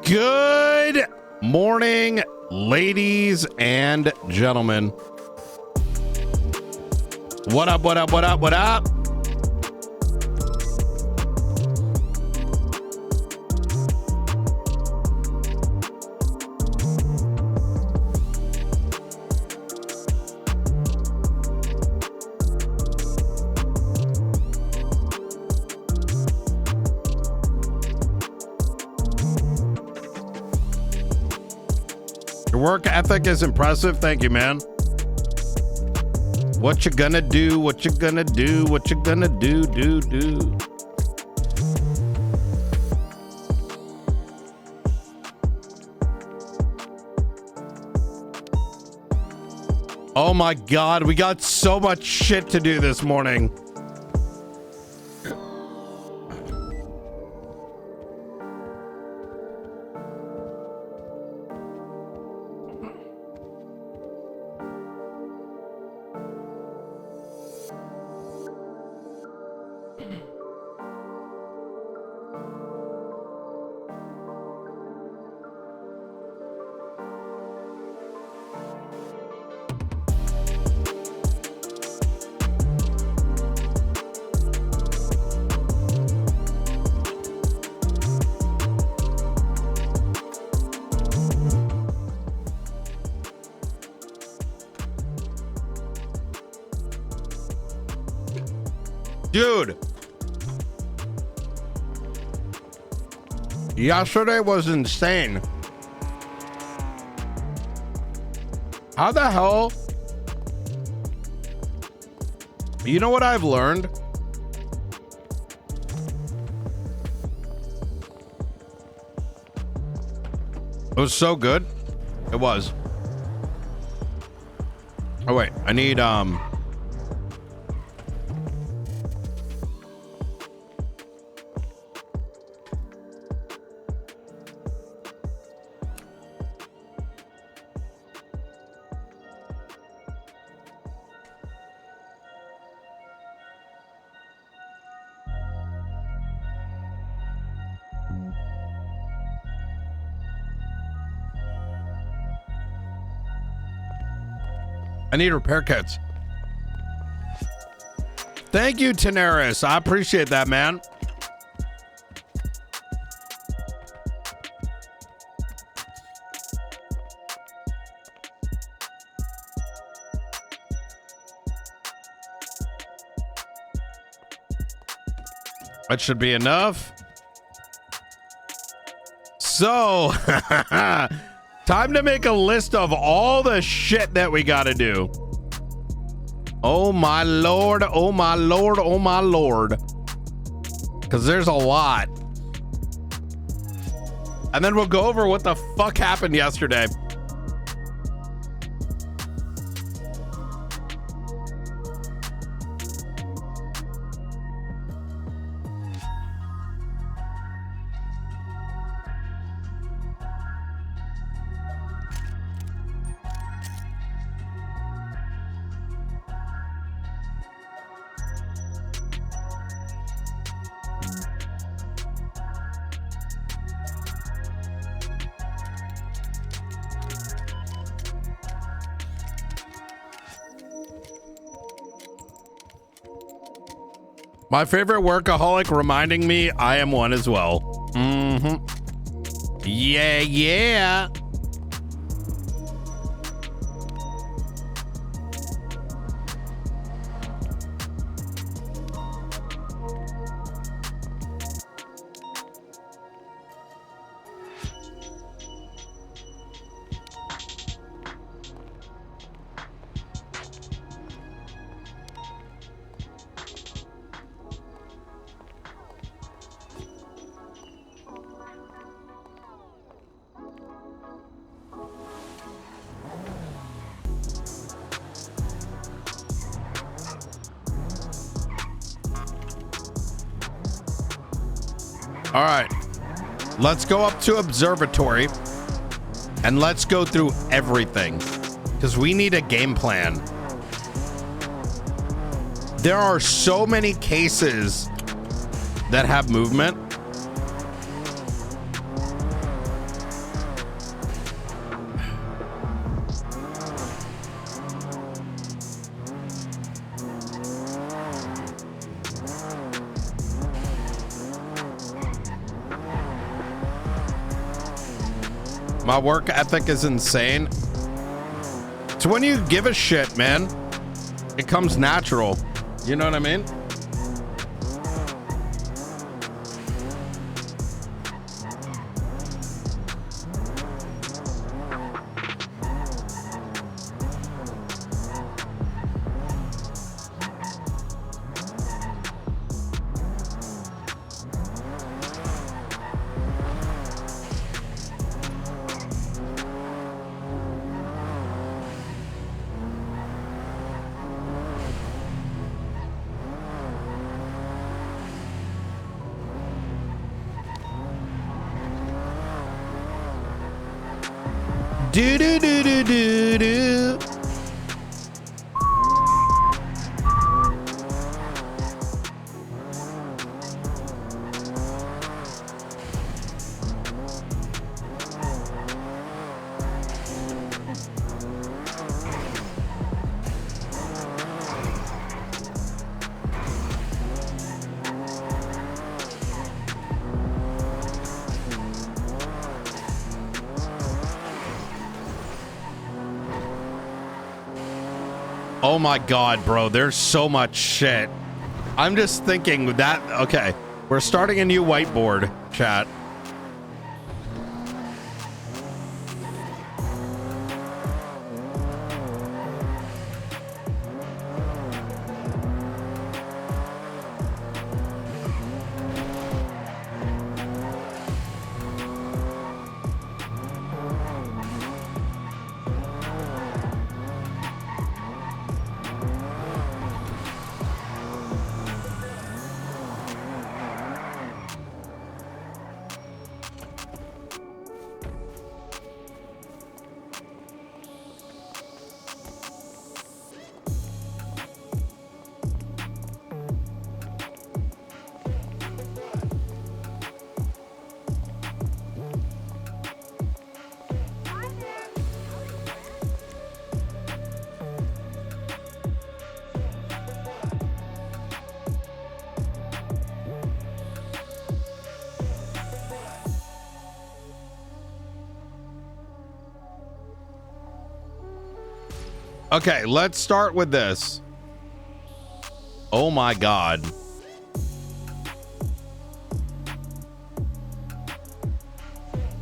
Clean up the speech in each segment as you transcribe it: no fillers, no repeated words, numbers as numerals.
Good morning, ladies and gentlemen. What up, what up, what up, what up? Your work ethic is impressive. Thank you, man. What you gonna do? What you gonna do? What you gonna do? Do. Oh my God, we got so much shit to do this morning. Dude, yesterday was insane. How the hell? You know what I've learned? It was so good. It was. Oh wait, I need I need repair kits. Thank you, Tenaris. I appreciate that, man. That should be enough. So, time to make a list of all the shit that we gotta do. Oh my lord, oh my lord, oh my lord. Because there's a lot. And then we'll go over what the fuck happened yesterday. My favorite workaholic reminding me I am one as well. Mm-hmm. Yeah, yeah. All right, let's go up to observatory and let's go through everything because we need a game plan. There are so many cases that have movement. My work ethic is insane. It's when you give a shit, man. It comes natural. You know what I mean? Do do do do do do. Oh my God, bro, there's so much shit. I'm just thinking that, okay, we're starting a new whiteboard, chat. Okay, let's start with this. Oh my God.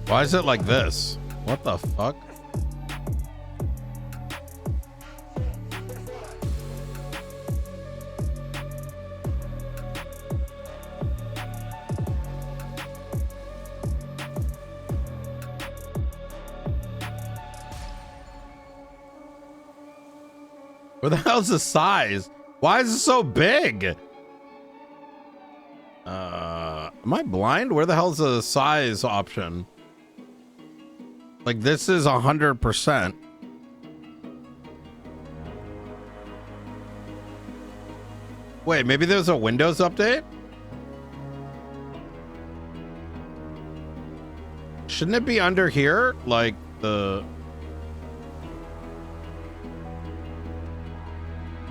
Why is it like this? What the fuck? Where the hell's the size? Why is it so big? Am I blind? Where the hell's the size option? Like this is 100%. Wait, maybe there's a Windows update? Shouldn't it be under here? Like the...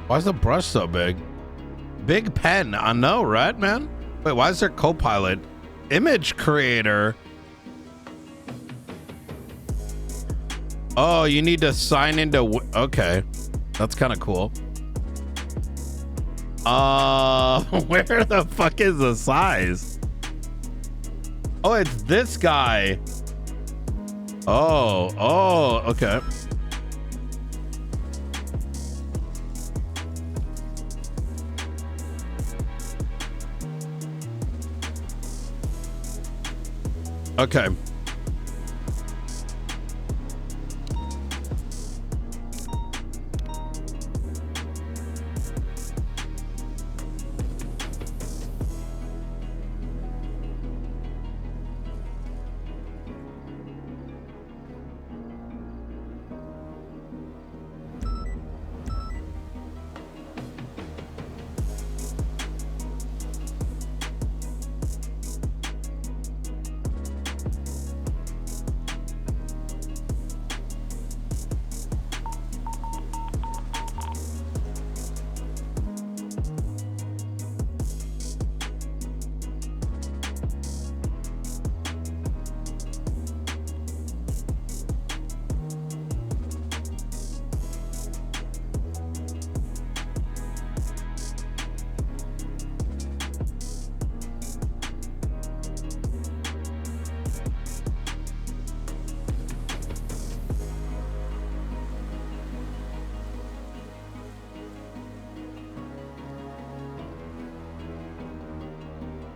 Why is the brush so big? Big pen. I know, right, man? Wait, why is there Copilot? Image creator. Oh, you need to sign into... Okay. That's kind of cool. Where the fuck is the size? Oh, it's this guy. Oh, okay. Okay.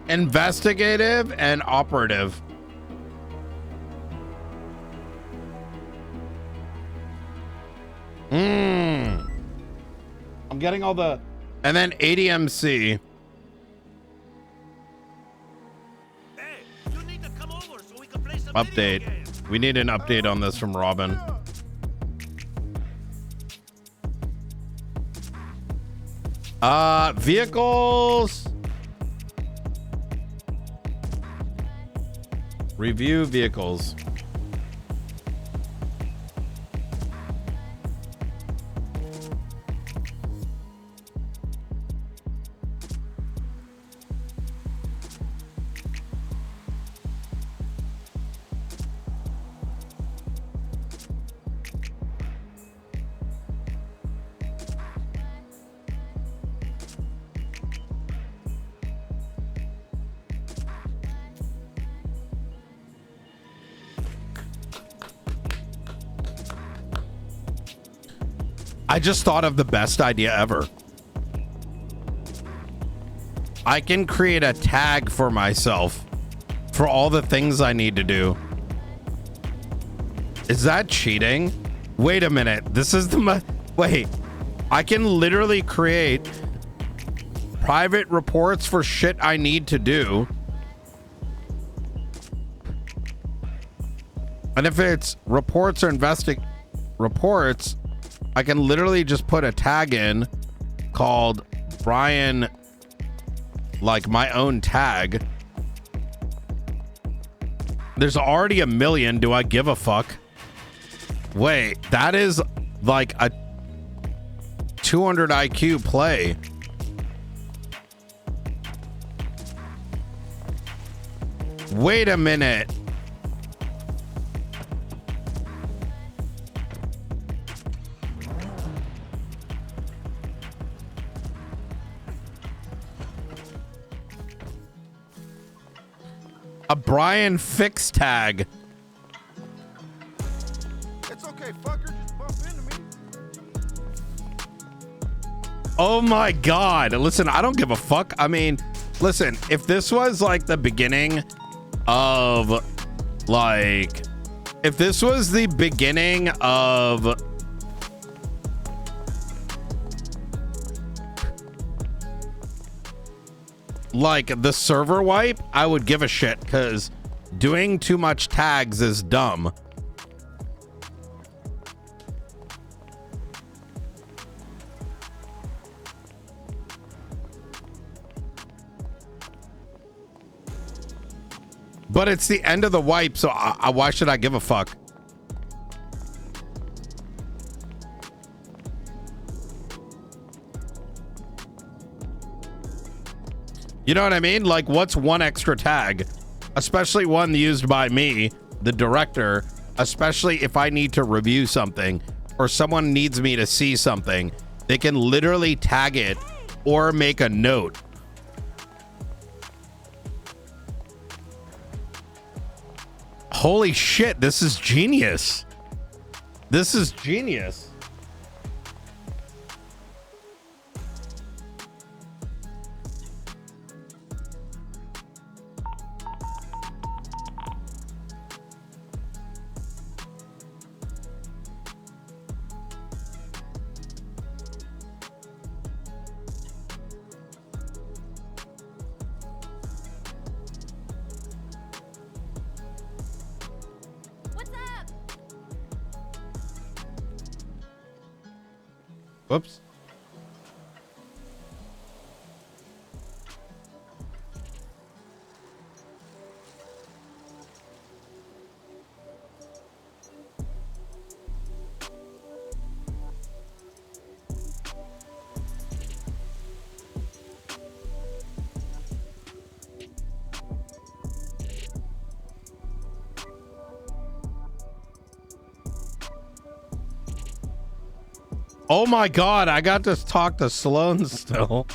Investigative and operative. I'm getting all the... And then ADMC. Hey, you need to come over so we can play some Update. video games. We need an update on this from Robin. Vehicles. Review vehicles. I just thought of the best idea ever. I can create a tag for myself for all the things I need to do. Is that cheating? Wait a minute. This is the... Wait. I can literally create private reports for shit I need to do. And if it's reports or reports, I can literally just put a tag in called Brian, like my own tag. There's already a million. Do I give a fuck? Wait, that is like a 200 IQ play. Wait a minute. A Brian Fix tag. It's okay, fucker. Just bump into me. Oh my God. Listen, I don't give a fuck. I mean, listen, if this was like the beginning of like, if this was the beginning of like the server wipe, I would give a shit, because doing too much tags is dumb. But it's the end of the wipe, so why should I give a fuck? You know what I mean? Like, what's one extra tag? Especially one used by me, the director, especially if I need to review something or someone needs me to see something. They can literally tag it or make a note. Holy shit, this is genius. This is genius. Whoops. Oh my God, I got to talk to Sloan still.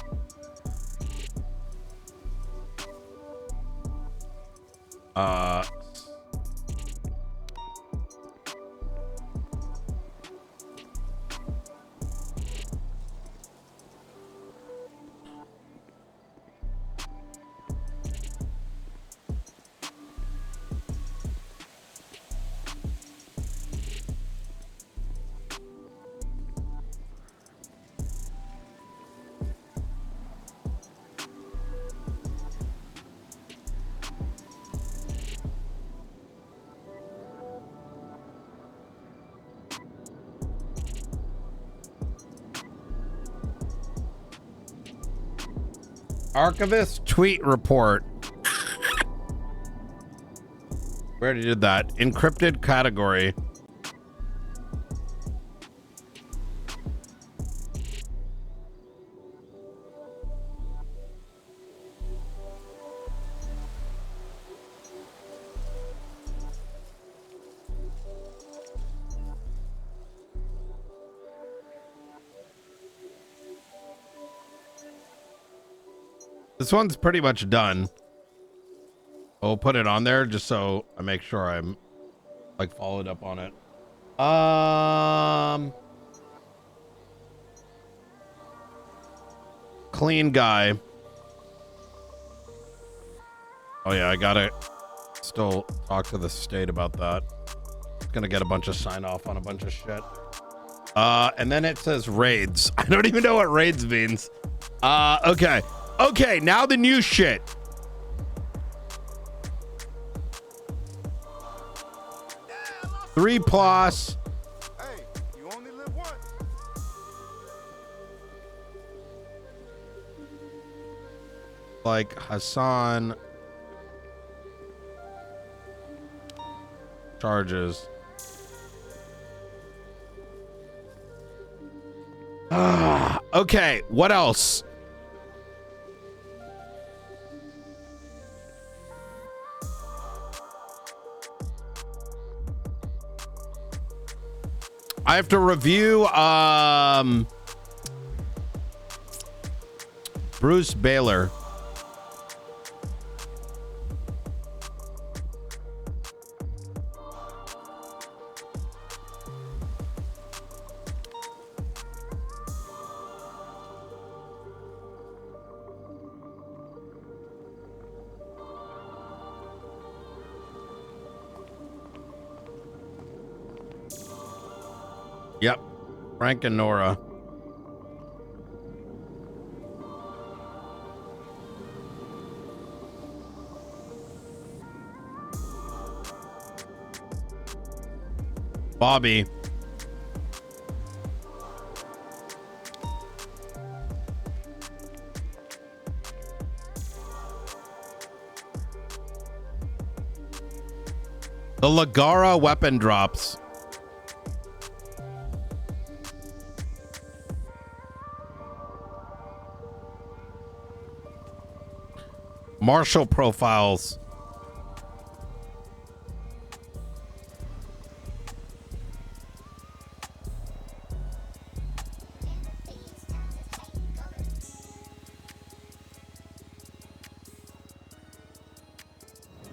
Archivist tweet report. We already did that. Encrypted category. This one's pretty much done. We'll put it on there just so I make sure I'm like followed up on it. Clean guy. Oh yeah, I gotta still talk to the state about that. Gonna get a bunch of sign off on a bunch of shit. And then it says raids. I don't even know what raids means. Okay. Okay, now the new shit. Three plus. Hey, you only live once. Like Hassan charges. Okay, what else? I have to review Bruce Baylor. Yep. Frank and Nora. Bobby. The Lagara weapon drops. Marshall profiles.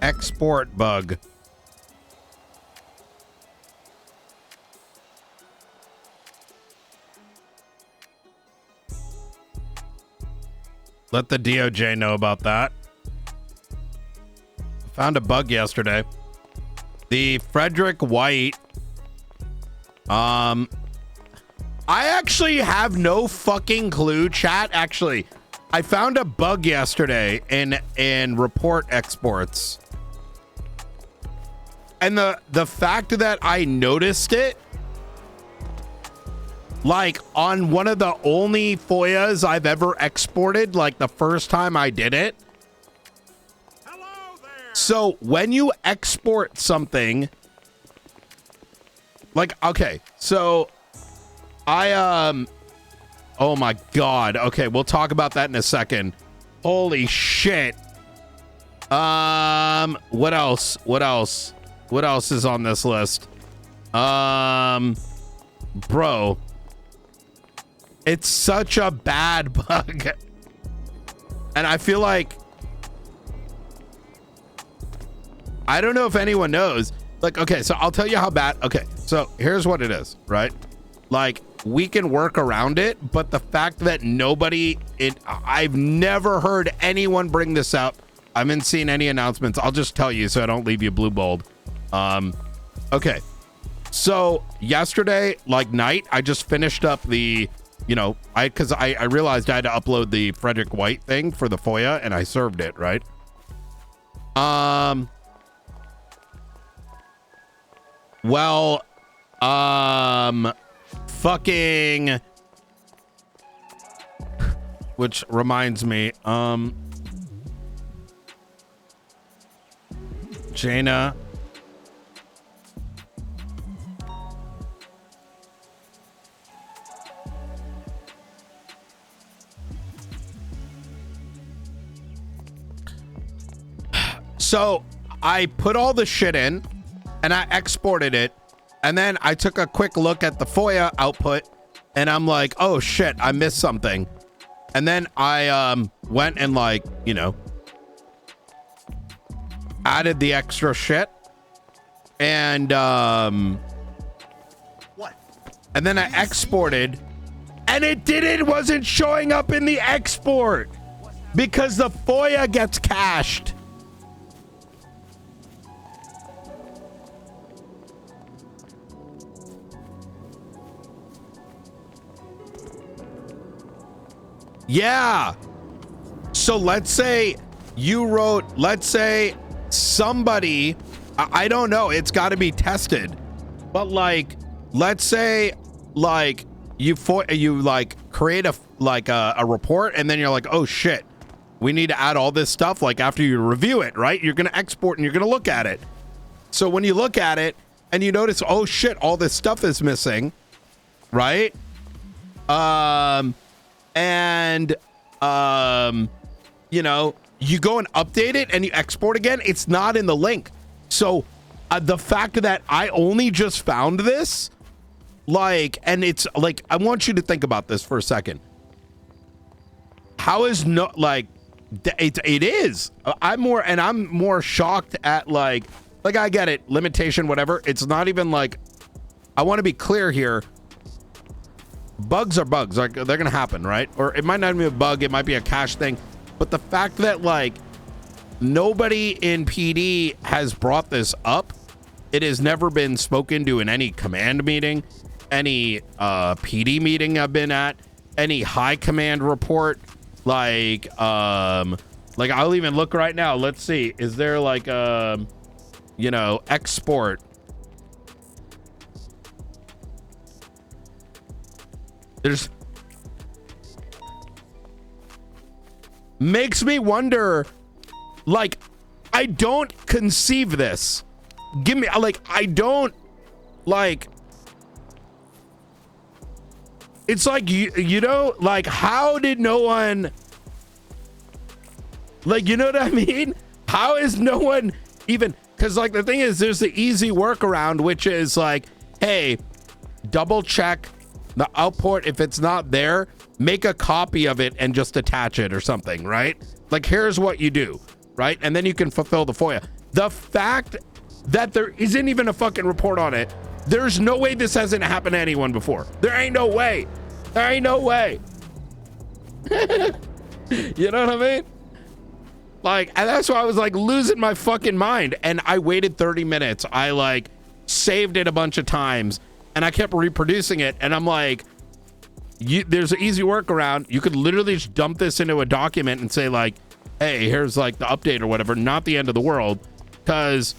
Export bug. Let the DOJ know about that. Found a bug yesterday. The Frederick White. I actually have no fucking clue, chat. Actually, I found a bug yesterday in report exports. And the fact that I noticed it, like on one of the only FOIAs I've ever exported, like the first time I did it. So when you export something, like, okay, so I, oh my God. Okay. We'll talk about that in a second. Holy shit. What else? What else? What else is on this list? Bro, it's such a bad bug. And I feel like, I don't know if anyone knows. Like, okay, so I'll tell you how bad. Okay, so here's what it is, right? Like, we can work around it, but the fact that I've never heard anyone bring this up. I haven't seen any announcements. I'll just tell you so I don't leave you blue balled. Okay, so yesterday, like night, I just finished up the, because I realized I had to upload the Frederick White thing for the FOIA, and I served it, right? Well, fucking which reminds me, Jaina. So I put all the shit in and I exported it. And then I took a quick look at the FOIA output and I'm like, oh shit, I missed something. And then I went and like, you know, added the extra shit. And What? and then I exported and it wasn't showing up in the export because the FOIA gets cached. Yeah. So let's say you wrote, let's say somebody, I don't know, it's got to be tested. But like, let's say like you like create a report and then you're like, oh shit, we need to add all this stuff. Like after you review it, right? You're going to export and you're going to look at it. So when you look at it and you notice, oh shit, all this stuff is missing, right? And you know, you go and update it and you export again, it's not in the link. So the fact that I only just found this, like, and it's like, I want you to think about this for a second. How is no, like, it is. I'm more shocked at like I get it, limitation, whatever. It's not even like, I want to be clear here. Bugs are bugs, like they're gonna happen, right? Or it might not be a bug, it might be a cache thing, but the fact that like nobody in PD has brought this up, it has never been spoken to in any command meeting, any PD meeting I've been at, any high command report, like I'll even look right now. Let's see, is there like you know, export? There's makes me wonder, like, I don't conceive this. Give me, like, I don't, like, it's like, you know, like, how did no one, like, you know what I mean? How is no one even, because, like, the thing is, there's the easy workaround, which is like, hey, double check the output. If it's not there, make a copy of it and just attach it or something, right? Like, here's what you do, right? And then you can fulfill the FOIA. The fact that there isn't even a fucking report on it, there's no way this hasn't happened to anyone before. There ain't no way. There ain't no way. You know what I mean? Like, and that's why I was like losing my fucking mind. And I waited 30 minutes. I like saved it a bunch of times and I kept reproducing it. And I'm like, there's an easy workaround. You could literally just dump this into a document and say like, hey, here's like the update or whatever. Not the end of the world. Cause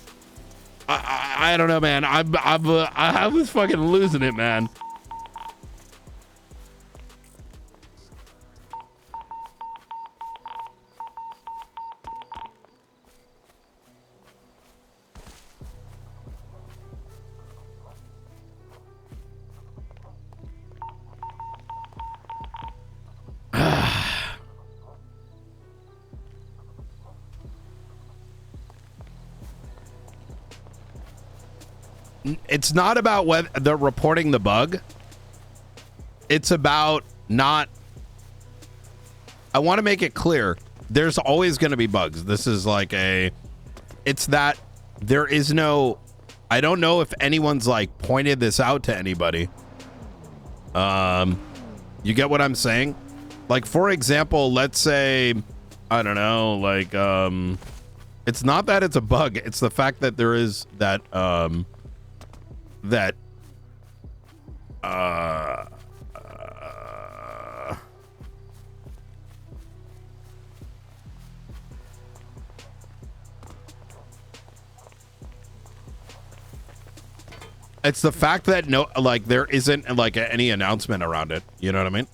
I don't know, man. I was fucking losing it, man. It's not about whether they're reporting the bug. It's about not. I want to make it clear. There's always going to be bugs. This is like it's that there is no, I don't know if anyone's like pointed this out to anybody. You get what I'm saying? Like, for example, let's say, I don't know, like, it's not that it's a bug. It's the fact that there is that, it's the fact that no, like, there isn't like any announcement around it. You know what I mean?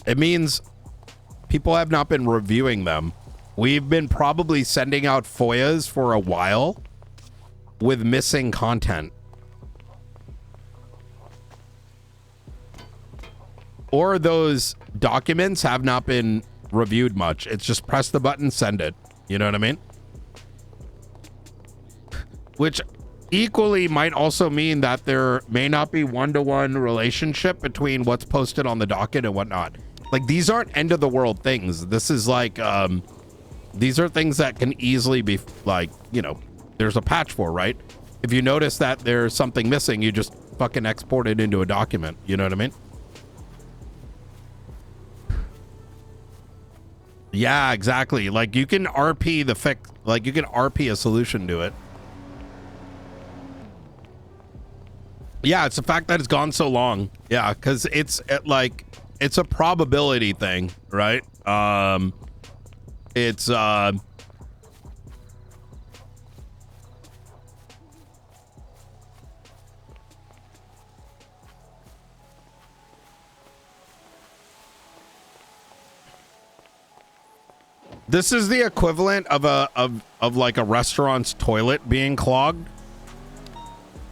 It means people have not been reviewing them. We've been probably sending out FOIAs for a while with missing content. Or those documents have not been reviewed much. It's just press the button, send it. You know what I mean? Which equally might also mean that there may not be one-to-one relationship between what's posted on the docket and whatnot. Like, these aren't end of the world things. This is like, these are things that can easily be like, you know, there's a patch for, right? If you notice that there's something missing, you just fucking export it into a document. You know what I mean? Yeah, exactly. Like, you can RP the fix, like you can RP a solution to it. Yeah, it's the fact that it's gone so long. Yeah, because it's it's a probability thing, right? It's this is the equivalent of like a restaurant's toilet being clogged,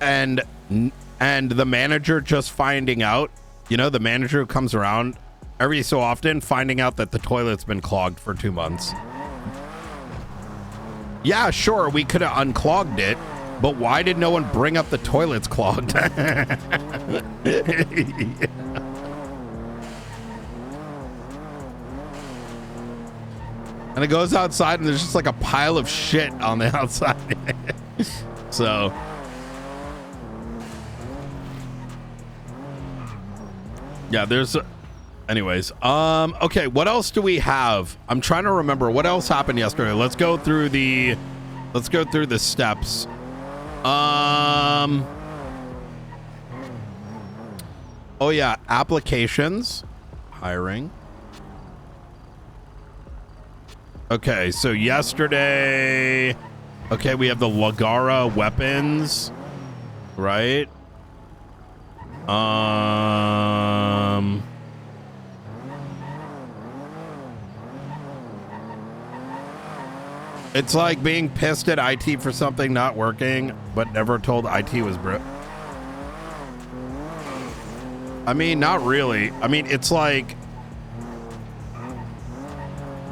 and the manager just finding out, you know, the manager who comes around every so often finding out that the toilet's been clogged for 2 months. Yeah, sure, we could have unclogged it, but why did no one bring up the toilet's clogged? And it goes outside and there's just like a pile of shit on the outside. So yeah, there's anyways. Okay, what else do we have? I'm trying to remember what else happened yesterday. Let's go through the steps. Oh yeah, applications, hiring. Okay, so yesterday, okay, we have the Lagara weapons, right? It's like being pissed at IT for something not working, but never told IT was I mean, not really. I mean, it's like,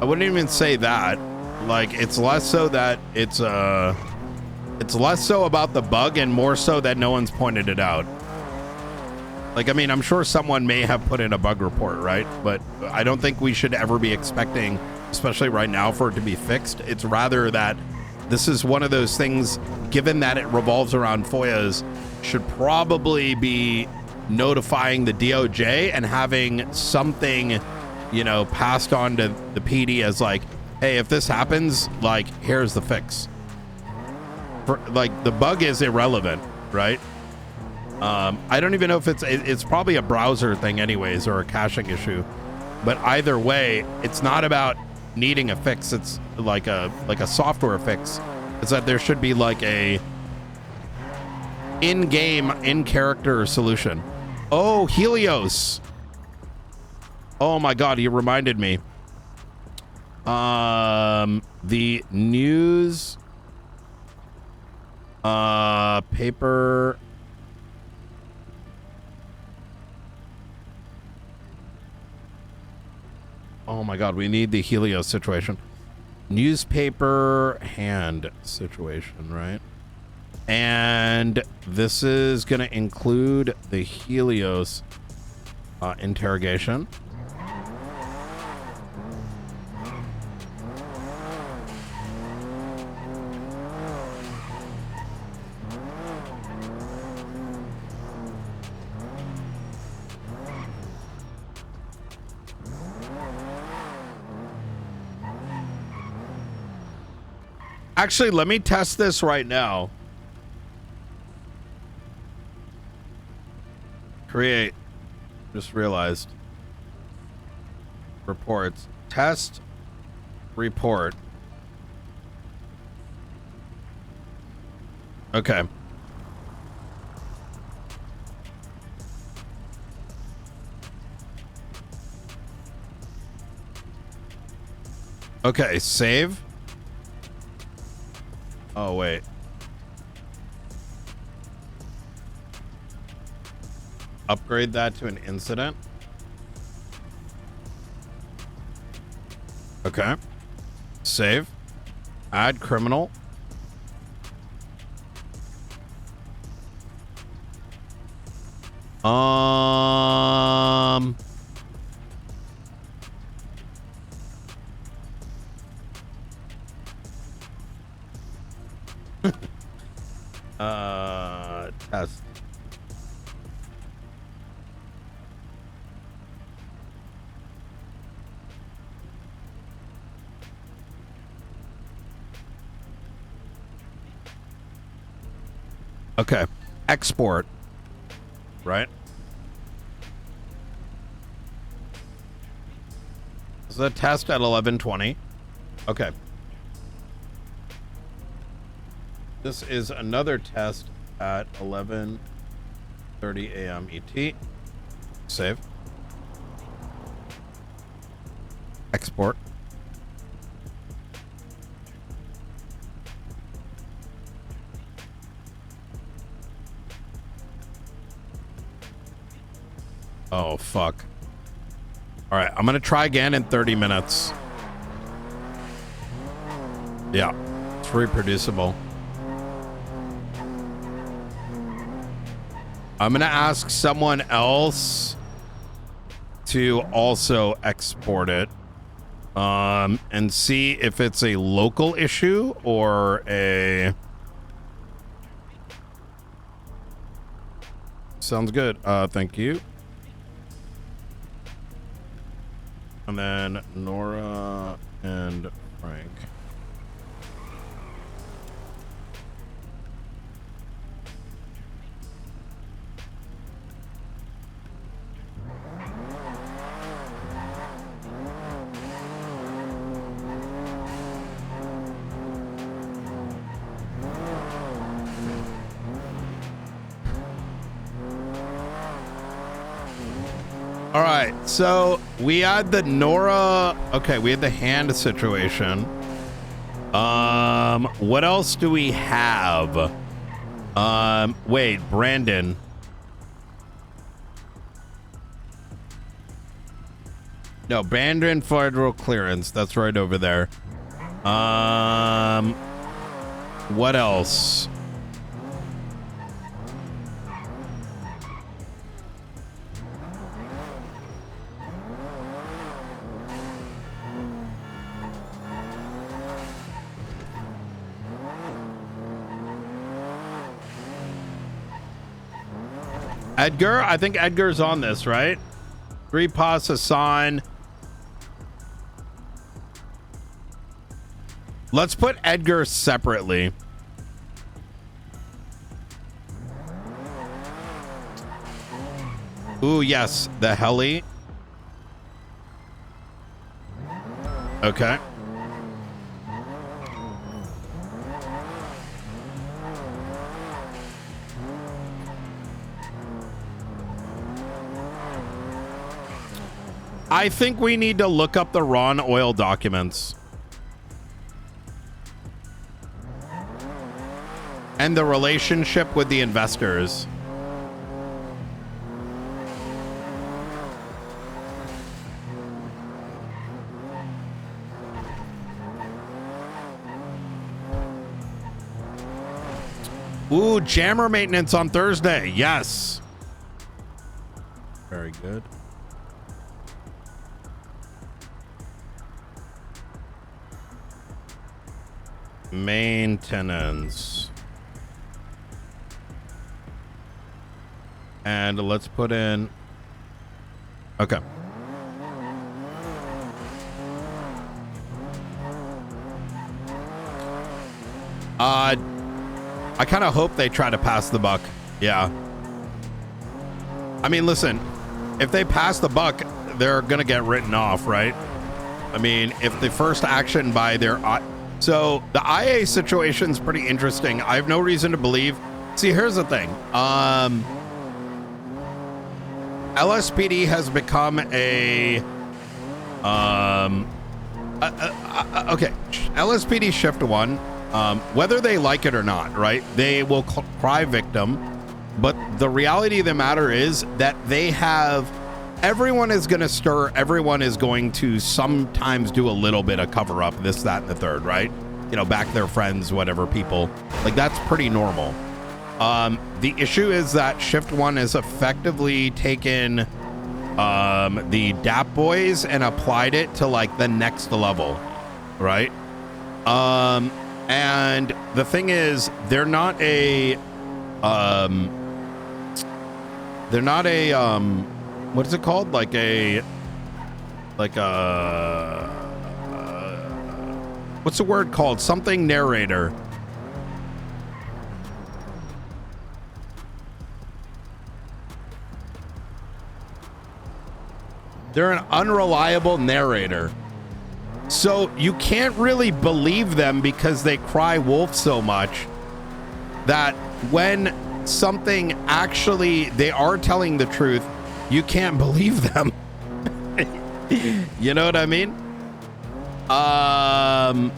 I wouldn't even say that. Like, it's less so that it's less so about the bug and more so that no one's pointed it out. Like, I mean, I'm sure someone may have put in a bug report, right? But I don't think we should ever be expecting, especially right now, for it to be fixed. It's rather that this is one of those things, given that it revolves around FOIAs, should probably be notifying the DOJ and having something, you know, passed on to the PD as like, hey, if this happens, like, here's the fix. For, like, the bug is irrelevant, right? I don't even know if it's probably a browser thing anyways, or a caching issue, but either way, it's not about needing a fix. It's like a software fix. It's that there should be like a in-game, in-character solution. Oh, Helios. Oh my God, you reminded me. The news paper. Oh my God, we need the Helios situation. Newspaper hand situation, right? And this is going to include the Helios interrogation. Actually, let me test this right now. Create. Just realized. Reports. Test. Report. Okay. Okay, save. Oh, wait. Upgrade that to an incident. Okay. Save. Add criminal. Test. Okay. Export. Right? This is a test at 11:20. Okay. This is another test at 11:30 a.m. ET. Save. Export. Oh, fuck. All right, I'm going to try again in 30 minutes. Yeah, it's reproducible. I'm going to ask someone else to also export it and see if it's a local issue or a... Sounds good. Thank you. And then Nora and Frank. All right, so we had the Nora. Okay, we had the hand situation. What else do we have? Wait, Brandon. No, Brandon federal clearance. That's right over there. What else? Edgar? I think Edgar's on this, right? 3 Pas Hassan. Let's put Edgar separately. Ooh, yes. The heli. Okay. I think we need to look up the Ron Oil documents. And the relationship with the investors. Ooh, jammer maintenance on Thursday. Yes. Very good. Maintenance. And let's put in... Okay. I kind of hope they try to pass the buck. Yeah. I mean, listen, if they pass the buck, they're going to get written off, right? I mean, if the first action by their... So the IA situation is pretty interesting. I have no reason to believe. See, here's the thing. LSPD has become a Okay, LSPD Shift 1, whether they like it or not, right? They will cry victim, but the reality of the matter is that they have, everyone is going to stir, everyone is going to sometimes do a little bit of cover up, this, that, and the third, right? You know, back their friends, whatever people, like that's pretty normal. The issue is that Shift 1 has effectively taken the DAP boys and applied it to like the next level, right? And the thing is, they're not a what is it called? Like a what's the word called? Something narrator. They're an unreliable narrator. So you can't really believe them because they cry wolf so much that when something actually, they are telling the truth, you can't believe them. You know what I mean? Oh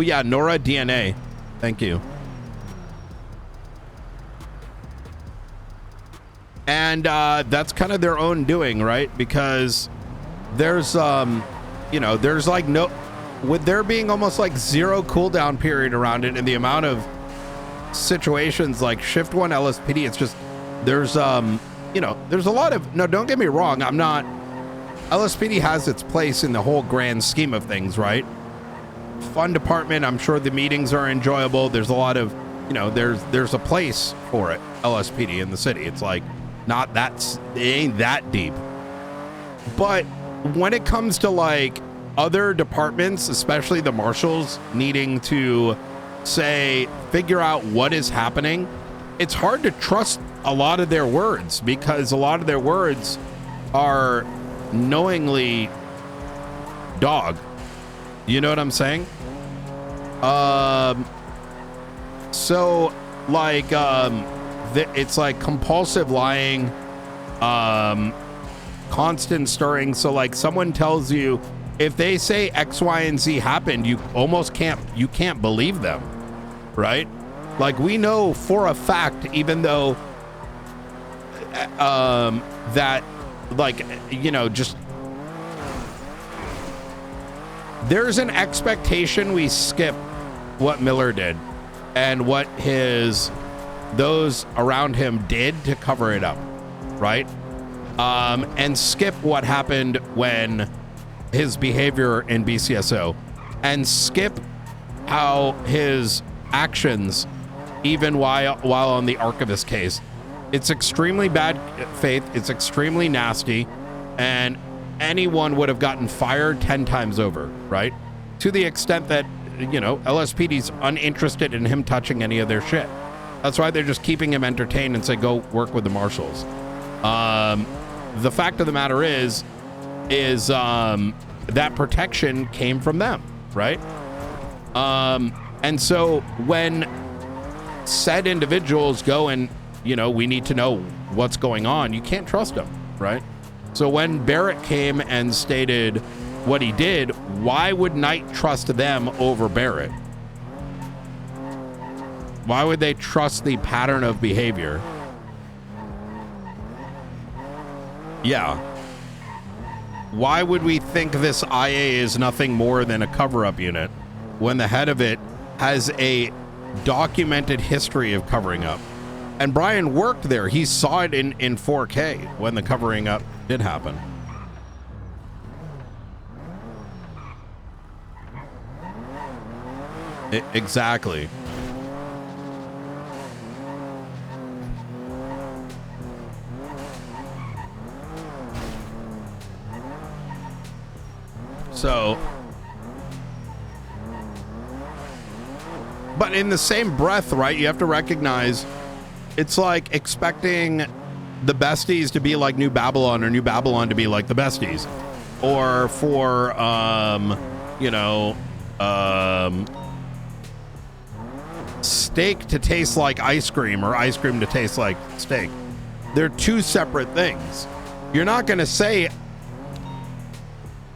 yeah, Nora DNA. Thank you. And that's kind of their own doing, right? Because there's you know, there's like no, with there being almost like zero cooldown period around it, and the amount of situations like Shift 1 LSPD, it's just, there's you know, there's a lot of, no, don't get me wrong, I'm not, LSPD has its place in the whole grand scheme of things, right? Fun department, I'm sure the meetings are enjoyable, there's a lot of, you know, there's a place for it, LSPD in the city. It's like not that, it ain't that deep. But when it comes to like other departments, especially the marshals needing to say, figure out what is happening, it's hard to trust a lot of their words, because a lot of their words are knowingly dog. You know what I'm saying? So like it's like compulsive lying, constant stirring. So like someone tells you, if they say X, Y, and Z happened, you almost can't believe them, right? Like we know for a fact, even though that, like, you know, just there's an expectation we skip what Miller did and what those around him did to cover it up, right? And skip what happened when his behavior in BCSO, and skip how his actions, even while on the archivist case, it's extremely bad faith, it's extremely nasty, and anyone would have gotten fired 10 times over, right? To the extent that, you know, LSPD's uninterested in him touching any of their shit. That's why they're just keeping him entertained and say, go work with the marshals. The fact of the matter is that protection came from them, right? And so when said individuals go and, you know, we need to know what's going on, you can't trust them, right? So when Barrett came and stated what he did, why would Knight trust them over Barrett? Why would they trust the pattern of behavior? Yeah. Why would we think this IA is nothing more than a cover-up unit when the head of it has a documented history of covering up? And Brian worked there. He saw it in 4K when the covering up did happen. Exactly. So, but in the same breath, right, you have to recognize it's like expecting the besties to be like New Babylon, or New Babylon to be like the besties, or for you know, steak to taste like ice cream, or ice cream to taste like steak. They're two separate things. You're not going to say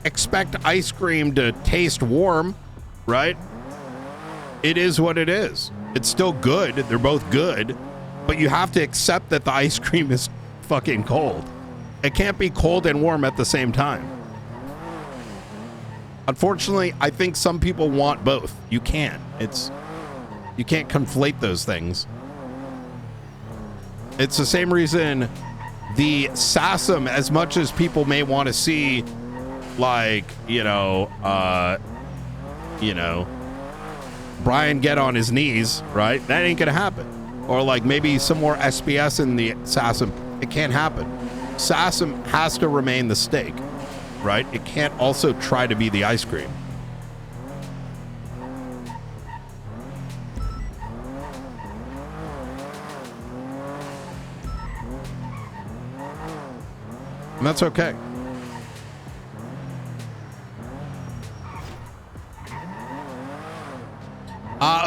expect ice cream to taste warm, right? It is what it is. It's still good. They're both good, but you have to accept that the ice cream is fucking cold. It can't be cold and warm at the same time. Unfortunately, I think some people want both. You can't. You can't conflate those things. It's the same reason the SASM, as much as people may want to see, like, Brian get on his knees, right? That ain't gonna happen. Or like maybe some more SBS in the SASM. It can't happen. SASM has to remain the steak, right? It can't also try to be the ice cream. And that's okay.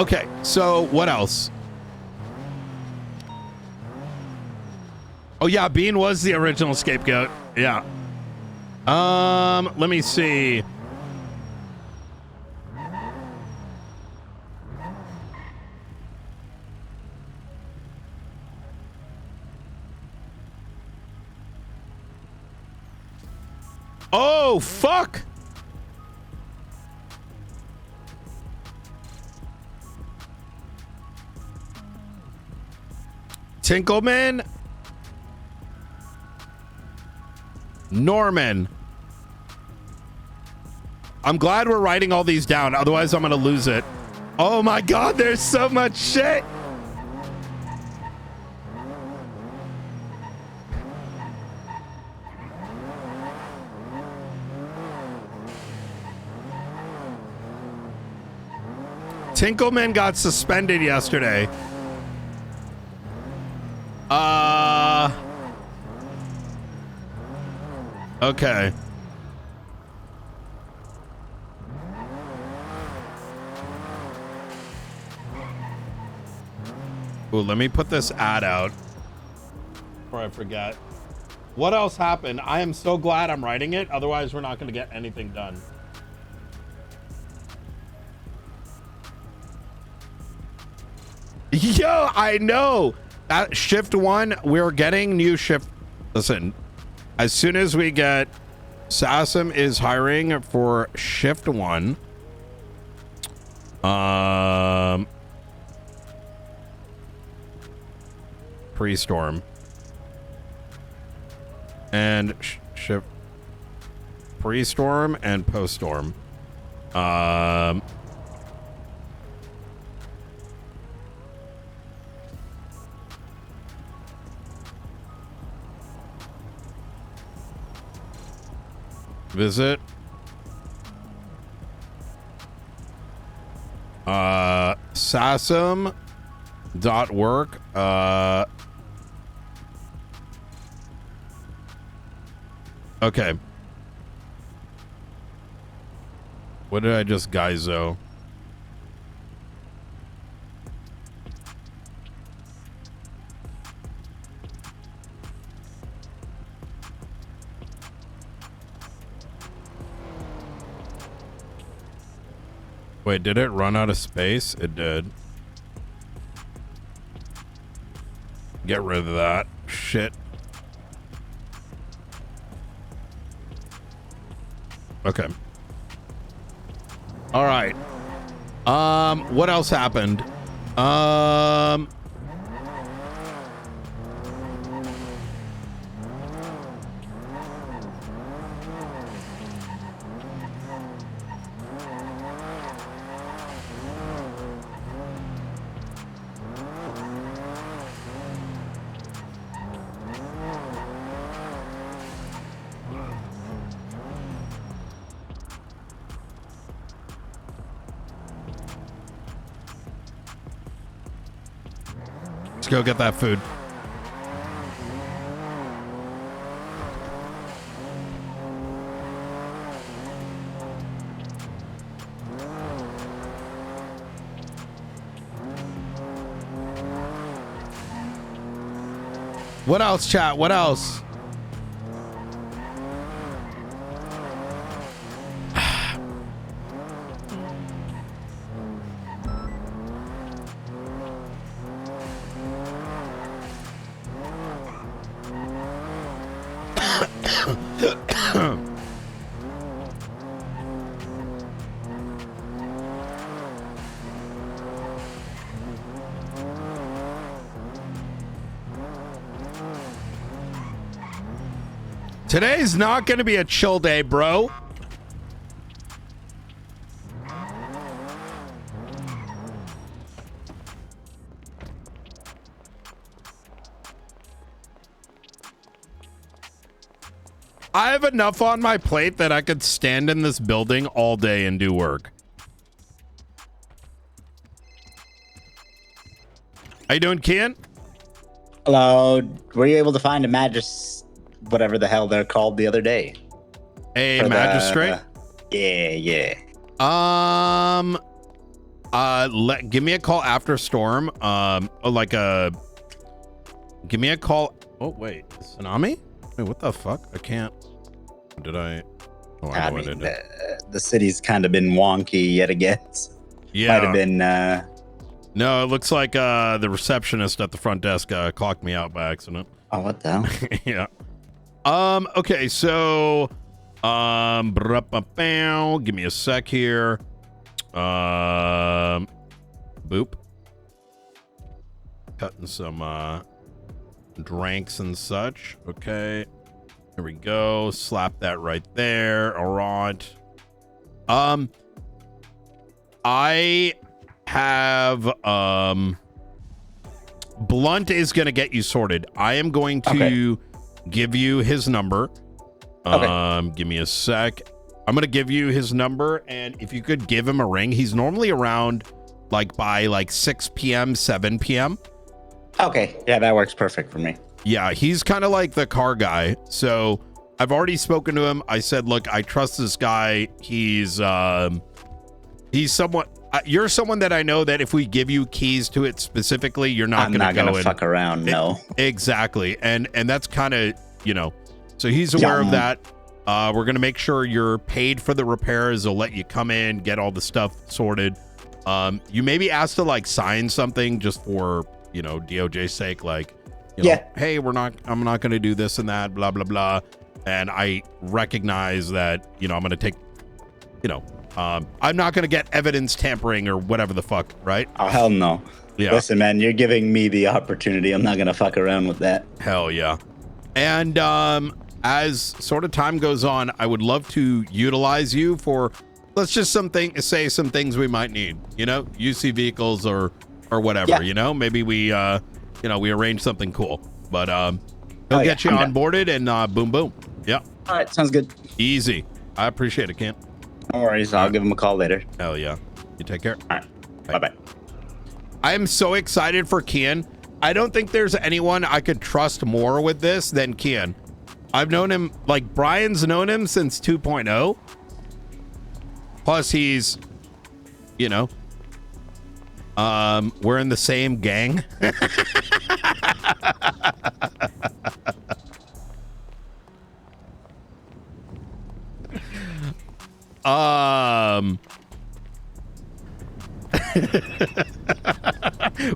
Okay, so what else? Oh yeah, Bean was the original scapegoat. Yeah. Let me see. Oh, fuck. Tinkleman. Norman. I'm glad we're writing all these down. Otherwise, I'm going to lose it. Oh my God, there's so much shit. Tinkleman got suspended yesterday. Okay. Ooh, let me put this ad out before I forget. What else happened? I am so glad I'm writing it. Otherwise, we're not going to get anything done. Yo, I know. That shift one, we're getting new shift. Listen, as soon as we get SASM is hiring for shift one. Pre-storm. And shift pre-storm and post-storm. Visit sasm.work. Okay. What did I just guyzo? Wait, did it run out of space? It did. Get rid of that. Shit. Okay. All right. What else happened? Let's go get that food. What else, chat? What else? Today's not going to be a chill day, bro. I have enough on my plate that I could stand in this building all day and do work. How you doing, Kian? Hello. Were you able to find a whatever the hell they're called the other day? A magistrate? Yeah. Give me a call after storm. Give me a call. Oh wait, tsunami? Wait, what the fuck? I can't. Did I? Oh, I mean, the city's kind of been wonky yet again. Yeah. Might have been. No, it looks like the receptionist at the front desk clocked me out by accident. Oh, what the hell? Yeah. Okay, so give me a sec here. Boop. Cutting some drinks and such. Okay. Here we go. Slap that right there. All right. I have Blunt is gonna get you sorted. I am going to give you his number. Give me a sec. I'm gonna give you his number, and if you could give him a ring. He's normally around by 6 p.m., 7 p.m. Okay, yeah, that works perfect for me. Yeah, he's kind of like the car guy. So I've already spoken to him. I said, look, I trust this guy. He's somewhat. You're someone that I know that if we give you keys to it specifically, you're not going to go and fuck around. No, exactly. And that's kind of, so he's aware of that. We're going to make sure you're paid for the repairs. They'll let you come in, get all the stuff sorted. You may be asked to sign something just for, DOJ's sake, hey, I'm not going to do this and that, blah, blah, blah. And I recognize that, I'm going to take, I'm not going to get evidence tampering or whatever the fuck, right? Oh, hell no. Yeah. Listen, man, you're giving me the opportunity. I'm not going to fuck around with that. Hell yeah. And as sort of time goes on, I would love to utilize you for, let's just say some things we might need, UC vehicles or whatever, maybe we, we arrange something cool, but he'll get you onboarded and boom, boom. Yeah. All right. Sounds good. Easy. I appreciate it, Kent. No worries. I'll give him a call later. Hell yeah. You take care. All right. Bye-bye. I am so excited for Kian. I don't think there's anyone I could trust more with this than Kian. I've known him, Brian's known him since 2.0. Plus he's, we're in the same gang.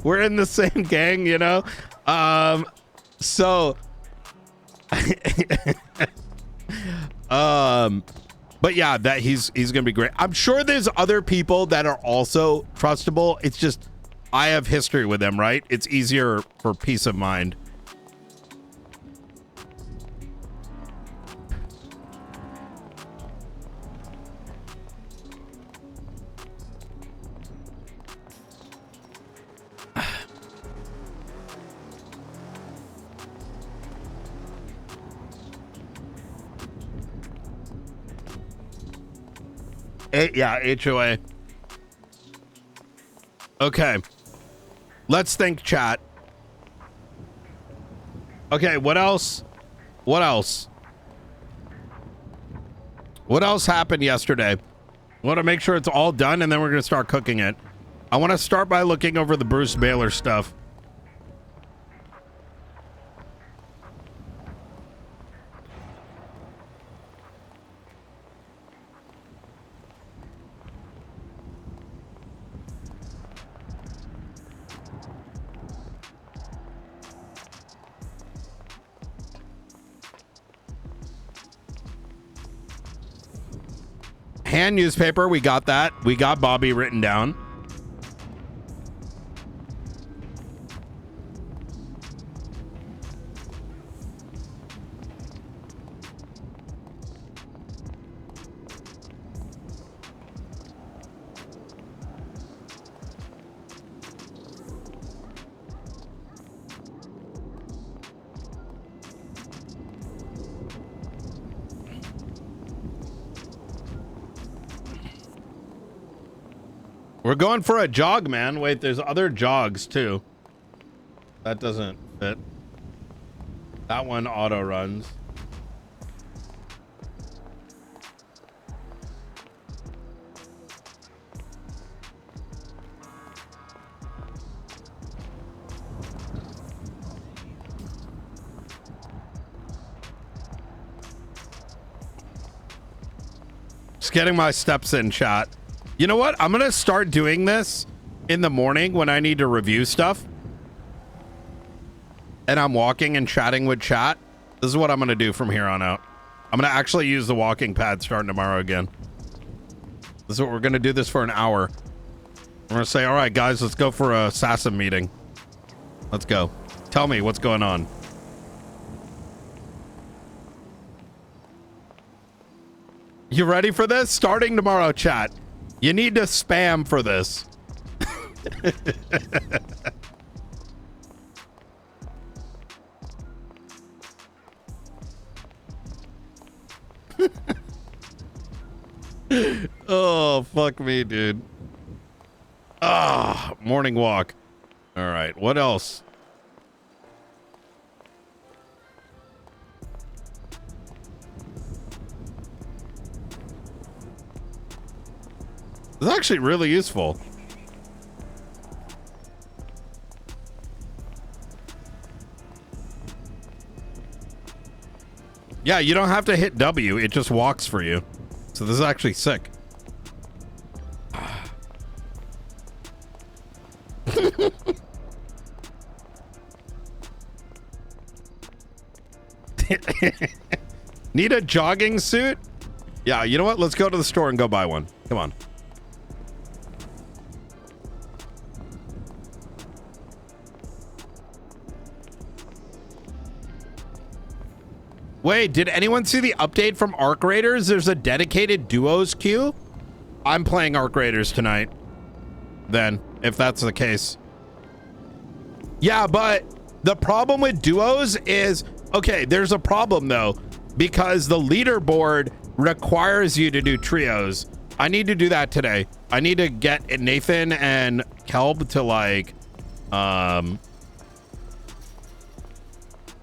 We're in the same gang, so but yeah, that he's gonna be great. I'm sure there's other people that are also trustable. It's just I have history with them, right? It's easier for peace of mind. Yeah, HOA. Okay. Let's think, chat. Okay, what else? What else happened yesterday? I want to make sure it's all done, and then we're going to start cooking it. I want to start by looking over the Bruce Baylor stuff. hand newspaper, we got that. We got Bobby written down. We're going for a jog, man. Wait, there's other jogs too. That doesn't fit. That one auto runs. Just getting my steps in, chat. You know what? I'm going to start doing this in the morning when I need to review stuff. And I'm walking and chatting with chat. This is what I'm going to do from here on out. I'm going to actually use the walking pad starting tomorrow again. This is what we're going to do this for an hour. We're going to say, all right, guys, let's go for a SASM meeting. Let's go. Tell me what's going on. You ready for this? Starting tomorrow, chat. You need to spam for this. Oh, fuck me, dude. Ah, morning walk. All right, what else? It's actually really useful. Yeah, you don't have to hit W. It just walks for you. So this is actually sick. Need a jogging suit? Yeah, you know what? Let's go to the store and go buy one. Come on. Wait, did anyone see the update from Arc Raiders? There's a dedicated duos queue. I'm playing Arc Raiders tonight. Then, if that's the case. Yeah, but the problem with duos is, okay, there's a problem though, because the leaderboard requires you to do trios. I need to do that today. I need to get Nathan and Kelb to like,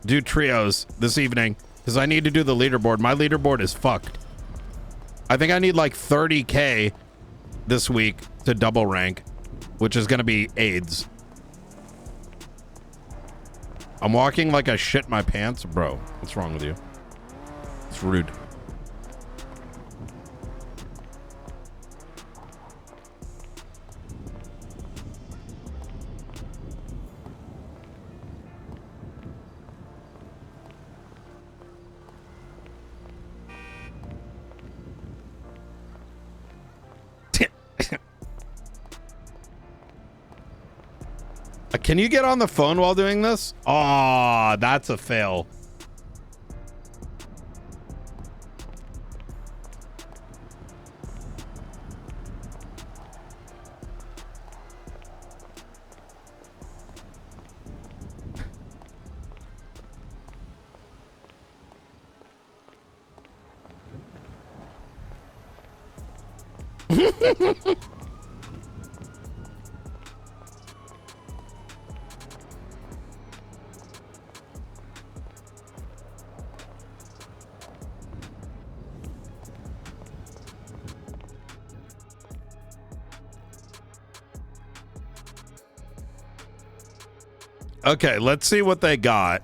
do trios this evening. Because I need to do the leaderboard. My leaderboard is fucked. I think I need like 30K this week to double rank, which is going to be AIDS. I'm walking like I shit my pants. Bro, what's wrong with you? It's rude. Can you get on the phone while doing this? Oh, that's a fail. Okay, let's see what they got.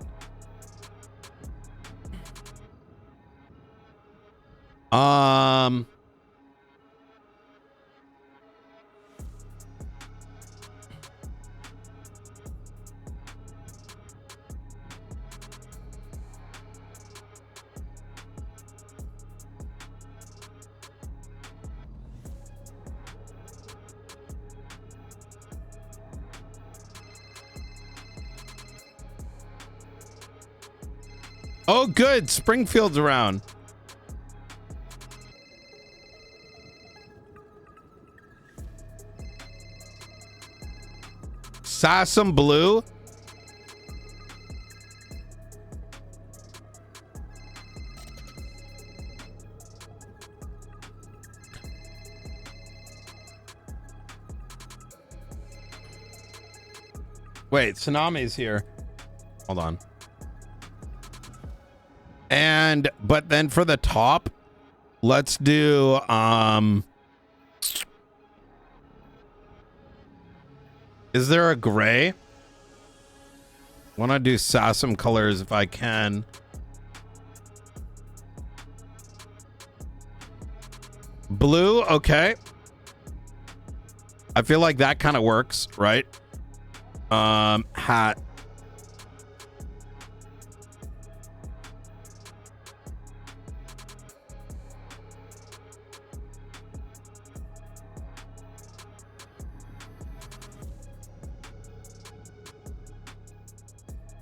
Oh, good. Springfield's around. Sassum Blue. Wait, Tsunami's here. Hold on. And but then for the top, let's do is there a gray? Want to do Sassum colors if I can. Blue, okay. I feel like that kind of works, right? Hat.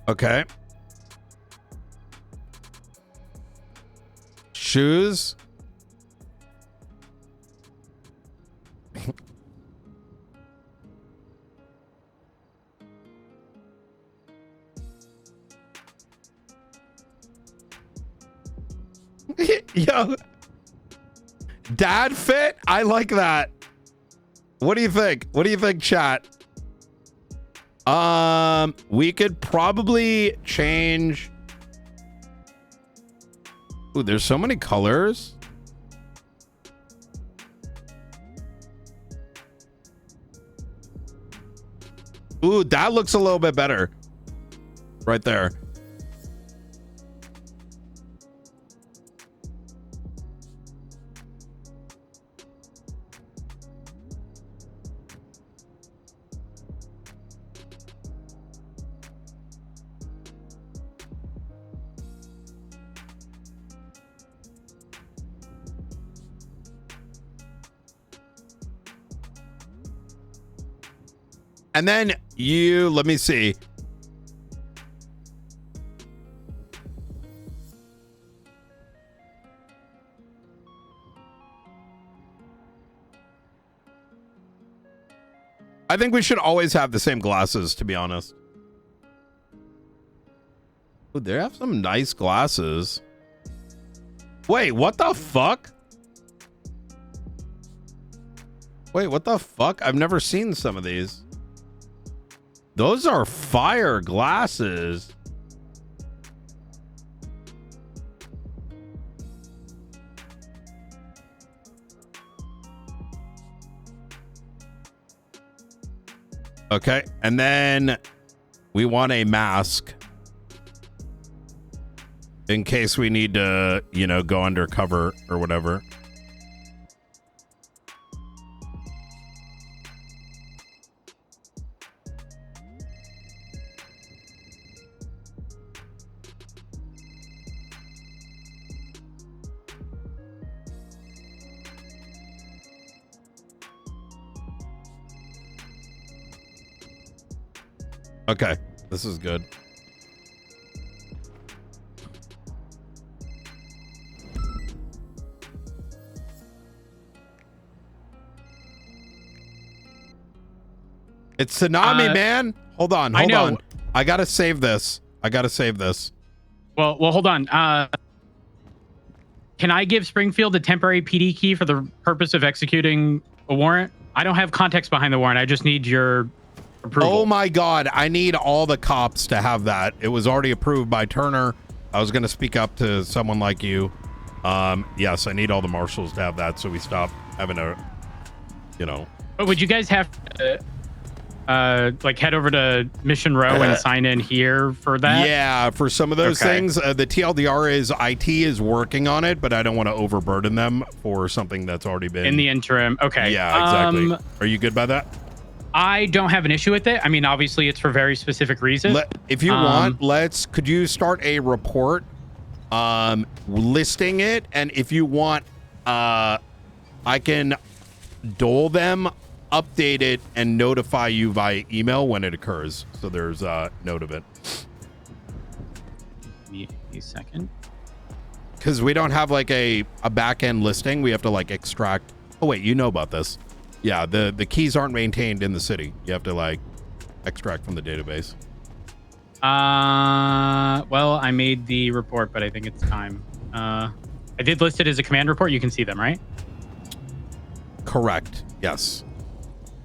Okay. Shoes. Yo. Dad fit? I like that. What do you think? What do you think, chat? We could probably change. Ooh, there's so many colors. Ooh, that looks a little bit better. Right there. And then you, let me see. I think we should always have the same glasses, to be honest. Ooh, they have some nice glasses. Wait, what the fuck? Wait, what the fuck? I've never seen some of these. Those are fire glasses. Okay, and then we want a mask in case we need to, you know, go undercover or whatever. Okay, this is good. It's Tsunami, man. Hold on, hold on. I gotta save this. Well, hold on. Can I give Springfield a temporary PD key for the purpose of executing a warrant? I don't have context behind the warrant. I just need your approval. Oh my God, I need all the cops to have that. It was already approved by Turner. I was going to speak up to someone like you. Yes, I need all the marshals to have that so we stop having a, you know. But would you guys have to like head over to Mission Row and sign in here for that? Yeah, for some of those things. The TLDR is IT is working on it, but I don't want to overburden them for something that's already been in the interim. Okay. Yeah, exactly. Are you good by that? I don't have an issue with it. I mean, obviously it's for very specific reasons. If you want, could you start a report listing it? And if you want, I can dole them, update it, and notify you via email when it occurs. So there's a note of it. Give me a second. Because we don't have like a back end listing. We have to like extract. Oh wait, you know about this. Yeah, the keys aren't maintained in the city. You have to like extract from the database. Well, I made the report, but I think it's time. I did list it as a command report. You can see them, right? Correct. Yes.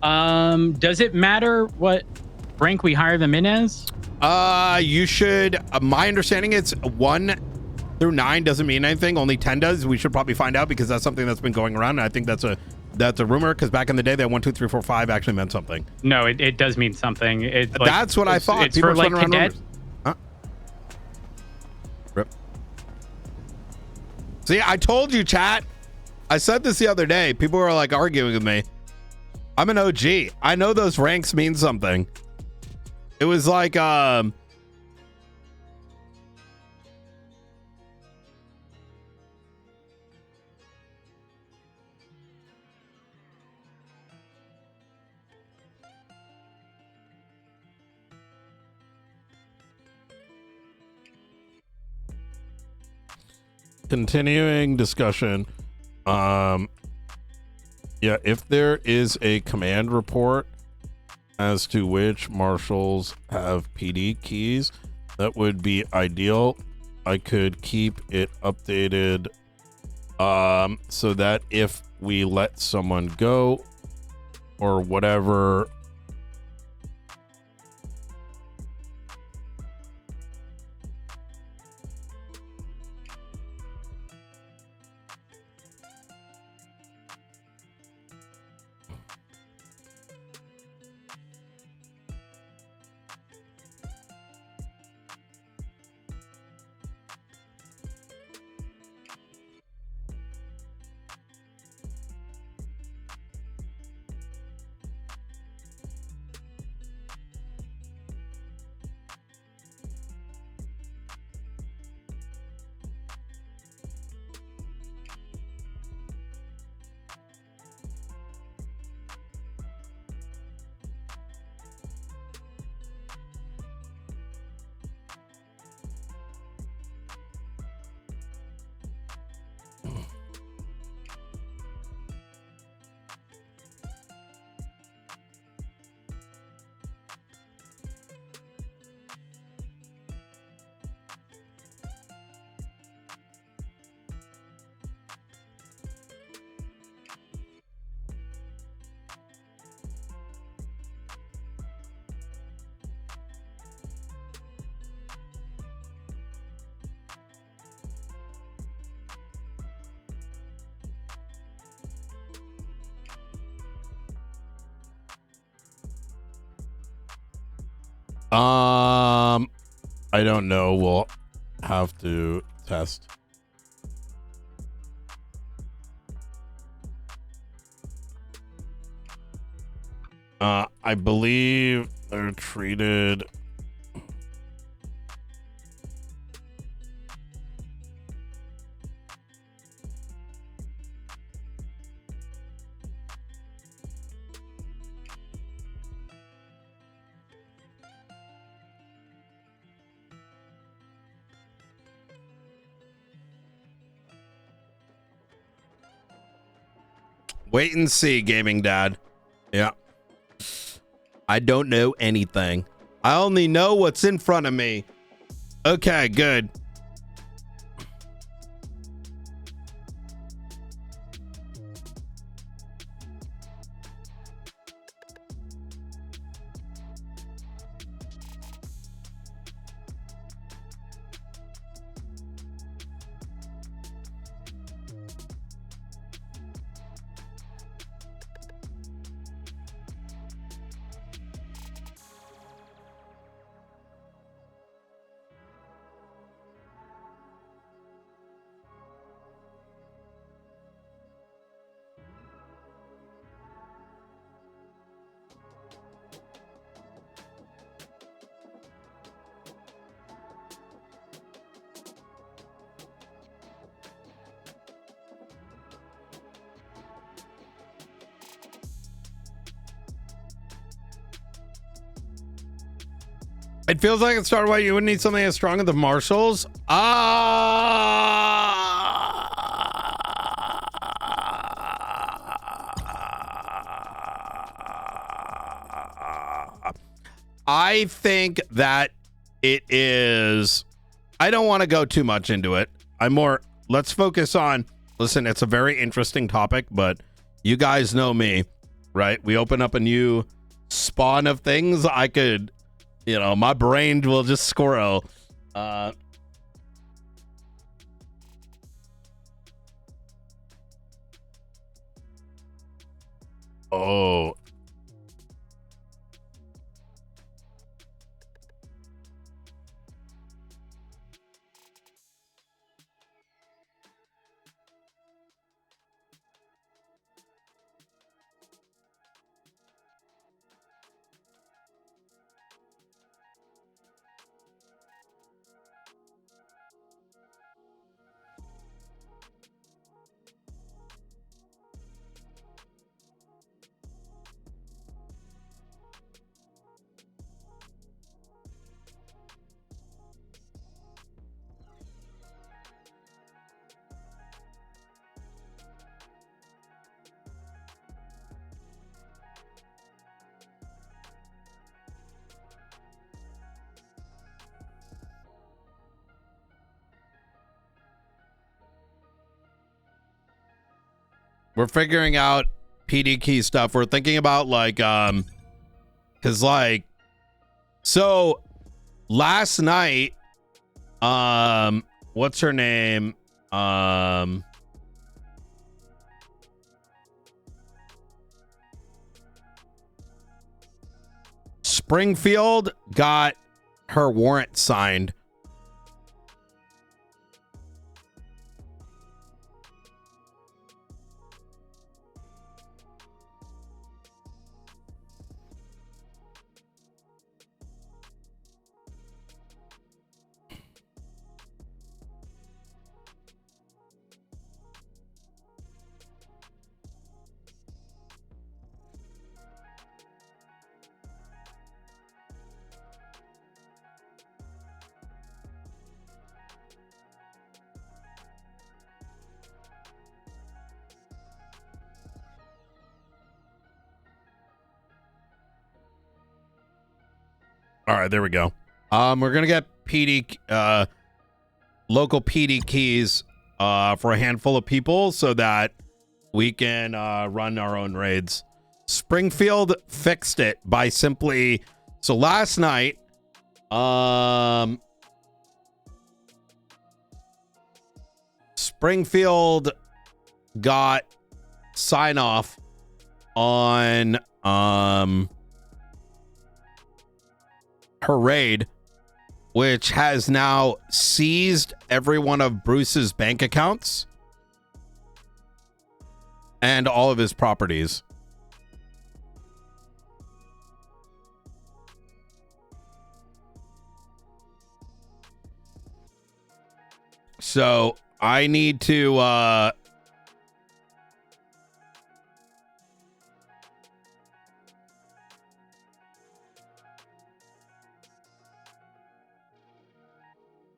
Does it matter what rank we hire them in as? You should. My understanding it's 1 through 9 doesn't mean anything. Only 10 does. We should probably find out because that's something that's been going around. And I think that's a rumor because back in the day that 1, 2, 3, 4, 5 actually meant something. No, it does mean something. Like, that's what I thought. It's for like cadet. Huh? Rip. See, I told you, chat. I said this the other day. People were like arguing with me. I'm an OG. I know those ranks mean something. It was like continuing discussion. Yeah, if there is a command report as to which marshals have PD keys, that would be ideal. I could keep it updated so that if we let someone go or whatever, I don't know. We'll have to test. I believe they're treated. Wait and see, gaming dad. Yeah. I don't know anything. I only know what's in front of me. Okay, good. It feels like it started. Why you would need something as strong as the Marshalls? I think that it is. I don't want to go too much into it. Let's focus on, listen, it's a very interesting topic, but you guys know me, right? We open up a new spawn of things. I could, my brain will just squirrel. Oh. We're figuring out PD key stuff. We're thinking about so last night, what's her name? Springfield got her warrant signed. All right, there we go. We're gonna get PD, local PD keys, for a handful of people so that we can run our own raids. Springfield fixed it by simply. So last night, Springfield got sign off on her raid, which has now seized every one of Bruce's bank accounts and all of his properties. So I need to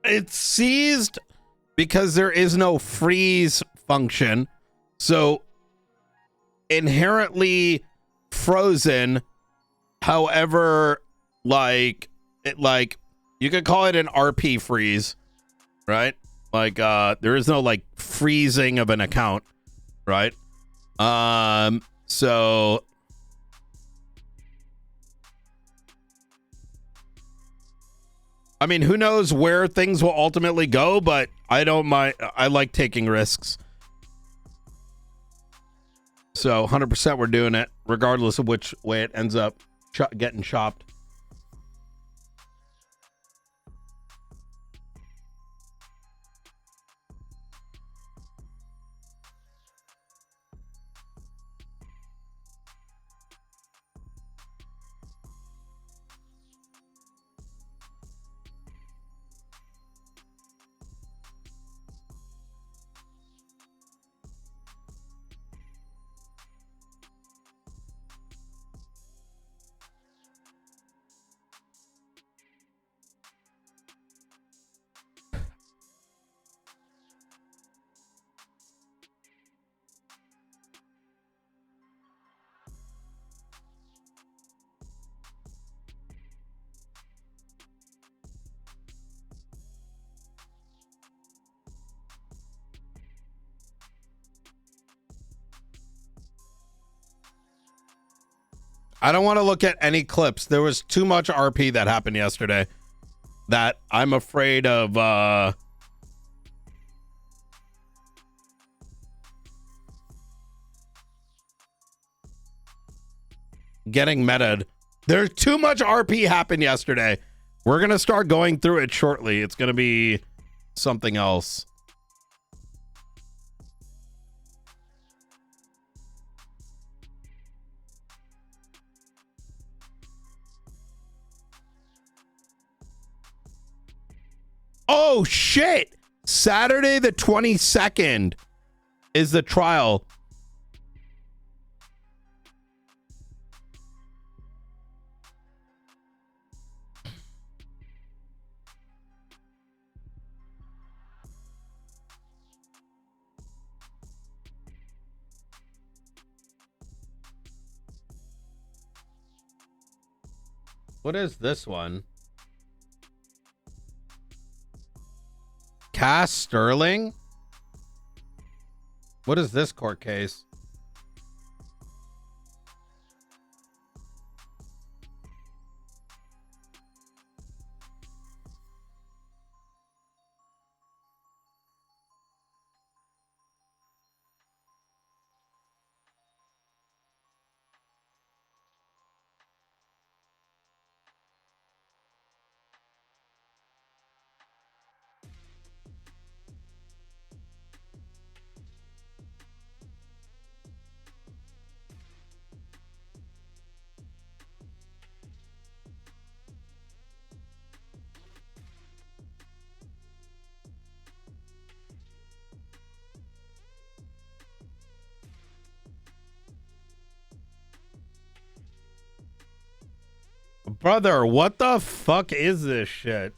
it's seized because there is no freeze function. So inherently frozen. However, you could call it an RP freeze, right? There is no freezing of an account, right? So I mean, who knows where things will ultimately go, but I don't mind. I like taking risks. So 100% we're doing it, regardless of which way it ends up getting chopped. I don't want to look at any clips. There was too much RP that happened yesterday that I'm afraid of getting meta'd. There's too much RP happened yesterday. We're going to start going through it shortly. It's going to be something else. Oh, shit. Saturday the 22nd is the trial. What is this one? Cass Sterling? What is this court case? Brother, what the fuck is this shit?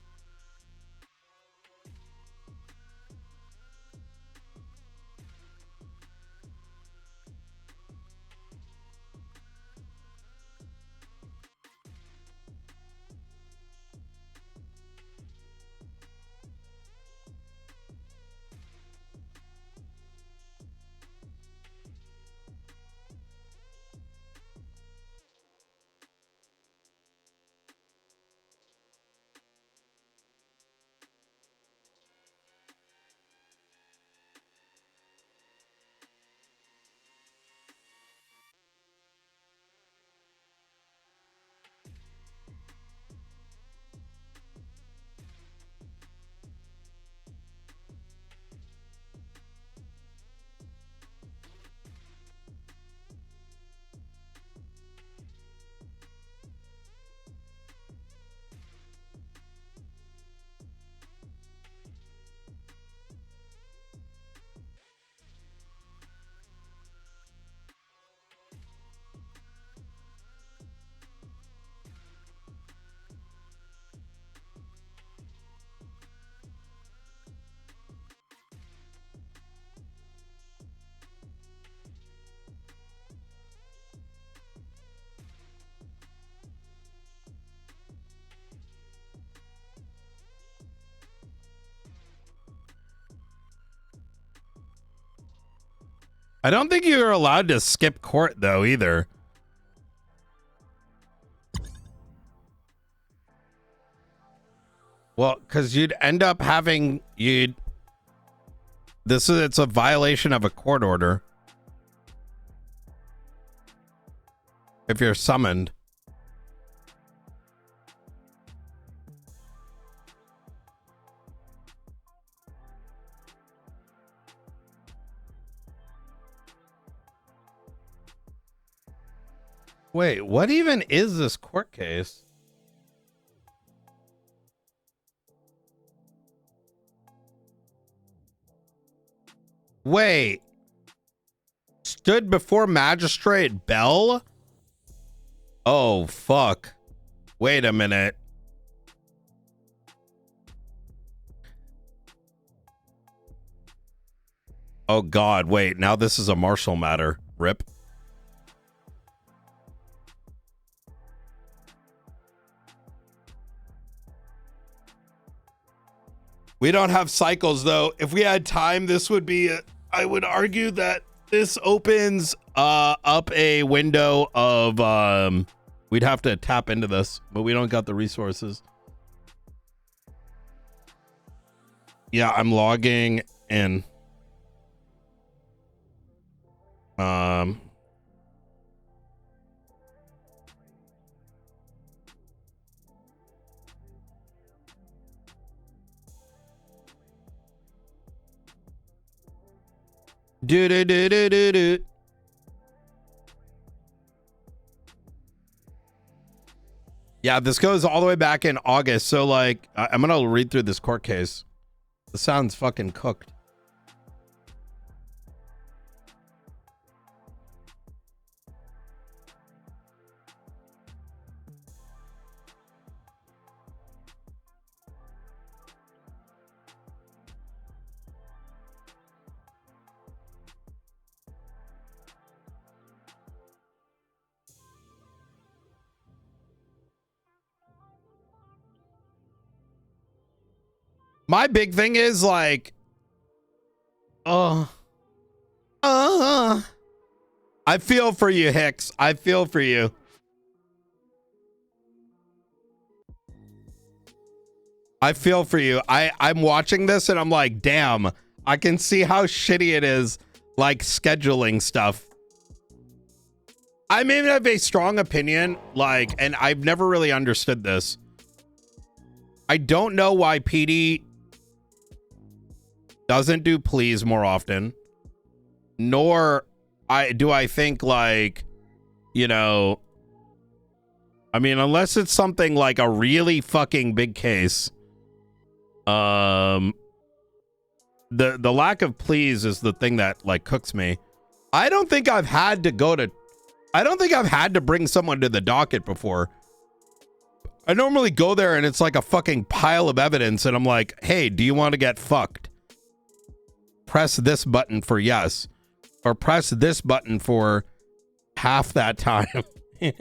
I don't think you're allowed to skip court though either. Well, because you'd end up having it's a violation of a court order if you're summoned. Wait, what even is this court case? Wait. Stood before Magistrate Bell? Oh, fuck. Wait a minute. Oh, God. Wait, now this is a martial matter. RIP. We don't have cycles, though. If we had time, this would be... I would argue that this opens up a window of We'd have to tap into this, but we don't got the resources. Yeah, I'm logging in. Do. Yeah, this goes all the way back in August. So like, I'm gonna read through this court case. This sounds fucking cooked. My big thing is like, I feel for you, Hicks. I feel for you. I feel for you. I'm watching this and I'm like, damn, I can see how shitty it is, like scheduling stuff. I may have a strong opinion, like, and I've never really understood this. I don't know why PD doesn't do pleas more often, nor do I think like, you know, I mean, unless it's something like a really fucking big case, the lack of pleas is the thing that like cooks me. I don't think I've had to bring someone to the docket before. I normally go there and it's like a fucking pile of evidence and I'm like, hey, do you want to get fucked? Press this button for yes, or press this button for half that time. You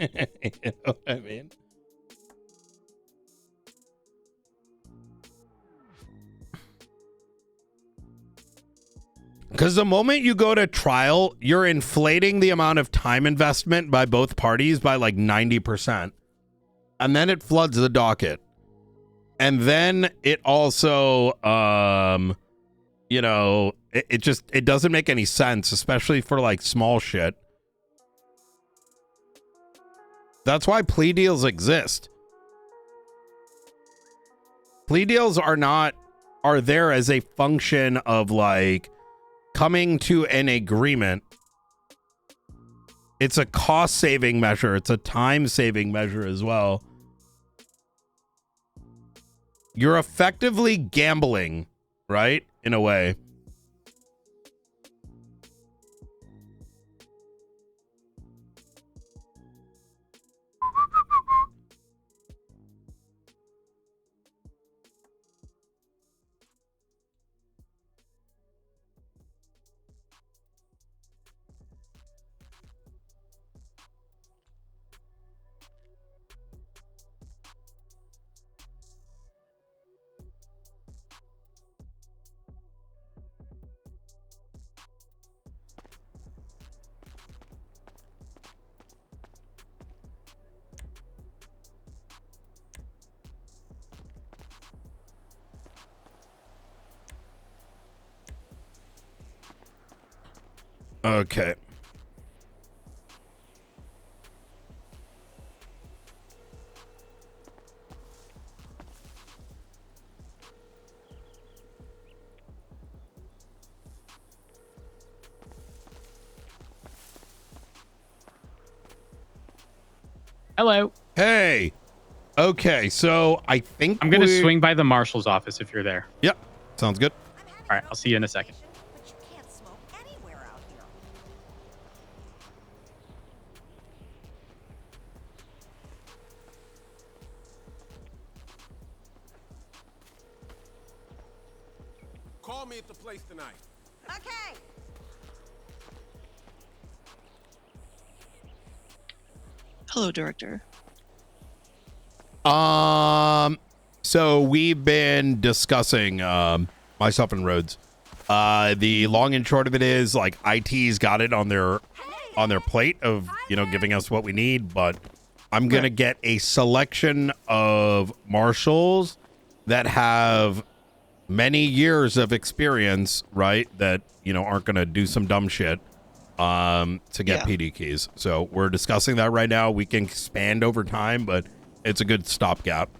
know what I mean? Because the moment you go to trial, you're inflating the amount of time investment by both parties by like 90%. And then it floods the docket. And then it also, you know, it doesn't make any sense, especially for like small shit. That's why plea deals exist. Plea deals are there as a function of like coming to an agreement. It's a cost saving measure. It's a time saving measure as well. You're effectively gambling, right? In a way. Okay. Hello. Hey. Okay, so I think I'm going to swing by the marshal's office if you're there. Yep. Sounds good. All right, I'll see you in a second. But you can't smoke anywhere out here. Call me at the place tonight. Okay. Hello, Director. So we've been discussing myself and Rhodes. The long and short of it is like IT's got it on their plate of, you know, giving us what we need, but I'm going to get a selection of marshals that have many years of experience, right? That, you know, aren't going to do some dumb shit to get PD keys. So we're discussing that right now. We can expand over time, but it's a good stopgap.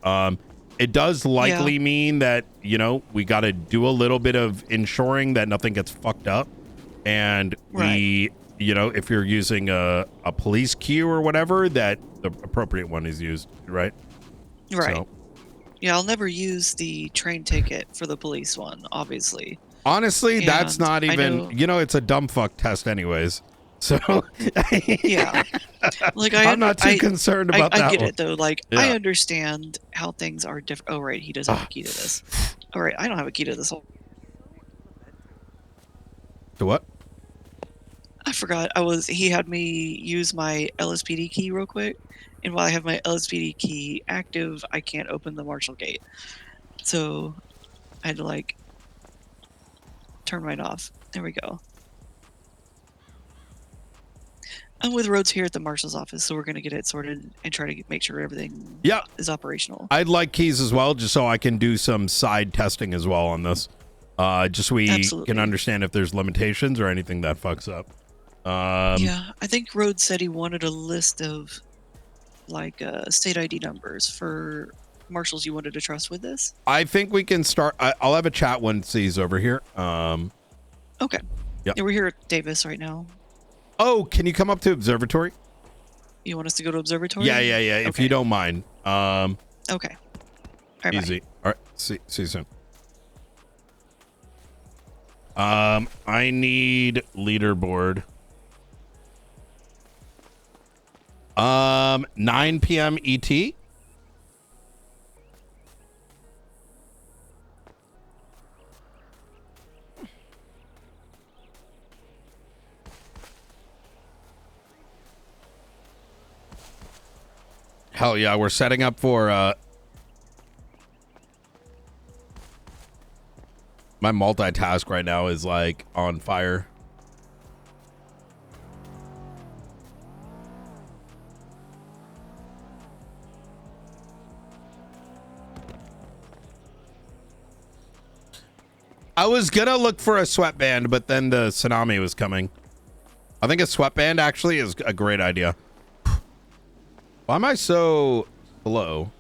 It does likely mean that, you know, we got to do a little bit of ensuring that nothing gets fucked up. And we, you know, if you're using a police queue or whatever, that the appropriate one is used, right? Right. So, yeah, I'll never use the train ticket for the police one, obviously. honestly, that's And not I even, know- you know, it's a dumb fuck test anyways. So, Yeah. Like I'm not too concerned about that I get one. it though. Like I Yeah. understand how things are different. Oh right, he doesn't have a key to this. All right, I don't have a key to this whole. To what? I forgot. He had me use my LSPD key real quick, and while I have my LSPD key active, I can't open the Marshall gate. So I had to like turn mine off. There we go. I'm with Rhodes here at the marshal's office, so we're gonna get it sorted and try to make sure everything is operational. I'd like keys as well, just so I can do some side testing as well on this. Just so we Absolutely. can understand if there's limitations or anything that fucks up. Yeah, I think Rhodes said he wanted a list of like state ID numbers for marshals you wanted to trust with this. I think we can start. I'll have a chat once he's over here. Okay. Yep. Yeah, we're here at Davis right now. Oh, can you come up to observatory? You want us to go to observatory? Yeah. If Okay. you don't mind. Okay. All right, Easy. All right. See you soon. I need leaderboard. 9 p.m. ET. Hell yeah, we're setting up for my multitask right now is like on fire. I was gonna look for a sweatband, but then the tsunami was coming. I think a sweatband actually is a great idea. Why am I so low?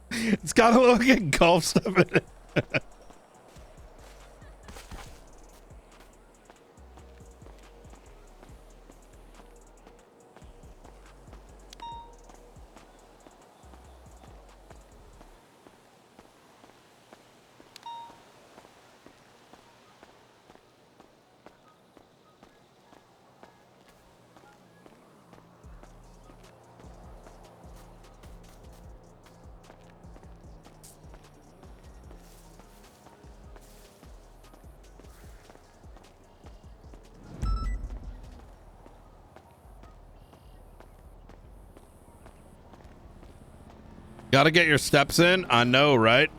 It's got a little like golf stuff in it. Gotta get your steps in. I know, right?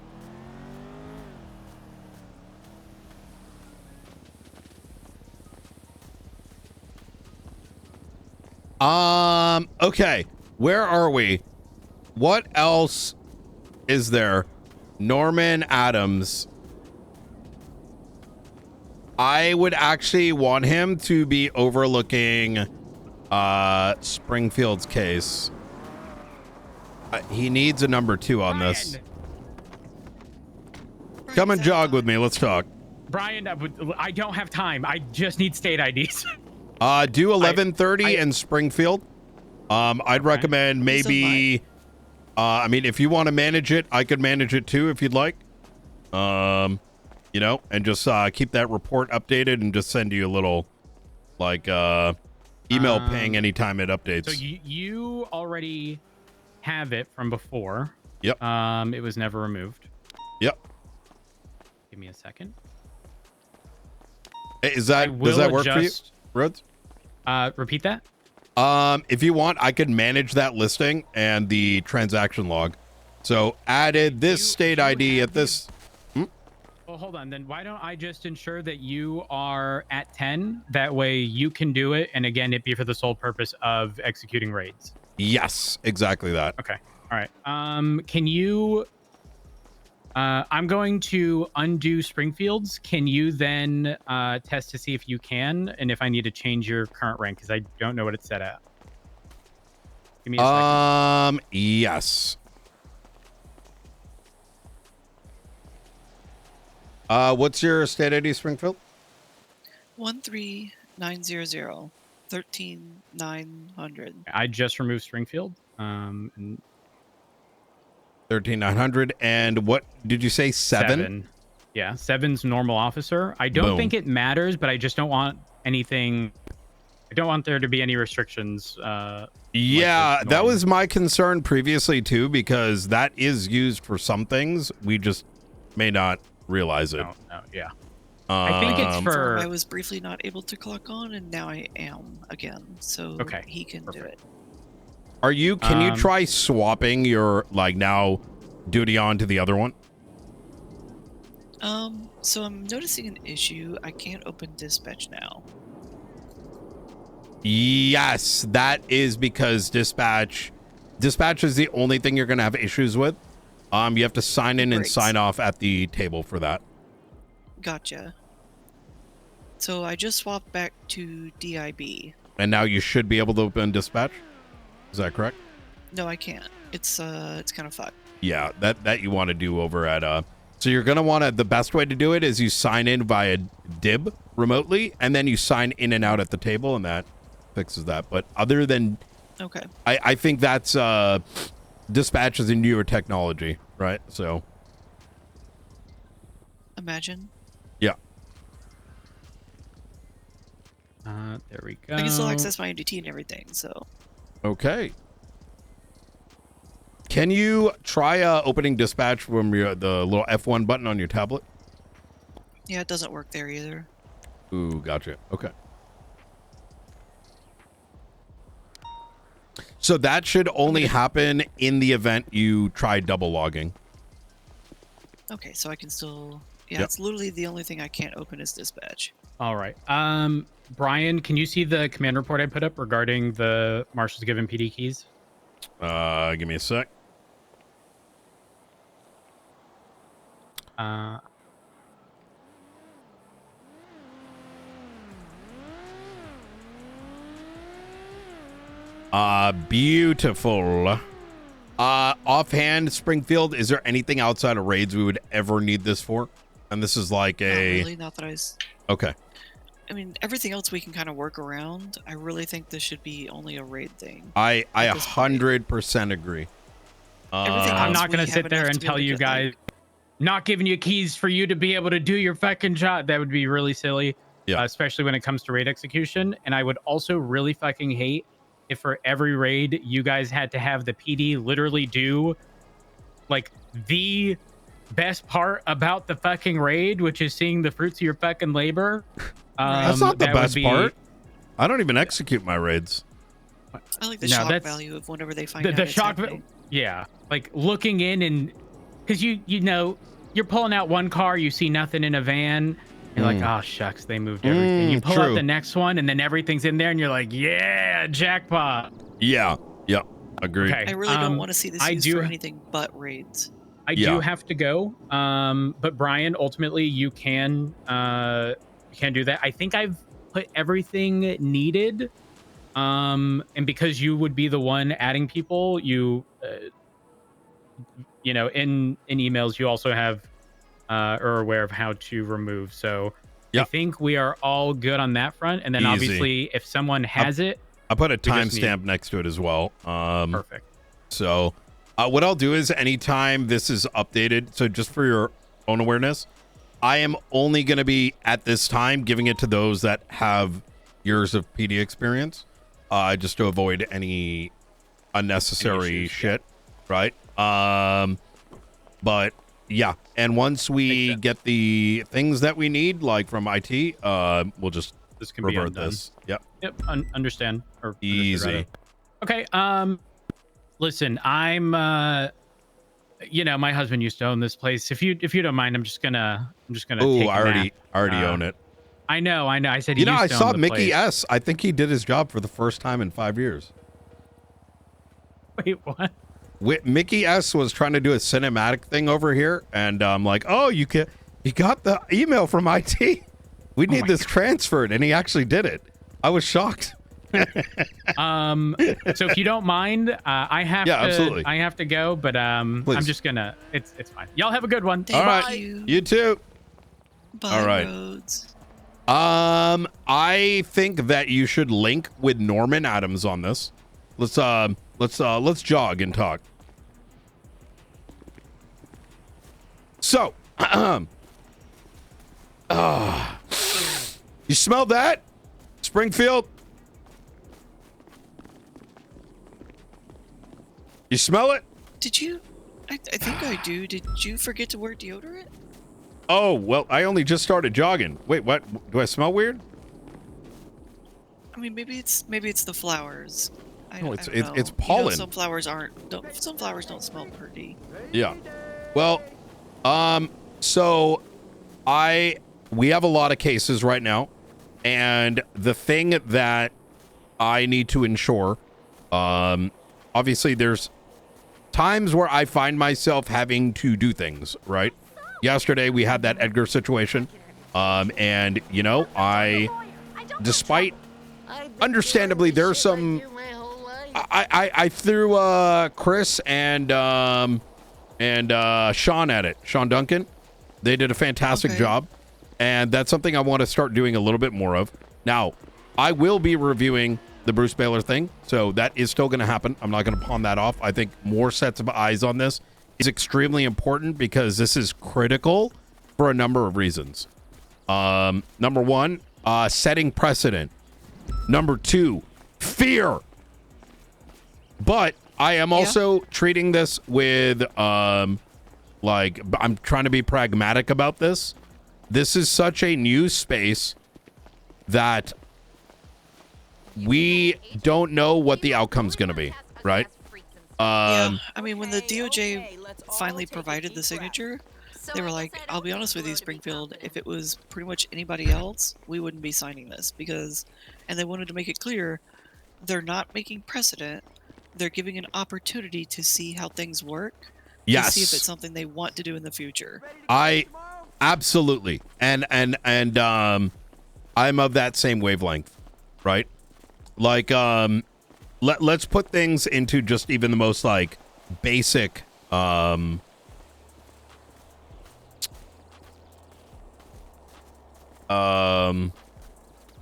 Okay. Where are we? What else is there? Norman Adams. I would actually want him to be overlooking Springfield's case. He needs a number 2 on this. Come and jog with me. Let's talk. Brian, I don't have time. I just need state IDs. Do 11:30 in Springfield. I'd recommend maybe. I mean, if you want to manage it, I could manage it too if you'd like. You know, and just keep that report updated and just send you a little, like, email ping anytime it updates. So you already have it from before. Yep. It was never removed. Yep. Give me a second. Does that work for you, Rhodes? Repeat that. If you want, I could manage that listing and the transaction log. So added this state ID at this. Well, hold on. Then why don't I just ensure that you are at 10? That way you can do it. And again, it be for the sole purpose of executing raids. Yes, exactly that. Okay. All right. Can you... I'm going to undo Springfield's. Can you then test to see if you can, and if I need to change your current rank, because I don't know what it's set at. Give me a second. Yes. What's your state ID, Springfield? 13900 13900. I just removed Springfield. And 13900. And what did you say? 7? Yeah, 7's normal officer. I don't think it matters, but I just don't want anything. I don't want there to be any restrictions. Yeah, like that was my concern previously too, because that is used for some things. We just may not realize it. No, yeah. I think it's for. I was briefly not able to clock on, and now I am again. So he can do it. Are you? Can you try swapping your now duty on to the other one? So I'm noticing an issue. I can't open dispatch now. Yes, that is because dispatch is the only thing you're gonna have issues with. You have to sign in and sign off at the table for that. Gotcha. So I just swapped back to DIB. And now you should be able to open dispatch. Is that correct? No, I can't. It's kind of fucked. Yeah, that you want to do over at so you're gonna want to. The best way to do it is you sign in via DIB remotely, and then you sign in and out at the table, and that fixes that. But other than I think that's dispatch is a newer technology, right? So imagine. Yeah. There we go. I can still access my MDT and everything. So. Okay. Can you try opening dispatch from the little F1 button on your tablet? Yeah, it doesn't work there either. Ooh, gotcha. Okay. So that should only happen in the event you try double logging. Okay, so I can still... Yeah, it's literally the only thing I can't open is dispatch. All right. Brian, can you see the command report I put up regarding the marshals given PD keys? Give me a sec. Beautiful. Offhand, Springfield, is there anything outside of raids we would ever need this for? And this is like a... Not really, not that Okay. I mean, everything else we can kind of work around. I really think this should be only a raid thing. I 100% agree. I'm not going to sit there and tell you guys, not giving you keys for you to be able to do your fucking job. That would be really silly. Yeah. Especially when it comes to raid execution. And I would also really fucking hate if for every raid you guys had to have the PD literally do like the best part about the fucking raid, which is seeing the fruits of your fucking labor. That's not the best part. I don't even execute my raids. I like the shock value of whenever they find out the it's shock. happening. Yeah, like looking in and because you know you're pulling out one car, you see nothing in a van. You're like, oh shucks, they moved everything. You pull out the next one, and then everything's in there, and you're like, yeah, jackpot. Yeah, agreed. Okay. I really don't want to see this used for anything but raids. I do have to go, but Brian, ultimately, you can do that. I think I've put everything needed, and because you would be the one adding people, you know, in emails, you also have are aware of how to remove. So Yep. think we are all good on that front. And then Easy. obviously, if someone has it, I put a just need- timestamp next to it as well. perfect. So what I'll do is anytime this is updated, so just for your own awareness, I am only going to be at this time giving it to those that have years of PD experience, just to avoid any unnecessary shit, right? But yeah, and once we get the things that we need, like from IT, we'll just This can be revert undone. this. Yep, Yep. Understand. Or easy. understood, rather. Okay. Listen, I'm. You know, my husband used to own this place. If you don't mind, I'm just gonna. Oh, take a I already nap. own it. I know. I said. You know, I used to saw own the Mickey place. S. I think he did his job for the first time in 5 years. Wait, what? Mickey S was trying to do a cinematic thing over here, and I'm like, "Oh, you got the email from IT. We need my this God. transferred," and he actually did it. I was shocked. So if you don't mind, I have Yeah, to. absolutely. I have to go, but I'm Please. just gonna. It's fine. Y'all have a good one. Thank All right, you. you too. Bye, all right. Rhodes. I think that you should link with Norman Adams on this. Let's jog and talk. So, you smell that, Springfield? You smell it? Did you? I think I do. Did you forget to wear deodorant? Oh, well, I only just started jogging. Wait, what? Do I smell weird? I mean, maybe it's the flowers. No, I it's don't know. it's You know, pollen. some flowers some flowers don't smell pretty. Yeah. Well, so we have a lot of cases right now, and the thing that I need to ensure, obviously there's times where I find myself having to do things, right? Yesterday we had that Edgar situation, and you know, despite understandably there's some I threw Chris and Sean at it. Sean Duncan. They did a fantastic job, and that's something I want to start doing a little bit more of. Now, I will be reviewing the Bruce Baylor thing, so that is still going to happen. I'm not going to pawn that off. I think more sets of eyes on this is extremely important because this is critical for a number of reasons. Number one, setting precedent. Number two, fear. But I am also treating this with, like, I'm trying to be pragmatic about this. This is such a new space that we don't know what the outcome's going to be, right? Yeah, I mean, when the DOJ finally provided the signature, they were like, I'll be honest with you, Springfield, if it was pretty much anybody else, we wouldn't be signing this because, and they wanted to make it clear, they're not making precedent. They're giving an opportunity to see how things work. Yes. To see if it's something they want to do in the future. I absolutely. And I'm of that same wavelength, right? Like, let's put things into just even the most like basic,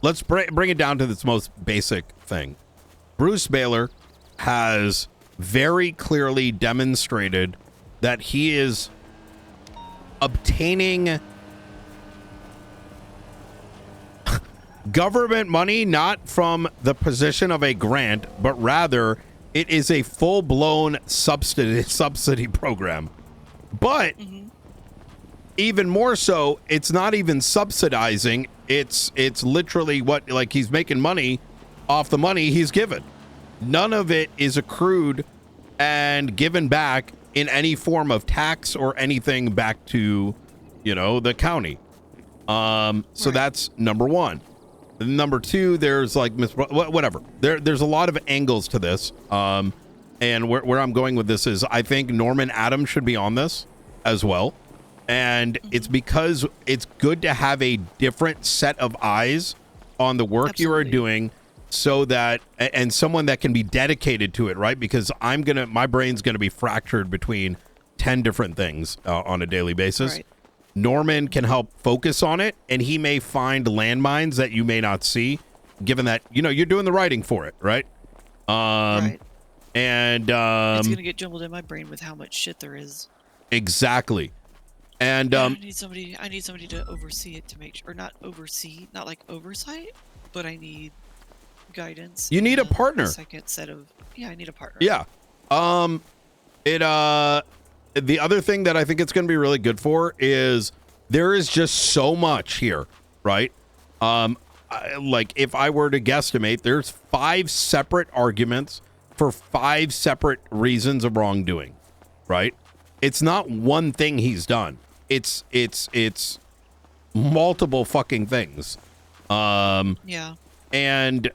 let's bring it down to this most basic thing. Bruce Baylor has very clearly demonstrated that he is obtaining government money not from the position of a grant, but rather it is a full-blown subsidy program. But even more so, it's not even subsidizing. It's literally what, like, he's making money off the money he's given. None of it is accrued and given back in any form of tax or anything back to, you know, the county. So that's number one. Number two, there's like whatever. There's a lot of angles to this. And where I'm going with this is I think Norman Adams should be on this as well. And it's because it's good to have a different set of eyes on the work you are doing, so that, and someone that can be dedicated to it, right? Because my brain's gonna be fractured between 10 different things on a daily basis. Right. Norman can help focus on it, and he may find landmines that you may not see, given that, you know, you're doing the writing for it, right? Right. And It's gonna get jumbled in my brain with how much shit there is. exactly. And I need somebody to oversee it to make sure, or not oversee, not like oversight, but I need guidance. You need a and partner. Second set of I need a partner. Yeah. The other thing that I think it's going to be really good for is there is just so much here, right? Like if I were to guesstimate, there's 5 separate arguments for 5 separate reasons of wrongdoing, right? It's not one thing he's done. It's multiple fucking things. Yeah. And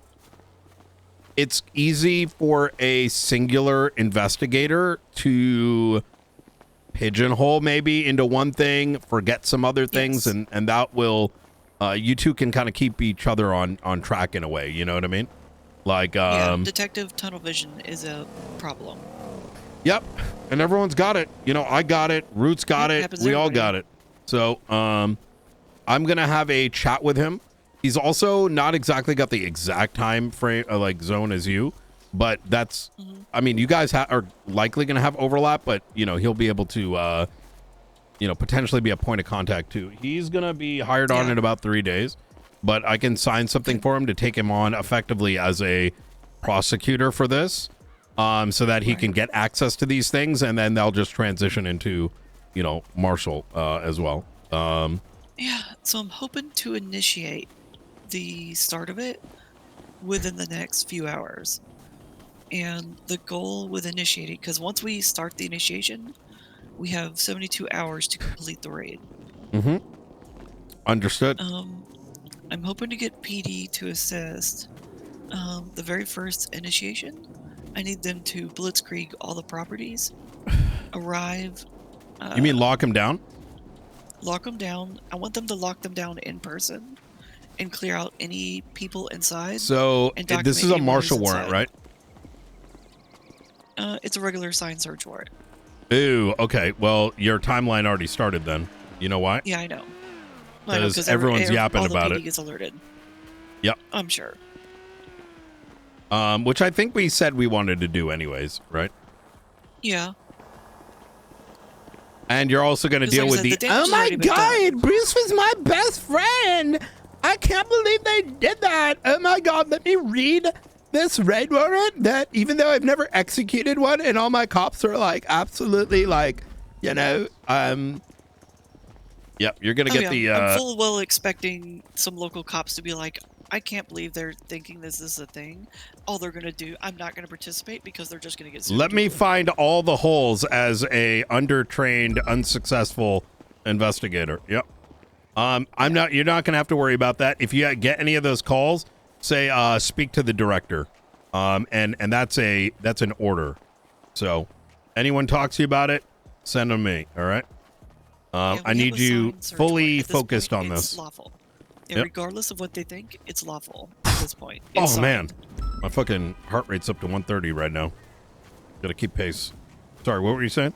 it's easy for a singular investigator to pigeonhole maybe into one thing, forget some other things, Yes. and that will you two can kind of keep each other on track in a way, you know what I mean? Like Yeah, detective tunnel vision is a problem. Yep. And everyone's got it. You know, I got it, Roots got It it, happens we to all everybody. got it. So I'm gonna have a chat with him. He's also not exactly got the exact time frame like zone as you, but that's I mean, you guys are likely gonna have overlap, but you know, he'll be able to you know, potentially be a point of contact too. He's gonna be hired on Yeah. in about 3 days, but I can sign something for him to take him on effectively as a prosecutor for this, so that he Right. can get access to these things, and then they'll just transition into, you know, Marshall as well. Yeah, so I'm hoping to initiate the start of it within the next few hours. And the goal with initiating, because once we start the initiation, we have 72 hours to complete the raid. Understood. I'm hoping to get PD to assist the very first initiation. I need them to blitzkrieg all the properties, arrive. You mean lock him down? Lock them down. I want them to lock them down in person and clear out any people inside. So and this is document a anyone who's marshal warrant, inside. right? It's a regular signed search warrant. Ooh, okay. Well, your timeline already started then. You know why? Yeah, I know. Because everyone's yapping all the about PD it. gets alerted. Yep. I'm sure. Which I think we said we wanted to do anyways, right? Yeah. And you're also going to 'Cause deal like I with said, the the damage has already been done. Bruce was my best friend. I can't believe they did that. Oh my God, let me read this raid warrant that even though I've never executed one and all my cops are like absolutely like, you know, yep, you're going to get the I'm full well expecting some local cops to be like, I can't believe they're thinking this is a thing. All they're gonna do, I'm not gonna participate because they're just gonna get sued. let me find all the holes as a undertrained, unsuccessful investigator. Yep. You're not going to have to worry about that. If you get any of those calls, say speak to the director. And that's an order. So anyone talks to you about it, send them me, all right? Yeah, I we need have a you signed search fully warrant. At this focused point, on it's this. lawful. Yeah, Yep. regardless of what they think, it's lawful at this point. Oh It's man, signed. my fucking heart rate's up to 130 right now. Gotta keep pace. Sorry, what were you saying?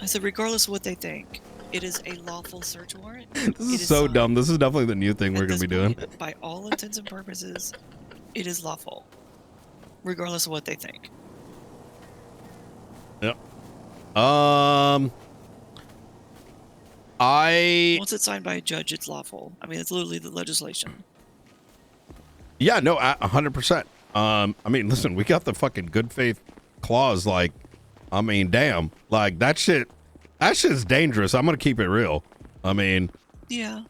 I said, regardless of what they think, it is a lawful search warrant. This It is so signed. dumb. This is definitely the new thing we're At gonna this be doing. point, by all intents and purposes, it is lawful, regardless of what they think. Yep. Once it's signed by a judge, it's lawful. I mean, it's literally the legislation. Yeah, no, 100%. I mean, listen, we got the fucking good faith clause. Like, I mean, damn, like that shit's dangerous. I'm gonna keep it real. I mean, Yeah.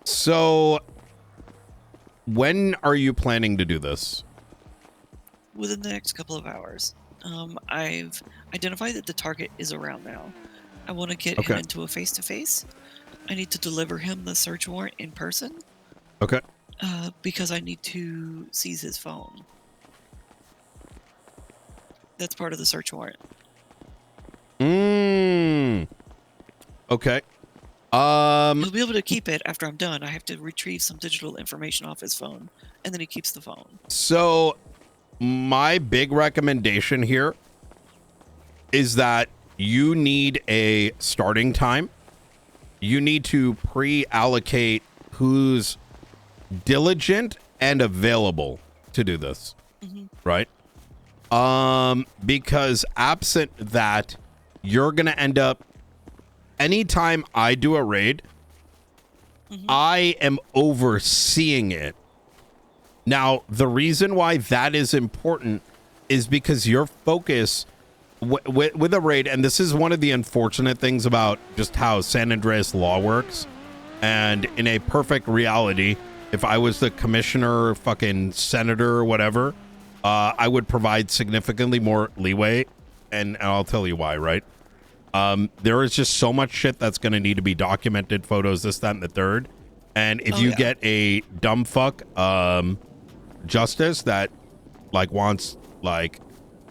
so when are you planning to do this? Within the next couple of hours. I've identified that the target is around now. I want to get Okay. him into a face-to-face. I need to deliver him the search warrant in person Okay. because I need to seize his phone. That's part of the search warrant. Okay. He'll be able to keep it after I'm done. I have to retrieve some digital information off his phone, and then he keeps the phone. So my big recommendation here is that you need a starting time. You need to pre-allocate who's diligent and available to do this, right? Because absent that, you're gonna end up, anytime I do a raid, I am overseeing it. Now, the reason why that is important is because your focus with a raid, and this is one of the unfortunate things about just how San Andreas law works, and in a perfect reality, if I was the commissioner, fucking senator, or whatever, I would provide significantly more leeway, and I'll tell you why, right? There is just so much shit that's going to need to be documented, photos, this, that, and the third, and if you get a dumb fuck justice that like wants like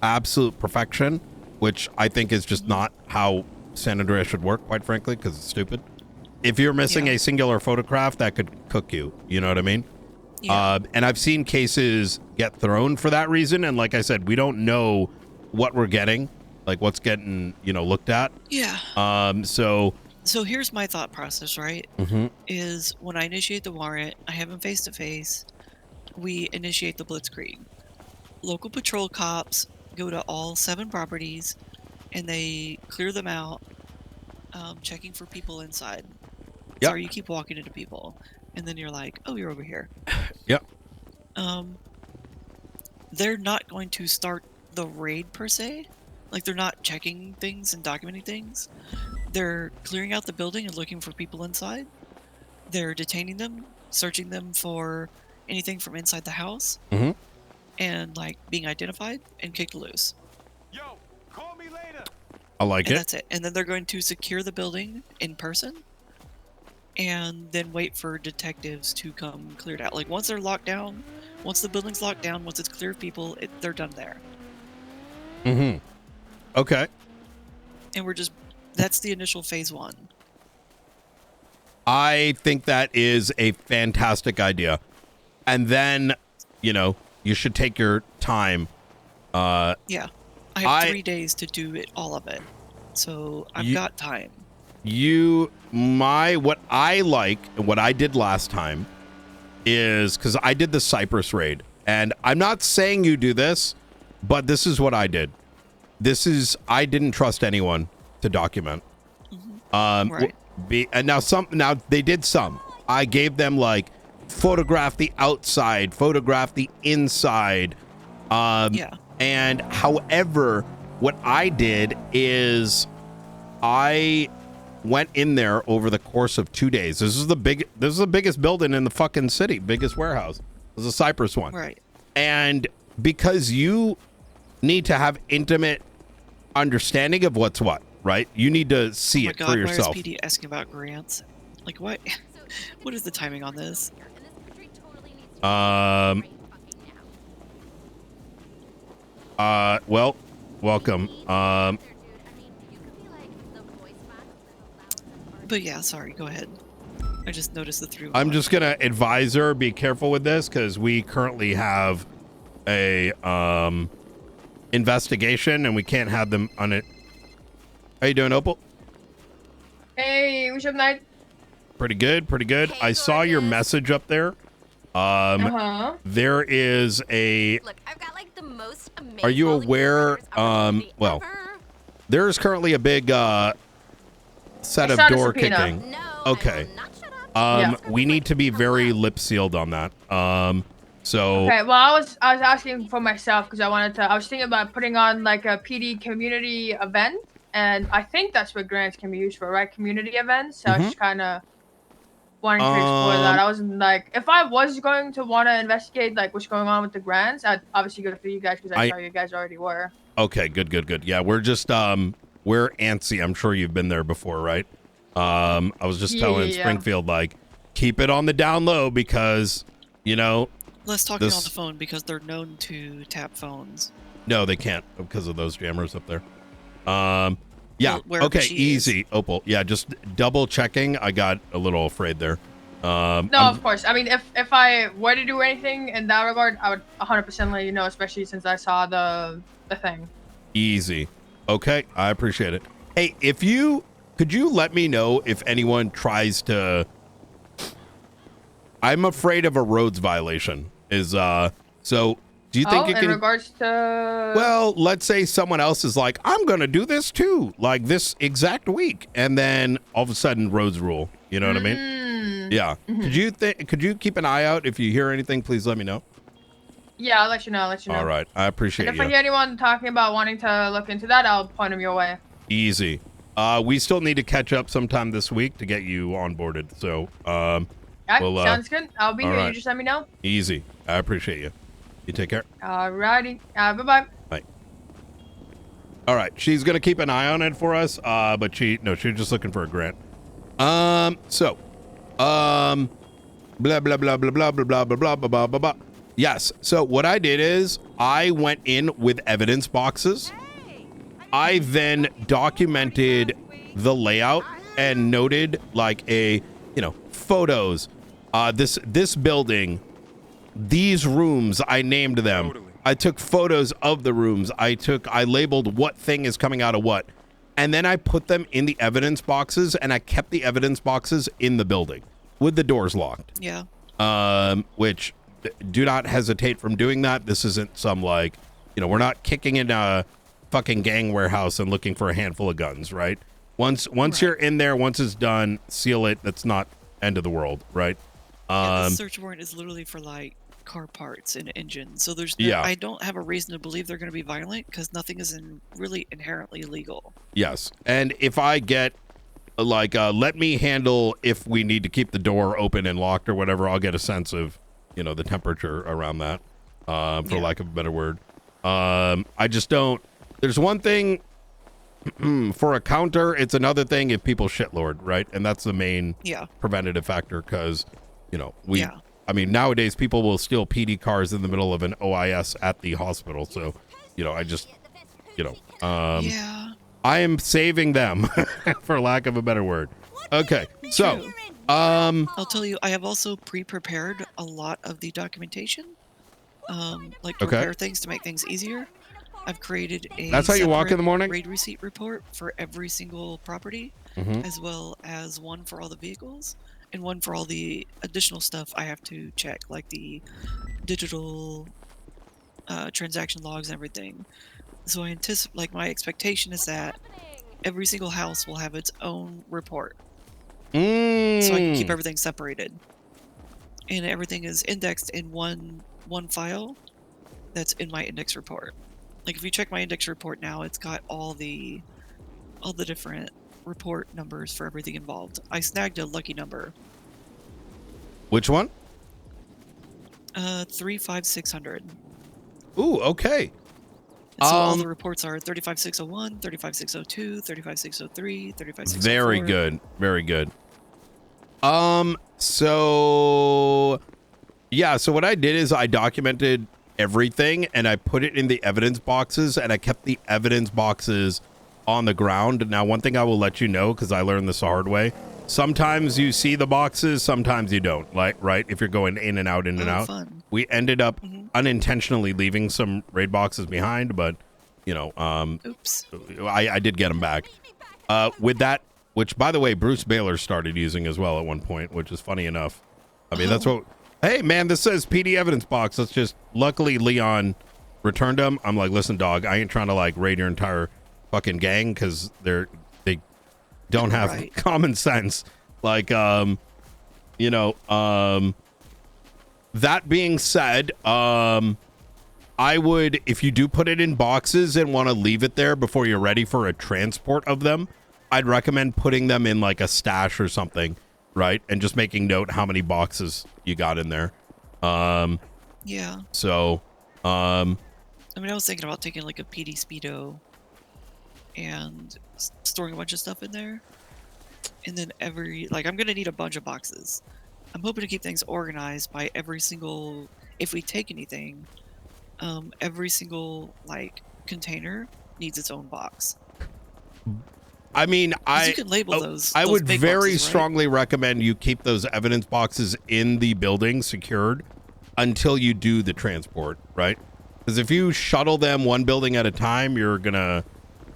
absolute perfection, which I think is just not how San Andreas should work, quite frankly, because it's stupid. If you're missing a singular photograph, that could cook you. You know what I mean? Yeah. And I've seen cases get thrown for that reason. And like I said, we don't know what we're getting, like what's getting, looked at. Yeah. So here's my thought process, right? Is when I initiate the warrant, I have them face to face. We initiate the blitzkrieg. Local patrol cops go to all 7 properties and they clear them out, checking for people inside. Yep. Sorry, you keep walking into people, and then you're like, oh, you're over here. Yep. They're not going to start the raid per se. Like, they're not checking things and documenting things. They're clearing out the building and looking for people inside. They're detaining them, searching them for anything from inside the house, and like being identified and kicked loose. Yo, call me later. I like And it. that's it. And then they're going to secure the building in person, and then wait for detectives to come clear it out. Like once they're locked down, once the building's locked down, once it's clear of people, they're done there. Okay. And that's the initial phase 1. I think that is a fantastic idea. And then, you should take your time. Yeah. I have 3 days to do it, all of it. So I've got time. What I like, and what I did last time is, because I did the Cypress raid, and I'm not saying you do this, but this is what I did. I didn't trust anyone to document. Right. And now they did some. I gave them like photograph the outside, photograph the inside. And however, what I did is I went in there over the course of 2 days. This is the biggest building in the fucking city, biggest warehouse. This is a Cypress one. Right. And because you need to have intimate understanding of what's what, right? You need to see it for yourself. Why is PD asking about grants? Like what? What is the timing on this? Well, welcome. But yeah, sorry, go ahead. I just noticed the 3. I'm just gonna advise her, be careful with this, because we currently have a investigation and we can't have them on it. How you doing, Opal? Hey, what's up, Knight? Pretty good, pretty good. I saw your message up there. There is a. Look, I've got like the most amazing. Are you aware? Well, there is currently a big set of door kicking. No, Okay. Yeah. We need to be very lip sealed on that. So. Okay, well, I was asking for myself because I was thinking about putting on like a PD community event, and I think that's what grants can be used for, right? Community events. So I was just kind of wanting to explore that. I wasn't like, if I was going to want to investigate like what's going on with the grants, I'd obviously go through you guys because I saw you guys already were. Okay, good. Yeah, we're just we're antsy. I'm sure you've been there before, right? I was just telling Springfield, like, keep it on the down low because, Less talking on the phone because they're known to tap phones. No, they can't because of those jammers up there. Yeah. Well, okay, easy, Opal. Yeah, just double checking. I got a little afraid there. No, of course. I mean, if I were to do anything in that regard, I would 100% let you know, especially since I saw the thing. Easy. Okay, I appreciate it. Hey, could you let me know if anyone tries to... I'm afraid of a roads violation. So do you think you can... in regards to... Well, let's say someone else is like, I'm going to do this too, like this exact week. And then all of a sudden roads rule. You know what I mean? Yeah. Could you keep an eye out? If you hear anything, please let me know. Yeah, I'll let you know. All right. I appreciate and if you. I hear anyone talking about wanting to look into that, I'll point them your way. Easy. We still need to catch up sometime this week to get you onboarded. So, Sounds good. I'll be here. right. You just let me know. Easy. I appreciate you. You take care. Alrighty. Bye-bye. Bye. All right. She's going to keep an eye on it for us. But she's just looking for a grant. Blah, blah, blah, blah, blah, blah, blah, blah, blah, blah, blah, blah, blah. Yes. So what I did is I went in with evidence boxes. I then documented the layout and noted like photos. This building, these rooms, I named them. Totally. I took photos of the rooms. I labeled what thing is coming out of what. And then I put them in the evidence boxes, and I kept the evidence boxes in the building with the doors locked. Yeah. Which do not hesitate from doing that. This isn't some we're not kicking in a fucking gang warehouse and looking for a handful of guns, right? Once you're in there, once it's done, seal it. That's not end of the world, right? The search warrant is literally for like car parts and engines. So I don't have a reason to believe they're going to be violent because nothing is really inherently illegal. Yes. And if I get let me handle if we need to keep the door open and locked or whatever, I'll get a sense of, the temperature around that, for lack of a better word. I just don't, there's one thing for a counter. It's another thing if people shitlord, right? And that's the main preventative factor. Cause nowadays people will steal PD cars in the middle of an OIS at the hospital. So, I just, I am saving them for lack of a better word. Okay. So, I'll tell you, I have also pre-prepared a lot of the documentation, prepare things to make things easier. I've created a That's how you walk in the morning? raid receipt report for every single property, as well as one for all the vehicles and one for all the additional stuff I have to check, like the digital transaction logs and everything. So I anticipate, my expectation is that every single house will have its own report. So I can keep everything separated. And everything is indexed in one file that's in my index report. Like if you check my index report now, it's got all the different report numbers for everything involved. I snagged a lucky number. Which one? 35600. Ooh, okay. And so all the reports are 35601, 35602, 35603, 35604. Very good. Very good. So what I did is I documented everything and I put it in the evidence boxes and I kept the evidence boxes on the ground. Now, one thing I will let you know, because I learned this the hard way, sometimes you see the boxes, sometimes you don't, right? If you're going in and out, Fun. We ended up unintentionally leaving some raid boxes behind, but oops. I did get them back. With that, which by the way, Bruce Baylor started using as well at one point, which is funny enough. I mean, that's what, hey man, this says PD evidence box. Let's just, luckily Leon returned them. I'm like, listen, dog, I ain't trying to raid your entire fucking gang because they don't have common sense. That being said, I would, if you do put it in boxes and want to leave it there before you're ready for a transport of them, I'd recommend putting them in a stash or something, right? And just making note how many boxes you got in there. Yeah. So, I was thinking about taking a PD Speedo and storing a bunch of stuff in there. And then I'm going to need a bunch of boxes. I'm hoping to keep things organized by every single, if we take anything, every single container needs its own box. I mean, you can label those. I would very boxes, strongly recommend you keep those evidence boxes in the building secured until you do the transport, right? Because if you shuttle them one building at a time, you're gonna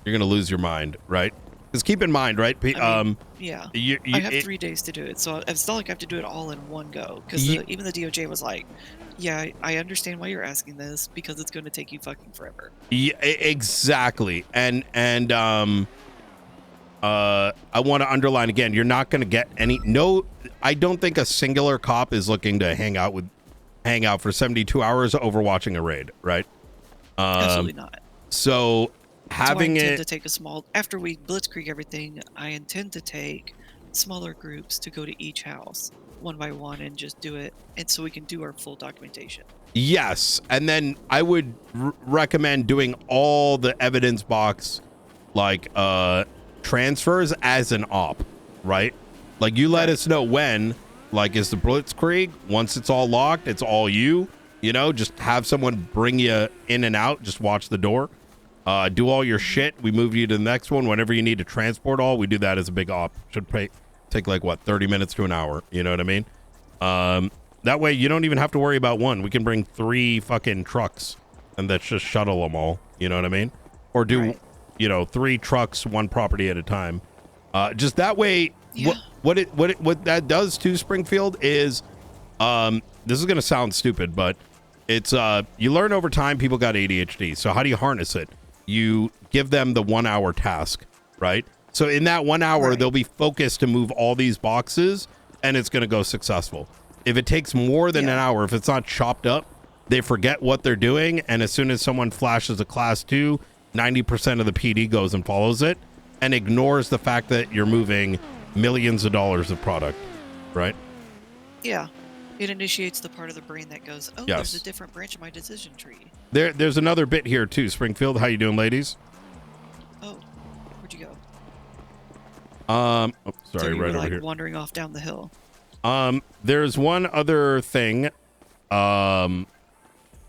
you're gonna lose your mind, right? Because keep in mind, right? Yeah. You, I have 3 days to do it, so it's not like I have to do it all in one go. Because even the DOJ was like, yeah, I understand why you're asking this, because it's going to take you fucking forever. Yeah, exactly. And I want to underline again, you're not going to get I don't think a singular cop is looking to hang out for 72 hours over watching a raid, right? Absolutely not. So having I intend to take after we blitzkrieg everything, I intend to take smaller groups to go to each house one by one and just do it, and so we can do our full documentation. Yes, and then I would recommend doing all the evidence box like transfers as an op, right? Like you let us know when, like, is the blitzkrieg, once it's all locked, it's all you know, just have someone bring you in and out, just watch the door, do all your shit, we move you to the next one. Whenever you need to transport all, we do that as a big op. Should take like what, 30 minutes to an hour, you know what I mean? That way you don't even have to worry about one. We can bring 3 fucking trucks and that's just shuttle them all, you know what I mean? Or do you know, 3 trucks, 1 property at a time. Just that way. Yeah. What that does to Springfield is, this is gonna sound stupid, but it's you learn over time. People got ADHD, so how do you harness it? You give them the 1 hour task, right? So in that 1 hour, they'll be focused to move all these boxes, and it's gonna go successful. If it takes more than an hour, if it's not chopped up, they forget what they're doing, and as soon as someone flashes a class 2, 90% of the PD goes and follows it and ignores the fact that you're moving millions of dollars of product, right? Yeah. It initiates the part of the brain that goes, oh, yes, there's a different branch of my decision tree. There's another bit here too, Springfield. How you doing, ladies? Oh, where'd you go? Sorry, so you right were, over here. Wandering off down the hill. There's one other thing.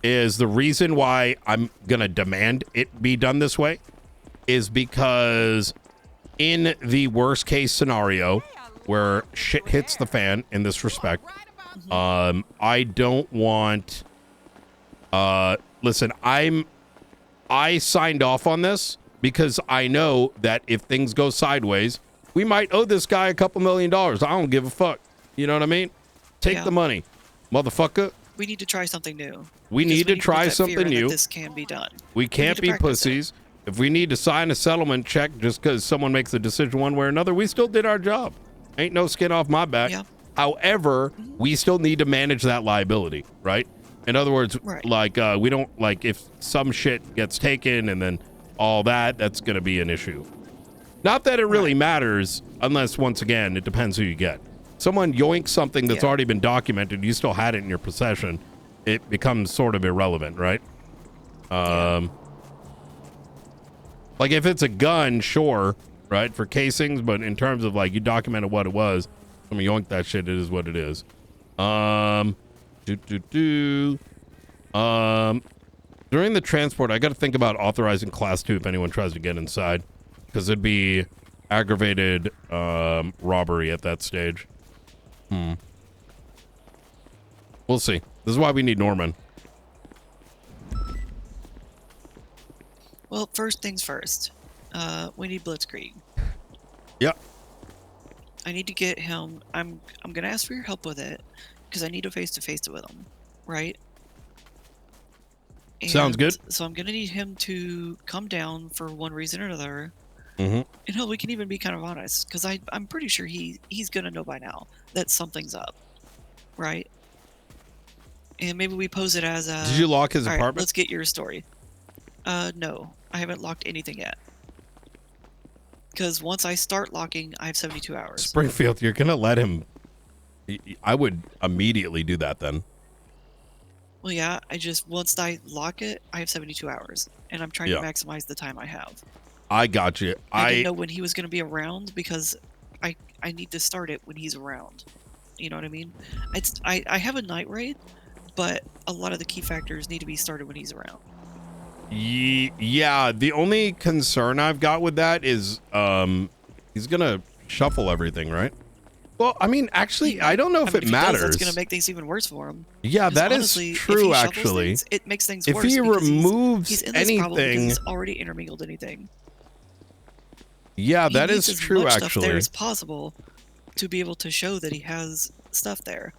Is the reason why I'm gonna demand it be done this way is because in the worst case scenario where shit hits the fan in this respect, I don't want, listen, I signed off on this because I know that if things go sideways, we might owe this guy a couple $1 million. I don't give a fuck. You know what I mean? Take the money, motherfucker. We need to try something new. We need to try something new. This can be done. We can't be pussies. If we need to sign a settlement check just because someone makes a decision one way or another, we still did our job. Ain't no skin off my back. Yeah. However, we still need to manage that liability, right? In other words, like we don't, like, if some shit gets taken and then all that's going to be an issue. Not that it really matters, unless, once again, it depends who you get. Someone yoinks something that's already been documented, you still had it in your possession, it becomes sort of irrelevant, right? Like if it's a gun, sure, right, for casings, but in terms of like you documented what it was, someone yoinked that shit, it is what it is. During the transport, I got to think about authorizing class 2 if anyone tries to get inside, because it'd be aggravated robbery at that stage. We'll see. This is why we need Norman. Well, first things first. We need Blitzkrieg. Yep. I need to get him. I'm gonna ask for your help with it because I need a face-to-face with him, right? And sounds good. So I'm gonna need him to come down for one reason or another. And hell, we can even be kind of honest, because I'm pretty sure he's gonna know by now that something's up, right? And maybe we pose it as a. Did you lock his apartment? Let's get your story. No, I haven't locked anything yet. Because once I start locking, I have 72 hours. Springfield, you're gonna let him. I would immediately do that then. Well, yeah, once I lock it, I have 72 hours, and I'm trying to maximize the time I have. I got you. I didn't know when he was going to be around because I need to start it when he's around. You know what I mean? I have a night raid, but a lot of the key factors need to be started when he's around. Yeah, the only concern I've got with that is he's going to shuffle everything, right? Well, I mean, actually, I don't know if it matters. That's going to make things even worse for him. Yeah, that honestly, is true, actually. Things, it makes things worse. If he removes he's in this anything... problem because he's already intermingled anything. Yeah, He that needs is as true, much stuff there actually. as possible to be able to show that he has stuff there.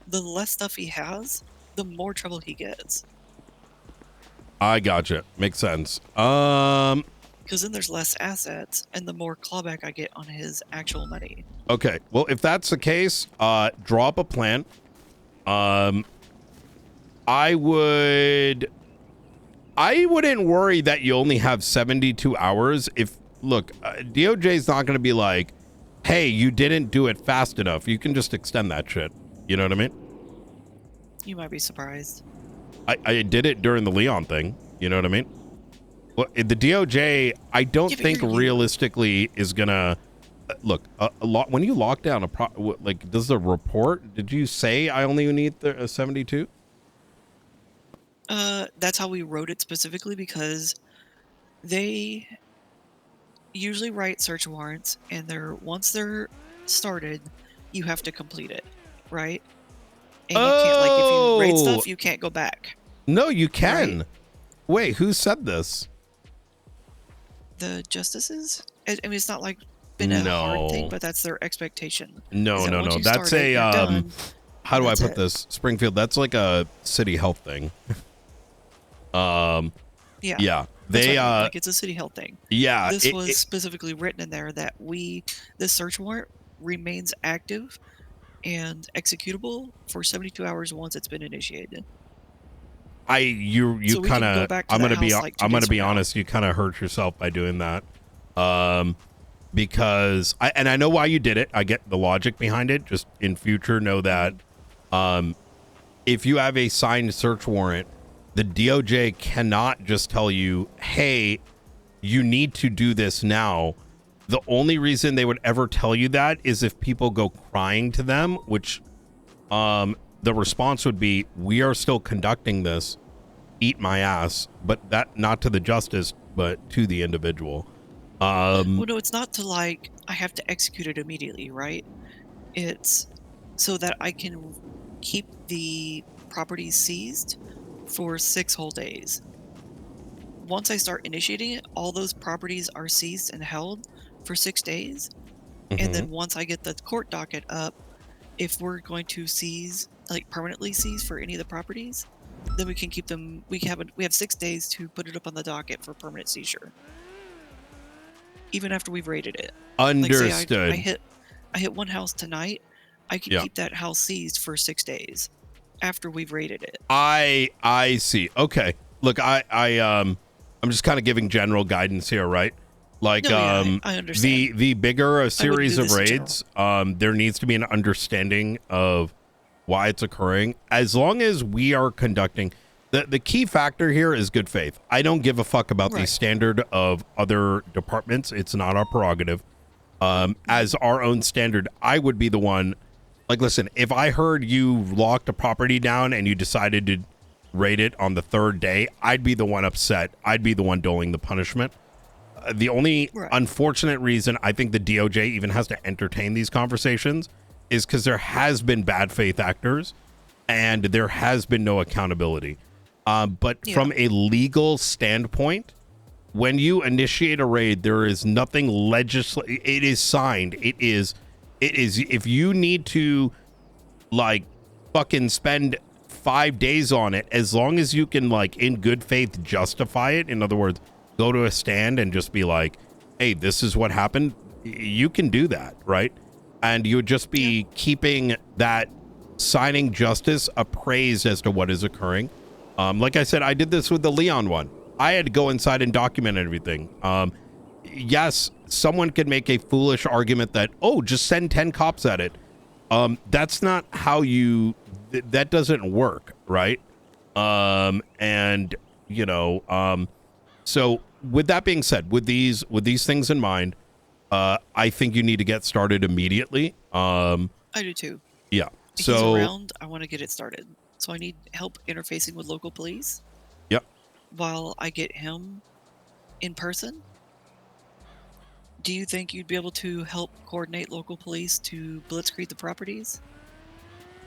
The less stuff he has, the more trouble he gets. I gotcha. Makes sense. Because then there's less assets, and the more clawback I get on his actual money. Okay. Well, if that's the case, draw up a plan. I wouldn't worry that you only have 72 hours. If look, DOJ is not going to be like, hey, you didn't do it fast enough. You can just extend that shit. You know what I mean? You might be surprised. I did it during the Leon thing. You know what I mean? Well, the DOJ, I don't think realistically is gonna look a lot when you lock down like. Does the report? Did you say I only need the 72? That's how we wrote it specifically because they usually write search warrants, and once they're started, you have to complete it, right? And you can't, like, if you raid stuff, you can't go back. No, you can. Right? Wait, who said this? The justices? I mean, it's not like been a hard thing, but that's their expectation. No. That's a how do I put this? Springfield. That's like a city health thing. Yeah. They like it's a city health thing. Yeah. This was specifically written in there that the search warrant remains active and executable for 72 hours once it's been initiated. You So kind of I'm gonna be now. honest, you kind of hurt yourself by doing that, because I know why you did it. I get the logic behind it. Just in future, know that if you have a signed search warrant, the DOJ cannot just tell you, hey, you need to do this now. The only reason they would ever tell you that is if people go crying to them, which the response would be, we are still conducting this, eat my ass, but that not to the justice, but to the individual. Well, no, it's not to like, I have to execute it immediately, right? It's so that I can keep the property seized for 6 whole days. Once I start initiating it, all those properties are seized and held for 6 days. And then once I get the court docket up, if we're going to seize, like permanently seize for any of the properties, then we can keep them. We have 6 days to put it up on the docket for permanent seizure, even after we've raided it. Understood. Like say I hit one house tonight. I can keep that house seized for 6 days after we've raided it. I see. Okay. Look, I'm just kind of giving general guidance here, right? Like, I understand. the bigger a series of raids, there needs to be an understanding of why it's occurring. As long as we are conducting, the key factor here is good faith. I don't give a fuck about the standard of other departments. It's not our prerogative. As our own standard, I would be the one. Like, listen, if I heard you locked a property down and you decided to raid it on the 3rd day, I'd be the one upset. I'd be the one doling the punishment. The only unfortunate reason I think the DOJ even has to entertain these conversations is because there has been bad faith actors and there has been no accountability. But from a legal standpoint, when you initiate a raid, there is nothing it is signed. It is if you need to like fucking spend 5 days on it, as long as you can like in good faith justify it, in other words, go to a stand and just be like, hey, this is what happened, you can do that, right? And you would just be keeping that signing justice appraised as to what is occurring. Like I said, I did this with the Leon one. I had to go inside and document everything. Yes, someone could make a foolish argument that, oh, just send 10 cops at it. That's not how that doesn't work, right? And you know, so with that being said, with these things in mind, I think you need to get started immediately. I do too. Yeah. He's So around, I want to get it started. So I need help interfacing with local police. Yep. While I get him in person. Do you think you'd be able to help coordinate local police to blitzkrieg the properties?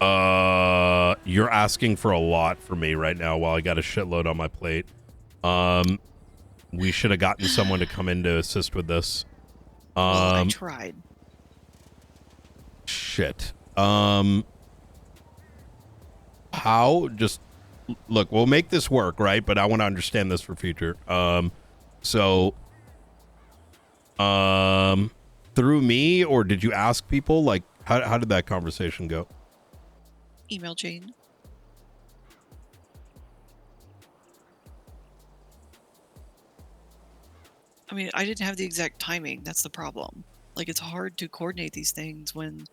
You're asking for a lot for me right now while I got a shitload on my plate. We should have gotten someone to come in to assist with this. Well, I tried. Shit. How? Just look, we'll make this work, right? But I want to understand this for future. Through me, or did you ask people? Like, how did that conversation go? Email chain. I mean, I didn't have the exact timing. That's the problem. Like, it's hard to coordinate these things when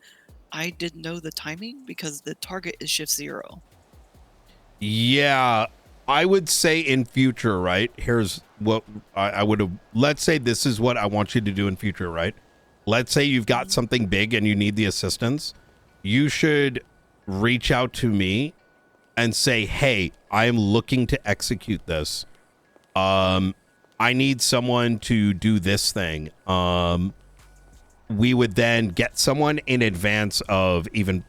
I didn't know the timing because the target is shift 0. Yeah, I would say in future, right? Here's what I would have. Let's say this is what I want you to do in future, right? Let's say you've got something big and you need the assistance. You should reach out to me and say, hey, I am looking to execute this. I need someone to do this thing. We would then get someone in advance of even,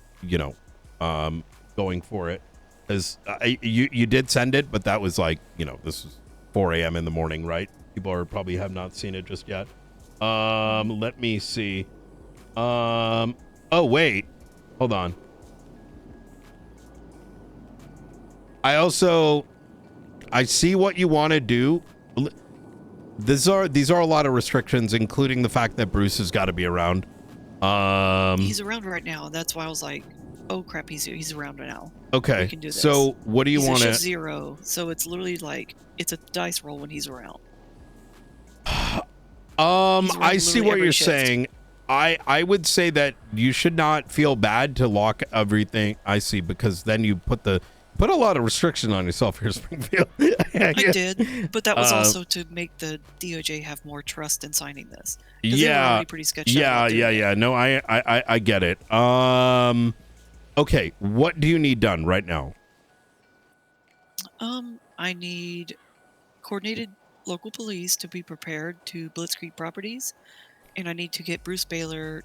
going for it. Because you did send it, but that was like, this is 4 a.m. in the morning, right? People probably have not seen it just yet. Let me see. Oh, wait. Hold on. I see what you want to do. These are a lot of restrictions, including the fact that Bruce has got to be around. He's around right now. That's why I was like, oh crap, he's around right now. Okay. We can do this. So what do you want to? Shift 0. So it's literally like it's a dice roll when he's around. I see what you're shift. saying. I would say that you should not feel bad to lock everything. I see, because then you put a lot of restriction on yourself here, Springfield. I did, but that was also to make the DOJ have more trust in signing this. They were already pretty sketchy. Yeah. No, I get it. Okay, what do you need done right now? I need coordinated local police to be prepared to blitzkrieg properties, and I need to get Bruce Baylor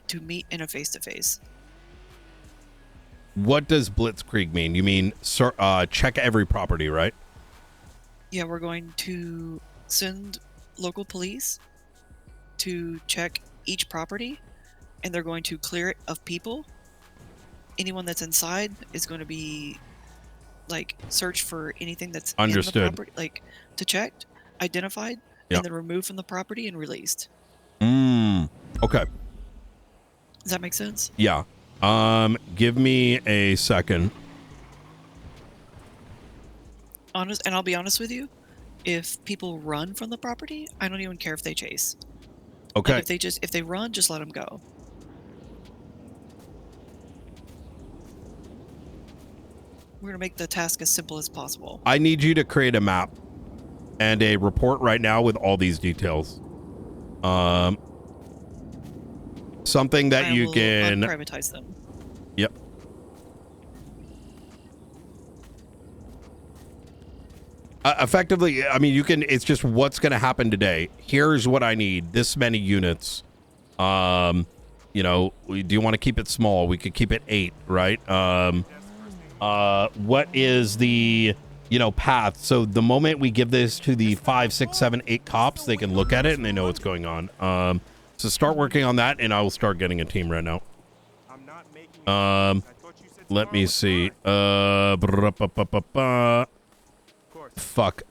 to meet in a face-to-face. What does blitzkrieg mean? You mean check every property, right? Yeah, we're going to send local police to check each property, and they're going to clear it of people. Anyone that's inside is going to be search for anything that's understood, in the property, to checked, identified, and then removed from the property and released. Okay. Does that make sense? Yeah. Give me a second. And I'll be honest with you, if people run from the property, I don't even care if they chase. Okay. If they run, just let them go. We're gonna make the task as simple as possible. I need you to create a map and a report right now with all these details. Something that you can privatize them. Yep. Effectively, I mean, you can. It's just what's going to happen today. Here's what I need. This many units. Do you want to keep it small? We could keep it 8, right? What is the path? So the moment we give this to the 5, 6, 7, 8 cops, they can look at it and they know what's going on. So start working on that, and I will start getting a team right now. Let me see. Fuck.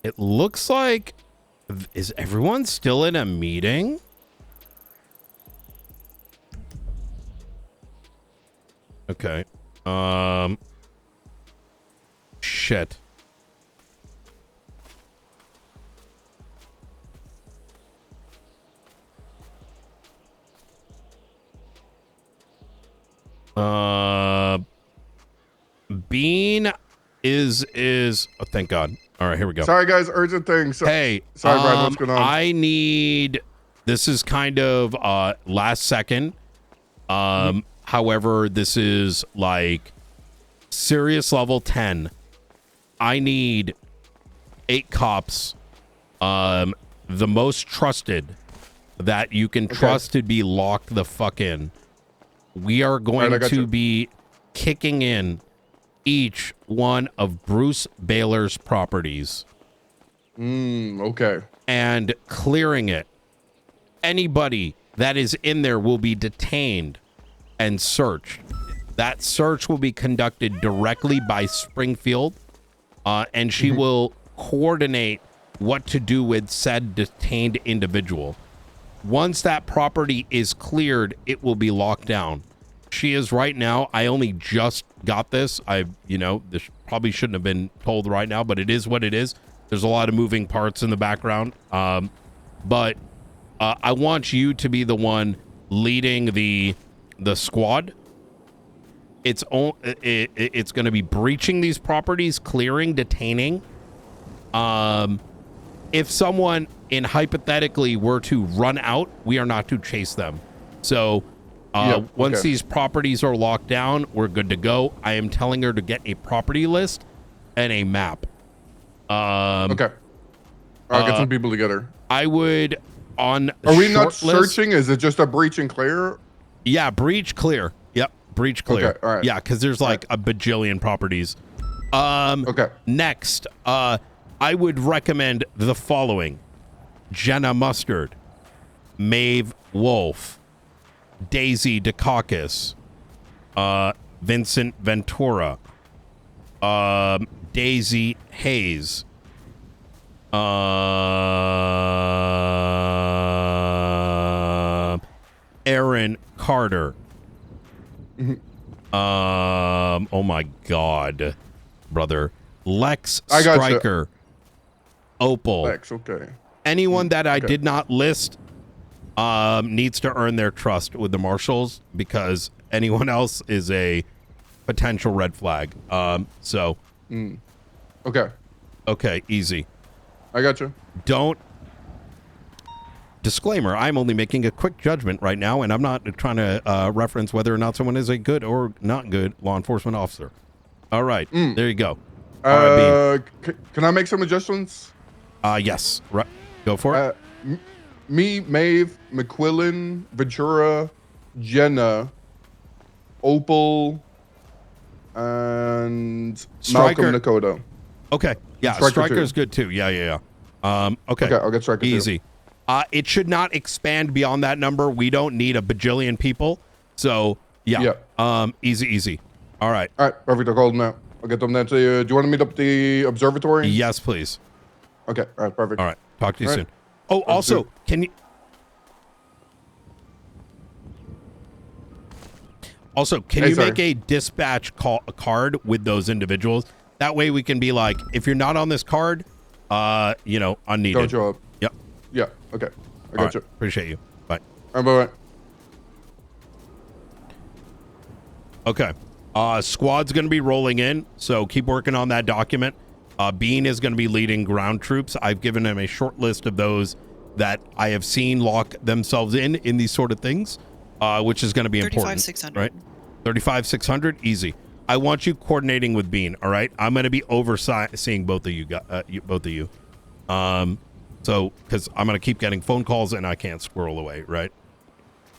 It looks like, is everyone still in a meeting? Okay. Shit. Bean is oh, thank God. All right, here we go. Sorry guys, urgent thing. Hey, sorry Brian, what's going on? I need, this is kind of last second. However, this is like serious level 10. I need 8 cops, the most trusted that you can trust to be locked the fuck in. We are going to be kicking in each one of Bruce Baylor's properties. Okay. And clearing it. Anybody that is in there will be detained and searched. That search will be conducted directly by Springfield, and she will coordinate what to do with said detained individual. Once that property is cleared, it will be locked down. She is right now. I only just got this. This probably shouldn't have been told right now, but it is what it is. There's a lot of moving parts in the background. But I want you to be the one leading the squad. It's going to be breaching these properties, clearing, detaining. If someone hypothetically were to run out, we are not to chase them. So once these properties are locked down, we're good to go. I am telling her to get a property list and a map. Okay. I'll get some people together. I would on. Are we not short list- searching? Is it just a breach and clear? Yeah, breach clear. Yep, breach clear. Okay, all right. Yeah, because there's like a bajillion properties. Okay. Next, I would recommend the following: Jenna Mustard, Maeve Wolf, Daisy Dukakis, Vincent Ventura, Daisy Hayes, Aaron Carter. Oh my God, brother. Lex Stryker. Opal. Lex, okay. Anyone that I did not list needs to earn their trust with the marshals, because anyone else is a potential red flag. Okay, easy. I got you. Disclaimer, I'm only making a quick judgment right now, and I'm not trying to reference whether or not someone is a good or not good law enforcement officer. All right, there you go. Can I make some adjustments? Yes. Right. Go for it. Me, Maeve, McQuillan, Ventura, Jenna, Opal, and Stryker. Malcolm Nakoda. Okay. Yeah, Stryker's good too. Yeah. Okay, I'll get Stryker easy. too. It should not expand beyond that number. We don't need a bajillion people. So, yeah. Easy. All right. All right, perfect. I'll call them now. I'll get them then to you. Do you want to meet up at the observatory? Yes, please. Okay. All right, perfect. All right. Talk to you All soon. right. Oh, also, can you... Also, can you make a dispatch card with those individuals? That way we can be like, if you're not on this card, unneeded. Don't show up. Yep. Yeah. Okay. I got you. Appreciate you. Bye. All right, bye. Okay. Squad's going to be rolling in, so keep working on that document. Bean is going to be leading ground troops. I've given him a short list of those that I have seen lock themselves in these sort of things, which is going to be important. 35,600. Right? 35,600, easy. I want you coordinating with Bean, all right? I'm going to be overseeing both of you. So, because I'm going to keep getting phone calls and I can't squirrel away, right?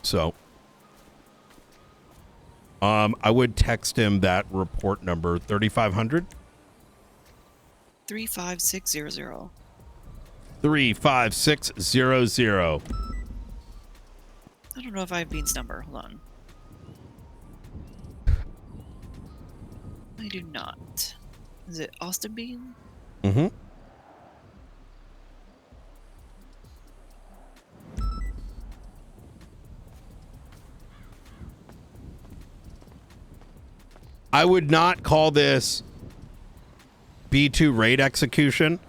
So, I would text him that report number, 3,500. 35600. 35600. I don't know if I have Bean's number. Hold on. I do not. Is it Austin Bean? Mm-hmm. I would not call this B2 raid execution.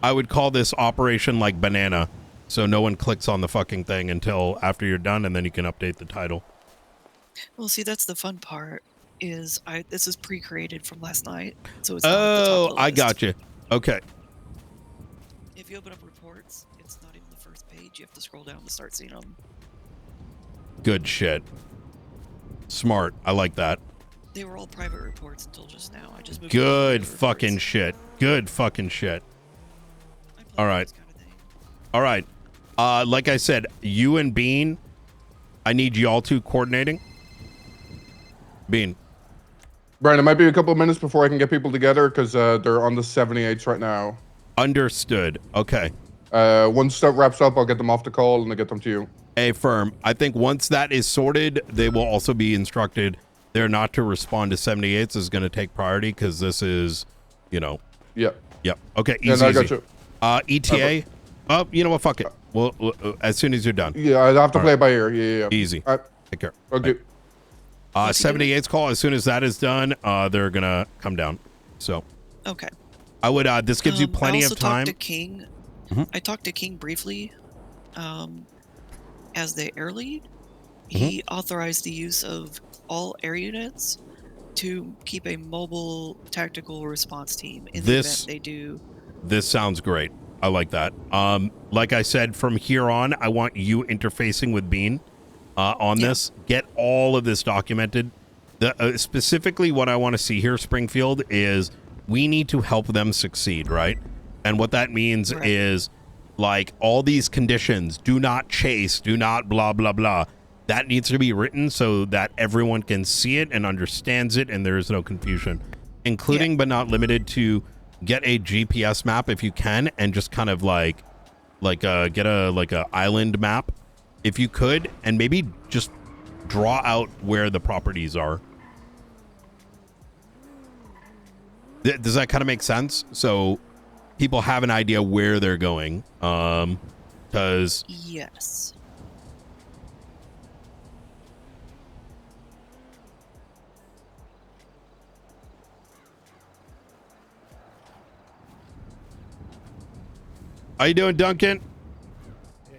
I would call this Operation like Banana, so no one clicks on the fucking thing until after you're done, and then you can update the title. Well, see, that's the fun part. This is pre-created from last night, so it's not at the top of the I list. got you. Okay. If you open up reports, it's not even the first page. You have to scroll down to start seeing them. Good shit. Smart. I like that. They were all private reports until just now. I just moved Good fucking shit. Good fucking shit. All right. All right. Like I said, you and Bean, I need y'all two coordinating. Bean. Brian, it might be a couple of minutes before I can get people together because they're on the 78s right now. Understood. Okay. Once stuff wraps up, I'll get them off the call and I'll get them to you. A firm. I think once that is sorted, they will also be instructed they're not to respond to 78s is going to take priority because this is, you know. Yep. Yep. Okay. Yeah, Easy. no, I got you. ETA. Oh, you know what? Fuck it. Well, as soon as you're done. Yeah, I have to play it by ear. Yeah. Easy. All right. Take care. Okay. Bye. 78's call. As soon as that is done, they're gonna come down. So. Okay. I would. This gives you plenty of time. Talked to King. I talked to King briefly. As the air lead, he authorized the use of all air units to keep a mobile tactical response team in the event they do. This sounds great. I like that. Like I said, from here on, I want you interfacing with Bean on this. Get all of this documented. Specifically, what I want to see here, Springfield, is we need to help them succeed, right? And what that means is, like, all these conditions, do not chase, do not blah, blah, blah. That needs to be written so that everyone can see it and understands it and there is no confusion, including but not limited to get a GPS map if you can, and just kind of get a island map if you could, and maybe just draw out where the properties are. Does that kind of make sense? So people have an idea where they're going. Because yes. How you doing, Duncan? Hey.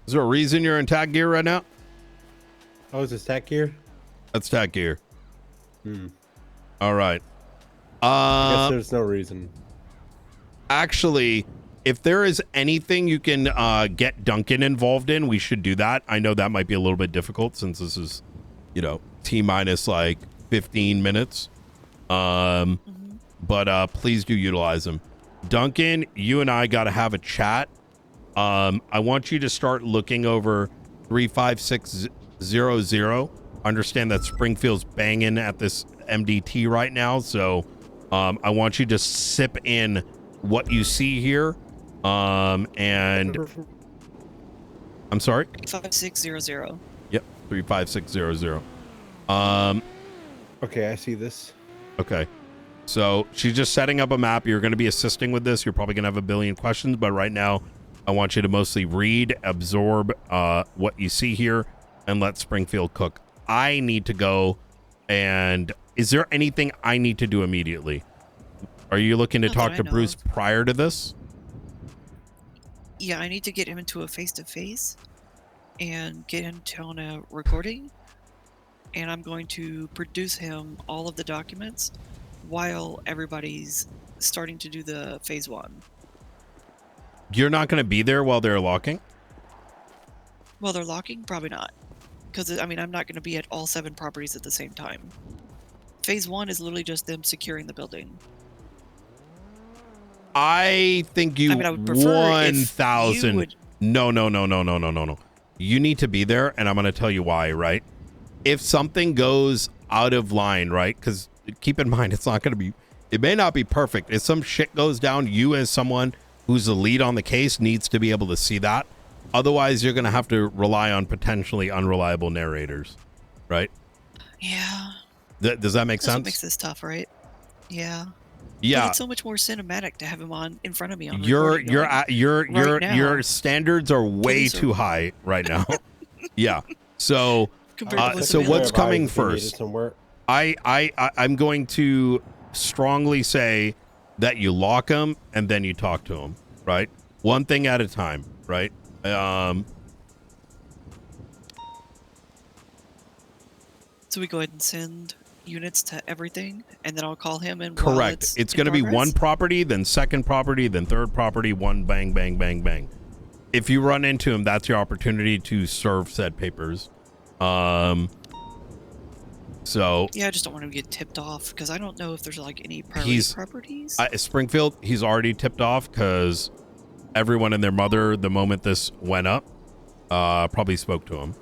Is there a reason you're in tag gear right now? Oh, is this tag gear? That's tag gear. All right. I guess there's no reason. Actually, if there is anything you can get Duncan involved in, we should do that. I know that might be a little bit difficult since this is, you know, T-minus like 15 minutes. But please do utilize them. Duncan, you and I got to have a chat. I want you to start looking over 35600. Understand that Springfield's banging at this MDT right now, so I want you to sip in what you see here. And I'm sorry? 5600. Yep, 35600. Okay, I see this. Okay. So she's just setting up a map. You're going to be assisting with this. You're probably going to have a billion questions, but right now I want you to mostly read, absorb what you see here, and let Springfield cook. I need to go, and is there anything I need to do immediately? Are you looking to talk to Bruce prior to this? Yeah, I need to get him into a face-to-face and get him on a recording, and I'm going to produce him all of the documents while everybody's starting to do the phase 1. You're not going to be there while they're locking? Well, they're locking? Probably not. Because, I mean, I'm not going to be at all 7 properties at the same time. Phase 1 is literally just them securing the building. I think you 1,000. Would... No. You need to be there, and I'm going to tell you why, right? If something goes out of line, right? Because keep in mind, it's not going to be, it may not be perfect. If some shit goes down, you as someone who's the lead on the case needs to be able to see that. Otherwise, you're going to have to rely on potentially unreliable narrators, right? Yeah. Does that make sense? That's what makes this tough, right? Yeah. Yeah. But it's so much more cinematic to have him on in front of me on your standards are way too high right now. Yeah. So what's coming first? I'm going to strongly say that you lock him and then you talk to him, right? One thing at a time, right? So we go ahead and send units to everything, and then I'll call him and correct. It's going to be one property, then second property, then third property, one bang, bang, bang, bang. If you run into him, that's your opportunity to serve said papers. So yeah, I just don't want him to get tipped off because I don't know if there's like any priority properties. Springfield, he's already tipped off because everyone and their mother, the moment this went up, probably spoke to him.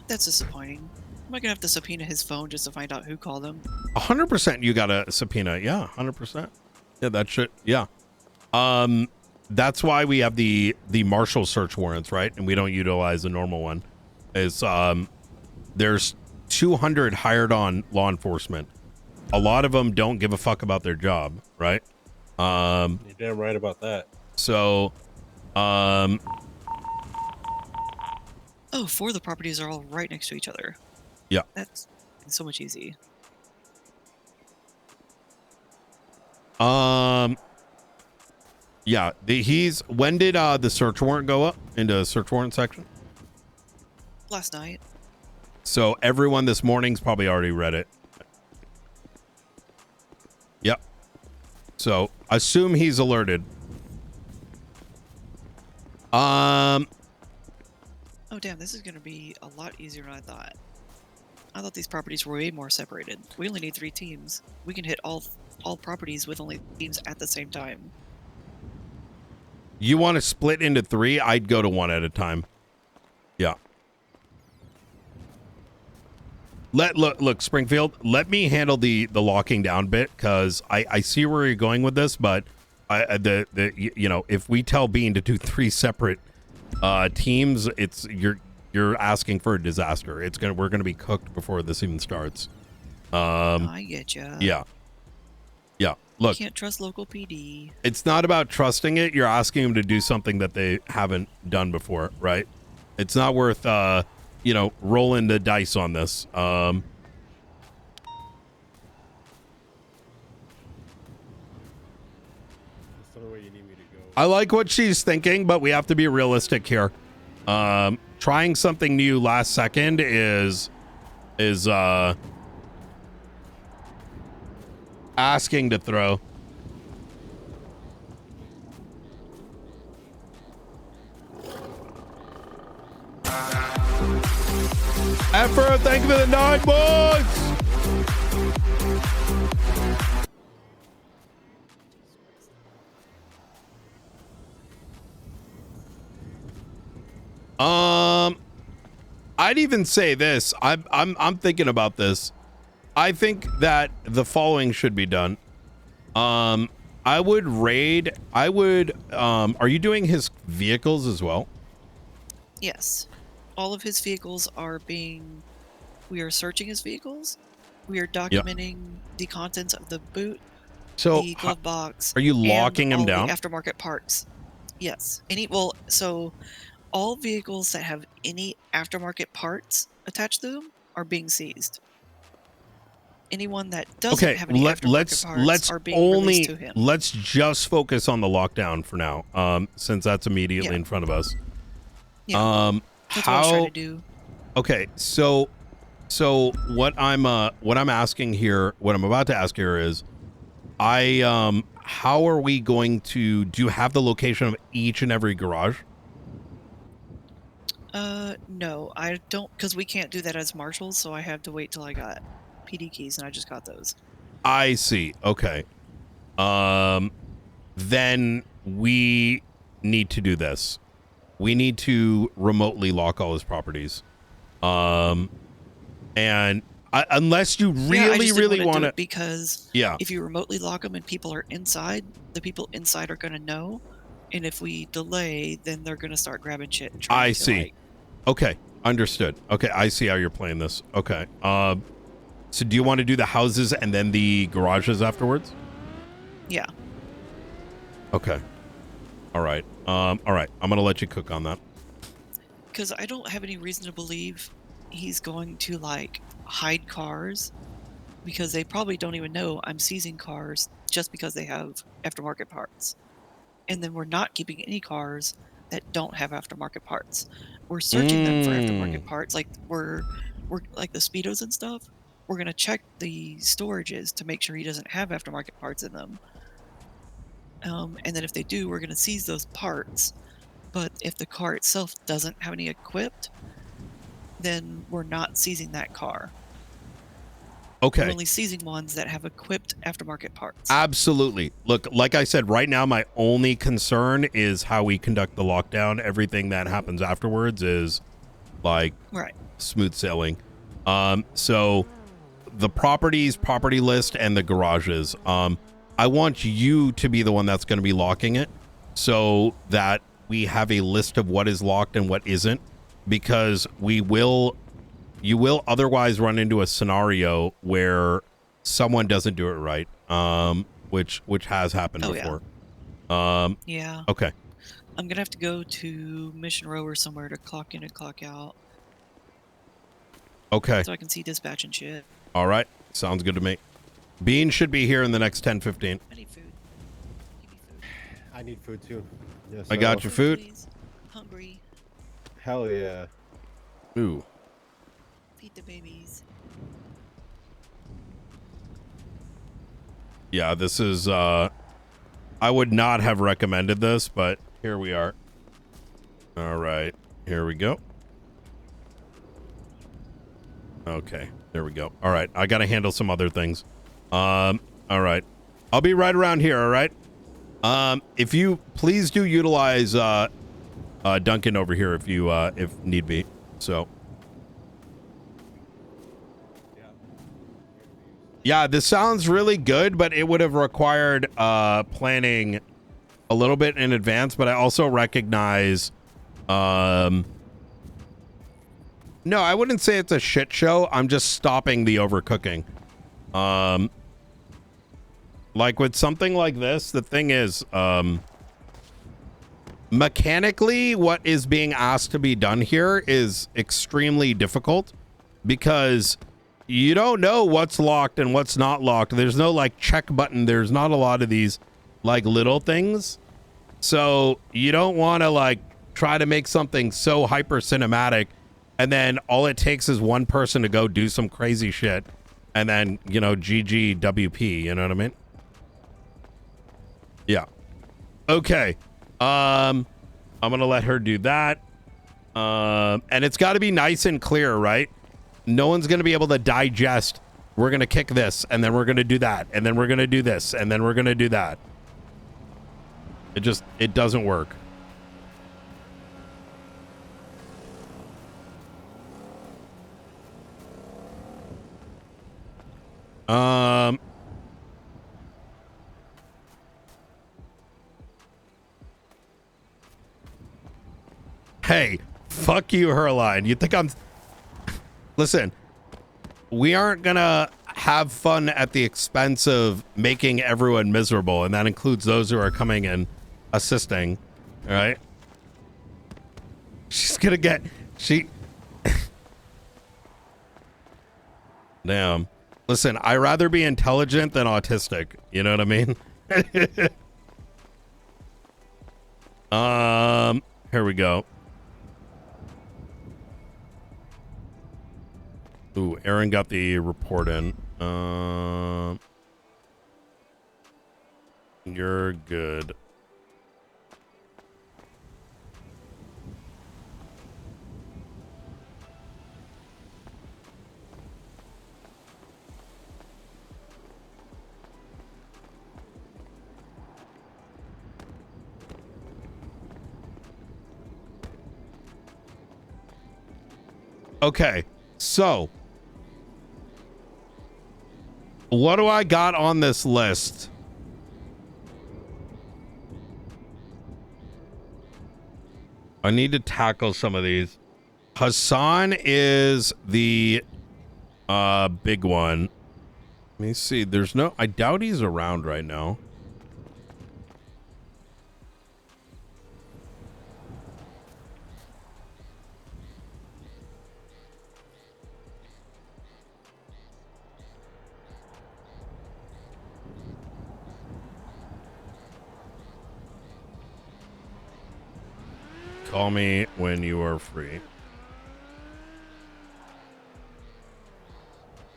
That's disappointing. Am I gonna have to subpoena his phone just to find out who called him? 100% you got a subpoena. Yeah, 100%. Yeah, that should. Yeah. That's why we have the marshal search warrants, right? And we don't utilize the normal one. Is there's 200 hired on law enforcement. A lot of them don't give a fuck about their job, right? You're damn right about that. So, Oh, 4 of the properties are all right next to each other. yeah. That's so much easy. Yeah. When did the search warrant go up into the search warrant section? Last night. So everyone this morning's probably already read it. Yep. So assume he's alerted. Oh damn, this is gonna be a lot easier than I thought. I thought these properties were way more separated. We only need 3 teams. We can hit all properties with only teams at the same time. You want to split into 3? I'd go to 1 at a time. Yeah. Look, Springfield, let me handle the locking down bit, because I see where you're going with this, but you know, if we tell Bean to do 3 separate teams, it's you're asking for a disaster. We're gonna be cooked before this even starts. I get ya. Yeah. Look, You can't trust local PD. it's not about trusting it. You're asking them to do something that they haven't done before, right? It's not worth you know, rolling the dice on this. That's the only way you need me to go. I like what she's thinking, but we have to be realistic here. Trying something new last second is asking to throw. Effort, thank you for the 9 boys. I'd even say this. I'm thinking about this. I think that the following should be done. I would raid. Are you doing his vehicles as well? Yes. All of his vehicles are being... We are searching his vehicles. We are documenting the contents of the boot, So the glove box. are you and locking him all the down? aftermarket parts. Yes. So all vehicles that have any aftermarket parts attached to them are being seized. Anyone that doesn't Okay, have any aftermarket parts are being released to him. let's just focus on the lockdown for now, since that's immediately in front of us. Yeah. That's what I was trying to do. Okay, so what I'm asking here, what I'm about to ask here is, how are we going to? Do you have the location of each and every garage? No, I don't, because we can't do that as marshals, so I have to wait till I got PD keys, and I just got those. I see. Okay. Then we need to do this. We need to remotely lock all his properties. And unless you really want to, because if you remotely lock them and people are inside, the people inside are going to know, and if we delay, then they're going to start grabbing shit. And I see. Okay, understood. Okay, I see how you're playing this. Okay. So do you want to do the houses and then the garages afterwards? Yeah. Okay. All right. All right. I'm gonna let you cook on that. Because I don't have any reason to believe he's going to like hide cars, because they probably don't even know I'm seizing cars just because they have aftermarket parts. And then we're not keeping any cars that don't have aftermarket parts. We're searching them for aftermarket parts, like we're like the Speedos and stuff. We're gonna check the storages to make sure he doesn't have aftermarket parts in them. And then if they do, we're gonna seize those parts. But if the car itself doesn't have any equipped, then we're not seizing that car. Okay. We're only seizing ones that have equipped aftermarket parts. Absolutely. Look, like I said, right now my only concern is how we conduct the lockdown. Everything that happens afterwards is like smooth sailing. So the properties, property list, and the garages. I want you to be the one that's going to be locking it so that we have a list of what is locked and what isn't, because you will otherwise run into a scenario where someone doesn't do it right, which has happened before. Yeah. Okay. I'm gonna have to go to Mission Row or somewhere to clock in and clock out. Okay. So I can see dispatch and shit. All right. Sounds good to me. Bean should be here in the next 10-15. I need food. Give me food. I need food too. Yes, I got your food. Please. Hungry. Hell yeah. Ooh. Feed the babies. Yeah, this is, I would not have recommended this, but here we are. All right. Here we go. Okay. There we go. All right. I got to handle some other things. All right. I'll be right around here. All right. If you please do utilize, Duncan over here if need be. So. Yeah, this sounds really good, but it would have required planning a little bit in advance. But I also recognize, no, I wouldn't say it's a shit show. I'm just stopping the overcooking. Like with something like this, the thing is, mechanically, what is being asked to be done here is extremely difficult because you don't know what's locked and what's not locked. There's no like check button. There's not a lot of these like little things. So you don't want to like try to make something so hyper cinematic and then all it takes is one person to go do some crazy shit and then, you know, GG WP, you know what I mean? Yeah. Okay. I'm going to let her do that. And it's got to be nice and clear, right? No one's going to be able to digest. We're going to kick this, and then we're going to do that, and then we're going to do this, and then we're going to do that. It doesn't work. Hey, fuck you, Herline. You think I'm... Listen, we aren't gonna have fun at the expense of making everyone miserable, and that includes those who are coming and assisting. All right? She's gonna get... Damn. Listen, I'd rather be intelligent than autistic. You know what I mean? Here we go. Ooh, Aaron got the report in. You're good. Okay, so what do I got on this list? I need to tackle some of these. Hassan is the big one. Let me see. There's no... I doubt he's around right now. Call me when you are free.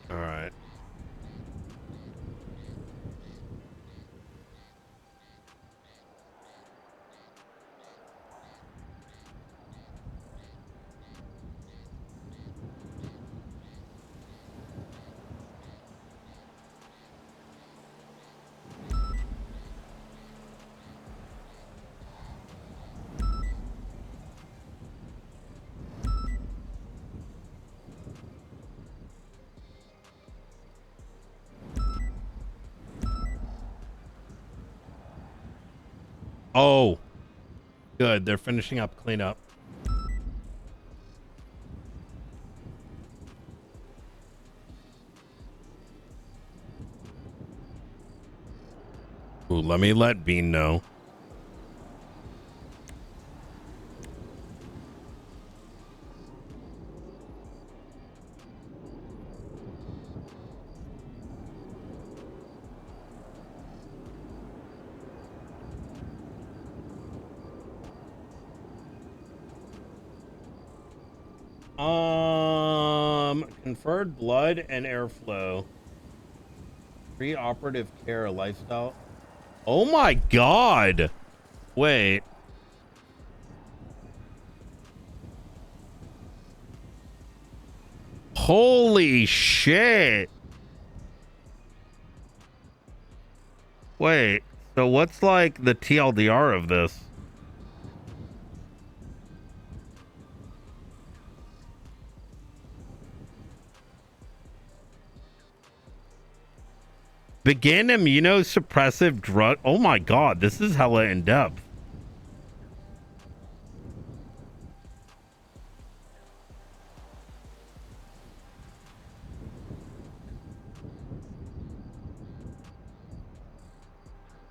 All right. Oh, good. They're finishing up cleanup. Ooh, let me let Bean know. Conferred blood and airflow. Pre-operative care lifestyle. Oh my God. Wait. Holy shit. Wait. So what's like the TLDR of this? Begin immunosuppressive drug. Oh my God, this is hella in depth.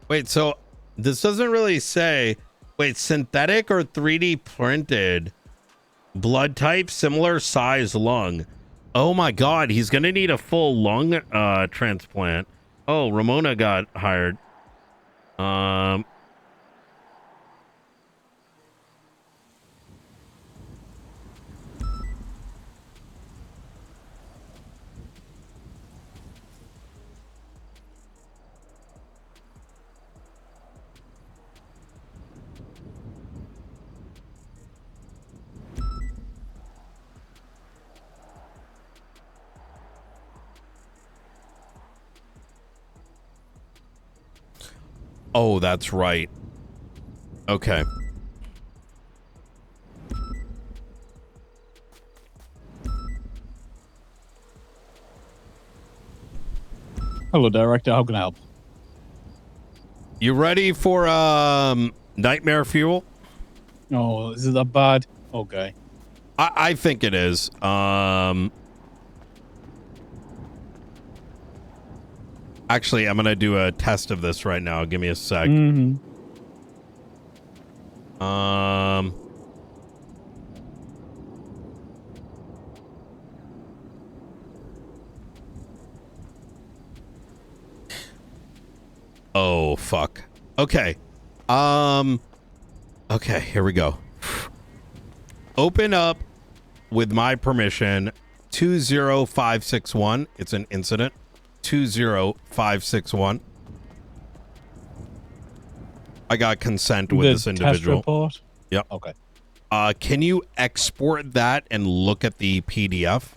Wait, so this doesn't really say. Wait, synthetic or 3D printed? Blood type, similar size lung. Oh my God, he's gonna need a full lung transplant. Oh, Ramona got hired. Oh, that's right. Okay. Hello, Director. How can I help? You ready for nightmare fuel? Oh, is it that bad? Okay. I think it is. Actually, I'm gonna do a test of this right now. Give me a sec. Oh fuck. Okay. Okay, here we go. Open up with my permission 20561. It's an incident. 20561. I got consent with this individual. Test report? Yep. Okay. Can you export that and look at the PDF?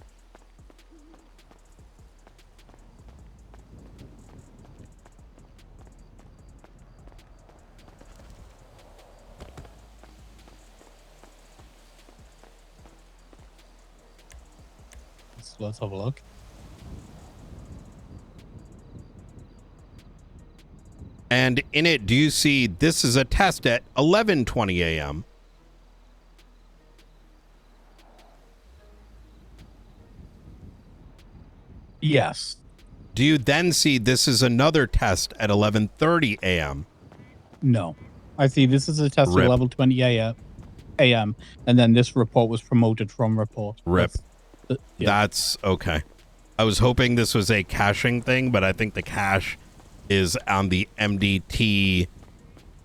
Let's have a look. And in it, do you see this is a test at 11:20 a.m.? Yes. Do you then see this is another test at 11:30 a.m.? No. I see this is a test Rip. at level 20 a.m. And then this report was promoted from report. Rip. Yeah. That's okay. I was hoping this was a caching thing, but I think the cache is on the MDT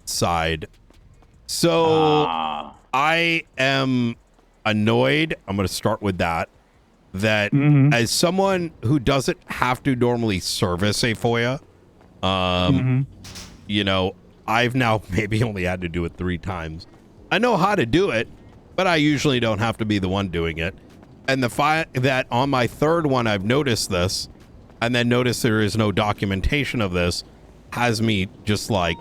side. So I am annoyed. I'm going to start with that. That as someone who doesn't have to normally service a FOIA, you know, I've now maybe only had to do it 3 times. I know how to do it, but I usually don't have to be the one doing it. And the fact that on my 3rd one, I've noticed this and then noticed there is no documentation of this has me just like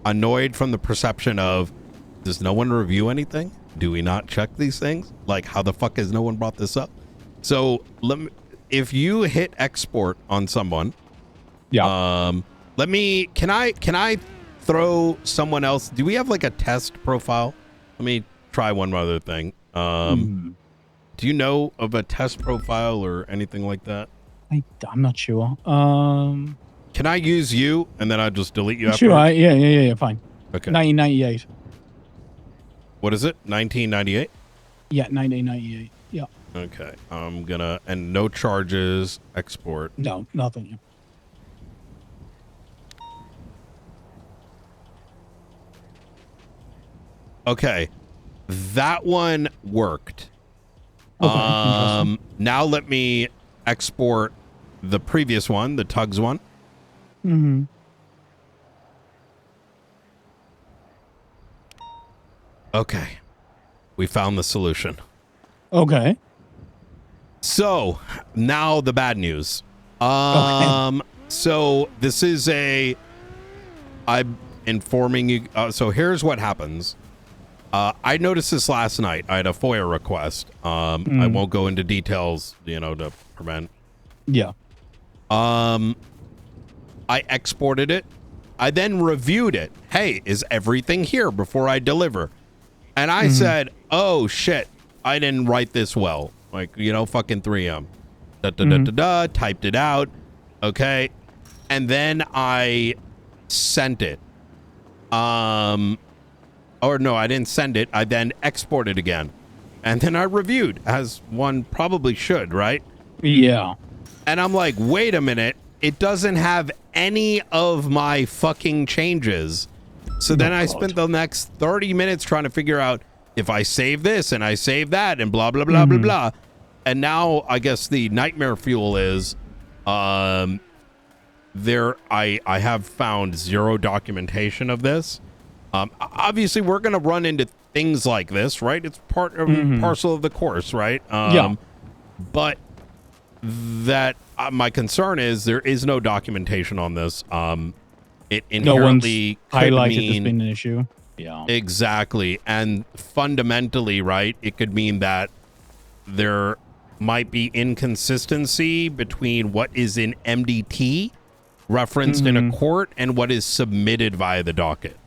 annoyed from the perception of, does no one review anything? Do we not check these things? Like, how the fuck has no one brought this up? So if you hit export on someone, yeah. can I throw someone else. Do we have like a test profile? Let me try one other thing. Do you know of a test profile or anything like that? I'm not sure. Can I use you and then I'll just delete you after? Sure. Yeah. Fine. Okay. 1998. What is it? 1998? Yeah, 1998. Yeah. Okay. I'm gonna, and no charges, export. No, nothing. Okay. That one worked. Okay, now let me export the previous one, the Tugs one. Mm-hmm. Okay. We found the solution. Okay. So now the bad news. So this is I'm informing you. So here's what happens. I noticed this last night. I had a FOIA request. I won't go into details, to prevent. Yeah. I exported it. I then reviewed it. Hey, is everything here before I deliver? And I said, oh shit, I didn't write this well. Like, fucking 3M. Typed it out. Okay. And then I sent it. Or no, I didn't send it. I then exported again. And then I reviewed, as one probably should, right? Yeah. And I'm like, wait a minute. It doesn't have any of my fucking changes. So then I spent the next 30 minutes trying to figure out if I save this and I save that and blah, blah, blah, blah, blah. And now I guess the nightmare fuel is I have found zero documentation of this. Obviously, we're going to run into things like this, right? It's part of parcel of the course, right? Yeah. But that my concern is there is no documentation on this. It inherently could highlighted mean as being an issue. Yeah. Exactly. And fundamentally, right, it could mean that there might be inconsistency between what is in MDT referenced in a court and what is submitted via the docket.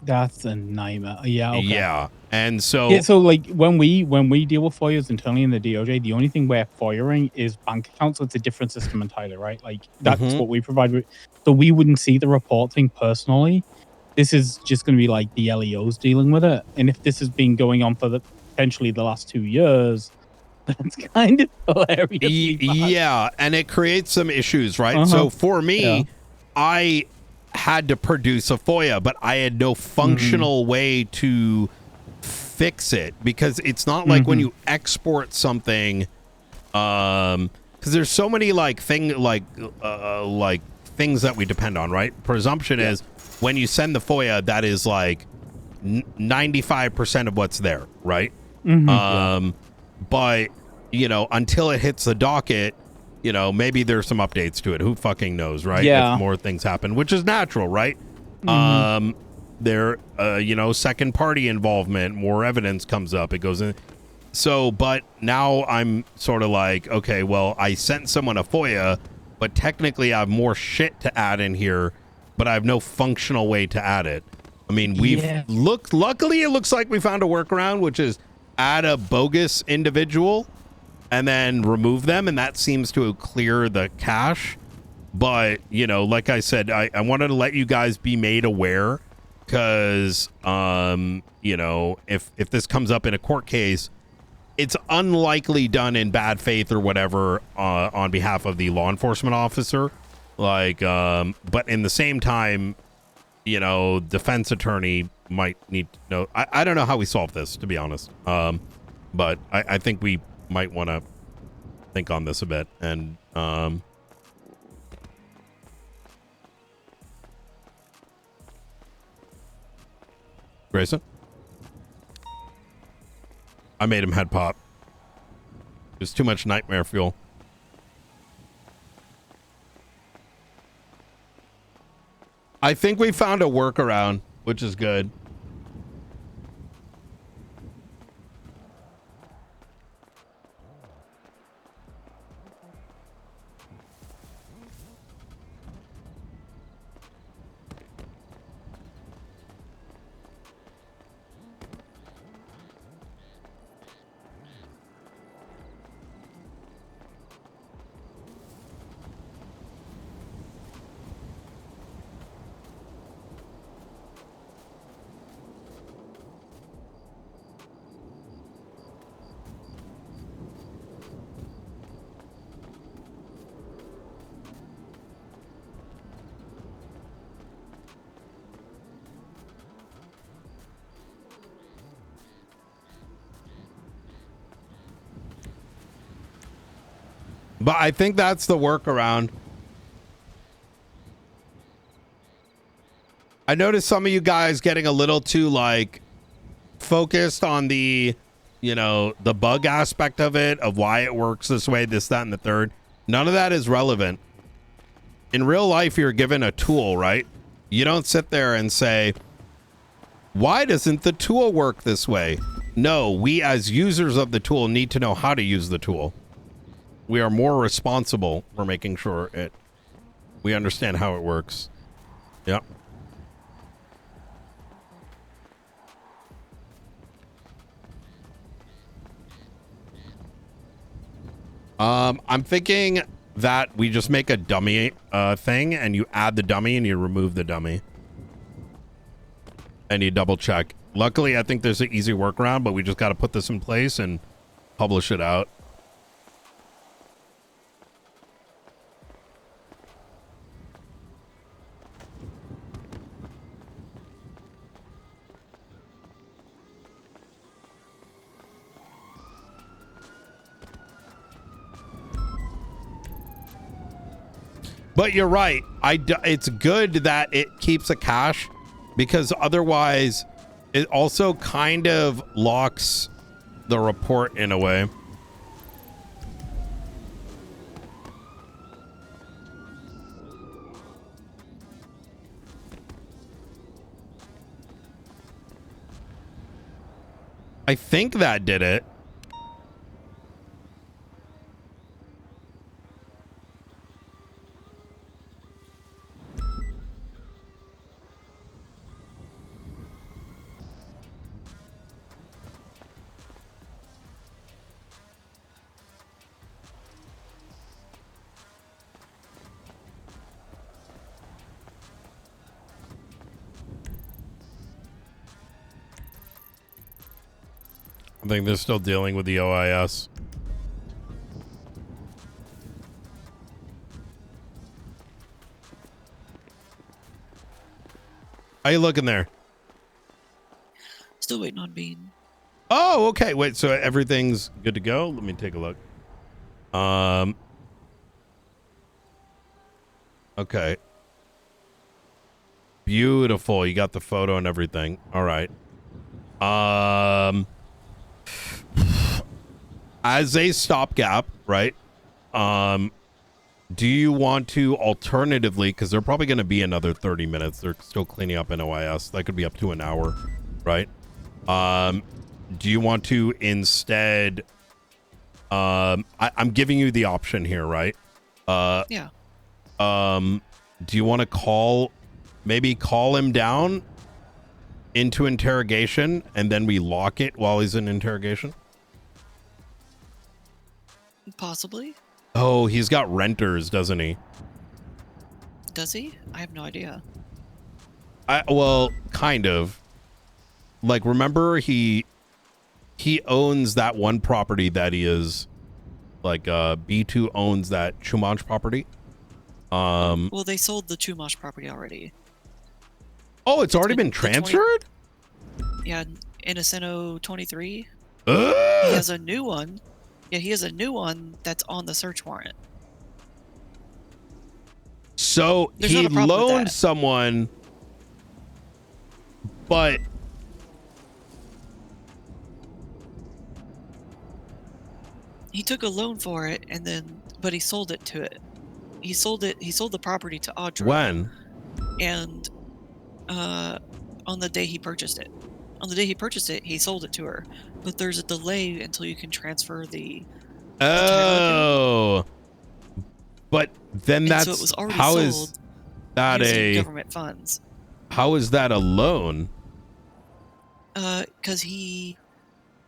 That's a nightmare. Yeah. Okay. Yeah. And so so like when we deal with FOIAs internally in the DOJ, the only thing we're FOIAing is bank accounts. So it's a different system entirely, right? Like that's what we provide with. So we wouldn't see the report thing personally. This is just going to be like the LEOs dealing with it. And if this has been going on for potentially the last 2 years, that's kind of hilarious. Yeah, and it creates some issues, right? So for me, I had to produce a FOIA, but I had no functional way to fix it, because it's not like when you export something, because there's so many things that we depend on, right? Presumption is when you send the FOIA, that is like 95% of what's there, right? But until it hits the docket, maybe there's some updates to it. Who fucking knows, right? If more things happen, which is natural, right? There, second party involvement, more evidence comes up, it goes in. So, but now I'm sort of like, okay, well, I sent someone a FOIA, but technically I have more shit to add in here, but I have no functional way to add it. I mean, luckily it looks like we found a workaround, which is add a bogus individual and then remove them, and that seems to clear the cache. But like I said, I wanted to let you guys be made aware, because if this comes up in a court case, it's unlikely done in bad faith or whatever on behalf of the law enforcement officer, but in the same time, defense attorney might need to know. I don't know how we solve this, to be honest, but I think we might want to think on this a bit. And Grayson, I made him head pop. There's too much nightmare fuel. I think we found a workaround, which is good. But I think that's the workaround. I noticed some of you guys getting a little too like focused on the, you know, the bug aspect of it, of why it works this way, this, that, and the third. None of that is relevant. In real life, you're given a tool, right? You don't sit there and say, why doesn't the tool work this way? No, we as users of the tool need to know how to use the tool. We are more responsible for making sure we understand how it works. Yep. I'm thinking that we just make a dummy thing, and you add the dummy and you remove the dummy. And you double check. Luckily, I think there's an easy workaround, but we just got to put this in place and publish it out. But you're right. It's good that it keeps a cache, because otherwise it also kind of locks the report in a way. I think that did it. I think they're still dealing with the OIS. How you looking there? Still waiting on Bean. Oh, okay. Wait, so everything's good to go? Let me take a look. Okay. Beautiful. You got the photo and everything. All right. As a stopgap, right? Do you want to alternatively, because they're probably going to be another 30 minutes. They're still cleaning up NOIS. That could be up to an hour, right? Do you want to instead, I'm giving you the option here, right? Yeah. Do you want to maybe call him down into interrogation, and then we lock it while he's in interrogation? Possibly. Oh, he's got renters, doesn't he? Does he? I have no idea. Well, kind of. Like, remember he owns that one property that he is, like, B2 owns that Chumash property. Well, they sold the Chumash property already. Oh, it's already been transferred? Yeah, Innocento 23. He He has a new one. Yeah, he has a new one that's on the search warrant. So There's he not a problem with loaned that. someone, but He took a loan for it, and then, but he sold it to it. He sold the property to Audra. when? And on the day he purchased it. On the day he purchased it, he sold it to her. But there's a delay until you can transfer the Oh. But then and that's so it was already how sold is that using government funds. how is that a loan? Because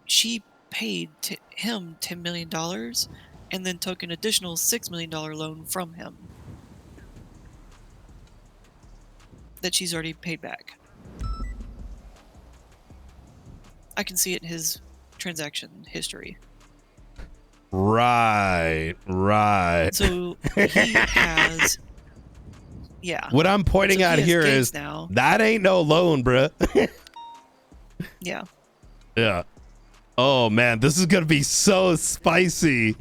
she paid him $10 million and then took an additional $6 million loan from him that she's already paid back. I can see it in his transaction history. Right. So he has, yeah. What I'm pointing So at he has here gigs is now. that ain't no loan, bruh. Yeah. Yeah. Oh man, this is gonna be so spicy.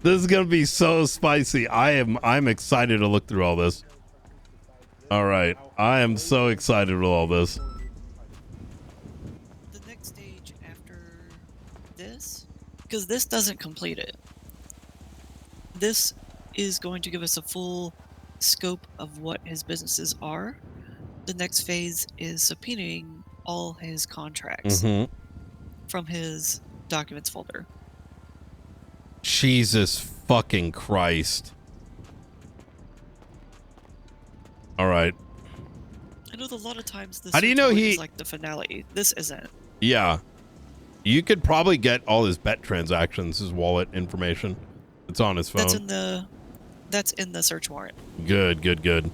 This is gonna be so spicy. I'm excited to look through all this. All right, I am so excited with all this. The next stage after this, because this doesn't complete it. This is going to give us a full scope of what his businesses are. The next phase is subpoenaing all his contracts from his documents folder. Jesus fucking Christ. All right. I know that a lot of times this How do you know is like the finale. This isn't. Yeah. You could probably get all his bet transactions, his wallet information. It's on his phone. That's in the search warrant. Good.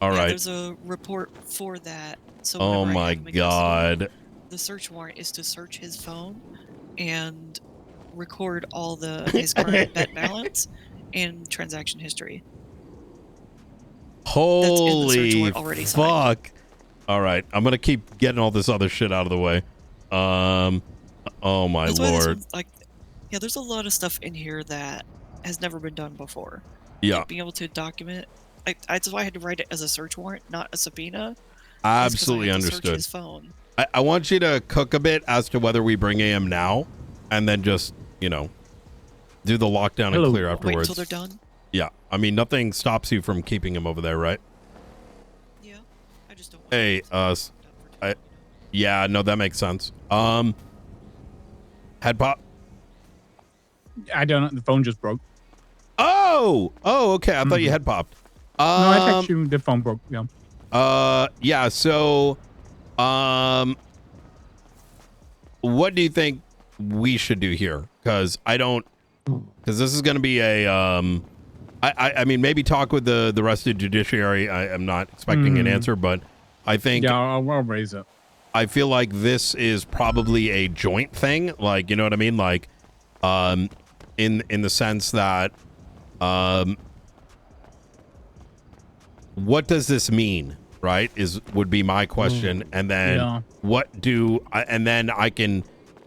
All right. There's a report for that. So oh my God. The search warrant is to search his phone and record all his current bet balance and transaction history. Holy already fuck. All right. I'm going to keep getting all this other shit out of the way. Oh my Lord. There's a lot of stuff in here that has never been done before. Yeah. Like being able to document. That's why I had to write it as a search warrant, not a subpoena. Absolutely understood. Search his phone. I want you to cook a bit as to whether we bring him now and then just, do the lockdown and clear afterwards. Wait until they're done? Yeah. I mean, nothing stops you from keeping him over there, right? Yeah. I just don't want yeah, no, that makes sense. Head pop? I don't know. The phone just broke. Oh, okay. I thought you had popped. No, I text you. The phone broke. Yeah. Yeah. So, what do you think we should do here? Because this is going to be a, I mean, maybe talk with the rest of the judiciary. I'm not expecting an answer, but I think. Yeah, I'll raise it. I feel like this is probably a joint thing. Like, you know what I mean? Like, in the sense that, what does this mean? Right? Would be my question. And then and then I can,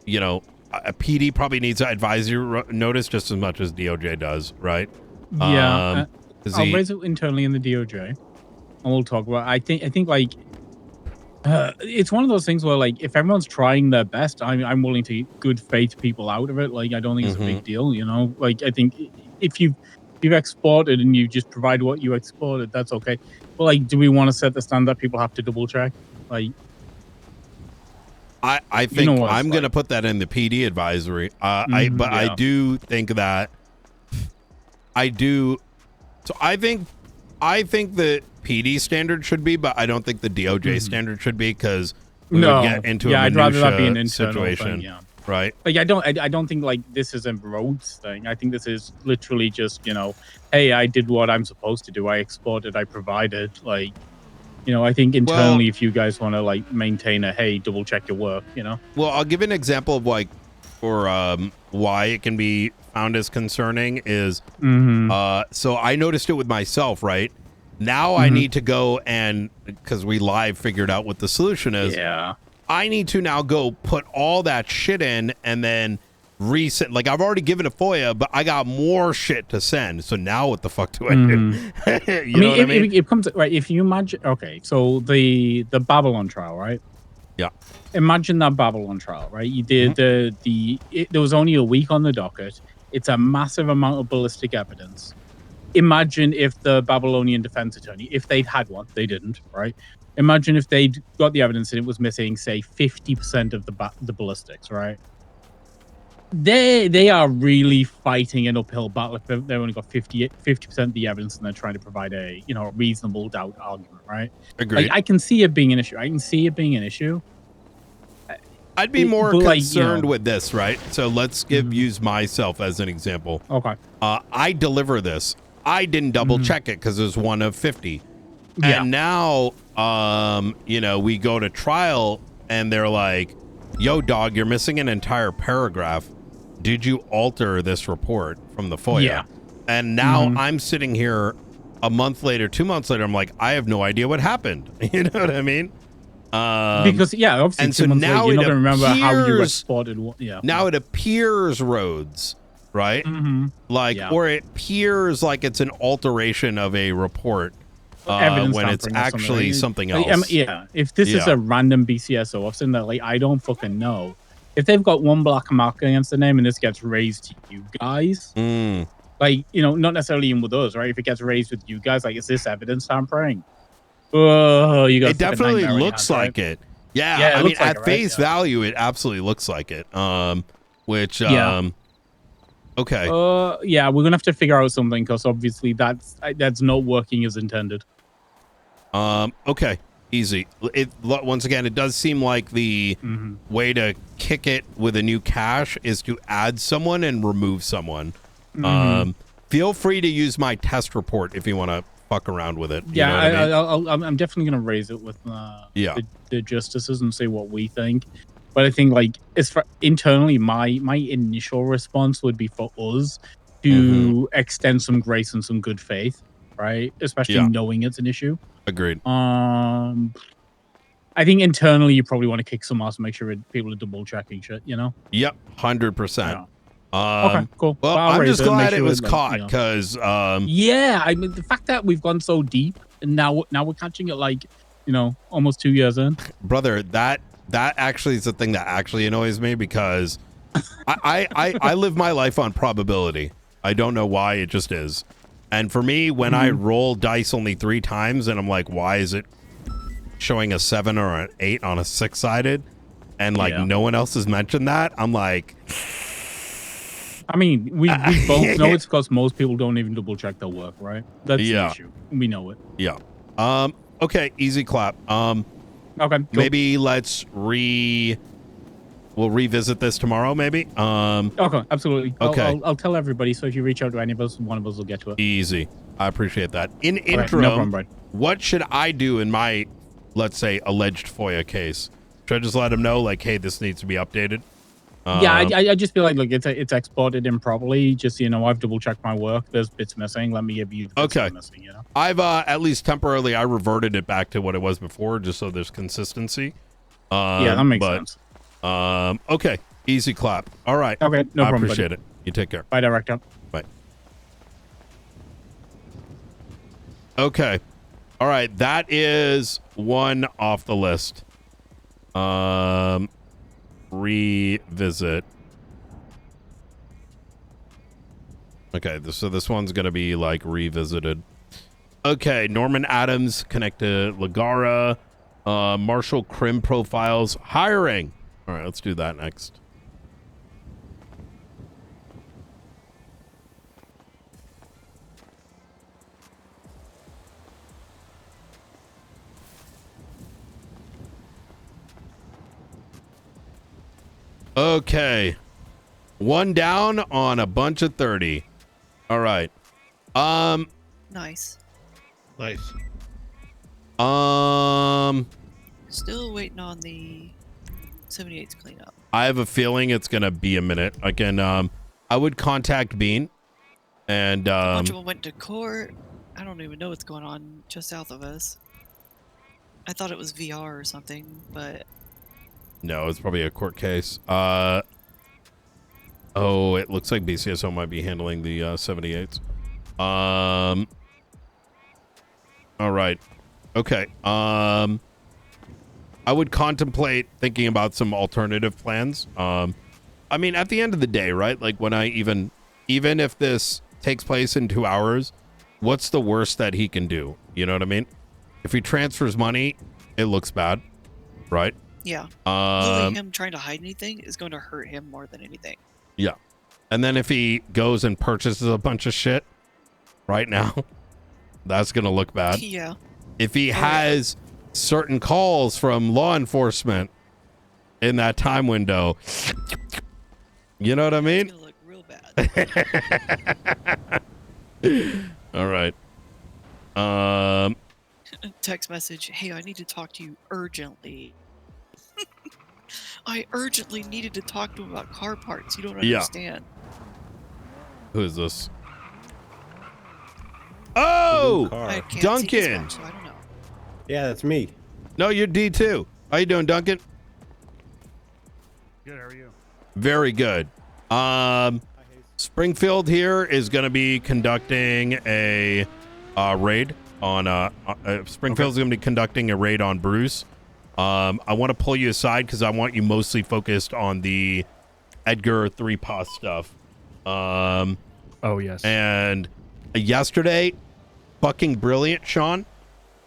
a PD probably needs an advisory notice just as much as DOJ does. Right? Yeah. I'll raise it internally in the DOJ and we'll talk about it. I think like, it's one of those things where, like, if everyone's trying their best, I'm willing to good faith people out of it. Like, I don't think it's a big deal, Like, I think if you've exported and you just provide what you exported, that's okay. But, like, do we want to set the standard that people have to double check? Like, I think I'm going to put that in the PD advisory. I do think that I think the PD standard should be, but I don't think the DOJ standard should be because we would get into a I'd rather that be an internal situation, thing, right? Like I don't think like this is a Rhodes thing. I think this is literally just hey, I did what I'm supposed to do. I exported. I provided. Like, I think internally, if you guys want to like maintain hey, double check your work. Well, I'll give an example of like for why it can be found as concerning is so I noticed it with myself, right? Now I need to go and because we live figured out what the solution is. Yeah. I need to now go put all that shit in and then reset. Like I've already given a FOIA, but I got more shit to send. So now what the fuck do I do? know what I mean? It comes right. If you imagine, okay, so the Babylon trial, right? Yeah. Imagine that Babylon trial, right? You did there was only a week on the docket. It's a massive amount of ballistic evidence. Imagine if the Babylonian defense attorney, if they'd had one, they didn't, right? Imagine if they'd got the evidence and it was missing, say, 50% of the ballistics, right? They are really fighting an uphill battle if they've only got 50% of the evidence and they're trying to provide a reasonable doubt argument, right? Agreed. Like, I can see it being an issue. I'd be more concerned with this, right? So let's use myself as an example. Okay. I deliver this. I didn't double check it because it was one of 50. Yeah. And now, we go to trial and they're like, yo, dog, you're missing an entire paragraph. Did you alter this report from the FOIA? Yeah. And now I'm sitting here a month later, 2 months later, I'm like, I have no idea what happened. You know what I mean? Because obviously, and 2 so months now later, you're not it going to remember how you appears- exported. Yeah. Now it appears, Rhodes, right? Mhm. Like, Yeah. or it appears like it's an alteration of a report Evidence when it's tampering or something, actually like- something like, else. yeah, if this is Yeah. a random BCSO officer that like I don't fucking know, if they've got one black mark against the name and this gets raised to you guys, like not necessarily even with us, right? If it gets raised with you guys, like is this evidence tampering? Oh, you got It definitely looks like it. Yeah, Yeah, it I mean, looks like at it, right? face Yeah. value, it absolutely looks like it. Which Yeah. okay. Yeah, we're gonna have to figure out something because obviously that's not working as intended. Okay, easy. Once again, it does seem like the way to kick it with a new cache is to add someone and remove someone. Feel free to use my test report if you want to fuck around with it. You know what I mean? I'm definitely gonna raise it with Yeah. the justices and see what we think. But I think like as for internally, my initial response would be for us to extend some grace and some good faith, right? Especially knowing it's an issue. Agreed. I think internally you probably want to kick some ass and make sure people are double checking shit, Yep, 100%. Okay, cool. Well, I'll I'm raise just it and make glad it sure was like, caught because yeah, I mean the fact that we've gone so deep and now we're catching it like almost 2 years in. Brother, that actually is the thing that actually annoys me because I live my life on probability. I don't know why, it just is. And for me, when I roll dice only 3 times and I'm like, why is it showing a 7 or an 8 on a 6-sided? And like no one else has mentioned that. I'm like, I mean, we both know it's because most people don't even double check their work, right? That's the issue. We know it. Yeah. Okay, easy clap. Okay. Cool. Maybe we'll revisit this tomorrow, maybe. Okay, absolutely. Okay. I'll tell everybody. So if you reach out to any of us, one of us will get to it. Easy. I appreciate that. In Okay, no interim, problem, bud. what should I do in my, let's say, alleged FOIA case? Should I just let him know, like, hey, this needs to be updated? Yeah, I just feel like, look, it's exported improperly. Just I've double checked my work. There's bits missing. Let me give you the bits that are missing. I've at least temporarily I reverted it back to what it was before, just so there's consistency. Yeah, that makes sense. Okay, easy clap. All right. Okay, no I problem. appreciate buddy. it. You take care. Bye, Director. Bye. Okay. All right, that is one off the list. Revisit. Okay, so this one's gonna be like revisited. Okay, Norman Adams connect to Ligara. Marshall Crim profiles hiring. All right, let's do that next. Okay. One down on a bunch of 30. All right. Nice. Nice. Still waiting on the 78's cleanup. I have a feeling it's gonna be a minute. Again, I would contact Bean, and A bunch of them went to court. I don't even know what's going on just south of us. I thought it was VR or something, but no, it's probably a court case. Oh, it looks like BCSO might be handling the 78s. All right. Okay. I would contemplate thinking about some alternative plans. I mean, at the end of the day, right? Like when even if this takes place in 2 hours, what's the worst that he can do? You know what I mean? If he transfers money, it looks bad, right? yeah. Literally him trying to hide anything is going to hurt him more than anything. Yeah. And then if he goes and purchases a bunch of shit right now, that's going to look bad. Yeah. If he has certain calls from law enforcement in that time window, you know what I mean? It's going to look real bad. All right. Text message, hey, I need to talk to you urgently. I urgently needed to talk to him about car parts. You don't understand. Who is this? Oh, I can't see his Duncan. phone, so I don't know. Yeah, that's me. No, you're D2. How you doing, Duncan? Good, how are you? Very good. Springfield here is going to be conducting a raid on Springfield's going to be conducting a raid on Bruce. I want to pull you aside because I want you mostly focused on the Edgar 3-POS stuff. Oh yes. And yesterday, fucking brilliant, Sean.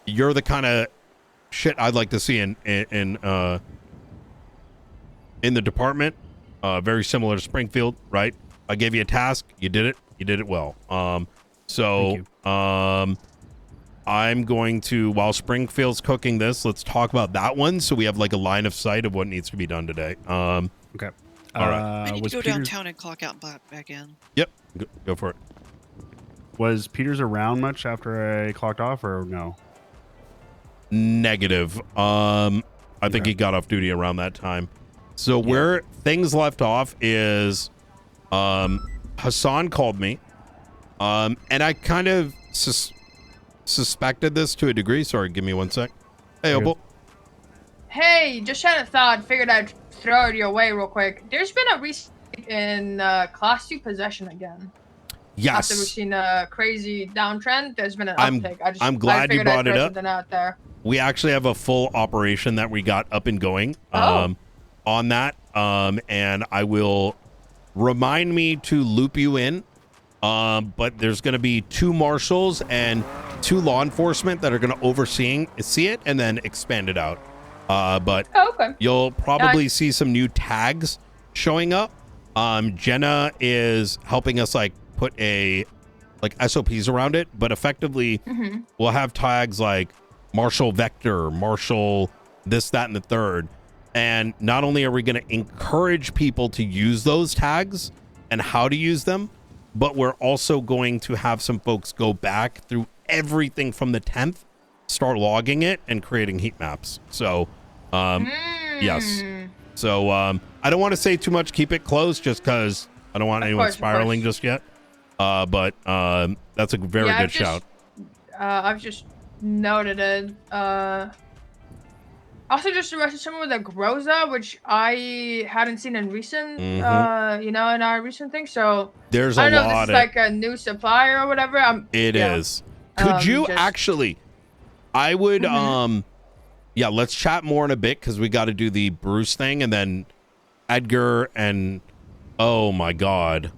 You're the kind of shit I'd like to see in the department. Very similar to Springfield, right? I gave you a task, you did it well. I'm going to, while Springfield's cooking this, let's talk about that one so we have like a line of sight of what needs to be done today. Okay. All right. I need to go downtown and clock out and back in. Yep. Go for it. Was Peters around much after I clocked off, or no? Negative. I think he got off duty around that time. So where things left off is Hassan called me, and I kind of suspected this to a degree. Sorry, give me 1 sec. Hey, Opal. Hey, just had a thought. Figured I'd throw it your way real quick. There's been a recent in Class 2 possession again. Yes. After we've seen a crazy downtrend, there's been an I'm uptick. I'm glad you brought it up. Out there. We actually have a full operation that we got up and going on that. And I will remind me to loop you in. But there's going to be 2 marshals and 2 law enforcement that are going to see it and then expand it out. But you'll probably see some new tags showing up. Jenna is helping us like put like SOPs around it, but effectively we'll have tags like Marshall Vector, Marshall this, that, and the third. And not only are we going to encourage people to use those tags and how to use them, but we're also going to have some folks go back through everything from the 10th, start logging it and creating heat maps. So, yes. So, I don't want to say too much. Keep it close just because I don't want anyone spiraling just yet. But that's a very good shout. I've just noted it. Also just arrested someone with a Groza, which I hadn't seen in recent, in our recent thing. So there's I a don't know lot if this is like a new supplier or whatever. It is. Could you actually? I would. Yeah, let's chat more in a bit because we got to do the Bruce thing and then Edgar and oh my God.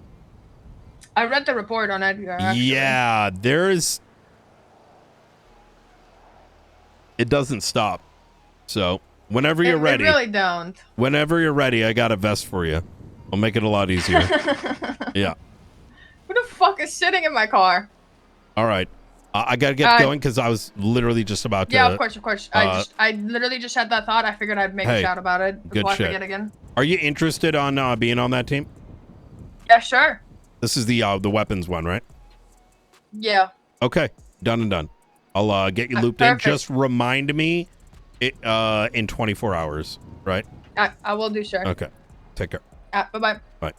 I read the report on Edgar. Actually. Yeah, there's. It doesn't stop. So whenever you're ready, it really don't. Whenever you're ready, I got a vest for you. I'll make it a lot easier. Yeah. Who the fuck is sitting in my car? All right. I gotta get going because I was literally just about to. Yeah, of course. I literally just had that thought. I figured I'd make a shout about it before I forget again. Are you interested on being on that team? Yeah, sure. This is the weapons one, right? Yeah. Okay, done and done. I'll get you looped in. Just remind me in 24 hours, right? I will do, sir. Okay. Take care. Bye-bye. Bye.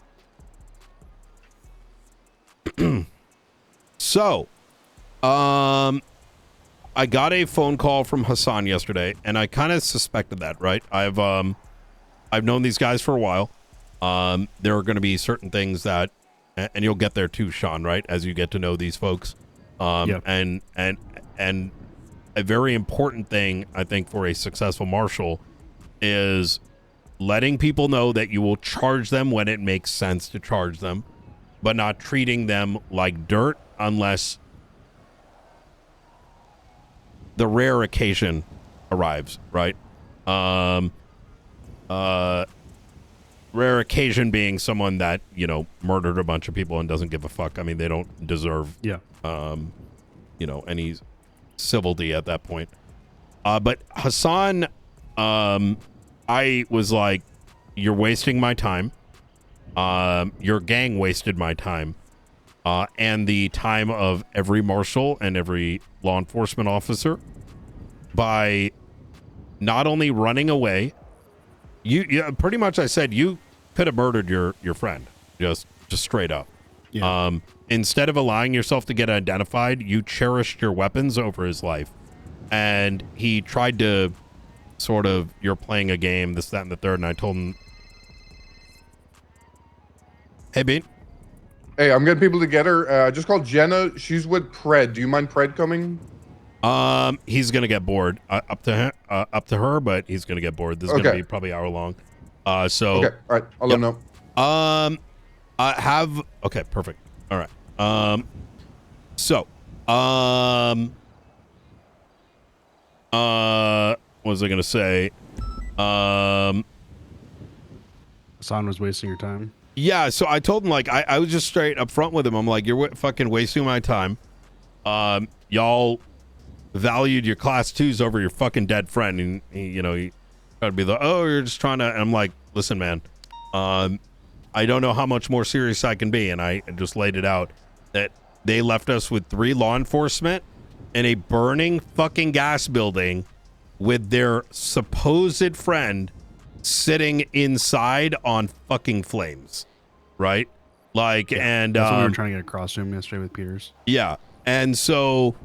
So, I got a phone call from Hassan yesterday, and I kind of suspected that, right? I've known these guys for a while. There are going to be certain things that, and you'll get there too, Sean, right? As you get to know these folks. And a very important thing, I think, for a successful marshal is letting people know that you will charge them when it makes sense to charge them, but not treating them like dirt unless the rare occasion arrives, right? Rare occasion being someone that, murdered a bunch of people and doesn't give a fuck. I mean, they don't deserve, any civility at that point. But Hassan, I was like, you're wasting my time. Your gang wasted my time. And the time of every marshal and every law enforcement officer by not only running away, you pretty much, I said, you could have murdered your friend, just straight up. Yeah. Instead of allowing yourself to get identified, you cherished your weapons over his life. And he tried to sort of, you're playing a game, this, that, and the third. And I told him, hey, Bean. Hey, I'm getting people together. I just called Jenna. She's with Pred. Do you mind Pred coming? He's gonna get bored. Up to her, but he's gonna get bored. This is gonna be probably hour long. So Okay, all right. I'll let him know. Okay, perfect. All right. What was I gonna say? Hassan was wasting your time. Yeah, so I told him, like, I was just straight up front with him. I'm like, you're fucking wasting my time. Y'all valued your class 2s over your fucking dead friend, and he tried to be like, oh, you're just trying to, and I'm like, listen, man, I don't know how much more serious I can be, and I just laid it out that they left us with 3 law enforcement in a burning fucking gas building with their supposed friend sitting inside on fucking flames, right? Like, yeah, and that's what we were trying to get across to him yesterday with Peters. Yeah, and so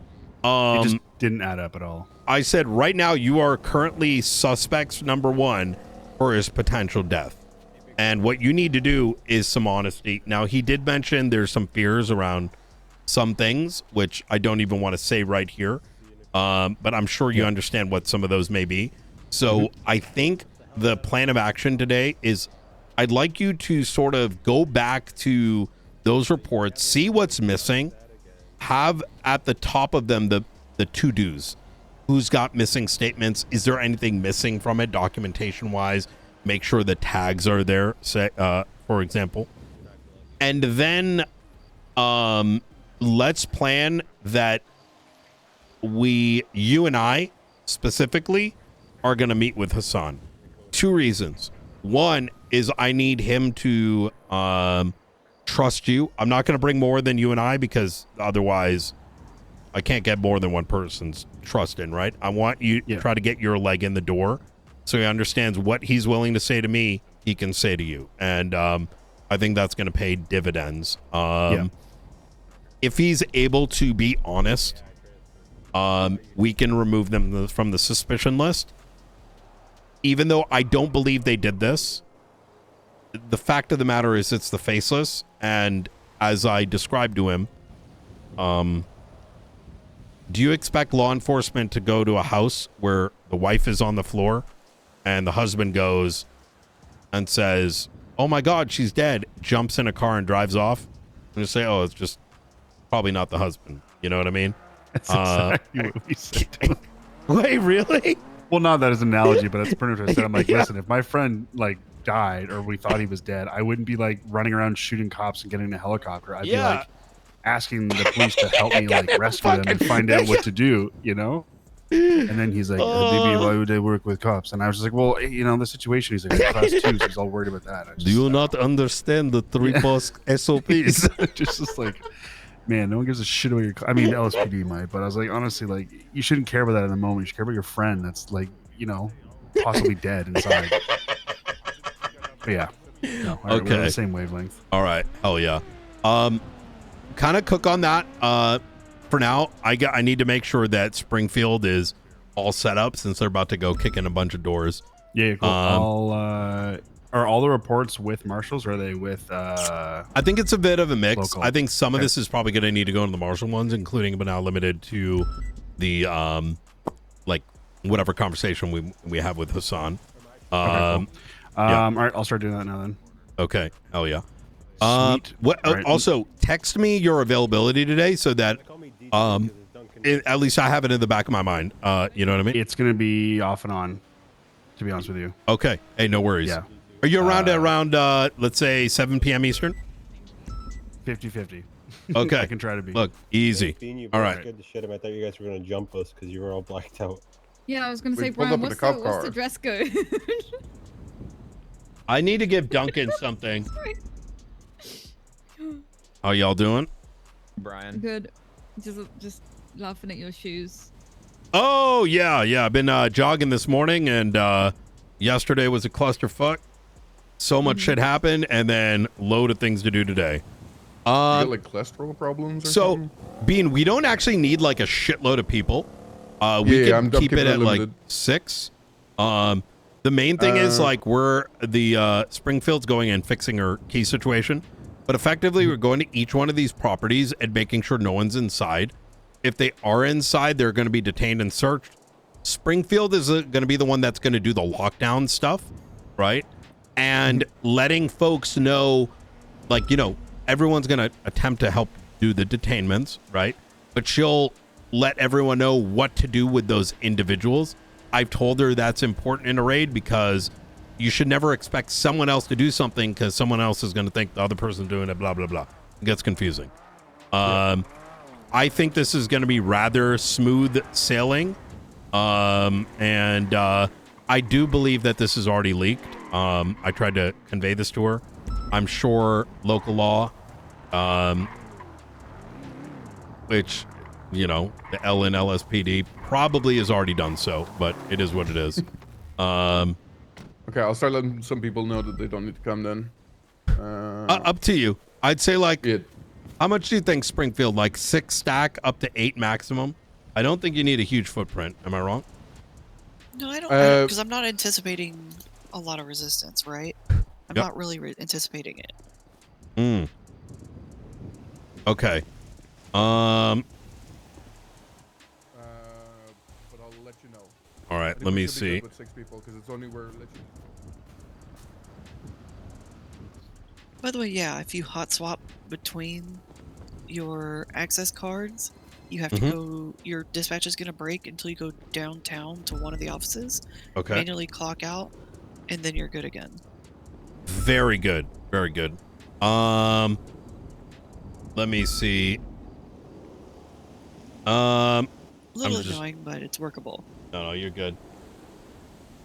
it just didn't add up at all. I said, right now you are currently suspects number 1 for his potential death, and what you need to do is some honesty. Now, he did mention there's some fears around some things, which I don't even want to say right here, but I'm sure you understand what some of those may be. So I think the plan of action today is I'd like you to sort of go back to those reports, see what's missing, have at the top of them the to-dos. Who's got missing statements? Is there anything missing from it documentation wise? Make sure the tags are there, say, for example. And then let's plan that you and I specifically are going to meet with Hassan. 2 reasons. One is I need him to trust you. I'm not going to bring more than you and I, because otherwise I can't get more than one person's trust in, right? I want you to try to get your leg in the door so he understands what he's willing to say to me, he can say to you. And I think that's going to pay dividends. If he's able to be honest, we can remove them from the suspicion list. Even though I don't believe they did this, the fact of the matter is it's the faceless. And as I described to him, do you expect law enforcement to go to a house where the wife is on the floor and the husband goes and says, oh my God, she's dead, jumps in a car and drives off, and just say, oh, it's just probably not the husband. You know what I mean? That's exactly what we said. Wait, really? Well, not that as an analogy, but that's pretty much what I said. I'm like, listen, if my friend like died or we thought he was dead, I wouldn't be like running around shooting cops and getting in a helicopter. I'd be like asking the police to help me like rescue them and find out what to do, you know? And then he's like, maybe why would they work with cops? And I was just like, well, the situation, he's like, class 2s, he's all worried about that. Do you not understand the 3 boss SOPs? just like, man, no one gives a shit about your. I mean, LSPD might, but I was like, honestly, like, you shouldn't care about that in the moment. You should care about your friend that's like, possibly dead inside. But yeah, no, we're on the same wavelength. All right, hell yeah. Kind of cook on that. For now, I need to make sure that Springfield is all set up since they're about to go kick in a bunch of doors. Yeah, cool. Are all the reports with marshals, or are they with I think it's a bit of a mix. Local? I think some of this is probably going to need to go into the marshal ones, including but not limited to the like whatever conversation we have with Hassan. Cool. All right, I'll start doing that now then. Okay. Hell yeah. Sweet. Right. Also, text me your availability today so that at least I have it in the back of my mind. You know what I mean? It's going to be off and on, to be honest with you. Okay. Hey, no worries. Yeah. Are you around at around let's say 7 p.m. Eastern? 50-50. Okay. I can try to be. Look, easy. All right. Scared the shit. I thought you guys were gonna jump us because you were all blacked out. Yeah, I was gonna say, Brian, what's the dress code? I need to give Duncan something. How y'all doing? Brian. Good. Just laughing at your shoes. Oh yeah. I've been jogging this morning, and yesterday was a clusterfuck. So much shit happened, and then load of things to do today. You got like cholesterol problems or something? Bean, we don't actually need like a shitload of people. We can keep it at like 6. The main thing is like we're the Springfield's going and fixing her key situation. But effectively, we're going to each one of these properties and making sure no one's inside. If they are inside, they're going to be detained and searched. Springfield is going to be the one that's going to do the lockdown stuff, right? And letting folks know, like, you know, everyone's going to attempt to help do the detainments, right? But she'll let everyone know what to do with those individuals. I've told her that's important in a raid because you should never expect someone else to do something because someone else is going to think the other person's doing it, blah, blah, blah. It gets confusing. I think this is going to be rather smooth sailing. And I do believe that this is already leaked. I tried to convey this to her. I'm sure local law, which, you know, the LN LSPD probably has already done so, but it is what it is. Okay, I'll start letting some people know that they don't need to come then. Up to you. I'd say, like, how much do you think, Springfield? Like 6 stack up to 8 maximum? I don't think you need a huge footprint. Am I wrong? No, I don't, because I'm not anticipating a lot of resistance, right? I'm not really anticipating it. Okay. But I'll let you know. All right, let me see. With 6 people, because it's only where By the way, yeah, if you hot swap between your access cards, you have to go, your dispatch is going to break until you go downtown to one of the offices. Okay. Manually clock out, and then you're good again. Very good. Very good. Let me see. A little annoying, but it's workable. No, you're good.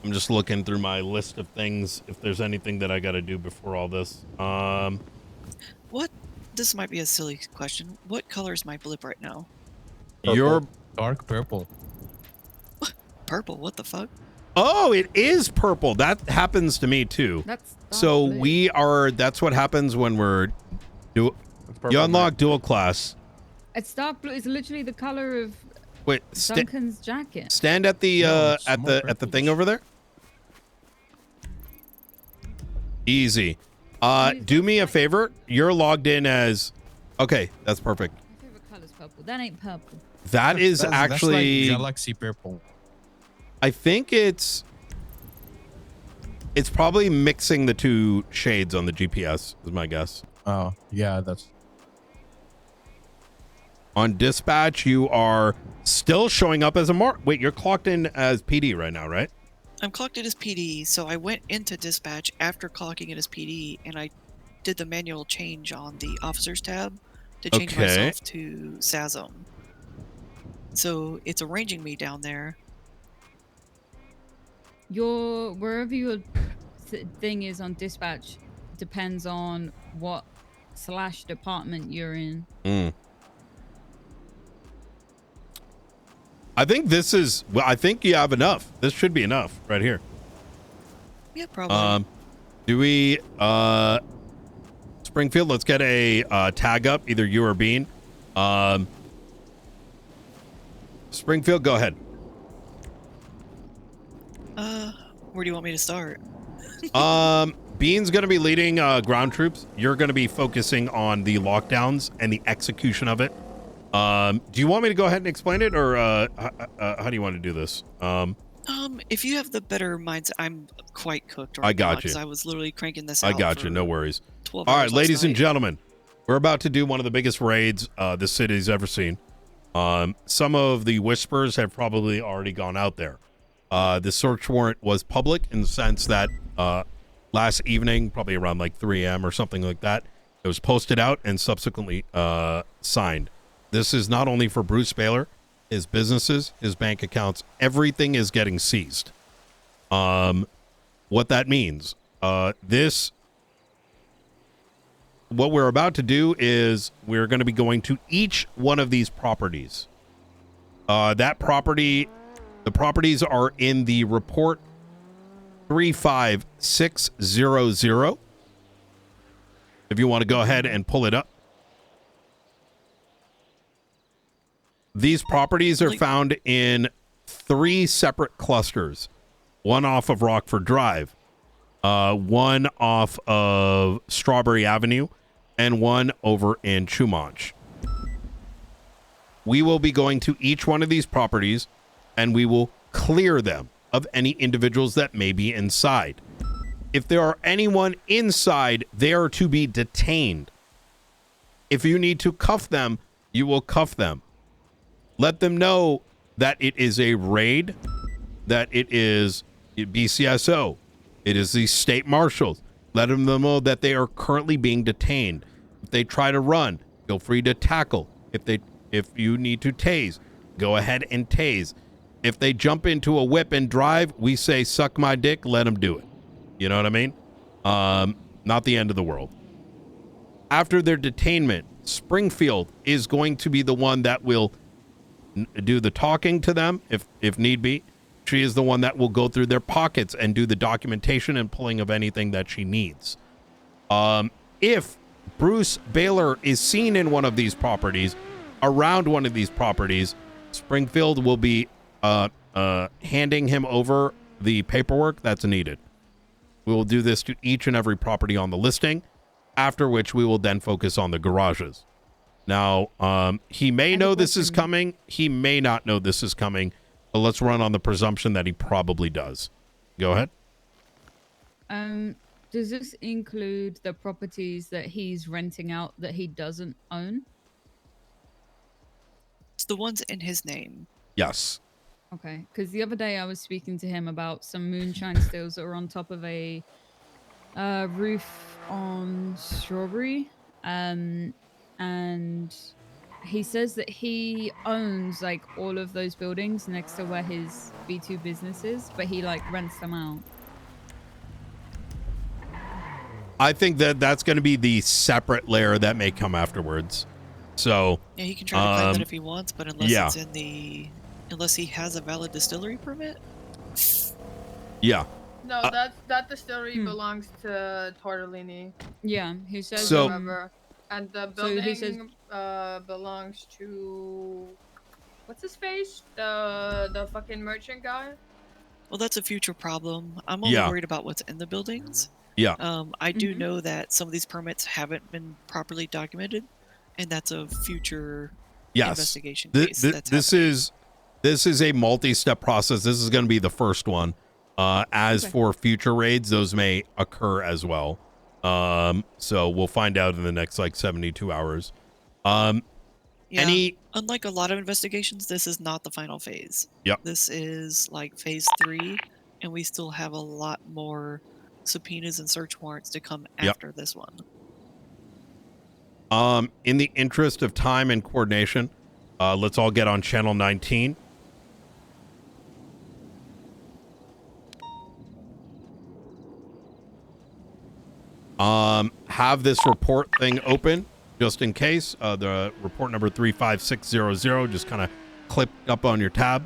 I'm just looking through my list of things, if there's anything that I got to do before all this. What? This might be a silly question. What color is my blip right now? Purple. You're dark purple. Purple? What the fuck? Oh, it is purple. That happens to me too. That's so blue. We are. That's what happens when we're you unlock dual class. It's dark blue. It's literally the color of Wait, Duncan's jacket. Stand at the at the thing over there. Easy. Do me a favor. You're logged in as. Okay, that's perfect. My favorite color is purple. That ain't purple. That is actually that's like galaxy purple. I think it's probably mixing the two shades on the GPS is my guess. Oh, yeah, that's on dispatch. You are still showing up as a mark. Wait, you're clocked in as PD right now, right? I'm clocked in as PD, so I went into dispatch after clocking in as PD, and I did the manual change on the officers tab to change myself to SASM. So it's arranging me down there. Wherever your thing is on dispatch depends on what / department you're in. I think this is, well, I think you have enough. This should be enough right here. Yeah, probably. Do we, Springfield, let's get a tag up, either you or Bean. Springfield, go ahead. Where do you want me to start? Bean's going to be leading ground troops. You're going to be focusing on the lockdowns and the execution of it. Do you want me to go ahead and explain it, or how do you want to do this? If you have the better minds, I'm quite cooked right I got now, you. because I was literally cranking this out. I got you. No worries. 12 All right, hours ladies last and night. gentlemen, we're about to do one of the biggest raids this city's ever seen. Some of the whispers have probably already gone out there. The search warrant was public in the sense that last evening, probably around like 3 a.m. or something like that, it was posted out and subsequently signed. This is not only for Bruce Baylor, his businesses, his bank accounts, everything is getting seized. What that means, what we're about to do is we're going to be going to each one of these properties. The properties are in the report 35600. If you want to go ahead and pull it up. These properties are found in 3 separate clusters. One off of Rockford Drive, one off of Strawberry Avenue, and one over in Chumanch. We will be going to each one of these properties, and we will clear them of any individuals that may be inside. If there are anyone inside, they are to be detained. If you need to cuff them, you will cuff them. Let them know that it is a raid, that it is BCSO, it is the state marshals. Let them know that they are currently being detained. If they try to run, feel free to tackle. If you need to tase, go ahead and tase. If they jump into a whip and drive, we say, suck my dick, let them do it. You know what I mean? Not the end of the world. After their detainment, Springfield is going to be the one that will do the talking to them if need be. She is the one that will go through their pockets and do the documentation and pulling of anything that she needs. If Bruce Baylor is seen in one of these properties, around one of these properties, Springfield will be handing him over the paperwork that's needed. We will do this to each and every property on the listing, after which we will then focus on the garages. Now, he may know this is coming. He may not know this is coming, but let's run on the presumption that he probably does. Go ahead. Does this include the properties that he's renting out that he doesn't own? It's the ones in his name. Yes. Okay, because the other day I was speaking to him about some moonshine stills that were on top of a roof on Strawberry, and he says that he owns like all of those buildings next to where his B2 business is, but he like rents them out. I think that that's going to be the separate layer that may come afterwards. So yeah, he can try to claim that if he wants, but unless it's in unless he has a valid distillery permit. Yeah. No, that distillery belongs to Tortellini. Yeah, he says. So, and the building belongs to what's his face? The fucking merchant guy. Well, that's a future problem. I'm only worried about what's in the buildings. Yeah. I do know that some of these permits haven't been properly documented, and that's a future investigation case. This is a multi-step process. This is going to be the first one. As for future raids, those may occur as well. So we'll find out in the next like 72 hours. Unlike a lot of investigations, this is not the final phase. Yep. This is like phase 3, and we still have a lot more subpoenas and search warrants to come after this one. In the interest of time and coordination, let's all get on channel 19. Have this report thing open just in case. The report number 35600 just kind of clipped up on your tab.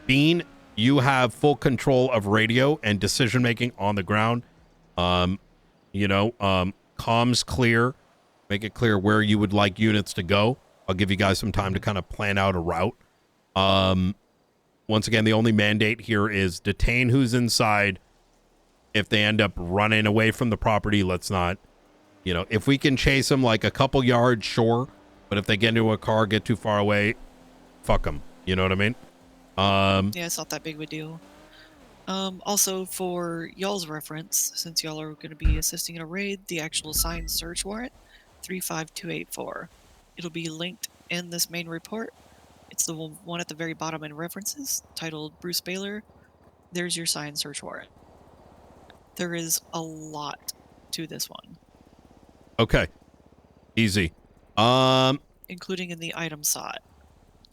Bean, you have full control of radio and decision making on the ground. Comms clear. Make it clear where you would like units to go. I'll give you guys some time to kind of plan out a route. Once again, the only mandate here is detain who's inside. If they end up running away from the property, let's not, if we can chase them like a couple yards, sure. But if they get into a car, get too far away, fuck them. You know what I mean? Yeah, it's not that big of a deal. Also, for y'all's reference, since y'all are going to be assisting in a raid, the actual signed search warrant, 35284. It'll be linked in this main report. It's the one at the very bottom in references, titled Bruce Baylor. There's your signed search warrant. There is a lot to this one. Okay. Easy. Including in the item sought.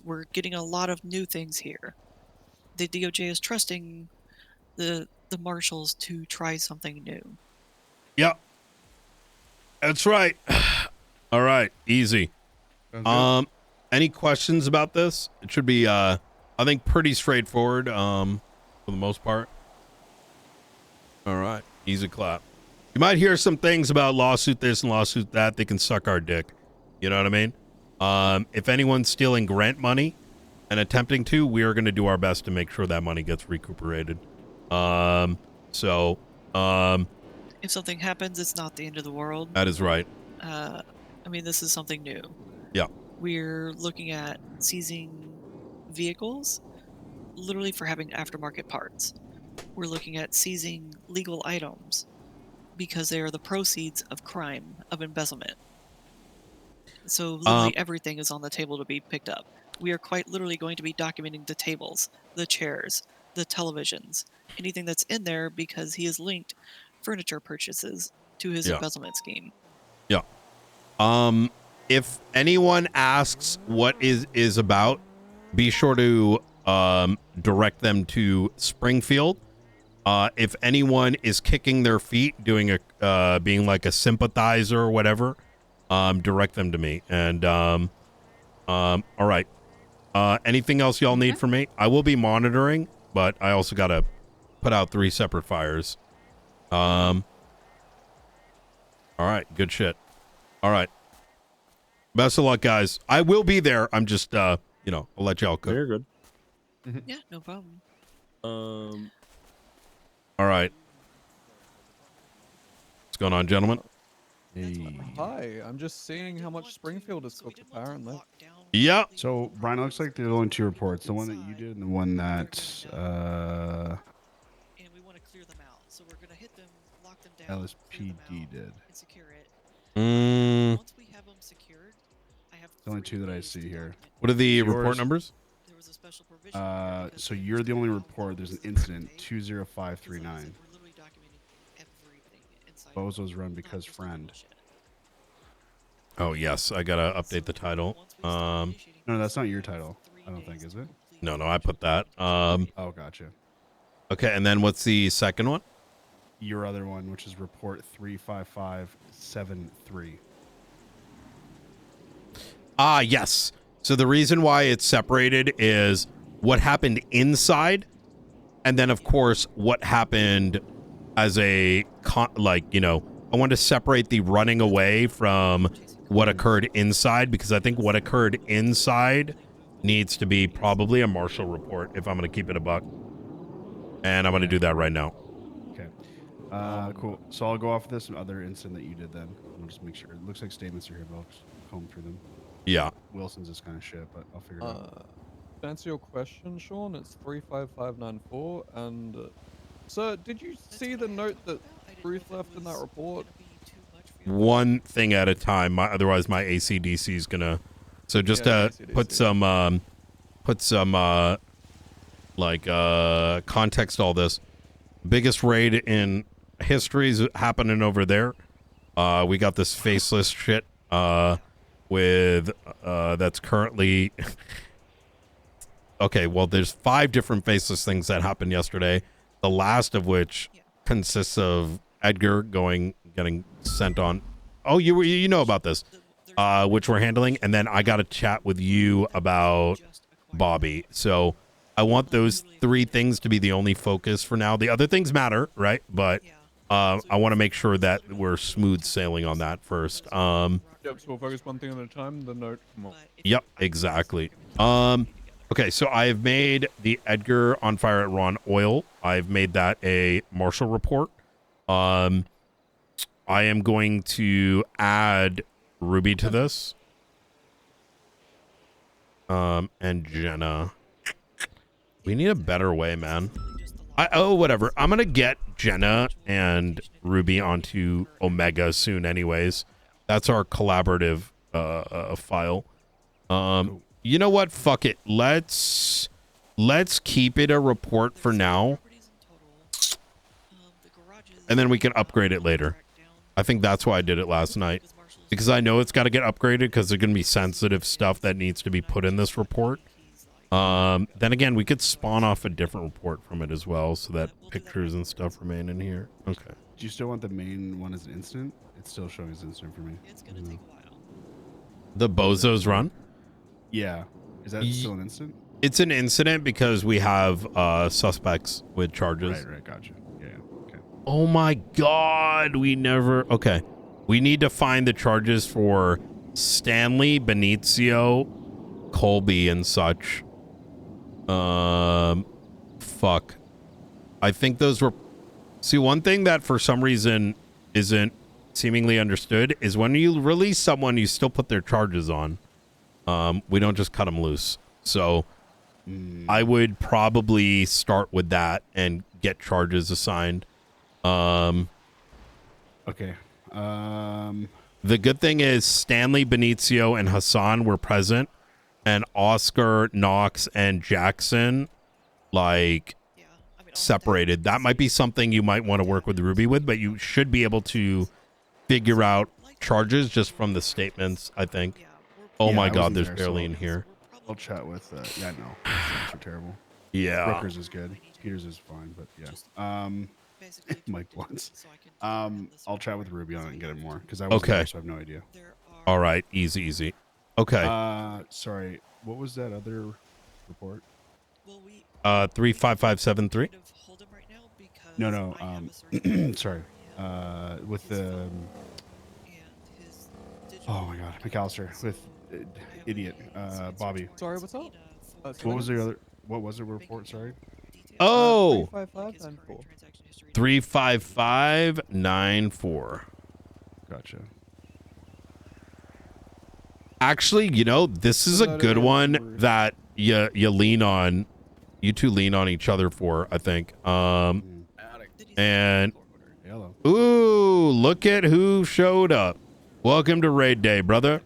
We're getting a lot of new things here. The DOJ is trusting the marshals to try something new. Yep. That's right. All right. Easy. Any questions about this? It should be, I think, pretty straightforward, for the most part. All right. Easy clap. You might hear some things about lawsuit this and lawsuit that. They can suck our dick. You know what I mean? If anyone's stealing grant money and attempting to, we are going to do our best to make sure that money gets recuperated. if something happens, it's not the end of the world. That is right. I mean, this is something new. Yeah. We're looking at seizing vehicles, literally for having aftermarket parts. We're looking at seizing legal items because they are the proceeds of crime, of embezzlement. So literally everything is on the table to be picked up. We are quite literally going to be documenting the tables, the chairs, the televisions, anything that's in there because he has linked furniture purchases to his embezzlement scheme. Yeah. If anyone asks what is about, be sure to direct them to Springfield. If anyone is kicking their feet, doing a being like a sympathizer or whatever, direct them to me. And all right. Anything else y'all need from me? I will be monitoring, but I also gotta put out 3 separate fires. All right, good shit. All right. Best of luck, guys. I will be there. I'm just I'll let y'all cook. You're good. Yeah, no problem. All right. What's going on, gentlemen? Hi, I'm just seeing how much Springfield has cooked, apparently. Yeah. So, Brian, it looks like there are only 2 reports. The one that you did and the one that And we want to clear them out. So we're going to hit them, lock them down, LSPD did. and secure it. Once we have them secured, I have The only 2 that I see here. What are the report numbers? There was a special provision. So you're the only report. There's an incident 20539. Bozo's run because friend. Oh yes, I gotta update the title. No, that's not your title. I don't think, is it? No, I put that. Oh, gotcha. Okay, and then what's the second one? Your other one, which is report 35573. Yes. So the reason why it's separated is what happened inside, and then of course what happened as I want to separate the running away from what occurred inside, because I think what occurred inside needs to be probably a marshal report if I'm going to keep it a buck. And I'm going to do that right now. Okay. Cool. So I'll go off this other incident that you did then. I'll just make sure. It looks like statements are here, but I'll just comb through them. Yeah. Wilson's is kind of shit, but I'll figure it out. To answer your question, Sean, it's 35594. And, sir, did you see the note that Ruth left in that report? One thing at a time. Otherwise, my ACDC is gonna. So just put some context to all this. Biggest raid in history is happening over there. We got this faceless shit with that's currently. Okay, well, there's 5 different faceless things that happened yesterday. The last of which consists of Edgar getting sent on. Oh, you know about this, which we're handling, and then I got to chat with you about Bobby. So I want those 3 things to be the only focus for now. The other things matter, right? But I want to make sure that we're smooth sailing on that first. Yep, so we'll focus one thing at a time. The note. Come on. Yep, exactly. Okay, so I've made the Edgar on fire at Ron Oil. I've made that a marshal report. I am going to add Ruby to this. And Jenna. We need a better way, man. Whatever. I'm going to get Jenna and Ruby onto Omega soon anyways. That's our collaborative file. You know what? Fuck it. Let's keep it a report for now. And then we can upgrade it later. I think that's why I did it last night. Because I know it's got to get upgraded because there's going to be sensitive stuff that needs to be put in this report. Then again, we could spawn off a different report from it as well so that pictures and stuff remain in here. Okay. Do you still want the main one as an instant? It's still showing as instant for me. It's going to take a while. The Bozos run? Yeah. Is that still an instant? It's an incident because we have suspects with charges. Right, gotcha. Yeah, okay. Oh my god, we need to find the charges for Stanley, Benicio, Colby, and such. Fuck. I think those were... See, one thing that for some reason isn't seemingly understood is when you release someone, you still put their charges on. We don't just cut them loose. So I would probably start with that and get charges assigned. Okay. The good thing is Stanley, Benicio, and Hassan were present, and Oscar, Knox, and Jackson, like, separated. That might be something you might want to work with Ruby with, but you should be able to figure out charges just from the statements, I think. Oh Yeah, my I God, wasn't there's there, barely so in here. I'll chat with. Yeah, no, those are terrible. Yeah. Brooker's is good. Peters is fine, but yeah. Mike once. I'll chat with Ruby on it and get it more because I wasn't Okay. there, so I have no idea. All right, easy. Okay. Sorry, what was that other report? 35573. No. Sorry. With the. Oh my God, McAllister with idiot Bobby. Sorry, what's up? What was the other? What was the report? Sorry. Oh. 35594. 35594. Gotcha. Actually, you know, this is a good one that you lean on. You two lean on each other for, I think. And ooh, look at who showed up. Welcome to raid day, brother.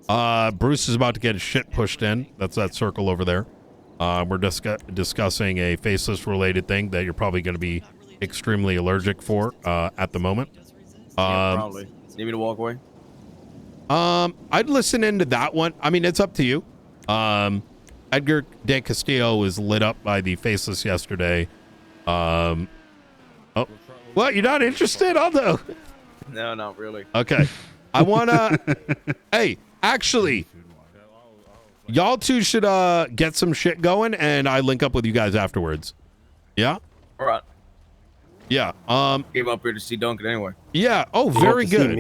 Bruce is about to get his shit pushed in. That's that circle over there. We're discussing a faceless related thing that you're probably going to be extremely allergic for at the moment. Yeah, probably. Need me to walk away? I'd listen into that one. I mean, it's up to you. Edgar De Castillo was lit up by the faceless yesterday. Oh, what? You're not interested, Aldo? No, not really. Okay. I wanna. Hey, actually, y'all two should get some shit going, and I link up with you guys afterwards. Yeah. All right. Yeah. Came up here to see Duncan anyway. Yeah. Oh, very good.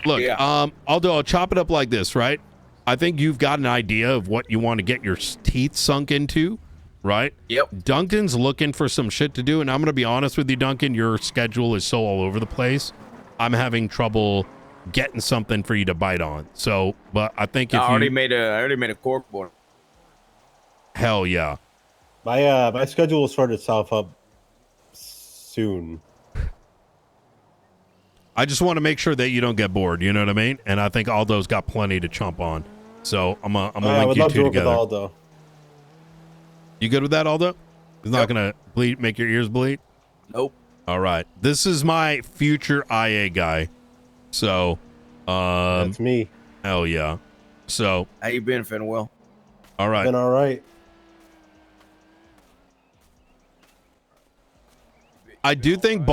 Look, Yeah. Aldo, I'll chop it up like this, right? I think you've got an idea of what you want to get your teeth sunk into, right? Yep. Duncan's looking for some shit to do, and I'm going to be honest with you, Duncan, your schedule is so all over the place. I'm having trouble getting something for you to bite on. So, but I think if I already you... made a cork board. Hell yeah. My schedule will sort itself up soon. I just want to make sure that you don't get bored, you know what I mean? And I think Aldo's got plenty to chomp on. So I'm gonna I link would you love to two work with together. Aldo. You good with that, Aldo? It's not gonna make your ears bleed? Nope. All right. This is my future IA guy. So That's me. Hell yeah. So how you been, Fenwell? All right. Been all right. I do think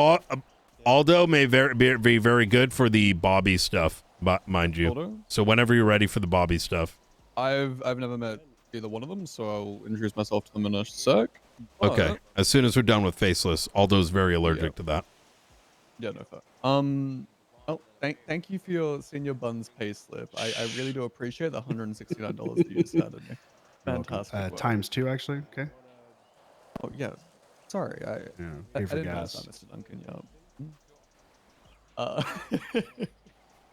Aldo may be very good for the Bobby stuff, mind you. Aldo? So whenever you're ready for the Bobby stuff. I've never met either one of them, so I'll introduce myself to them in a sec. But- Okay. As soon as we're done with Faceless, Aldo's very allergic to that. Yeah, no fair. Oh, thank you for your senior buns pay slip. I really do appreciate the $169 that you just added me. Fantastic. work. Times 2, actually. Okay. Oh yeah. Sorry, I pay for didn't gas. ask that, Mr. Duncan. Yeah.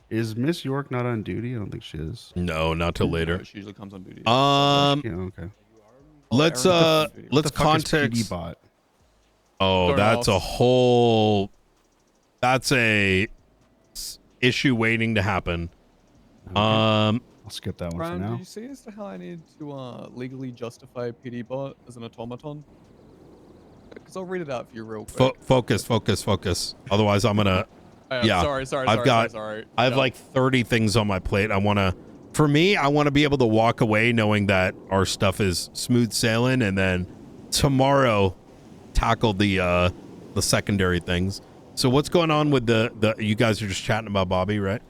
Is Miss York not on duty? I don't think she is. No, not till later. No, she usually comes on duty. Okay. Let's What the fuck is context. PD bot? Oh, that's a whole. That's a issue waiting to happen. I'll skip that one Brian, for do now. you see as to how I need to legally justify PD bot as an automaton? Because I'll read it out for you real quick. Focus. Otherwise, I'm gonna. Yeah. I have like 30 things on my plate. I want to. For me, I want to be able to walk away knowing that our stuff is smooth sailing, and then tomorrow tackle the secondary things. So what's going on with the? You guys are just chatting about Bobby, right?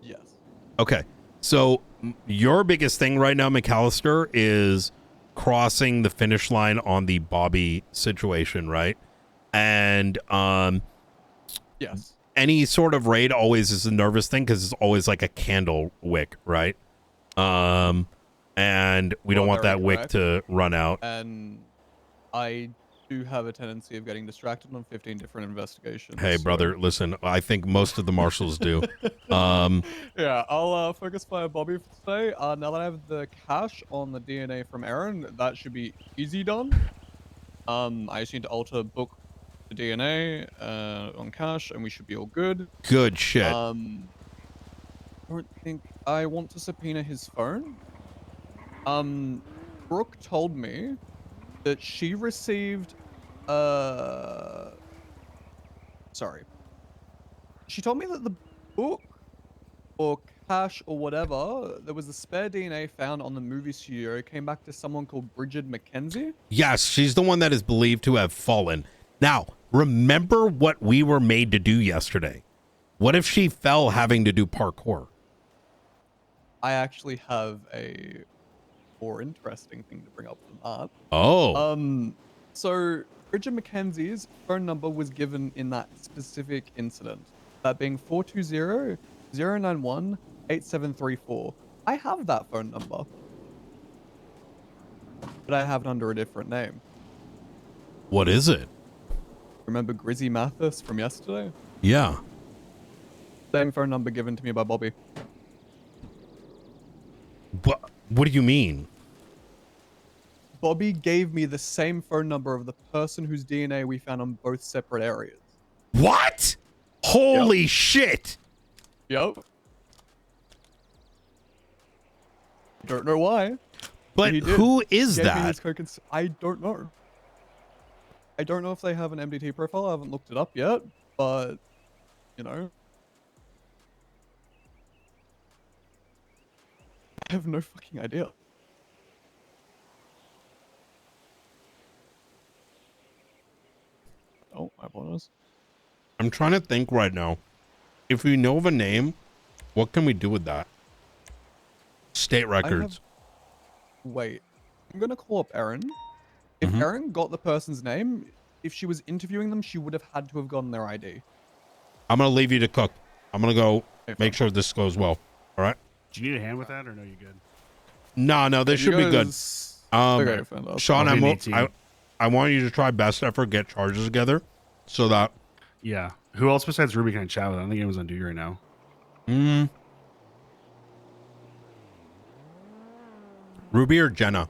Yes. Okay. So your biggest thing right now, McAllister, is crossing the finish line on the Bobby situation, right? And yes. Any sort of raid always is a nervous thing because it's always like a candle wick, right? And we don't want that wick to run out. And I do have a tendency of getting distracted on 15 different investigations. Hey, so- brother, listen. I think most of the marshals do. Yeah, I'll focus by Bobby for today. Now that I have the cache on the DNA from Aaron, that should be easy done. I just need to alter book the DNA on cache, and we should be all good. Good shit. I don't think I want to subpoena his phone. Brooke told me that she received sorry. She told me that the book or cache or whatever, there was a spare DNA found on the movie studio. It came back to someone called Bridget McKenzie. Yes, she's the one that is believed to have fallen. Now, remember what we were made to do yesterday. What if she fell having to do parkour? I actually have a more interesting thing to bring up than that. Oh. So Bridget McKenzie's phone number was given in that specific incident, that being 420-091-8734. I have that phone number, but I have it under a different name. What is it? Remember Grizzy Mathis from yesterday? Yeah. Same phone number given to me by Bobby. What do you mean? Bobby gave me the same phone number of the person whose DNA we found on both separate areas. What? Holy shit. Yep. Don't know why. But he did. who is Gave me that? his co-cons- I don't know. I don't know if they have an MDT profile. I haven't looked it up yet, but you know, I have no fucking idea. Oh, I apologize. I'm trying to think right now. If we know of a name, what can we do with that? State records. Wait, I'm gonna call up Erin. If Erin got the person's name, if she was interviewing them, she would have had to have gotten their ID. I'm going to leave you to cook. I'm going to go make sure this goes well. All right? Do you need a hand with that, or no? You good? No, this should be good. Okay, fair enough. Sean, I'll be an 18. I want you to try best effort, get charges together so that... Yeah. Who else besides Ruby can I chat with? I don't think anyone's on duty right now. Ruby or Jenna?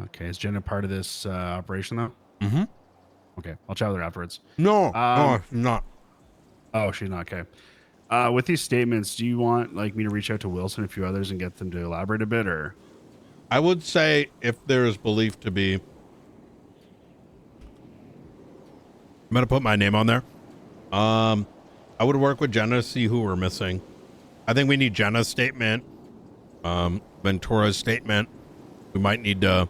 Okay, is Jenna part of this operation, though? Mm-hmm. Okay, I'll chat with her afterwards. No, she's not. Oh, she's not, okay. With these statements, do you want like me to reach out to Wilson and a few others and get them to elaborate a bit, or? I would say if there is belief to be... I'm going to put my name on there. I would work with Jenna to see who we're missing. I think we need Jenna's statement, Ventura's statement. We might need to...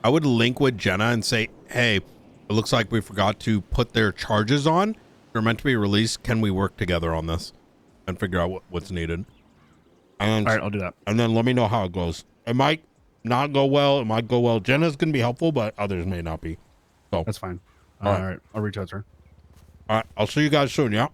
I would link with Jenna and say, hey, it looks like we forgot to put their charges on. They're meant to be released. Can we work together on this and figure out what's needed? And, all right, I'll do that. And then let me know how it goes. It might not go well. It might go well. Jenna's going to be helpful, but others may not be. So that's fine. All right. I'll reach out to her. All right. I'll see you guys soon. Yeah.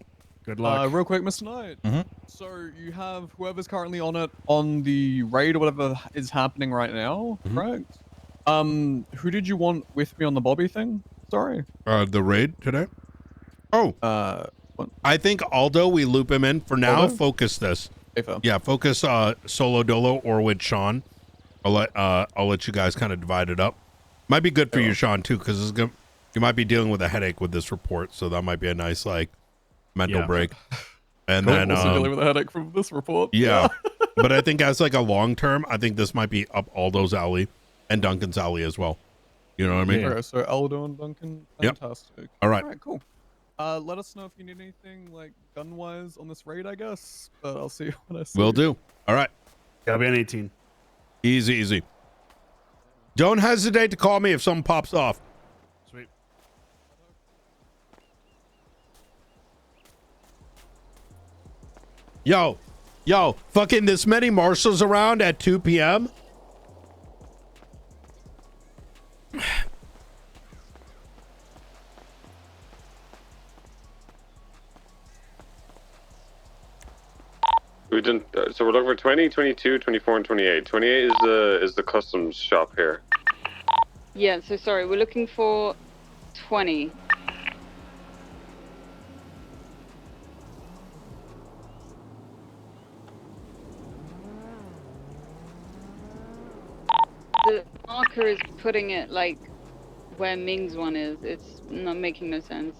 Good luck. Real quick, Mr. Knight. So you have whoever's currently on it on the raid or whatever is happening right now, correct? Who did you want with me on the Bobby thing? Sorry. The raid today? Oh. I think Aldo, we loop him in for now. Aldo? Focus this. Yeah, focus solo dolo or with Sean. I'll let you guys kind of divide it up. Might be good for you, Sean, too, because you might be dealing with a headache with this report, so that might be a nice mental break. And then also dealing with a headache from this report. Yeah. But I think as like a long term, I think this might be up Aldo's alley and Duncan's alley as well. You know what I mean? Okay, so Aldo and Duncan, fantastic. Yep. All right. Cool. Let us know if you need anything like gun wise on this raid, I guess. But I'll see you when I see Will you. do. All right. I'll be on 18. Easy. Don't hesitate to call me if something pops off. Sweet. Yo, fucking this many marshals around at 2 p.m. We didn't. So we're looking for 20, 22, 24, and 28. 28 is the customs shop here. Yeah, so sorry, we're looking for 20. The marker is putting it like where Ming's one is. It's not making no sense.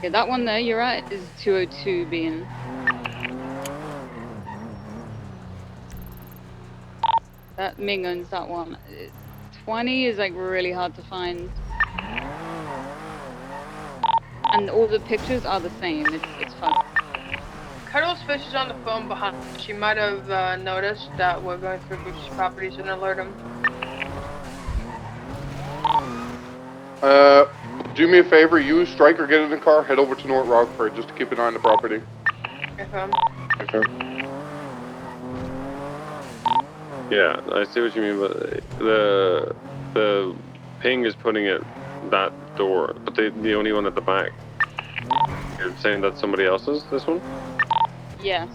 Yeah, that one there you're at is 202 being. That Ming owns that one. 20 is like really hard to find. And all the pictures are the same. It's fun. Cuddles Fish is on the phone behind. She might have noticed that we're going through Gucci's properties and alert him. Do me a favor, you, Striker, get in the car, head over to North Rockford just to keep an eye on the property. Okay. Yeah, I see what you mean, but the ping is putting it that door, but the only one at the back. You're saying that somebody else's, this one? Yes.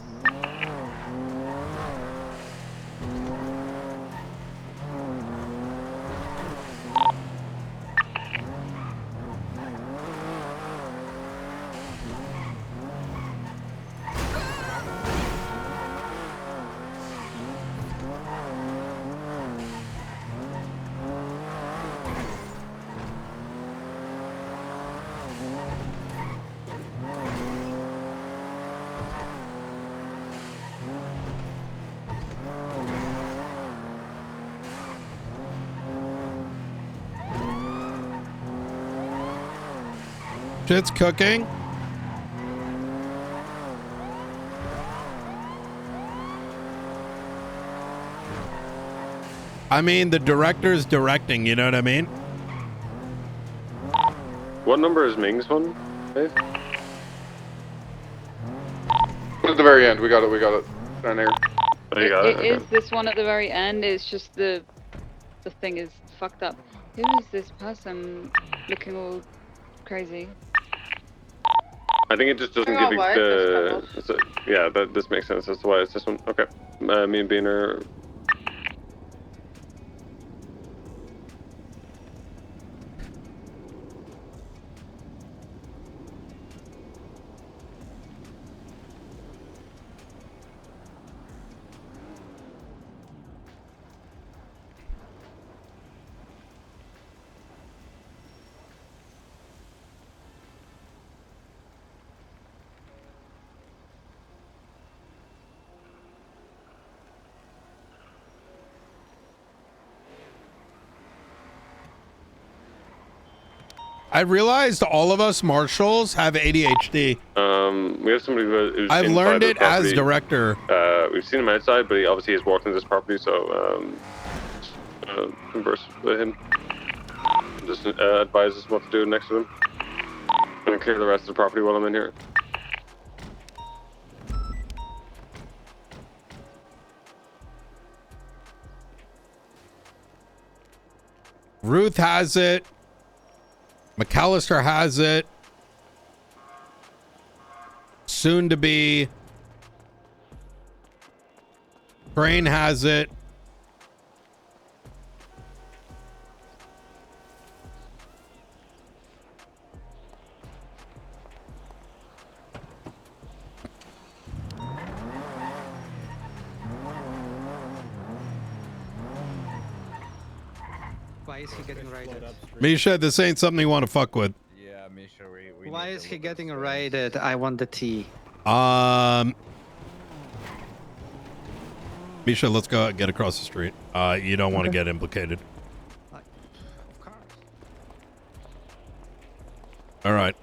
Shit's cooking. I mean, the director's directing, you know what I mean? What number is Ming's one, Dave? At the very end, we got it. Down there. Oh, you got it? It is this one at the very end. It's just the thing is fucked up. Who is this person looking all crazy? I think it just doesn't give you the... yeah, this makes sense. That's why it's this one. Okay. Me and Bean are... I realized all of us marshals have ADHD. We have somebody who's I've inside learned the it as property. director. We've seen him outside, but he obviously has walked into this property, so converse with him. Just advise us what to do next to him. I'm gonna clear the rest of the property while I'm in here. Ruth has it. McAllister has it. Soon to be. Crane has it. Why is he getting raided? Misha, this ain't something you want to fuck with. Yeah, Misha, why is he getting raided? I want the tea. Misha, let's go get across the street. You don't want to get implicated. All right.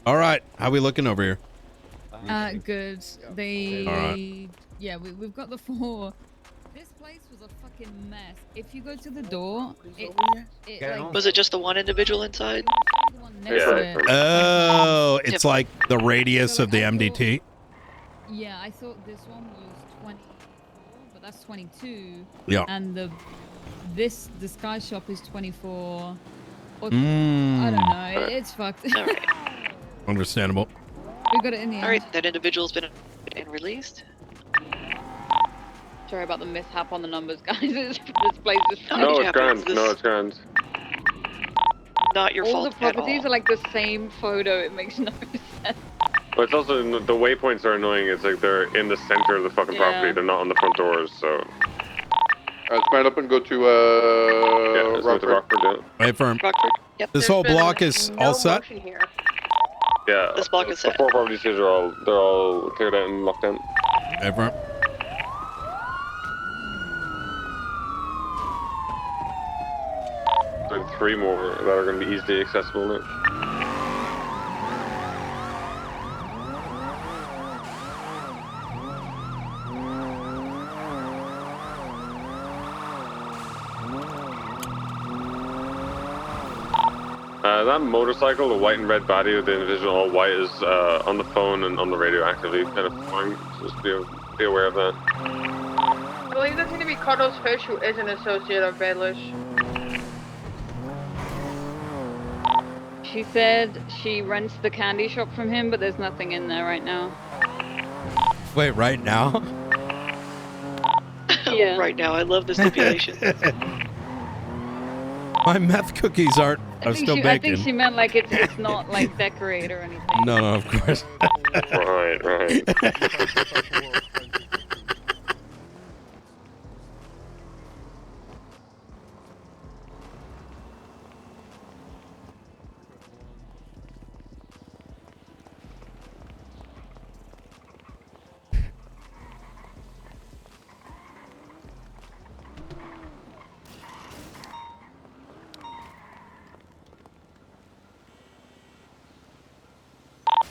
All right. How we looking over here? Good. They, All right. yeah, we've got the 4. This place was a fucking mess. If you go to the door, it like, Was it just the one individual inside? Oh, it's like the radius of the MDT. Yeah, I thought this one was 24, but that's 22. Yeah. And the Sky Shop is 24. Or, I don't Mm. know. It's fucked. Understandable. We got it in the end. All right, that individual's been released. Sorry about the mishap on the numbers, guys. This place is No, it's grand. No, it's grand. Not your All fault the properties at all. are like the same photo. It makes no sense. But it's also the waypoints are annoying. It's like they're in the center of the fucking property. Yeah. They're not on the front doors. So Spread up and go to yeah, it's with Rockford. Rockford. Yeah. Wait for him. Rockford. Yep. This whole block is all set. Yeah. This block is The set. 4 properties here they're all cleared out and locked down. Wait for him. There are 3 more that are going to be easily accessible now. That motorcycle, the white and red body with the individual all white, is on the phone and on the radio actively kind of flying. So just be aware of that. I believe that's going to be Cuddles Fish, who is an associate of Baelish. She said she rents the candy shop from him, but there's nothing in there right now. Wait, right now? Yeah. Right now, I love the stipulation. My meth cookies are still I baking. think she meant like it's not like decorated or anything. No, of course. Right.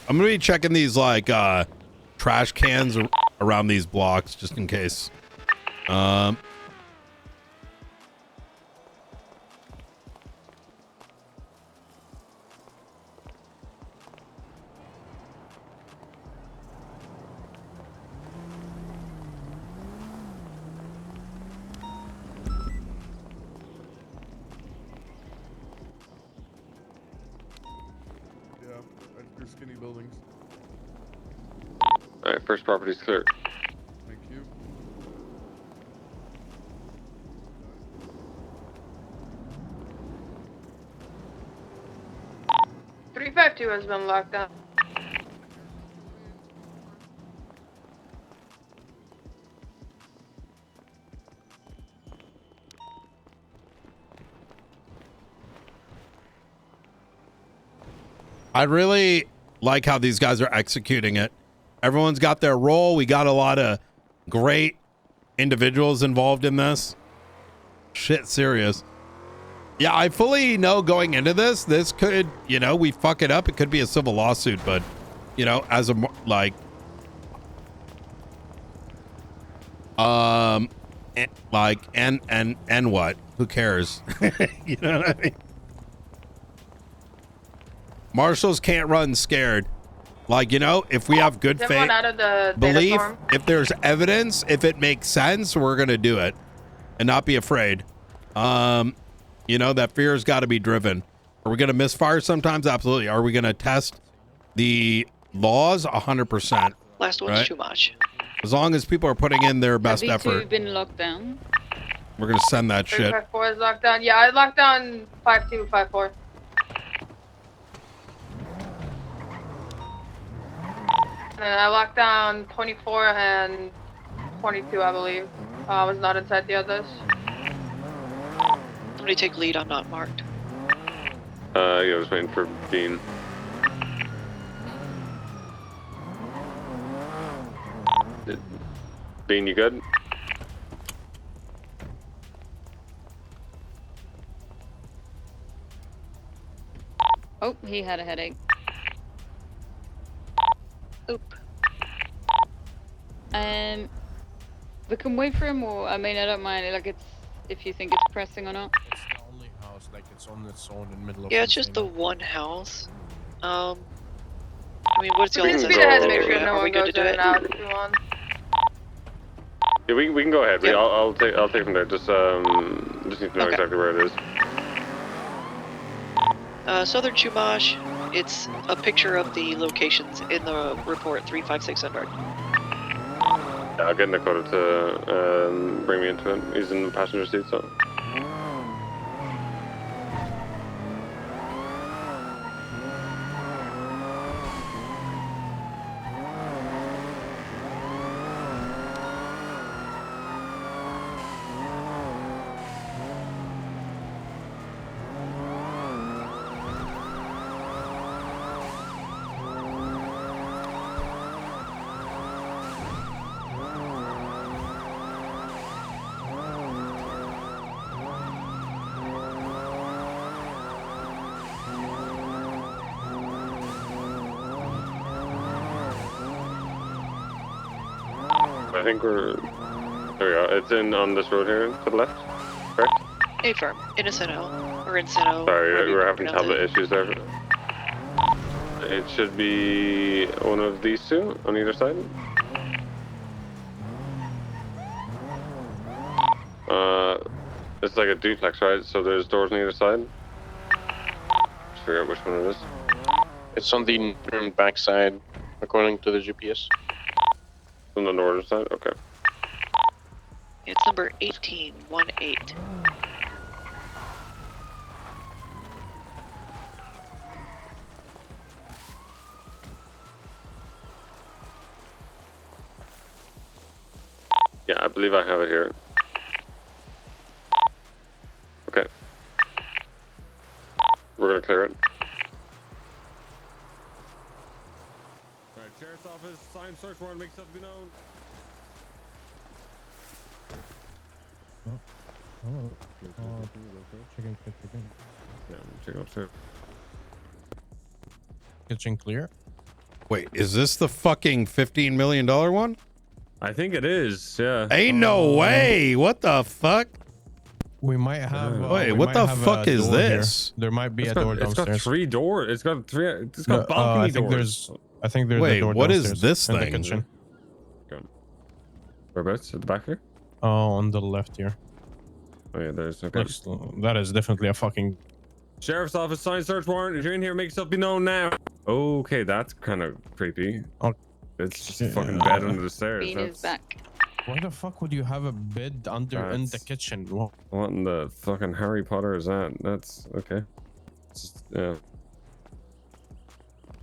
I'm gonna be checking these like trash cans around these blocks just in case. They're skinny buildings. Alright, first property's clear. Thank you. .352 has been locked down. I really like how these guys are executing it. Everyone's got their role. We got a lot of great individuals involved in this. Shit, serious. Yeah, I fully know going into this could, we fuck it up. It could be a civil lawsuit, but, as a, like, and what? Who cares? You know what I mean? Marshals can't run scared. Like, if we have good Is faith, everyone out of the data belief, storm? if there's evidence, if it makes sense, we're going to do it and not be afraid. That fear has got to be driven. Are we going to misfire sometimes? Absolutely. Are we going to test the laws? 100%. Last one's too much. As long as people are putting in their best Have these two effort, been locked down? we're going to send that shit. 354 is locked down. Yeah, I locked down 5254. And I locked down 24 and 22, I believe. I was not inside the others. Somebody take lead. I'm not marked. Yeah, I was waiting for Bean. Bean, you good? Oh, he had a headache. Oop. We can wait for him, or I don't mind. Like, if you think it's pressing or not. It's the only house, like it's on its own in the middle of. Yeah, it's just the one house. mean, what's We y'all's can sense speed of ahead, that make sure area? no Are we one good goes to in do and it? out if you want. Yeah, we can go ahead. Yep. I'll take from there. Just need to know exactly where it is. Southern Chumash. It's a picture of the locations in the report 35600. Yeah, I'll get Dakota to bring me into it. He's in the passenger seat, so. I think we're. There we go. It's on this road here to the left, correct? A firm. Innocento. Or Incino. Sorry, we're having tablet issues there. It should be one of these two on either side. It's like a duplex, right? So there's doors on either side. Just figure out which one it is. It's on the northern backside, according to the GPS. On the northern side? Okay. It's number 1818. Yeah, I believe I have it here. Okay. We're gonna clear it. Alright, Sheriff's Office, sign search warrant, make stuff be known. Chicken. Yeah, check upstairs. Kitchen clear. Wait, is this the fucking $15 million one? I think it is, yeah. Ain't no way. What the fuck? We might have. Wait, what the fuck is this? There might be It's a got, door it's downstairs. got 3 doors. It's got No, balcony I think doors. I think there's Wait, a door what is downstairs this in the thing? kitchen. Okay. Whereabouts? At the back here? Oh, on the left here. Oh yeah, there's okay. That is definitely a fucking. Sheriff's Office, sign search warrant. If you're in here, make yourself be known now. Okay, that's kind of creepy. Oh, it's just a fucking bed under the stairs. Bean is back. Why the fuck would you have a bed under in the kitchen? What? What in the fucking Harry Potter is that? That's okay. It's just, yeah.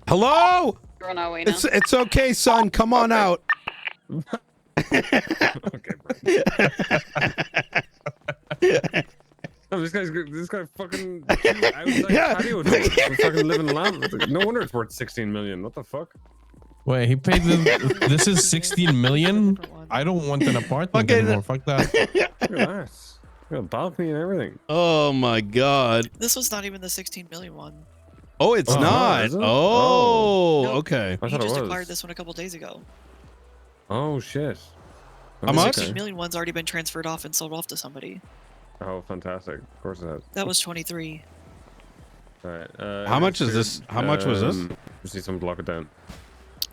Hello? We're on our way now. It's okay, son. Come on out. Okay, bro. Oh, this guy fucking outside patio door. Fucking living lamp. No wonder it's worth 16 million. What the fuck? Wait, he paid the. This is 16 million. I don't want an apartment anymore. Fuck that. Look at that. Got a balcony and everything. Oh my god. This was not even the 16 million one. Oh, it's not. Is it? Oh, No, okay. I He thought it just was. acquired this one a couple days ago. Oh shit. How much? 16 million one's already been transferred off and sold off to somebody. Oh, fantastic. Of course it has. That was 23. Alright. How much is this? How much was this? Just need someone to lock it down.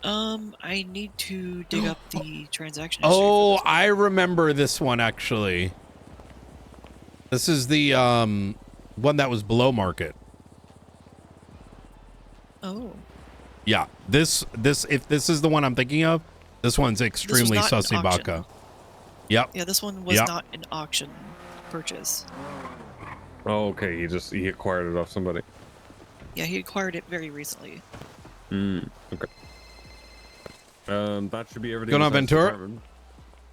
I need to dig up the transaction. Oh, I remember this one actually. This is the one that was below market. Oh. Yeah, this if this is the one I'm thinking of, this one's extremely not an sussy auction. baka. Yep. Yeah, this one was Yep. not an auction purchase. Oh, okay. He acquired it off somebody. Yeah, he acquired it very recently. Okay. That should be everything. Going on, besides the Ventura? apartment.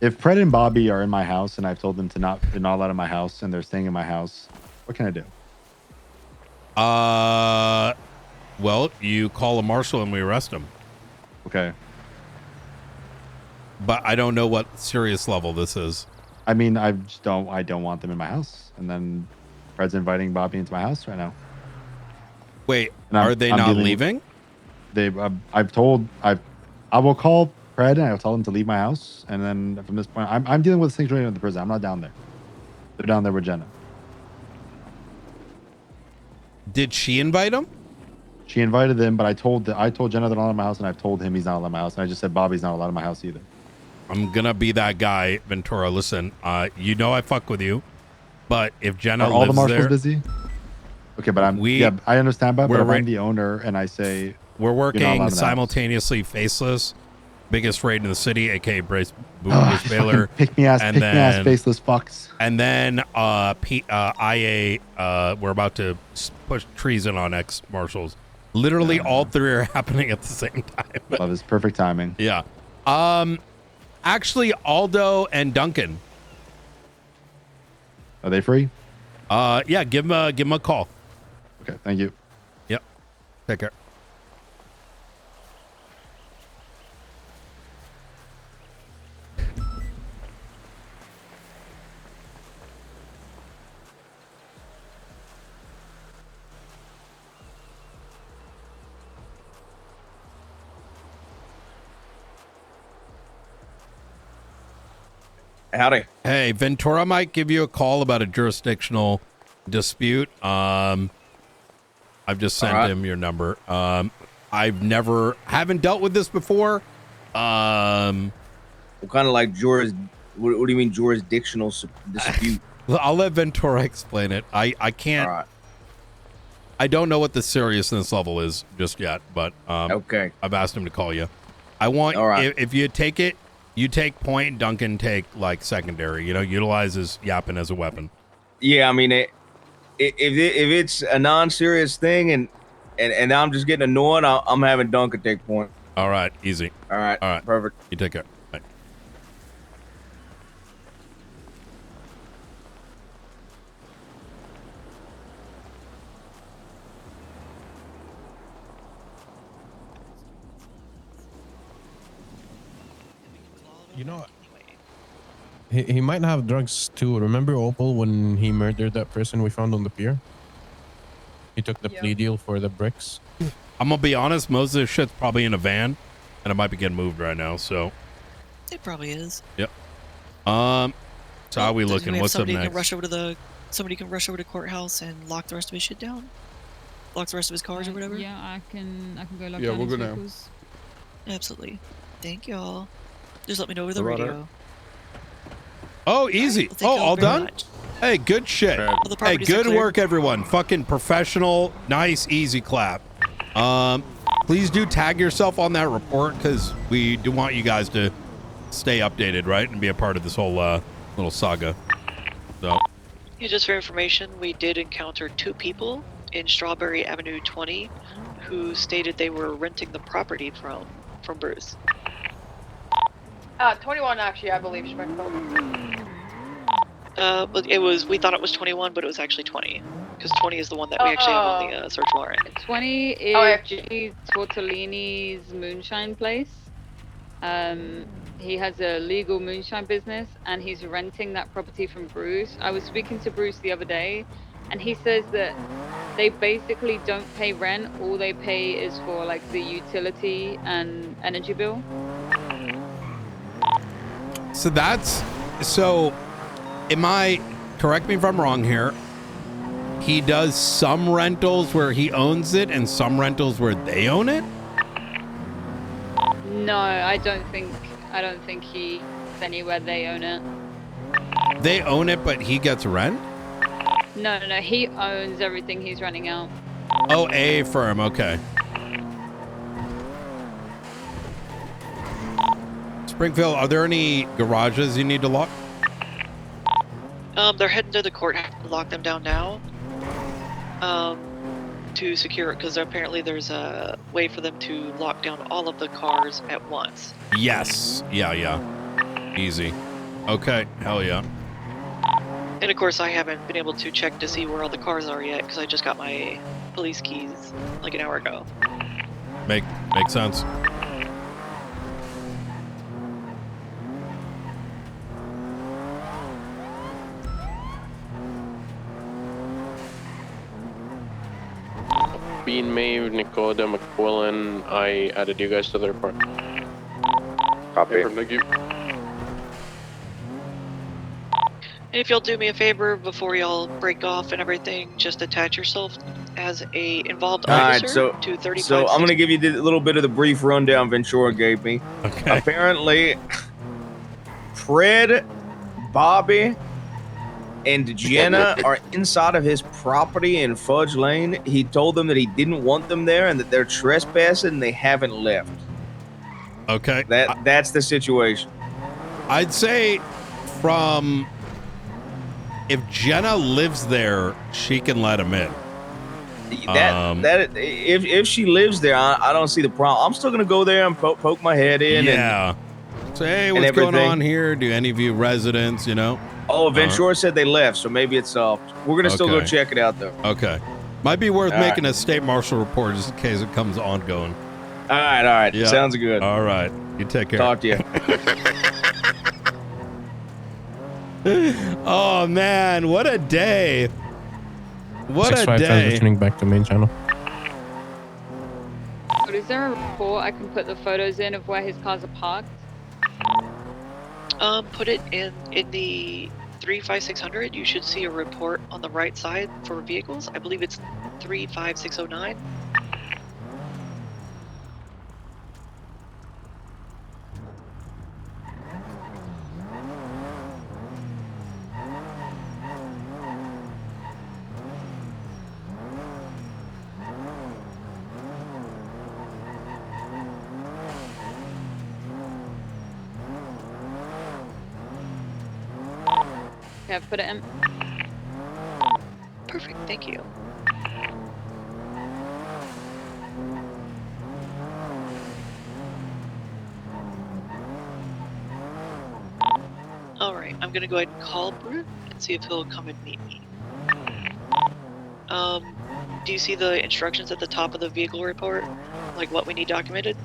If Fred and Bobby are in my house and I've told them they're not allowed in my house and they're staying in my house, what can I do? Well, you call a marshal and we arrest him. Okay. But I don't know what serious level this is. I mean, I don't want them in my house. And then Fred's inviting Bobby into my house right now. Wait, And I'm- are they I'm not dealing with- leaving? I will call Fred and I'll tell him to leave my house. And then from this point, I'm dealing with the situation at the prison. I'm not down there. They're down there with Jenna. Did she invite him? She invited him, but I told Jenna they're not allowed in my house, and I've told him he's not allowed in my house, and I just said Bobby's not allowed in my house either. I'm gonna be that guy, Ventura. Listen, you know I fuck with you, but if Jenna Are all the lives marshals there, busy? Okay, but I understand, but if I'm the owner and I say we're you're not allowed working in the house. simultaneously faceless, biggest raid in the city, aka Bruce Baylor, pick me ass faceless fucks. And then IA, we're about to push treason on ex-marshals. Literally all three are happening at the same time. Love is perfect timing. Yeah. Actually, Aldo and Duncan. Are they free? Yeah, give him a call. Okay, thank you. Yep. Take care. Howdy. Hey, Ventura might give you a call about a jurisdictional dispute. I've just sent him your number. Haven't dealt with this before. What kind of like what do you mean jurisdictional dispute? I'll let Ventura explain it. I can't. I don't know what the seriousness level is just yet, but okay. I've asked him to call you. I want if you take it, you take point. Duncan take like secondary. You know, utilize his yapping as a weapon. Yeah, I mean, if it's a non-serious thing and I'm just getting annoyed, I'm having Duncan take point. All right, easy. All right, perfect. You take care. Bye. You know, he might have drugs too. Remember Opal when he murdered that person we found on the pier? He took the plea deal for the bricks. I'm gonna be honest. Most of this shit's probably in a van, and it might be getting moved right now. So. It probably is. Yep. So how are we looking? What's up next? Somebody can rush over to courthouse and lock the rest of his shit down. Lock the rest of his cars or whatever. Yeah, I can go lock Yeah, down we'll his go now. vehicles. Absolutely. Thank y'all. Just let me know over the All right. radio. Oh, easy. Well, thank y'all all very done? much. Hey, good shit. Well, the Hey, properties are good cleared. work, everyone. Fucking professional. Nice, easy clap. Please do tag yourself on that report because we do want you guys to stay updated, right? And be a part of this whole little saga. So. Yeah, just for information, we did encounter 2 people in Strawberry Avenue 20 who stated they were renting the property from Bruce. 21 actually, I believe, Springfield. But we thought it was 21, but it was actually 20. Because 20 is the one that we actually have on the search warrant. 20 is G. Tortellini's moonshine place. He has a legal moonshine business and he's renting that property from Bruce. I was speaking to Bruce the other day and he says that they basically don't pay rent. All they pay is for like the utility and energy bill. So correct me if I'm wrong here. He does some rentals where he owns it and some rentals where they own it? No, I don't think he's anywhere they own it. They own it, but he gets rent? No, he owns everything he's renting out. Oh, a firm, okay. Springfield, are there any garages you need to lock? They're heading to the court to lock them down now. To secure it, because apparently there's a way for them to lock down all of the cars at once. Yes. Yeah. Easy. Okay. Hell yeah. And of course, I haven't been able to check to see where all the cars are yet, because I just got my police keys like an hour ago. Makes sense. Bean Maeve, Nicoda, McQuillan, I added you guys to the report. Copy. Thank you. And if you'll do me a favor before y'all break off and everything, just attach yourself as a involved All right, officer so to 35. so I'm gonna give you a little bit of the brief rundown Ventura gave me. Okay. Apparently, Fred, Bobby, and Jenna are inside of his property in Fudge Lane. He told them that he didn't want them there and that they're trespassing and they haven't left. Okay. That's the situation. I'd say from if Jenna lives there, she can let him in. If she lives there, I don't see the problem. I'm still gonna go there and poke my head in. Yeah. Say, hey, what's going on here? Do any of you residents, you know? Oh, Ventura said they left, so maybe it's off. We're gonna still go Okay. check it out though. Okay. Might be worth All making right. a state marshal report just in case it comes ongoing. All right. Yeah. Sounds good. All right. You take care. Talk to you. Oh man, what a day! What a 6-5 day! transitioning back to main channel. But is there a report I can put the photos in of where his cars are parked? Put it in the 35600. You should see a report on the right side for vehicles. I believe it's 35609. Okay, I've put it in. Perfect, thank you. Alright, I'm gonna go ahead and call Brute and see if he'll come and meet me. Do you see the instructions at the top of the vehicle report? Like what we need documented?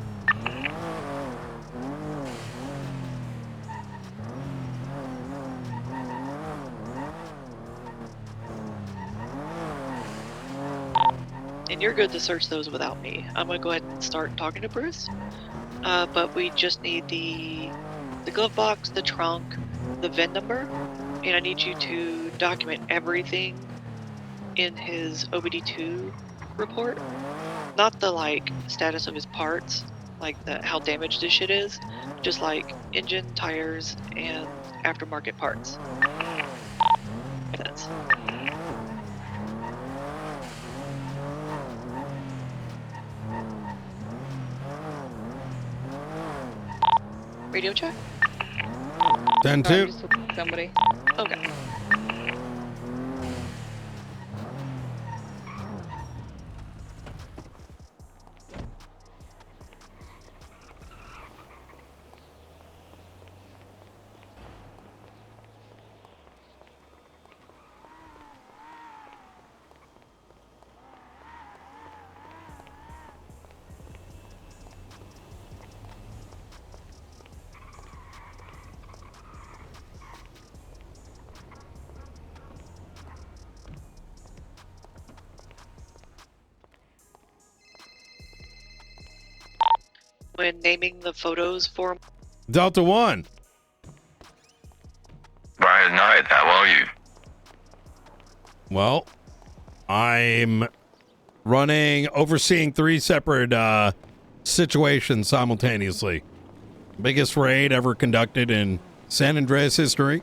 And you're good to search those without me. I'm gonna go ahead and start talking to Bruce. But we just need the glove box, the trunk, the VIN number, and I need you to document everything in his OBD2 report. Not the like status of his parts, like how damaged this shit is, just like engine, tires, and aftermarket parts. That's radio check. 10-2. Somebody. Okay. When naming the photos for him. Delta 1. Brian Knight, how are you? Well, I'm overseeing 3 separate situations simultaneously. Biggest raid ever conducted in San Andreas history.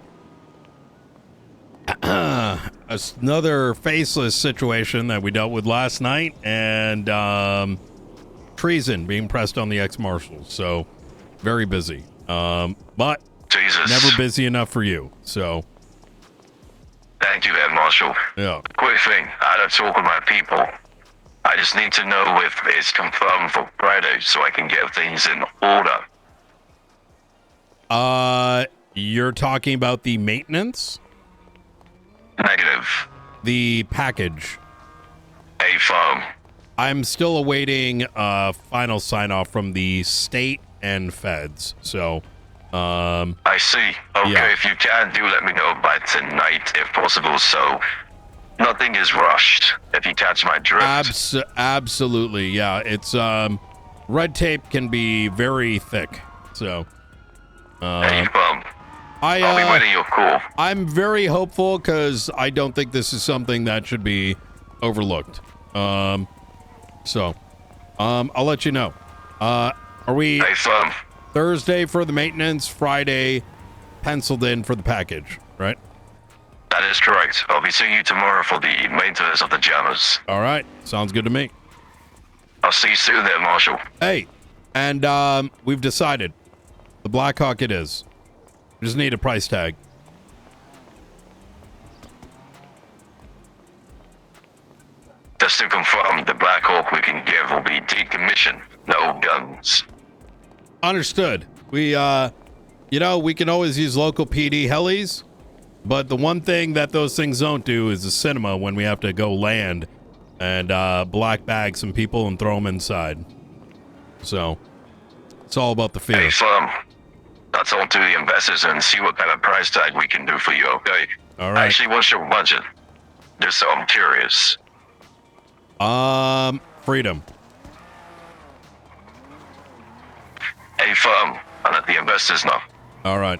Another faceless situation that we dealt with last night, and treason being pressed on the ex-marshals. So, very busy. But Jesus. never busy enough for you. So, Thank you, Head Marshal. yeah. Quick thing, I had to talk with my people. I just need to know if it's confirmed for Friday so I can get things in order. You're talking about the maintenance? Negative. The package. A firm. I'm still awaiting final sign-off from the state and feds. So, I see. Okay, yeah. if you can, do let me know by tonight if possible, so nothing is rushed, if you catch my drift. Absolutely, yeah. It's red tape can be very thick. So, I'll be waiting your call. I'm very hopeful because I don't think this is something that should be overlooked. I'll let you know. Are we Thursday for the maintenance, Friday penciled in for the package, right? That is correct. I'll be seeing you tomorrow for the maintenance of the jammers. All right. Sounds good to me. I'll see you soon there, Marshal. Hey, and we've decided. The Blackhawk it is. We just need a price tag. Just to confirm, the Black Hawk we can give will be decommissioned. No guns. Understood. We, we can always use local PD helis, but the one thing that those things don't do is the cinema when we have to go land and black bag some people and throw them inside. So, it's all about the fear. Hey, Slim. Let's all to the investors and see what kind of price tag we can do for you, okay? All right. Actually, what's your budget? Just so I'm curious. Freedom. Hey, firm. I'll let the investors know. All right.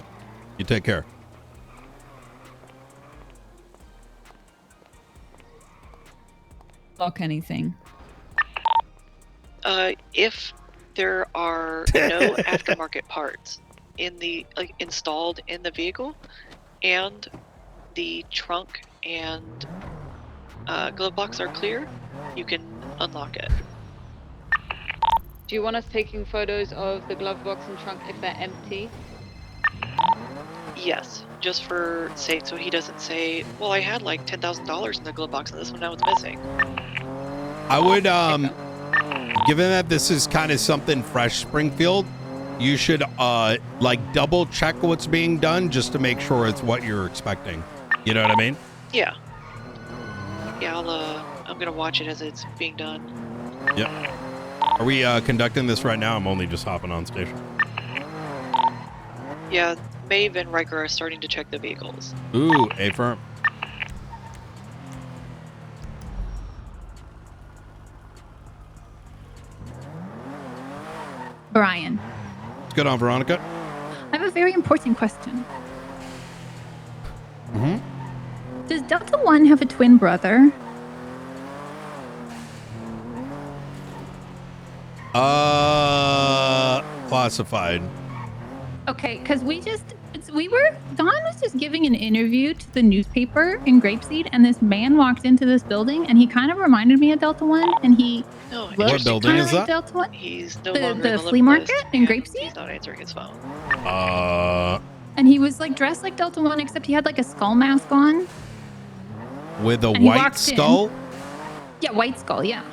You take care. Lock anything. If there are no aftermarket parts in the installed in the vehicle, and the trunk and glove box are clear, you can unlock it. Do you want us taking photos of the glove box and trunk if they're empty? Yes, just for sake, so he doesn't say, well, I had like $10,000 in the glove box and this one now it's missing. I would, given that this is kind of something fresh, Springfield, you should, double check what's being done just to make sure it's what you're expecting. You know what I mean? Yeah. Yeah, I'm gonna watch it as it's being done. Yep. Are we, conducting this right now? I'm only just hopping on station. Yeah, Maeve and Riker are starting to check the vehicles. Ooh, A-firm. Brian, What's going on, Veronica? I have a very important question. Mm-hmm. Does Delta One have a twin brother? Classified. Okay, because Don was just giving an interview to the newspaper in Grapeseed, and this man walked into this building, and he kind of reminded me of Delta One, and he What building is that? Delta One. He's no longer The in flea limit market list, in and Grapeseed. He's not answering his phone. And he was like dressed like Delta One, except he had like a skull mask on. With a And he white walked skull? Yeah, white skull. Yeah.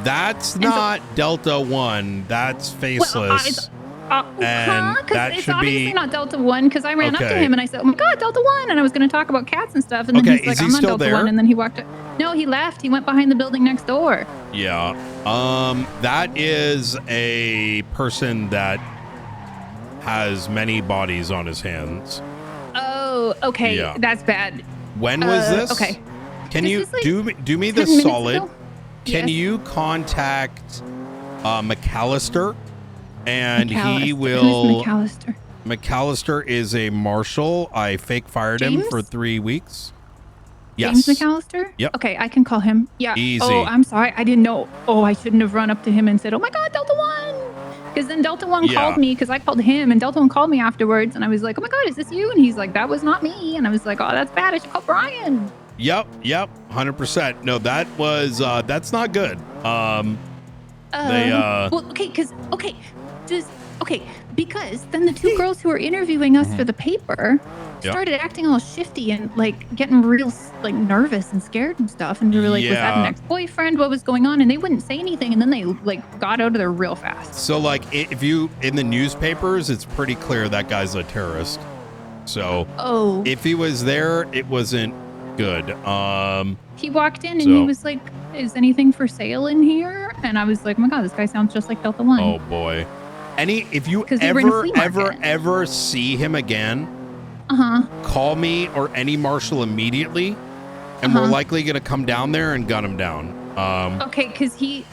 That's not Delta One. That's faceless. And that It's should obviously be not Delta One, because I ran up to Okay. him and I said, "Oh my God, Delta One!" And I was going to talk about cats and stuff, and then Okay, he's like, is he "I'm not still Delta there? One," and then he walked. No, he left. He went behind the building next door. Yeah. That is a person that has many bodies on his hands. Oh, okay, Yeah. that's bad. When was this? Okay. Can This you is like do me 10 the minutes solid? ago? Can Yes. you contact McAllister, and he McAllister. will. Who's McAllister? McAllister is a marshal. I fake fired him James? for 3 weeks. Yes. James McAllister? Yep. Okay, I can call him. Yeah. Easy. Oh, I'm sorry. I didn't know. Oh, I shouldn't have run up to him and said, "Oh my God, Delta One." Because then Delta One Yeah. called me, because I called him, and Delta One called me afterwards, and I was like, "Oh my God, is this you?" And he's like, "That was not me." And I was like, "Oh, that's bad. I should call Brian." Yep. 100%. No, that was that's not good. Well, because then the two girls who were interviewing us for the paper Yep. started acting all shifty and like getting real like nervous and scared and stuff, and we were like, "Was that an Yeah. ex-boyfriend? What was going on?" And they wouldn't say anything, and then they like got out of there real fast. So like if you in the newspapers, it's pretty clear that guy's a terrorist. So if he was there, it wasn't good. He walked in and So- he was like, "Is anything for sale in here?" And I was like, "Oh my God, this guy sounds just like Delta One." Oh boy. If you 'Cause they were in a ever flea ever see him again, Uh-huh. call me or any marshal immediately, and we're Uh-huh. likely gonna come down there and gun him down. Okay, because he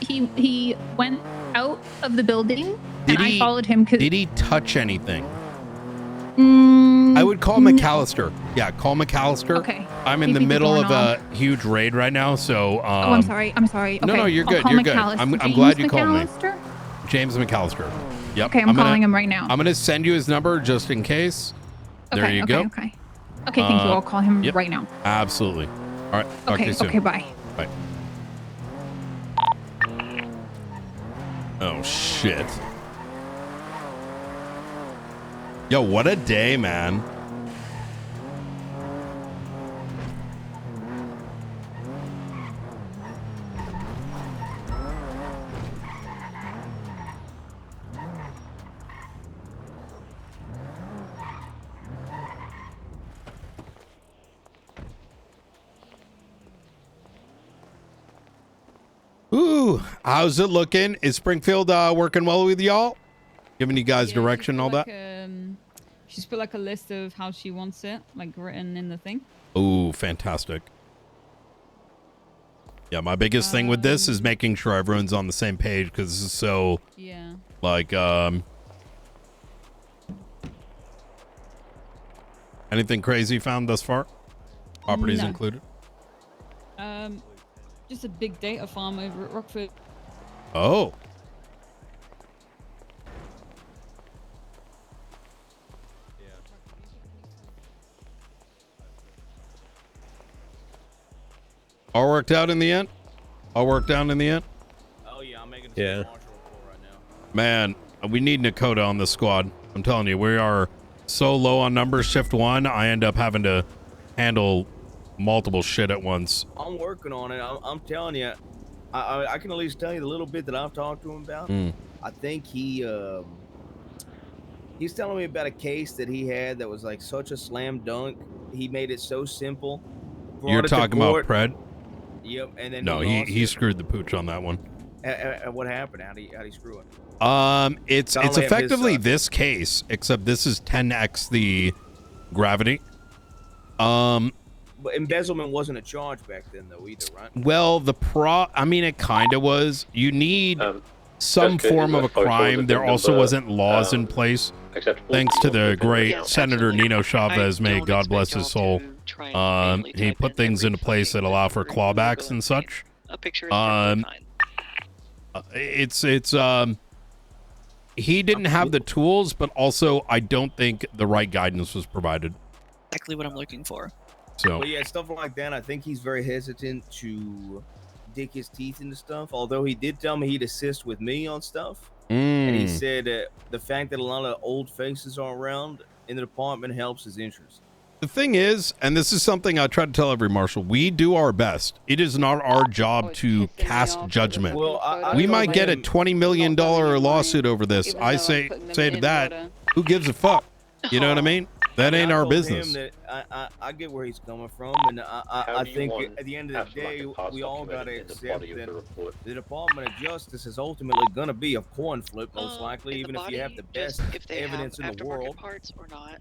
went out of the building, and Did I he- followed him. Did he touch anything? I would call McAllister. Yeah, call McAllister. Okay. I'm in See the if he's a middle of a doorknob. huge raid right now, so. Oh, I'm sorry. I'm sorry. Okay. No, you're I'll good. call You're good. McAllister. I'm James glad you called me. McAllister? James McAllister. Yep. Okay, I'm calling him right now. I'm gonna send you his number just in case. There Okay, you okay, go. okay. Okay, thank you. I'll call him yep. right now. Absolutely. All right. Talk to Okay, you soon. okay, bye. Bye. Oh shit. Yo, what a day, man. Ooh, how's it looking? Is Springfield working well with y'all? Giving you guys direction and all that? She's put like a list of how she wants it, like written in the thing. Ooh, fantastic. Yeah, my biggest thing with this is making sure everyone's on the same page because this is so, like, anything crazy found thus far? Properties No. included? Just a big data farm over at Rockford. Oh. All worked out in the end? All worked out in the end? Oh yeah, I'm making Yeah. Man, we need Nakota on the squad. I'm telling you, we are so low on numbers. Shift 1, I end up having to handle multiple shit at once. I'm working on it. I'm telling you, I can at least tell you the little bit that I've talked to him about. I think he's telling me about a case that he had that was like such a slam dunk. He made it so simple. You're brought it to talking about court. Pred? Yep, and then No, lost he it. screwed the pooch on that one. What happened? How'd he screw it? It's I only have his effectively side. this case, except this is 10x the gravity. But embezzlement wasn't a charge back then, though, either, right? Well, I mean, it kind of was. You need some okay, form of a that's fine. crime. Shows There the also number, wasn't laws in place. acceptable Thanks to the people. great Yeah, Senator Nino Chavez, may God bless his soul. He put things into place that allow for clawbacks and such. He didn't have the tools, but also I don't think the right guidance was provided. Exactly what I'm looking for. So But yeah, stuff like that. I think he's very hesitant to dig his teeth into stuff. Although he did tell me he'd assist with me on stuff, and he said the fact that a lot of old faces are around in the department helps his interest. the thing is, and this is something I try to tell every marshal, we do our best. It is not our job to cast judgment. Well, I We told might get a him- $20 million lawsuit over this. I say to that, who gives a fuck? You know what I mean? That ain't I our told him business. that I get where he's coming from, and I do you think want at the end of the day, we all got to accept that report? the Department of Justice is ultimately going to be a coin flip, most likely, even if you have the best evidence in the world. Parts or not.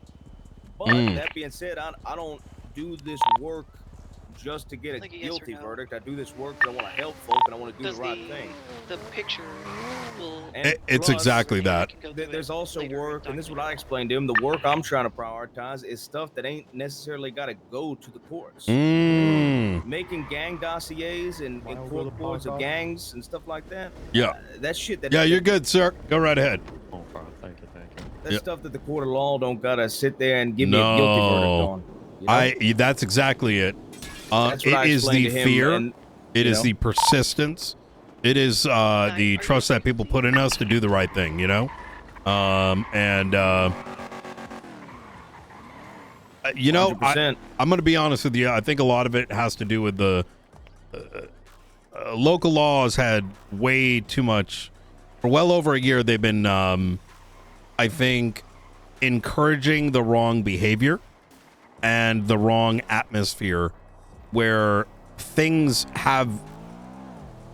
But that being said, I don't do this work just to get a guilty verdict. I do this work because I want to help folk and I want to do the right thing. The picture will. It's plus, exactly that. There's also work, and this is what I explained to him. The work I'm trying to prioritize is stuff that ain't necessarily got to go to the courts. Making gang dossiers and court reports of gangs and stuff like that. Yeah. That's shit that. Yeah, you're good, sir. Go right ahead. That's stuff that the court of law don't gotta sit there and give me a guilty verdict on. You know? That's exactly it. That's what I It is the explained to him, fear. and, It you is know. the persistence. It is the trust that people put in us to do the right thing, you know? You know, I'm going to be honest with you. I think a lot of it has to do with the local laws had way too much. For well over a year, they've been, I think, encouraging the wrong behavior and the wrong atmosphere where things have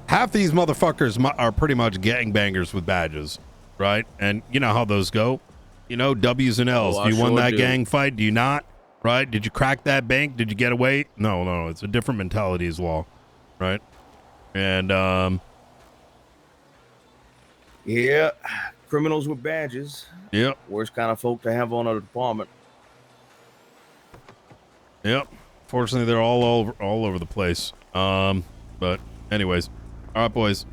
half these motherfuckers are pretty much gangbangers with badges, right? And you know how those go. You know, W's and L's. Oh, Do you I win sure that do. gang fight? Do you not? Right? Did you crack that bank? Did you get away? No. It's a different mentality as well, right? And yeah, criminals with badges. Yep. Worst kind of folk to have on a department. Yep. Fortunately, they're all over the place. But anyways, all right, boys.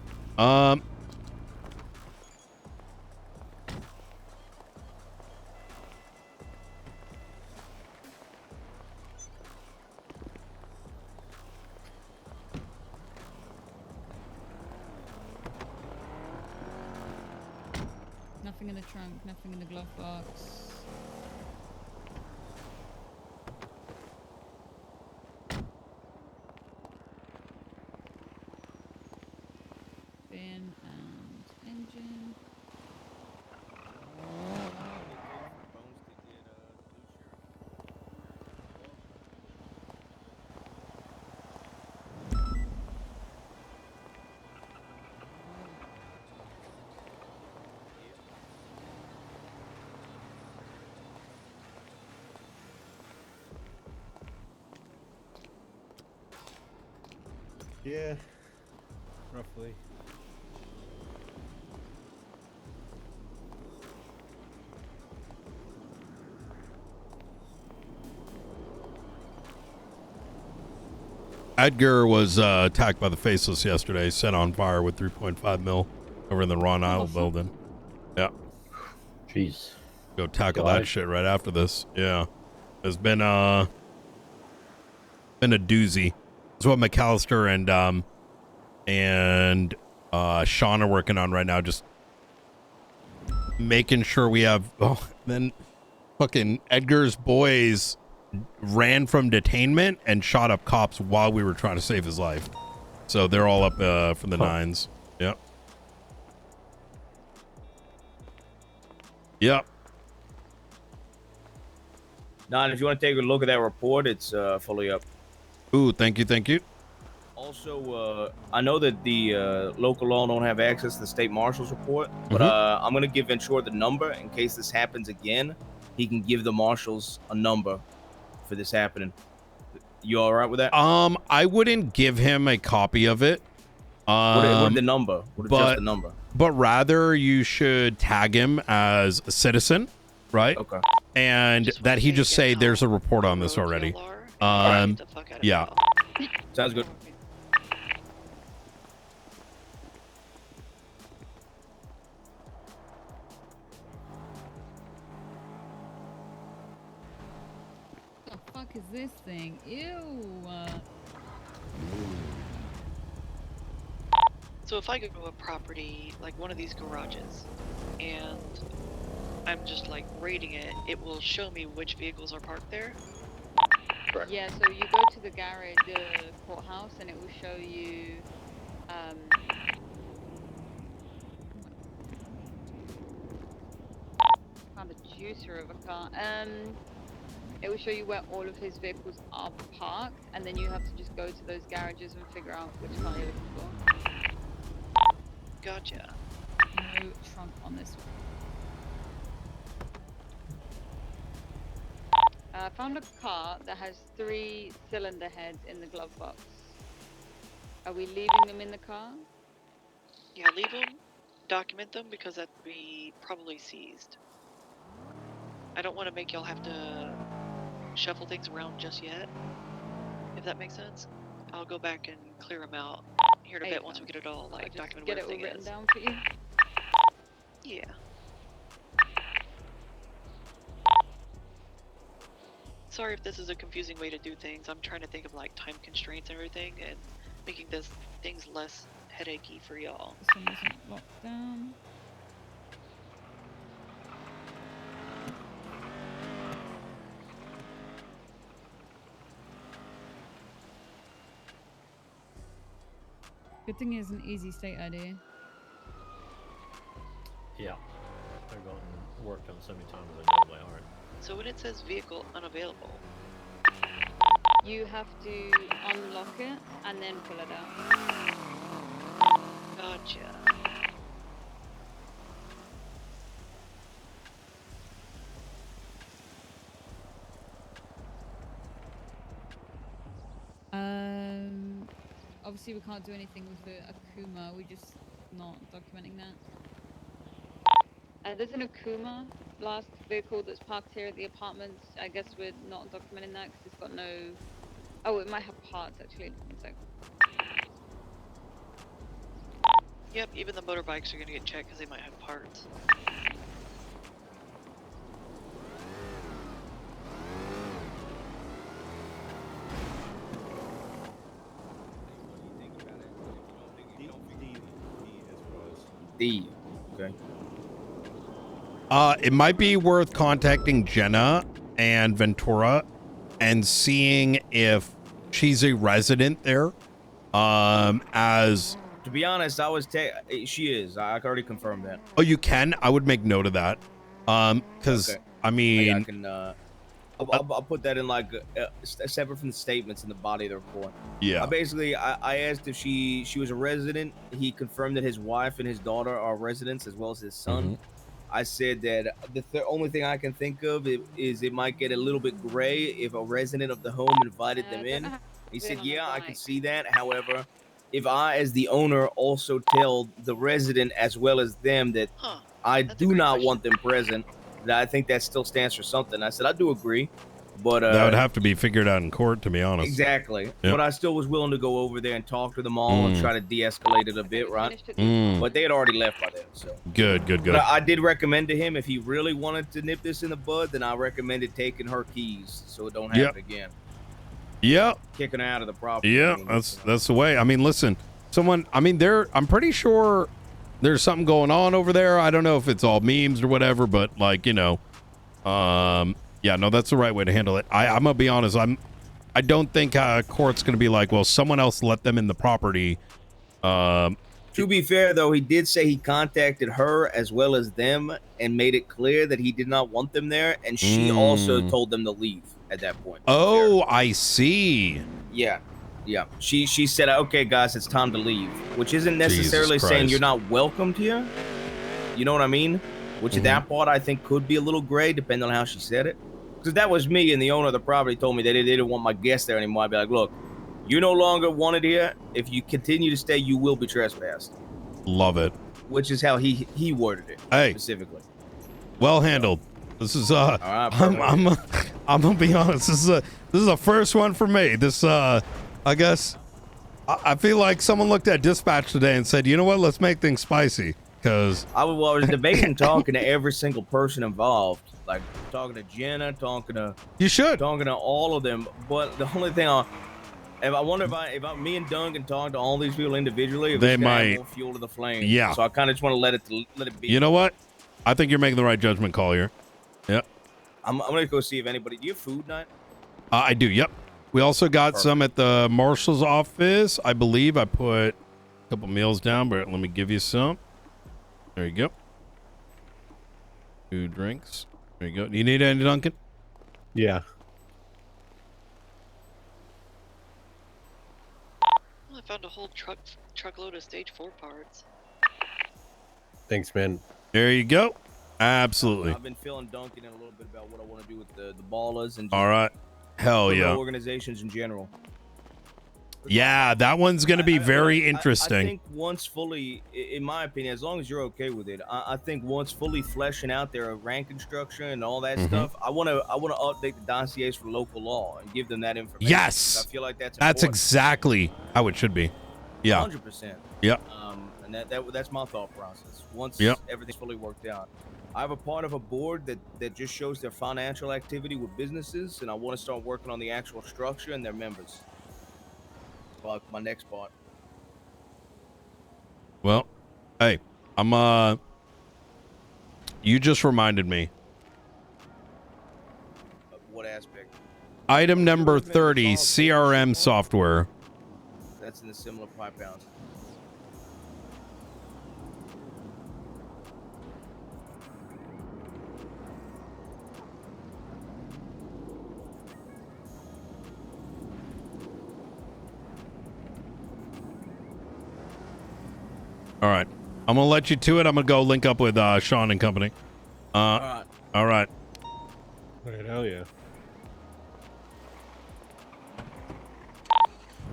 Nothing in the trunk, nothing in the glove box. Bin and engine. Yeah, roughly. Edgar was attacked by the Faceless yesterday, set on fire with 3.5 mil over in the Ron Isle building. Yeah. Jeez. Go tackle that shit right after this. Yeah. It's been a doozy. That's what McAllister and Sean are working on right now, just making sure we have. Oh, then fucking Edgar's boys ran from detainment and shot up cops while we were trying to save his life. So they're all up from the nines. Yep. Yep. Don, if you want to take a look at that report, it's fully up. Ooh, thank you, thank you. Also, I know that the local law don't have access to the state marshal's report, but I'm going to give Ventura the number in case this happens again. He can give the marshals a number for this happening. You all right with that? I wouldn't give him a copy of it. What the number? What is just the number? But rather, you should tag him as a citizen, right? Okay. And that he just say there's a report on this already. Yeah. Sounds good. What the fuck is this thing? Ew. So if I go to a property, like one of these garages, and I'm just like rating it, it will show me which vehicles are parked there? Correct. Yeah, so you go to the garage, the courthouse, and it will show you, found a juicer of a car. It will show you where all of his vehicles are parked, and then you have to just go to those garages and figure out which car you're looking for. Gotcha. No trunk on this one. I found a car that has 3 cylinder heads in the glove box. Are we leaving them in the car? Yeah, leave them, document them, because that would be probably seized. I don't want to make y'all have to shuffle things around just yet, if that makes sense. I'll go back and clear them out here in a bit once we get it all like documented where everything Get it all written is. down for you? Yeah. Sorry if this is a confusing way to do things. I'm trying to think of like time constraints and everything and making things less headachy for y'all. This one isn't locked down. Good thing it's an easy state ID. Yeah. They're going to work on so many times as they normally are. So when it says vehicle unavailable, You have to unlock it and then pull it out. gotcha. Obviously we can't do anything with the Akuma. We're just not documenting that. There's an Akuma blast vehicle that's parked here at the apartments. I guess we're not documenting that because it's got no. Oh, it might have parts actually. One sec. Yep, even the motorbikes are gonna get checked because they might have parts. D. Okay. It might be worth contacting Jenna and Ventura and seeing if she's a resident there. As To be honest, she is. I already confirmed that. oh, you can. I would make note of that. Because Okay. I mean, I can. I'll put that in like separate from the statements in the body of the report. Yeah. I asked if she was a resident. He confirmed that his wife and his daughter are residents as well as his son. Mhm. I said that the only thing I can think of is it might get a little bit gray if a resident of the home invited them in. He said, yeah, I can see that. However, if I, as the owner, also tell the resident as well as them that I do not want them present, that I think that still stands for something. I said, I do agree, but that would have to be figured out in court, to be honest. exactly. Yep. But I still was willing to go over there and talk to them all and try to de-escalate it a bit, right? Mm. But they had already left by then, so. Good. But I did recommend to him if he really wanted to nip this in the bud, then I recommended taking her keys so it don't happen again. Yeah. Kicking her out of the property. Yeah, that's the way. I mean, listen, I'm pretty sure there's something going on over there. I don't know if it's all memes or whatever, but like, yeah, no, that's the right way to handle it. I'm gonna be honest. I don't think court's gonna be like, well, someone else let them in the property. To be fair, though, he did say he contacted her as well as them and made it clear that he did not want them there, and she also told them to leave at that point. Oh, I see. Yeah. She said, okay, guys, it's time to leave, which isn't necessarily Jesus saying Christ. you're not welcomed here. You know what I mean? Which that part I think could be a little gray, depending on how she said it. Because that was me, and the owner of the property told me that they didn't want my guests there anymore. I'd be like, look, you're no longer wanted here. If you continue to stay, you will be trespassed. Love it. Which is how he worded it specifically. Well handled. This is right, I'm gonna be honest. This is a first one for me. This I guess I feel like someone looked at dispatch today and said, you know what, let's make things spicy. Because I was debating talking to every single person involved, like talking to Jenna, talking to all of them. But the only thing if me and Duncan talk to all these people individually, if They it's gonna add might- more fuel to the flame. Yeah. So I kind of just want to let it be. You know what? I think you're making the right judgment call here. Yep. I'm gonna go see if anybody. Do you have food night? I do. Yep. We also got some at the marshal's office. I believe I put a couple meals down, but let me give you some. There you go. 2 drinks. There you go. Do you need any, Duncan? Yeah. Well, I found a whole truckload of stage 4 parts. Thanks, man. There you go. Absolutely. I've been feeling Duncan in a little bit about what I want to do with the ballers and All right. Hell criminal yeah. organizations in general. Yeah, that one's going to be very interesting. I think once fully, in my opinion, as long as you're okay with it, I think once fully fleshing out their ranking structure and all that stuff, I want to update the dossiers for local law and give them that information. Yes. I feel like that's That's important. exactly how it should be. Yeah. 100%. Yep. And that's my thought process. Once Yep. everything's fully worked out, I have a part of a board that just shows their financial activity with businesses, and I want to start working on the actual structure and their members. Like my next part. Well, hey, you just reminded me. What aspect? Item number 30, CRM software. That's in the similar pipe house. All right. I'm going to let you to it. I'm going to go link up with Sean and company. All right. All right, hell yeah.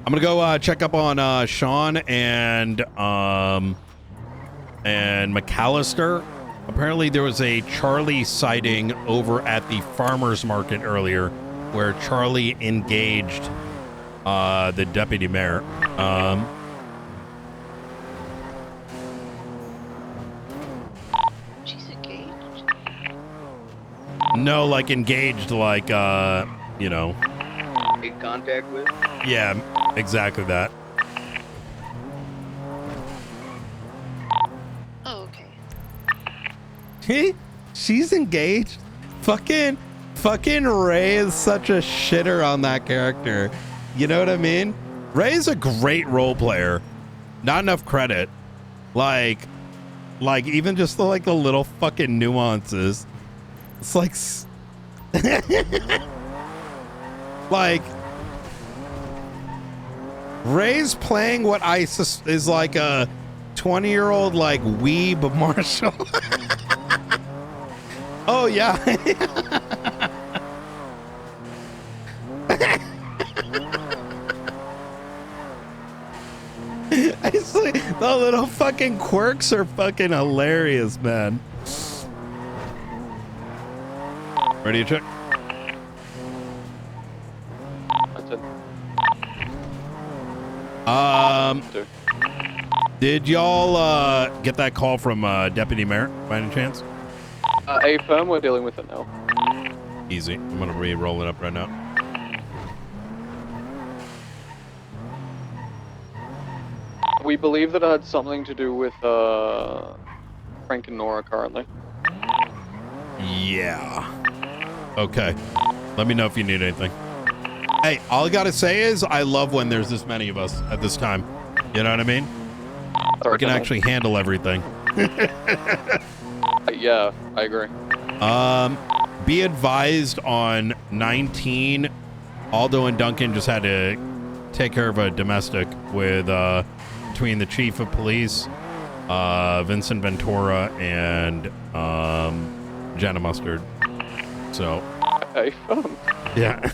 I'm going to go check up on Sean and McAllister Apparently there was a Charlie sighting over at the farmer's market earlier where Charlie engaged the deputy mayor. She's engaged. No, like engaged, like, you know. In contact with? Yeah, exactly that. Oh, okay. She's engaged. Fucking Ray is such a shitter on that character. You know what I mean? Ray is a great role player. Not enough credit. Like even just the little fucking nuances. It's like, like Ray's playing what ISIS is like a 20-year-old like weeb Marshall. Oh yeah. It's like, the little fucking quirks are fucking hilarious, man. Ready to check? Did y'all get that call from Deputy Mayor by any chance? A firm, we're dealing with it now. Easy. I'm gonna re-roll it up right now. We believe that it had something to do with Frank and Nora currently. Yeah. Okay. Let me know if you need anything. Hey, all I gotta say is I love when there's this many of us at this time. You know what I mean? We can actually handle everything. Yeah, I agree. Be advised on 19. Aldo and Duncan just had to take care of a domestic with between the chief of police, Vincent Ventura, and Jenna Mustard. So. Hey, fun. Yeah.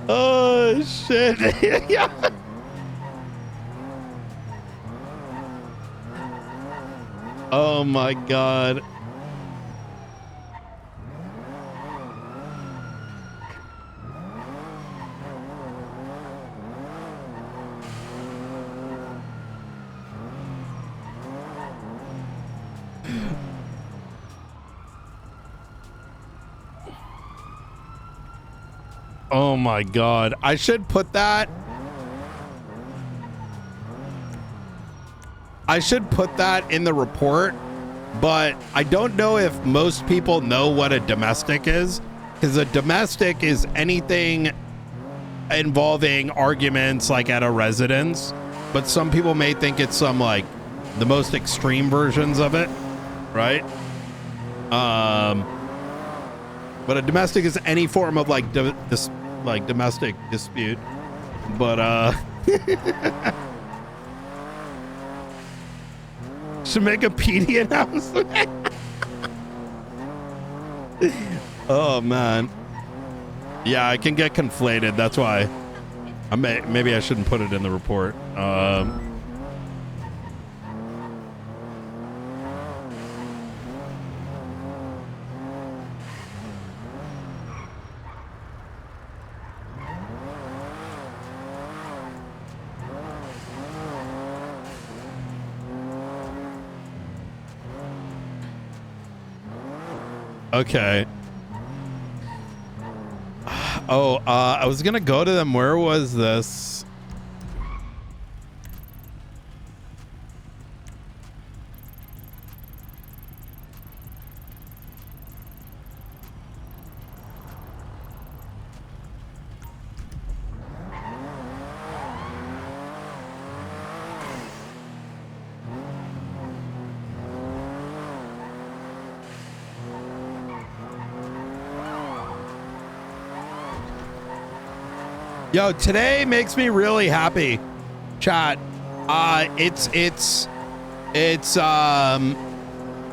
Oh shit. Yeah. Oh my god. Oh my god. I should put that. I should put that in the report, but I don't know if most people know what a domestic is, because a domestic is anything involving arguments like at a residence, but some people may think it's some like the most extreme versions of it, right? But a domestic is any form of like domestic dispute. But should make a PD announcement. Oh man. Yeah, I can get conflated. That's why maybe I shouldn't put it in the report. Okay. Oh, I was gonna go to them. Where was this? Yo, today makes me really happy, chat.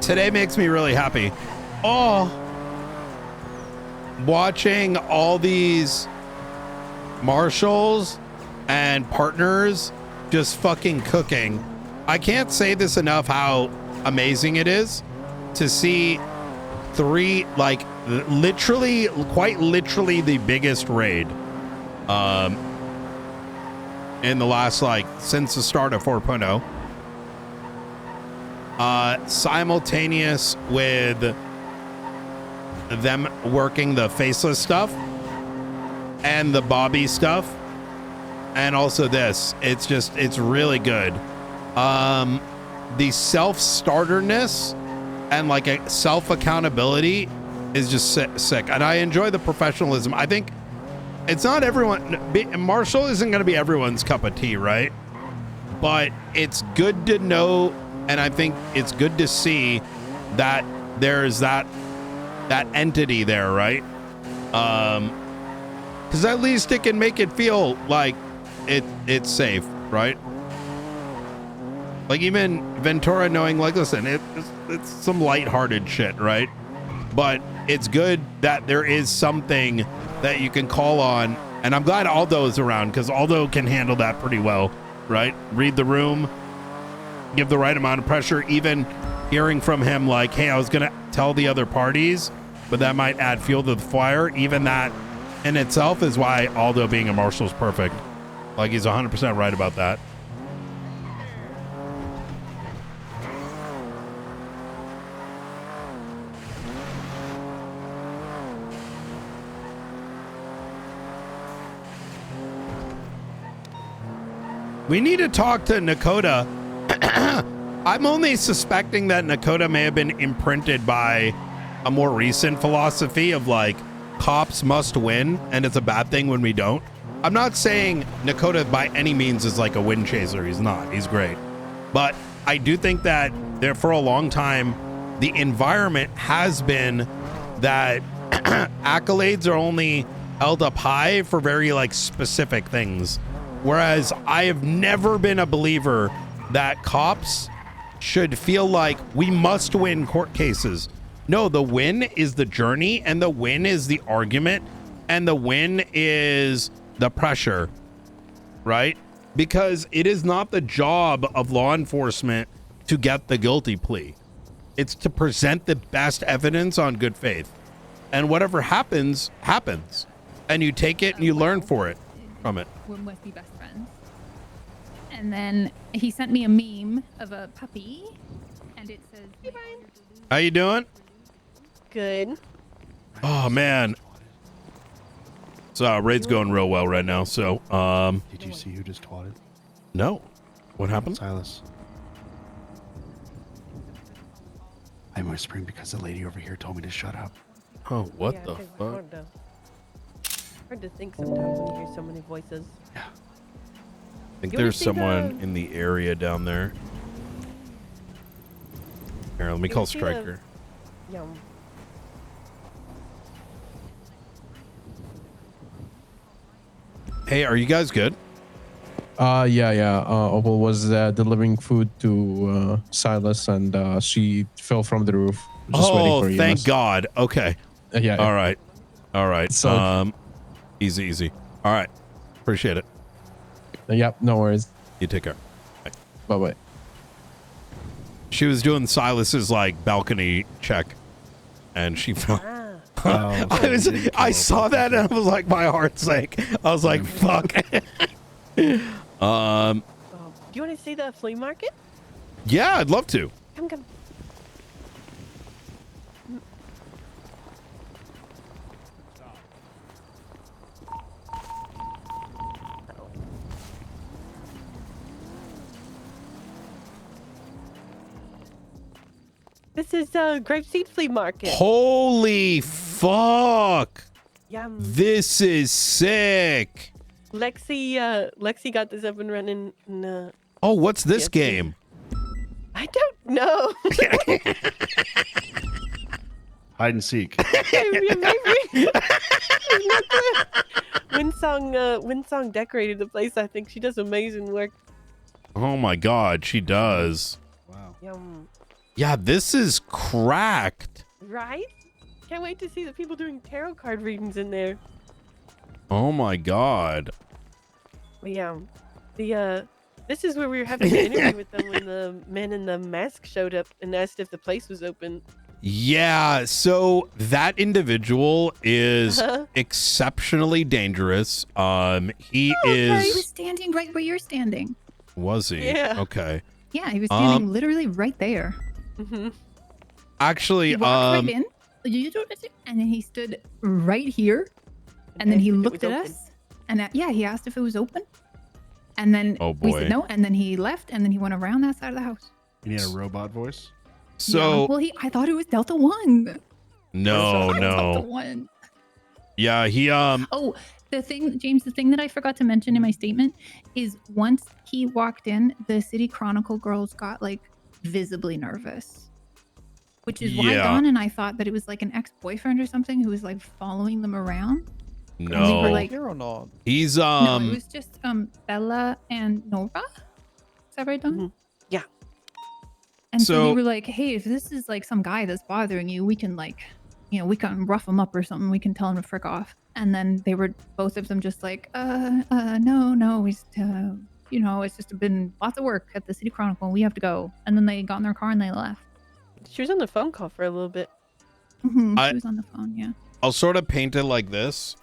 Today makes me really happy. Oh, watching all these marshals and partners just fucking cooking. I can't say this enough how amazing it is to see 3, like literally, quite literally the biggest raid in the last, like, since the start of 4.0. Simultaneous with them working the faceless stuff and the Bobby stuff, and also this. It's really good. The self-starterness and like a self-accountability is just sick. And I enjoy the professionalism. I think it's not everyone. Marshall isn't going to be everyone's cup of tea, right? But it's good to know, and I think it's good to see that there's that entity there, right? Because at least it can make it feel like it's safe, right? Like even Ventura knowing, like, listen, it's some lighthearted shit, right? But it's good that there is something that you can call on, and I'm glad Aldo is around because Aldo can handle that pretty well, right? Read the room, give the right amount of pressure. Even hearing from him, like, hey, I was gonna tell the other parties, but that might add fuel to the fire. Even that in itself is why Aldo being a marshal is perfect. Like, he's 100% right about that. We need to talk to Nakota. I'm only suspecting that Nakota may have been imprinted by a more recent philosophy of, like, cops must win, and it's a bad thing when we don't. I'm not saying Nakota by any means is like a win chaser. He's not. He's great. But I do think that there, for a long time, the environment has been that accolades are only held up high for very, like, specific things. Whereas I have never been a believer that cops should feel like we must win court cases. No, the win is the journey, and the win is the argument, and the win is the pressure, right? Because it is not the job of law enforcement to get the guilty plea. It's to present the best evidence on good faith. And whatever happens, happens. And you take it and you learn from it. We must be best friends. And then he sent me a meme of a puppy, and it says, "Hey, Brian." How you doing? Good. Oh man. So raid's going real well right now. So did you see who just twatted? No. What happened? Silas. I'm whispering because the lady over here told me to shut up. Oh, what Yeah, the 'cause fuck? Hard to think sometimes when you hear so many voices. Yeah. I think You wanna there's see someone the- in the area down there. Here, let me You call see the- Stryker. Yum. Hey, are you guys good? Yeah. Opal was delivering food to Silas, and she fell from the roof. Just waiting for Oh, EMS. thank God. Okay. Yeah. All right. All right. So- Easy. All right. Appreciate it. Yep, no worries. You take care. Bye-bye. She was doing Silas's, like, balcony check, and she fell. I saw that and I was like, my heart sank. I was like, fuck. Do you want to see the flea market? Yeah, I'd love to. Come. This is Grapeseed Flea Market. Holy fuck. Yum. This is sick. Lexi got this up and running. Oh, what's this game? I don't know. Hide and seek. Maybe. Winsong decorated the place. I think she does amazing work. Oh my God, she does. Wow. Yum. Yeah, this is cracked. Right? Can't wait to see the people doing tarot card readings in there. Oh my God. Yeah. This is where we were having the interview with them when the man in the mask showed up and asked if the place was open. Yeah, so that individual is exceptionally dangerous. He He was is. standing right where you're standing. Was he? Yeah. Okay. Yeah, he was standing literally right there. Actually, He walked right in, and then he stood right here, and then he looked at us, and he asked if it was open, and then Oh, we boy. said no, and then he left, and then he went around that side of the house. You need a robot voice? So Yeah, well, I thought it was Delta One. no, Delta no. One. Yeah, he Oh, the thing, James, the thing that I forgot to mention in my statement is once he walked in, the City Chronicle girls got like visibly nervous, which is why Yeah. Dawn and I thought that it was like an ex-boyfriend or something who was like following them around. And we No. were like, Here or not? He's no, it was just Bella and Nora. Is that right, Dawn? Yeah. And so So- we were like, hey, if this is like some guy that's bothering you, we can like, we can rough him up or something. We can tell him to frick off. And then they were, both of them just like, no, we just, it's just been lots of work at the City Chronicle. We have to go. And then they got in their car and they left. She was on the phone call for a little bit. She was on the phone, yeah. I'll sort of paint it like this.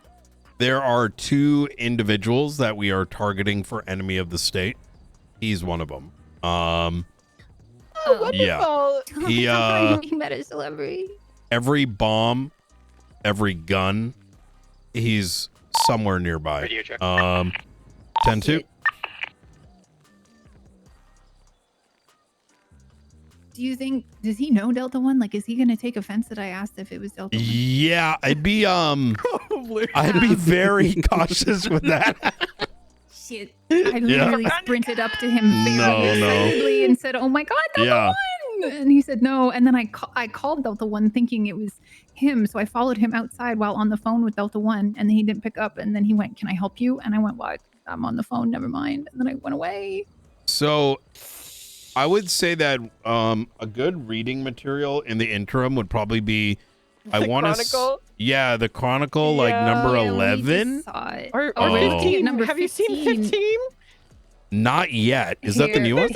There are two individuals that we are targeting for enemy of the state. He's one of them. Yeah. He You met a celebrity. every bomb, every gun, he's somewhere nearby. Radio check. 10-2. Do you think, does he know Delta One? Like, is he going to take offense that I asked if it was Delta One? Yeah, I'd be I'd be very cautious with that. Shit. I literally sprinted up to him very excitedly and said, oh my God, Delta One! And he said no. And then I called Delta One thinking it was him. So I followed him outside while on the phone with Delta One. And then he didn't pick up. And then he went, can I help you? And I went, what? I'm on the phone. Never mind. And then I went away. So I would say that a good reading material in the interim would probably be I want to yeah, the Chronicle like number 11. Or Oh. 15. Number Have you seen 15? Not yet. Is that the new one?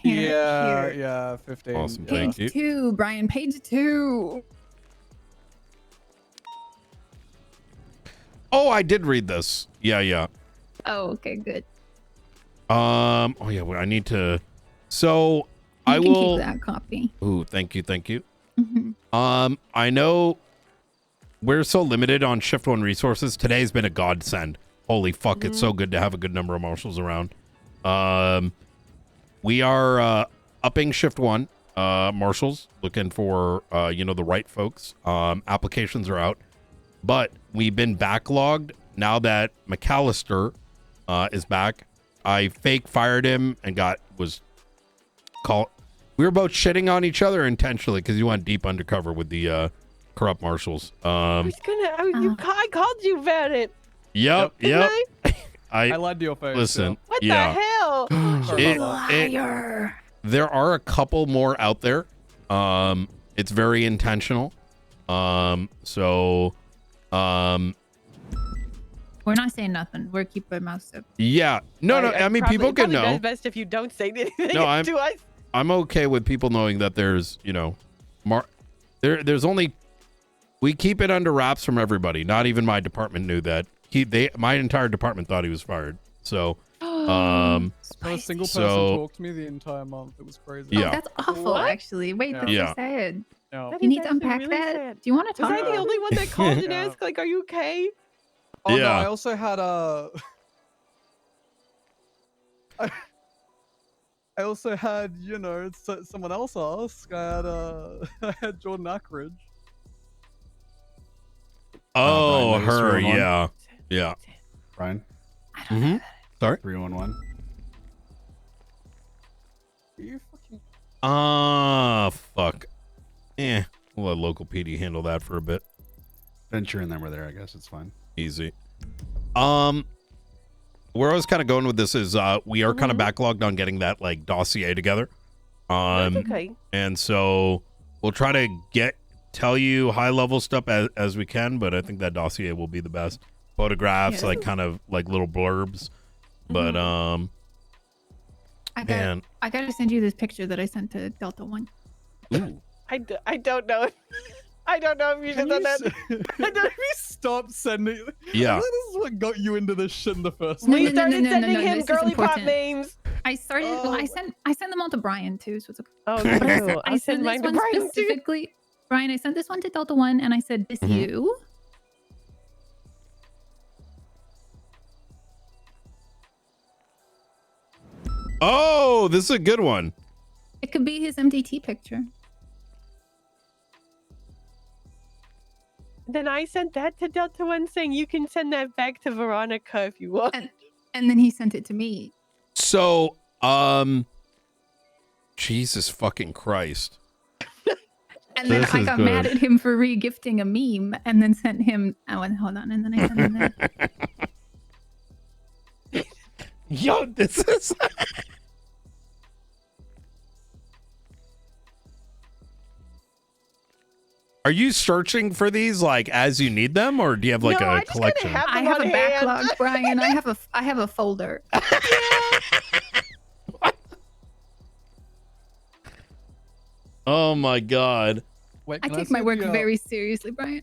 Here. Yeah, 15. Awesome. Thank you. Page 2, Brian. Page 2. Oh, I did read this. Yeah. Oh, okay, good. Oh yeah, well, I need to. So I You can will keep that copy. Ooh, thank you. Mhm. I know we're so limited on shift 1 resources. Today's been a godsend. Holy fuck, it's so good to have a good number of marshals around. We are upping shift 1 marshals, looking for the right folks. Applications are out, but we've been backlogged now that McAllister is back. I fake fired him and was called. We were both shitting on each other intentionally because you went deep undercover with the corrupt marshals. I called you about it. Yep. I lied to your face. Listen. What yeah. the hell? Liar. There are a couple more out there. It's very intentional. We're not saying nothing. We're keeping our mouths shut. Yeah. No. I mean, people can know. It's best if you don't say anything No, to us. I'm okay with people knowing that there's, there's only, we keep it under wraps from everybody. Not even my department knew that. My entire department thought he was fired. So, Not a single person talked to me the entire month. It was crazy. Yeah. Oh, that's awful, actually. Wait, that's Yeah. so sad. No. You need to unpack that. Do you want to Was talk? I the only one that called and Yeah. asked, like, are you okay? Oh, no, Yeah. I also had I also had, someone else ask. I had Jordan Ackridge. Oh, Brian, her. 311. Yeah. Brian? Mm-hmm. Sorry? 311. You fucking... Fuck. We'll let local PD handle that for a bit. Venture in them we're there, I guess. It's fine. Easy. Where I was kind of going with this is we are kind of backlogged on getting that like dossier together. Okay. And so we'll try to tell you high level stuff as we can, but I think that dossier will be the best. photographs, Yeah. like kind of like little blurbs. But man, I gotta send you this picture that I sent to Delta One. Ooh. I don't know. I don't know if you should have done that. I don't know if you stop sending. Yeah. I feel like this is what got you into this shit in the first We place. started sending him this is girly pop important. names. I started. Well, I sent them all to Brian too, so it's okay. Oh, But I, no. I I'll sent send this mine to one Brian, too. specifically. Brian, I sent this one to Delta One, and I said, "This you." Oh, this is a good one. It could be his MDT picture. Then I sent that to Delta One saying you can send that back to Veronica if you want. And then he sent it to me. So, Jesus fucking Christ. And then This I is got good. mad at him for re-gifting a meme, and then sent him. Oh, and hold on, and then I sent him that. Yo, this is. Are you searching for these like as you need them, or do you have like No, I a just kinda collection? have I them have on a backlog, hand. Brian. I have a folder. Oh my God. Wait, I can take see my work the, very seriously, Brian.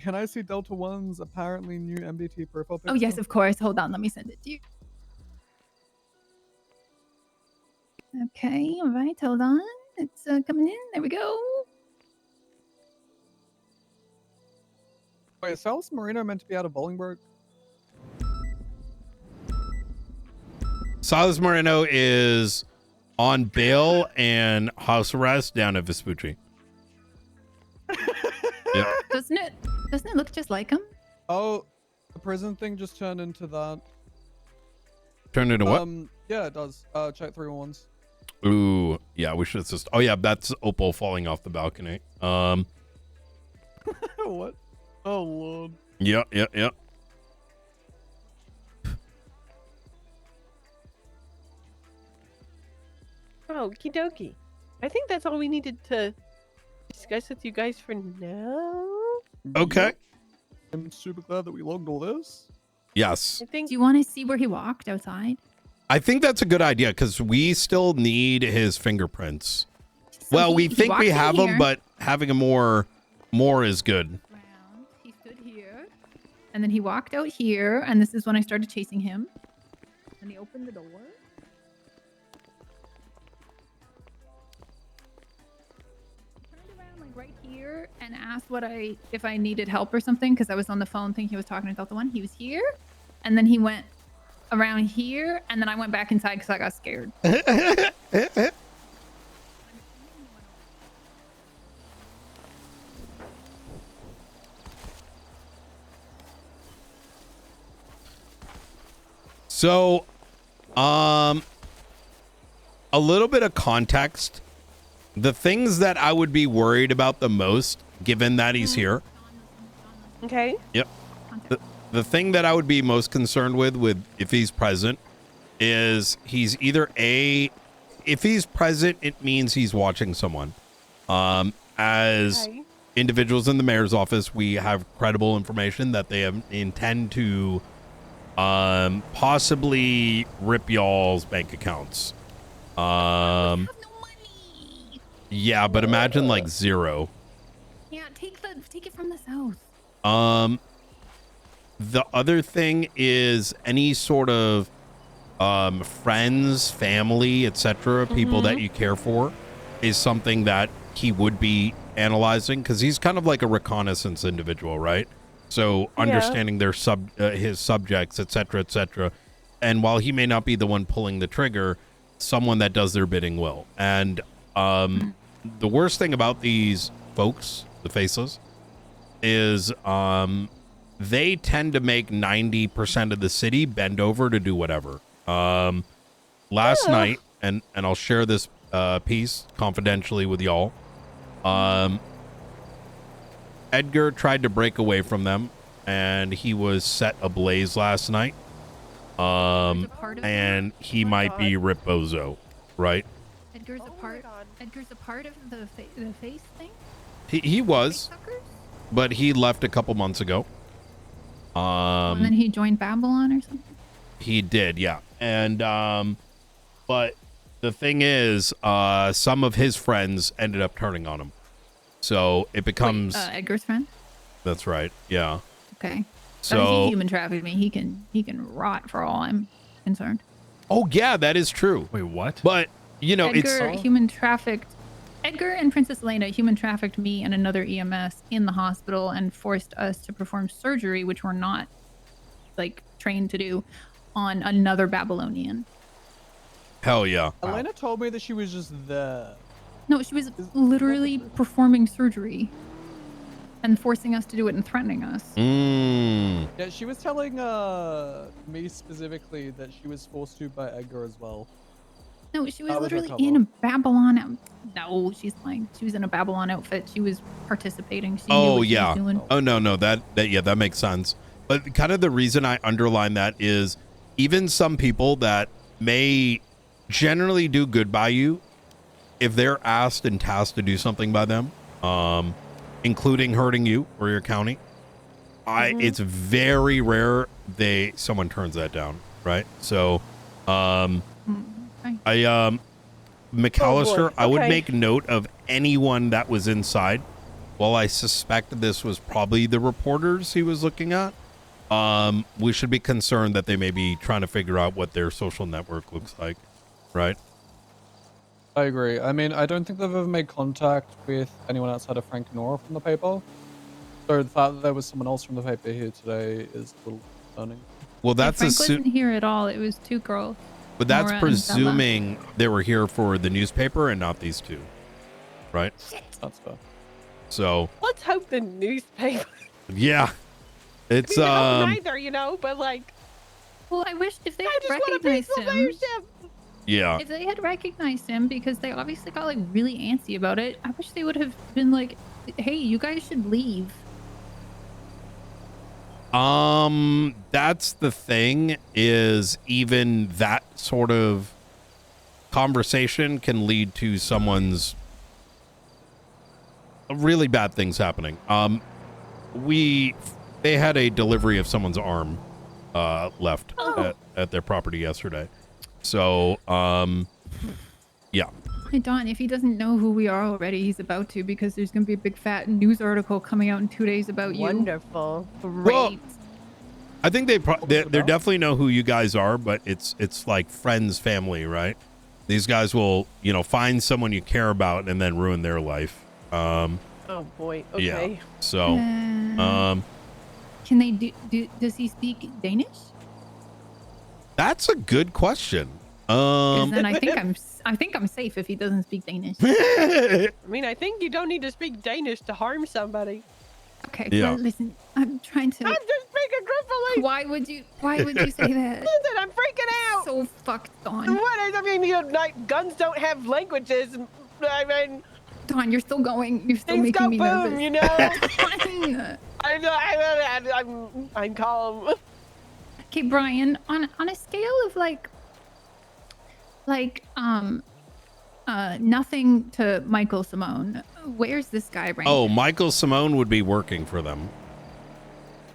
Can I see Delta One's apparently new MDT profile picture? Oh yes, of course. Hold on, let me send it to you. Okay, all right. Hold on. It's coming in. There we go. Wait, is South Marino meant to be out of Bolingbroke? Silas Moreno is on bail and house arrest down at Vespucci. Yep. Doesn't it look just like him? Oh, the prison thing just turned into that. Turned into what? Yeah, it does. Check 311s. Ooh, yeah, we should just. Oh yeah, that's Opal falling off the balcony. What? Oh lord. Yep. Oh, okie dokie. I think that's all we needed to discuss with you guys for now. Okay. I'm super glad that we logged all this. Yes. Do you want to see where he walked outside? I think that's a good idea because we still need his fingerprints. Well, we he think we walked in have them, here. but having a more is good. He stood here, and then he walked out here, and this is when I started chasing him. And he opened the door. Turned around like right here and asked if I needed help or something because I was on the phone thinking he was talking to Delta One. He was here, and then he went around here, and then I went back inside because I got scared. So, a little bit of context. The things that I would be worried about the most, given that he's here. Okay. Yep. The thing that I would be most concerned with if he's present is he's either if he's present, it means he's watching someone. As individuals in the mayor's office, we have credible information that they intend to possibly rip y'all's bank accounts. Yeah, but imagine like zero. Yeah, take it from the south. The other thing is any sort of friends, family, etc., people that you care for is something that he would be analyzing because he's kind of like a reconnaissance individual, right? So understanding their his subjects, etc., and while he may not be the one pulling the trigger, someone that does their bidding will. And the worst thing about these folks, the faceless, is they tend to make 90% of the city bend over to do whatever. Last night, and I'll share this piece confidentially with y'all. Edgar tried to break away from them, and he was set ablaze last night. And he might be Rip Bozo, right? Edgar's a part. Edgar's a part of the face thing. He was, but he left a couple months ago. And then he joined Babylon or something. He did, yeah. And but the thing is, some of his friends ended up turning on him. So it becomes Edgar's friend. That's right. Yeah. Okay. So he human trafficked me. He can rot for all I'm concerned. Oh yeah, that is true. Wait, what? But you know, Edgar human trafficked. Edgar and Princess Elena human trafficked me and another EMS in the hospital and forced us to perform surgery, which we're not like trained to do, on another Babylonian. Hell yeah. Elena told me that she was just there. No, she was literally performing surgery and forcing us to do it and threatening us. Yeah, she was telling me specifically that she was forced to by Edgar as well. No, she was That was her literally in a Babylon. No, she's lying. She was in a Babylon outfit. She was participating. She knew Oh what she yeah. was doing. Oh no, that makes sense. But kind of the reason I underline that is even some people that may generally do good by you, if they're asked and tasked to do something by them, including hurting you or your county, it's very rare someone turns that down, right? So McAllister, I would make note of anyone that was inside. While I suspect this was probably the reporters he was looking at, we should be concerned that they may be trying to figure out what their social network looks like, right? I agree. I mean, I don't think they've ever made contact with anyone outside of Frank and Nora from the paper. So the fact that there was someone else from the paper here today is a little concerning. Well, that's Frank wasn't here at all. It was two girls. But that's Nora and Bella. presuming they were here for the newspaper and not these two, right? That's fair. So Let's hope the newspaper. yeah, it's I mean, neither, you know, but like. Well, I wish if they I had just want recognized peaceful him. leadership. yeah. If they had recognized him, because they obviously got like really antsy about it, I wish they would have been like, "Hey, you guys should leave." That's the thing, is even that sort of conversation can lead to someone's really bad things happening. They had a delivery of someone's arm left at their property yesterday. So yeah. Hey Don, if he doesn't know who we are already, he's about to, because there's gonna be a big fat news article coming out in 2 days about you. Wonderful. Great. Well, I think they definitely know who you guys are, but it's like friends, family, right? These guys will, find someone you care about and then ruin their life. Oh boy. Okay. Yeah. So, Can they does he speak Danish? that's a good question. 'Cause then I think I'm safe if he doesn't speak Danish. I mean, I think you don't need to speak Danish to harm somebody. Okay, Yeah. well, listen, I'm trying to. I'm just speaking truthfully. Why would you say that? Listen, I'm freaking out. So fucked, Dawn. What? I mean, like, guns don't have languages. I mean, Dawn, you're still going. You're still things making go me boom, nervous. you know. Dawn. I'm calm. Okay, Brian, on a scale of nothing to Michael Simone, where's this guy right Oh, now? Michael Simone would be working for them.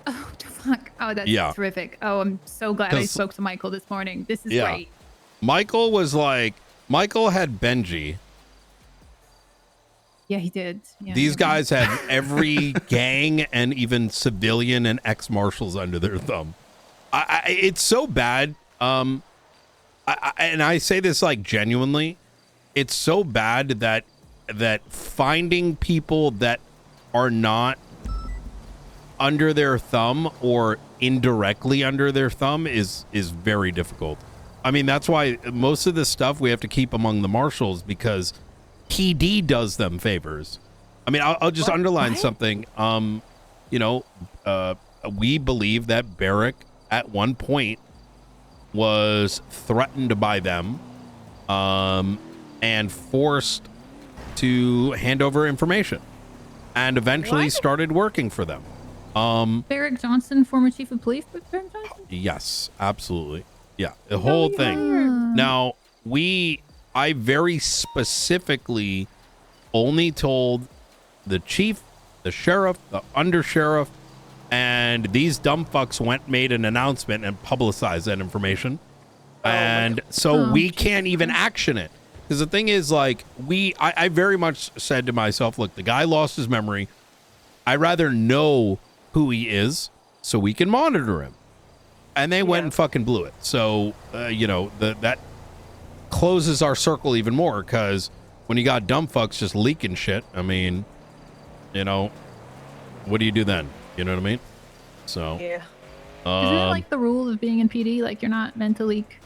Oh, fuck. Oh, that's Yeah. terrific. Oh, I'm so glad I 'Cause- spoke to Michael this morning. This is Yeah. great. Michael had Benji. Yeah, he did. Yeah, These yeah. guys had every gang and even civilian and ex-marshals under their thumb. It's so bad. And I say this like genuinely, it's so bad that finding people that are not under their thumb or indirectly under their thumb is very difficult. I mean, that's why most of this stuff we have to keep among the marshals, because PD does them favors. I mean, I'll just underline something. We believe that Barrick at one point was threatened by them and forced to hand over information, and eventually started working for them. Barrick Johnson, former chief of police, but Barrick Johnson? Yes, absolutely. Yeah, the whole thing. Now, I very specifically only told the chief, the sheriff, the undersheriff, And these dumb fucks made an announcement and publicized that information. And so we can't even action it. Because the thing is, like, I very much said to myself, look, the guy lost his memory. I'd rather know who he is so we can monitor him. And they went and fucking blew it. So, you know, that closes our circle even more, because when you got dumb fucks just leaking shit, I mean, you know, what do you do then? You know what I mean? So, yeah. Isn't it like the rule of being in PD? Like, you're not meant to leak,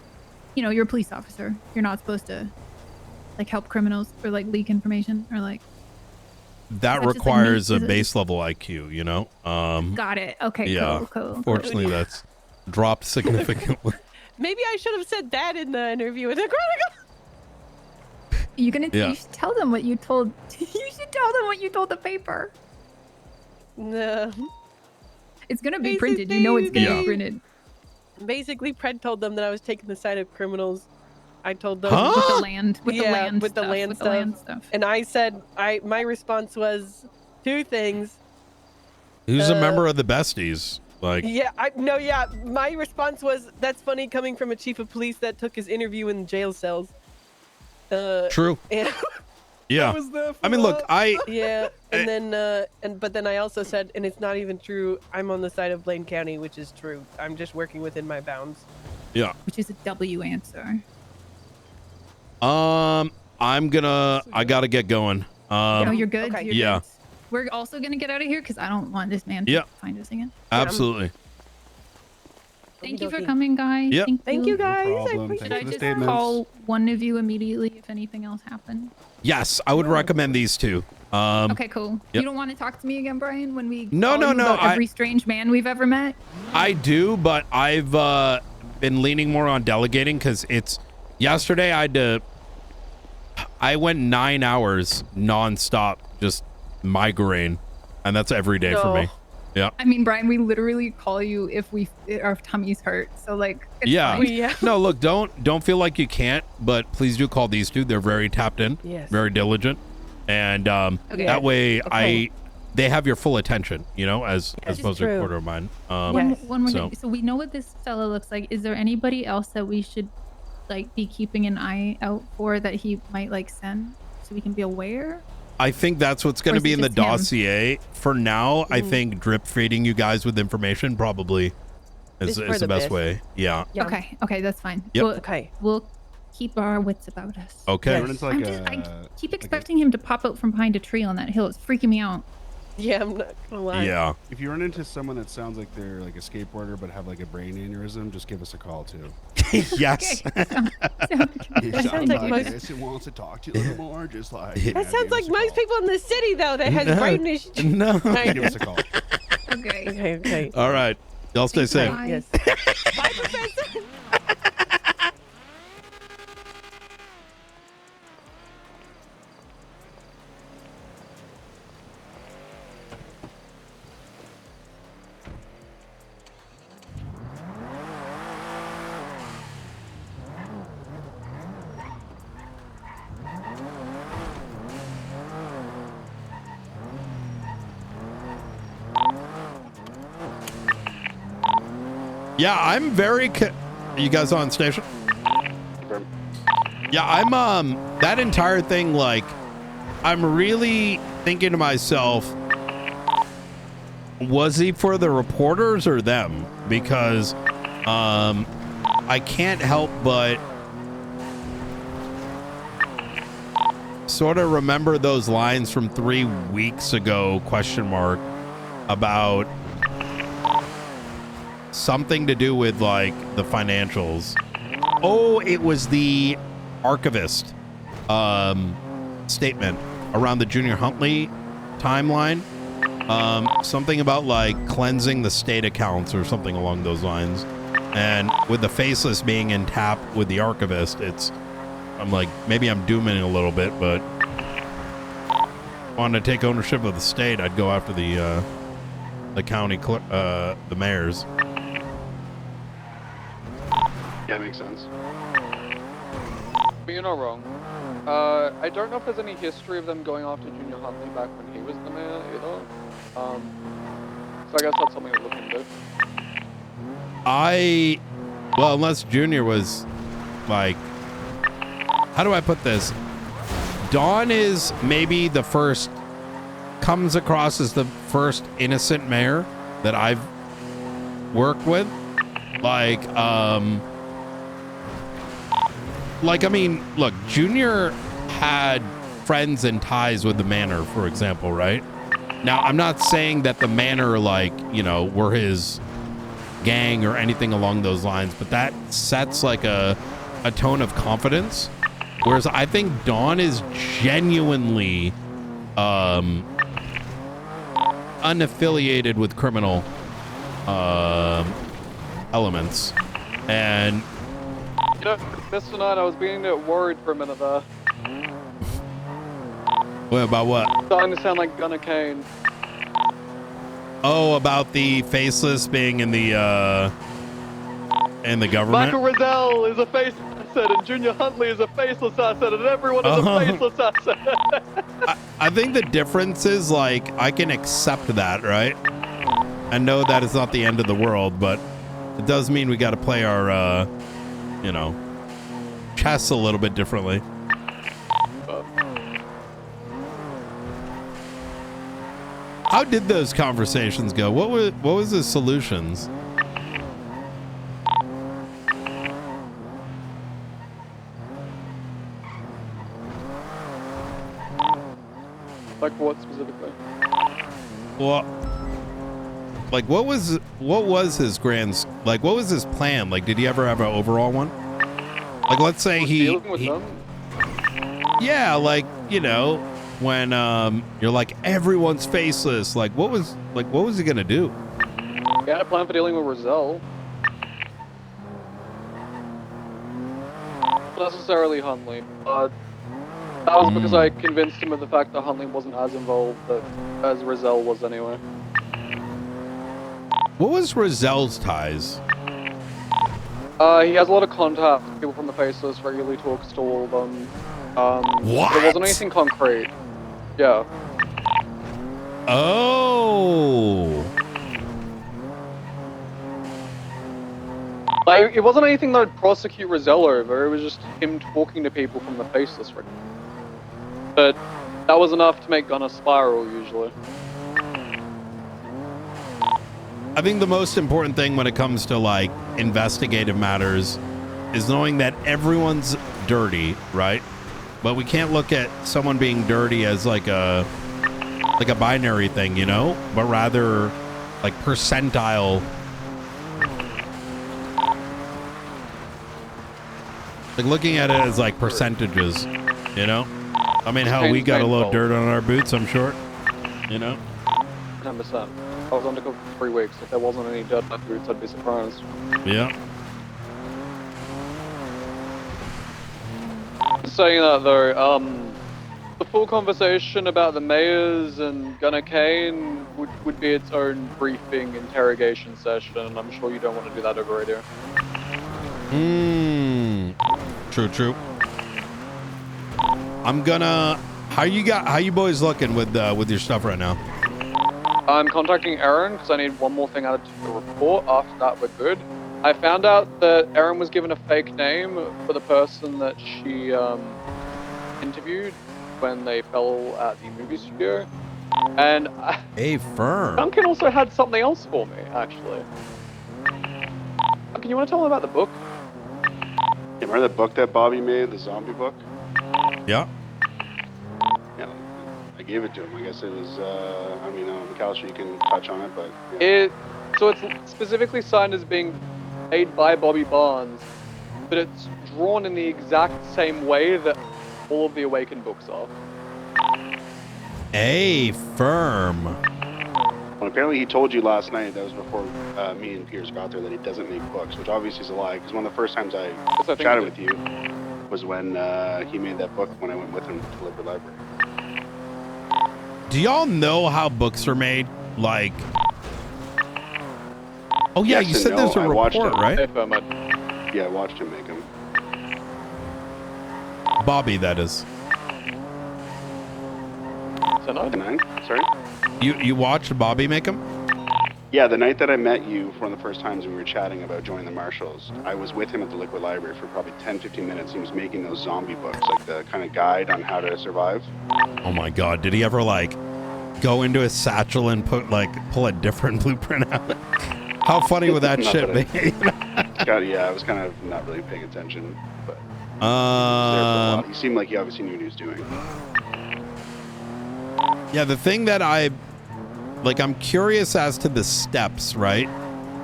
you know, you're a police officer. You're not supposed to, like, help criminals or, like, leak information or, like. That requires a base level IQ, you know? Got it. Okay, yeah. cool. Fortunately, that's dropped significantly. Maybe I should have said that in the interview with the Chronicle. You should tell them what you told. You should tell them what you told the paper. No. It's gonna be printed. You know it's gonna be printed. Basically, Pred told them that I was taking the side of criminals. I told them with the land, with the land stuff. And I said, my response was 2 things. Who's a member of the besties? Like, my response was, that's funny coming from a chief of police that took his interview in jail cells. True. And yeah. I mean, look, and then but then I also said, and it's not even true, I'm on the side of Blaine County, which is true. I'm just working within my bounds. Yeah. Which is a W answer. I gotta get going. No, you're good. Okay. You're good. We're also gonna get out of here because I don't want this man to find us again. Absolutely. Thank you for coming, guys. Yep. Thank you, guys. Should I just call one of you immediately if anything else happened? Yes, I would recommend these 2. Okay, cool. Yep. You don't want to talk to me again, Brian, when we No. about every strange man we've ever met? I do, but I've been leaning more on delegating because it's yesterday I went 9 hours nonstop, just migraine, and that's every day for me. Yeah. I mean, Brian, we literally call you if our tummies hurt. So like, it's fine. No, look, don't feel like you can't, but please do call these 2. They're very tapped in, very diligent, and that way they have your full attention, you know, as opposed to a quarter of mine. One more thing. So we know what this fella looks like. Is there anybody else that we should like be keeping an eye out for that he might like send so we can be aware? I think that's what's going to be in the dossier. For now, I think drip feeding you guys with information probably is the best way. Yeah. Okay, that's fine. Yep. We'll keep our wits about us. Okay. I keep expecting him to pop out from behind a tree on that hill. It's freaking me out. Yeah, I'm not gonna lie. Yeah. If you run into someone that sounds like they're like a skateboarder but have like a brain aneurysm, just give us a call too. Yes. That sounds like most. It wants to talk to you a little more, just like. That sounds like most people in the city though that has brain issues. No. Give us a call. Okay. All right. Y'all stay safe. Yes. Bye, Professor. Yeah, I'm very. You guys on station? Yeah, I'm. That entire thing, like, I'm really thinking to myself, was he for the reporters or them? Because, I can't help but sort of remember those lines from 3 weeks ago, about something to do with like the financials. Oh, it was the archivist statement around the Junior Huntley timeline. Something about like cleansing the state accounts or something along those lines. And with the faceless being in tap with the archivist, I'm like, maybe I'm dooming it a little bit, but wanting to take ownership of the state, I'd go after the county, the mayors. Yeah, makes sense. But you're not wrong. I don't know if there's any history of them going after Junior Huntley back when he was the mayor either. So I guess that's something to look into. Well, unless Junior was like, how do I put this? Dawn is maybe comes across as the first innocent mayor that I've worked with. Like, I mean, look, Junior had friends and ties with the manor, for example, right? Now, I'm not saying that the manor, like, you know, were his gang or anything along those lines, but that sets like a tone of confidence. Whereas I think Dawn is genuinely unaffiliated with criminal elements. And you know, Mr. Knight, I was being a bit worried for a minute there. What about what? Starting to sound like Gunner Kane. Oh, about the faceless being in the government. Michael Riddell is a faceless asset, and Junior Huntley is a faceless asset, and everyone is a faceless asset. I think the difference is, like, I can accept that, right? I know that it's not the end of the world, but it does mean we got to play our, you know, chess a little bit differently. How did those conversations go? What was the solutions? Like what specifically? Well, like what was his what was his plan? Like, did he ever have an overall one? Like, let's say yeah, like, you know, when you're like, everyone's faceless, like what was he gonna do? He had a plan for dealing with Roselle. Not necessarily Huntley, but that was because I convinced him of the fact that Huntley wasn't as involved as Roselle was anyway. What was Roselle's ties? He has a lot of contact with people from the faceless, regularly talks to all of them. What? There wasn't anything concrete. Yeah. Oh. Like, it wasn't anything that would prosecute Roselle over, it was just him talking to people from the faceless ring. But that was enough to make Gunner spiral, usually. I think the most important thing when it comes to, like, investigative matters is knowing that everyone's dirty, right? But we can't look at someone being dirty as like a binary thing, you know? But rather like percentile. Like looking at it as like percentages, you know? I mean, how we got a little dirt on our boots, I'm sure. You know? 100%. I was undercover for 3 weeks. If there wasn't any dirt on my boots, I'd be surprised. Yeah. Saying that though, the full conversation about the mayors and Gunner Kane would be its own briefing interrogation session, and I'm sure you don't want to do that over radio. True. I'm gonna. How you boys looking with your stuff right now? I'm contacting Erin because I need one more thing added to the report. After that, we're good. I found out that Erin was given a fake name for the person that she interviewed when they fell at the movie studio. And a firm. Duncan also had something else for me, actually. Duncan, you want to tell me about the book? You remember that book that Bobby made, the zombie book? Yeah. Yeah, I gave it to him. I guess it was, I mean, McAllister, you can touch on it, but... Yeah. So it's specifically signed as being made by Bobby Barnes, but it's drawn in the exact same way that all of the Awakened books are. A firm. Well, apparently he told you last night, that was before me and Pierce got there, that he doesn't make books, which obviously is a lie, because one of the first times I chatted with you was when he made that book when I went with him to the Library. Do y'all know how books are made? Like... Oh yeah, Yes you and said no. there's a I watched report, him. right? Yeah, I watched him make them. Bobby, that is. Sorry? You watched Bobby make them? Yeah, the night that I met you, one of the first times we were chatting about joining the Marshals, I was with him at the Liquid Library for probably 10-15 minutes. He was making those zombie books, like the kind of guide on how to survive. Oh my God. Did he ever like go into his satchel and pull a different blueprint out? How funny would that Not shit that be? Yeah, I was kind of not really paying attention, but he was there for a while. He seemed like he obviously knew what he was doing. Yeah, the thing that I'm curious as to the steps, right?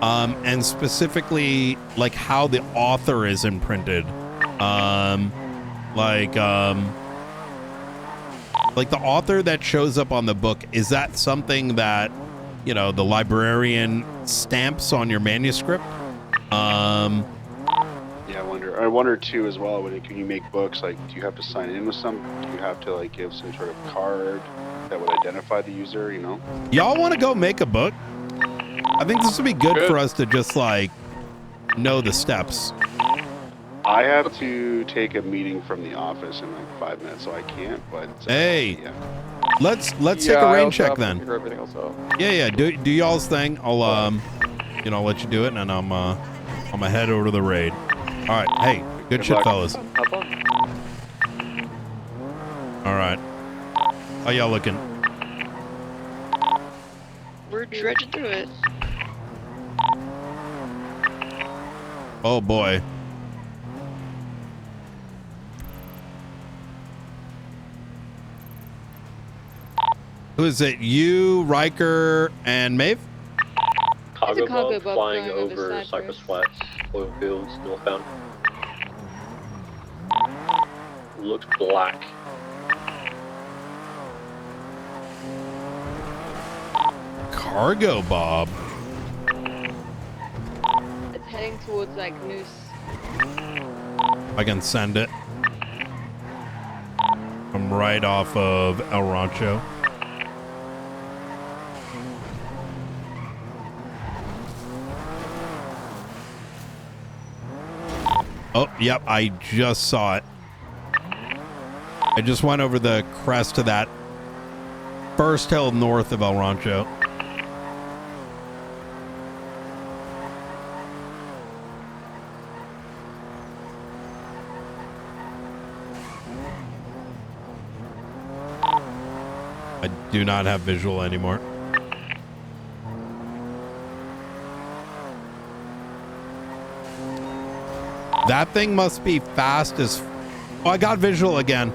And specifically like how the author is imprinted. Like the author that shows up on the book, is that something that, you know, the librarian stamps on your manuscript? Yeah, I wonder too as well, when you make books, like, do you have to sign in with some? Do you have to like give some sort of card that would identify the user, you know? Y'all want to go make a book? I think this would be good for us to just like know the steps. I have to take a meeting from the office in like 5 minutes, so I can't, but Hey, yeah. let's take a rain check then. Yeah, do y'all's thing. I'll you know, let you do it, and then I'm gonna head over to the raid. All right, hey, good shit, luck. fellas. Have fun. All right, how y'all looking? We're dredging through it. Oh boy. Who is it? You, Riker, and Maeve? There's a cargo bob flying going over over Cyprus. Cypress Flats, oil fields, northbound. Looks black. Cargo Bob. It's heading towards like Noose. I can send it. I'm right off of El Rancho. Oh, yep, I just saw it. I just went over the crest of that first hill north of El Rancho. I do not have visual anymore. That thing must be fast as... Oh, I got visual again.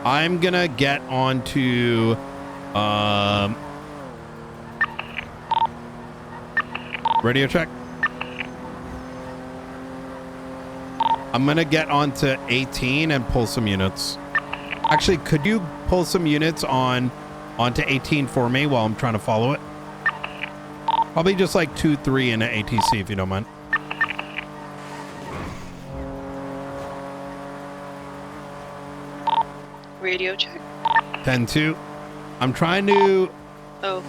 I'm gonna get onto... radio check. I'm gonna get onto 18 and pull some units. Actually, could you pull some units onto 18 for me while I'm trying to follow it? Probably just like 2-3 in an ATC if you don't mind. Radio check. 10-2. I'm trying to... Oh.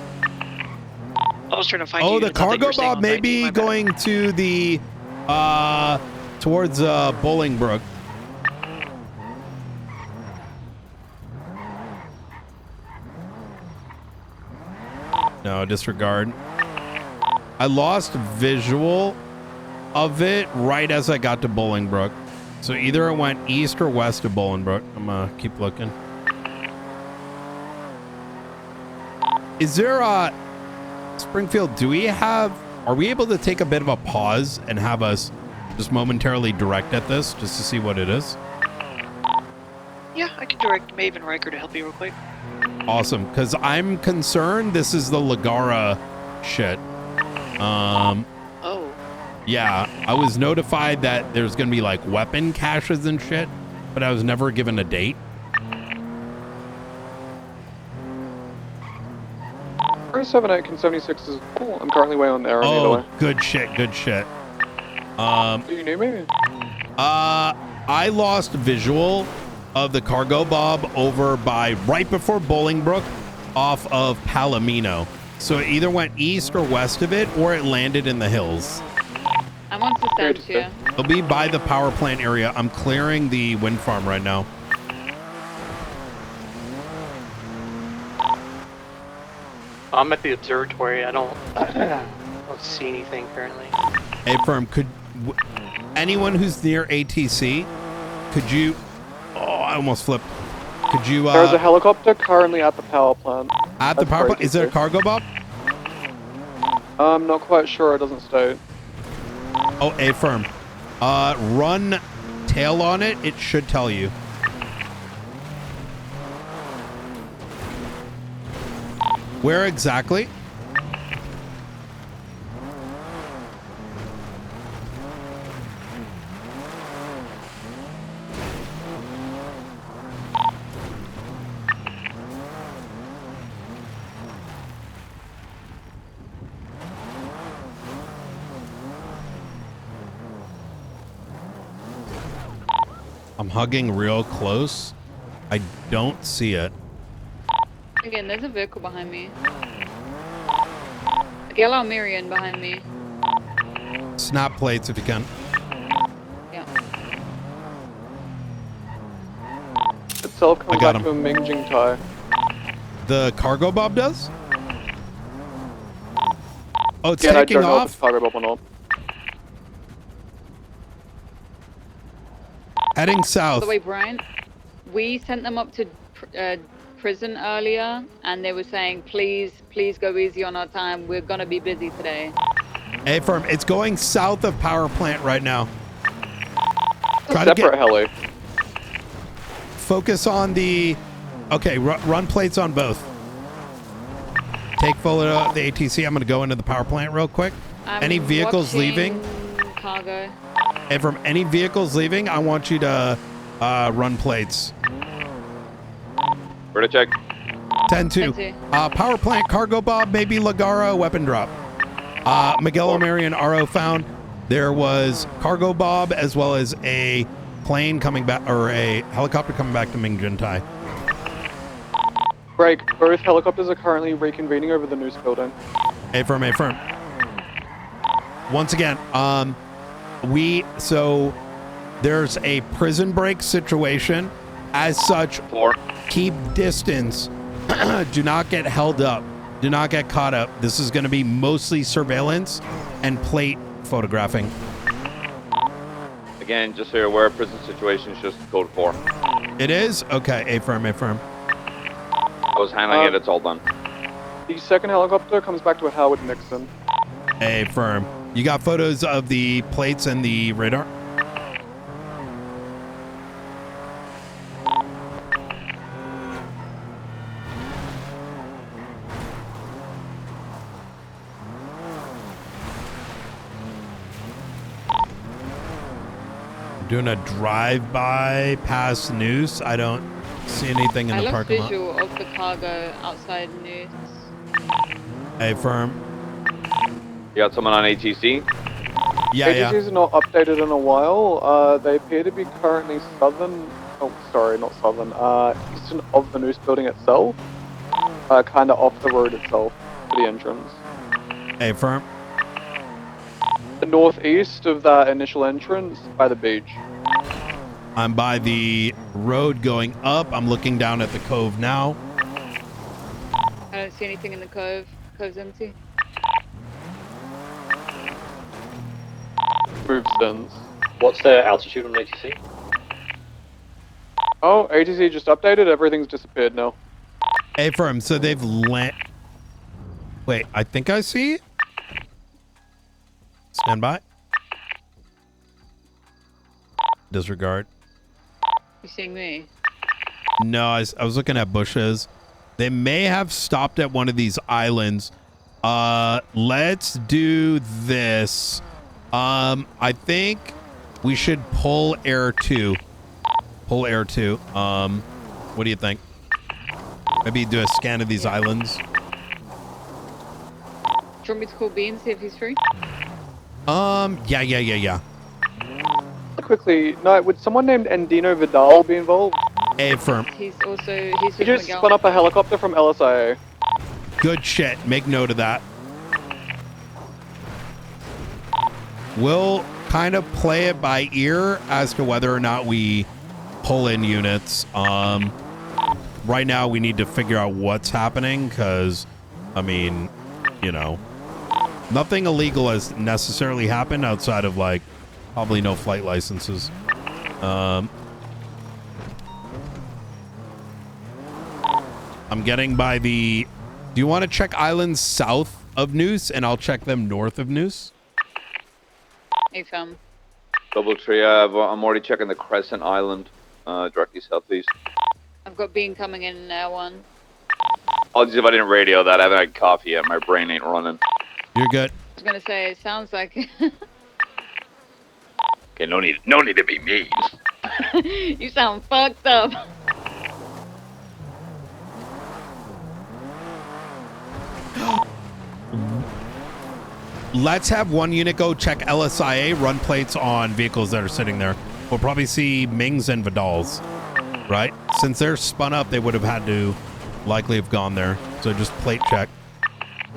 I was trying to find you. Oh, the I thought that you cargo were staying bob on may 19, be my bad. going to the... towards Bolingbrook. No, disregard. I lost visual of it right as I got to Bolingbrook. So either it went east or west of Bolingbrook. I'm gonna keep looking. Is there a... Springfield, do we have... Are we able to take a bit of a pause and have us just momentarily direct at this just to see what it is? Yeah, I can direct Maeve and Riker to help you real quick. Awesome, because I'm concerned this is the Ligara shit. Oh. Yeah, I was notified that there's going to be like weapon caches and shit, but I was never given a date. First 78 and 76 is cool. I'm currently way on Aaron either way. Good shit, good shit. Do you need me? I lost visual of the cargo bob over by right before Bolingbrook off of Palomino. So it either went east or west of it, or it landed in the hills. I'm on Sustancia. It'll be by the power plant area. I'm clearing the wind farm right now. I'm at the observatory. I don't see anything currently. Hey, firm, anyone who's near ATC, could you? Oh, I almost flipped. Could you? There's a helicopter currently at the power plant. At the power plant? Is there a cargo bob? I'm not quite sure. It doesn't state. Oh, A firm. Run tail on it. It should tell you. Where exactly? I'm hugging real close. I don't see it. Again, there's a vehicle behind me. A yellow Miriam behind me. Snap plates if you can. Yeah. Itself comes got back to a Mingjing tie. The cargo bob does? Oh, it's I taking don't know if off? it's cargo bob or not. Heading By south. the way, Brian, we sent them up to prison earlier, and they were saying, please go easy on our time. We're going to be busy today. Hey, firm, it's going south of power plant right now. A separate heli. Focus on the... Okay, run plates on both. Take photo of the ATC. I'm going to go into the power plant real quick. Any vehicles leaving? Cargo. And from any vehicles leaving, I want you to run plates. Where to check? 10-2. Power plant, cargo bob, maybe Lagara, weapon drop. Miguel O'Marion RO found there was cargo bob as well as a plane coming back, or a helicopter coming back to Mingjin-tai. Break. Both helicopters are currently reconvening over the Noose building. A firm. Once again, so there's a prison break situation. As such, keep distance. Do not get held up. Do not get caught up. This is going to be mostly surveillance and plate photographing. Again, just so you're aware, prison situation is just code 4. It is? Okay, A firm. I was handling it, it's all done. The second helicopter comes back to a Howard Nixon. A firm. You got photos of the plates and the radar? Doing a drive-by past Noose. I don't see anything in the parking lot. I lost visual of the cargo outside Noose. A firm. You got someone on ATC? Yeah. ATCs are not updated in a while. They appear to be currently southern. Oh, sorry, not southern. Eastern of the Noose building itself. Kind of off the road itself for the entrance. A firm. The northeast of that initial entrance by the beach. I'm by the road going up. I'm looking down at the cove now. I don't see anything in the cove. Cove's empty. Move since. What's the altitude on ATC? Oh, ATC just updated. Everything's disappeared now. A firm. So they've Wait, I think I see. Stand by. Disregard. You seeing me? No, I was looking at bushes. They may have stopped at one of these islands. Let's do this. I think we should pull Air 2. Pull Air 2. What do you think? Maybe do a scan of these islands. Do you want me to call B and see if he's free? Yeah. Quickly, no, would someone named Nino Vidal be involved? A firm. He's with He just Miguel. spun up a helicopter from LSIA. Good shit. Make note of that. We'll kind of play it by ear as to whether or not we pull in units. Right now we need to figure out what's happening because I mean, you know, nothing illegal has necessarily happened outside of like probably no flight licenses. I'm getting by the... Do you want to check islands south of Noose and I'll check them north of Noose? AFM. DoubleTree, I'm already checking the Crescent Island, directly southeast. I've got Bean coming in Air 1. Apologies if I didn't radio that. I haven't had coffee yet. My brain ain't running. You're good. I was gonna say, it sounds like Okay, no need to be mean. you sound fucked up. Let's have one unit go check LSIA, run plates on vehicles that are sitting there. We'll probably see Mings and Vidals, right? Since they're spun up, they would have had to likely have gone there. So just plate check.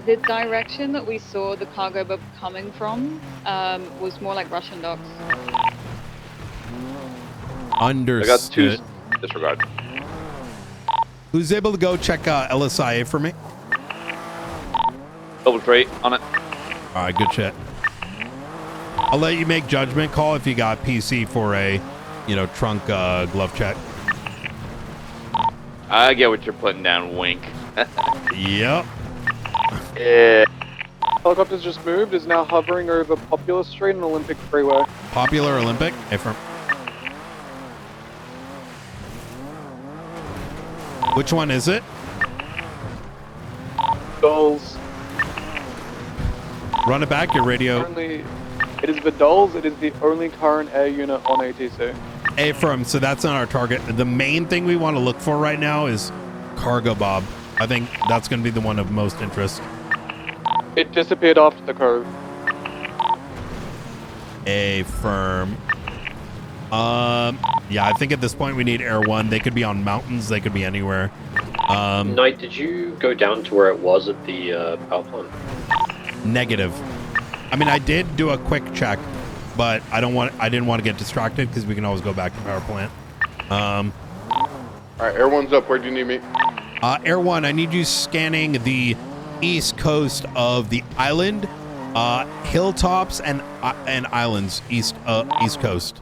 The direction that we saw the cargo boat coming from was more like Russian docks. Understood. I got 2. Disregard. Who's able to go check LSIA for me? DoubleTree on it. All right, good shit. I'll let you make judgment call if you got PC for a, you know, trunk glove check. I get what you're putting down, wink. Yep. Yeah. Helicopter's just moved, is now hovering over Popular Street and Olympic Freeway. Popular Olympic? Affirm. Which one is it? Vidals. Run it back, your radio. Currently, it is Vidals. It is the only current air unit on ATC. Affirm, so that's not our target. The main thing we want to look for right now is Cargo Bob. I think that's going to be the one of most interest. It disappeared after the cove. Affirm. Yeah, I think at this point we need Air 1. They could be on mountains. They could be anywhere. Knight, did you go down to where it was at the power plant? Negative. I mean, I did do a quick check, but I didn't want to get distracted because we can always go back to power plant. All right, Air 1's up. Where do you need me? Air 1, I need you scanning the east coast of the island, hilltops and islands east coast.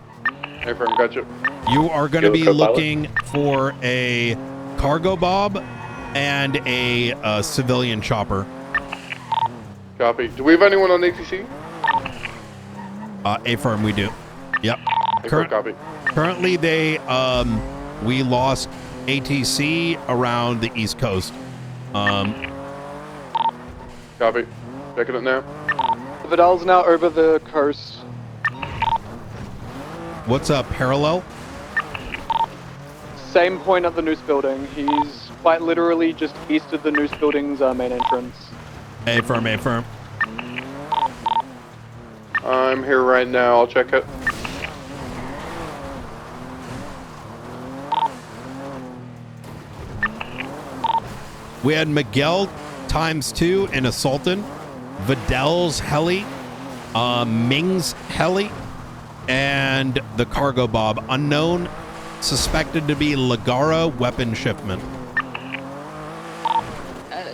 Affirm, gotcha. You are going to be looking for a cargo bob and a civilian chopper. Copy. Do we have anyone on ATC? Affirm, we do. Yep. Copy. Currently, we lost ATC around the east coast. Copy. Checking it now. Vidal's now over the coast. What's up, parallel? Same point at the Noose building. He's quite literally just east of the Noose building's main entrance. Affirm, affirm. I'm here right now. I'll check it. We had Miguel ×2 in a Sultan, Vidal's heli, Ming's heli, and the cargo bob. Unknown, suspected to be Ligara weapon shipment.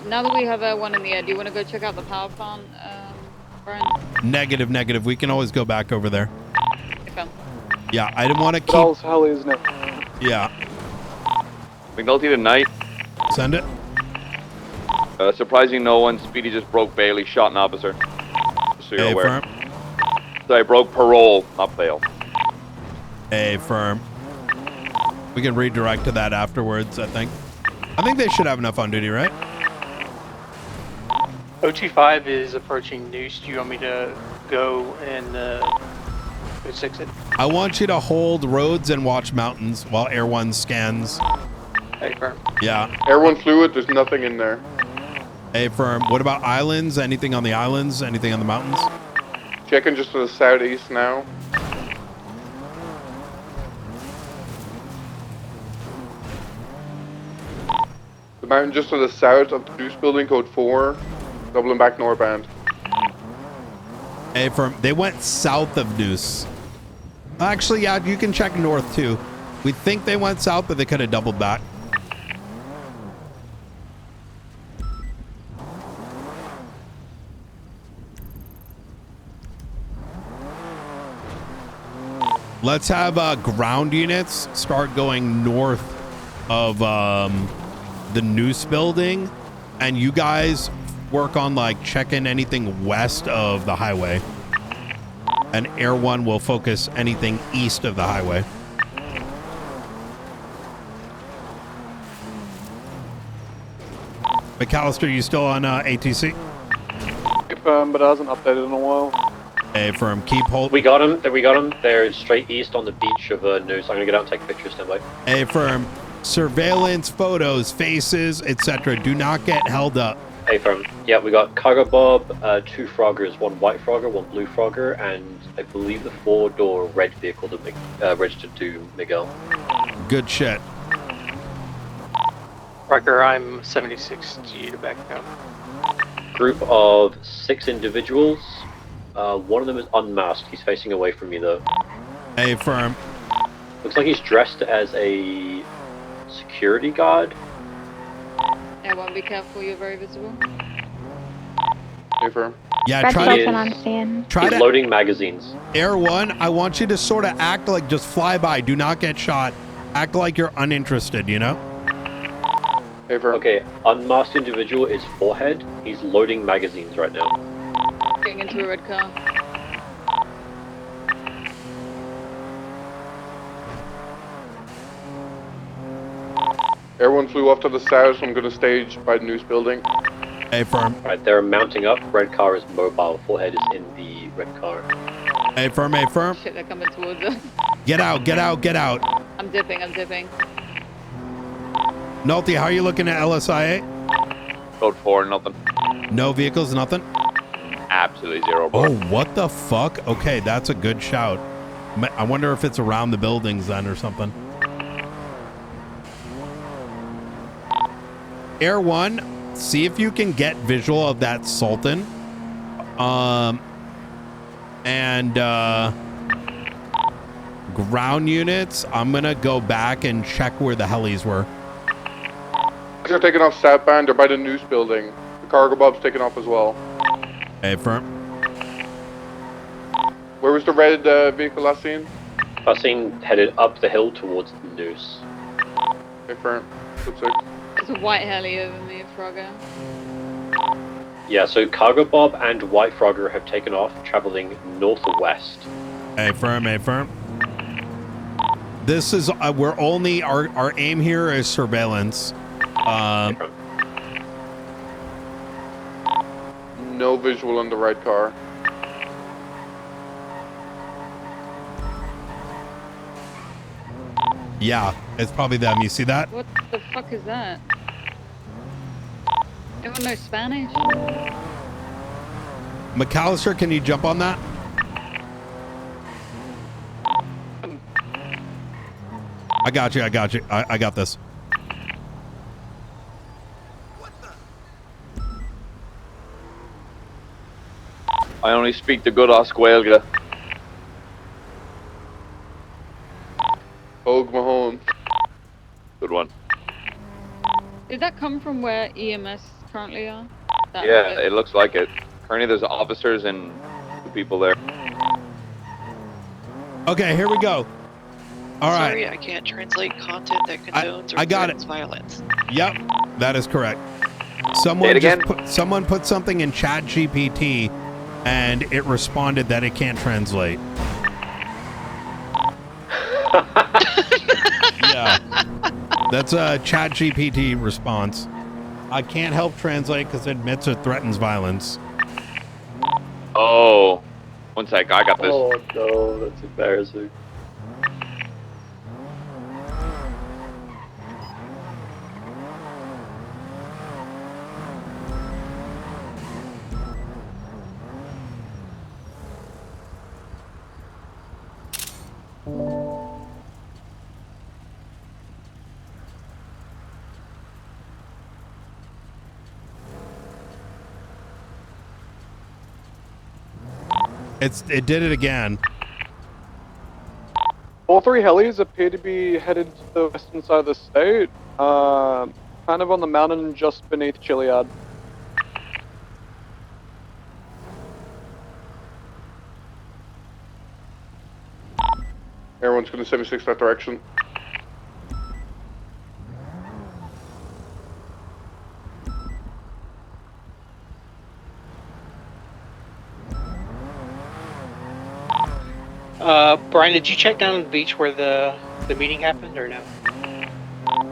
Now that we have one in the air, do you want to go check out the power plant, Brian? Negative. We can always go back over there. Okay. Yeah, I didn't want to keep... Vidal's heli, isn't it? Yeah. McNulty tonight. Send it. Surprising no one. Speedy just broke Bailey, shot an officer. Just so you're aware. Firm. So I broke parole, not bail. Firm. We can redirect to that afterwards, I think. I think they should have enough on duty, right? OT5 is approaching Noose. Do you want me to go and go 6 it? I want you to hold roads and watch mountains while Air 1 scans. Affirm. Yeah. Air 1 fluid, there's nothing in there. Affirm. What about islands? Anything on the islands? Anything on the mountains? Checking just to the southeast now. The mountain just to the south of the Deuce building, code 4, doubling back northbound. Affirm. They went south of Deuce. Actually, yeah, you can check north too. We think they went south, but they could have doubled back. Let's have ground units start going north of the Noose building, and you guys work on like checking anything west of the highway. And Air 1 will focus anything east of the highway. McAllister, you still on ATC? Confirmed, but it hasn't updated in a while. A firm, keep hold. We got them. We got them. They're straight east on the beach of Noose. I'm gonna get out and take pictures. Stand by. A firm, surveillance, photos, faces, etc. Do not get held up. A firm. Yeah, we got Cargo Bob, 2 Froggers, 1 white Frogger, 1 blue Frogger, and I believe the 4-door red vehicle to registered to Miguel. Good shit. Rucker, I'm 76G to back down. Group of 6 individuals. One of them is unmasked. He's facing away from me though. A firm. Looks like he's dressed as a security guard. Everyone be careful, you're very visible. Hey, firm. Yeah, Red try Felton to try he's to loading magazines. Air 1, I want you to sort of act like just fly by. Do not get shot. Act like you're uninterested, you know? Hey, firm. Okay, unmasked individual is Forehead. He's loading magazines right now. Getting into a red car. Everyone flew off to the south. I'm going to stage by the Noose building. A firm. Alright, they're mounting up. Red car is mobile. Forehead is in the red car. A firm, a firm. Shit, they're coming towards us. Get out, get out, get out. I'm dipping, I'm dipping. Nulty, how are you looking at LSIA? Code 4, nothing. No vehicles, nothing? Absolutely 0 bar. Oh, what the fuck? Okay, that's a good shout. I wonder if it's around the buildings then or something. Air 1, see if you can get visual of that Sultan. Ground units, I'm gonna go back and check where the helis were. They're taking off southbound. They're by the Noose building. The Cargo Bob's taking off as well. Hey, firm. Where was the red vehicle last seen? Last seen headed up the hill towards the Noose. Hey, firm. Good 6. There's a white heli over me, Frogger. Yeah, so Cargo Bob and White Frogger have taken off, traveling northwest. Hey, firm, hey, firm. This is, we're only, our aim here is surveillance. No visual on the right car. Yeah, it's probably them. You see that? What the fuck is that? Anyone know Spanish? McAllister, can you jump on that? I got you, I got you. I got this. I only speak the good Oscuelga. Og Mahone. Good one. Did that come from where EMS currently are? That Yeah, it looks like it. Currently there's officers and 2 people there. Okay, here we go. All right. Sorry, I can't translate content that condones or I got it. threatens violence. Yep, that is correct. Say Someone it again. someone put something in Chat GPT, and it responded that it can't translate. Yeah, that's a Chat GPT response. I can't help translate because it admits it threatens violence. Oh, one sec, I got this. Oh no, that's embarrassing. It did it again. All 3 helis appear to be headed to the western side of the state, kind of on the mountain just beneath Chiliad. Everyone's going to 76 that direction. Brian, did you check down on the beach where the meeting happened, or no?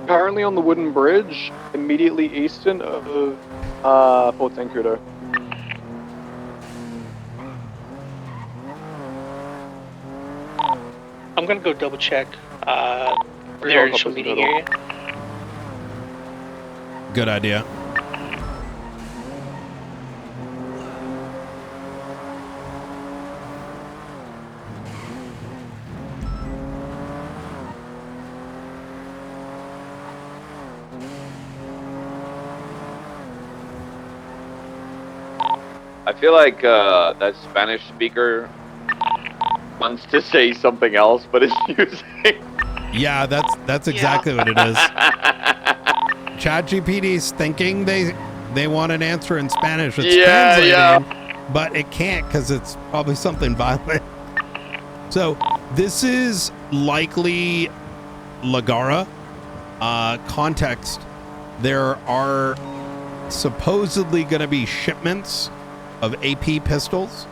Currently on the wooden bridge, immediately eastern of Fort Zancudo. I'm gonna go double check their initial meeting area. Good idea. I feel like that Spanish speaker wants to say something else, but is using. Yeah, that's exactly what it is. ChatGPT's thinking they want an answer in Spanish. It's translating, but it can't because it's probably something violent. So this is likely Lagara. Context: there are supposedly going to be shipments of AP pistols.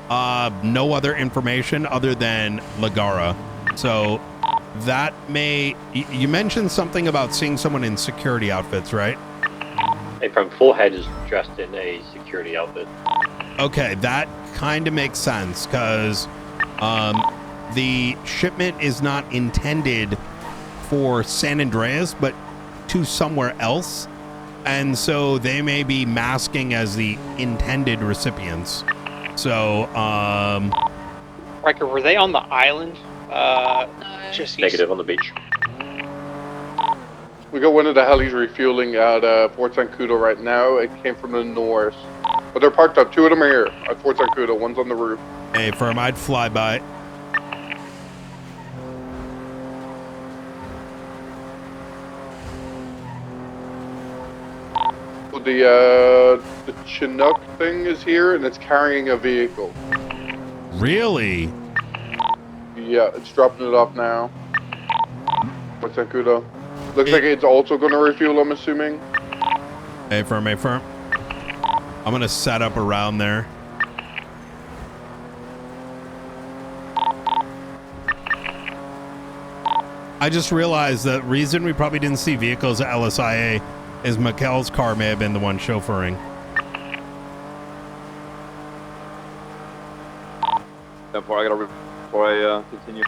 No other information other than Lagara. So that may... You mentioned something about seeing someone in security outfits, right? A from Forehead is dressed in a security outfit. Okay, that kind of makes sense because the shipment is not intended for San Andreas, but to somewhere else. And so they may be masking as the intended recipients. So, Riker, were they on the island? Just Negative on the beach. We got one of the helis refueling at Fort Zancudo right now. It came from the north. But they're parked up. Two of them are here at Fort Zancudo. One's on the roof. hey, firm, I'd fly by. The Chinook thing is here, and it's carrying a vehicle. Really? Yeah, it's dropping it off now. What's that, Kudo? Looks like it's also going to refuel, I'm assuming. Hey, firm, hey, firm. I'm going to set up around there. I just realized the reason we probably didn't see vehicles at LSIA is Mikkel's car may have been the one chauffeuring. Before I continue.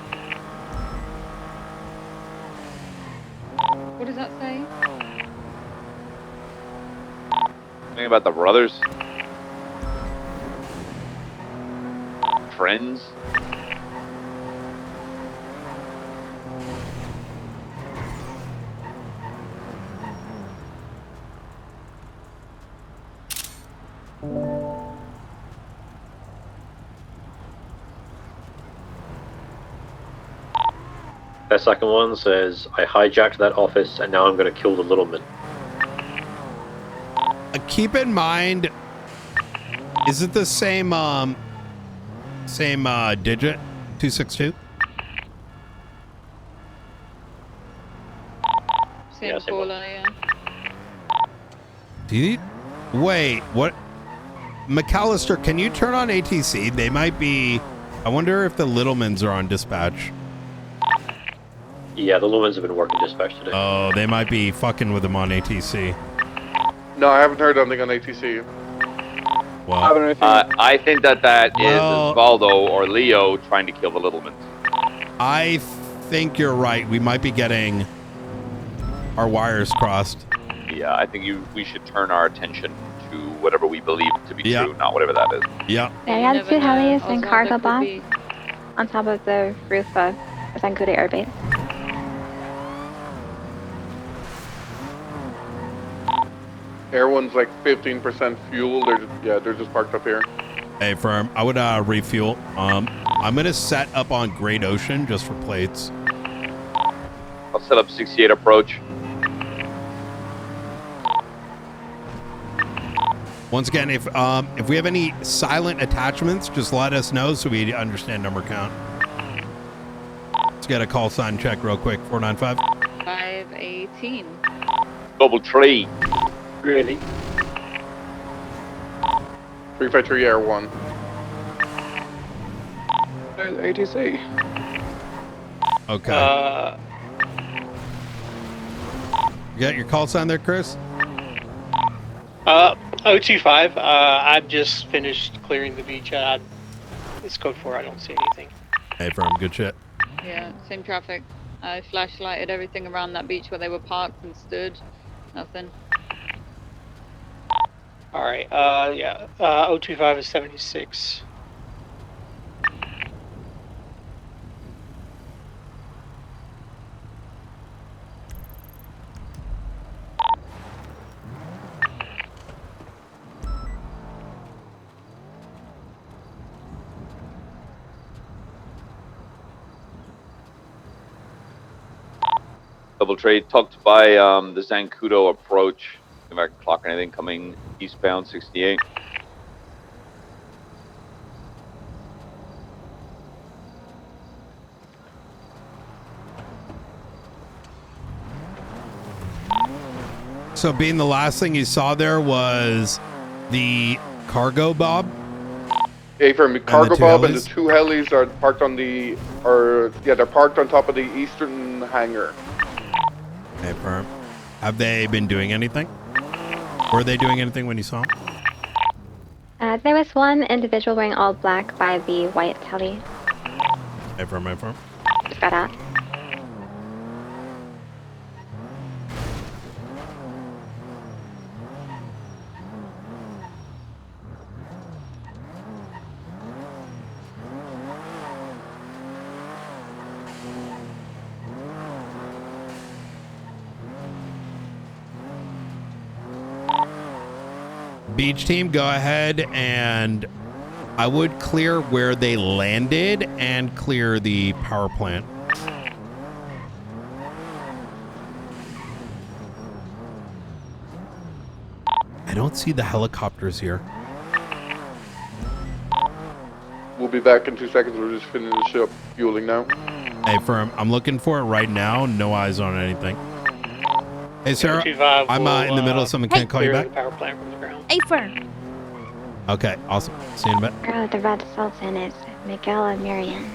What does that say? Something about the brothers. Friends. The second one says, I hijacked that office and now I'm going to kill the little men. Keep in mind, is it the same digit? 262? Same caller, yeah. Do you... Wait, what? McAllister, can you turn on ATC? They might be... I wonder if the Littlemans are on dispatch. Yeah, the Lumens have been working dispatch today. Oh, they might be fucking with them on ATC. No, I haven't heard anything on ATC. Well, I think that is Osvaldo or Leo trying to kill the Littlemans. I think you're right. We might be getting our wires crossed. Yeah, I think we should turn our attention to whatever we believe to be true, not whatever that is. Yeah. There are two helis and cargo box on top of the roof of Zancudo Air Base. Everyone's like 15% fuel. They're just parked up here. Hey, firm, I would refuel. I'm gonna set up on Great Ocean just for plates. I'll set up 68 approach. Once again, if we have any silent attachments, just let us know so we understand number count. Let's get a call sign check real quick. 495. 518. Double tree. Really? 353 Air 1. ATC. Okay. You got your call sign there, Chris? 025. I've just finished clearing the beach. It's code 4. I don't see anything. Hey, firm. Good shit. Yeah, same traffic. I flashlighted everything around that beach where they were parked and stood. Nothing. All right. Yeah. 025 is 76. Double trade tucked by the Zancudo approach. If I can clock anything coming eastbound 68. So, being the last thing you saw there was the cargo bob. Yeah, from Cargo two Bob and the helis? 2 helis are parked on the, they're parked on top of the eastern hangar. Hey, firm. Have they been doing anything? Were they doing anything when you saw them? There was one individual wearing all black by the white heli. Hey, firm. Hey, firm. Just got out. Beach team, go ahead and I would clear where they landed and clear the power plant. I don't see the helicopters here. We'll be back in 2 seconds. We're just finishing up fueling now. Hey, firm, I'm looking for it right now. No eyes on anything. Hey, Sarah, 025 I'm in the middle of something. Can I call you clear back? the power plant from the ground. A firm. Okay, awesome. See you in a bit. Girl with the red Sultan is Miguel and Miriam.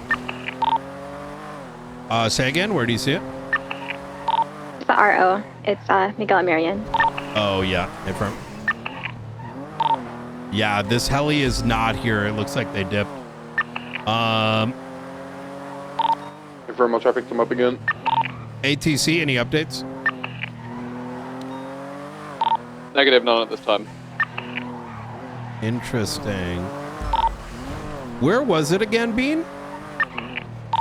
Say again, where do you see it? It's the RO. It's Miguel and Miriam. Oh, yeah. Hey, firm. Yeah, this heli is not here. It looks like they dipped. Confirm, I'll try to pick them up again. ATC, any updates? Negative, none at this time. Interesting. Where was it again, Bean?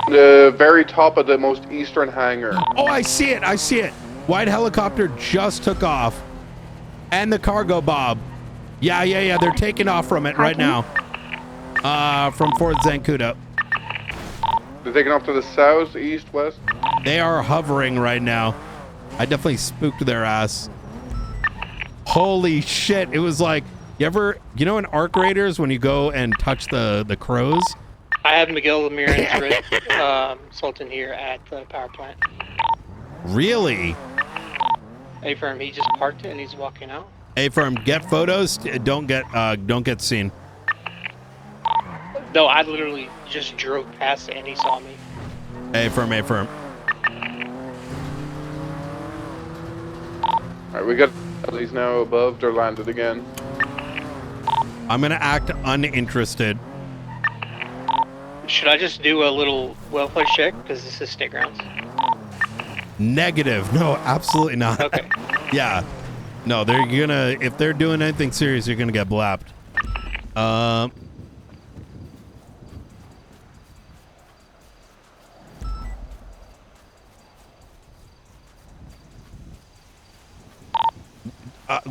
The very top of the most eastern hangar. Oh, I see it. I see it. White helicopter just took off. And the cargo bob. Yeah. They're taking off from it right now. From Fort Zancudo. They're taking off to the south, east, west. They are hovering right now. I definitely spooked their ass. Holy shit. It was like, you know in Arc Raiders when you go and touch the crows? I have Miguel Ramirez Sultan here at the power plant. Really? A firm, he just parked it and he's walking out. Hey, firm, get photos. Don't get seen. No, I literally just drove past it and he saw me. Hey, firm. Alright, we got these now above. They're landed again. I'm gonna act uninterested. Should I just do a little welfare check? Because this is state grounds. Negative. No, absolutely not. Okay. Yeah. No, they're gonna, if they're doing anything serious, you're gonna get blapped.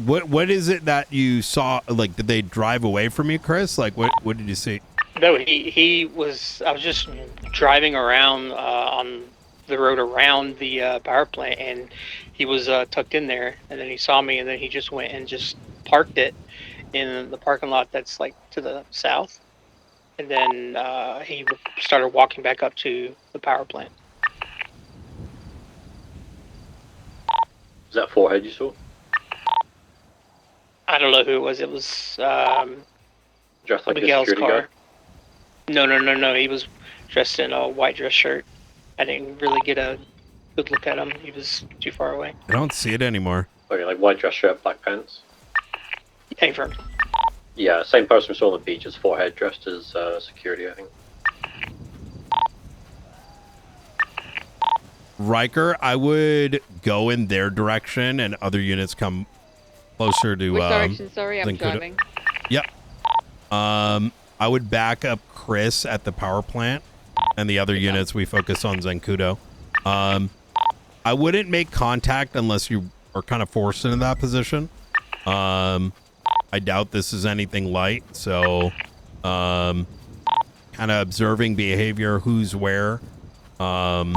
What is it that you saw? Like, did they drive away from you, Chris? Like, what did you see? No, I was just driving around on the road around the power plant, and he was tucked in there, and then he saw me, and then he just went and just parked it in the parking lot that's like to the south, and then he started walking back up to the power plant. that forehead you saw? I don't know who it was. It was Dressed like a Miguel's security car. guard? No. He was dressed in a white dress shirt. I didn't really get a good look at him. He was too far away. I don't see it anymore. Okay, like white dress shirt, black pants? Confirmed. Yeah, same person we saw on the beach as forehead, dressed as security, I think. Riker, I would go in their direction and other units come closer to Which direction? Sorry, I'm Zancudo. driving. Yep. I would back up Chris at the power plant and the other units we focus on Zancudo. I wouldn't make contact unless you are kind of forced into that position. I doubt this is anything light, so kind of observing behavior, who's where. Yeah,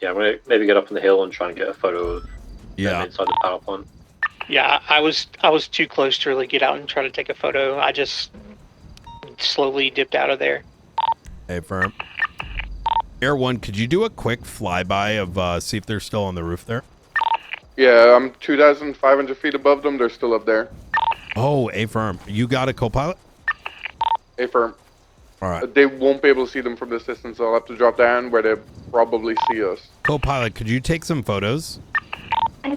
I'm gonna maybe get up on the hill and try and get a photo of Yeah. them inside the power plant. Yeah, I was too close to really get out and try to take a photo. I just slowly dipped out of there. Hey, firm. Air One, could you do a quick flyby of see if they're still on the roof there? Yeah, I'm 2,500 feet above them. They're still up there. Oh, A firm. You got a co-pilot? A firm. All right. They won't be able to see them from this distance. I'll have to drop down where they probably see us. Co-pilot, could you take some photos?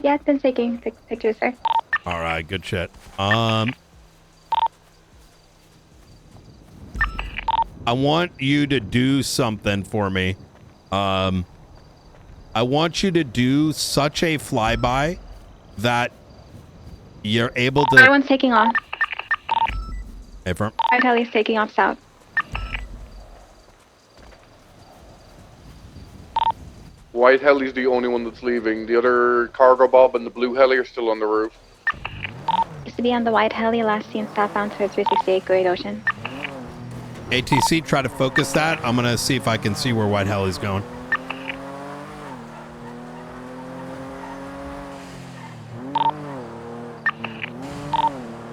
Yeah, I've been taking pictures, sir. All right, good shit. I want you to do something for me. I want you to do such a flyby that you're able to. Everyone's taking off. Hey, firm. Our heli's taking off south. White heli's the only one that's leaving. The other cargo bob and the blue heli are still on the roof. Used to be on the white heli, last seen southbound towards 368 Great Ocean. ATC, try to focus that. I'm gonna see if I can see where White Heli's going.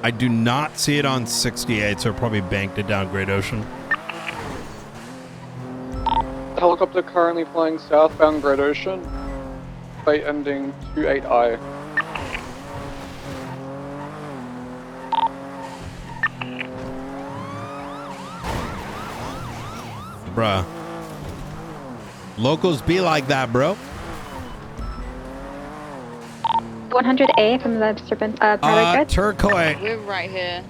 I do not see it on 68, so it probably banked it down Great Ocean. Helicopter currently flying southbound Great Ocean. Flight ending 28I. Bruh. Locals be like that, bro. 100A from the Serpent Pilot Turquoise. We're right here.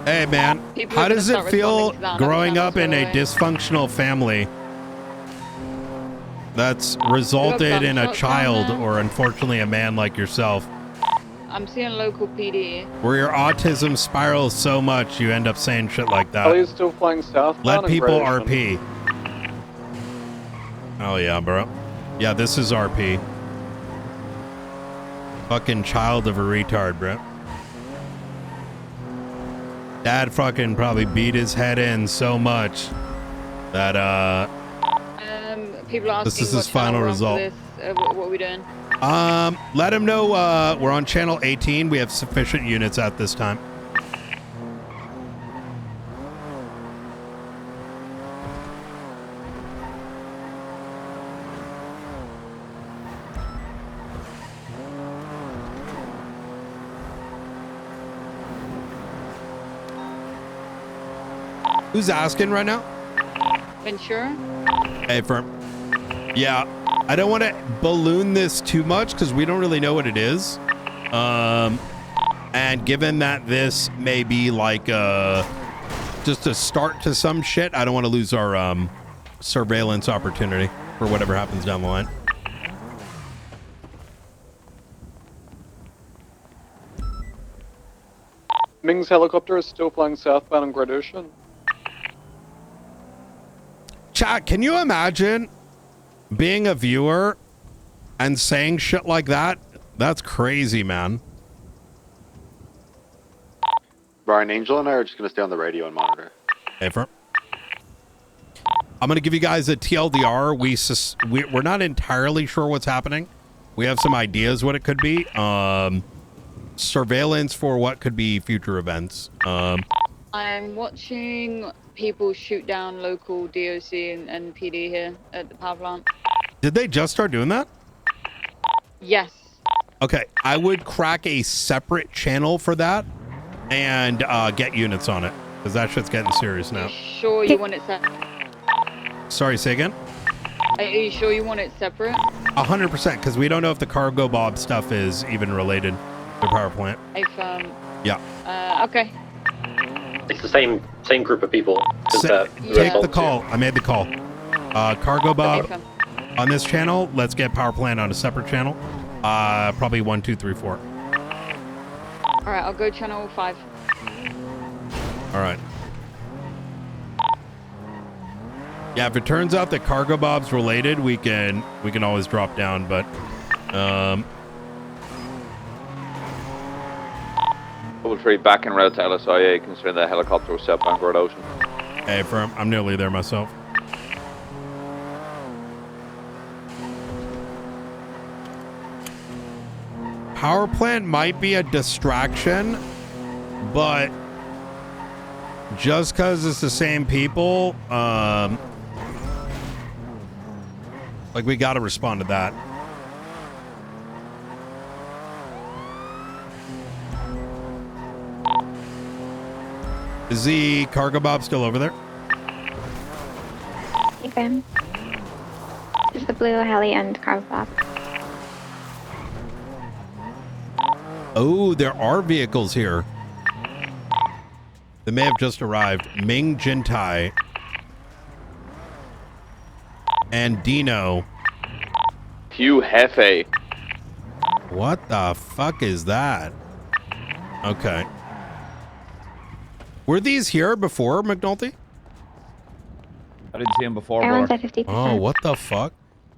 Hey, man. People How are gonna does it start feel responding to that growing every up time in I a say it. dysfunctional family that's resulted in a gunshots child down there. or unfortunately a man like yourself I'm seeing local PD. where your autism spirals so much you end up saying shit like Heli that? is still flying southbound. Let and people Great Ocean. RP. Oh, yeah, bro. Yeah, this is RP. Fucking child of a retard, bro. Dad fucking probably beat his head in so much that, People are asking this is what his final channel we're on result. for this. What are we doing? Let him know, we're on channel 18. We have sufficient units at this time. Who's asking right now? Ventura? Hey, firm. Yeah, I don't want to balloon this too much because we don't really know what it is. And given that this may be like just a start to some shit, I don't want to lose our surveillance opportunity for whatever happens down the line. Ming's helicopter is still flying southbound on Great Ocean. Chat, can you imagine being a viewer and saying shit like that? That's crazy, man. Brian, Angel and I are just going to stay on the radio and monitor. Hey, firm. I'm going to give you guys a TLDR. We're not entirely sure what's happening. We have some ideas what it could be. Surveillance for what could be future events. I'm watching people shoot down local DOC and PD here at the power plant. Did they just start doing that? Yes. Okay, I would crack a separate channel for that and get units on it, because that shit's getting serious now. Sure you want it separate? Sorry, say again? Are you sure you want it separate? 100%, because we don't know if the cargo bob stuff is even related to the power plant. If, Yeah. okay. It's the same group of people. Take the call. I made the call. Cargo bob on this channel. Let's get power plant on a separate channel. Probably 1, 2, 3, 4. All right, I'll go channel 5. All right. Yeah, if it turns out that cargo bob's related, we can always drop down, but Double trade back en route to LSIA, considering the helicopter was southbound Broad Ocean. hey, firm, I'm nearly there myself. Power plant might be a distraction, but just because it's the same people, like we got to respond to that. Is the cargo bob still over there? Okay. It's the blue heli and cargo bob. Oh, there are vehicles here. They may have just arrived. Ming Jintai and Dino. Hugh Hefe. What the fuck is that? Okay. Were these here before, McNulty? I didn't see him before. Everyone's at 50%. Oh, what the fuck?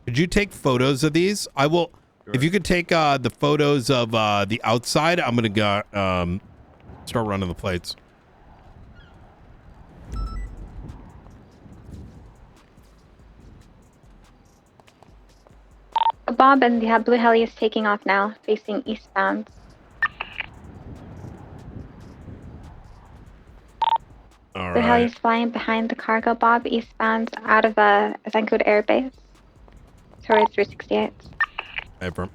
Could you take photos of these? I will. Sure. If you could take the photos of the outside, I'm gonna go start running the plates. Bob and the blue heli is taking off now, facing eastbound. All Blue right. heli is flying behind the cargo bob eastbound out of Vancouver Air Base towards Route 68. Hey, firm.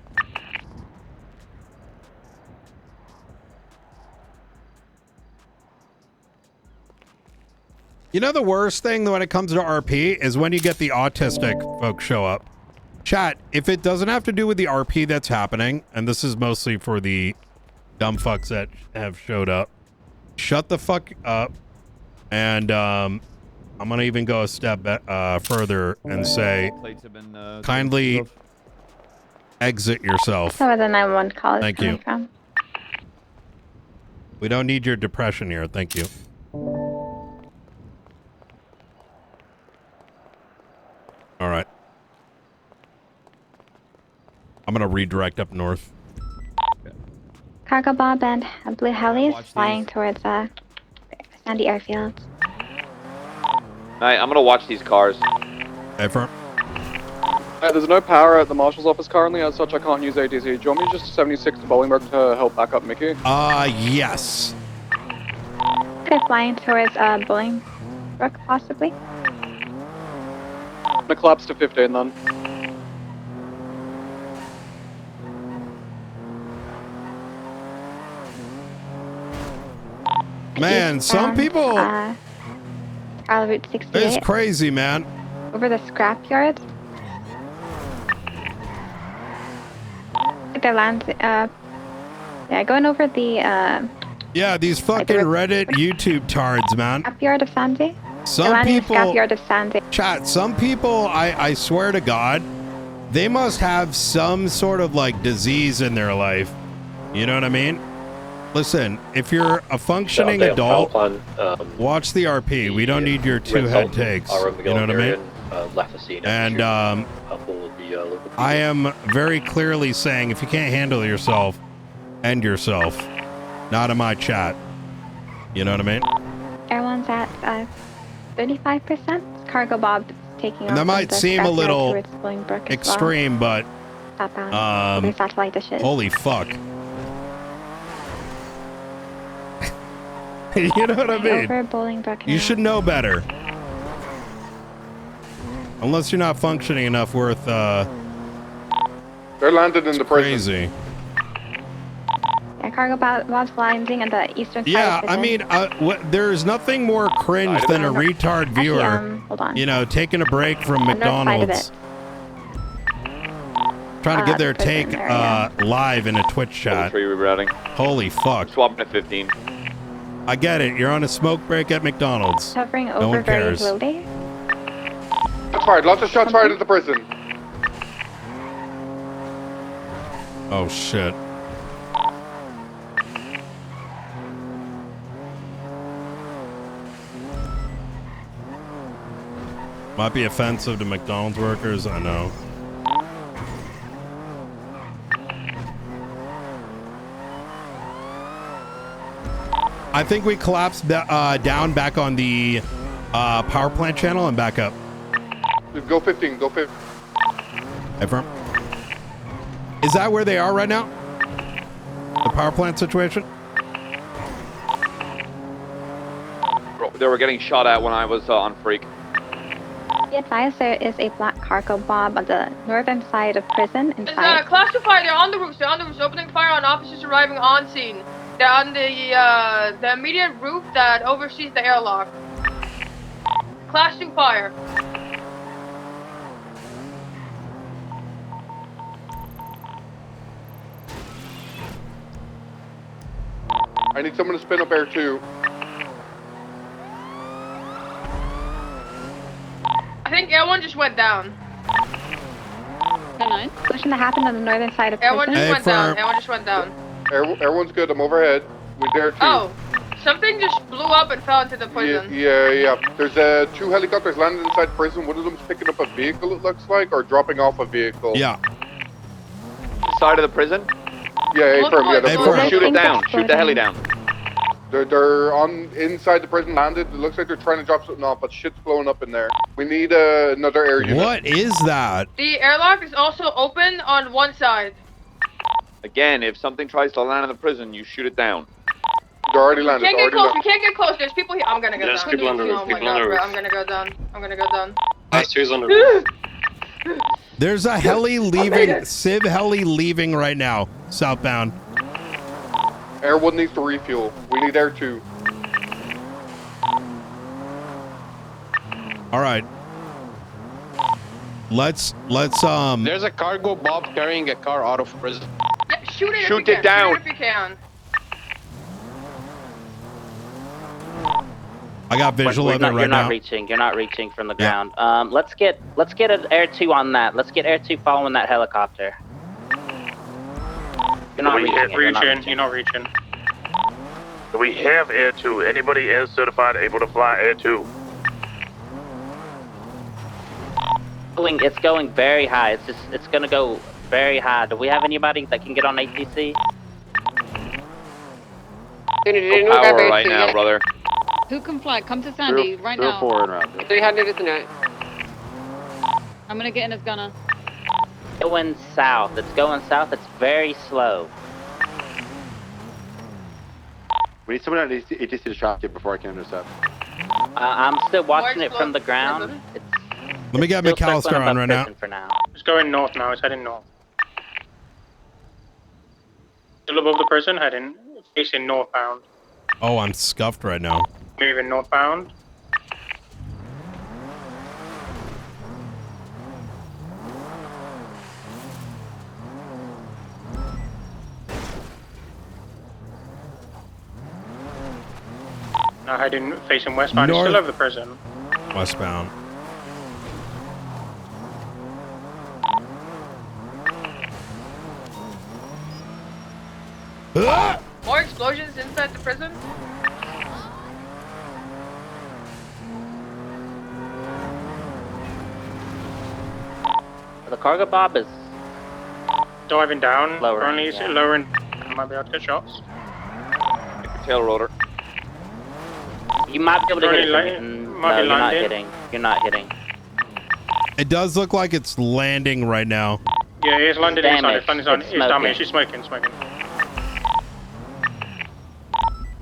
You know the worst thing when it comes to RP is when you get the autistic folks show up. Chat, if it doesn't have to do with the RP that's happening, and this is mostly for the dumb fucks that have showed up, shut the fuck up. And I'm gonna even go a step further and say, kindly exit yourself. That's where the 911 call is Thank coming you. from. We don't need your depression here. Thank you. All right. I'm gonna redirect up north. Cargo bob and blue heli is flying towards Sandy Airfield. Alright, I'm gonna watch these cars. Hey, firm. There's no power at the marshal's office currently, as such I can't use ADZ. Do you want me to just 76 to Bolingbroke to help back up Mickey? Yes. They're flying towards Bolingbroke, possibly. I'm gonna collapse to 15 then. Man, some people. Route 68. It's crazy, man. Over the scrapyard. They're yeah, going over the Yeah, these fucking Reddit YouTube tards, man. scrapyard of Sandy. Some people. Scrapyard of Sandy. Chat, some people, I swear to God, they must have some sort of like disease in their life. You know what I mean? Listen, if you're a functioning adult, watch the RP. We don't need your two head takes. You know what I mean? And I am very clearly saying if you can't handle yourself, end yourself. Not in my chat. You know what I mean? Everyone's at 35%. Cargo bob taking off. And that might seem a little extreme, but satellite dishes. holy fuck. You know what I mean? Over Bolingbroke. You should know better. Unless you're not functioning enough worth They're landed in the prison. Crazy. Yeah, cargo bob's landing on the eastern side. Yeah, of the I mean, there's nothing more cringe than a retard viewer, Actually, hold on. you know, taking a break from The north side of McDonald's, trying to get their the prison take area. live in a Twitch chat. Tree rerouting. Holy fuck. Swapping at 15. I get it. You're on a smoke break at McDonald's. Hovering No over one very cares. slowly. Shots fired. Lots of shots fired at the prison. Oh, shit. Might be offensive to McDonald's workers, I know. I think we collapsed down back on the power plant channel and back up. Go 15. Go 15. Affirm. Is that where they are right now? The power plant situation? They were getting shot at when I was on Freak. Be advised there is a black cargo bob on the northern side of prison inside. Classified, they're on the roofs. They're on the roofs, opening fire on officers arriving on scene. They're on the immediate roof that oversees the airlock. Clashing fire. I need someone to spin up Air 2. I think Air 1 just went down. Explosion that happened on the northern side of Air prison. 1 just went down. Air 1 just went down. Air 1's good. I'm overhead. With Air 2. Oh, something just blew up and fell into the prison. Yeah. There's 2 helicopters landing inside prison. One of them's picking up a vehicle, it looks like, or dropping off a vehicle. Yeah. Side of the prison? Yeah, affirm. Yeah, Affirm. Shoot it down. Shoot the heli down. They're on inside the prison landed. It looks like they're trying to drop something off, but shit's blowing up in there. We need another air unit. What is that? The airlock is also open on one side. Again, if something tries to land in the prison, you shoot it down. They're already We landed. can't get close. We can't get close. There's people here. I'm gonna go There's down. people on the roof, Oh my people on god, the bro. roof. I'm gonna go down. I'm gonna go down. Last two's on the roof. There's a heli leaving, Civ heli leaving right now, southbound. Air 1 needs to refuel. We need Air 2. All right. Let's There's a cargo bob carrying a car out of prison. Yeah, shoot it. Shoot if you it can. down. Shoot it if you can. I got visual of it right You're now. not reaching. You're not reaching from the ground. Let's get an Air 2 on that. Let's get Air 2 following that helicopter. You're not reaching. You're not reaching. We have Air 2. Anybody air certified able to fly Air 2? It's going very high. It's gonna go very high. Do we have anybody that can get on ATC? No power right now, brother. Who can fly? Come to Sandy right now. 4 en route. 300 is the net. I'm gonna get in his gunner. Going south. It's going south. It's very slow. We need someone on ATC to track it before I can intercept. I'm still watching it from the ground. It's Let me get still McAllister circling on above right now. prison for now. It's going north now. It's heading north. Still above the prison, heading facing northbound. Oh, I'm scuffed right now. Moving northbound. Now heading facing westbound. It's North- still over the prison. Westbound. More explosions inside the prison. The cargo bob is Diving down. Lower, Currently, it's yeah. lowering. Might be able to get shots. Tail rotor. You might be able to hit it. Currently from- might No, be you're not landing. hitting. You're not hitting. It does look like it's landing right now. Yeah, it's landed It's inside. It's damaged. landed on. It's It's damaged. smoking. It's smoking.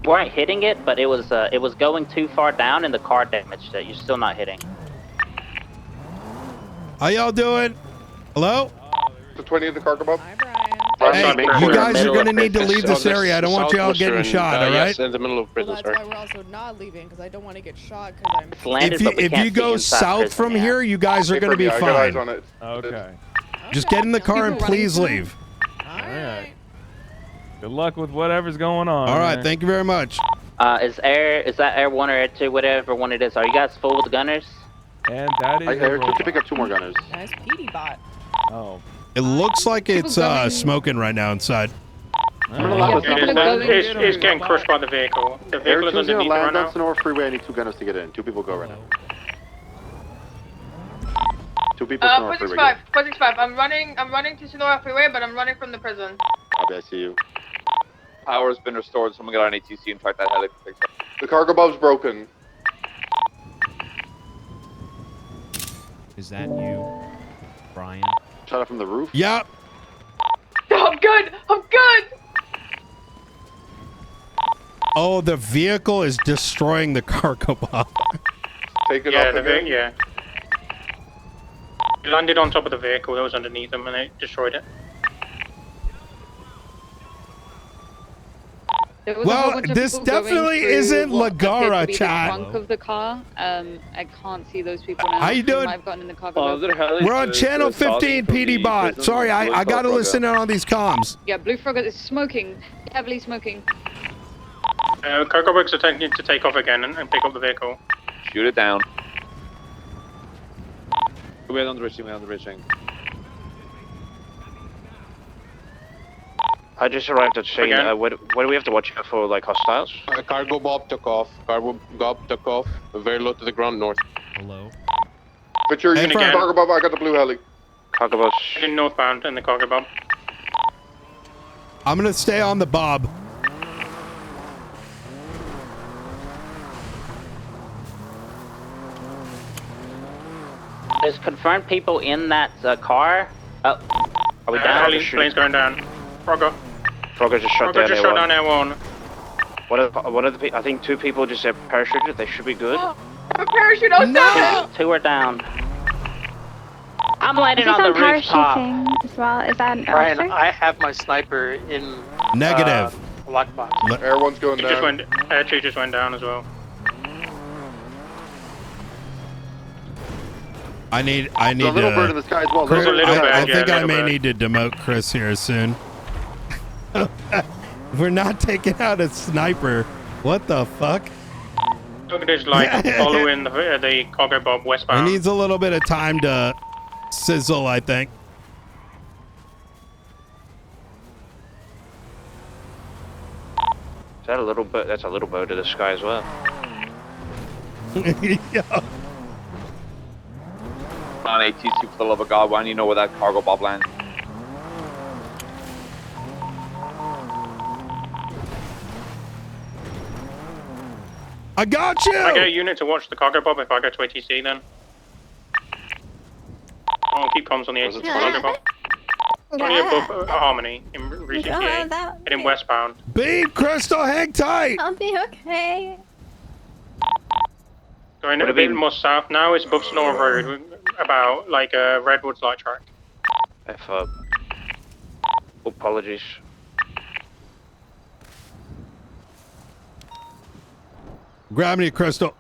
You weren't hitting it, but it was going too far down, and the car damaged it. You're still not hitting. How y'all doing? Hello? to 20 of the cargo bob. Hey, you guys are gonna need to leave this area. I don't want y'all getting shot. All right. Yes, in the middle of prison, Well, that's why we're also not leaving because I don't want to get shot because I'm. If you go south from here, you guys are gonna be I got eyes fine. on it. Okay. Just get in the car and People running please through? leave. All right. Good luck with whatever's going on. All right. man. Thank you very much. Is that Air 1 or Air 2, whatever one it is? Are you guys full with gunners? And that is. Air 2 to pick up 2 more gunners. Nice PD bot. Oh. It looks like it's smoking right now inside. It's getting crushed by the vehicle. The Air vehicle is 2's gonna underneath it right land now. on Sonora Freeway. I need 2 gunners to get in. 2 people go right now. 2 people Sonora Freeway. 465. I'm running to Sonora Freeway, but I'm running from the prison. Copy, I see you. Power's been restored. Someone get on ATC and track that heli. The cargo bob's broken. Is that you, Brian? Shot it from the roof? Yep. I'm good. I'm good. Oh, the vehicle is destroying the cargo bob. Take it Yeah, up again. yeah. It landed on top of the vehicle that was underneath them and it destroyed it. There was a whole Well, bunch of this people going definitely through isn't what appeared to Lagara, be chat. The trunk of the car. I can't see those people now. How you doing? I've gotten in the cargo. We're on channel 15, PD bot. Sorry, I gotta listen in on these comms. Yeah, Blue Frog is smoking, heavily smoking. Cargo works are attempting to take off again and pick up the vehicle. Shoot it down. We're on the bridge. I just arrived at Shane. What do we have to watch out for, like hostiles? Cargo bob took off. Cargo bob took off. Very low to the ground north. Hello. But you're using again. cargo bob. I got the blue heli. Cargo bob. Heading northbound in the cargo bob. I'm gonna stay on the bob. There's confirmed people in that car. Oh, are we down? Plane's going down. Frogger. Frogger just shot Frogger down just Air shot down 1. Air 1. What are the I think 2 people just parachuted. They should be good. I'm a parachute. Oh, no! 2 are down. I'm landing This is on the rooftop. parachuting as well. Is that an Brian, officer? I have my sniper in Negative. lockbox. Air 1's going down. Air 2 just went down as well. I need There's a little bird in the sky as well. Chris, Little bird in the I sky. think I may need to demote Chris here soon. We're not taking out a sniper. What the fuck? Look at this light following the cargo bob He westbound. needs a little bit of time to sizzle, I think. Is that a little bit? That's a little bird in the sky as well. Yeah. On ATC for the love of God, why do you know where that cargo bob lands? I got you! I get a unit to watch the cargo bob if I go to ATC then. I'll keep comms on the ATC cargo bob. Only above Harmony in region PA. Heading westbound. Beam, Crystal, hang tight! I'll be okay. Going a bit more south now, it's above Sonora Road, about like Redwoods light track. Apologies. Grab me, Crystal.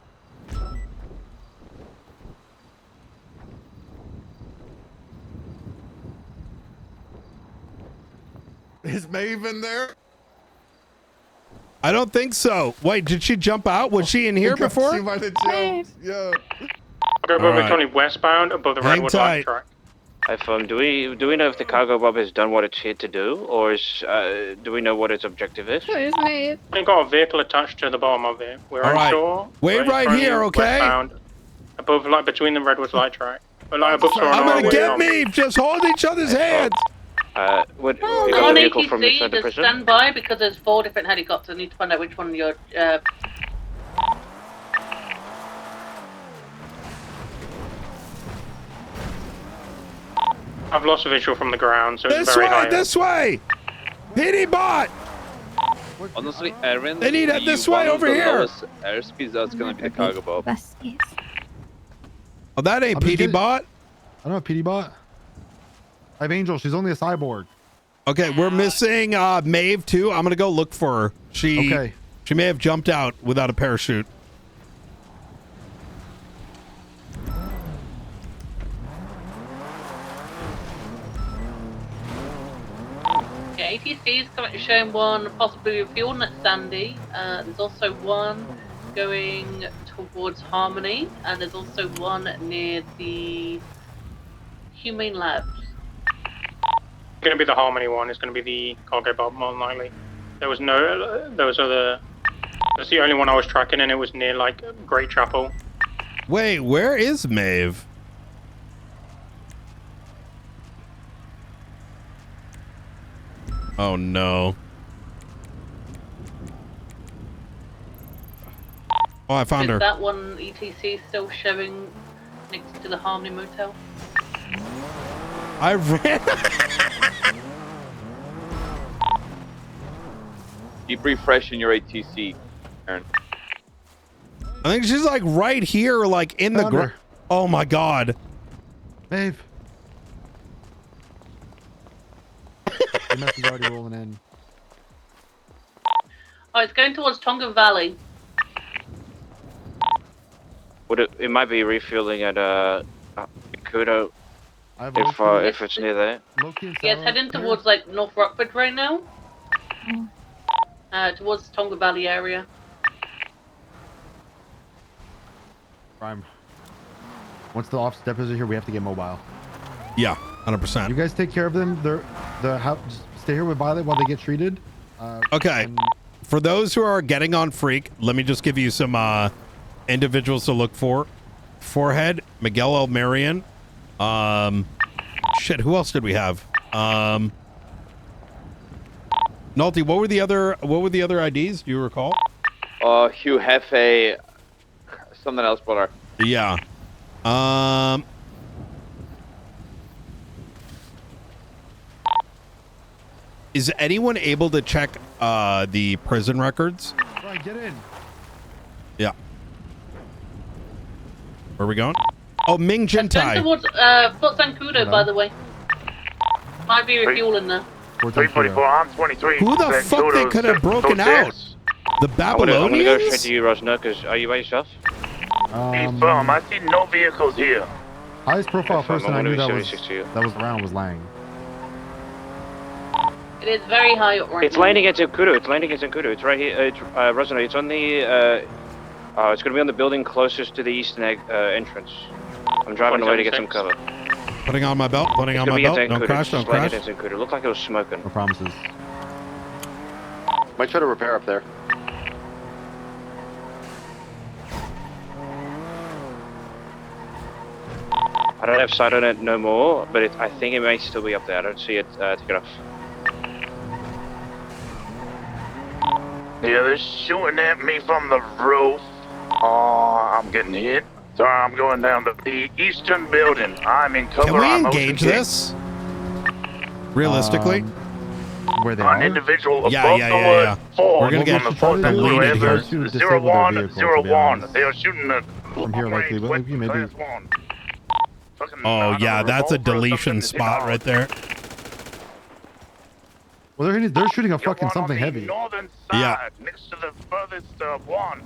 Is Maven there? I don't think so. Wait, did she jump out? Was she in here before? She might have jumped. Yeah. Cargo bob is only westbound above the Hang Redwoods light tight. track. Do we know if the cargo bob has done what it's here to do, or do we know what its objective is? Where's my... We've got a vehicle attached to the bottom of it. We're All right. unsure. Wait right currently here, okay? Westbound, above, like between the Redwoods light track. But like above Sonora I'm gonna Road, get me. Just hold each other's hands. We got On the vehicle from ATC, inside the just prison. stand by because there's 4 different helicopters. I need to find out which one you're. I've lost a visual from the ground, so it's This very way, high. this way. PD bot. Honestly, Aaron, They need it this way, one of over the here. lowest airspeeds that's gonna be the cargo bob. Oh, that ain't PD bot. I don't know, PD bot. I have Angel. She's only a cyborg. Okay, we're missing Maeve too. I'm gonna go look for her. She may have jumped out without a parachute. Yeah, ATC is currently showing one possibly refueling at Sandy. There's also one going towards Harmony, and there's also one near the Humane Labs. It's going to be the Harmony one. It's going to be the cargo bob, more than likely. There was other. That's the only one I was tracking, and it was near like Great Chapel. Wait, where is Maeve? Oh no. Oh, I found her. Is that one ETC still showing next to the Harmony Motel? I ran. Debrief fresh in your ATC, Aaron. I think she's like right here, like in the ground. Oh my god. Maeve. The message is already rolling in. Oh, it's going towards Tonga Valley. Would it might be refueling at Kudo if it's near there. Yeah, it's heading towards like North Rockford right now. Towards Tonga Valley area. Prime. Once the office depots are here, we have to get mobile. Yeah, 100%. You guys take care of them. Just stay here with Violet while they get treated. Okay. For those who are getting on Freak, let me just give you some individuals to look for. Forehead, Miguel Elmarian. Shit, who else did we have? Nalty, what were the other IDs? Do you recall? Hugh Hefe, something else, brother. Yeah. Is anyone able to check the prison records? Right, get in. Yeah. Where are we going? Oh, Ming Going Jintai. towards Fort Zancudo, by the way. Might be refueling there. 344, I'm 23. Who the fuck they could have broken out? The I'm gonna go straight Babylonians? to you, Rosner, because are you by yourself? Confirm, I see no vehicles here. Highest profile Confirm, person I'm I gonna knew be that was 76 to you. around was Lang. It is very high up right It's now. landing at Zancudo. It's landing at Zancudo. It's right here. It's Rosner. It's on the. It's gonna be on the building closest to the eastern entrance. I'm driving away to get some cover. Putting on my belt. Putting on my belt. Don't crash. Don't crash. It looked like it was smoking. No promises. Might try to repair up there. I don't have sight on it no more, but I think it may still be up there. I don't see it take it off. Yeah, they're shooting at me from the roof. Oh, I'm getting hit. So I'm going down to the eastern building. I'm in cover. Can we on engage Ocean this? Realistically? Where they An are? individual above Yeah. the wood. We're gonna get on the Fort the lead Zancudo here. Evers, Shoot a 01, disabled vehicle, to be 01. honest. They are shooting at From here, likely, but maybe. Class 1. Oh yeah, that's a deletion spot right there. Well, they're shooting a fucking something heavy. Northern Yeah. side, next to the furthest one.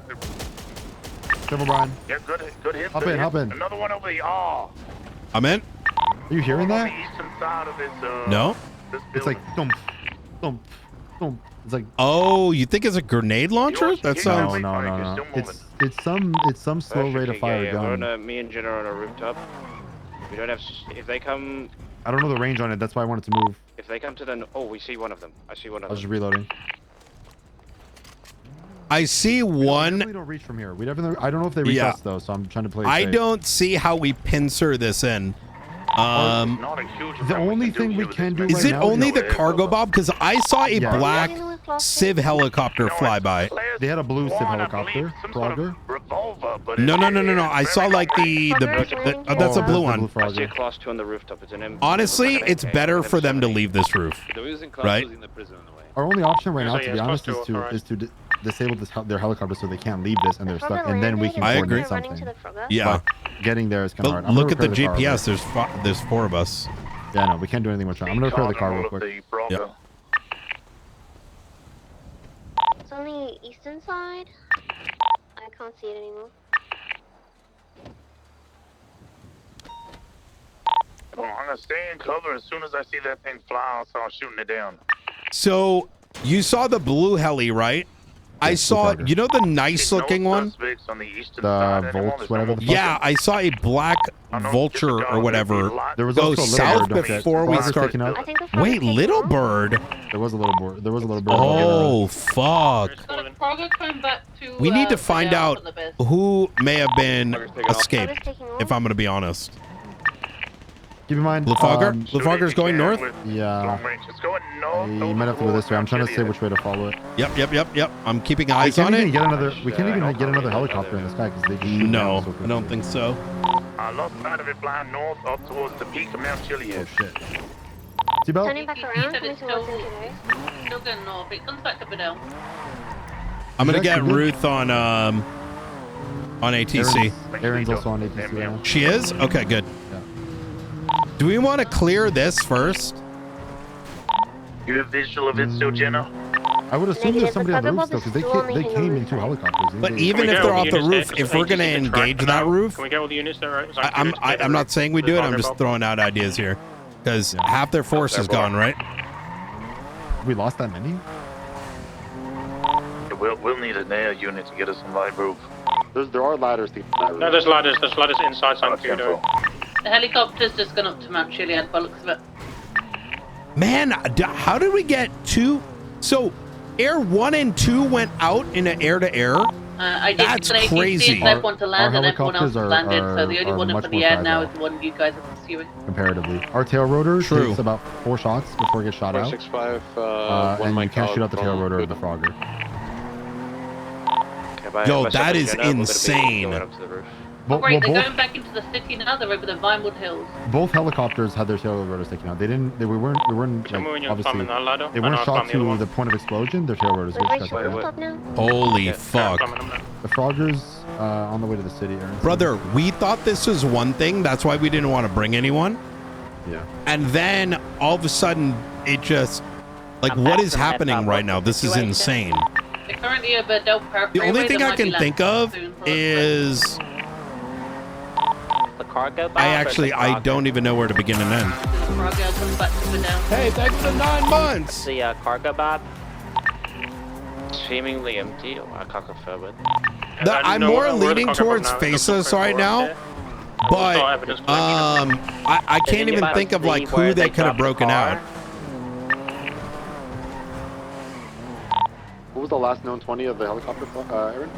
Come on, Brian. Yeah, good hit. Hop good in, hit. hop in. Another one over the R. I'm in. Are you hearing On that? the eastern side of this, No. this It's like thump, thump, thump. It's like Oh, you think it's a grenade launcher? That sounds. no. It's some slow rate of fire gun. Me and Jen are on a rooftop. We don't have. If they come. I don't know the range on it. That's why I wanted to move. If they come to the. Oh, we see one of them. I see one I of was them. just reloading. I see one. We don't reach from here. I don't know if they reach us though, so I'm trying to play it I safe. don't see how we pincer this in. The only thing we can do Is right it now only the cargo bob? Because I saw a Yeah. black Civ helicopter fly by. They had a blue Civ helicopter. Frogger. No. I saw like oh, that's a blue one. I see a class 2 on the rooftop. It's an M. Honestly, it's better for them to leave this roof, right? Our only option right now, So, to be yeah, honest, supposed to, is to disable their helicopter so they can't leave this and they're stuck, and then we can I coordinate agree. something. Yeah. But getting there is kind of hard. But I'm gonna look at the repair car, GPS. There's 4 of us. Yeah, no, we can't do anything with that. I'm gonna repair the car real quick. Yep. It's on the eastern side. I can't see it anymore. Well, I'm gonna stay in cover. As soon as I see that thing fly, I'll start shooting it down. So you saw the blue heli, right? I saw, you know, the nice looking one? The Volts, whatever the fuck. Yeah, I saw a black Vulture or whatever There was go also a little south bird before we that start. taken out. Wait, Little Bird? There was a little bird. There was a little bird. Oh, fuck. Cargo coming back to. We need to find Fidel out on the base. who may have been escaped, if I'm going to be honest. Keep in mind, Blue Fogger? Blue Fogger's going north? Yeah. You might have to go this way. I'm trying to say which way to follow it. Yep. I'm keeping eyes on it. We can't even get another helicopter in the sky because they just No, I don't think so. I lost sight of it flying north up towards the peak of Mount Chiliad. Oh, shit. Seatbelt? Turning back around, coming towards Injuno. Still going north. It comes back to Fidel. I'm going to get Ruth on ATC. Erin's also on ATC now. She is? Okay, good. Do we want to clear this first? You have visual of it still, Jenna? I would assume there's somebody on the roof though, because they came in two helicopters. But even if they're off the roof, if we're going to engage that roof, Can we get all the units there, right? I'm not saying we do it. I'm just throwing out ideas here. Because half their force is gone, right? We lost that many? Yeah, we'll need an air unit to get us some light roof. There are ladders to No, there's ladders inside San Pedro. The helicopter's just gone up to Mount Chiliad by the looks of it. Man, how did we get two? So, Air 1 and 2 went out in an air-to-air? I did That's ATC crazy. if they want to land, and everyone else helicopters has landed. So the are only one up much in the more air now is fragile. the one you guys are pursuing. Comparatively. Our tail rotor takes about 4 shots before it gets shot out. 465, and you can't shoot out the tail rotor of the Frogger. Yo, that is insane. Oh, great, they're going back into the city now. They're over the Vinewood Hills. Both helicopters had their tail rotors taken out. We weren't like, obviously, they weren't shot to the point of explosion. Their tail rotors were shot to. Holy fuck. The Froggers on the way to the city. Brother, we thought this was one thing. That's why we didn't want to bring anyone. Yeah. And then all of a sudden, it just, like, what is happening right now? This is insane. They're currently over Del Perth. The only thing I can think of is... The cargo bomb I don't even know where to begin and end. Hey, thanks for the 9 months. The cargo bomb. Seemingly empty. I can't confirm it. I'm more leaning towards faceless right now, but I can't even think of like who they could have broken out. What was the last known 20 of the helicopter, Aaron?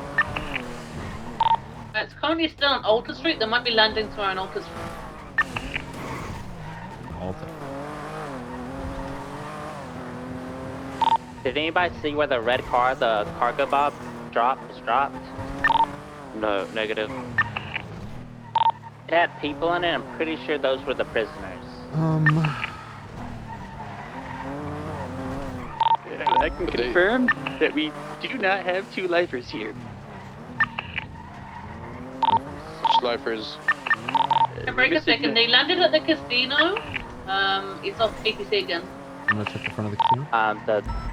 It's currently still on Alta Street. They might be landing somewhere on Alta Street. Alta. Did anybody see where the red car, the cargo bomb, was dropped? No, negative. It had people in it. I'm pretty sure those were the prisoners. I can confirm that we do not have 2 lifers here. Which lifers? Break a second. They landed at the casino. It's off ATC again. I'm gonna check the front of the casino.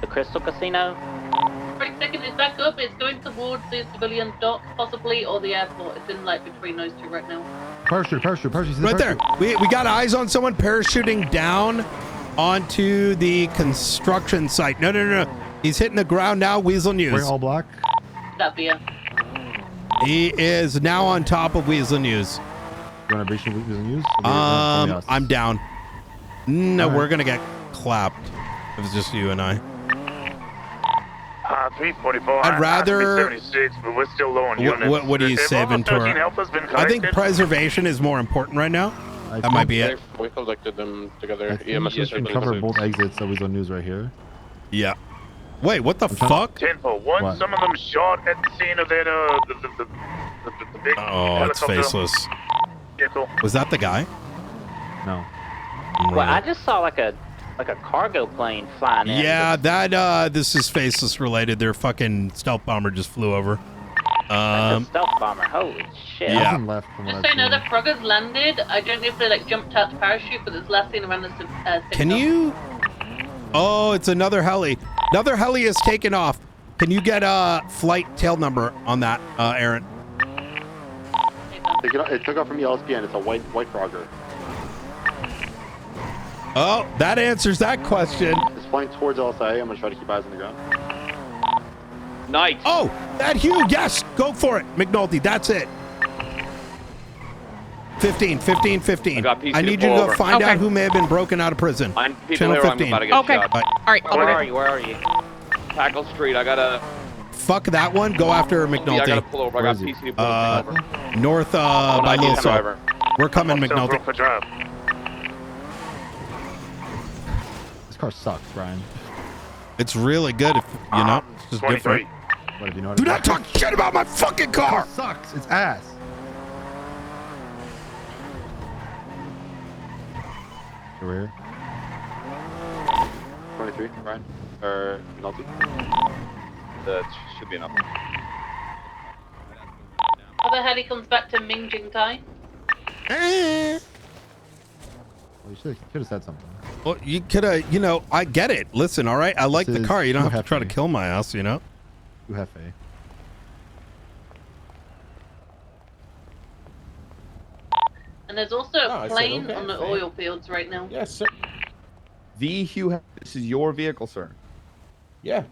The Crystal Casino. Break a second. It's back up. It's going towards the civilian dock, possibly, or the airport. It's in like between those two right now. Parachute. Right there. We got eyes on someone parachuting down onto the construction site. No. He's hitting the ground now. Weasel News. Wearing all black. That be it. He is now on top of Weasel News. You want to breach Weasel News? I'm down. No, All right. we're gonna get clapped. It was just you and I. 344. I'd rather. 76, but we're still low on units. What do you If say, all the 13 Ventura? helpers been I think collected? preservation is more important right now. That might be it. We collected them together. I think we can cover both exits of Weasel News right here. Yeah. Wait, what the fuck? 10-4. What? Some of them shot at the scene of that, the big Oh, it's helicopter faceless. vehicle. Was that the guy? No. Well, I just saw like a cargo plane flying in. Yeah, that this is faceless related. Their fucking stealth bomber just flew over. That's a stealth bomber. Holy shit. Yeah. Left from what Just I've so you know, seen. the Frogger's landed. I don't know if they like jumped out to parachute, but there's last seen around the Can you? Oh, it's another heli. Another heli is taken off. Can you get a flight tail number on that, Aaron? It took off from the LSPN. It's a white Frogger. Oh, that answers that question. It's flying towards LSA. I'm gonna try to keep eyes on the ground. Nice. Oh, that Hugh. Yes, go for it, McNulty. That's it. 15. I need you to go find out who may have been broken out of prison. I'm people Channel here. 15. I'm about to get shot. All right. Where are you? Where are you? Tackle Street. I gotta. Fuck that one. Go after McNulty. I gotta pull over. I got PC to pull over. North by Little Salt. We're coming, McNulty. This car sucks, Brian. It's really good, if you know. It's just different. What if you know? Do not talk shit about my fucking car. It sucks. It's ass. Over here. 23, Brian. Or McNulty. That should be enough. Other heli comes back to Ming Jing Tai. Well, you should have said something. Well, you could have, you know, I get it. Listen, all right? I like the car. You don't have to try to kill my ass, you know? You have faith. And there's also a plane on the oil fields right now. Yes, sir. The Hugh, this is your vehicle, sir. Yeah.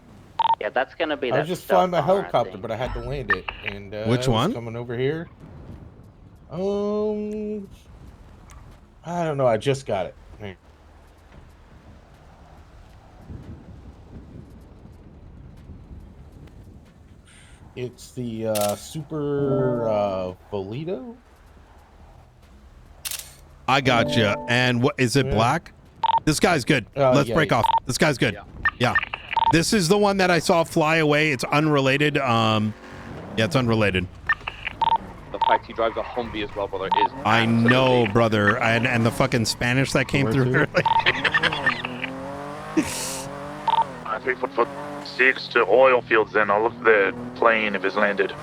Yeah, that's gonna be. I was just flying my helicopter, but I had to land it. And which one? Coming over here. I don't know. I just got it. It's the Super Bolito. I got you. And what is it? Black? This guy's good. Let's yeah, break off. This guy's good. Yeah. This is the one that I saw fly away. It's unrelated. Yeah, it's unrelated. The fact he drives a Humvee as well, brother, is. I know, brother. And the fucking Spanish that came through earlier. I think for 6 to oil fields, then I'll look at the plane if it's landed.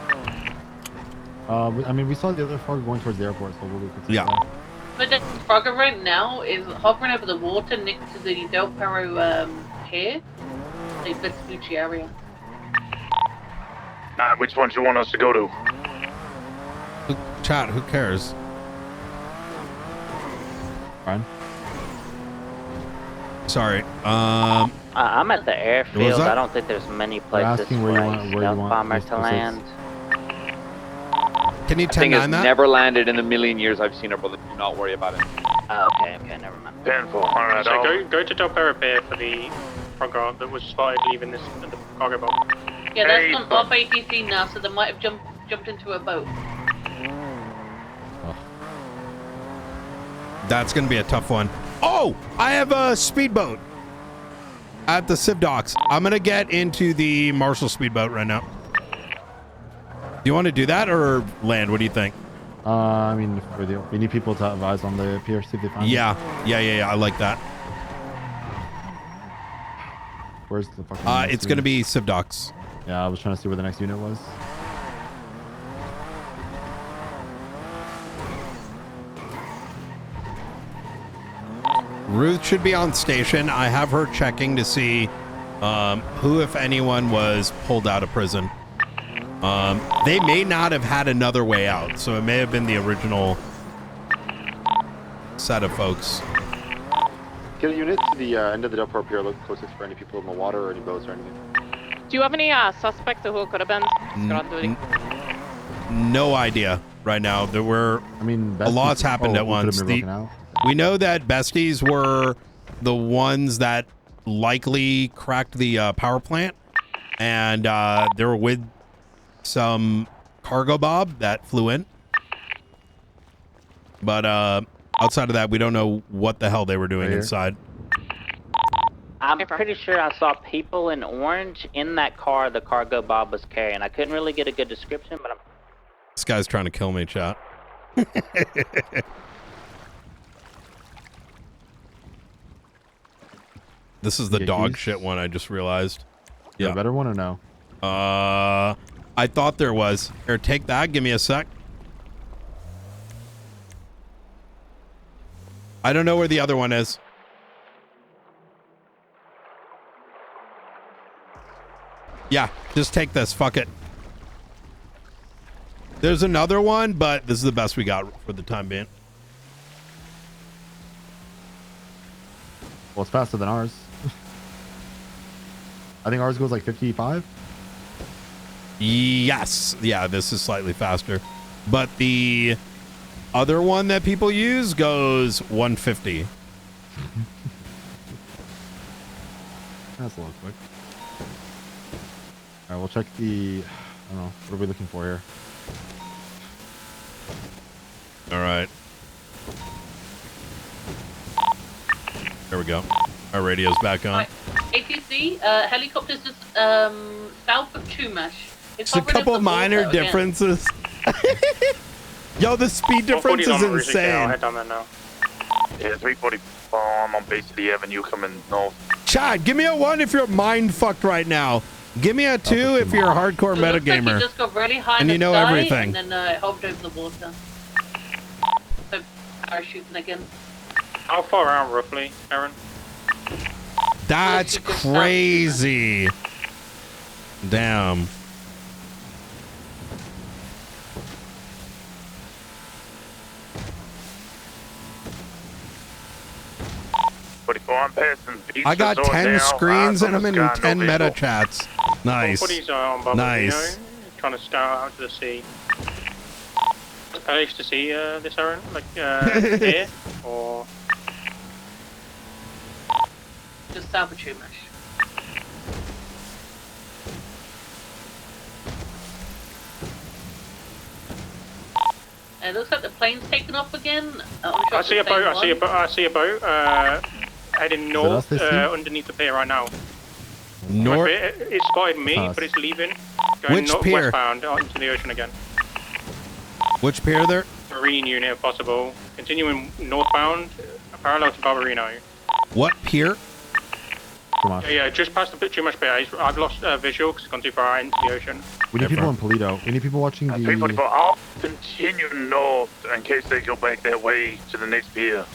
I mean, we saw the other fog going towards the airport, so we'll look at yeah. But the Frogger right now is hovering over the water next to the Del Perro pier, the Vespucci area. Which ones you want us to go to? Chat, who cares? Fine. Sorry. I'm at the airfield. that? I don't think there's many places asking for where you a want- where you stealth want bomber this to to land. Can you I think 10-9 it's that? never landed in the million years I've seen it, brother. Do not worry about it. Oh, okay, never mind. Painful. All right, So go to Del Perro Pier for the Frogger that was spotted leaving the cargo boat. Yeah, that's gone off ATC now, so they might have jumped into a boat. That's going to be a tough one. Oh, I have a speedboat at the Civ Docks. I'm going to get into the Marshall speedboat right now. Do you want to do that or land? What do you think? I mean, we need people to have eyes on the pier, see if they find Yeah. I like that. Where's the fucking... It's going to be Civ Docks. Yeah, I was trying to see where the next unit was. Ruth should be on station. I have her checking to see who, if anyone, was pulled out of prison. They may not have had another way out, so it may have been the original set of folks. Get a unit to the end of the Del Perro Pier. Look closest for any people in the water or any boats or anything. Do you have any suspects of who it could have been? Ground duty. No idea right now. There were, a lot's happened at once. We know that besties were the ones that likely cracked the power plant, and they were with some cargo bob that flew in. But outside of that, we don't know what the hell they were doing inside. I'm pretty sure I saw people in orange in that car the cargo bob was carrying. I couldn't really get a good description, but This guy's trying to kill me, chat. This is the dog shit one, I just realized. Yeah. A better one or no? I thought there was. Here, take that. Give me a sec. I don't know where the other one is. Yeah, just take this. Fuck it. There's another one, but this is the best we got for the time being. Well, it's faster than ours. I think ours goes like 55. Yes. Yeah, this is slightly faster. But the other one that people use goes 150. That's a little quick. All right, we'll check the... I don't know. What are we looking for here? All right. There we go. Our radio's back on. ATC, helicopters just south of Chumash. It's a couple minor differences. Yo, the speed difference is insane. Yeah, 344. I'm on Basically Avenue coming north. Chad, give me a 1 if you're mind fucked right now. Give me a 2 if you're a hardcore metagamer. Like just got really high and in you the know sky, everything. And then it hovered over the water. So parachuting again. How far out roughly, Aaron? That's crazy. Damn. I'm passing. I got 10 screens and I'm in 10 meta chats. Nice. Buddies are on Baba Nice. Reno, trying to start out to the sea. I used to see this, Aaron, like here or Just south of Chumash. It looks like the plane's taken off again. I see a boat. I see a boat. Heading north underneath the pier right now. North. It spotted me, but it's leaving. Going Which pier? westbound out into the ocean again. Which pier there? Marine unit, if possible. Continuing northbound, parallel to Barbarino. What pier? Yeah, just past the Chumash Bay. I've lost visual because it's gone too far into the ocean. We need people in Polito. We need people watching the... 344, I'll continue north in case they go back that way to the next pier.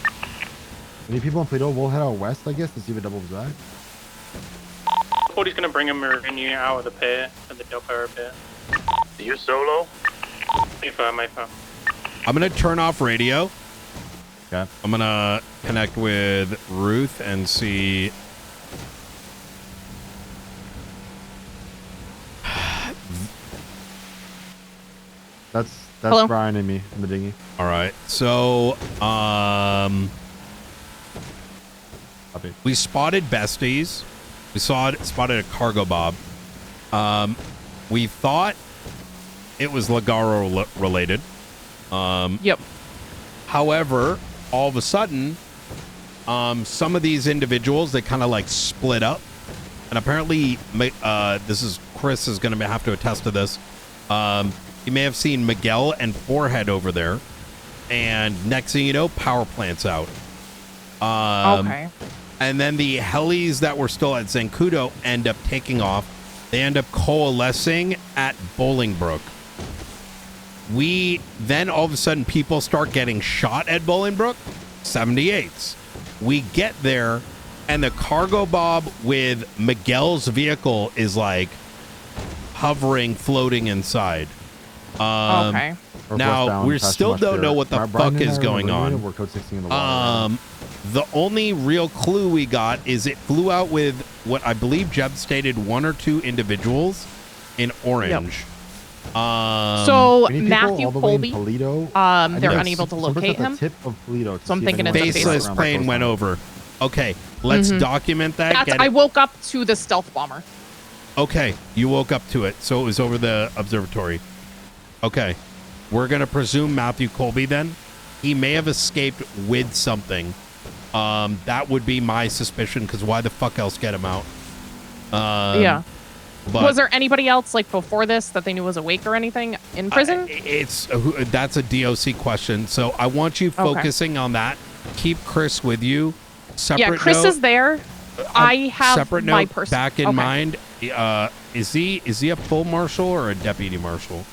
We need people in Polito. We'll head out west, I guess, to see if it doubles back. I thought he's going to bring a marine unit out of the pier, at the Del Perro pier. Are you solo? Mayfair. I'm going to turn off radio. Okay. I'm going to connect with Ruth and see... That's Hello? Brian and me in the dinghy. All right. So, we spotted besties. We spotted a cargo bob. We thought it was Lagaro related. Yep. However, all of a sudden, some of these individuals, they kind of like split up. And apparently, Chris is going to have to attest to this. You may have seen Miguel and Forehead over there. And next thing you know, power plant's out. Okay. And then the helis that were still at Zancudo end up taking off. They end up coalescing at Bolingbrook. Then all of a sudden people start getting shot at Bolingbrook. 78s. We get there and the cargo bob with Miguel's vehicle is like hovering, floating inside. Okay. Now we still don't know what the fuck is going on. We're code 16 in the water. The only real clue we got is it flew out with what I believe Jeb stated 1 or 2 individuals in orange. So Matthew Colby, they're unable to locate him. Tip of Polito So I'm thinking it's a faceless plane went over. Okay, let's document that. I woke up to the stealth bomber. Okay, you woke up to it, so it was over the observatory. Okay, we're gonna presume Matthew Colby then. He may have escaped with something. That would be my suspicion, because why the fuck else get him out? Yeah. But was there anybody else like before this that they knew was awake or anything in prison? That's a DOC question. So I want you focusing on that. Keep Chris with you. Separate Chris note, is there. I have separate my note person back in mind. is he a full marshal or a deputy marshal?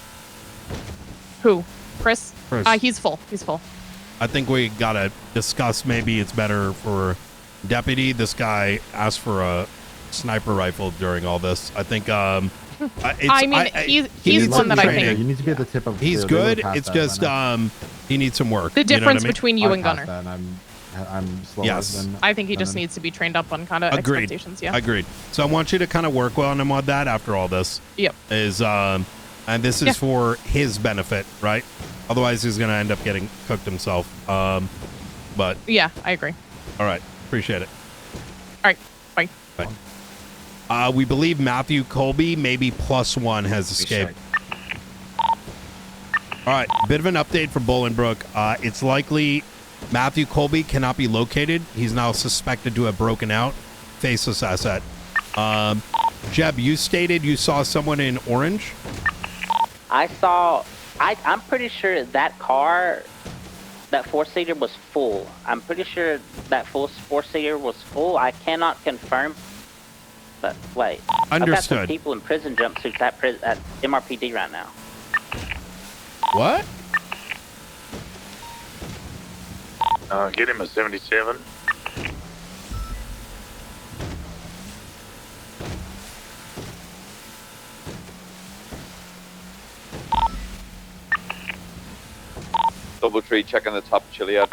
Who? Chris? Chris. He's full. He's full. I think we gotta discuss. Maybe it's better for deputy. This guy asked for a sniper rifle during all this. I think. He's one that I think. You need to be at the tip of. He's good. It's just he needs some work. The difference you know what I mean? between you and Gunner. I'm slower. Yes. I think he just needs to be trained up on kind of expectations. Yeah. Agreed. So I want you to kind of work on him on that after all this. Yep. And this is for his benefit, right? Otherwise, he's gonna end up getting cooked himself. But yeah, I agree. All right. Appreciate it. All right. Bye. Bye. We believe Matthew Colby, maybe +1, has escaped. All right. Bit of an update for Bolingbrook. It's likely Matthew Colby cannot be located. He's now suspected to have broken out. Faceless asset. Jeb, you stated you saw someone in orange? I'm pretty sure that car, that 4-seater was full. I'm pretty sure that full 4-seater was full. I cannot confirm. But wait. Understood. I've got some people in prison jumpsuits at MRPD right now. What? Get him a 77. Doubletree checking the top Chiliad.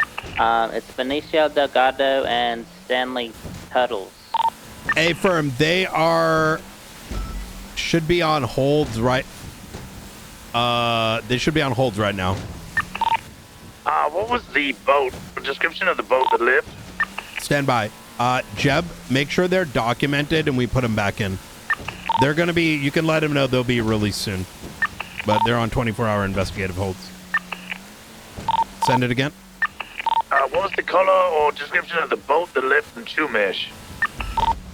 It's Benicio Delgado and Stanley Tuttles. A-firm, they should be on holds right. They should be on holds right now. What was the boat? The description of the boat that lived? Stand by. Jeb, make sure they're documented and we put them back in. They're going to be, you can let them know they'll be released soon. But they're on 24-hour investigative holds. Send it again. What was the color or description of the boat that lived in Chumash?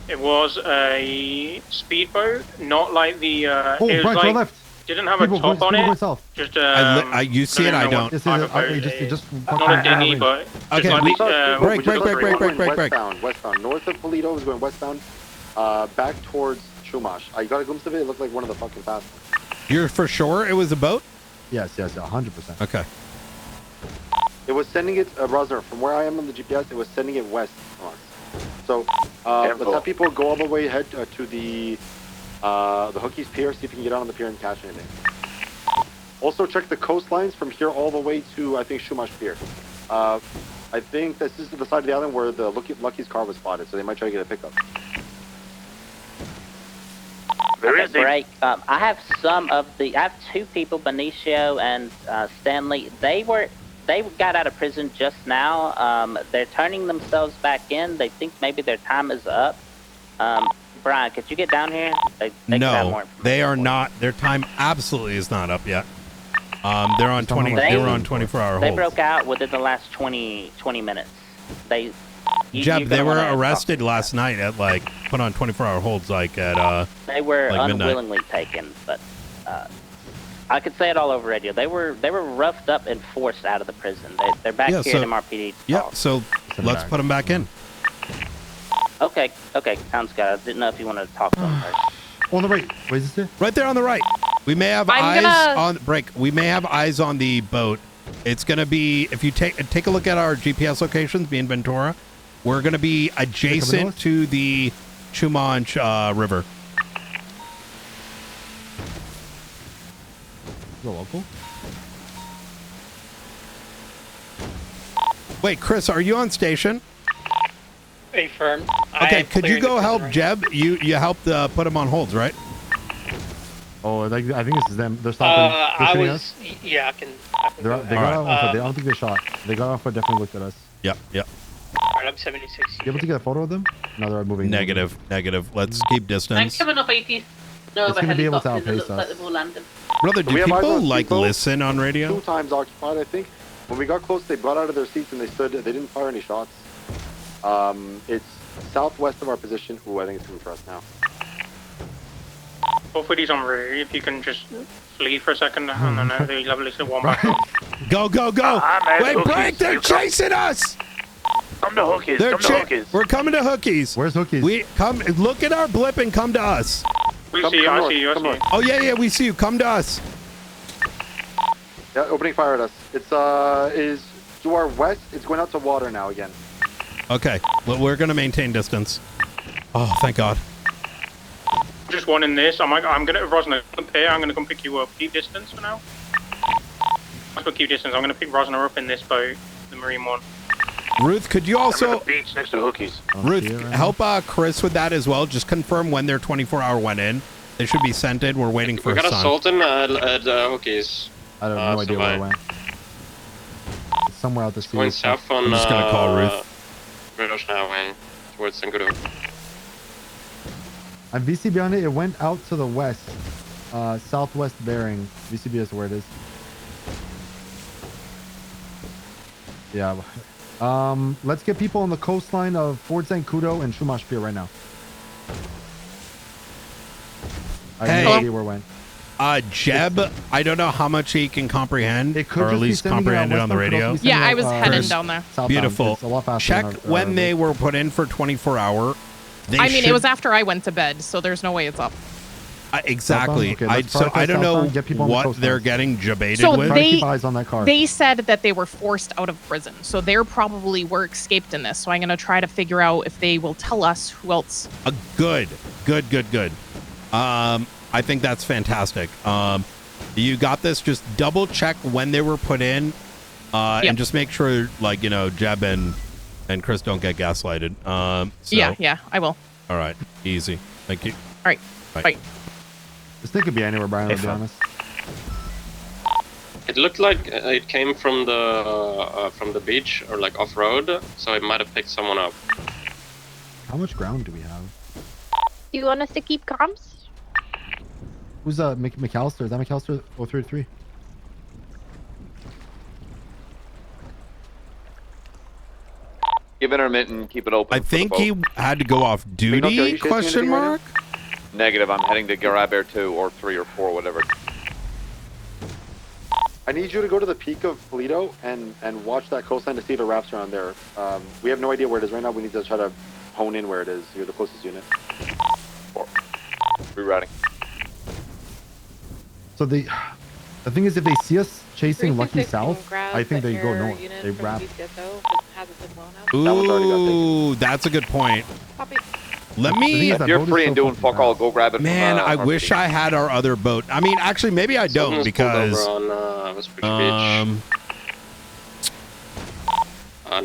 It was a speedboat, not like the. Right to the left. Didn't have a top on it. Just you see it, I don't. Not a dinghy, but okay. Break. Westbound. North of Polito is going westbound. Back towards Chumash. I got a glimpse of it. It looked like one of the fucking fast ones. You're for sure it was a boat? Yes, 100%. Okay. It was sending it, Rosner, from where I am on the GPS, it was sending it west from us. So, let's have people go all the way ahead to the Hookies Pier, see if you can get out on the pier and catch anything. Also, check the coastlines from here all the way to, I think, Chumash Pier. I think this is the side of the island where the Lucky's car was spotted, so they might try to get a pickup. Break. I have I have 2 people, Benicio and Stanley. They got out of prison just now. They're turning themselves back in. They think maybe their time is up. Brian, could you get down here? No, they are not. Their time absolutely is not up yet. They're on 24-hour holds. They broke out within the last 20 minutes. Jeb, they were arrested last night at put on 24-hour holds at They were unwillingly midnight. taken, but I could say it all over radio. They were roughed up and forced out of the prison. They're back here at MRPD. Yeah, so let's put them back in. Okay, sounds good. I didn't know if you wanted to talk to them first. On the right. Where is this? Right there on the right. We may have eyes on break. We may have eyes on the boat. It's gonna be if you take a look at our GPS locations, me and Ventura. We're gonna be adjacent to the Chumash River. The local? Wait, Chris, are you on station? A firm. Okay, could you go help Jeb? You helped put him on holds, right? Oh, I think this is them. They're stopping. Yeah, I can. They got off. I don't think they shot. They got off. But definitely looked at us. Yep. Alright, I'm 76. You able to get a photo of them? No, they're moving. Negative. Let's keep distance. I'm coming up 80. No, it's gonna be able to outpace us. Like they've all landed. Brother, do people listen on radio? 2 times occupied, I think. When we got close, they got out of their seats and they stood. They didn't fire any shots. It's southwest of our position. Ooh, I think it's coming for us now. Hopefully he's on rear. If you can just flee for a second, and then they'll have a little warm back. Go! Wait, break! They're chasing us! Come to Hookies. We're coming to Hookies. Where's Hookies? We come look at our blip and come to us. I see you. Oh, yeah, we see you. Come to us. Yeah, opening fire at us. It's is to our west. It's going out to water now again. Okay, well, we're gonna maintain distance. Oh, thank God. Just one in this. I'm gonna Rosner up here. I'm gonna come pick you up. Keep distance for now. Keep distance. I'm gonna pick Rosner up in this boat, the Marine one. Ruth, could you also beach next to Hookies. Ruth help Chris with that as well? Just confirm when their 24-hour went in. They should be sent in. We're waiting for. We got a sun. Sultan at Hookies. I have no idea where it went. It's somewhere out the sea. Going south on. I'm just gonna call Ruth. Red Ocean Highway towards Sangudo. On VCB on it, it went out to the west, southwest bearing. VCB is where it is. Yeah. Let's get people on the coastline of Fort Zancudo and Chumash Pier right now. I have no idea where it went. Jeb, I don't know how much he can comprehend, It could or at just be least sending it out comprehend it on the westbound, could also radio. be sending Yeah, I out, was heading Chris, down there. southbound. Beautiful. It's a lot faster Check than our- when they were put in for 24-hour. I mean, it was after I went to bed, so there's no way it's up. Exactly. Okay, let's So I don't know southbound, get people on the what coastline. they're getting debated So with. Try to keep eyes on that car. They said that they were forced out of prison, so they're probably were escaped in this. So I'm gonna try to figure out if they will tell us who else. Good. I think that's fantastic. You got this. Just double check when they were put in, and just make sure, like, Jeb and Chris don't get gaslighted. Yeah, I will. All right, easy. Thank you. All right, bye. This thing could be anywhere, Brian, to be honest. It looked like it came from the beach or like off road, so it might have picked someone up. How much ground do we have? Do you want us to keep comms? Who's McAllister? Is that McAllister 033? Give intermittent, keep it open. I think he had to go off duty? Question mark. Negative. I'm heading to Grab Air 2 or 3 or 4, whatever. I need you to go to the peak of Toledo and watch that coastline to see if it wraps around there. We have no idea where it is right now. We need to try to hone in where it is. You're the closest unit. Rerouting. So the thing is, if they see us chasing Lucky South, I think they go north. They wrap. Ooh, that's a good point. Let me. If you're free and doing fuck all, go grab it. Man, from, I wish I had our other boat. I mean, actually, maybe I don't because. On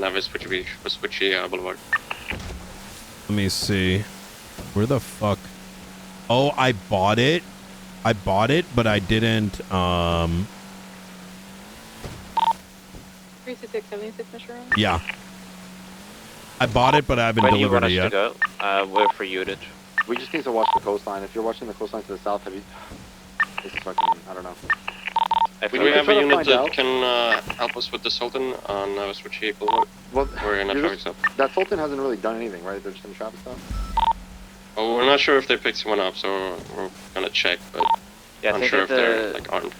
Vespucci Beach, Vespucci Boulevard. Let me see. Where the fuck? Oh, I bought it. But I didn't. 366, 76, Mr. Rowan? Yeah. I bought it, but I haven't delivered it yet. We're for unit. We just need to watch the coastline. If you're watching the coastline to the south, have you? This is fucking. I don't know. Do we have a unit that can help us with the Sultan on Vespucci Boulevard? Well, we're not traffic stop. That Sultan hasn't really done anything, right? They're just in the traffic stop. Oh, we're not sure if they picked someone up, so we're gonna check, but Yeah, I I'm think sure if that they're like armed.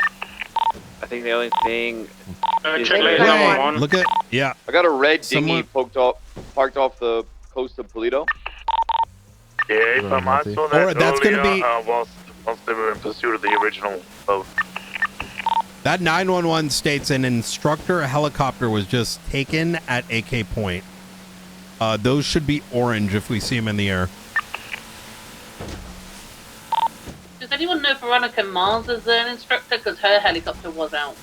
I think the only thing. Look at I got a red dinghy parked off the coast of Toledo. Yeah, if I'm on so Alright, that's gonna be. whilst they were in pursuit of the original boat. That 911 states an instructor helicopter was just taken at AK point. Those should be orange if we see them in the air. Does anyone know if Veronica Mars is an instructor? Because her helicopter was out.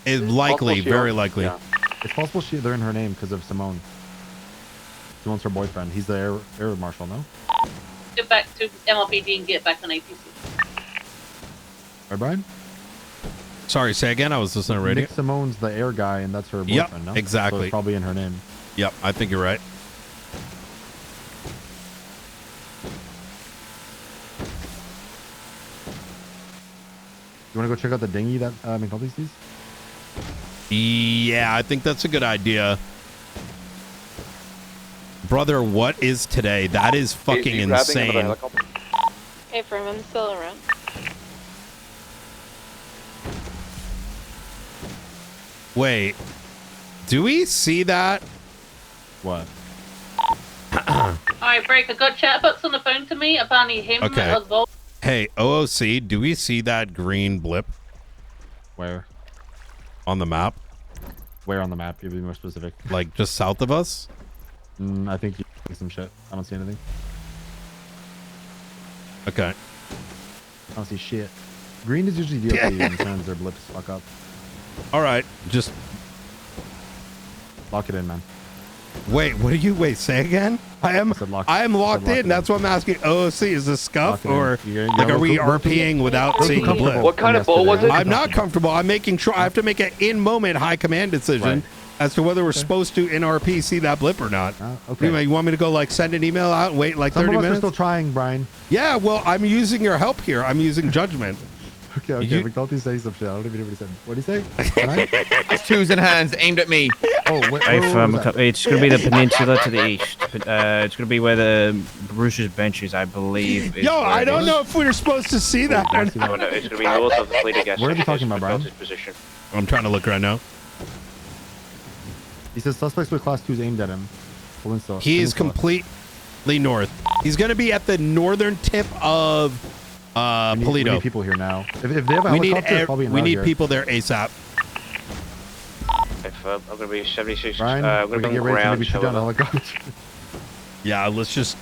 It's likely, very likely. Yeah. It's possible they're in her name because of Simone. Simone's her boyfriend. He's the air marshal, no? Get back to MLPD and get back on APC. Right, Brian? Sorry, say again. I was listening to radio. Nick Simone's the air guy, and that's her boyfriend, no? Exactly. So it's probably in her name. Yep, I think you're right. You want to go check out the dinghy that McNulty sees? Yeah, I think that's a good idea. Brother, what is today? That is fucking insane. Hey, Furman, still around. Wait, do we see that? What? Alright, Break, I got chatbots on the phone to me. Apparently him Okay. as well. Hey, OOC, do we see that green blip Where? on the map? Where on the map? You'll be more specific. Like just south of us? I think you some shit. I don't see anything. Okay. I don't see shit. Green is usually DOT and turns their blips fuck up. All right, just lock it in, man. Wait, what do you wait? Say again? I am locked in. That's what I'm asking. OOC, is this scuff or like are we RPing without seeing the blip? What kind of boat was it? I'm not comfortable. I'm making sure I have to make an in-moment high command decision as to whether we're supposed to in RP see that blip or not. Okay. Anyway, you want me to go like send an email out and wait like 30 Some of us minutes? are still trying, Brian. Yeah, well, I'm using your help here. I'm using judgment. Okay. McNulty say some shit. I don't even know what he said. What did he say? It's twos and hands aimed at me. Oh, It's going to be the peninsula to the east. It's going to be where the Bruce's bench is, I believe. Yo, I don't know if we're supposed to see that. No, it's going to be north of the fleet of gas. What are we talking about, Brian? Position. I'm trying to look right now. He says suspects with class 2s aimed at him. He is completely north. He's going to be at the northern tip of Polito. We need people here now. If they have a helicopter, probably we need people there ASAP. I'm going to be 76. Brian, I'm going to be on ground. shoot down a helicopter. Yeah, let's just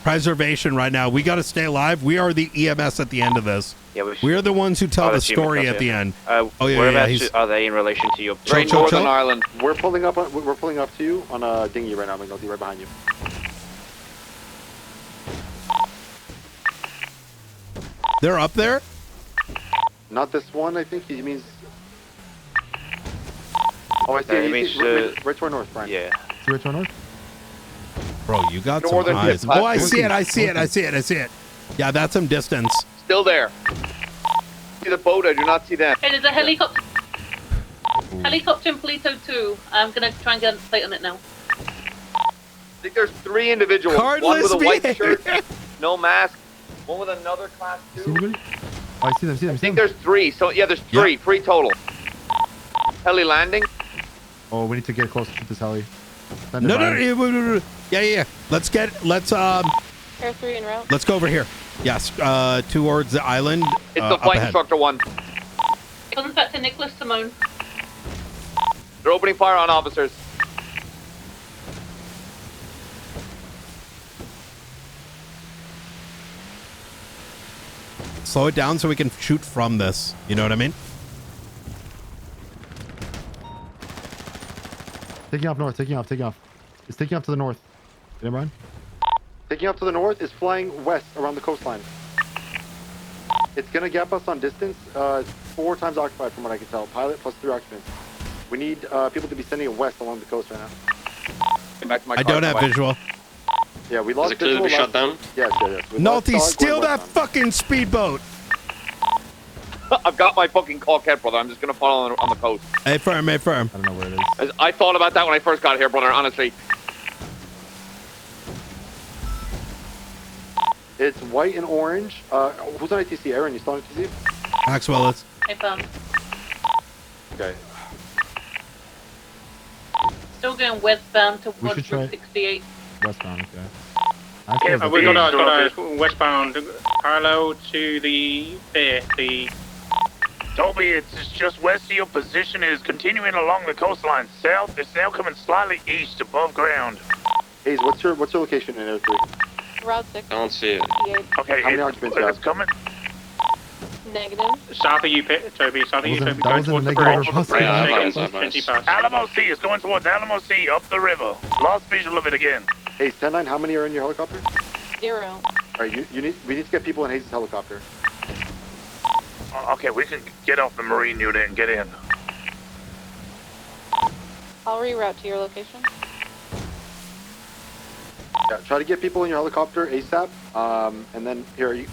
preservation right now. We got to stay alive. We are the EMS at the end of this. Yeah, we're the ones who tell the story at the end. Whereabouts are they in relation to your Right, Northern Ireland? We're pulling up to you on a dinghy right now, McNulty, right behind you. They're up there? Not this one, I think he means. Oh, I see. He He means, means right to our north, Brian. Yeah. See right to our north? Bro, you got Northern some eyes. tip. Oh, I see it. Yeah, that's some distance. Still there. See the boat? I do not see that. Hey, there's a helicopter. Helicopter in Polito 2. I'm gonna try and get a plate on it now. I think there's 3 individuals. One with a white shirt, no mask. One with another class 2. See anybody? Oh, I see them. I think there's 3. So yeah, there's 3. 3 total. Heli landing. Oh, we need to get closer to this heli. No. Yeah. Let's Air 3 en route. let's go over here. Yes, towards the island. It's the flight instructor one. Comes back to Nicholas Simone. They're opening fire on officers. Slow it down so we can shoot from this. You know what I mean? Taking off north. It's taking off to the north. You know, Brian? Taking off to the north is flying west around the coastline. It's gonna gap us on distance. 4 times occupied from what I can tell. Pilot plus 3 occupants. We need people to be sending it west along the coast right now. Get back to my I car, don't have visual. Yeah, we lost Is it clear to be shut down? Yes. Nulty, steal that fucking speedboat. I've got my fucking coquette, brother. I'm just gonna follow on the coast. Hey, firm. I don't know where it is. I thought about that when I first got here, brother. Honestly. It's white and orange. Who's on ATC? Aaron, you still on ATC? Maxwell, it's. Hey, fam. Okay. Still going westbound towards should try- Route 68. Westbound, okay. Yeah, we got a westbound parallel to the Toby, it's just west of your position. It is continuing along the coastline south. It's now coming slightly east above ground. Hayes, what's your location in Air 3? Route 6. I don't see it. Okay, How many occupants it's coming. Negative. south of you, Toby. South of you, Toby. Going towards the bridge. Alamo C is going towards Alamo C up the river. Lost visual of it again. Hayes, 10-9, how many are in your helicopter? 0. Alright, we need to get people in Hayes' helicopter. Okay, we can get off the Marine unit and get in. I'll reroute to your location. Yeah, try to get people in your helicopter ASAP. And then here,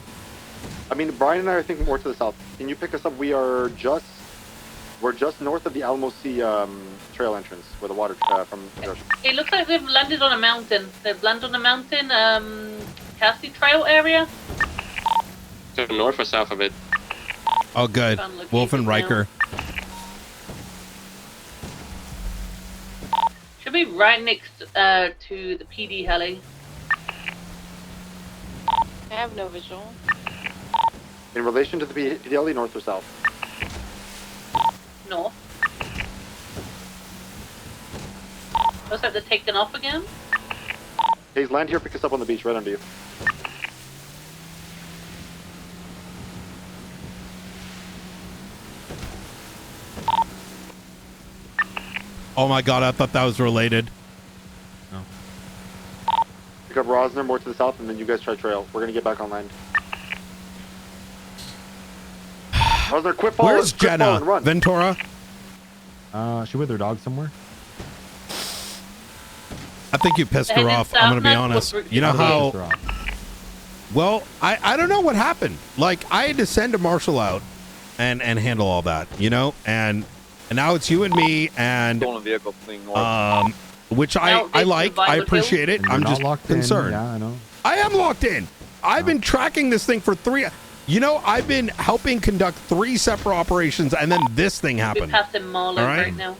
Brian and I are thinking more to the south. Can you pick us up? We're just north of the Alamo Sea trail entrance where the water from the ocean. It looks like they've landed on a mountain. They've landed on a mountain, Cassie Trail area. To the north or south of it? Oh, good. Wolf and Riker. Should be right next to the PD heli. I have no visual. In relation to the PDLE, north or south? North. Looks like they're taking off again. Hayes, land here, pick us up on the beach, right under you. Oh my god, I thought that was related. Pick up Rosner more to the south, and then you guys try trail. We're gonna get back on land. Rosner, quit falling. Where's Jenna? Run. Ventura? She with her dog somewhere? I think you pissed her off. I'm gonna be honest. You know how? Well, I don't know what happened. Like, I had to send a marshal out and handle all that, you know, and now it's you and me and Stolen vehicle fleeing north. which I like. I appreciate it. I'm just concerned. Yeah, I know. I am locked in. I've been tracking this thing for 3. You know, I've been helping conduct 3 separate operations, and then this thing We're happened. passing Marlow right now.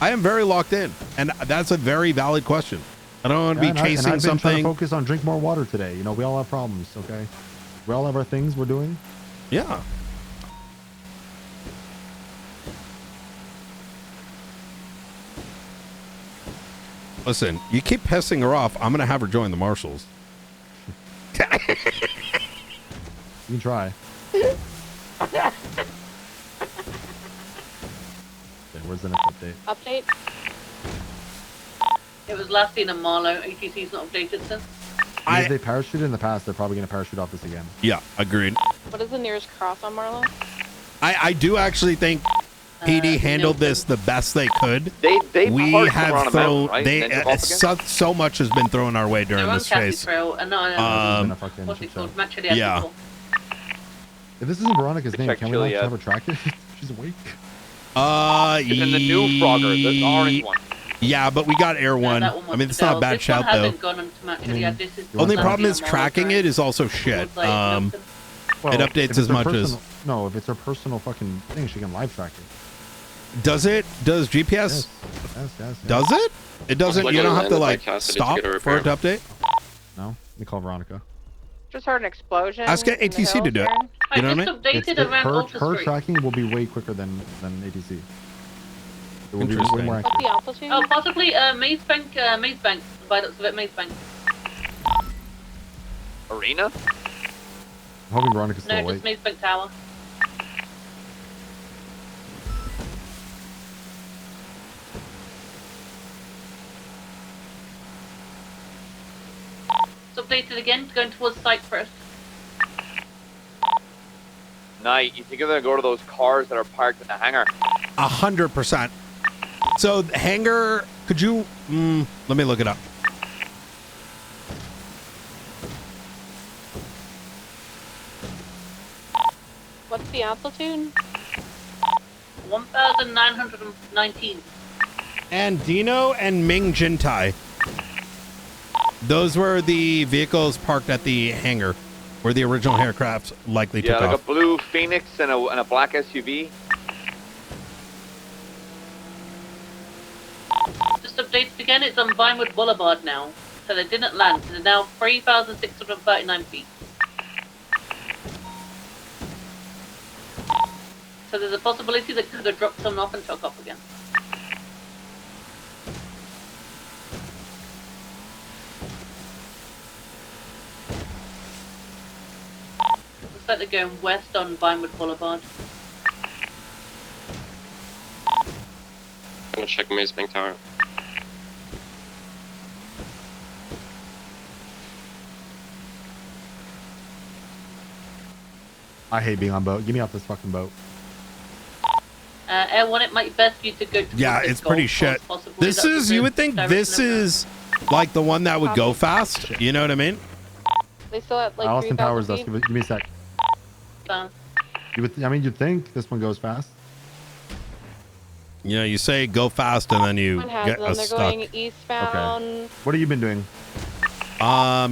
I am very locked in, and that's a very valid question. I don't want to be chasing I've been trying something. to focus on drink more water today. You know, we all have problems, okay? We all have our things we're doing. Yeah. Listen, you keep pissing her off, I'm going to have her join the marshals. You can try. Okay, where's the next update? Update? It was last seen in Marlow. ATC's not updated since. If they parachuted in the past, they're probably going to parachute off this again. Yeah, agreed. What is the nearest cross on Marlow? I do actually think PD handled this the best they could. We parked have around a thrown mountain, right? they And then off again? so much has been thrown our way during They're on this Cassie chase. Trail, and what's it called? Match of the Yeah. Ethical. If this isn't Veronica's name, check can we not Chiliad. have her track it? She's awake. It's in the new Frogger, the orange one. Yeah, but we got Air One. That one I was mean, it's not a Fidel. bad This shout one though. hasn't gone into Match of the Ethical. This is Only last problem seen is on Marlow tracking Drive. it is also shit. Like, It Well, updates if it's as her much as. personal- No, if it's her personal fucking thing, she can live track it. Does it? Does GPS? Yes. Does it? It doesn't. You don't have to like stop for it to update. No, let me call Veronica. Just heard an explosion. Ask in the ATC to do it. hills here. You know what I mean? Her tracking will be way quicker than ATC. It will be way Interesting. more What's accurate. the altitude? Oh, possibly Maze Bank. The viaducts of it, Maze Bank. Arena? I'm hoping Veronica's still No, awake. just Maze Bank Tower. It's updated again, going towards site first. Night. You think they're gonna go to those cars that are parked in the hangar? 100%. So hangar, could you? Let me look it up. What's the altitude? 1,919. And Dino and Ming Jintai. Those were the vehicles parked at the hangar where the original aircraft likely Yeah, took like off. a blue Phoenix and a black SUV. Just updated again, it's on Vinewood Boulevard now. So they didn't land. They're now 3,639 feet. So there's a possibility they could have dropped someone off and took off again. Looks like they're going west on Vinewood Boulevard. I'm gonna check Maze Bank Tower. I hate being on boat. Get me off this fucking boat. Air One, it might be best for you to go to Yeah, it's pretty shit. This is, you would think this is like the one that would go fast. You know what I mean? They still at like Austin 3,000 Powers does. feet? Give me a sec. You'd think this one goes fast. You know, you say go fast and then you One has get them. us They're stuck. going eastbound. What have you been doing?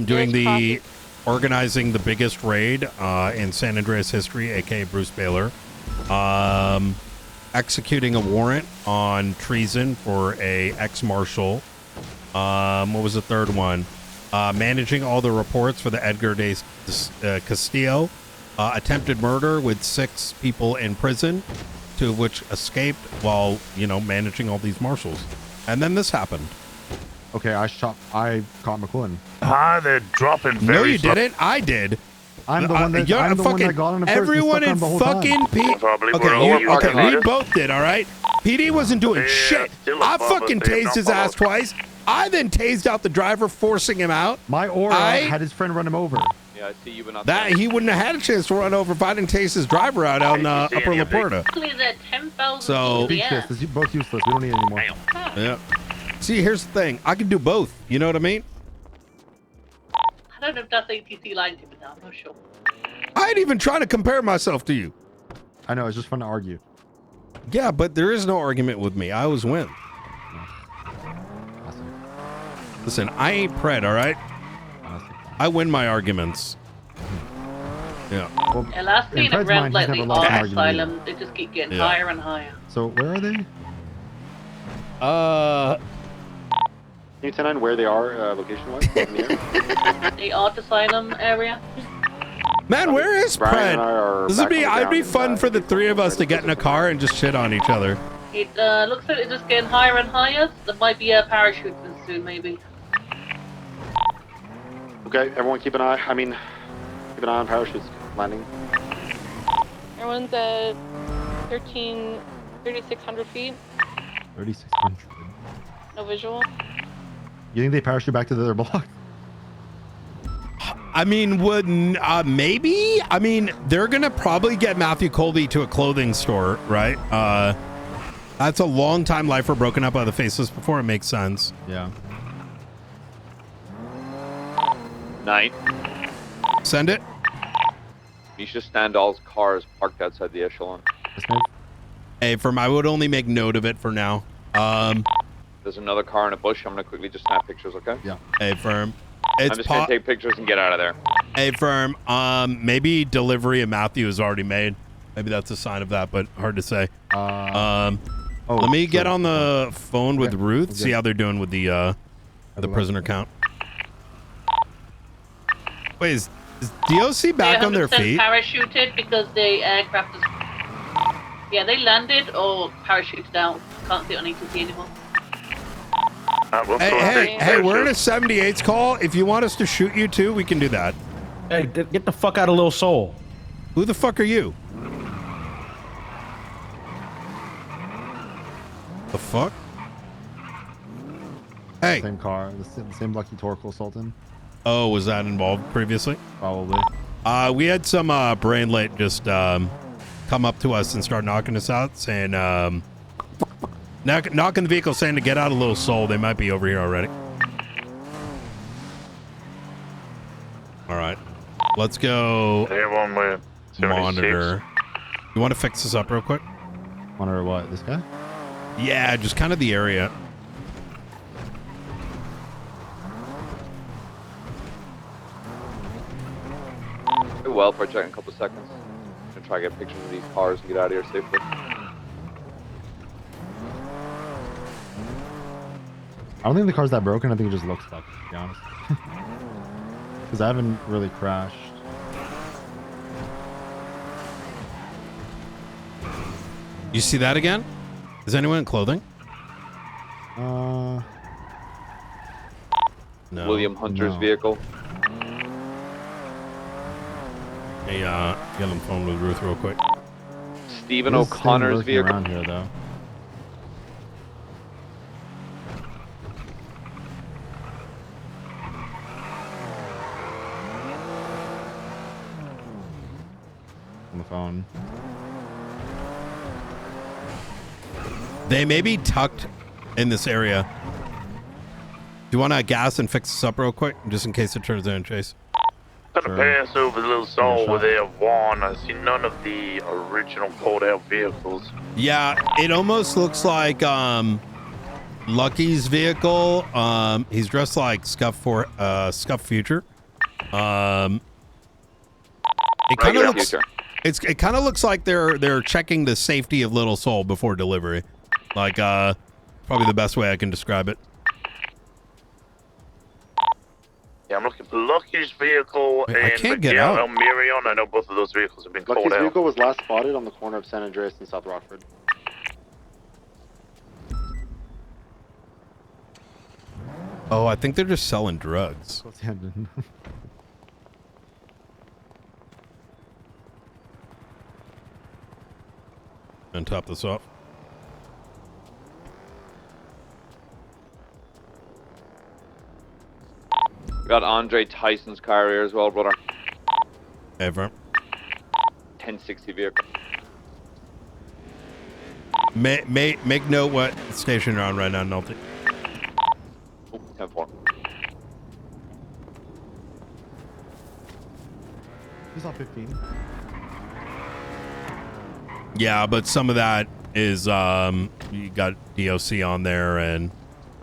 Doing the organizing the biggest raid in San Andreas history, aka Bruce Baylor. Executing a warrant on treason for a ex-marshal. What was the third one? managing all the reports for the Edgar de Castillo attempted murder with 6 people in prison, 2 of which escaped while, managing all these marshals. And then this happened. Okay, I caught McQuinn. They're dropping very No, you slow. didn't. I did. I'm the one that got on him first. Everyone in fucking okay, we both did, all right? PD wasn't doing shit. I fucking tased his ass twice. I then tased out the driver, forcing him out. My aura had his friend run him over. Yeah, I see you, but not that. He wouldn't have had a chance to run over if I didn't tase his driver out in Upper La Puerta. So, both useless. We don't need any more. Yeah. See, here's the thing. I can do both. You know what I mean? I don't know if that's ATC line to me now. I'm not sure. I ain't even trying to compare myself to you. I know. It's just fun to argue. Yeah, but there is no argument with me. I always win. Listen, I ain't Pred, all right? I win my arguments. Yeah. Well, last seen it around like the art asylum, they just keep getting higher and higher. So where are they? Can you tell where they are, location-wise? The art asylum area. Man, where is Pred? This would be. I'd be fun for the 3 of us to get in a car and just shit on each other. It looks like it's just getting higher and higher. There might be a parachute soon, maybe. Okay, everyone keep an eye. Keep an eye on parachutes landing. Everyone's at 3,600 feet. 3,600. No visual. You think they parachute back to their block? I mean, maybe? I mean, they're going to probably get Matthew Colby to a clothing store, right? That's a long time lifer broken up by the faceless before. It makes sense. Yeah. 9. Send it. Misha Standal's car is parked outside the echelon. Hey, I would only make note of it for now. There's another car in a bush. I'm going to quickly just snap pictures, okay? Yeah. Hey, Firm. I'm just going to take pictures and get out of there. Hey, Firm. Maybe delivery of Matthew is already made. Maybe that's a sign of that, but hard to say. Let me get on the phone with Ruth, see how they're doing with the prisoner count. Wait, is DOC back on their feet? Parachuted because the aircraft is... Yeah, they landed or parachuted out. Can't see it on ATC anymore. Hey, we're in a 78's call. If you want us to shoot you too, we can do that. Hey, get the fuck out of Little Soul. Who the fuck are you? The fuck? Hey. Same car, the same Lucky Torkel Sultan. Oh, was that involved previously? Probably. We had some brain late just come up to us and start knocking us out, saying, knocking the vehicle, saying to get out of Little Soul. They might be over here already. All right, let's go. Everyone with 76. Monitor. You want to fix this up real quick? Monitor what? This guy? Yeah, just kind of the area. Well, for checking a couple seconds. I'm gonna try to get pictures of these cars and get out of here safely. I don't think the car's that broken. I think it just looks fucked, to be honest. Because I haven't really crashed. You see that again? Is anyone in clothing? No. William Hunter's vehicle. Hey, get on the phone with Ruth real quick. Stephen O'Connor's vehicle. Around here, though. On the phone. They may be tucked in this area. Do you want to gas and fix this up real quick, just in case it turns in, Chase? Gonna pass over the Little Soul where they have won. I see none of the original pulled out vehicles. Yeah, it almost looks like Lucky's vehicle. He's dressed like Scuff Future. It kind of looks. It kind of looks like they're checking the safety of Little Soul before delivery. Like probably the best way I can describe it. Yeah, I'm looking for Lucky's vehicle Wait, I and can't get Miguel out. El Mirion. I know both of those vehicles have been called Lucky's out. vehicle was last spotted on the corner of San Andreas and South Rockford. Oh, I think they're just selling drugs. Southampton. And top this off. We got Andre Tyson's car here as well, brother. Ever. 1060 vehicle. Make note what station you're on right now, Nulty. Oh, 10-4. He's on 15. Yeah, but some of that is you got DOC on there, and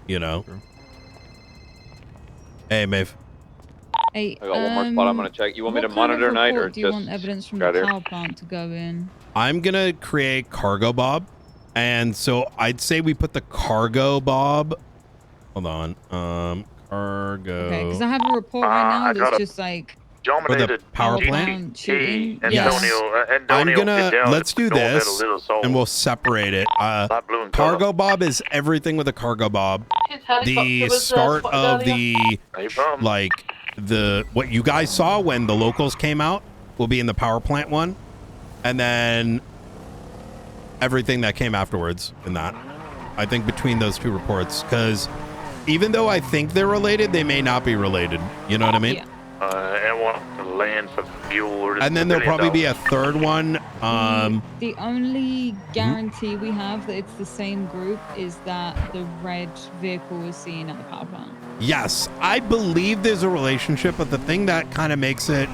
you know. Hey, Maeve. Hey, I got one more spot I'm gonna check. You want me to monitor night or do you just want evidence from the power plant to go in? I'm gonna create cargo bob, and so I'd say we put the cargo bob. Hold on, cargo. Okay, because I have a report right now that's just like for the power plant. shooting. I'm gonna let's do this, and we'll separate it. Cargo bob is everything with a cargo bob. The start of the like the what you guys saw when the locals came out will be in the power plant one, and then everything that came afterwards in that. I think between those two reports, because even though I think they're related, they may not be related. You know what I mean? Yeah. And want to land for fuel. And then there'll probably be a third one. The only guarantee we have that it's the same group is that the red vehicle was seen at the power plant. Yes, I believe there's a relationship, but the thing that kind of makes it,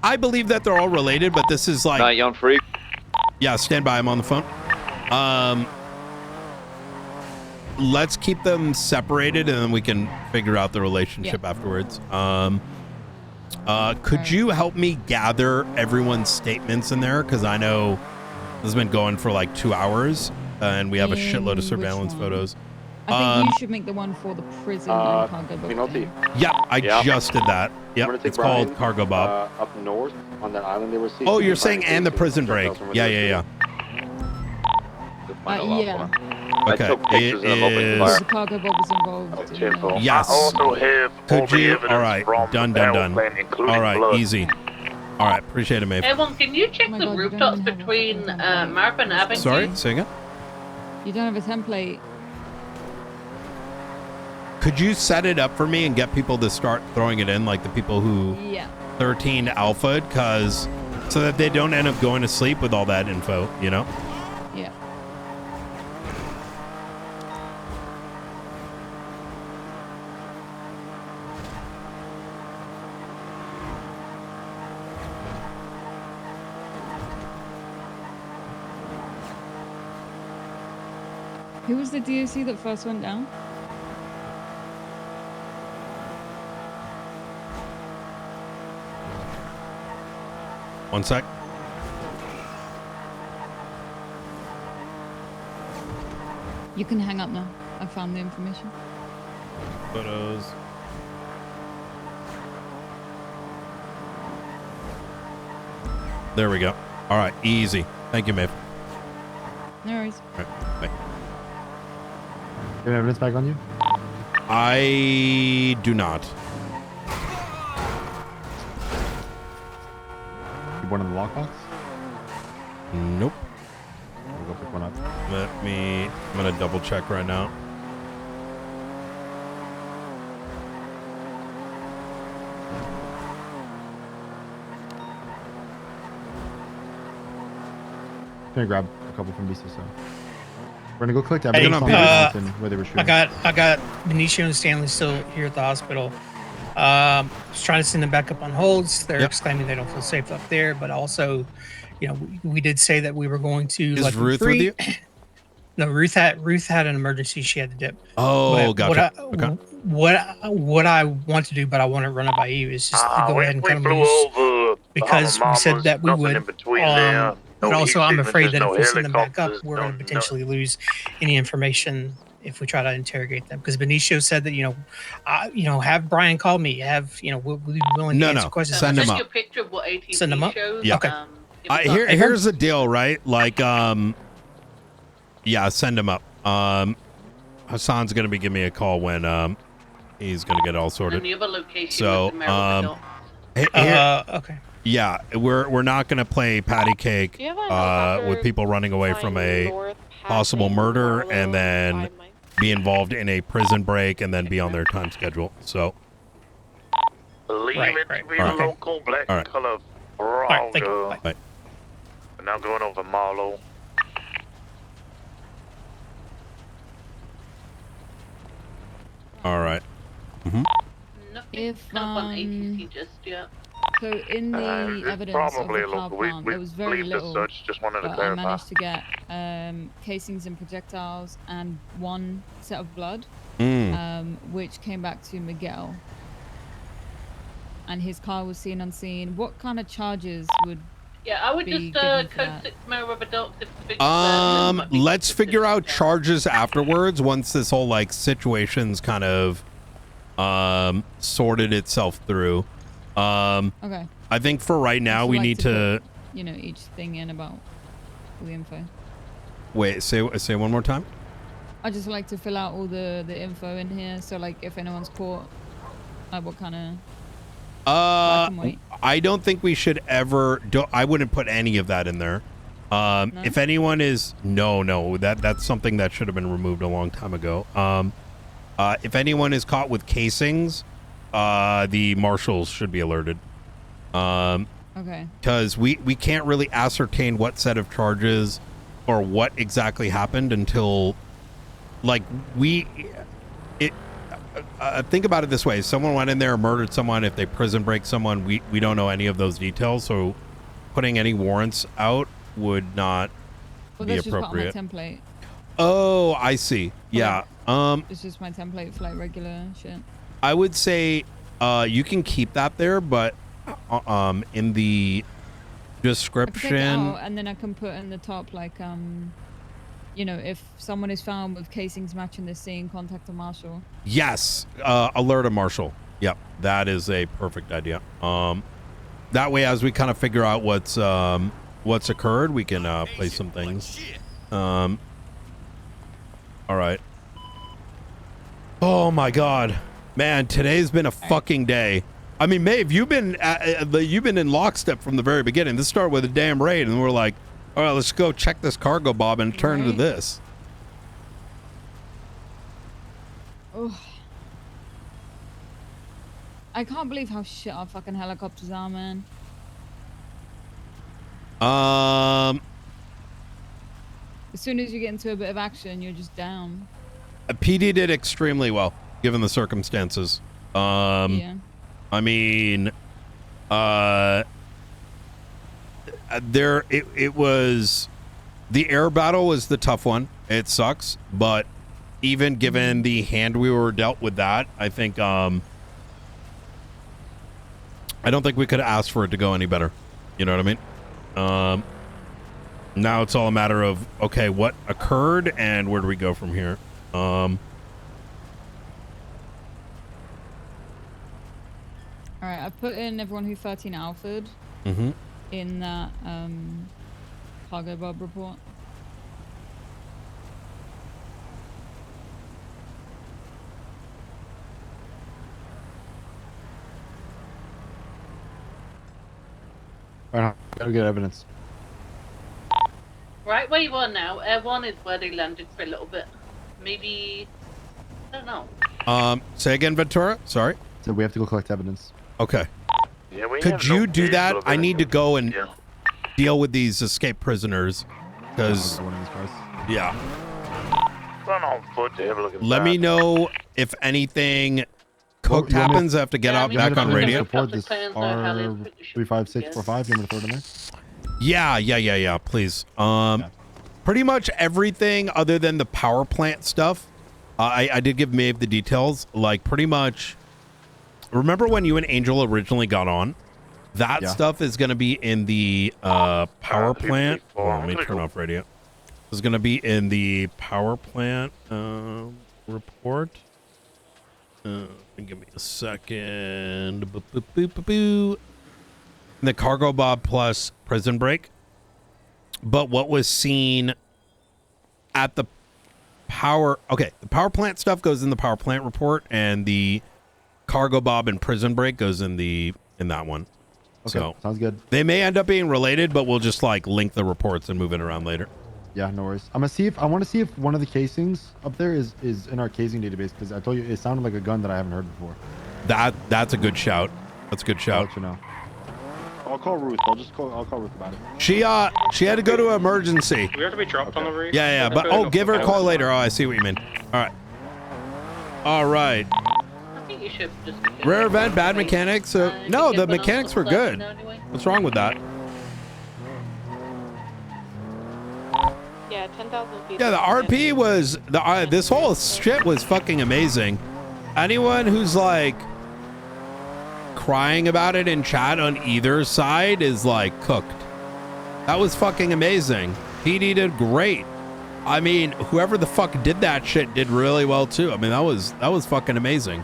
I believe that they're all related, but this is like. Young freak. Yeah, stand by. I'm on the phone. Let's keep them separated, and then we can figure out the relationship afterwards. Could you help me gather everyone's statements in there? Because I know this has been going for like 2 hours, and we have a shitload of surveillance photos. I think you should make the one for the prison and cargo boat. Yeah, I just did that. Yep, it's called Cargo Bob. Up north on that island they were seeing. Oh, you're saying and the prison break. Yeah. Yeah. Okay, it is. The cargo boat was involved. Yes. I also have Could you? evidence All right, from done. the power plant, including All right, blood. easy. All right, appreciate it, Maeve. Everyone, can you check the rooftops between Marp and Abington? Sorry, say again? You don't have a template. Could you set it up for me and get people to start throwing it in, like the people who 13 alpha, because so that they don't end up going to sleep with all that info, you know? Yeah. Who was the DOC that first went down? One sec. You can hang up now. I found the information. Photos. There we go. All right, easy. Thank you, Maeve. No worries. All right, bye. You have evidence back on you? I do not. You born in the lockbox? Nope. We'll go pick one up. I'm gonna double check right now. I'm gonna grab a couple from BCSO. We're gonna go collect Hey, evidence on the mountain where they were shooting. I got Benicio and Stanley still here at the hospital. Just trying to send them back up on holds. They're exclaiming they don't feel safe up there, but also, you know, we did say that we were going to. Is let them Ruth free. with you? No, Ruth had an emergency. She had to dip. Oh, gotcha. What I want to do, but I want to run it by you, is just to go ahead and cut them loose because we said that we would. But also, I'm afraid that if we send them back up, we're going to potentially lose any information if we try to interrogate them. Because Benicio said that have Brian call me. We'll be willing to answer questions. Send him Send up. you a picture of what ATC Send them up? shows. Yeah. Okay. Here's the deal, right? Like, yeah, send him up. Hassan's gonna be giving me a call when he's gonna get all sorted. And the other location So, was the Merrill okay. Yeah, we're not gonna play patty cake with people running away from a possible murder and then be involved in a prison break and then be on their time schedule. So, Believe it to be All right. local black All right. color right, thank you. Bye. Bye. And now going over Marlow. all right. Nothing up on ATC just yet. So in the it's evidence of probably the power local. plant, there was very believe the little, search, just wanted to but I clarify. managed to get casings and projectiles and one set of blood, which came back to Miguel. And his car was seen unseen. What kind of charges would Yeah, I would be just given for code that? 6 rubber ducks if the big Let's figure out charges afterwards once this whole like situation's kind of sorted itself through. Okay. I think for right now I'd we like need to put, each thing in about all the info. wait. Say one more time. I just like to fill out all the info in here. So like if anyone's caught, like what kind of black and white? I don't think we should ever. I wouldn't put any of that in there. No? If anyone is no, that's something that should have been removed a long time ago. If anyone is caught with casings, the marshals should be alerted. Okay. Because we can't really ascertain what set of charges or what exactly happened until, like, think about it this way. Someone went in there and murdered someone. If they prison break someone, we don't know any of those details. So putting any warrants out would not Well, be that's appropriate. just part of my template. Oh, I see. Yeah. It's just my template for like regular shit. I would say you can keep that there, but in the I can take it description. out and then I can put in the top like if someone is found with casings matching the scene, contact a marshal. Yes, alert a marshal. Yep, that is a perfect idea. That way, as we kind of figure out what's occurred, we can play some things. All right. Oh my God, man! Today's been a fucking day. I mean, Maeve, you've been in lockstep from the very beginning. This started with a damn raid, and we're like, all right, let's go check this cargo bob and turn to this. Oh. I can't believe how shit our fucking helicopters are, man. As soon as you get into a bit of action, you're just down. PD did extremely well, given the circumstances. Yeah. I mean, it was, the air battle was the tough one. It sucks, but even given the hand we were dealt with that, I think, I don't think we could have asked for it to go any better. You know what I mean? Now it's all a matter of, okay, what occurred and where do we go from here? All right, I've put in everyone who 13 Alfred in that cargo bob report. Alright, gotta get evidence. Right where you are now, Air 1 is where they landed for a little bit. Maybe, I don't know. Say again, Ventura. Sorry. So we have to go collect evidence. Okay. Yeah, we Could have you no do visual that? I evidence. need to go and deal with these escaped prisoners. Because, yeah. Run on foot to have a look at Let me know if anything cooked you want me- happens. I have to get out back on radio. Report this R35645. You want me to throw it in there? Yeah, please. Pretty much everything other than the power plant stuff. I did give Maeve the details. Like, pretty much, remember when you and Angel originally got on? That stuff is going to be in the power plant. Hold on, let me turn off radio. is going to be in the power plant report. Give me a second. Boop, boop, boop, boop, boop. The cargo bob plus prison break. But what was seen at the power... Okay, the power plant stuff goes in the power plant report, and the cargo bob and prison break goes in that one. Okay, So sounds good. they may end up being related, but we'll just like link the reports and move it around later. Yeah, no worries. I want to see if one of the casings up there is in our casing database, because I told you it sounded like a gun that I haven't heard before. That's a good shout. That's a good shout. I'll let you know. I'll call Ruth. I'll call Ruth about it. She had to go to emergency. We have to be dropped on the rig. Yeah, but give her a call later. Oh, I see what you mean. All right. I think you should just. Rare event, bad mechanics. No, the mechanics were good. What's wrong with that? Yeah, 10,000 feet. Yeah, the RP was this whole shit was fucking amazing. Anyone who's like crying about it in chat on either side is like cooked. That was fucking amazing. PD did great. I mean, whoever the fuck did that shit did really well too. I mean, that was fucking amazing.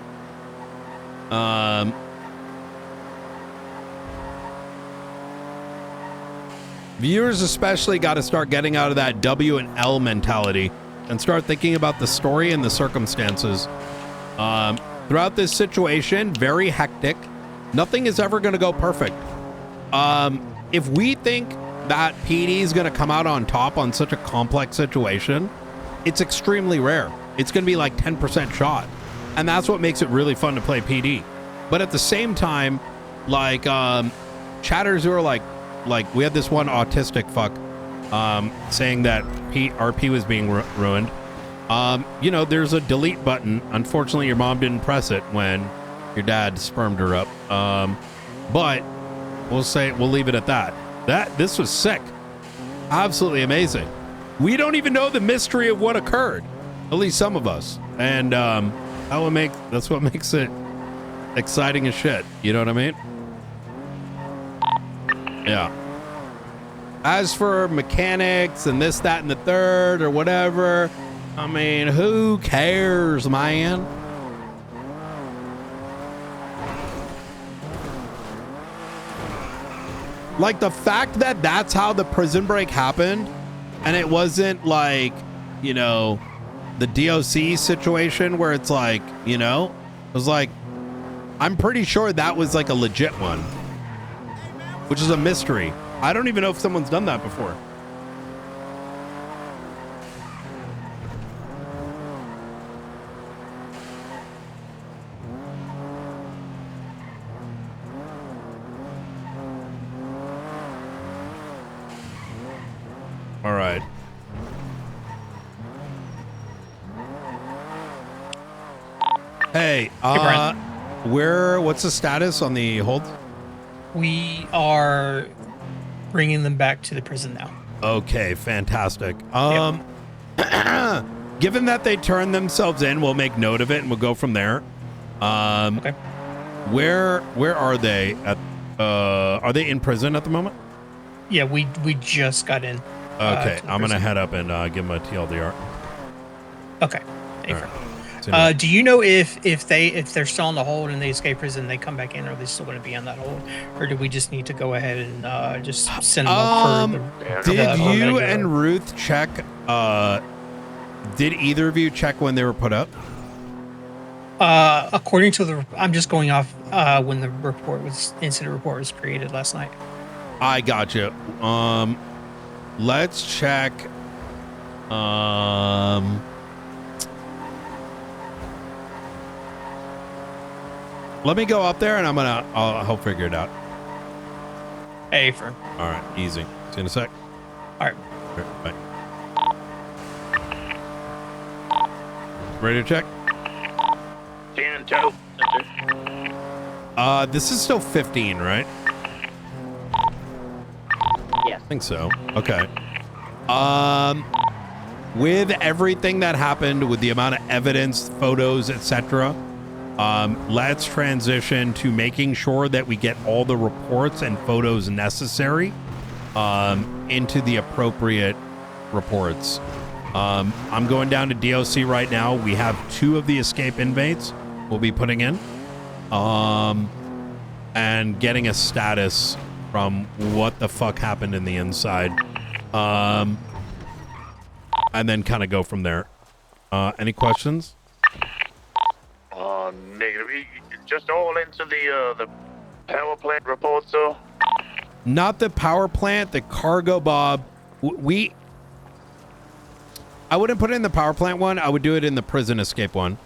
Viewers especially got to start getting out of that W and L mentality and start thinking about the story and the circumstances. Throughout this situation, very hectic. Nothing is ever going to go perfect. If we think that PD is going to come out on top on such a complex situation, it's extremely rare. It's going to be like 10% shot. And that's what makes it really fun to play PD. But at the same time, like chatters who are like we had this one autistic fuck saying that RP was being ruined. You know, there's a delete button. Unfortunately, your mom didn't press it when your dad spermed her up. But we'll leave it at that. This was sick. Absolutely amazing. We don't even know the mystery of what occurred. At least some of us. And that's what makes it exciting as shit. You know what I mean? Yeah. As for mechanics and this, that, and the third or whatever, I mean, who cares, man? Like the fact that that's how the prison break happened, and it wasn't like, you know, the DOC situation where it's like, you know, it was like, I'm pretty sure that was like a legit one, which is a mystery. I don't even know if someone's done that before. All right. Hey, what's the status on the hold? We are bringing them back to the prison now. Okay, fantastic. Given that they turned themselves in, we'll make note of it and we'll go from there. Okay. Where are they at? Are they in prison at the moment? Yeah, we just got in. Okay, I'm gonna head up and give them a TLDR. Okay. Right. Do you know if they're still on the hold and they escape prison, they come back in, or are they still going to be on that hold, or do we just need to go ahead and just send them up for Did you and Ruth check? Did either of you check when they were put up? According to I'm just going off when the incident report was created last night. I got you. Let's check. Let me go up there and I'll figure it out. Hey, for. All right, easy. See you in a sec. All right. Bye. Ready to check? 10-2. This is still 15, right? Yes. I think so. Okay. With everything that happened, with the amount of evidence, photos, etc., let's transition to making sure that we get all the reports and photos necessary into the appropriate reports. I'm going down to DOC right now. We have 2 of the escape inmates we'll be putting in. And getting a status from what the fuck happened in the inside. And then kind of go from there. Any questions? Negative. Just all into the power plant report, sir. Not the power plant, the cargo, Bob. I wouldn't put it in the power plant one. I would do it in the prison escape one.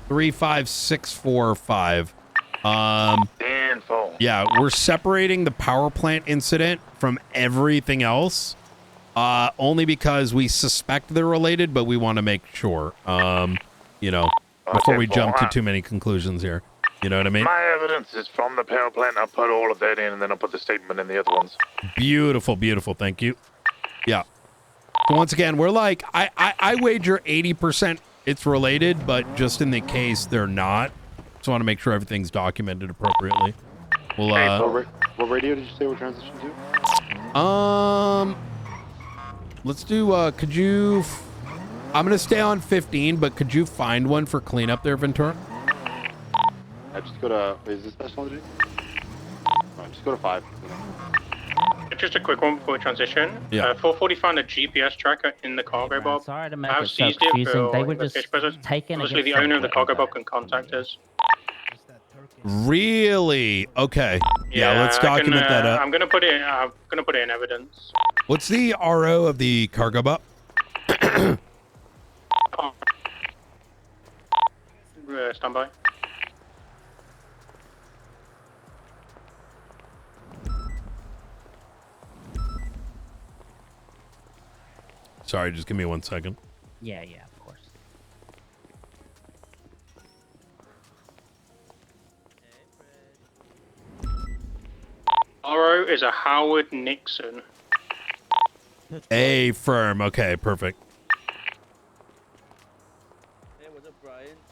35645. Yeah, we're separating the power plant incident from everything else. Only because we suspect they're related, but we want to make sure. You know, before we jump to too many conclusions here. You know what I mean? My evidence is from the power plant. I'll put all of that in, and then I'll put the statement in the other ones. Beautiful, beautiful. Thank you. Yeah. So once again, we're like, I wager 80% it's related, but just in the case they're not, just want to make sure everything's documented appropriately. Well, what radio did you say we're transitioning to? Let's do, could you, I'm going to stay on 15, but could you find one for cleanup there, Ventura? Just go to, is this technology? Just go to 5. Just a quick one before we transition. Yeah. 440 found a GPS tracker in the cargo bob. Sorry to make I've it so seized it confusing. They for were just investigation purposes. taken Obviously, the against owner of the their cargo will. bob can contact us. Really? Okay. Yeah, let's document that up. I'm gonna put it. I'm gonna put it in evidence. What's the RO of the cargo bot? Stand by. Sorry, just give me 1 second. Yeah, of course. RO is a Howard Nixon. A firm. Okay, perfect.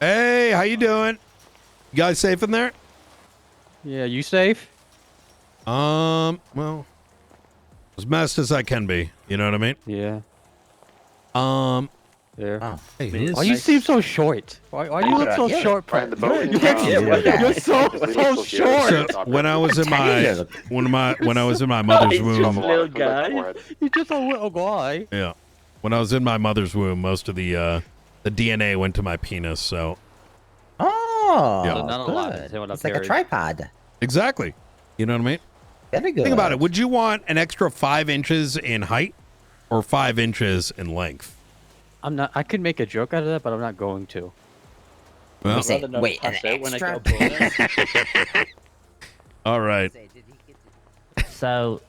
Hey, how you doing? You guys safe in there? Yeah, you safe? Well, as messed as I can be. You know what I mean? Yeah. There. Oh, hey, why you seem so short? Why you look so short? You're so short. So when I was in my when I was in my mother's womb, little guy. You're just a little guy. yeah, when I was in my mother's womb, most of the DNA went to my penis. So Oh, Yeah. good. Not a lot. Is what It's I've like a heard. tripod. exactly, you know what I mean? Very good. Think about it. Would you want an extra 5 inches in height or 5 inches in length? I'm not. I could make a joke out of that, but I'm not going to. Well, You say, wait, an extra? all right. So,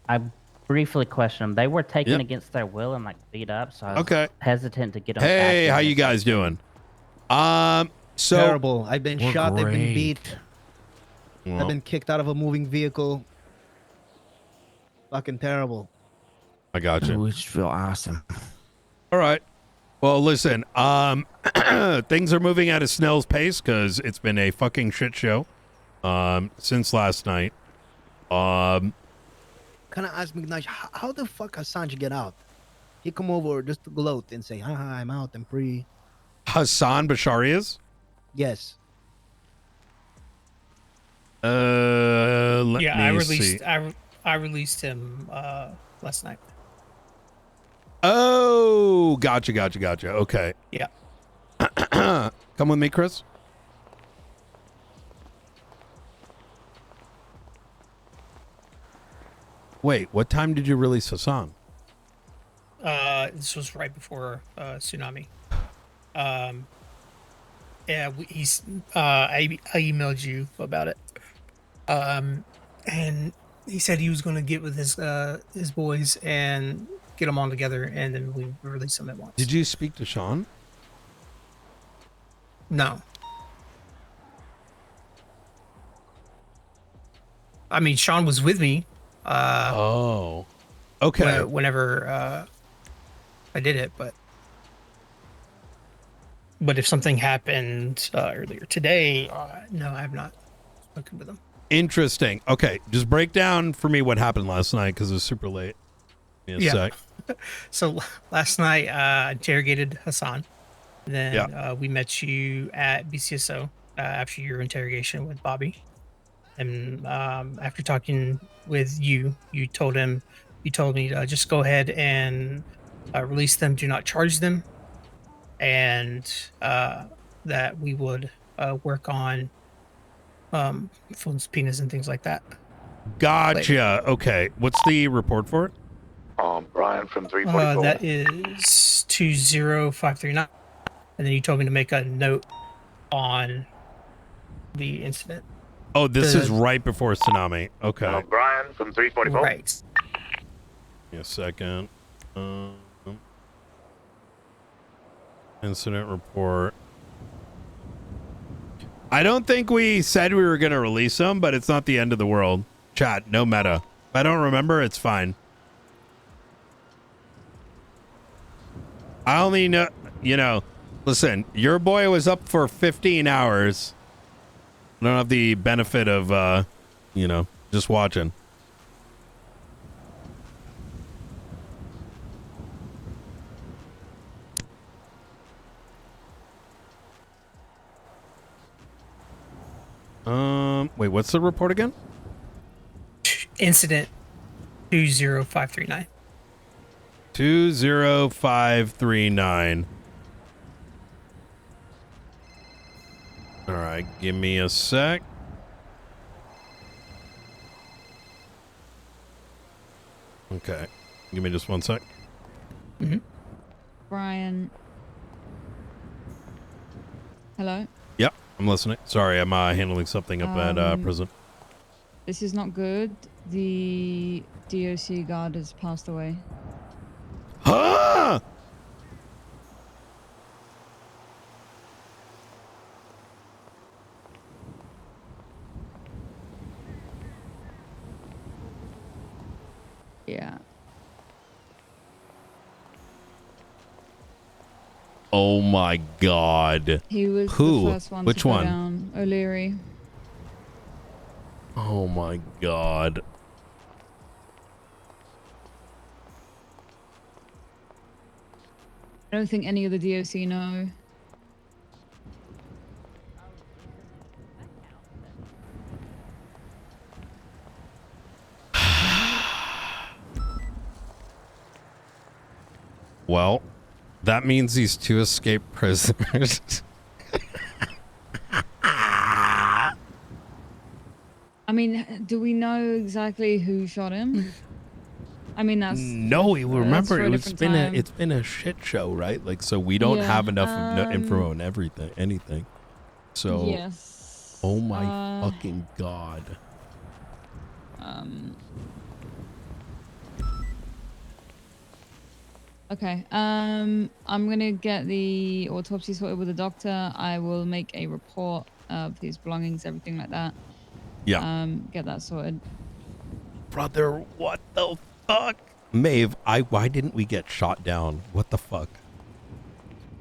I briefly questioned them. They were taken Yep. against their will and like beat up, so I was Okay. hesitant to get them. Hey, back how in you the guys doing? So Terrible. I've been We're shot. They've been great. beat. Well, I've been kicked out of a moving vehicle. Fucking terrible. I got you. We just feel awesome. All right. Well, listen. Things are moving at a snail's pace because it's been a fucking shit show since last night. Can I ask McNice, how the fuck Assange get out? He come over just to gloat and say, haha, I'm out, I'm free. Hassan Bashari is? Yes. Let Yeah, I me released. see. I released him last night. Oh, gotcha. Okay. Yeah. Come with me, Chris. Wait, what time did you release Hassan? This was right before tsunami. Yeah, he's. I emailed you about it. And he said he was going to get with his boys and get them all together, and then we release them at once. Did you speak to Sean? No. I mean, Sean was with me. Oh. Okay. Whenever I did it, but if something happened earlier today, no, I have not spoken with him. Interesting. Okay, just break down for me what happened last night because it was super late. Yeah. So last night, interrogated Hassan. Then we met you at BCSO after your interrogation with Bobby. And after talking with you, you told me to just go ahead and release them, do not charge them, and that we would work on phone subpoenas and things like that. Gotcha. Okay. What's the report for it? Brian from 344. That is 20539. And then you told me to make a note on the incident. Oh, this is right before tsunami. Okay. Brian from 344. Right. Give me a second. Incident report. I don't think we said we were going to release them, but it's not the end of the world. Chat, no meta. If I don't remember, it's fine. I only know, listen, your boy was up for 15 hours. I don't have the benefit of, just watching. Wait, what's the report again? Incident 20539. 20539. All right, give me a sec. Okay, give me just one sec. Brian. Hello? Yep, I'm listening. Sorry, I'm handling something up at prison. This is not good. The DOC guard has passed away. Huh? Yeah. Oh my God. He was Who? the first one Which to go one? down. O'Leary. Oh my God. I don't think any of the DOC know. Well, that means these two escaped prisoners. I mean, do we know exactly who shot him? I mean, that's No, we remember it's been a shit show, right? Like, so we don't have enough info on anything. So, yes. Oh my fucking God. Okay. I'm gonna get the autopsy sorted with the doctor. I will make a report of his belongings, everything like that. Yeah. Get that sorted. Brother, what the fuck? Maeve, why didn't we get shot down? What the fuck?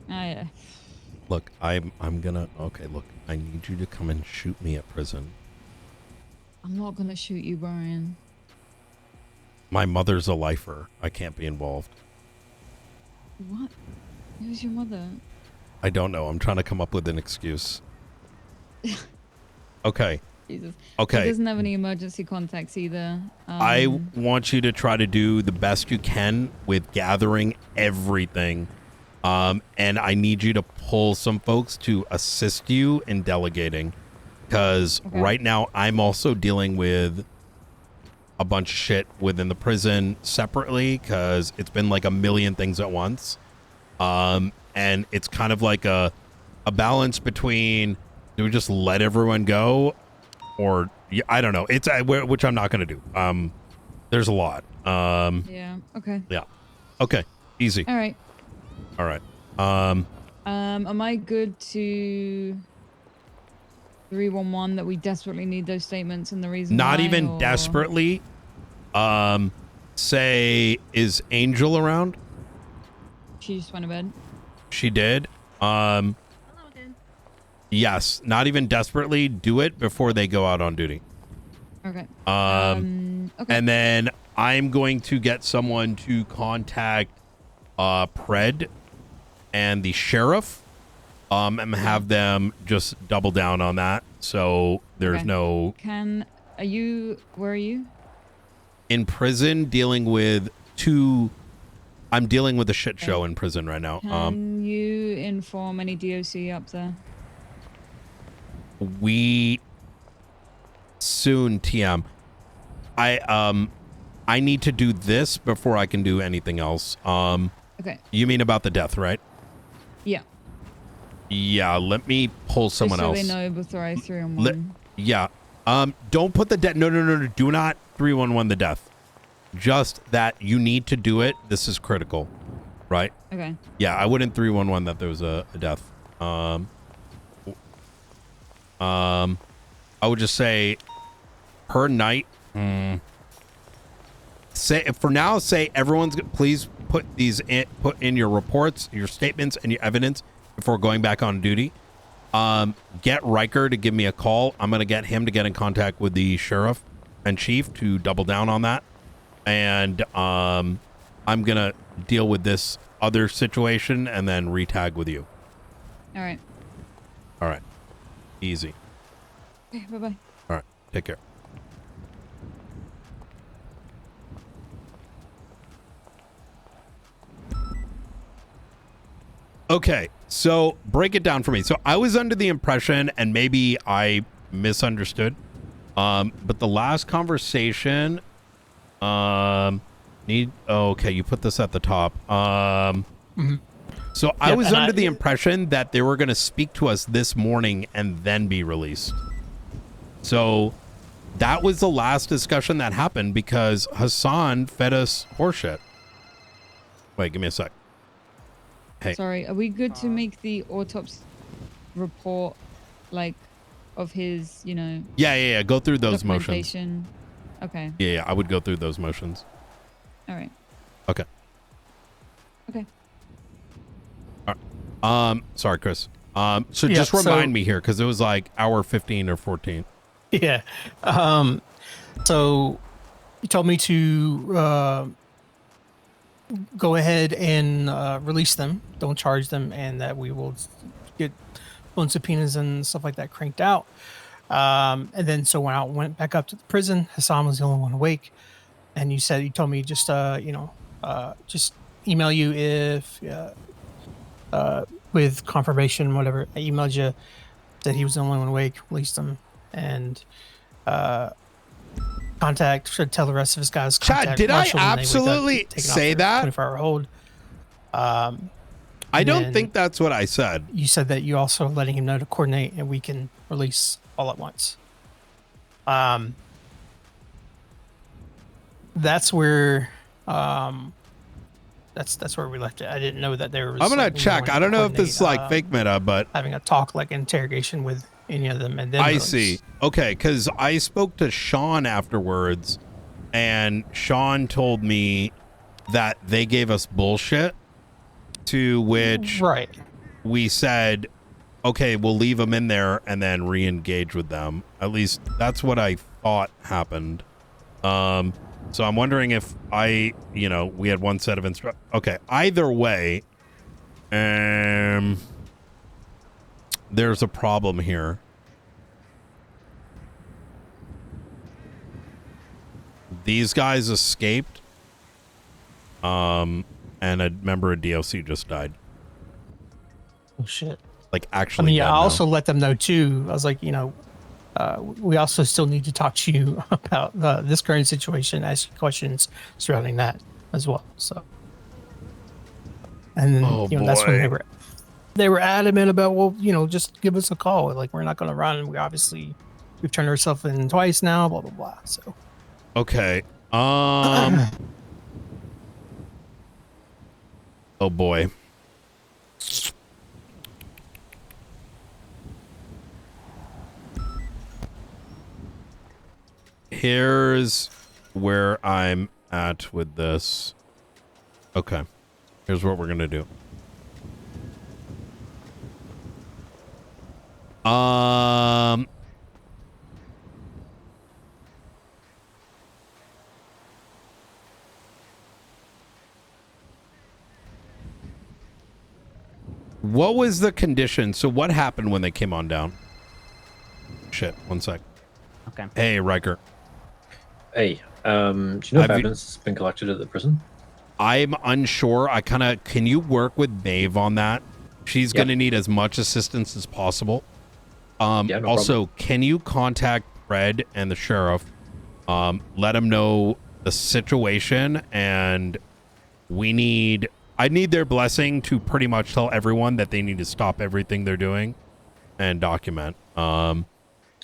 Yeah. Look, I'm gonna, okay, look, I need you to come and shoot me at prison. I'm not gonna shoot you, Brian. My mother's a lifer. I can't be involved. What? Who's your mother? I don't know. I'm trying to come up with an excuse. Okay. Jesus. Okay. He doesn't have any emergency contacts either. I want you to try to do the best you can with gathering everything. And I need you to pull some folks to assist you in delegating. Because right now I'm also dealing with a bunch of shit within the prison separately because it's been like a million things at once. And it's kind of like a balance between, do we just let everyone go? Or I don't know. It's which I'm not going to do. There's a lot. Yeah. Okay. Yeah. Okay. Easy. All right. All right. Am I good to 311 that we desperately need those statements and the reason Not why, even or... desperately. Say, is Angel around? She just went to bed. She did. Yes. Not even desperately. Do it before they go out on duty. Okay. Okay. And then I'm going to get someone to contact Pred and the sheriff and have them just double down on that. So there's no... Where are you? In prison dealing with I'm dealing with a shit show in prison right now. Can you inform any DOC up there? We soon, TM. I need to do this before I can do anything else. Okay. You mean about the death, right? Yeah. Yeah, let me pull someone else. Just so they know before I 3-on-1. Yeah. Don't put the death. No. Do not 311 the death. Just that you need to do it. This is critical, right? Okay. Yeah, I wouldn't 311 that there was a death. I would just say per night. Say everyone's please put in your reports, your statements, and your evidence before going back on duty. Get Riker to give me a call. I'm gonna get him to get in contact with the sheriff and chief to double down on that, and I'm gonna deal with this other situation and then retag with you. All right. Easy. Okay. Bye. All right. Take care. Okay, so break it down for me. So I was under the impression, and maybe I misunderstood, but the last conversation, okay, you put this at the top. So I was under the impression that they were going to speak to us this morning and then be released. So that was the last discussion that happened because Hassan fed us horseshit. Wait, give me a sec. Hey. Sorry, are we good to make the autopsy report, like, of his, Yeah. Go through those motions. documentation? Okay. Yeah, I would go through those motions. All right. Okay. All right. Sorry, Chris. So just remind me here, because it was like hour 15 or 14. Yeah. So you told me to go ahead and release them, don't charge them, and that we will get phone subpoenas and stuff like that cranked out. And then so when I went back up to the prison, Hassan was the only one awake, and you told me just just email you if with confirmation, whatever. I emailed you that he was the only one awake, released him, and should tell the rest of his guys. Chad, did I absolutely say that? 24-hour hold. I don't think that's what I said. You said that you also letting him know to coordinate, and we can release all at once. That's where that's where we left it. I didn't know that there was. I'm gonna check. I don't know if this is like fake meta, but having a talk like interrogation with any of them, and then I see. Okay, because I spoke to Sean afterwards, and Sean told me that they gave us bullshit. To which we said, okay, we'll leave them in there and then re-engage with them. At least that's what I thought happened. So I'm wondering if we had one set of instructions. Okay, either way, there's a problem here. These guys escaped. And a member of DLC just died. Oh shit! Like actually, I mean, I also let them know too. I was like, we also still need to talk to you about this current situation. Ask you questions surrounding that as well. So, and then that's when they were adamant about, well, just give us a call. Like, we're not going to run. We've turned ourselves in twice now. Blah blah blah. So, okay. Oh boy. Here's where I'm at with this. Okay. Here's what we're gonna do. What was the condition? So what happened when they came on down? Shit, 1 sec. Okay. Hey, Riker. Hey, do you know if evidence has been collected at the prison? I'm unsure. Can you work with Maeve on that? She's going to need as much assistance as possible. Yeah, no also, problem. can you contact Fred and the sheriff? Let them know the situation, and I need their blessing to pretty much tell everyone that they need to stop everything they're doing and document. I'm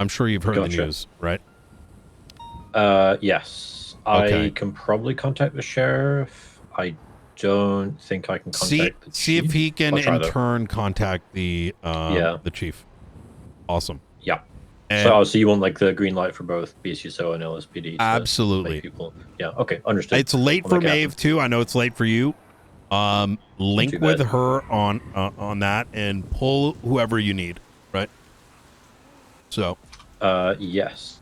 sure you've heard the news, right? Yes. Okay. I can probably contact the sheriff. I don't think I can contact the chief. See if he can I'll try, in though. turn contact the chief. Awesome. Yeah. And So you want like the green light for both BSUSO and LSPD? To absolutely. make people. Yeah. Okay. Understood. It's late I'll for make it happen. Maeve too. I know it's late for you. Link too with bad. her on that and pull whoever you need. Right. So. Yes.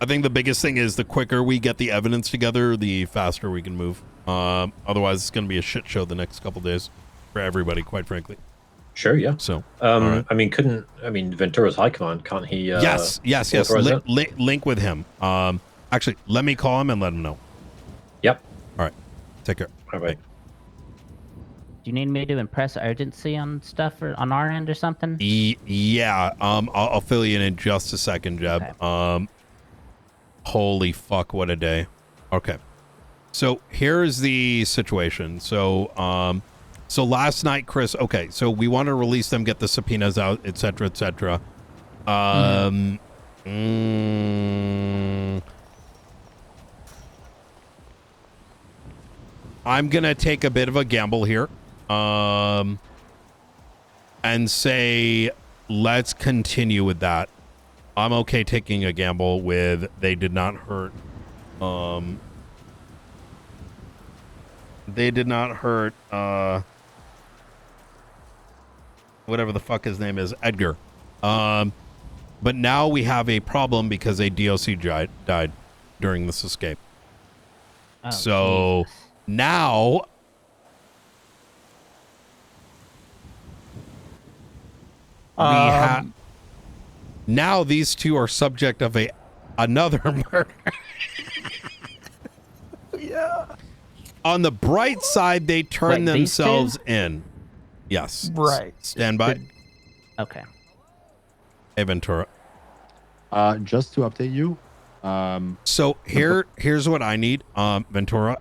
I think the biggest thing is the quicker we get the evidence together, the faster we can move. Otherwise, it's going to be a shit show the next couple days for everybody, quite frankly. Sure, yeah. So, I mean, Ventura's high command, can't he? yes. authorize that? Link with him. Actually, let me call him and let him know. Yep. All right. Take care. All right. Do you need me to impress urgency on stuff or on our end or something? Yeah. I'll fill you in just a second, Jeb. Okay. Holy fuck, what a day. Okay. So here's the situation. So last night, Chris, okay, so we want to release them, get the subpoenas out, etc., etc. I'm gonna take a bit of a gamble here, and say let's continue with that. I'm okay taking a gamble with they did not hurt. They did not hurt. Whatever the fuck his name is, Edgar. But now we have a problem because a DOC died during this escape. Oh, so now we have. Now these two are subject of another murder. Yeah. On the bright side, they turn themselves in. Yes. Right. Stand by. Okay. Hey, Ventura. Just to update you. So here's what I need, Ventura.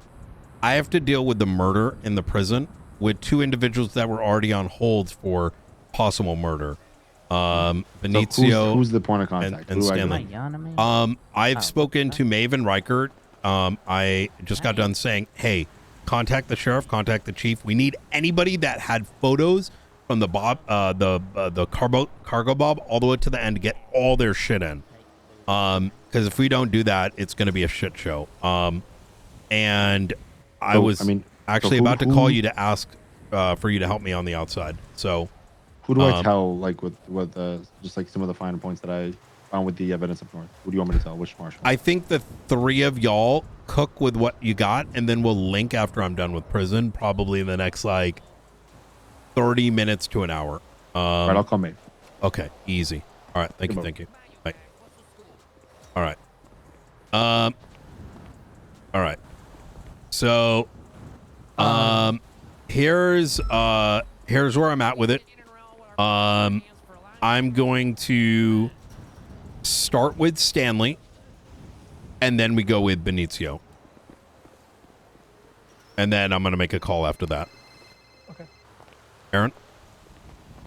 I have to deal with the murder in the prison with two individuals that were already on hold for possible murder. Benicio. So who's the point of contact? And Stanley. I've spoken to Maeve and Riker. I just got done saying, hey, contact the sheriff, contact the chief. We need anybody that had photos from the cargo bob all the way to the end to get all their shit in. Because if we don't do that, it's going to be a shit show. And I was actually about to call you to ask for you to help me on the outside. So who do I tell, like with just like some of the finer points that I found with the evidence up north? Who do you want me to tell? Which marshal? I think the three of y'all cook with what you got, and then we'll link after I'm done with prison, probably in the next like 30 minutes to an hour. All right, I'll call Maeve. Okay, easy. All right, thank you. Bye. All right. All right. So, here's where I'm at with it. I'm going to start with Stanley, and then we go with Benicio. And then I'm going to make a call after that. Okay. Aaron?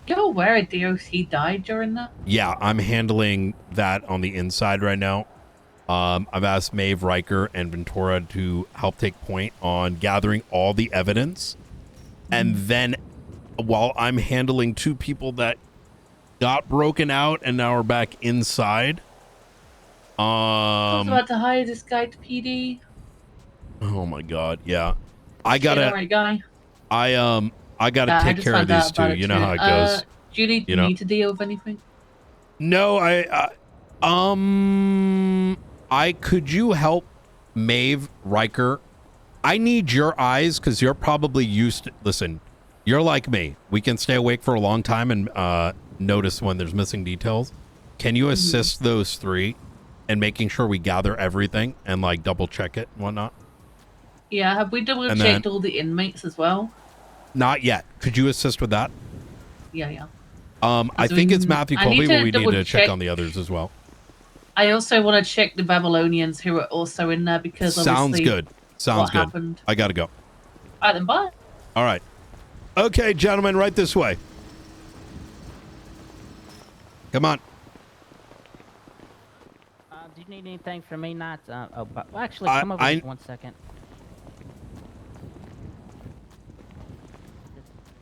You're aware a DOC died during that? Yeah, I'm handling that on the inside right now. I've asked Maeve, Riker, and Ventura to help take point on gathering all the evidence. And then while I'm handling two people that got broken out and now are back inside. I was about to hire this guy to PD. Oh my god, yeah. I gotta guy. I gotta take care of these two. You know how it goes. Do you need me to deal with anything? No, could you help Maeve, Riker? I need your eyes because you're probably used to, listen, You're like me. We can stay awake for a long time and notice when there's missing details. Can you assist those three in making sure we gather everything and like double check it and whatnot? Yeah, have we double And checked then- all the inmates as well? Not yet. Could you assist with that? Yeah. I think it's Matthew I need Colby, to but we need to double check check- on the others as well. I also want to check the Babylonians who are also in there because Sounds obviously good. Sounds what good. happened. I gotta go. All right, then bye. All right. Okay, gentlemen, right this way. Come on. Do you need anything from me? Not. Well, actually, come over here for 1 second.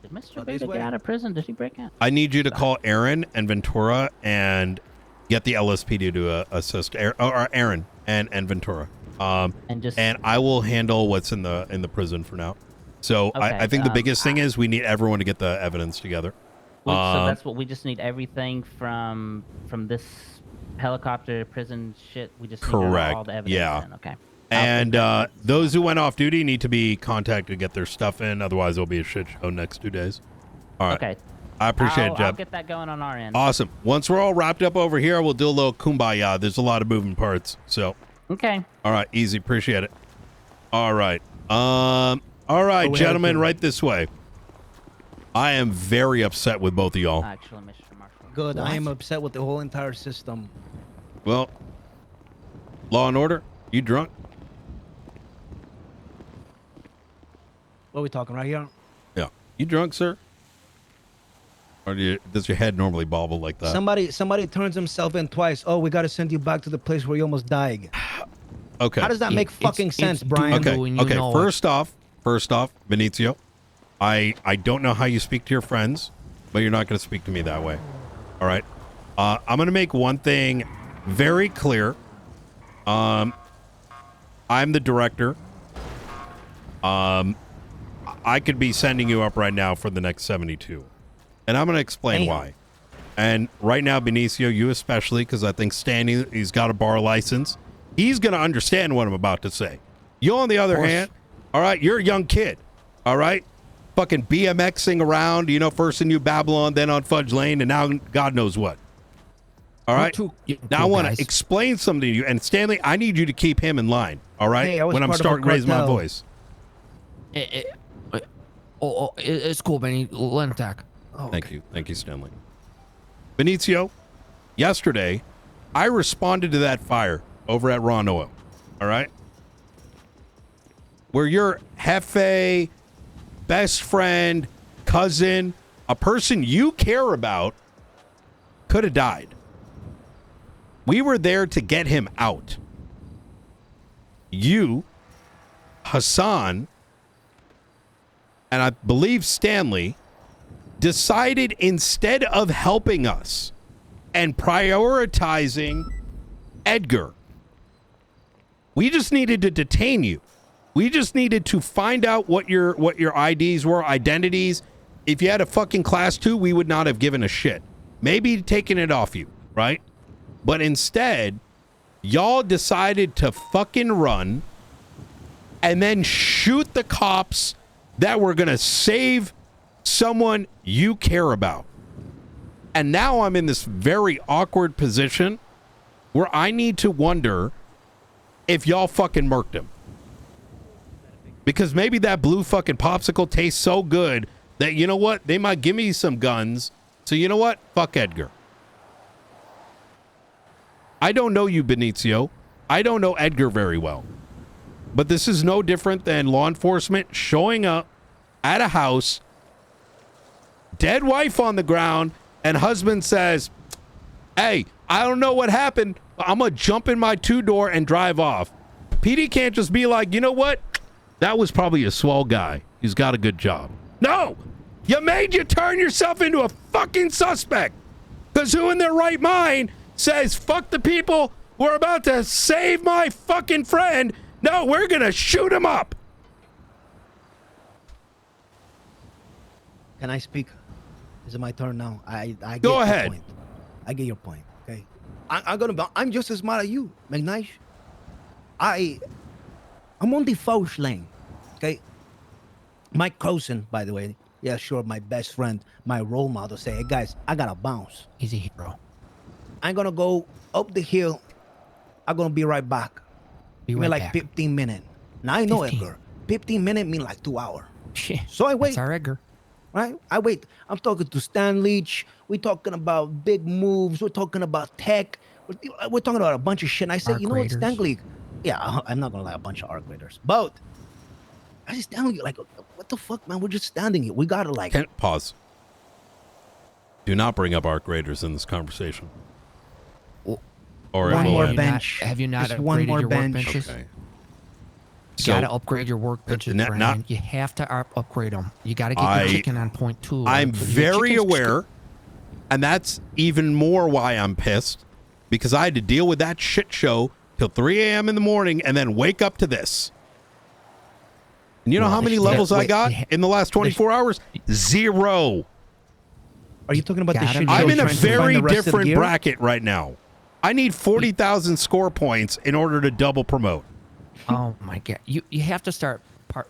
Did Mr. Beta get out of prison? Did he break out? I need you to call Aaron and Ventura and get the LSPD to assist Aaron and Ventura. And I will handle what's in the prison for now. So Okay, I think the biggest thing is we need everyone to get the evidence together. So that's what we just need. Everything from this helicopter prison shit. We just need correct. all the evidence. Yeah. In. Okay. And those who went off duty need to be contacted to get their stuff in. Otherwise, there'll be a shit show next 2 days. All right. Okay. I appreciate it, Jeb. I'll get that going on our end. Awesome. Once we're all wrapped up over here, we'll do a little kumbaya. There's a lot of moving parts. So. Okay. All right. Easy. Appreciate it. All right. All right, gentlemen, right this way. I am very upset with both of y'all. Actually, Mr. Marshall. Good. I am upset with the whole entire system. Well, Law and Order, you drunk? What are we talking right here? Yeah. You drunk, sir? Or does your head normally bobble like that? Somebody turns himself in twice. Oh, we got to send you back to the place where you almost died. Okay. How does that make fucking sense, Brian? Okay. First off, Benicio, I don't know how you speak to your friends, but you're not going to speak to me that way. All right. I'm going to make one thing very clear. I'm the director. I could be sending you up right now for the next 72. And I'm going to explain why. And right now, Benicio, you especially, because I think Stanley, he's got a bar license. He's going to understand what I'm about to say. You, on the other hand, all right, you're a young kid, all right? Fucking BMXing around, first in New Babylon, then on Fudge Lane, and now God knows what. All right? Now I want to explain something to you. And Stanley, I need you to keep him in line, all right? Hey, I was when I'm part of a starting raising my cartel. voice. It's cool, Benny. Let him attack. Thank you. Thank you, Stanley. Benicio, yesterday, I responded to that fire over at Ron Oil, all right? Where your jefe, best friend, cousin, a person you care about could have died. We were there to get him out. You, Hassan, and I believe Stanley, decided instead of helping us and prioritizing Edgar, we just needed to detain you. We just needed to find out what your IDs were, identities. If you had a fucking class 2, we would not have given a shit. Maybe taking it off you, right? But instead, y'all decided to fucking run and then shoot the cops that were going to save someone you care about. And now I'm in this very awkward position where I need to wonder if y'all fucking murked him. Because maybe that blue fucking popsicle tastes so good that, you know what? They might give me some guns. So you know what? Fuck Edgar. I don't know you, Benicio. I don't know Edgar very well. But this is no different than law enforcement showing up at a house, dead wife on the ground, and husband says, hey, I don't know what happened, but I'm going to jump in my 2-door and drive off. PD can't just be like, you know what? That was probably a swell guy. He's got a good job. No! You turn yourself into a fucking suspect. Because who in their right mind says, fuck the people who are about to save my fucking friend? No, we're going to shoot him up. Can I speak? Is it my turn now? I get Go your ahead. point. I get your point. Okay. I'm just as mad as you, McNice. I'm on the Fauch lane. Okay. My cousin, by the way, Yeah, sure. My best friend, my role model, say, "Hey guys, I gotta bounce. He's a hero. I'm gonna go up the hill. I'm gonna be right back. Give me right like back. 15 minutes. Now I know 15. Edgar. 15 minutes mean like 2 hours. Shit. So I wait. That's our Edgar. Right? I wait. I'm talking to Stan Leach. We're talking about big moves. We're talking about tech. We're talking about a bunch of shit. And I said, Arc you know what, Raiders. Stan Leach? Yeah, I'm not gonna lie, a bunch of arc raiders. But I just Stan Leach, like, what the fuck, man? We're just standing here. We gotta like Pause. Do not bring up arc raiders in this conversation. Or one it will more end. bench. Have you not Just one upgraded more your bench. workbenches? Okay. You So- gotta upgrade your workbenches, Brian. You have to upgrade them. You gotta get your chicken on point 2. I'm Your very chicken's aware, and that's even more why I'm pissed, because I had to deal with that shit show till 3 a.m. in the morning and then wake up to this. And you know how many levels I got in the last 24 hours? 0. Are you talking about the shit? I'm in a trying to find very the rest of the different gear? bracket right now. I need 40,000 score points in order to double promote. Oh my god! You have to start.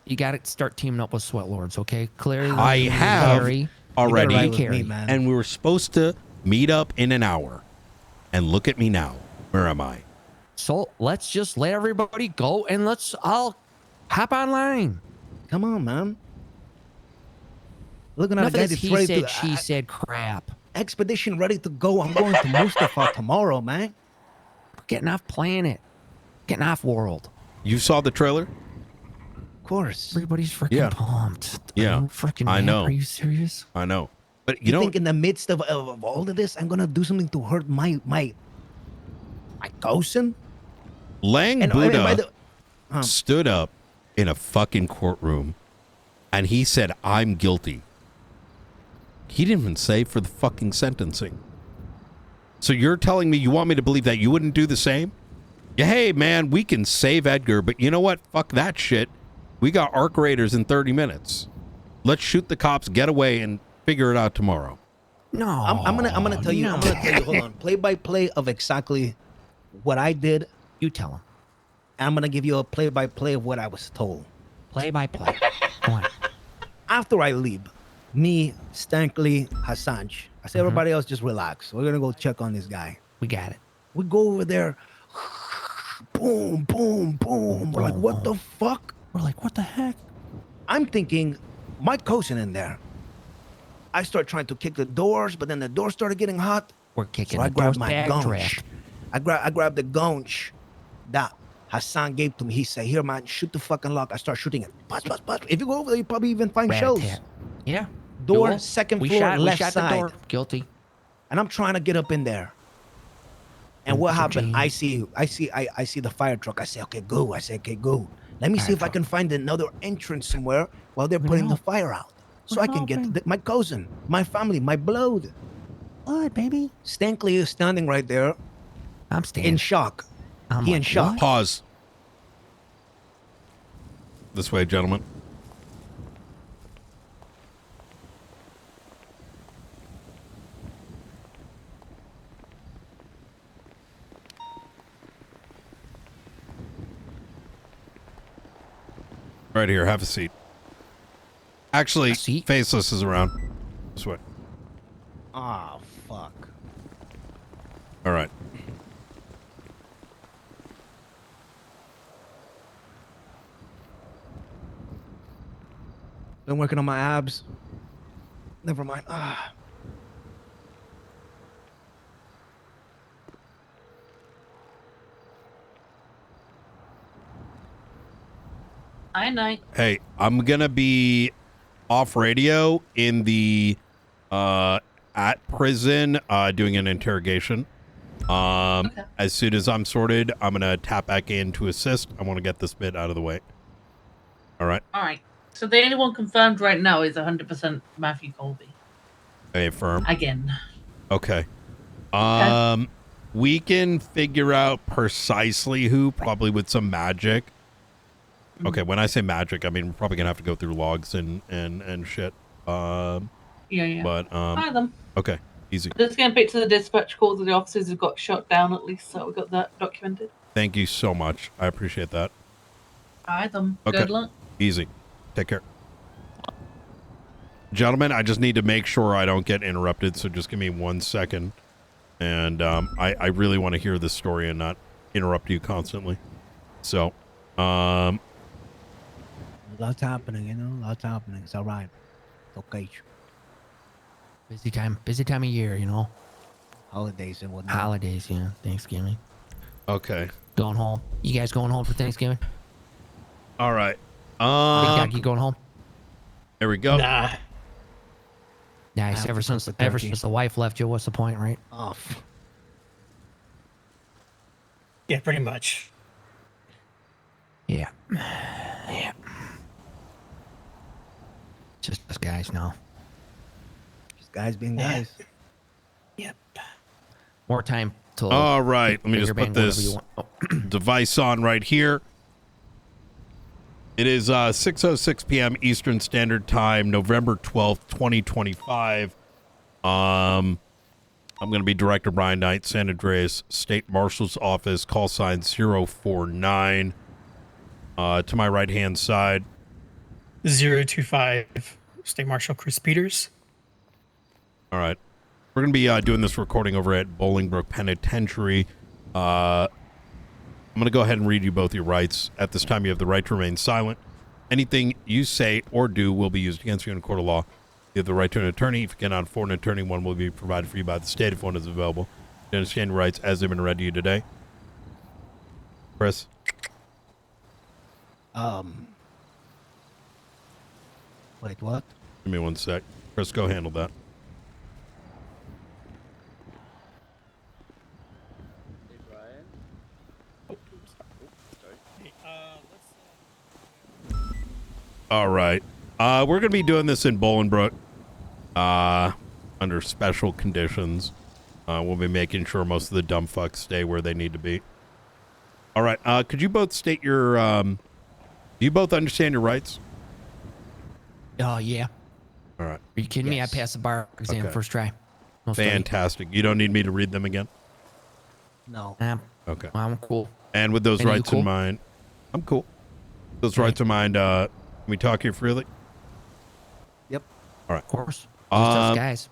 You got to start teaming up with Sweat Lords, okay? Clearly, I have Carry. already, You gotta ride with me, man. and we were supposed to meet up in an hour. And look at me now. Where am I? So let's just let everybody go and I'll hop online. Come on, man. Looking at Enough a guy of this that's he ready said, to she said crap. expedition ready to go. I'm going to Mustafa tomorrow, man. We're getting off planet. Getting off world. You saw the trailer? Of course. Everybody's freaking Yeah. pumped. Yeah. Are you freaking I mad? know. Are you serious? I know. But You think in the midst of all of this, I'm gonna do something to hurt my cousin? Lang And by Buddha the- stood up in a fucking courtroom and he said, I'm guilty. He didn't even say for the fucking sentencing. So you're telling me you want me to believe that you wouldn't do the same? Yeah, hey, man, we can save Edgar, but you know what? Fuck that shit. We got arc raiders in 30 minutes. Let's shoot the cops, get away, and figure it out tomorrow. No. I'm gonna tell you. I'm gonna tell you. Hold on. Play by play of exactly what I did. You tell him. And I'm gonna give you a play by play of what I was told. Play by play. Go on. After I leave, me, Stankley, Hassanj. I say everybody else just relax. We're gonna go check on this guy. We got it. We go over there. Boom, boom, boom. We're like, what the fuck? We're like, what the heck? I'm thinking, my cousin in there. I start trying to kick the doors, but then the doors started getting hot. We're kicking So I the grabbed doors my back gunch. draft. I grabbed the gunch that Hassan gave to me. He said, here, man, shoot the fucking lock. I start shooting it. Buzz, buzz, buzz. If you go over there, you probably even find shells. Rat-a-tat. Yeah. Door, Duel. second We floor, shot left the side. door. Guilty. And I'm trying to get up in there. And what happened? I see the fire truck. I say, okay, go. I say, okay, go. Let me see if I can find another entrance somewhere while they're putting the fire out. So I can get my cousin, my family, my blood. Blood, baby. Stankley is standing right there. I'm standing. In shock. I'm He like, in shock. Pause. This way, gentlemen. Right here, have a seat. Actually, Faceless is around. This way. Ah, fuck. All right. Been working on my abs. Never mind. Ah. I know. Hey, I'm gonna be off radio in the at prison doing an interrogation. As soon as I'm sorted, I'm gonna tap back in to assist. I want to get this bit out of the way. All right. All right. So the only one confirmed right now is 100% Matthew Colby. Hey, firm. Again. Okay. We can figure out precisely who, probably with some magic. Okay, when I say magic, I mean we're probably gonna have to go through logs and shit. Yeah. But Hi them. okay, easy. Just getting back to the dispatch calls of the officers who got shot down at least, so we got that documented. Thank you so much. I appreciate that. Hi them. Okay. Good luck. Easy. Take care. Gentlemen, I just need to make sure I don't get interrupted, so just give me 1 second. And I really want to hear this story and not interrupt you constantly. So, Lots happening, you know. Lots happening. It's all right. It's okay. Busy time of year, you know. Holidays and whatnot. Holidays, yeah. Thanksgiving. Okay. Going home. You guys going home for Thanksgiving? All right. Big Dog, you going home? There we go. Nah. Nice. Ever since the wife left you, what's the point, right? Off. Yeah, pretty much. Yeah. Yeah. Just us guys now. Just guys being guys. Yep. More time till. All right. Let me bigger just put bang, whatever this you want. device on right here. It is 6:06 p.m. Eastern Standard Time, November 12th, 2025. I'm going to be Director Brian Knight, San Andreas State Marshal's Office, call sign 049. To my right-hand side. 025 State Marshal Chris Peters. All right. We're going to be doing this recording over at Bolingbrook Penitentiary. I'm going to go ahead and read you both your rights. At this time, you have the right to remain silent. Anything you say or do will be used against you in a court of law. You have the right to an attorney. If you cannot afford an attorney, one will be provided for you by the state if one is available. You understand your rights as they've been read to you today? Chris? Wait, what? Give me 1 sec. Chris, go handle that. All right. We're going to be doing this in Bolingbrook under special conditions. We'll be making sure most of the dumb fucks stay where they need to be. All right. Could you both state your... do you both understand your rights? Oh, yeah. All right. Are you kidding me? I passed the bar exam Okay. first try. No study. Fantastic. You don't need me to read them again? No. Okay. I'm cool. And with those And you rights cool? in mind... I'm cool. Those rights in mind, can we talk here freely? Yep. All right. Of course. Just us guys.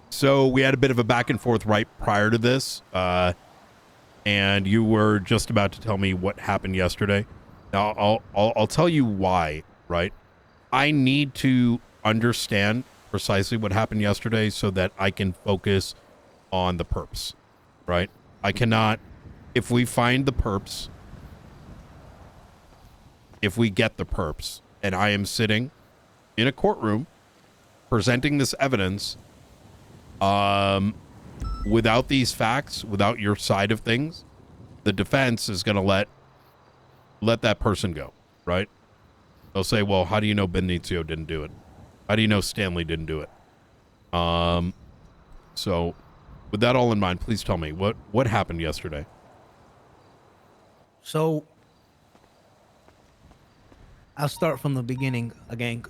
So we had a bit of a back and forth right prior to this, and you were just about to tell me what happened yesterday. Now I'll tell you why. Right? I need to understand precisely what happened yesterday so that I can focus on the perps. Right? I cannot. If we find the perps, if we get the perps, and I am sitting in a courtroom presenting this evidence, without these facts, without your side of things, the defense is going to let that person go, right? They'll say, well, how do you know Benicio didn't do it? How do you know Stanley didn't do it? So with that all in mind, please tell me what happened yesterday. So I'll start from the beginning again.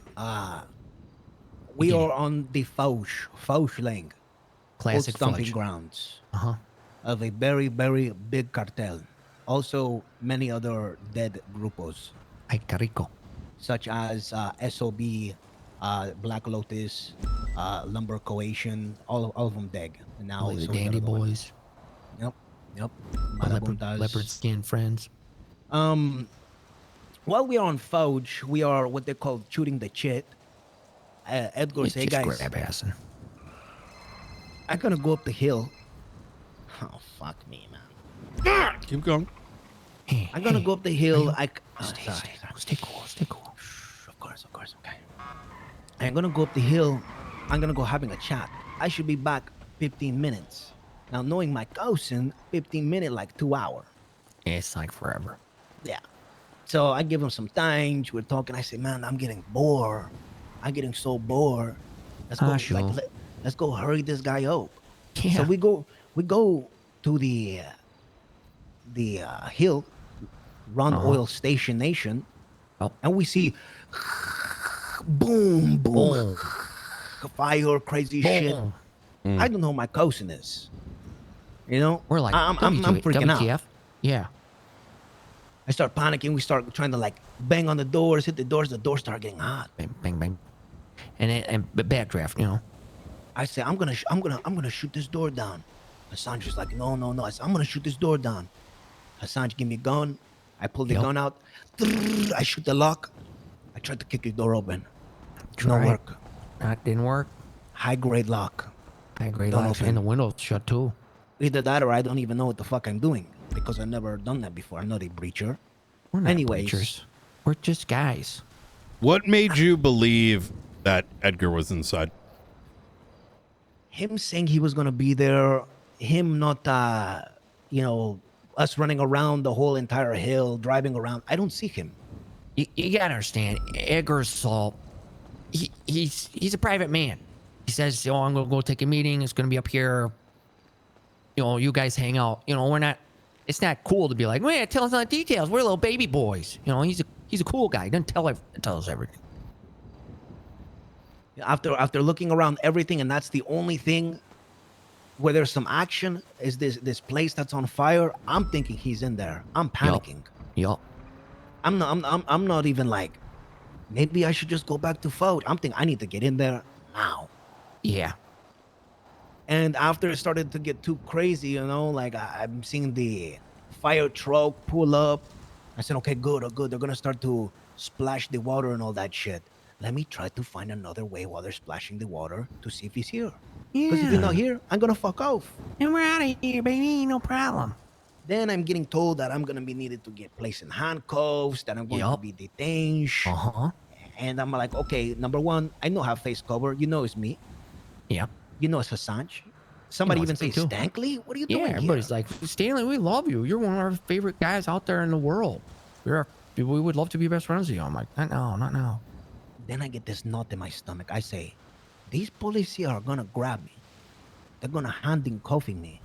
We are on the Fauch Lane. Classic stomping Fauch. grounds Uh-huh. of a very, very big cartel. Also, many other dead grupos. Ay, qué rico. Such as SOB, Black Lotus, Lumber Coalition, all of them dead. And now Oh, the so we got Dandy another one. Boys. Yep. The Marabuntas. leopard skin friends. While we are on Fauch, we are what they call shooting the shit. Edgar say, Just guys, grab assing. I'm gonna go up the hill. Oh, fuck me, man. Keep going. I'm gonna go up the hill. Stay cool. Stay cool. Of course, okay. I'm gonna go up the hill. I'm gonna go having a chat. I should be back 15 minutes. Now, knowing my cousin, 15 minutes, like 2 hours. Yeah, it's like forever. Yeah. So I give him some time. We're talking. I say, man, I'm getting bored. I'm getting so bored. Let's go. Sure. Let's go hurry this guy up. Yeah. So we go to the hill, run oil station nation, and we see boom, boom, fire, crazy shit. I don't know who my cousin is. You know, We're like, I'm freaking WTF? out. Yeah. I start panicking. We start trying to like bang on the doors, hit the doors. The doors start getting hot. Bang, bang, bang. and backdraft, you know. I say, I'm gonna shoot this door down. Hassan's just like, no. I said, I'm gonna shoot this door down. Hassan, give me a gun. I pull the gun out. I shoot the lock. I tried to kick the door open. No work. That didn't work. High grade lock. High grade lock, and the window shut too. Either that or I don't even know what the fuck I'm doing because I've never done that before. I'm not a breacher. We're not Anyways, breachers. We're just guys. What made you believe that Edgar was inside? Him saying he was gonna be there, him not, you know, us running around the whole entire hill, driving around. I don't see him. You gotta understand, Edgar's he's a private man. He says, "Oh, I'm gonna go take a meeting. It's gonna be up here. You know, you guys hang out. You know, we're not. It's not cool to be like, man, tell us all the details. We're little baby boys. You know, he's a cool guy. He doesn't tell us everything." After looking around everything, and that's the only thing where there's some action is this place that's on fire. I'm thinking he's in there. I'm panicking. Yup. I'm not even like, maybe I should just go back to VOD. I'm thinking I need to get in there now. Yeah. And after it started to get too crazy, you know, like I'm seeing the fire truck pull up. I said, okay, good. They're gonna start to splash the water and all that shit. Let me try to find another way while they're splashing the water to see if he's here. Because if he's not here, I'm gonna fuck off. And we're out of here, baby. No problem. Then I'm getting told that I'm gonna be needed to get placed in handcuffs, that I'm going to be detained. And I'm like, okay, number one, I know I have face cover. You know it's me. Yep. You know it's Hassan. Somebody even say Stankley? What are you doing here? Everybody's like, Stanley, we love you. You're one of our favorite guys out there in the world. We would love to be best friends with you. I'm like, not now. Then I get this knot in my stomach. I say, these police here are gonna grab me. They're gonna handcuff me.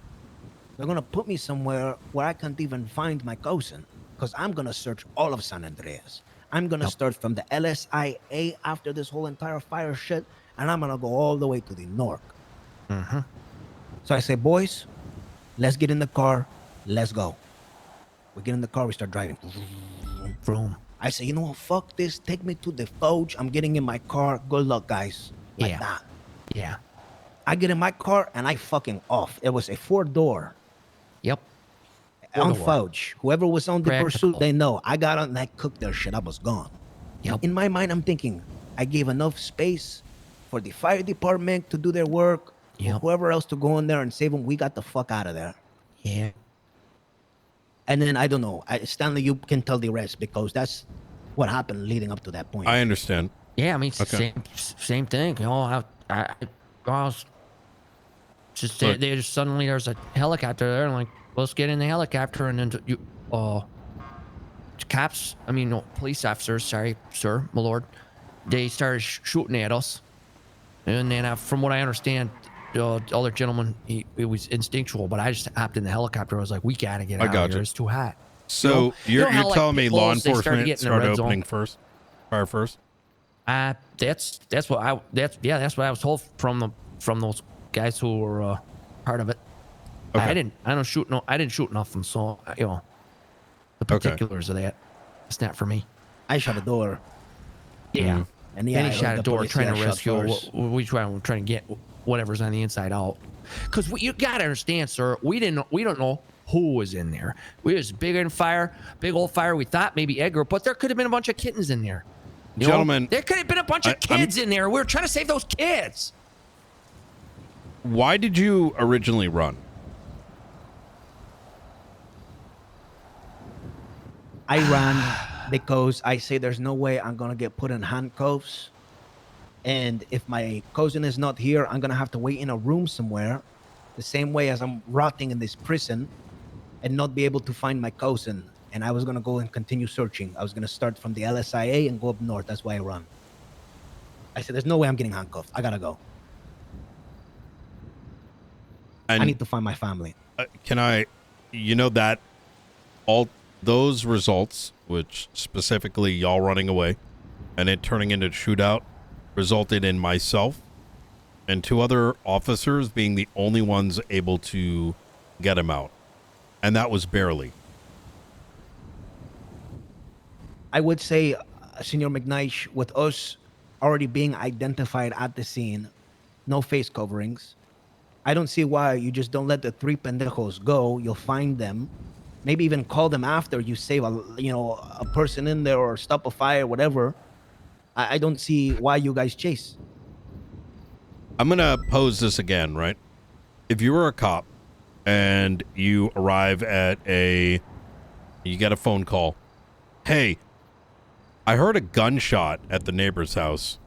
They're gonna put me somewhere where I can't even find my cousin. Because I'm gonna search all of San Andreas. I'm gonna start from the LSIA after this whole entire fire shit, and I'm gonna go all the way to the north. So I say, boys, let's get in the car. Let's go. We get in the car. We start driving. Vroom. I say, you know what? Fuck this. Take me to the Foge. I'm getting in my car. Good luck, guys. Like that. Yeah. I get in my car and I fucking off. It was a 4-door. Yep. On Foge. Whoever was on the pursuit, they know. I got on and I cooked their shit. I was gone. Yep. In my mind, I'm thinking, I gave enough space for the fire department to do their work. Yep. Whoever else to go in there and save them. We got the fuck out of there. Yeah. And then, I don't know. Stanley, you can tell the rest because that's what happened leading up to that point. I understand. Yeah, I mean, same thing. You know, I was just suddenly there's a helicopter there, and like, let's get in the helicopter, and then police officers, sorry, sir, my lord, they started shooting at us, and then from what I understand, the other gentleman, it was instinctual, but I just hopped in the helicopter. I was like, we gotta get out of here. It's too hot. So you're telling me law enforcement started opening fire first? That's what I was told from those guys who were part of it. Okay. I didn't shoot nothing. So the particulars of that, it's not for me. I shot a door. Yeah, and then he shot a door trying to rescue. We trying to get whatever's on the inside out. Because you gotta understand, sir. We don't know who was in there. We was big old fire. We thought maybe Edgar, but there could have been a bunch of kittens in there. Gentlemen, there could have been a bunch of kids in there. We were trying to save those kids. Why did you originally run? I ran because I say there's no way I'm gonna get put in handcuffs. And if my cousin is not here, I'm gonna have to wait in a room somewhere, the same way as I'm rotting in this prison, and not be able to find my cousin. And I was gonna go and continue searching. I was gonna start from the LSIA and go up north. That's why I run. I said, "There's no way I'm getting handcuffed. I gotta go. I need to find my family." That all those results, which specifically y'all running away, and it turning into a shootout, resulted in myself and 2 other officers being the only ones able to get him out. And that was barely. I would say, Senor McKnight, with us already being identified at the scene, no face coverings. I don't see why you just don't let the 3 pendejos go. You'll find them, maybe even call them after you save a person in there or stop a fire, whatever. I don't see why you guys chase. I'm gonna pose this again, right? If you were a cop and you arrive at you get a phone call. Hey, I heard a gunshot at the neighbor's house.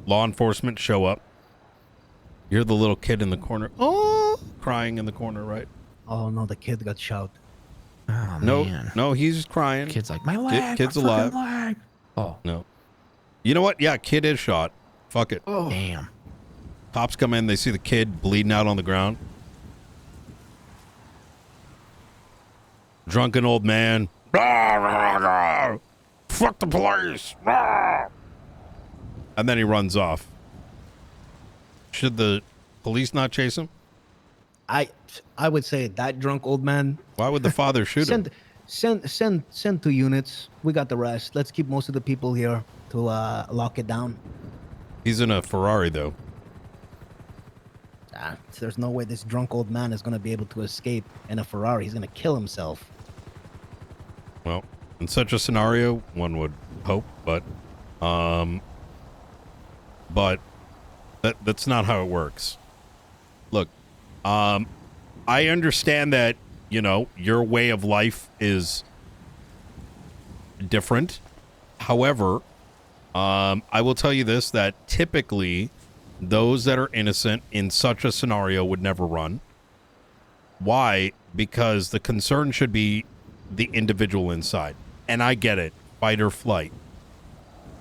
Law enforcement show up. You're the little kid in the corner. Oh, crying in the corner, right? Oh no, the kid got shot. Oh, No, man. no, he's crying. Kid's like, my leg. Kid's my alive. fucking leg. Oh. No. You know what? Yeah, kid is shot. Fuck it. Oh. Damn. Cops come in, they see the kid bleeding out on the ground. Drunken old man. Fuck the police. And then he runs off. Should the police not chase him? I would say that drunk old man. Why would the father shoot him? Send 2 units. We got the rest. Let's keep most of the people here to lock it down. He's in a Ferrari, though. There's no way this drunk old man is going to be able to escape in a Ferrari. He's going to kill himself. Well, in such a scenario, one would hope, but that's not how it works. Look, I understand that, you know, your way of life is different. However, I will tell you this, that typically those that are innocent in such a scenario would never run. Why? Because the concern should be the individual inside. And I get it, fight or flight.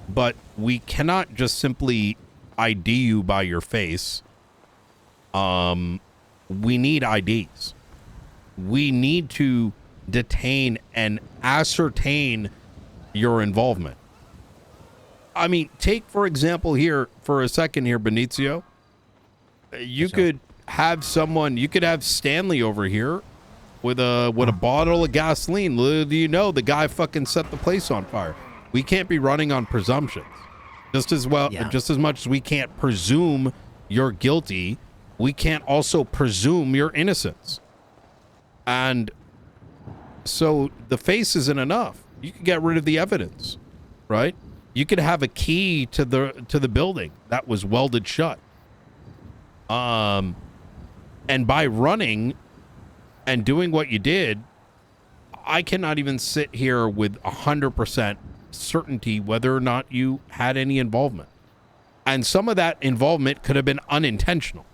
But we cannot just simply ID you by your face. We need IDs. We need to detain and ascertain your involvement. I mean, take, for example, here, for a second here, Benicio. You could have someone, you could have Stanley over here with a bottle of gasoline. Little do you know, the guy fucking set the place on fire. We can't be running on presumptions. Just as much as we can't presume you're guilty, we can't also presume your innocence. And so the face isn't enough. You can get rid of the evidence, right? You could have a key to the building that was welded shut. And by running and doing what you did, I cannot even sit here with 100% certainty whether or not you had any involvement. And some of that involvement could have been unintentional.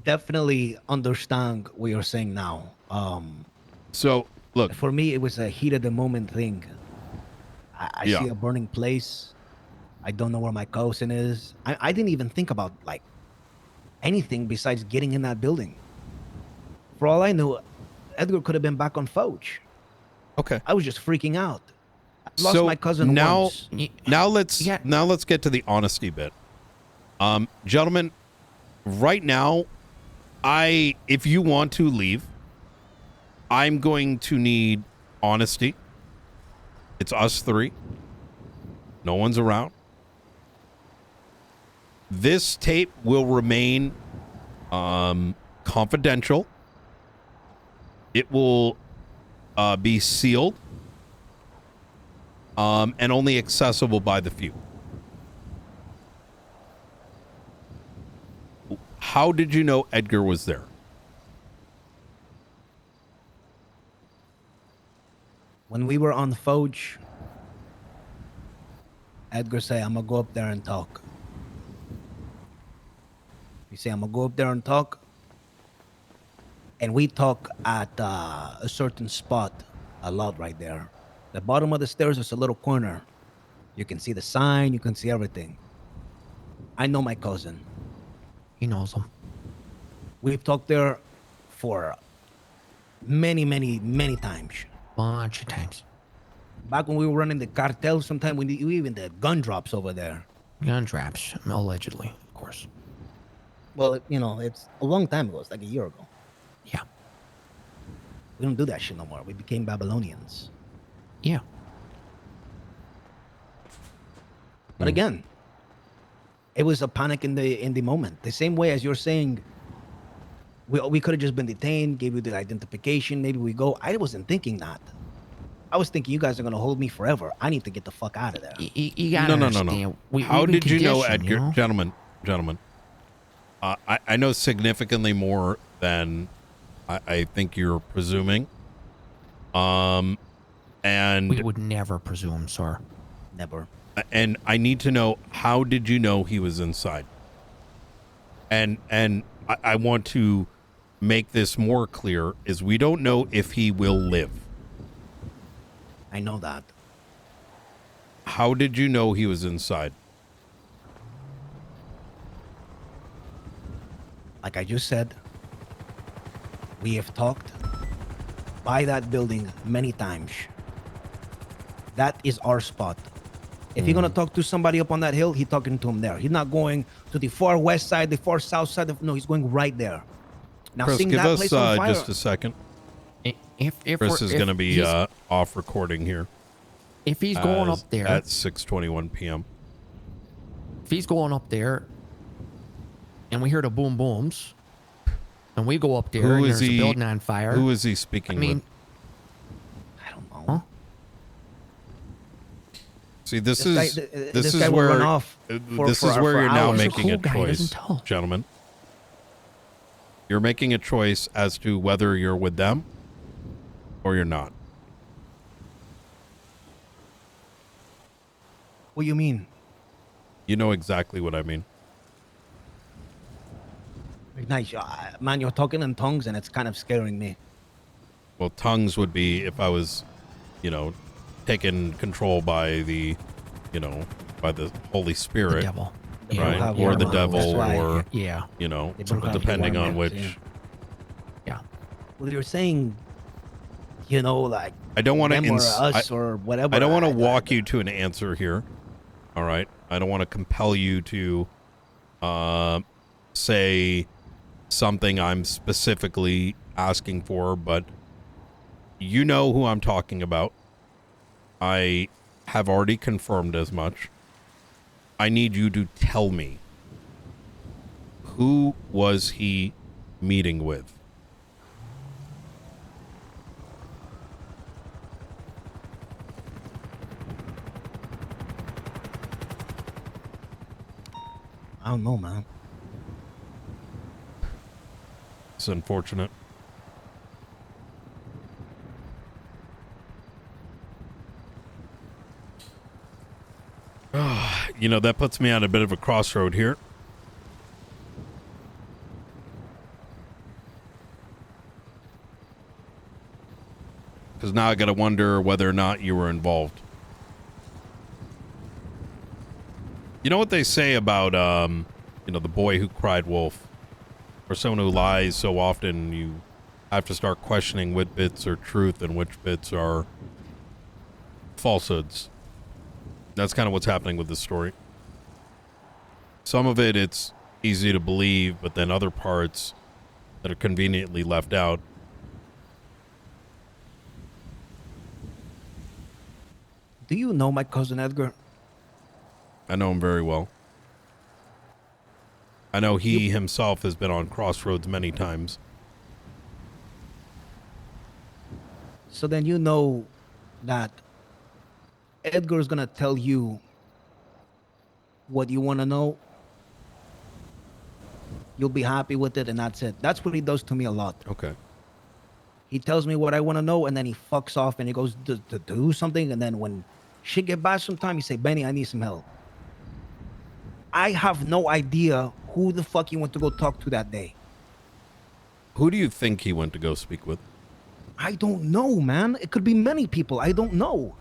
Definitely understand what you're saying now. So, look. For me, it was a heat of the moment thing. I see a burning place. I don't know where my cousin is. I didn't even think about, like, anything besides getting in that building. For all I knew, Edgar could have been back on Foch. Okay. I was just freaking out. I lost my cousin once. Now let's get to the honesty bit. Gentlemen, right now, if you want to leave, I'm going to need honesty. It's us 3. No one's around. This tape will remain confidential. It will be sealed and only accessible by the few. How did you know Edgar was there? When we were on Foch, Edgar said, I'm going to go up there and talk. He said, I'm going to go up there and talk. And we talk at a certain spot, a lot right there. The bottom of the stairs is a little corner. You can see the sign, you can see everything. I know my cousin. He knows him. We've talked there for many, many, many times. Bunch of times. Back when we were running the cartel, sometimes we even did gun drops over there. Gun drops, allegedly, of course. Well, it's a long time ago. It's like a year ago. Yeah. We don't do that shit no more. We became Babylonians. Yeah. But again, it was a panic in the moment. The same way as you're saying, we could have just been detained, gave you the identification, maybe we go. I wasn't thinking that. I was thinking you guys are gonna hold me forever. I need to get the fuck out of there. You gotta understand. How did you know, Edgar? Gentlemen. I know significantly more than I think you're presuming. And we would never presume, sir. Never. And I need to know, how did you know he was inside? And I want to make this more clear, is we don't know if he will live. I know that. How did you know he was inside? Like I just said, we have talked by that building many times. That is our spot. If you're gonna talk to somebody up on that hill, he's talking to him there. He's not going to the far west side, the far south side. No, he's going right there. Now, Chris, seeing give that us place on fire, just a second. If Chris is going to be off recording here. If he's going up there at 6:21 p.m. If he's going up there, and we hear the boom booms, and we go up there, and there's a building on fire. Who is he speaking with? I don't know. Huh? See, this is where you're now making a choice, gentlemen. You're making a choice as to whether you're with them or you're not. What do you mean? You know exactly what I mean. Nice, man. You're talking in tongues, and it's kind of scaring me. Well, tongues would be if I was, taken control by the, by the Holy Spirit, the devil, right? Or the devil, or yeah, depending on which. Yeah. Well, you're saying, like I don't want them to or us or whatever. I don't want to walk you to an answer here. All right. I don't want to compel you to say something I'm specifically asking for, but you know who I'm talking about. I have already confirmed as much. I need you to tell me, who was he meeting with? I don't know, man. It's unfortunate. That puts me on a bit of a crossroad here. Because now I got to wonder whether or not you were involved. You know what they say about, the boy who cried wolf? Or someone who lies so often, you have to start questioning which bits are truth and which bits are falsehoods. That's kind of what's happening with this story. Some of it, it's easy to believe, but then other parts that are conveniently left out. Do you know my cousin Edgar? I know him very well. I know he himself has been on crossroads many times. So then you know that Edgar's gonna tell you what you want to know. You'll be happy with it, and that's it. That's what he does to me a lot. Okay. He tells me what I want to know, and then he fucks off, and he goes to do something, and then when shit get bad sometime, he say, Benny, I need some help. I have no idea who the fuck he went to go talk to that day. Who do you think he went to go speak with? I don't know, man. It could be many people. I don't know.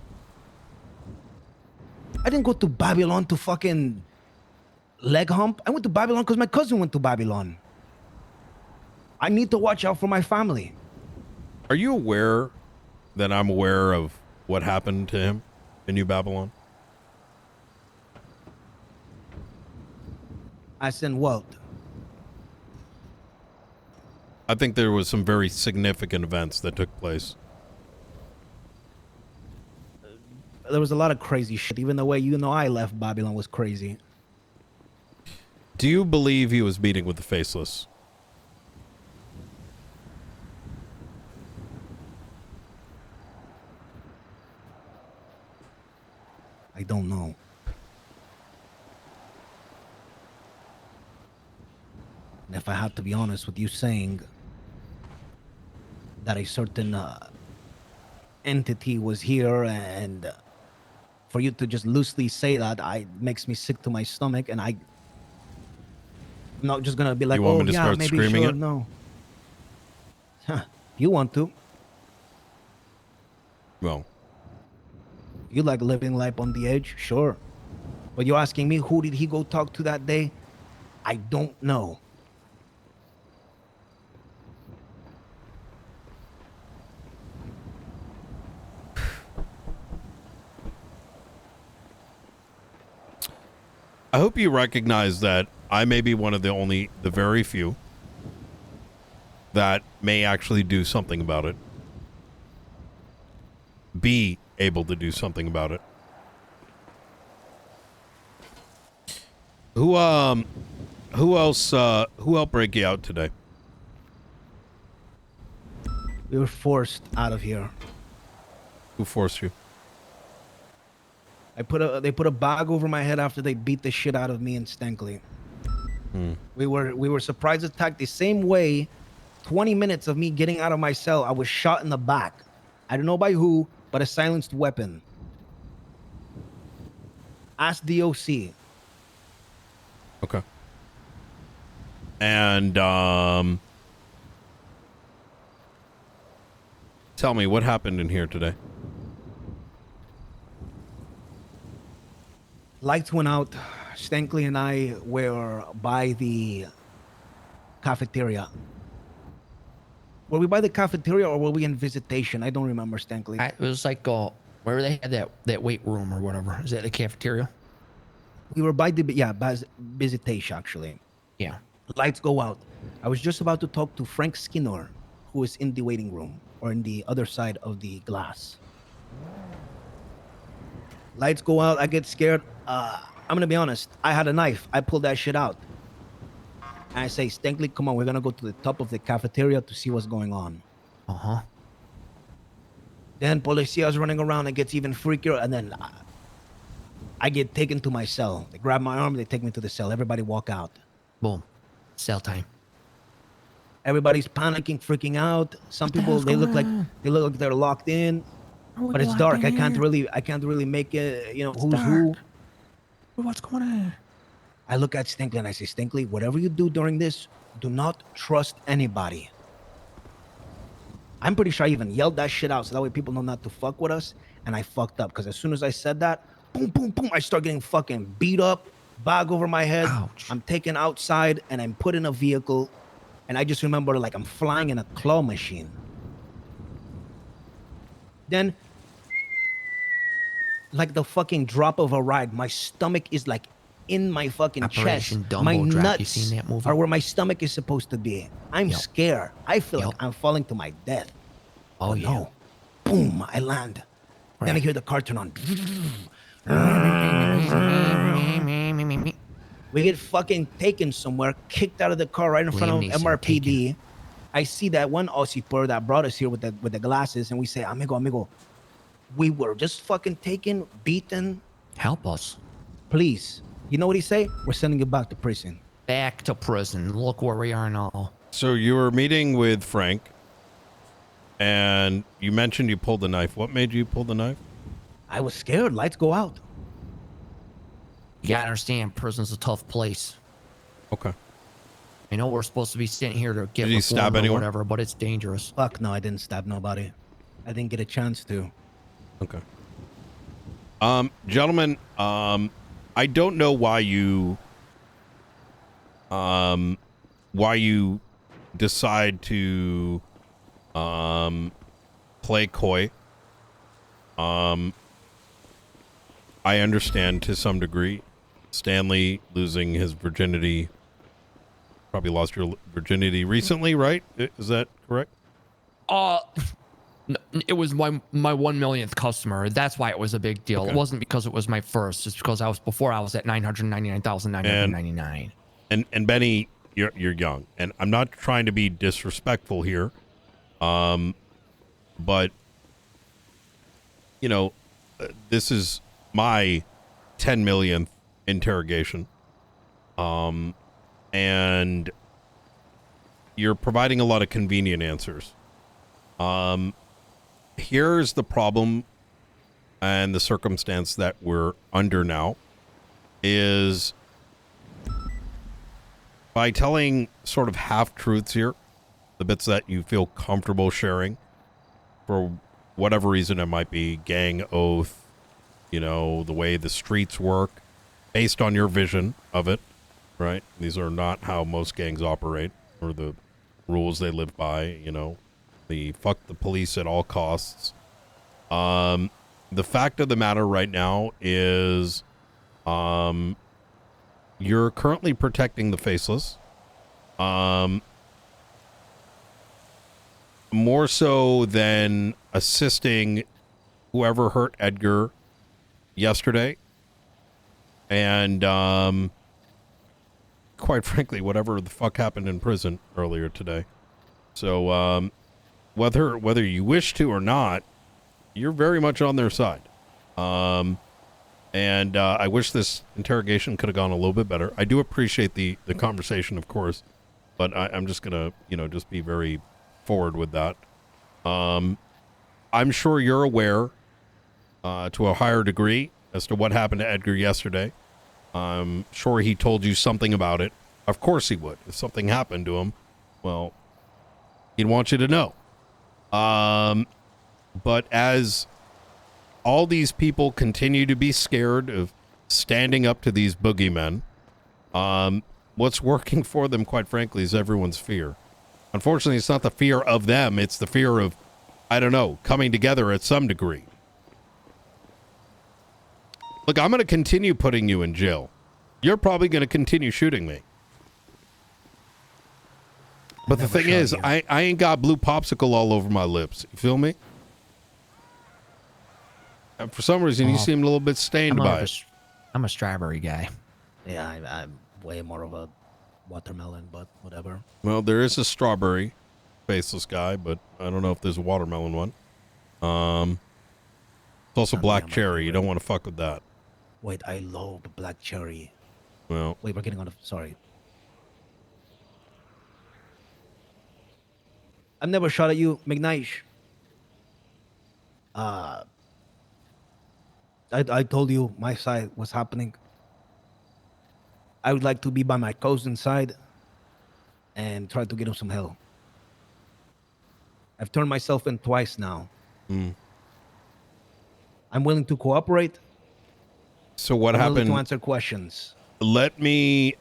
I didn't go to Babylon to fucking leg hump. I went to Babylon because my cousin went to Babylon. I need to watch out for my family. Are you aware that I'm aware of what happened to him in New Babylon? As in what? I think there was some very significant events that took place. was a lot of crazy shit. Even the way I left Babylon was crazy. Do you believe he was meeting with the Faceless? I don't know. And if I have to be honest with you, saying that a certain entity was here, and for you to just loosely say that, makes me sick to my stomach, and I'm not just gonna be like, you want oh me to yeah, start maybe screaming sure, it? no. You want to? Well, you like living life on the edge, sure. But you're asking me who did he go talk to that day? I don't know. I hope you recognize that I may be one of the very few that may actually do something about it. Be able to do something about it. Who else helped break you out today? We were forced out of here. Who forced you? They put a bag over my head after they beat the shit out of me and Stankley. We were surprise attacked the same way. 20 minutes of me getting out of my cell, I was shot in the back. I don't know by who, but a silenced weapon. Ask DOC. Okay. And tell me what happened in here today. Lights went out. Stankley and I were by the cafeteria. Were we by the cafeteria or were we in visitation? I don't remember, Stankley. It was like where they had that weight room or whatever. Is that the cafeteria? We were by visitation, actually. Yeah. Lights go out. I was just about to talk to Frank Skinner, who is in the waiting room or in the other side of the glass. Lights go out. I get scared. I'm gonna be honest. I had a knife. I pulled that shit out. And I say, Stankley, come on, we're gonna go to the top of the cafeteria to see what's going on. Then Policia's running around. It gets even freakier, and then I get taken to my cell. They grab my arm. They take me to the cell. Everybody walk out. Boom. Cell time. Everybody's panicking, freaking out. Some people they look like they're locked in, but it's dark. I can't really make it. Who's who. What's going on? I look at Stankley and I say, Stankley, whatever you do during this, do not trust anybody. I'm pretty sure I even yelled that shit out so that way people know not to fuck with us. And I fucked up because as soon as I said that, boom, boom, boom, I start getting fucking beat up, bag over my head. Ouch. I'm taken outside and I'm put in a vehicle. And I just remember like I'm flying in a claw machine. Then, like the fucking drop of a ride, my stomach is like in my fucking chest. My nuts are where my stomach is supposed to be. I'm scared. I feel like I'm falling to my death. Oh, yeah. No. Boom, I land. Right. Then I hear the car turn on. We get fucking taken somewhere, kicked out of the car right in front of MRPD. I see that one Aussie that brought us here with the glasses, and we say, amigo, we were just fucking taken, beaten. Help us. Please. You know what he say? We're sending you back to prison. Back to prison. Look where we are now. So you were meeting with Frank, and you mentioned you pulled the knife. What made you pull the knife? I was scared. Lights go out. You gotta understand, prison's a tough place. Okay. I know we're supposed to be sitting here to get Did you stab anyone? Or whatever, but it's dangerous. Fuck no, I didn't stab nobody. I didn't get a chance to. Okay. Gentlemen, I don't know why you decide to play coy. I understand to some degree. Stanley losing his virginity. Probably lost your virginity recently, right? Is that correct? It was my 1 millionth customer. That's why it was a big deal. Okay. It wasn't because it was my first. It's because I was at 999,999. And Benny, you're young, and I'm not trying to be disrespectful here, but you know, this is my 10 millionth interrogation, and you're providing a lot of convenient answers. Here's the problem and the circumstance that we're under now is by telling sort of half-truths here, the bits that you feel comfortable sharing for whatever reason it might be, gang oath, you know, the way the streets work, based on your vision of it, right? These are not how most gangs operate or the rules they live by, you know, the fuck the police at all costs. The fact of the matter right now is you're currently protecting the faceless. More so than assisting whoever hurt Edgar yesterday. And quite frankly, whatever the fuck happened in prison earlier today. So whether you wish to or not, you're very much on their side. And I wish this interrogation could have gone a little bit better. I do appreciate the conversation, of course, but I'm just going to, you know, just be very forward with that. I'm sure you're aware to a higher degree as to what happened to Edgar yesterday. I'm sure he told you something about it. Of course he would. If something happened to him, well, he'd want you to know. But as all these people continue to be scared of standing up to these boogeymen, what's working for them, quite frankly, is everyone's fear. Unfortunately, it's not the fear of them. It's the fear of, I don't know, coming together at some degree. Look, I'm going to continue putting you in jail. You're probably going to continue shooting me. But the thing is, I ain't got blue popsicle all over my lips. You feel me? And for some reason, you seem a little bit stained by it. I'm a strawberry guy. Yeah, I'm way more of a watermelon, but whatever. Well, there is a strawberry faceless guy, but I don't know if there's a watermelon one. It's also black cherry. You don't want to fuck with that. Wait, I love black cherry. Well, wait, we're getting on the. Sorry. I've never shot at you, McNice. I told you my side was happening. I would like to be by my cousin's side and try to get him some help. I've turned myself in twice now. I'm willing to cooperate. So what I'm willing happened? to answer questions. Let me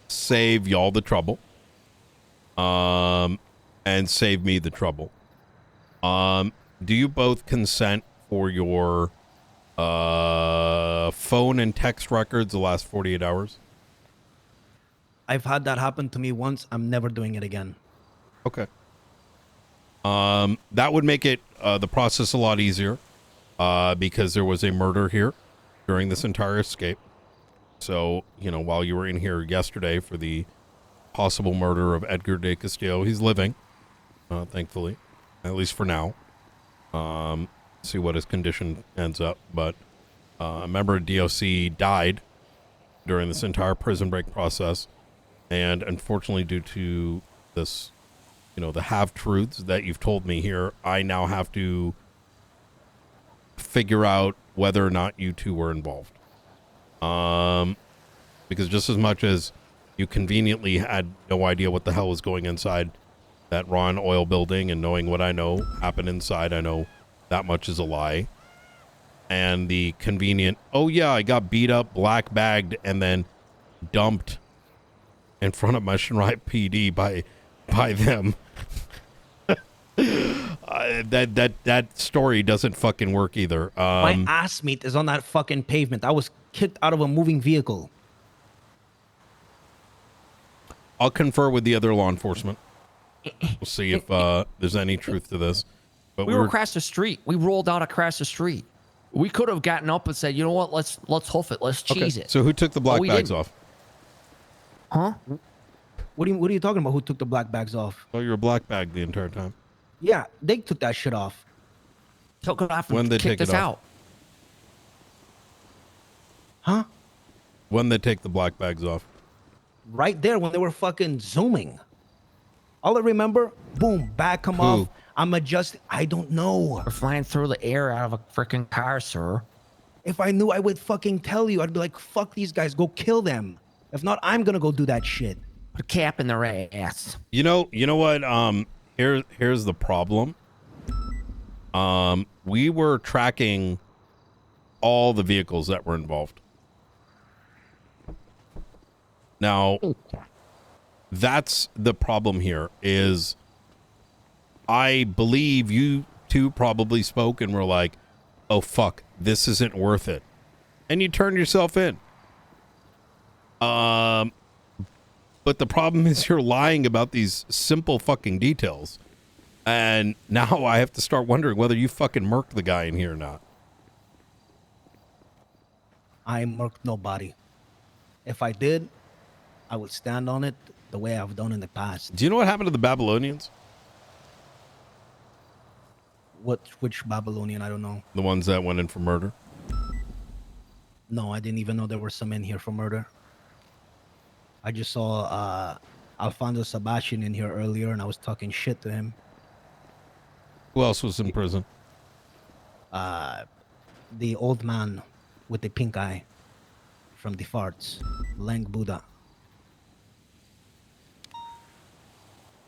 save y'all the trouble. And save me the trouble. Do you both consent for your phone and text records the last 48 hours? I've had that happen to me once. I'm never doing it again. Okay. That would make it the process a lot easier because there was a murder here during this entire escape. So, you know, while you were in here yesterday for the possible murder of Edgar de Castillo, he's living, thankfully, at least for now. See what his condition ends up. But a member of DOC died during this entire prison break process. And unfortunately, due to this, you know, the half-truths that you've told me here, I now have to figure out whether or not you two were involved. Because just as much as you conveniently had no idea what the hell was going inside that Ron oil building, and knowing what I know happened inside, I know that much is a lie. And the convenient, oh yeah, I got beat up, black bagged, and then dumped in front of Mission Right PD by them. That story doesn't fucking work either. My ass meat is on that fucking pavement. I was kicked out of a moving vehicle. I'll confer with the other law enforcement. We'll see if there's any truth to this. But we were across the street. We rolled out across the street. We could have gotten up and said, you know what? Let's hoof it. Let's cheese it. So who took the black bags didn't. off? Huh? What are you talking about? Who took the black bags off? Oh, you're a black bag the entire time. Yeah, they took that shit off. Took it off and When they kicked take us it off? out. Huh? When they take the black bags off? Right there when they were fucking zooming. All I remember, boom, bag come off. I'm adjusting. I don't know. We're flying through the air out of a freaking car, sir. If I knew, I would fucking tell you. I'd be like, fuck these guys, go kill them. If not, I'm gonna go do that shit. Put a cap in their ass. You know what? Here's the problem. We were tracking all the vehicles that were involved. Now, that's the problem here is I believe you two probably spoke and were like, oh, fuck, this isn't worth it. And you turned yourself in. But the problem is you're lying about these simple fucking details. And now I have to start wondering whether you fucking murked the guy in here or not. I murked nobody. If I did, I would stand on it the way I've done in the past. Do you know what happened to the Babylonians? Which Babylonian? I don't know. The ones that went in for murder? No, I didn't even know there were some in here for murder. I just saw Alfonso Sebastian in here earlier, and I was talking shit to him. Who else was in prison? The old man with the pink eye from the farts, Lang Buddha.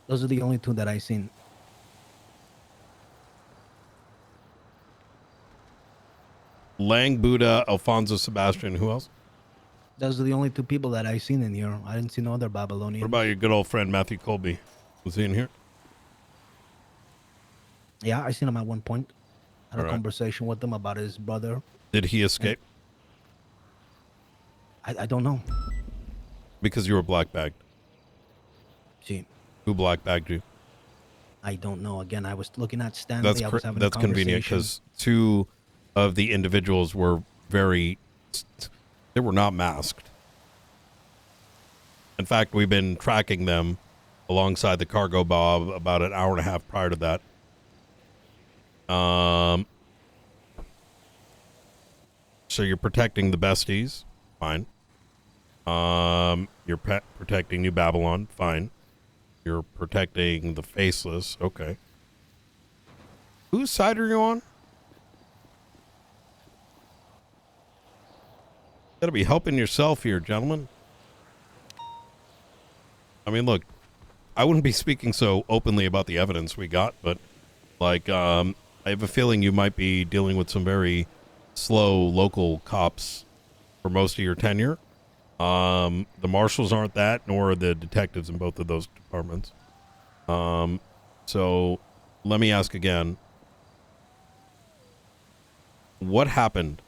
Those are the only two that I seen. Lang Buddha, Alfonso Sebastian, who else? Those are the only two people that I seen in here. I didn't see no other Babylonians. What about your good old friend Matthew Colby? Was he in here? Yeah, I seen him at one point. Had a All right. conversation with him about his brother. Did he escape? I don't know. Because you were black bagged. See. Who black bagged you? I don't know. Again, I was looking at Stanley. I was having That's a convenient because two of the individuals were they were not masked. In fact, we've been tracking them alongside the cargo bob about an hour and a half prior to that. So you're protecting the besties, fine. You're protecting New Babylon, fine. You're protecting the faceless, okay. Whose side are you on? Gotta be helping yourself here, gentlemen. I mean, look, I wouldn't be speaking so openly about the evidence we got, but like, I have a feeling you might be dealing with some very slow local cops for most of your tenure. The marshals aren't that, nor are the detectives in both of those departments. So let me ask again. What happened?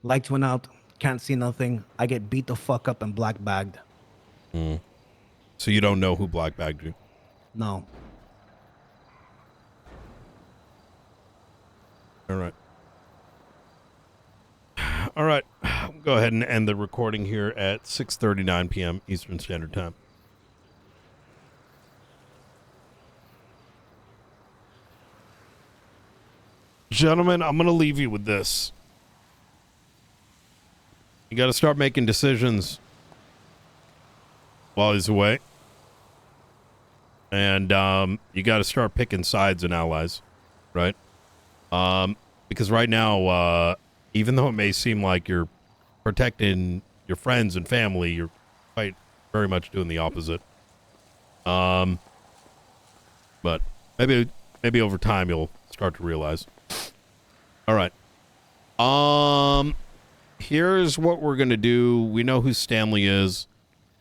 Lights went out. Can't see nothing. I get beat the fuck up and black bagged. So you don't know who black bagged you? No. All right. All right. Go ahead and end the recording here at 6:39 p.m. Eastern Standard Time. Gentlemen, I'm going to leave you with this. You got to start making decisions while he's away. And you got to start picking sides and allies, right? Because right now, even though it may seem like you're protecting your friends and family, you're quite very much doing the opposite. But maybe over time you'll start to realize. All right. Here's what we're gonna do. We know who Stanley is.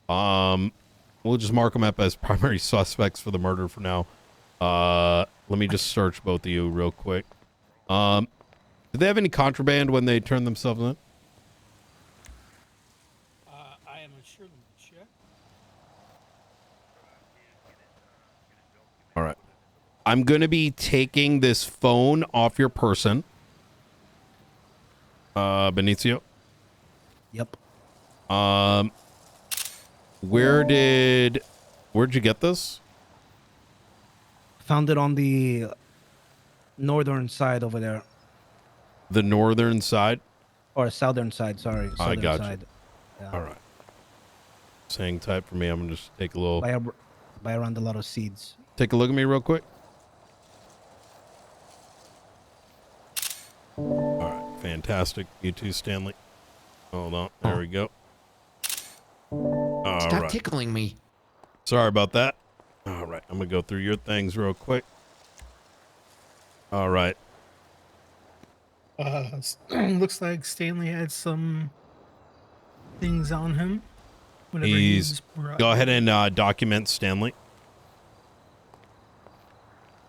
We'll just mark them up as primary suspects for the murder for now. Let me just search both of you real quick. Did they have any contraband when they turned themselves in? I am unsure. Check. I'm going to be taking this phone off your person. Benicio? Yep. Where'd you get this? Found it on the northern side over there. The northern side? Or southern side, sorry. I Southern got side. you. Yeah. All right. Saying type for me. I'm gonna just take a little. Buy around a lot of seeds. Take a look at me real quick. All right, fantastic. You too, Stanley. Hold on. There we go. All Stop right. tickling me. Sorry about that. All right, I'm gonna go through your things real quick. All right. Looks like Stanley had some things on him. Whenever he was brought Go ahead in. and document Stanley.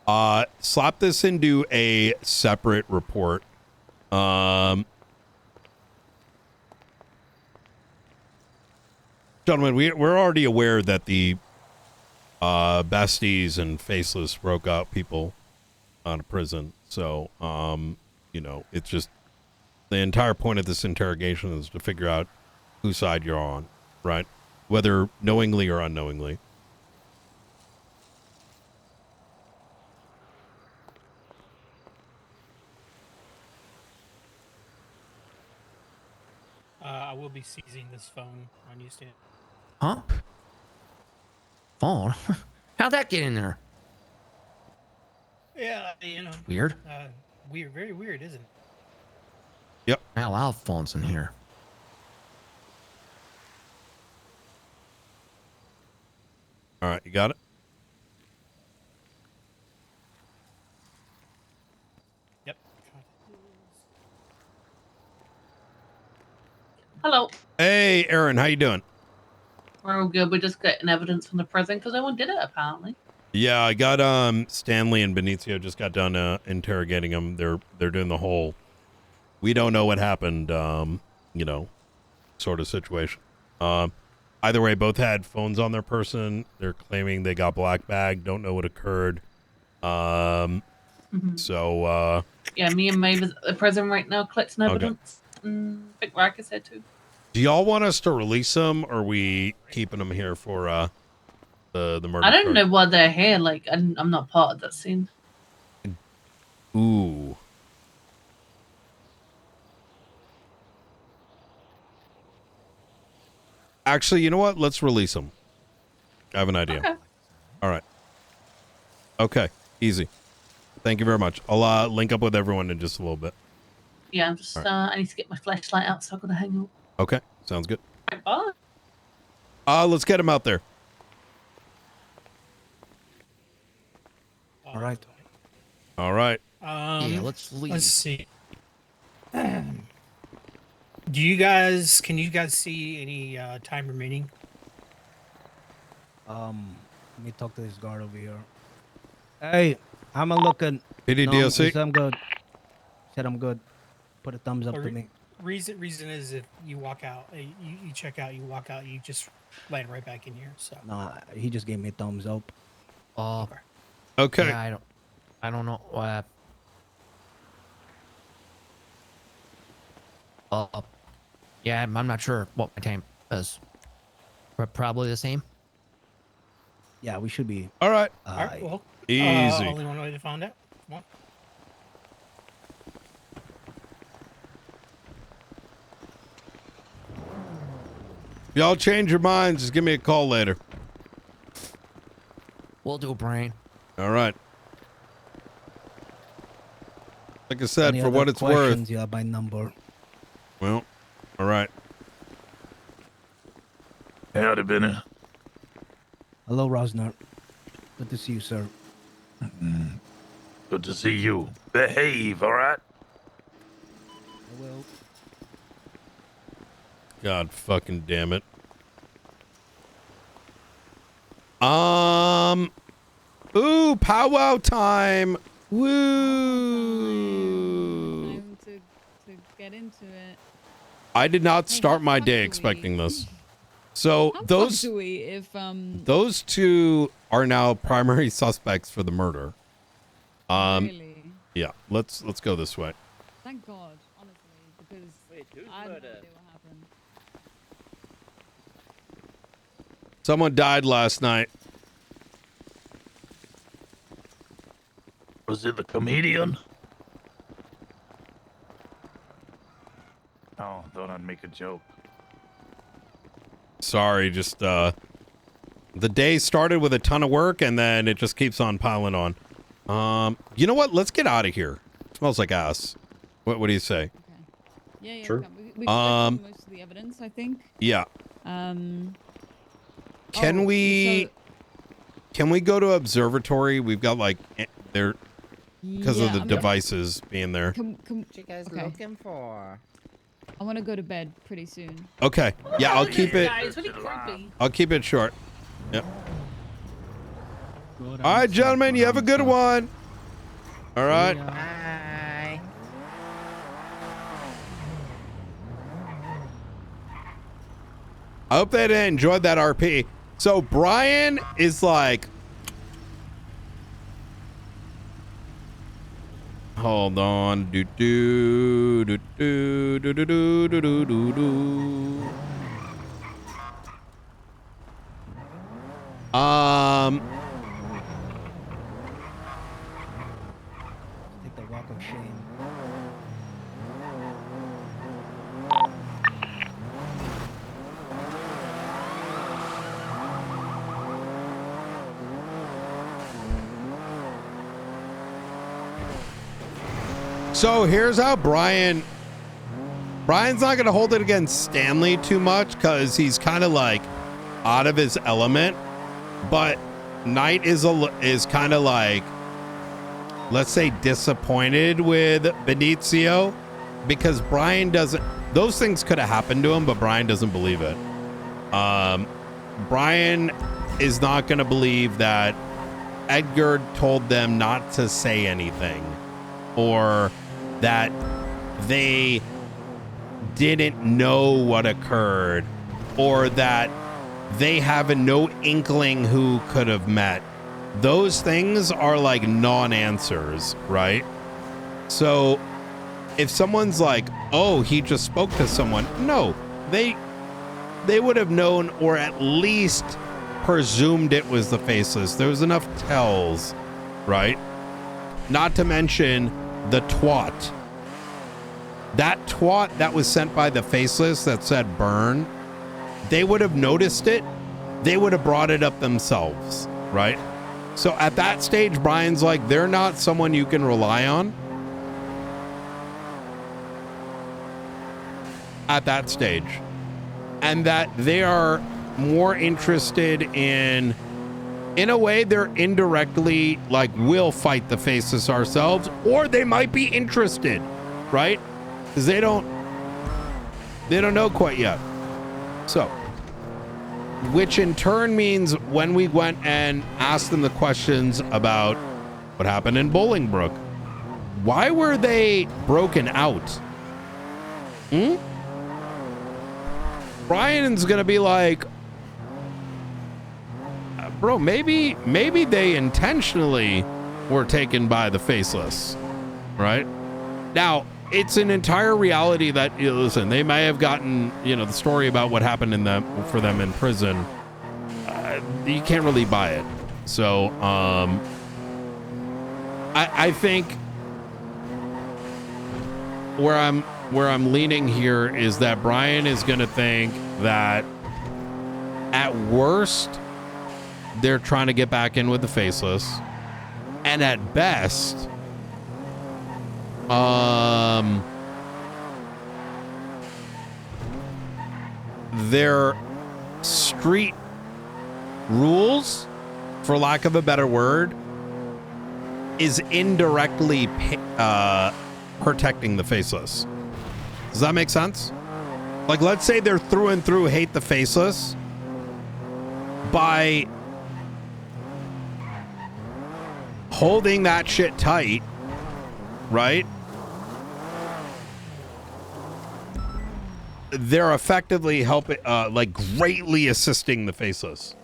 Slap this into a separate report. Gentlemen, we're already aware that the besties and faceless broke out people out of prison. So, you know, it's just the entire point of this interrogation is to figure out whose side you're on, right? Whether knowingly or unknowingly. I will be seizing this phone on you, Stan. Huh? Phone? How'd that get in there? Yeah, you know. Weird. Weird, very weird, isn't it? Yep. Not allowed phones in here. All right, you got it? Yep. Hello. Hey, Aaron, how you doing? We're all good. We're just getting evidence from the prison because no one did it, apparently. Yeah, I got Stanley and Benicio just got done interrogating him. They're doing the whole we don't know what happened, you know, sort of situation. Either way, both had phones on their person. They're claiming they got black bag, don't know what occurred. So Yeah, me and Maeve is at the prison right now collecting evidence. I think Rack is here too. do y'all want us to release them, or are we keeping them here for the murder? I don't charge? know why they're here. Like, I'm not part of that scene. Ooh. Actually, you know what? Let's release them. I have an idea. Okay. All right. Okay. Easy. Thank you very much. I'll link up with everyone in just a little bit. Yeah, I'm just. All right. I need to get my flashlight out, so I've got to hang up. Okay. Sounds good. Bye. Let's get him out there. All right. All right. Yeah, let's leave. Let's see. Can you guys see any time remaining? Let me talk to this guard over here. Hey, I'm looking. PD No, DLC? he said I'm good. Said I'm good. Put a thumbs up to me. Reason is if you walk out, you check out, you walk out, you just land right back in here. So. No, he just gave me a thumbs up. Oh. Okay. Yeah, I don't know. Yeah, I'm not sure what my time is. Probably the same. Yeah, we should be. All right. All right. Well, Easy. only one way to find out. Come on. If y'all change your minds, just give me a call later. We'll do, Brian. All right. Like I said, Any for other what it's questions, worth. you have my number. Well, all right. Howdy, Benny. Hello, Rosner. Good to see you, sir. Good to see you. Behave, all right? I will. God fucking damn it. Ooh, powwow time. Woo. Time to get into it. I did not start my day expecting this. So How those do we if those two are now primary suspects for the murder. Really? Yeah, let's go this way. Thank God, honestly, because I had no idea what happened. Someone died last night. Was it the comedian? Oh, thought I'd make a joke. Sorry, just the day started with a ton of work and then it just keeps on piling on. You know what? Let's get out of here. Smells like ass. What do you say? Yeah, yeah. Sure. We collected most of the evidence, I think. Yeah. Can we go to observatory? We've got like there because of the devices being there. What you guys looking for? I want to go to bed pretty soon. Okay. Yeah, I'll keep it. Guys, really creepy. I'll keep it short. Yep. All right, gentlemen, you have a good one. All right. Bye. I hope they enjoyed that RP. So Brian is like, hold on. Do do do do do do do do do do do. Take the walk of shame. So here's how Brian's not going to hold it against Stanley too much because he's kind of like out of his element. But Knight is kind of like, let's say, disappointed with Benicio because Brian doesn't, those things could have happened to him, but Brian doesn't believe it. Brian is not going to believe that Edgar told them not to say anything or that they didn't know what occurred or that they have no inkling who could have met. Those things are like non-answers, right? So if someone's like, oh, he just spoke to someone, no, they would have known or at least presumed it was the Faceless. There was enough tells, right? Not to mention the twat. That twat that was sent by the Faceless that said burn, they would have noticed it. They would have brought it up themselves, right? So at that stage, Brian's like, they're not someone you can rely on. At that stage. And that they are more interested in a way, they're indirectly like, we'll fight the Faceless ourselves, or they might be interested, right? Because they don't know quite yet. So, which in turn means when we went and asked them the questions about what happened in Bolingbrook, why were they broken out? Brian's gonna be like, bro, maybe they intentionally were taken by the Faceless, right? Now, it's an entire reality that, listen, they may have gotten, the story about what happened for them in prison. You can't really buy it. So, I think where I'm leaning here is that Brian is going to think that at worst, they're trying to get back in with the Faceless. And at best, their street rules, for lack of a better word, is indirectly protecting the Faceless. Does that make sense? Like, let's say they're through and through hate the Faceless by holding that shit tight, right? They're effectively helping, like greatly assisting the Faceless.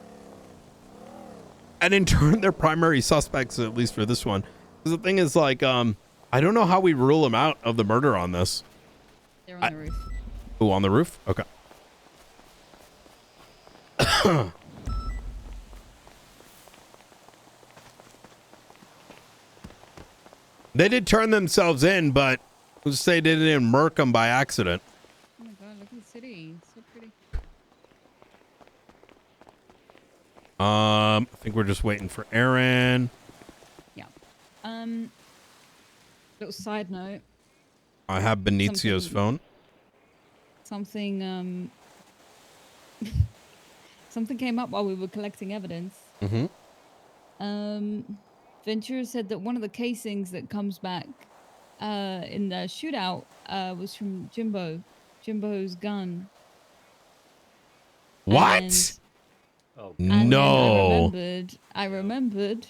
And in turn, their primary suspects, at least for this one, The thing is, like, I don't know how we rule him out of the murder on this. They're on the roof. Who, on the roof? Okay. They did turn themselves in, but who's to say they didn't murk them by accident? Oh my god, look at the city. It's so pretty. I think we're just waiting for Aaron. Yeah. Little side note. I have Benizio's phone. Something something came up while we were collecting evidence. Mm-hmm. Ventura said that one of the casings that comes back in the shootout was from Jimbo's gun. What? And No. then I remembered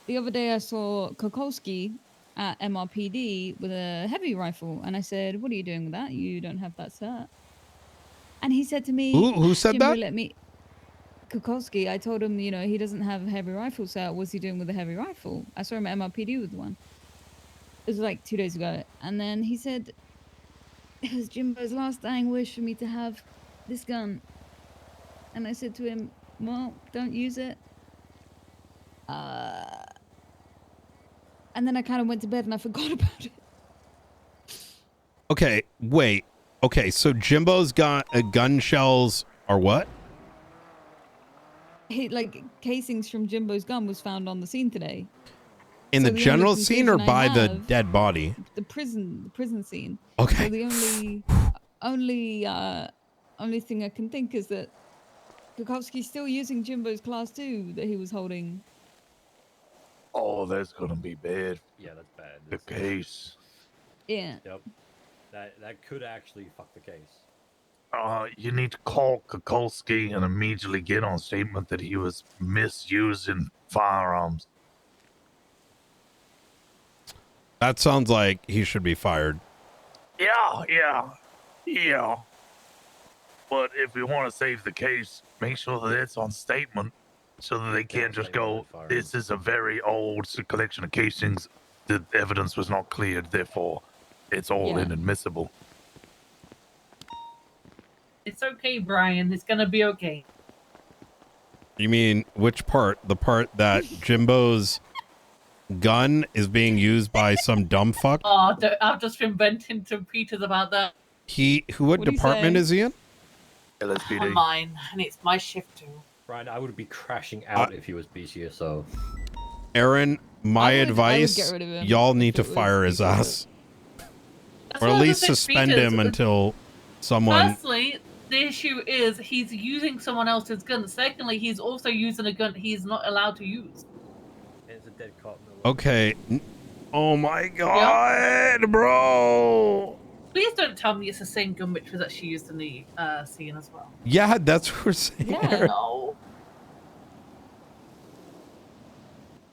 the other day I saw Kokolski at MRPD with a heavy rifle, and I said, "What are you doing with that? You don't have that cert." And he said to me, Who said Jimbo, that? let me. Kokolski. I told him, he doesn't have a heavy rifle cert. What's he doing with a heavy rifle? I saw him at MRPD with one. It was like 2 days ago, and then he said, "It was Jimbo's last dying wish for me to have this gun." And I said to him, "Well, don't use it." And then I kind of went to bed and I forgot about it. Okay, wait. Okay, so Jimbo's got gun shells are what? Casings from Jimbo's gun was found on the scene today. In So the the general only scene or conclusion I by the have- dead body? The prison scene. Okay. So the only thing I can think is that Bukowski's still using Jimbo's class 2 that he was holding. Oh, that's gonna be bad. Yeah, that's bad. The case. Yeah. Yep. That could actually fuck the case. You need to call Kukulski and immediately get on statement that he was misusing firearms. That sounds like he should be fired. Yeah. But if we want to save the case, make sure that it's on statement so that they can't just go, this is a very old collection of casings. The evidence was not cleared, therefore it's all Yeah. inadmissible. It's okay, Brian. It's gonna be okay. You mean which part? The part that Jimbo's gun is being used by some dumb fuck? Oh, I've just been venting to Peters about that. What department is he in? LSPD. Mine, and it's my shift too. Brian, I would be crashing out if he was BCSO. Aaron, my I would advice, get rid of him y'all need if to it was fire his ass. That's Or what at I was least gonna say, suspend Peters. him until someone... Firstly, the issue is he's using someone else's gun. Secondly, he's also using a gun he's not allowed to use. It's a dead cop. Okay. Oh my god, bro! Please don't tell me it's the same gun which was actually used in the scene as well. Yeah, that's what we're saying. Yeah, no.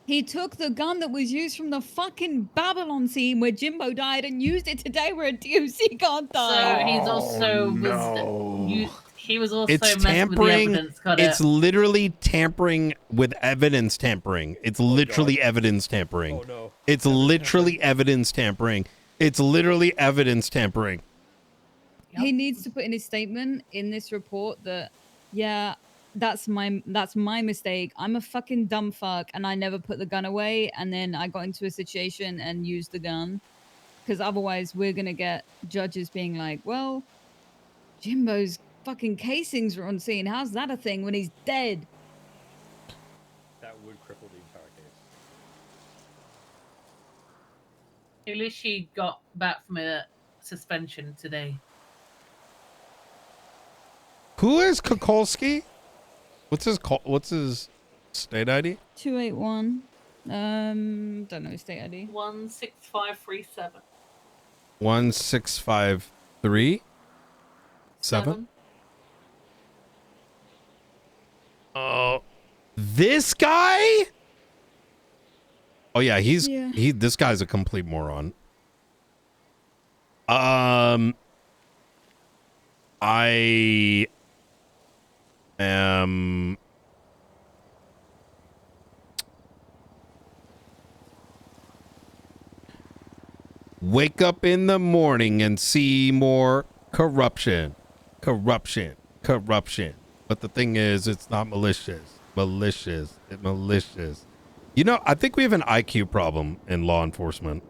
He took the gun that was used from the fucking Babylon scene where Jimbo died and used it today where a DOC can't So die. he's also he was also It's messing with the tampering. evidence. Got It's it. literally tampering with evidence tampering. It's literally evidence tampering. no. It's literally evidence tampering. It's literally evidence tampering. He needs to put in his statement in this report that, yeah, that's my mistake. I'm a fucking dumb fuck and I never put the gun away and then I got into a situation and used the gun. Because otherwise we're going to get judges being like, well, Jimbo's fucking casings were on scene. How's that a thing when he's dead? That would cripple the entire case. At least she got back from a suspension today. Who is Kokolski? What's his state ID? 281. Don't know his state ID. 16537. 1653 7. Oh, this guy? Oh yeah, this guy's a complete moron. I am wake up in the morning and see more corruption. Corruption. But the thing is, it's not malicious. Malicious. You know, I think we have an IQ problem in law enforcement.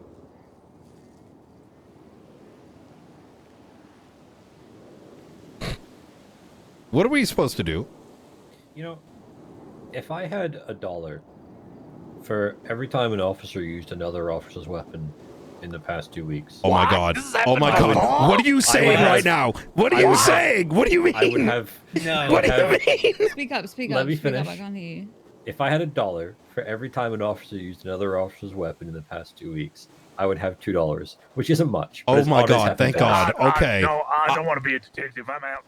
What are we supposed to do? You know, if I had $1 for every time an officer used another officer's weapon in the past 2 weeks. Oh my God. Oh my God. What are you saying right now? What are you saying? What do you mean? I would have. No. What do you mean? Speak up. Let me Speak up. finish. I can't hear you. If I had $1 for every time an officer used another officer's weapon in the past 2 weeks, I would have $2, which isn't much. Oh my God. Thank God. Okay. No, I don't want to be a detective. I'm out.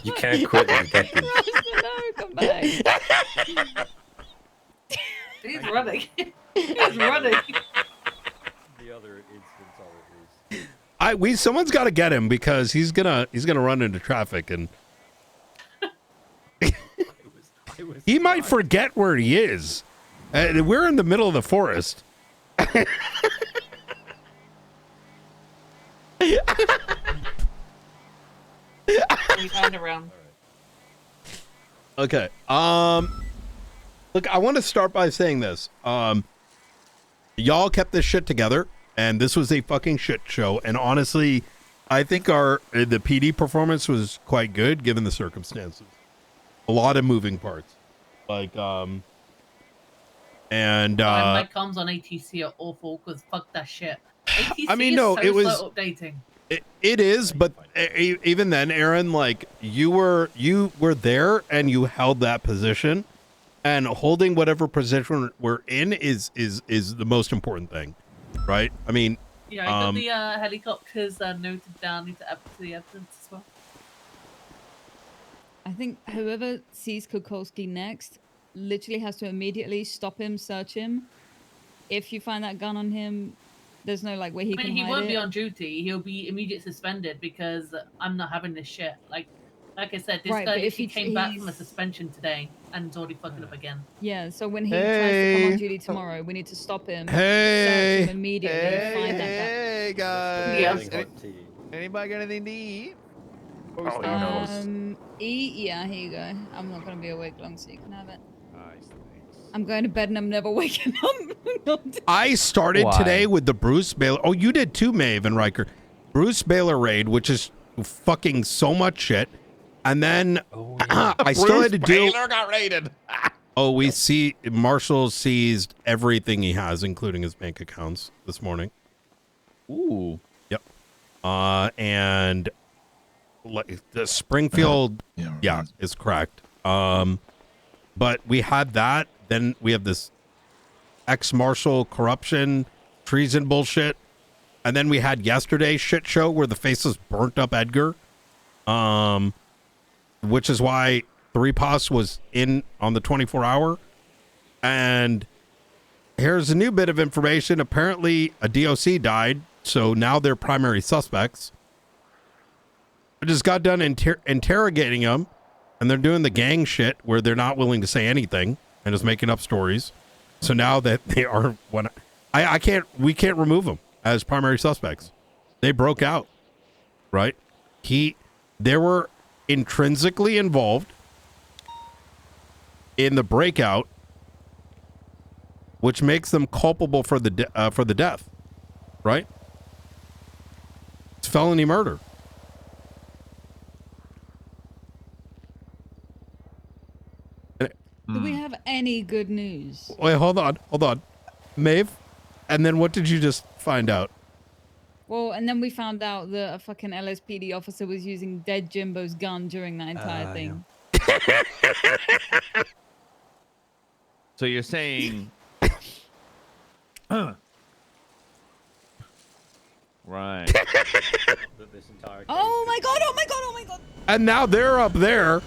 You can't quit the detective. No, come back. He's running. He's running. The other instance of it is. Someone's got to get him because he's gonna run into traffic and he might forget where he is. We're in the middle of the forest. We turned around. Okay. Look, I want to start by saying this. Y'all kept this shit together, and this was a fucking shit show. And honestly, I think the PD performance was quite good given the circumstances. A lot of moving parts, like My comms on ATC are awful because fuck that shit. ATC I mean, no, is so it was slow updating. It is, but even then, Aaron, like you were there and you held that position, and holding whatever position we're in is the most important thing, right? I mean, Yeah, I got the helicopters noted down into the evidence as well. I think whoever sees Kukolski next literally has to immediately stop him, search him. If you find that gun on him, there's no like way he can hide it. He won't be on duty. He'll be immediate suspended because I'm not having this shit. Like I said, this Right, guy but if actually he- came back he's- from a suspension today and is already fucking up again. Yeah, so when he tries to come Hey. on duty tomorrow, we need to stop him. Hey. Search him immediately. Find that gun. Hey guys. Yes. Anybody got anything to eat? Eat? Yeah, here you go. I'm not gonna be awake long, so you can have it. I'm going to bed and I'm never waking up. I started Why? today with the Bruce Baylor. Oh, you did too, Maeve and Riker. Bruce Baylor raid, which is fucking so much shit. And then I still had to do. Baylor got raided. Oh, Marshall seized everything he has, including his bank accounts this morning. Ooh. Yep. And the Springfield, is cracked. But we had that. Then we have this ex-marshal corruption, treason bullshit. And then we had yesterday's shit show where the faceless burnt up Edgar. Which is why 3POS was in on the 24-hour. And here's a new bit of information. Apparently a DOC died, so now they're primary suspects. I just got done interrogating them, and they're doing the gang shit where they're not willing to say anything and just making up stories. So now that they are, we can't remove them as primary suspects. They broke out, right? They were intrinsically involved in the breakout, which makes them culpable for the death, right? It's felony murder. Do we have any good news? Wait, hold on. Maeve, and then what did you just find out? Well, and then we found out that a fucking LSPD officer was using dead Jimbo's gun during that entire thing. So you're saying, right? Oh my god! Oh my god! Oh my god! And now they're up there.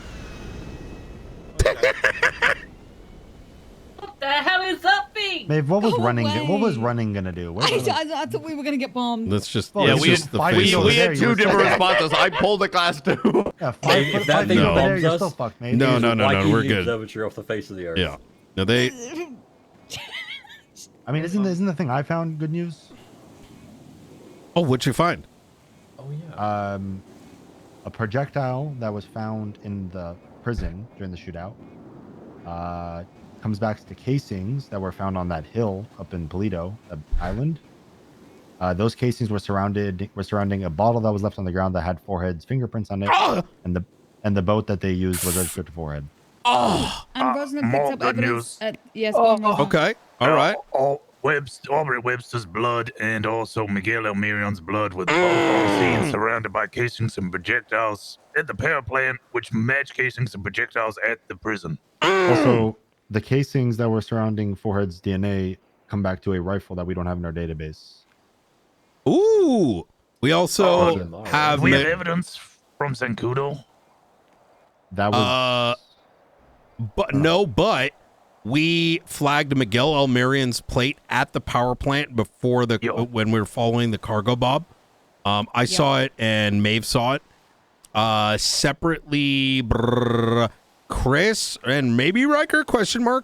What the hell is that thing? Maeve, what was Go running? away. What was running gonna do? What was- I thought we were gonna get bombed. Let's just Well, let's we just had the five faceless. over We there, had you two were different still- responses. I pulled the class too. Yeah, If that thing No. there, you're bombs still us, fucked, mate. No, why we're can't you good. observatory off the face of the earth. Yeah. No, they I mean, isn't the thing I found good news? Oh, what'd you find? Oh yeah. A projectile that was found in the prison during the shootout. Comes back to casings that were found on that hill up in Polito, the island. Those casings were surrounding a bottle that was left on the ground that had Forehead's fingerprints on it, and the boat that they used was registered to Forehead. Oh, And Rosner more picked up good evidence. news. Yes, go on, Rosner. Okay, all right. Aubrey Webster's blood and also Miguel Almirion's blood were both on scene, surrounded by casings and projectiles at the power plant, which match casings and projectiles at the prison. Also, the casings that were surrounding Forehead's DNA come back to a rifle that we don't have in our database. Ooh, we also have. Do we have evidence from Zancudo? That was. But we flagged Miguel Almirion's plate at the power plant before when we were following the cargo bob. I saw it and Maeve saw it. Separately, Chris and maybe Riker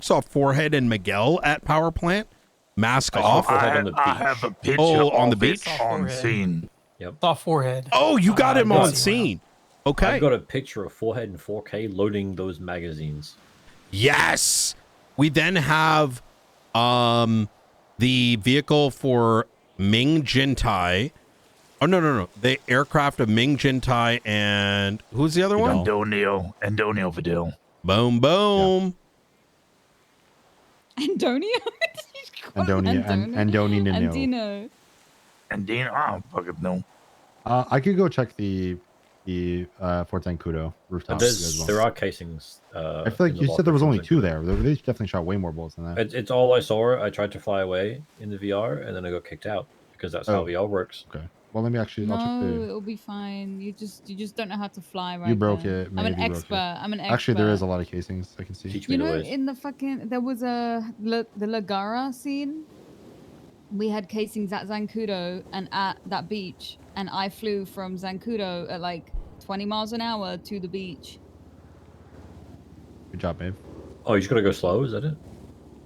saw Forehead and Miguel at power plant. Mask off. I have a picture on the of beach it on scene. Yep. Saw Forehead. Oh, you got him on scene. Okay. I've got a picture of Forehead in 4K loading those magazines. Yes. We then have the vehicle for Ming Jintai. Oh, no. The aircraft of Ming Jintai and who's the other one? Antonio Vidal. Boom, boom. Antonio? Andoni. And Dino, I don't fucking know. I could go check the Fort Zancudo rooftop. There are casings. I feel like you said there was only 2 there. They definitely shot way more bullets than that. It's all I saw. I tried to fly away in the VR, and then I got kicked out because that's how VR works. Okay. Well, let me actually. I'll check No, it'll be fine. You just don't know how to fly right. You broke now. it. I'm an Maybe you broke expert. it. I'm an expert. Actually, there is a lot of casings I can see. You know, in the fucking there was the Lagara scene. We had casings at Zancudo and at that beach, and I flew from Zancudo at like 20 miles an hour to the beach. Good job, babe. Oh, you just gotta go slow. Is that it?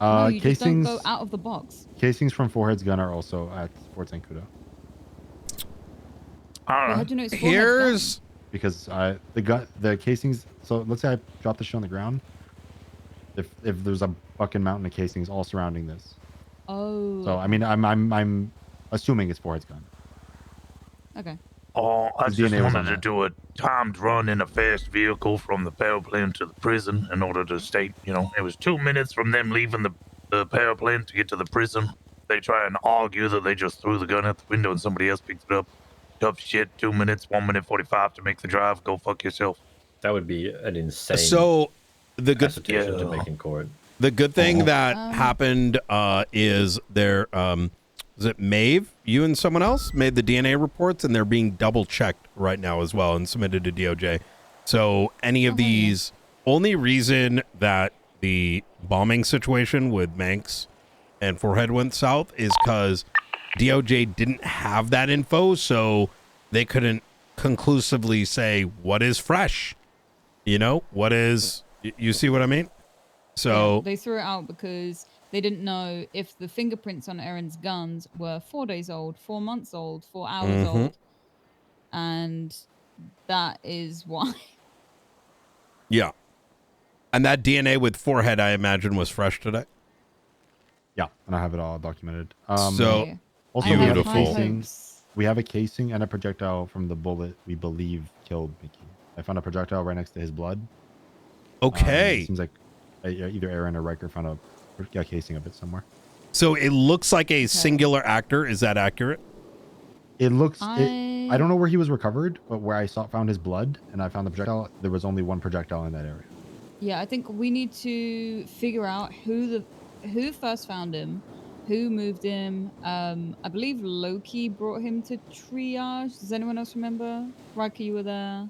No, you just don't Casings. go out of the box. Casings from Forehead's gun are also at Fort Zancudo. How'd you know it's Forehead's Here's because the casings. So let's say I drop the shit on the ground. If there's a fucking mountain of casings all surrounding this. Oh. So I mean, I'm assuming it's Forehead's gun. Okay. Oh, I His just DNA was wanted on to that. do a timed run in a fast vehicle from the power plant to the prison in order to state, it was 2 minutes from them leaving the power plant to get to the prison. They try and argue that they just threw the gun out the window and somebody else picked it up. Tough shit, 2 minutes, 1 minute 45 to make the drive. Go fuck yourself. That would be an insane. So the good to make in court. The good thing that happened is there. Is it Maeve? You and someone else made the DNA reports, and they're being double checked right now as well and submitted to DOJ. So any of these, only reason that the bombing situation with Manx and Forehead went south is because DOJ didn't have that info, so they couldn't conclusively say what is fresh. What is? You see what I mean? So they threw it out because they didn't know if the fingerprints on Aaron's guns were 4 days old, 4 months old, 4 hours old. And that is why. Yeah. And that DNA with Forehead, I imagine, was fresh today. Yeah, and I have it all documented. So also we have a casing and a projectile from the bullet we believe killed Mickey. I found a projectile right next to his blood. Okay. Seems like either Aaron or Riker found a casing of it somewhere. So it looks like a singular actor. Is that accurate? It looks. I don't know where he was recovered, but where I found his blood and I found the projectile, there was only one projectile in that area. Yeah, I think we need to figure out who first found him, who moved him. I believe Loki brought him to triage. Does anyone else remember? Riker, you were there.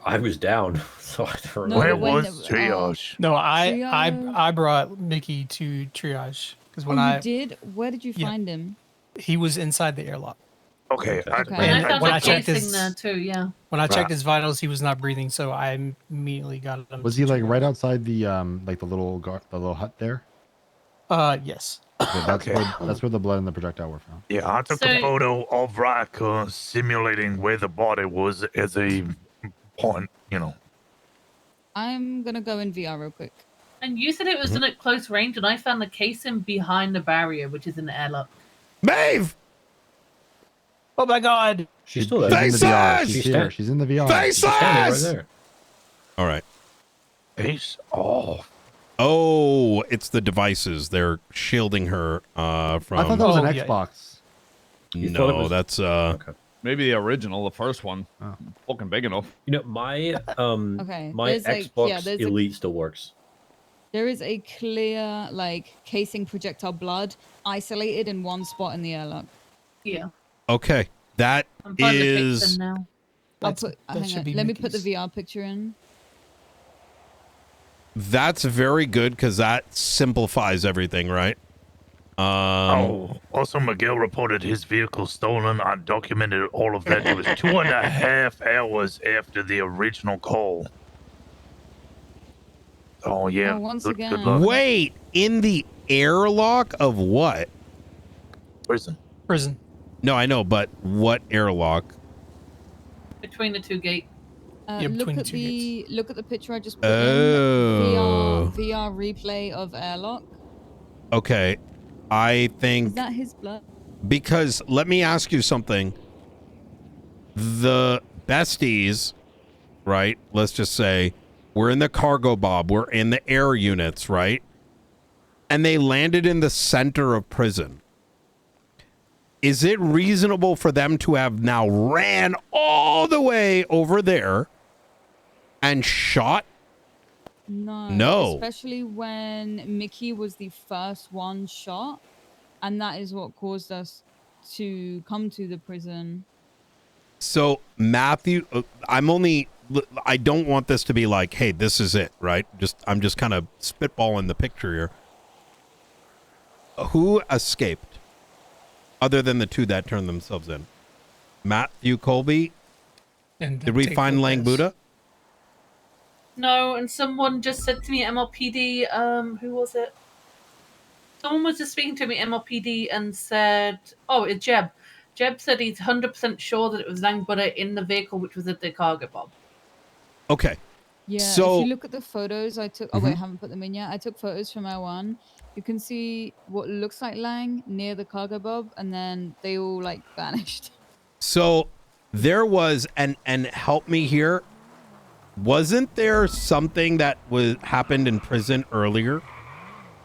I was down, so I don't No, remember. Where was triage? No, Triage? I brought Mickey to triage because when you did? Where did you Yeah. find him? he was inside the airlock. Okay. And I found a casing there too, yeah. When I checked his vitals, he was not breathing, so I immediately got him. Was he like right outside the like the little hut there? Yes. Okay, that's where the blood and the projectile were found. Yeah, I took a photo of Riker simulating where the body was as a point, you know. I'm gonna go in VR real quick. And you said it was done at close range, and I found the casing behind the barrier, which is in the airlock. Maeve! Oh my God! She's still there. She's in the VR. She's here. She's in the VR. She's standing right there. All right. Face off. Oh, it's the devices. They're shielding her from. I thought that was an Xbox. No, that's maybe the original, the first one. Oh. Fucking big enough. You know, my Okay, my there's, like, Xbox yeah, there's Elite still works. There is a clear, like, casing projectile blood isolated in one spot in the airlock. Yeah. okay. That I'm finding the is. picture now. Hang on, let me put the VR picture in. That's very good because that simplifies everything, right? Also, Miguel reported his vehicle stolen. I documented all of that. It was 2.5 hours after the original call. Oh, yeah. Oh, once Good again. luck. Wait, in the airlock of what? Prison. No, I know, but what airlock? Between the two gates. Look at the picture I just put Oh. in. VR replay of airlock. Okay, I think Is that his blood? because let me ask you something. The besties, right? Let's just say we're in the cargo bob, we're in the air units, right? And they landed in the center of prison. Is it reasonable for them to have now ran all the way over there and shot? No. Especially when Mickey was the first one shot, and that is what caused us to come to the prison. So Matthew, I don't want this to be like, hey, this is it, right? I'm just kind of spitballing the picture here. Who escaped other than the two that turned themselves in? Matthew Colby? And did we find Lang Buddha? No, and someone just said to me MLPD, who was it? Someone was just speaking to me MLPD and said, oh, it's Jeb. Jeb said he's 100% sure that it was Lang Buddha in the vehicle, which was at the cargo bob. Okay. Yeah, so, if you look at the photos I took, oh wait, I haven't put them in yet. I took photos from L1. You can see what looks like Lang near the cargo bob, and then they all like vanished. So there was, and help me here, wasn't there something that happened in prison earlier?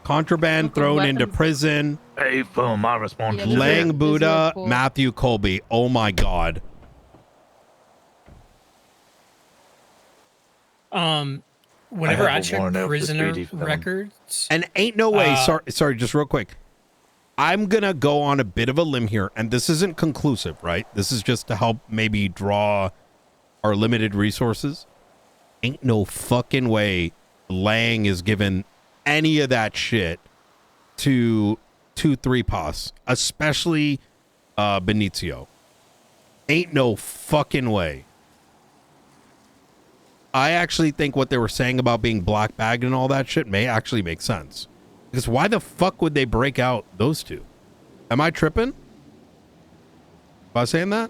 Contraband thrown into prison. Hey, for my response. Lang Buddha, Matthew Colby. Oh my God. Whenever I check prisoner records, and ain't no way. Sorry, just real quick. I'm gonna go on a bit of a limb here, and this isn't conclusive, right? This is just to help maybe draw our limited resources. Ain't no fucking way Lang is given any of that shit to 2-3 Pos, especially Benicio. Ain't no fucking way. I actually think what they were saying about being black bagged and all that shit may actually make sense. Because why the fuck would they break out those two? Am I tripping by saying that?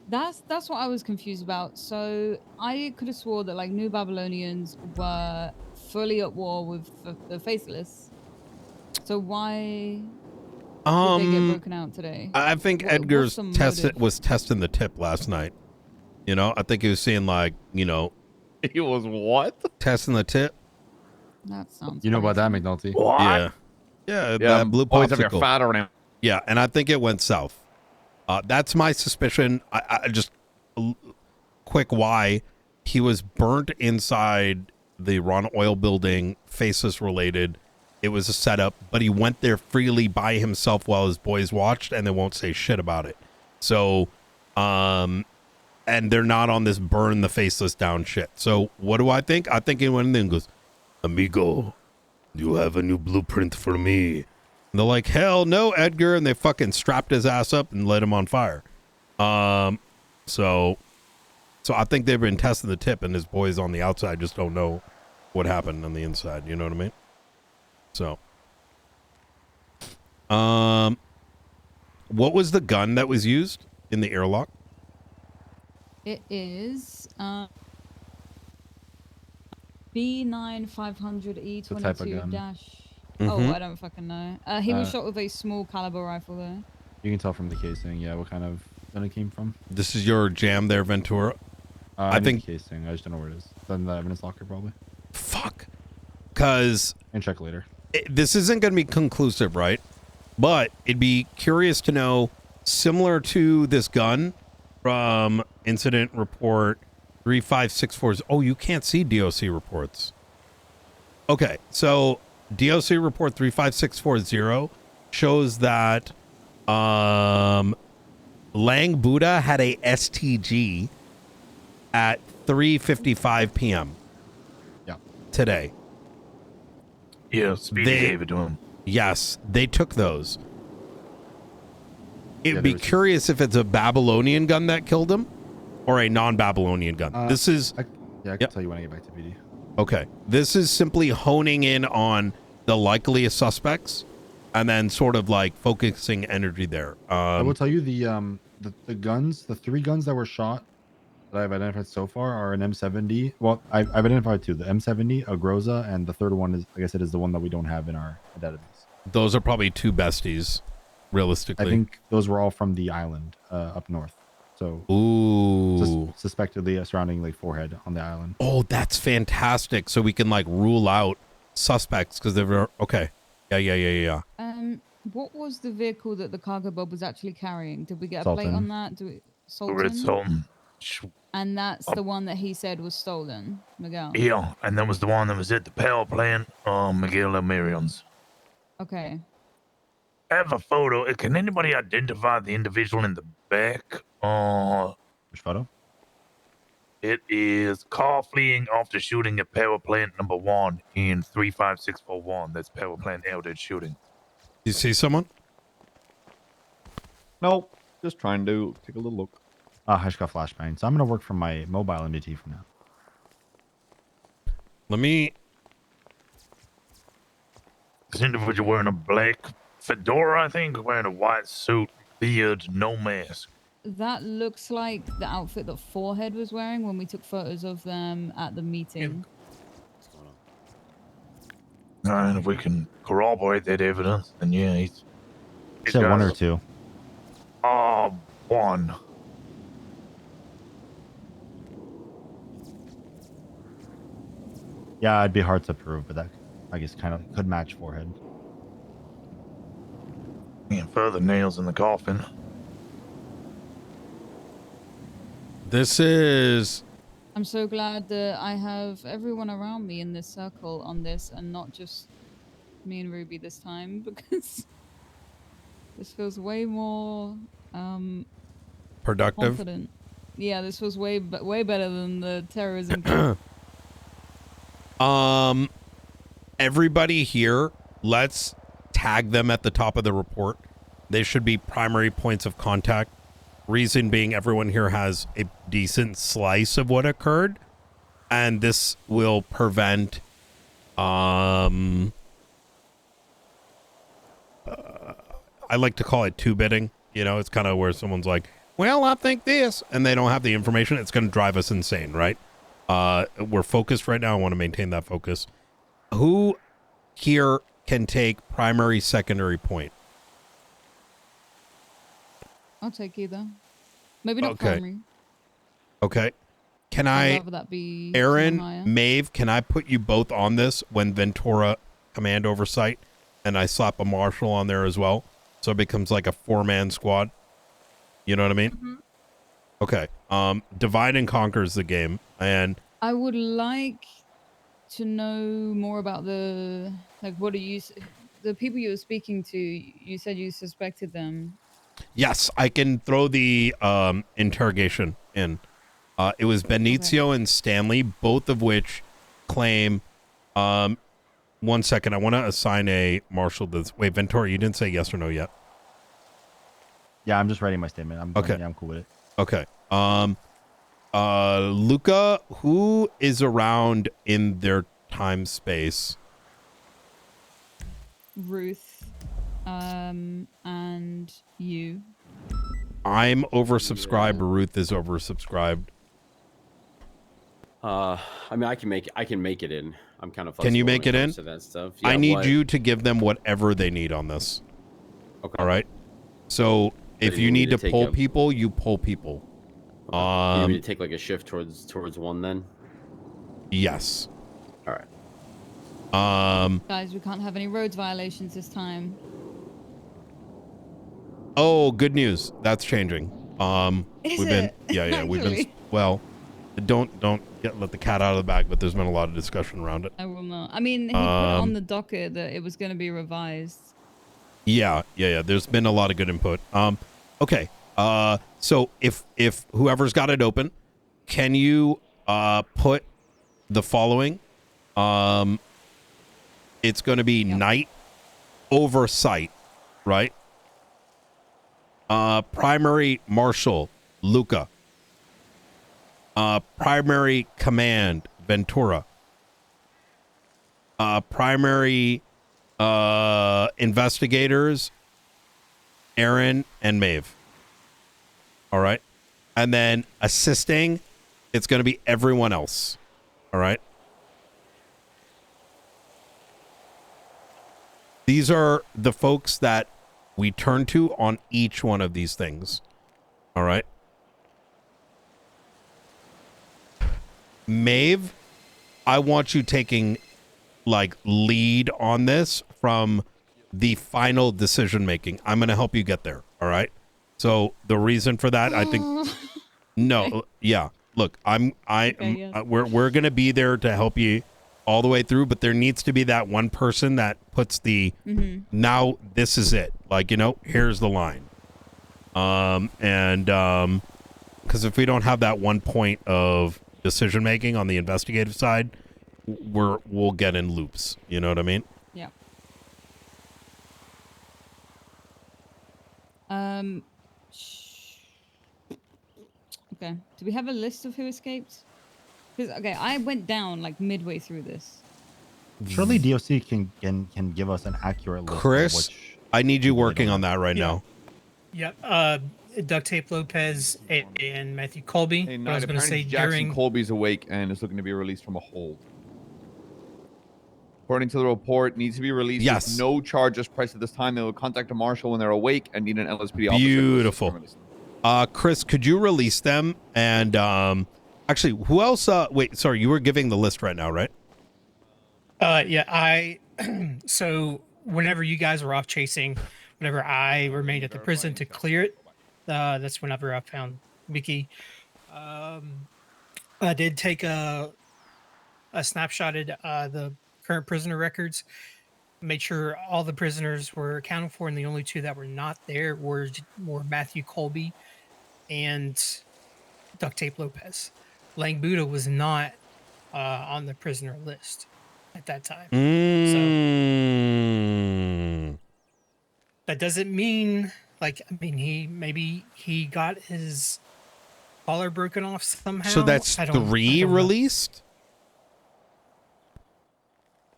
That's what I was confused about. So I could have swore that like New Babylonians were fully at war with the Faceless. So why did they get broken out today? I think Edgar's was testing the tip last night. You know, I think he was seeing like, you know, he was what? Testing the tip. That sounds. You know about that, McNulty? What? Yeah. Yeah, that blue always have your popsicle. fat around. Yeah, and I think it went south. That's my suspicion. I just quick why he was burnt inside the Ron Oil building, Faceless related. It was a setup, but he went there freely by himself while his boys watched, and they won't say shit about it. So, and they're not on this burn the Faceless down shit. So what do I think? I think he went in there and goes, "Amigo, you have a new blueprint for me." And they're like, "Hell no, Edgar," and they fucking strapped his ass up and lit him on fire. So I think they've been testing the tip, and his boys on the outside just don't know what happened on the inside. You know what I mean? So What was the gun that was used in the airlock? It is B9500 The type of E22 gun. dash. Mhm. Oh, I don't fucking know. He was shot with a small caliber rifle though. You can tell from the casing, yeah, what kind of gun it came from. This is your jam there, Ventura. I think the casing. I just don't know where it is. It's in the evidence locker, probably. Fuck. Because and check later. This isn't going to be conclusive, right? But it'd be curious to know, similar to this gun from incident report 3564. Oh, you can't see DOC reports. Okay, so DOC report 35640 shows that Lang Buddha had a STG at 3:55 p.m. Yeah. Today. Yeah, Speedy gave it to him. Yes, they took those. It'd Yeah, be there was- curious if it's a Babylonian gun that killed him or a non-Babylonian gun. This is... I can tell you when I get back to PD. Okay. This is simply honing in on the likeliest suspects and then sort of like focusing energy there. I will tell you the guns, the 3 guns that were shot that I've identified so far are an M70. Well, I've identified 2, the M70, a Groza, and the third one is, like I said, is the one that we don't have in our database. Those are probably 2 besties, realistically. I think those were all from the island up north. So, ooh, suspectedly surrounding like Forehead on the island. Oh, that's fantastic. So we can like rule out suspects because they're okay. Yeah. What was the vehicle that the cargo bob was actually carrying? Did we get a Sultan. plate on that? Sultan? Red Sultan. And that's the one that he said was stolen, Miguel. Yeah, and that was the one that was at the power plant, Miguel Marion's. Okay. I have a photo. Can anybody identify the individual in the back? Which photo? It is car fleeing after shooting at power plant number 1 in 35641. That's power plant Eldred shooting. You see someone? Nope. Just trying to take a little look. I just got flashbang. So I'm going to work from my mobile MDT from now. Let me... This individual wearing a black fedora, I think, wearing a white suit, beard, no mask. That looks like the outfit that Forehead was wearing when we took photos of them at the meeting. And if we can corroborate that evidence, then yeah, he's Said 1 or got- 2. 1. Yeah, it'd be hard to prove, but that I guess kind of could match Forehead. And further nails in the coffin. This is... I'm so glad that I have everyone around me in this circle on this and not just me and Ruby this time, because this feels way more productive. confident. Yeah, this was way better than the terrorism case. Everybody here, let's tag them at the top of the report. They should be primary points of contact. Reason being, everyone here has a decent slice of what occurred, and this will prevent I like to call it two-bitting. You know, it's kind of where someone's like, well, I think this, and they don't have the information. It's going to drive us insane, right? We're focused right now. I want to maintain that focus. Who here can take primary, secondary point? I'll take either. Maybe not Okay. primary. Okay. Can I'd I, rather that be Aaron, someone higher. Maeve, can I put you both on this when Ventura command oversight and I slap a marshal on there as well? So it becomes like a 4-man squad. You know what I mean? Mm-hmm. Okay. Divide and conquer is the game. And I would like to know more about the, like, what are you, the people you were speaking to, you said you suspected them. yes, I can throw the interrogation in. It was Benicio and Stanley, both of which claim. 1 second, I want to assign a marshal to this. Wait, Ventura, you didn't say yes or no yet. Yeah, I'm just writing my statement. Okay. Yeah, I'm cool with it. Okay. Luca, who is around in their time space? Ruth. And you. I'm oversubscribed. Ruth is oversubscribed. I mean, I can make it in. I'm kind of. Can you make it in? To that stuff. I Yeah, need what? you to give them whatever they need on this. Okay. All right. So if you need to take pull a- people, you pull people. You need me to take like a shift towards one then. Yes. All right. Guys, we can't have any roads violations this time. Oh, good news. That's changing. Is we've been it? we've been Actually? well. Don't let the cat out of the bag, but there's been a lot of discussion around it. I will not. I mean, he put it on the docket that it was going to be revised. Yeah. There's been a lot of good input. Okay. So if whoever's got it open, can you put the following? It's going to be night oversight, right? Primary Marshal Luca. Primary Command Ventura. Primary investigators Aaron and Maeve. All right. And then assisting, it's going to be everyone else. All right. These are the folks that we turn to on each one of these things. All right. Maeve, I want you taking like lead on this from the final decision making. I'm going to help you get there. All right. So the reason for that, I think, no, yeah. Look, we're going to be there to help you all the way through, but there needs to be that one person that puts the, now this is it. Like, here's the line. Because if we don't have that one point of decision making on the investigative side, we'll get in loops. You know what I mean? Yeah. Okay. Do we have a list of who escaped? Because I went down like midway through this. Surely DOC can give us an accurate list. Chris, of which I need you working on that right now. Yep. Duct Tape Lopez and Matthew Colby. Hey, But I was going to say Jackson during. Colby's awake and is looking to be released from a hold. According to the report, needs to be released. Yes. With no charges pressed at this time. They will contact a marshal when they're awake and need an LSPD officer. Beautiful. Chris, could you release them? And actually, who else? Wait, sorry, you were giving the list right now, right? Yeah. So whenever you guys were off chasing, whenever I remained at the prison to clear it, that's whenever I found Mickey. I did take a snapshot of the current prisoner records, made sure all the prisoners were accounted for, and the only two that were not there were Matthew Colby and Duct Tape Lopez. Lang Buddha was not on the prisoner list at that time. So that doesn't mean he got his collar broken off somehow. So that's three released?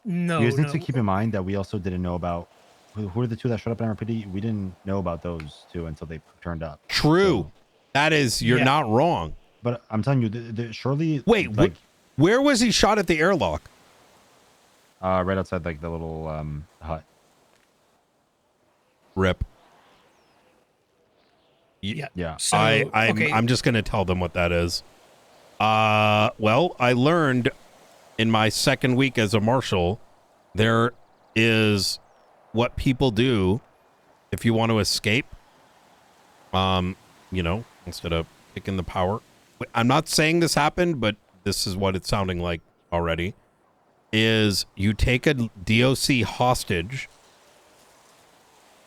No. You guys need to keep in mind that we also didn't know about who are the two that showed up in RPD. We didn't know about those two until they turned up. True. So, that is, you're not wrong. But I'm telling you, surely. Wait, where was he shot at the airlock? Right outside like the little hut. Rip. Yeah. So, I'm just gonna tell them what that is. Well, I learned in my second week as a marshal, there is what people do if you want to escape. Instead of picking the power. I'm not saying this happened, but this is what it's sounding like already. Is you take a DOC hostage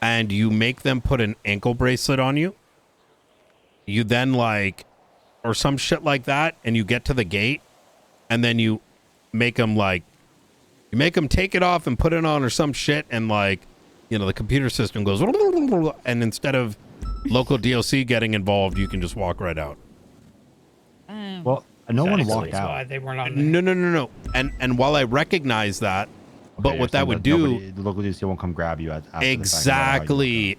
and you make them put an ankle bracelet on you. You then or some shit like that, and you get to the gate, and then you make them take it off and put it on or some shit, and the computer system goes, and instead of local DOC getting involved, you can just walk right out. Well, no one walked out. Why they weren't on there. No. And while I recognize that, But what that would do, the local DOC won't come grab you after exactly.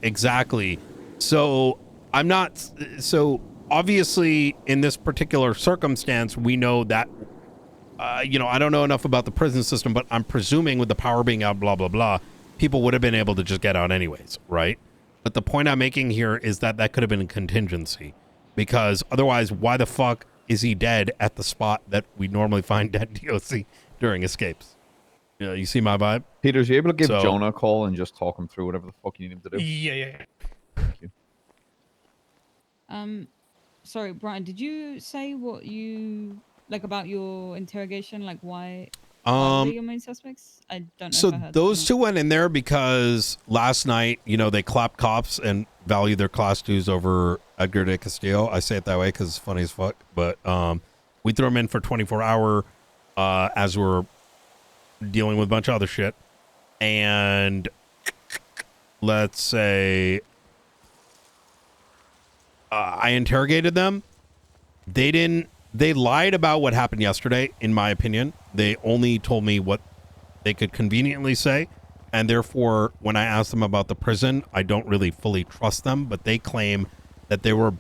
So I'm not. So obviously, in this particular circumstance, we know that. You know, I don't know enough about the prison system, but I'm presuming with the power being out, blah blah blah, people would have been able to just get out anyways, right? But the point I'm making here is that that could have been a contingency, because otherwise, why the fuck is he dead at the spot that we normally find dead DOC during escapes? You know, you see my vibe? Peters, you able to give Jonah a call and just talk him through whatever the fuck you need him to do? Yeah. Thank you. Sorry, Brian, did you say what you like about your interrogation? Like why were they your main suspects? I don't know. So if I heard those two went in there because last night, you know, they clapped cops and valued their class 2s over Edgar de Castillo. I say it that way because it's funny as fuck. But we threw them in for 24-hour as we're dealing with a bunch of other shit. And let's say I interrogated them. They lied about what happened yesterday, in my opinion. They only told me what they could conveniently say. And therefore, when I asked them about the prison, I don't really fully trust them. But they claim that they were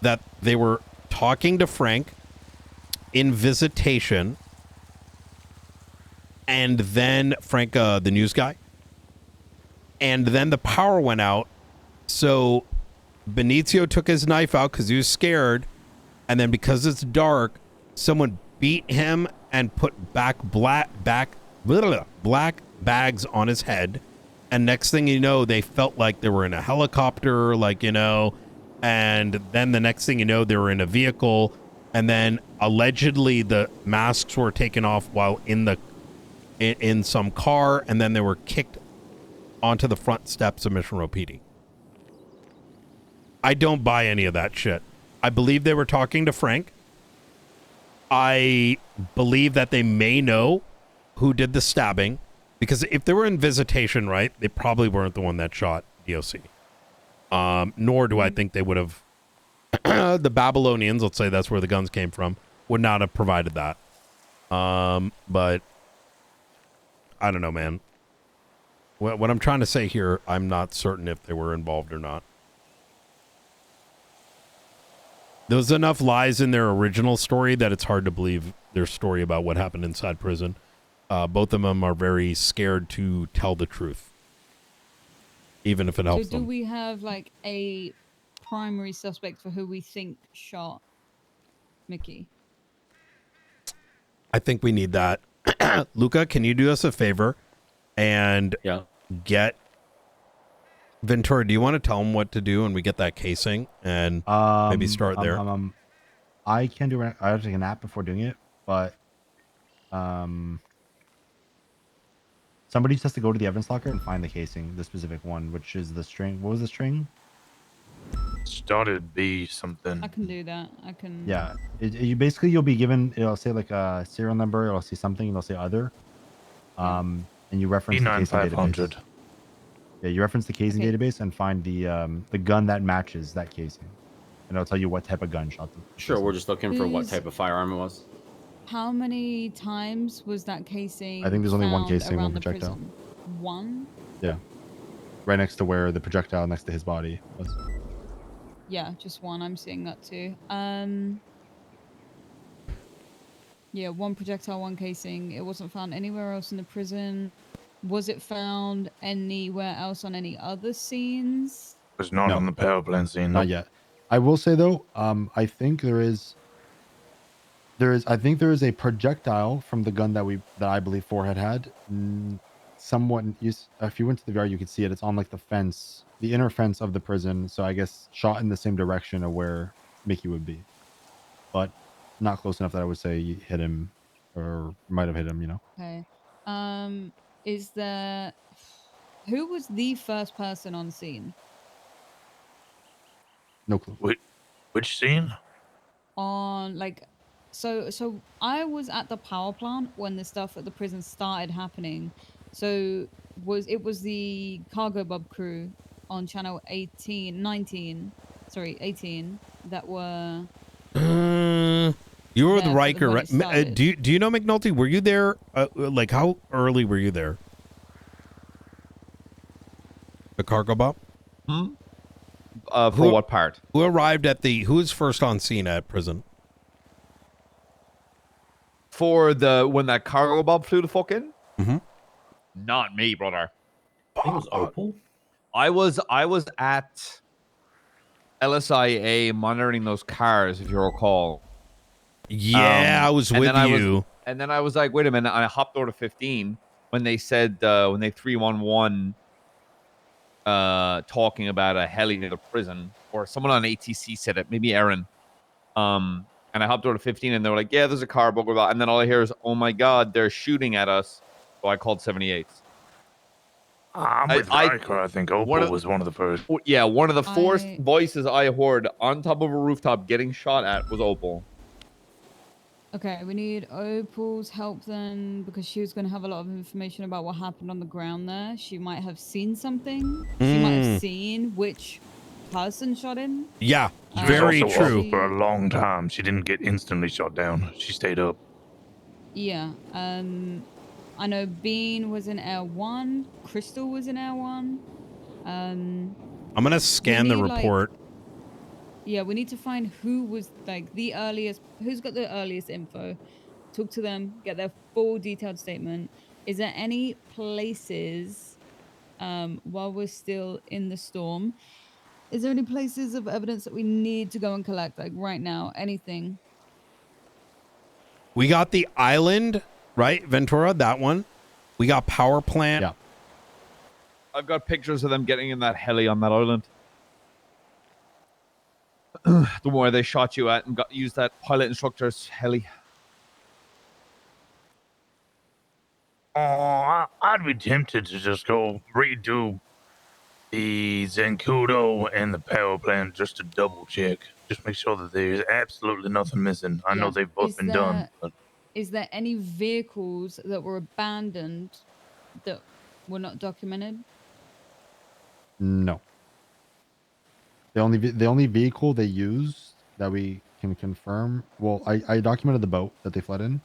that they were talking to Frank in visitation. And then Frank, the news guy. And then the power went out. So Benicio took his knife out because he was scared. And then because it's dark, someone beat him and put black bags on his head. And next thing you know, they felt like they were in a helicopter, like, you know, and then the next thing you know, they were in a vehicle. And then allegedly the masks were taken off while in some car. And then they were kicked onto the front steps of Mission Row PD. I don't buy any of that shit. I believe they were talking to Frank. I believe that they may know who did the stabbing, because if they were in visitation, right, they probably weren't the one that shot DOC. Nor do I think they would have. The Babylonians, let's say that's where the guns came from, would not have provided that. But I don't know, man. What I'm trying to say here, I'm not certain if they were involved or not. There's enough lies in their original story that it's hard to believe their story about what happened inside prison. Both of them are very scared to tell the truth, even if it helps them. So do we have like a primary suspect for who we think shot Mickey? I think we need that. Luca, can you do us a favor and get Ventura? Do you want to tell him what to do and we get that casing and maybe start there? I can do it. I have to take a nap before doing it, but somebody just has to go to the evidence locker and find the casing, the specific one, which is the string. What was the string? Started B something. I can do that. I can. Yeah, you'll be given. It'll say like a serial number. It'll say something. It'll say other. And you reference the casing database. Yeah, you reference the casing database and find the gun that matches that casing, and it'll tell you what type of gun shot them. Sure, we're just looking for what type of firearm it was. How many times was that casing? I think there's only one found casing, one around the projectile. prison? One? Yeah, right next to where the projectile next to his body was. Yeah, just one. I'm seeing that too. Yeah, one projectile, one casing. It wasn't found anywhere else in the prison. Was it found anywhere else on any other scenes? It was not on the power plant scene. Not yet. I will say though, I think there is a projectile from the gun that I believe Forehead had. Somewhat, if you went to the VR, you could see it. It's on like the fence, the inner fence of the prison. So I guess shot in the same direction of where Mickey would be, but not close enough that I would say you hit him or might have hit him. You know. Okay. Is there? Who was the first person on scene? No clue. Which scene? On like, so I was at the power plant when the stuff at the prison started happening. So it was the Cargo Bob crew on channel 19 that were. You were with there for Riker, when it right? started. Do you know McNulty? Were you there? Like, how early were you there? The cargo bomb? For what part? Who arrived at the... Who was first on scene at prison? For when that cargo bomb flew the fuck in? Mm-hmm. Not me, brother. I think it was Opal. I was at LSIA monitoring those cars, if you recall. Yeah, I was with you. And then I was like, wait a minute. I hopped over to 15 when they said, when they 311 talking about a heli near the prison, or someone on ATC said it, maybe Aaron. And I hopped over to 15 and they were like, yeah, there's a car, blah, blah, blah. And then all I hear is, oh my God, they're shooting at us. So I called 78. I'm with Riker. I think Opal was one of the first. Yeah, one of the first voices I heard on top of a rooftop getting shot at was Opal. Okay, we need Opal's help then, because she was going to have a lot of information about what happened on the ground there. She might have seen something. She might have seen which person shot him. Yeah, She very was also true. up for a long time. She didn't get instantly shot down. She stayed up. Yeah, I know Bean was in Air 1. Crystal was in Air 1. I'm going to scan the report. Yeah, we need to find who was like the earliest, who's got the earliest info. Talk to them, get their full detailed statement. Is there any places, while we're still in the storm, is there any places of evidence that we need to go and collect, like right now? Anything? We got the island, right? Ventura, that one. We got power plant. Yeah. I've got pictures of them getting in that heli on that island. The one where they shot you at and used that pilot instructor's heli. Oh, I'd be tempted to just go redo the Zancudo and the power plant just to double check. Just make sure that there's absolutely nothing missing. I know they've both been done. But... Is there any vehicles that were abandoned that were not documented? No. The only vehicle they used that we can confirm. Well, I documented the boat that they fled in.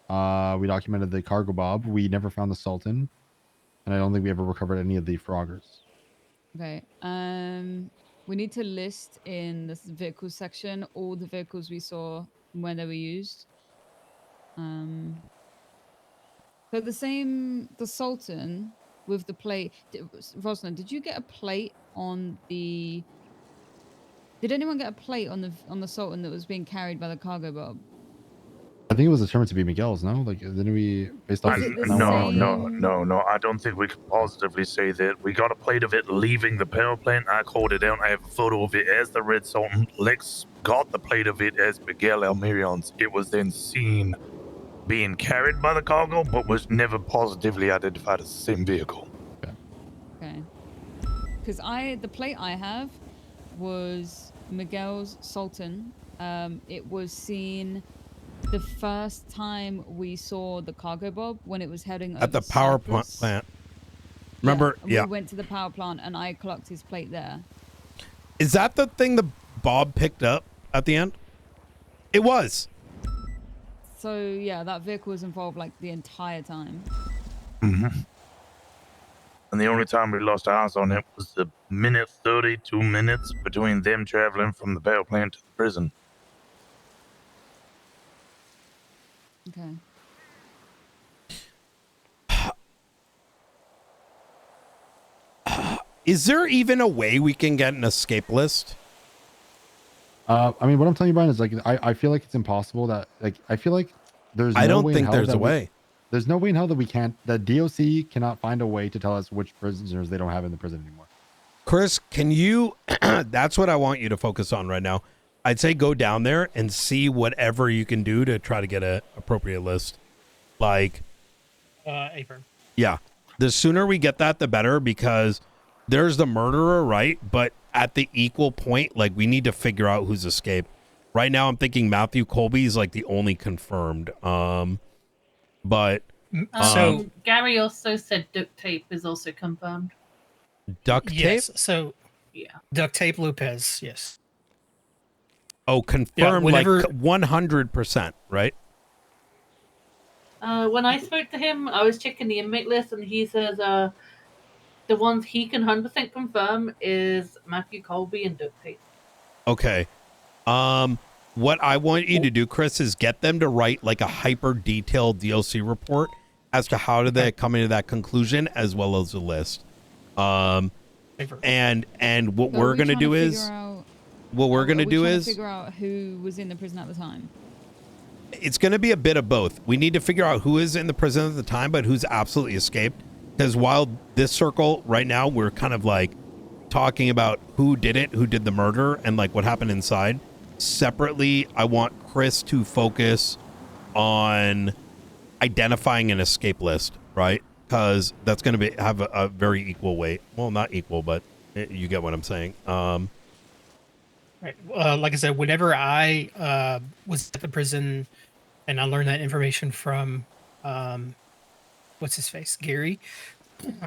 We documented the cargo bob. We never found the Sultan, and I don't think we ever recovered any of the Froggers. Okay. We need to list in this vehicle section all the vehicles we saw when they were used. So the Sultan with the plate. Rosalind, did you get a plate on the? Did anyone get a plate on the Sultan that was being carried by the cargo bob? I think it was determined to be Miguel's. No, like didn't we based off? No. I don't think we could positively say that. We got a plate of it leaving the power plant. I called it out. I have a photo of it as the Red Sultan. Lex got the plate of it as Miguel Almirion's. It was then seen being carried by the cargo, but was never positively identified as the same vehicle. Okay. Because the plate I have was Miguel's Sultan. It was seen the first time we saw the cargo bob when it was heading at the power plant. Remember? Yeah. We went to the power plant and I clocked his plate there. Is that the thing the Bob picked up at the end? It was. So yeah, that vehicle was involved like the entire time. Mm-hmm. And the only time we lost eyes on it was the 32 minutes between them traveling from the power plant to the prison. Okay. Is there even a way we can get an escape list? I mean, what I'm telling you, Brian, is like I feel like it's impossible that I feel like there's. I don't think there's a way. There's no way in hell that we can't. The DOC cannot find a way to tell us which prisoners they don't have in the prison anymore. Chris, can you? That's what I want you to focus on right now. I'd say go down there and see whatever you can do to try to get an appropriate list. Like, apron. Yeah, the sooner we get that, the better, because there's the murderer, right? But at the equal point, like, we need to figure out who's escaped. Right now, I'm thinking Matthew Colby is like the only confirmed. But so Gary also said duct tape is also confirmed. Duct tape? Yes. So yeah, duct tape Lopez. Yes. Oh, confirmed whenever- like 100%, right? When I spoke to him, I was checking the inmate list, and he says the ones he can 100% confirm is Matthew Colby and Duct Tape. Okay. What I want you to do, Chris, is get them to write like a hyper detailed DLC report as to how did they come into that conclusion, as well as the list. And what So we're are we gonna trying do to is figure out- what we're gonna are we do trying to is figure out who was in the prison at the time. it's going to be a bit of both. We need to figure out who is in the prison at the time, but who's absolutely escaped. Because while this circle right now, we're kind of like talking about who did it, who did the murder, and like what happened inside. Separately, I want Chris to focus on identifying an escape list, right? Because that's going to have a very equal weight. Well, not equal, but you get what I'm saying. Right. Like I said, whenever I was at the prison and I learned that information from, what's his face, Gary,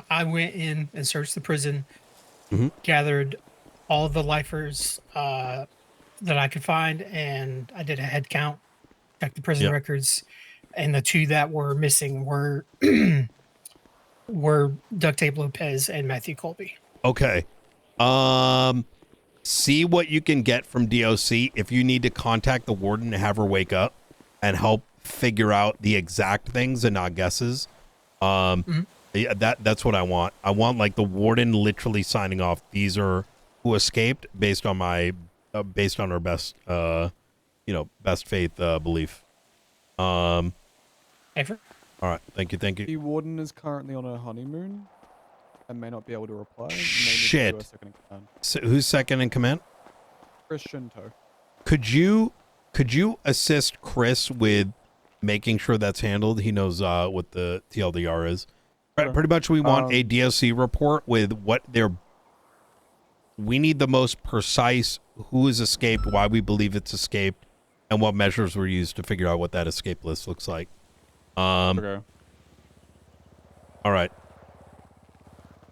I went in and searched the prison, gathered all the lifers that I could find, and I did a head count, checked the prison records, and the two that were missing were Duct Tape Lopez and Matthew Colby. Okay. See what you can get from DOC. If you need to contact the warden to have her wake up and help figure out the exact things and not guesses. Yeah, that's what I want. I want like the warden literally signing off. These are who escaped based on my based on her best best faith belief. Ever? All right. Thank you. The warden is currently on a honeymoon and may not be able to reply. Shit. So who's second in command? Chris Shinto. Could you assist Chris with making sure that's handled? He knows what the TLDR is. Sure. Pretty much we want a DOC report with what we need the most precise who has escaped, why we believe it's escaped, and what measures were used to figure out what that escape list looks like. Okay. All right.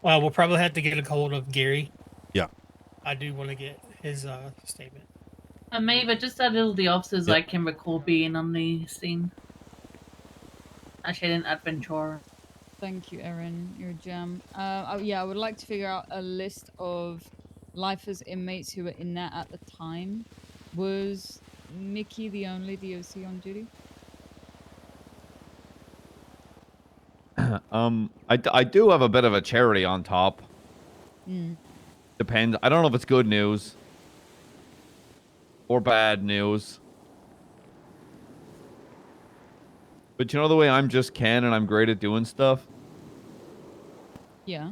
We'll probably have to get a hold of Gary. Yeah. I do want to get his statement. And Maeve, I just added all the officers Yep. I can recall being on the scene. Actually, I didn't add Ventura. Thank you, Erin. You're a gem. Yeah, I would like to figure out a list of lifers, inmates who were in there at the time. Was Mickey the only DOC on duty? I do have a bit of a charity on top. Depends. I don't know if it's good news or bad news. But you know the way I'm just Ken and I'm great at doing stuff? Yeah.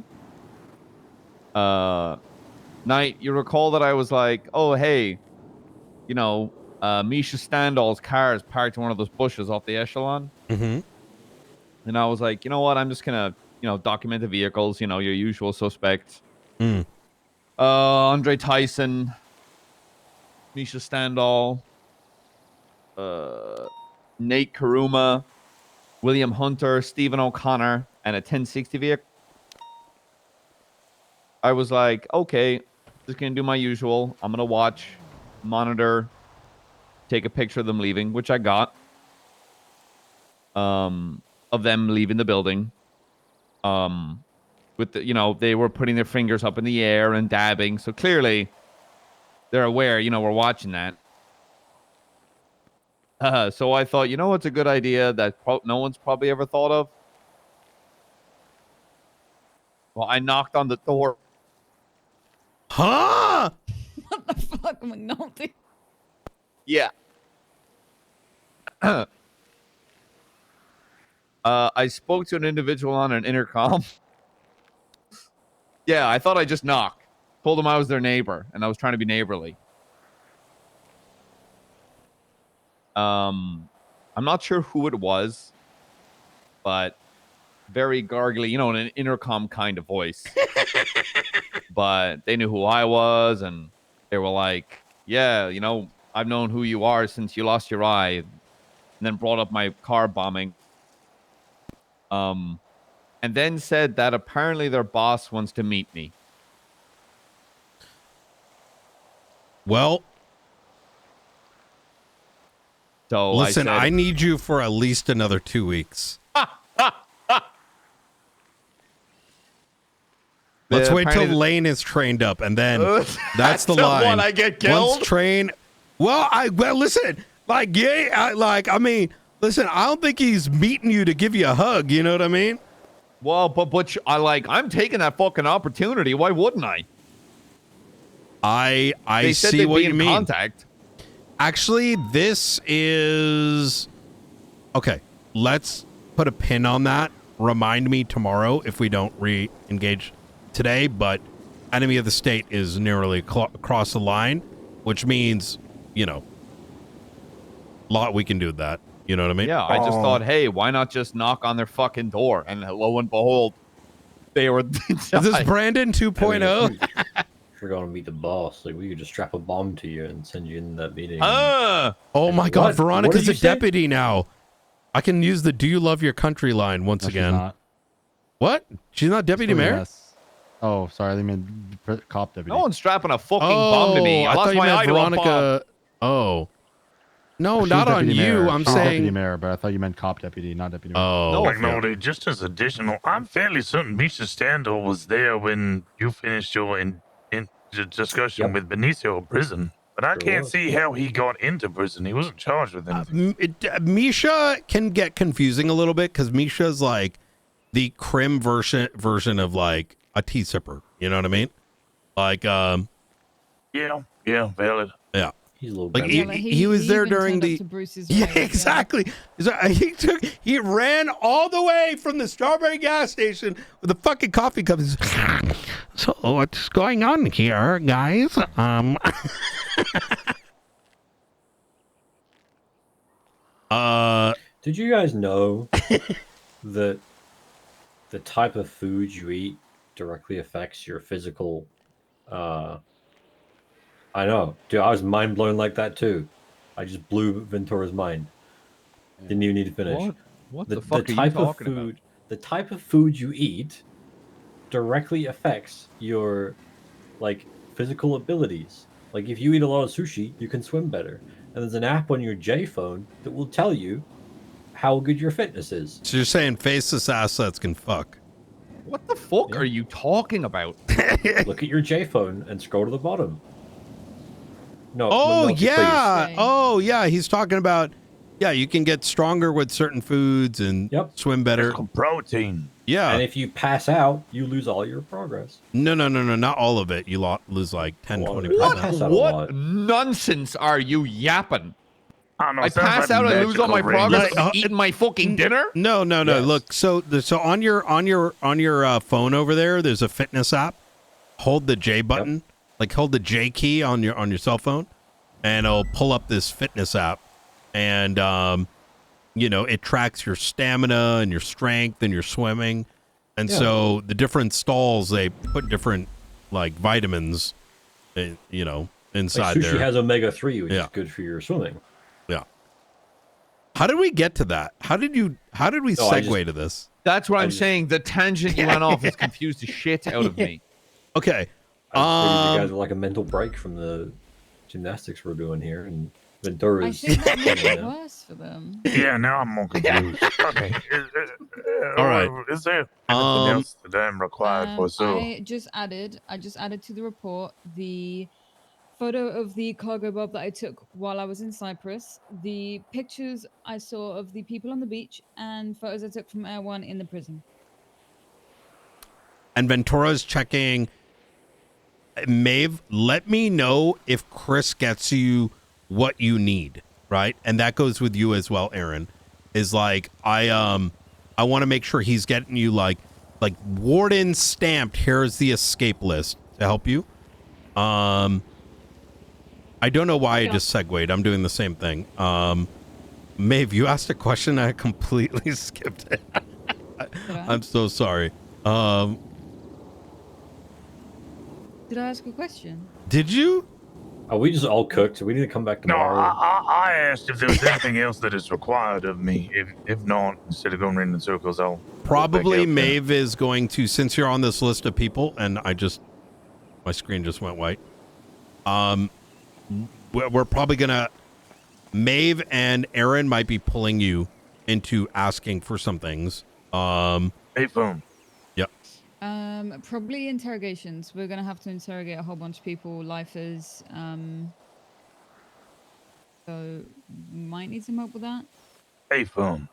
Knight, you recall that I was like, oh, hey, Misha Standall's car is parked in one of those bushes off the echelon. Mm-hmm. And I was like, you know what? I'm just going to, document the vehicles, your usual suspects. Andre Tyson, Misha Standall, Nate Karuma, William Hunter, Stephen O'Connor, and a 1060 vehicle. I was like, okay, just going to do my usual. I'm going to watch, monitor, take a picture of them leaving, which I got. Of them leaving the building. With the, they were putting their fingers up in the air and dabbing. So clearly they're aware, we're watching that. So I thought, what's a good idea that no one's probably ever thought of? Well, I knocked on the door. Huh? What the fuck, McNulty? Yeah. I spoke to an individual on an intercom. Yeah, I thought I just knocked. Told him I was their neighbor, and I was trying to be neighborly. I'm not sure who it was, but very gargly, in an intercom kind of voice. But they knew who I was, and they were like, yeah, I've known who you are since you lost your eye. And then brought up my car bombing. And then said that apparently their boss wants to meet me. Well, So listen, I said, need you for at least another 2 weeks. Let's wait till Lane is trained up, and then that's the line. One I get killed. Once trained. Well, listen, like, yeah, I mean, listen, I don't think he's meeting you to give you a hug. You know what I mean? Well, but I'm taking that fucking opportunity. Why wouldn't I? I they said see they'd what be you in mean. Contact. Actually, this is okay. Let's put a pin on that. Remind me tomorrow if we don't re-engage today. But enemy of the state is nearly across the line, which means, you know, a lot we can do with that. You know what I mean? Yeah, I just thought, hey, why not just knock on their fucking door? And lo and behold, they were. Is this Brandon 2.0? If we're going to meet the boss, like, we could just strap a bomb to you and send you in that meeting. Oh my God, Veronica's a deputy now. I can use the "Do you love your country" line once again. She's not. What? She's not deputy mayor? Yes. Oh, sorry, they meant cop deputy. No one's strapping a fucking bomb to me. I I lost thought you my meant eye to a bomb. Veronica. Oh. No, She's not on deputy you. mayor. I'm She's saying. deputy mayor, but I thought you meant cop deputy, not deputy mayor. Oh. McNulty, just as additional, I'm fairly certain Misha Standor was there when you finished your discussion with Benicio in prison. But I can't see how he got into prison. He wasn't charged with anything. Misha can get confusing a little bit because Misha's like the crim version of like a tea sipper. You know what I mean? Like, Yeah, valid. Yeah. He's a little like he was there during the exactly. So he ran all the way from the Strawberry gas station with a fucking coffee cup. So what's going on here, guys? Did you guys know that the type of food you eat directly affects your physical? I know, dude. I was mind blown like that too. I just blew Ventura's mind. Didn't even need to finish. What the fuck are you talking about? The type of food you eat directly affects your like physical abilities. Like if you eat a lot of sushi, you can swim better. And there's an app on your J phone that will tell you how good your fitness is. So you're saying faceless assets can fuck? What the fuck are you talking about? Look at your J phone and scroll to the bottom. No. Oh McNulty, yeah. please. Oh yeah. He's talking about you can get stronger with certain foods and swim better. Protein. Yeah. And if you pass out, you lose all your progress. No, not all of it. You lose like 10, 20%. What nonsense are you yapping? I sounds pass like out and lose all my magical progress rings. eating my fucking dinner? No. Yes. Look, so on your phone over there, there's a fitness app. Hold the J button, like hold the J key on your cell phone, and it'll pull up this fitness app, and it tracks your stamina and your strength and your swimming, and so the different stalls they put different like vitamins, inside like sushi there. has omega-3, which is good for your swimming. Yeah. How did we get to that? How did we segue to this? That's what I'm saying. The tangent you went off has confused the shit out of me. Okay. I figured you guys were like a mental break from the gymnastics we're doing here, and Ventura's. I think that makes it worse for them. Yeah, now I'm more confused. Okay. All right. Is there anything else that I'm required for? So I just added to the report the photo of the cargo bob that I took while I was in Cyprus, the pictures I saw of the people on the beach, and photos I took from Air One in the prison. And Ventura's checking. Maeve, let me know if Chris gets you what you need, right? And that goes with you as well, Aaron. Is like I want to make sure he's getting you like Warden stamped. Here's the escape list to help you. I don't know why I just segued. I'm doing the same thing. Maeve, you asked a question. I completely skipped it. I'm so sorry. Did I ask a question? Did you? Are we just all cooked? We need to come back no, tomorrow. I asked if there was anything else that is required of me. If not, instead of going around in circles, I'll Probably Maeve is going to, since you're on this list of people, and my screen just went white. We're probably gonna Maeve and Aaron might be pulling you into asking for some things. Hey, phone. Yep. Probably interrogations. We're gonna have to interrogate a whole bunch of people, lifers. So might need some help with that. Hey, phone.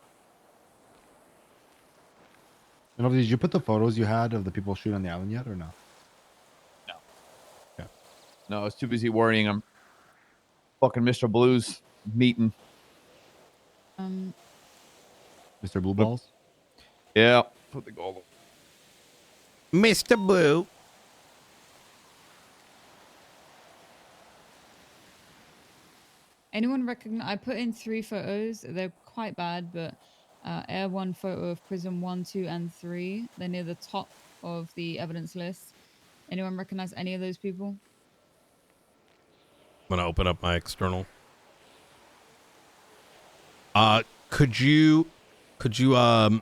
And did you put the photos you had of the people shooting on the island yet, or no? No, I was too busy worrying. I'm fucking Mr. Blue's meeting. Mr. Blue Balls? Yeah. Put the gold. Mr. Blue. Anyone recognize? I put in 3 photos. They're quite bad, but Air 1 photo of prison 1, 2, and 3. They're near the top of the evidence list. Anyone recognize any of those people? I'm gonna open up my external. Could you give Pretty sure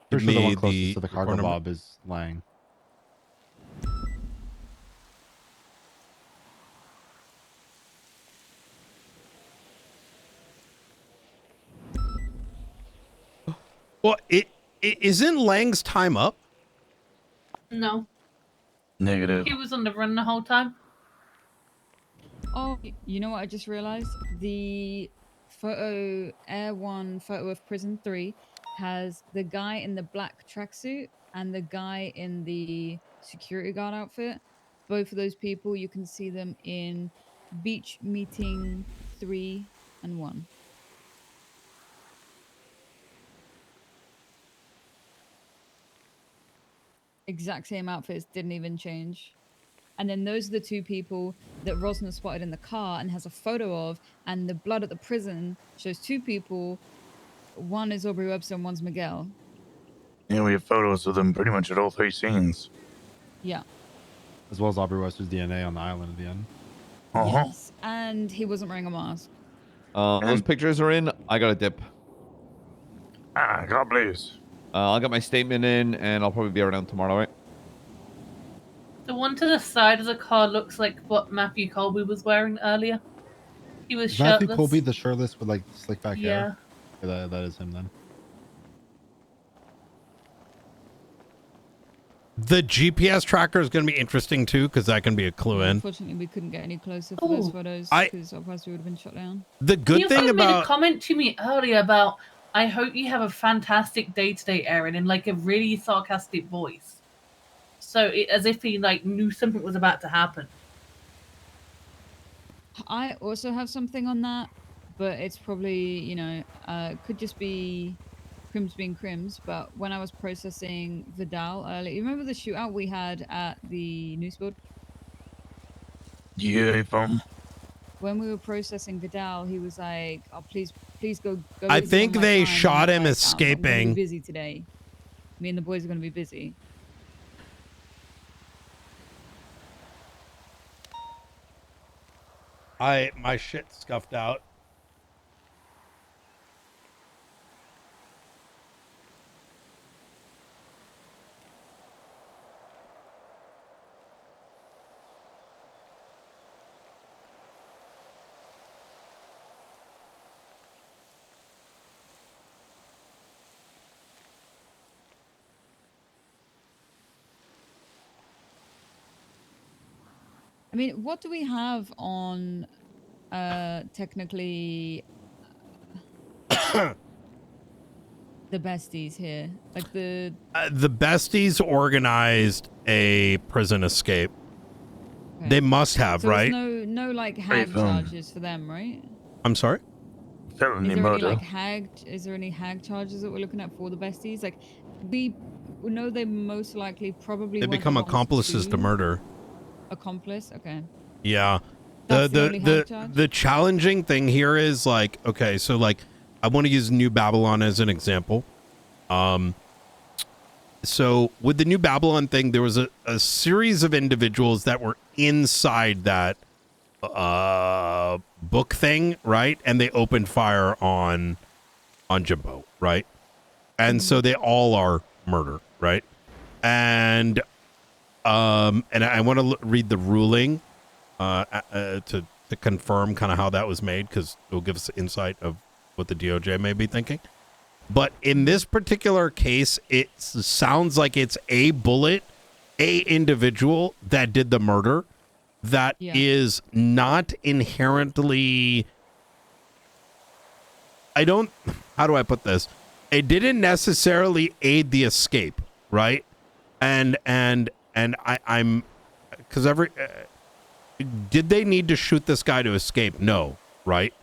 the me one closest the to the report cargo number? bob is Lang. Well, isn't Lang's time up? No. Negative. He was on the run the whole time. Oh, you know what I just realized? The photo, Air 1 photo of prison 3 has the guy in the black tracksuit and the guy in the security guard outfit. Both of those people, you can see them in beach meeting 3 and 1. Exact same outfits, didn't even change. And then those are the 2 people that Rosner spotted in the car and has a photo of, and the blood at the prison shows 2 people. One is Aubrey Webster and one's Miguel. Yeah, we have photos of them pretty much at all 3 scenes. Yeah. As well as Aubrey Wester's DNA on the island at the end. Yes. And he wasn't wearing a mask. Those pictures are in. I got a dip. God bless. I'll get my statement in, and I'll probably be around tomorrow, right? The one to the side of the car looks like what Matthew Colby was wearing earlier. He was Is Matthew shirtless. Colby the shirtless with like slick back Yeah. hair? Yeah, that is him then. The GPS tracker is going to be interesting too, because that can be a clue in. Unfortunately, we couldn't get any closer for those photos because otherwise we would have been shot down. The good thing made a about comment to me earlier about, I hope you have a fantastic day today, Aaron, in like a really sarcastic voice. So as if he like knew something was about to happen. I also have something on that, but it's probably, could just be Crims being Crims. But when I was processing Vidal earlier, you remember the shootout we had at the news board? Yeah, When we were processing Vidal, he was like, "Oh, please go." I easy think on my they time." shot And him I'm gonna escaping. be busy today. Me and the boys are gonna be busy. My shit scuffed out. I mean, what do we have on technically the besties here? Like the besties organized a prison escape. Okay. They must have, so right? there's no like hag charges for them, right? I'm sorry? Felony Is there murder. is there any hag charges that we're looking at for the besties? Like we know they most likely probably They weren't become the ones accomplices to murder. Accomplice? Okay. Yeah. That's the only hag charge? The challenging thing here is like, okay, so like I want to use New Babylon as an example. So with the New Babylon thing, there was a series of individuals that were inside that book thing, right? And they opened fire on Jimbo, right? And so they all are murder, right? And I want to read the ruling to to confirm kind of how that was made because it will give us insight of what the DOJ may be thinking. But in this particular case, it sounds like it's a bullet, a individual that did the murder that is not inherently... how do I put this? It didn't necessarily aid the escape, right? And I'm... Because did they need to shoot this guy to escape? No, right?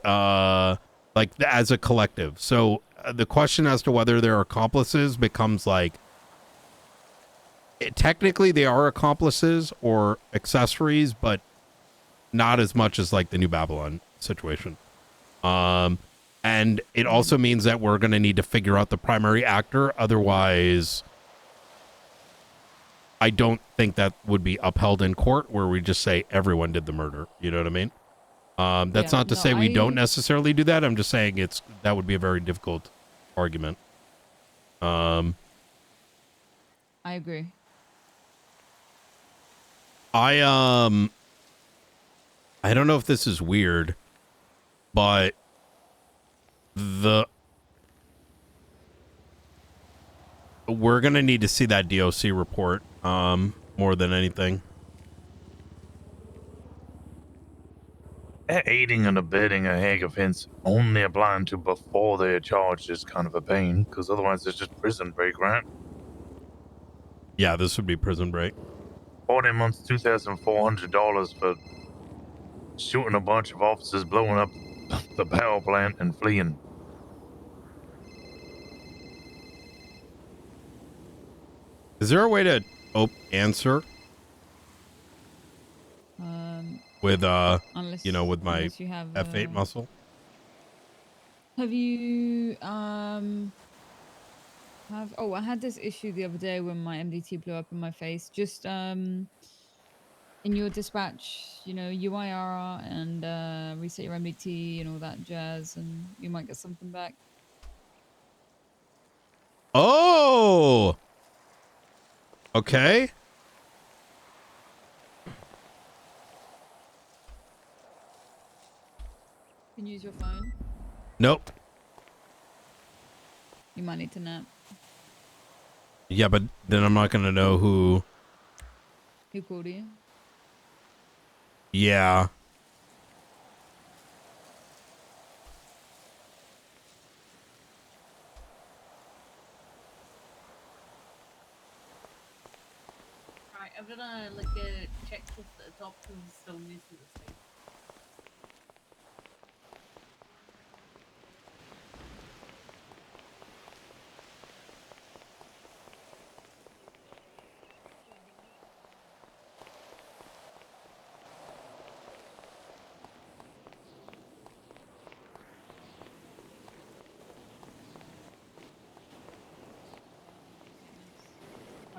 Like as a collective. So the question as to whether they're accomplices becomes like, technically they are accomplices or accessories, but not as much as like the New Babylon situation. And it also means that we're going to need to figure out the primary actor. Otherwise, I don't think that would be upheld in court where we just say everyone did the murder. You know what I mean? That's not to say we don't necessarily do that. I'm just saying that would be a very difficult argument. I agree. I don't know if this is weird, but we're gonna need to see that DOC report more than anything. Aiding and abetting a Hague offense only applying to before they are charged is kind of a pain, because otherwise it's just prison break, right? Yeah, this would be prison break. 40 months, $2,400 for shooting a bunch of officers, blowing up the power plant, and fleeing. Is there a way to answer with unless, with my unless you have, F8 muscle? Have you I had this issue the other day when my MDT blew up in my face. Just in your dispatch, UIR and reset your MDT and all that jazz, and you might get something back. Oh, okay. Can you use your phone? Nope. You might need to nap. Yeah, but then I'm not gonna know who. Who called you? Yeah. Right, I'm gonna like a checklist at the top because it's still new to this thing.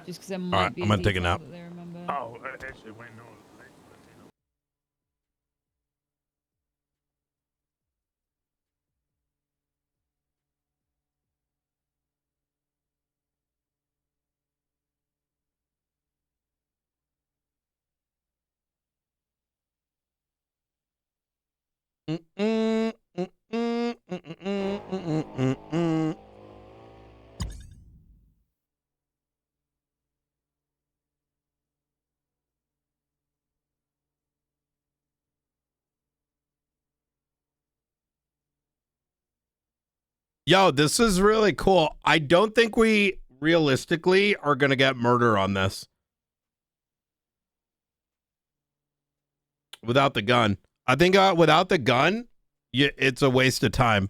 Just because there All might right, be I'm gonna take a detail nap. that they remember. Oh, actually, wait, no. Yo, this is really cool. I don't think we realistically are gonna get murder on this without the gun. I think without the gun, it's a waste of time.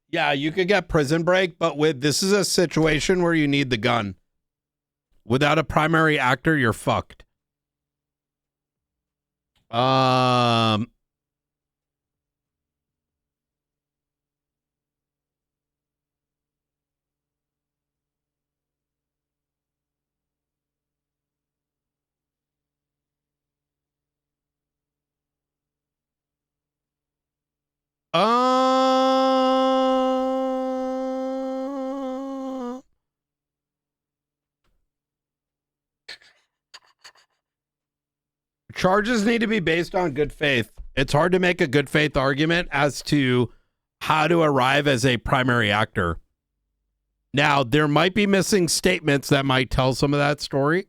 Yeah, you could get prison break, but this is a situation where you need the gun. Without a primary actor, you're fucked. charges need to be based on good faith. It's hard to make a good faith argument as to how to arrive as a primary actor. Now, there might be missing statements that might tell some of that story,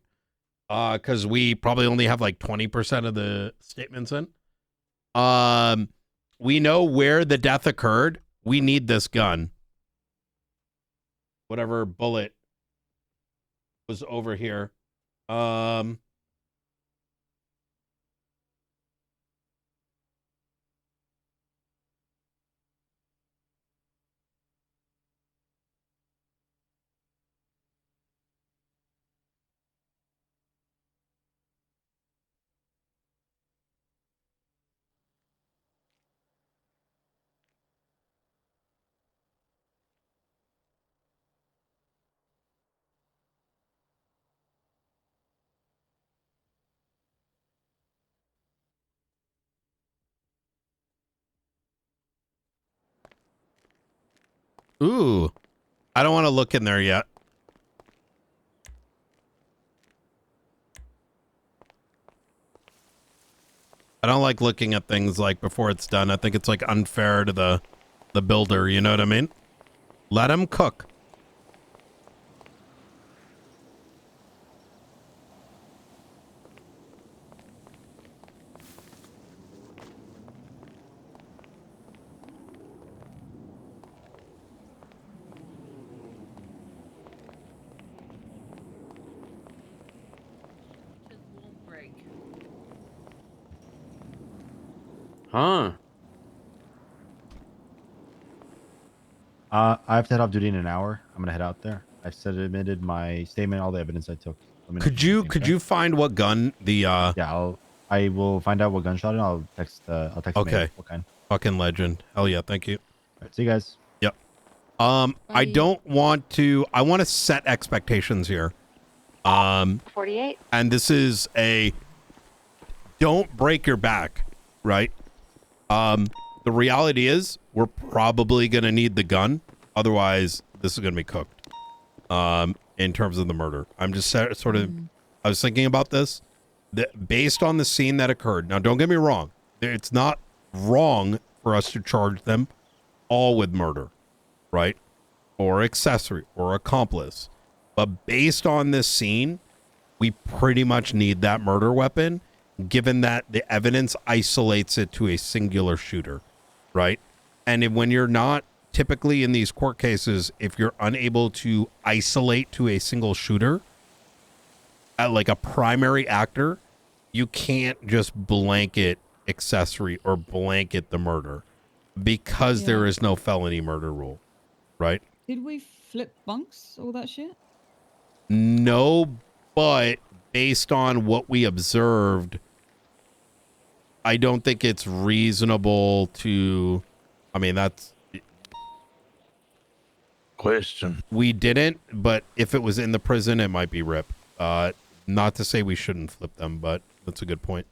because we probably only have like 20% of the statements in. We know where the death occurred. We need this gun. Whatever bullet was over here. Ooh, I don't want to look in there yet. I don't like looking at things like before it's done. I think it's like unfair to the builder. You know what I mean? Let him cook. Huh? I have to head off duty in an hour. I'm gonna head out there. I've submitted my statement, all the evidence I took. Let me know if Could you need you anything, you find what gun the Yeah, I will find out what gunshot and I'll text Okay. May what kind. Fucking legend. Hell yeah, thank you. All right, see you guys. Yep. I don't want to I want to set expectations here. 48. And this is a don't break your back, right? The reality is we're probably going to need the gun. Otherwise, this is going to be cooked. In terms of the murder. I'm just sort of I was thinking about this based on the scene that occurred. Now, don't get me wrong. It's not wrong for us to charge them all with murder, right? Or accessory or accomplice. But based on this scene, we pretty much need that murder weapon, given that the evidence isolates it to a singular shooter, right? And when you're not typically in these court cases, if you're unable to isolate to a single shooter, like a primary actor, you can't just blanket accessory or blanket the murder because there is no felony murder rule, right? Did we flip bunks, all that shit? No, but based on what we observed, I don't think it's reasonable to, I mean, that's question. We didn't, but if it was in the prison, it might be RIP. Not to say we shouldn't flip them, but that's a good point.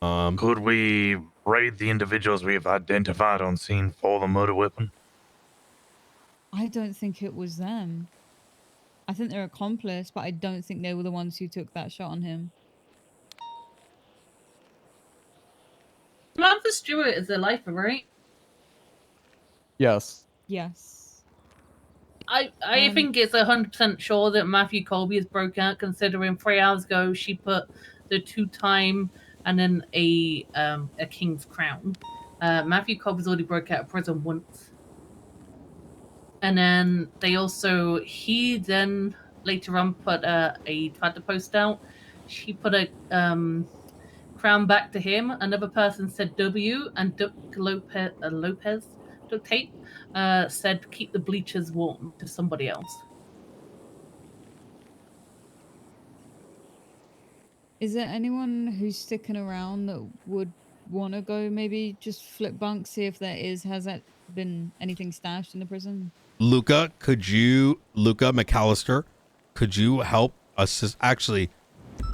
Could we raid the individuals we have identified on scene for the murder weapon? I don't think it was them. I think they're accomplice, but I don't think they were the ones who took that shot on him. Samantha Stewart is their lifer, right? Yes. Yes. I think it's 100% sure that Matthew Colby is broken out, considering 3 hours ago she put the 2-time and then a king's crown. Matthew Colby's already broke out of prison once. And then he then later on put tried to post out. She put a crown back to him. Another person said W, and Lopez duct tape said keep the bleachers warm to somebody else. Is there anyone who's sticking around that would want to go maybe just flip bunk, see if has that been anything stashed in the prison? Luca McAllister, could you help us? Actually,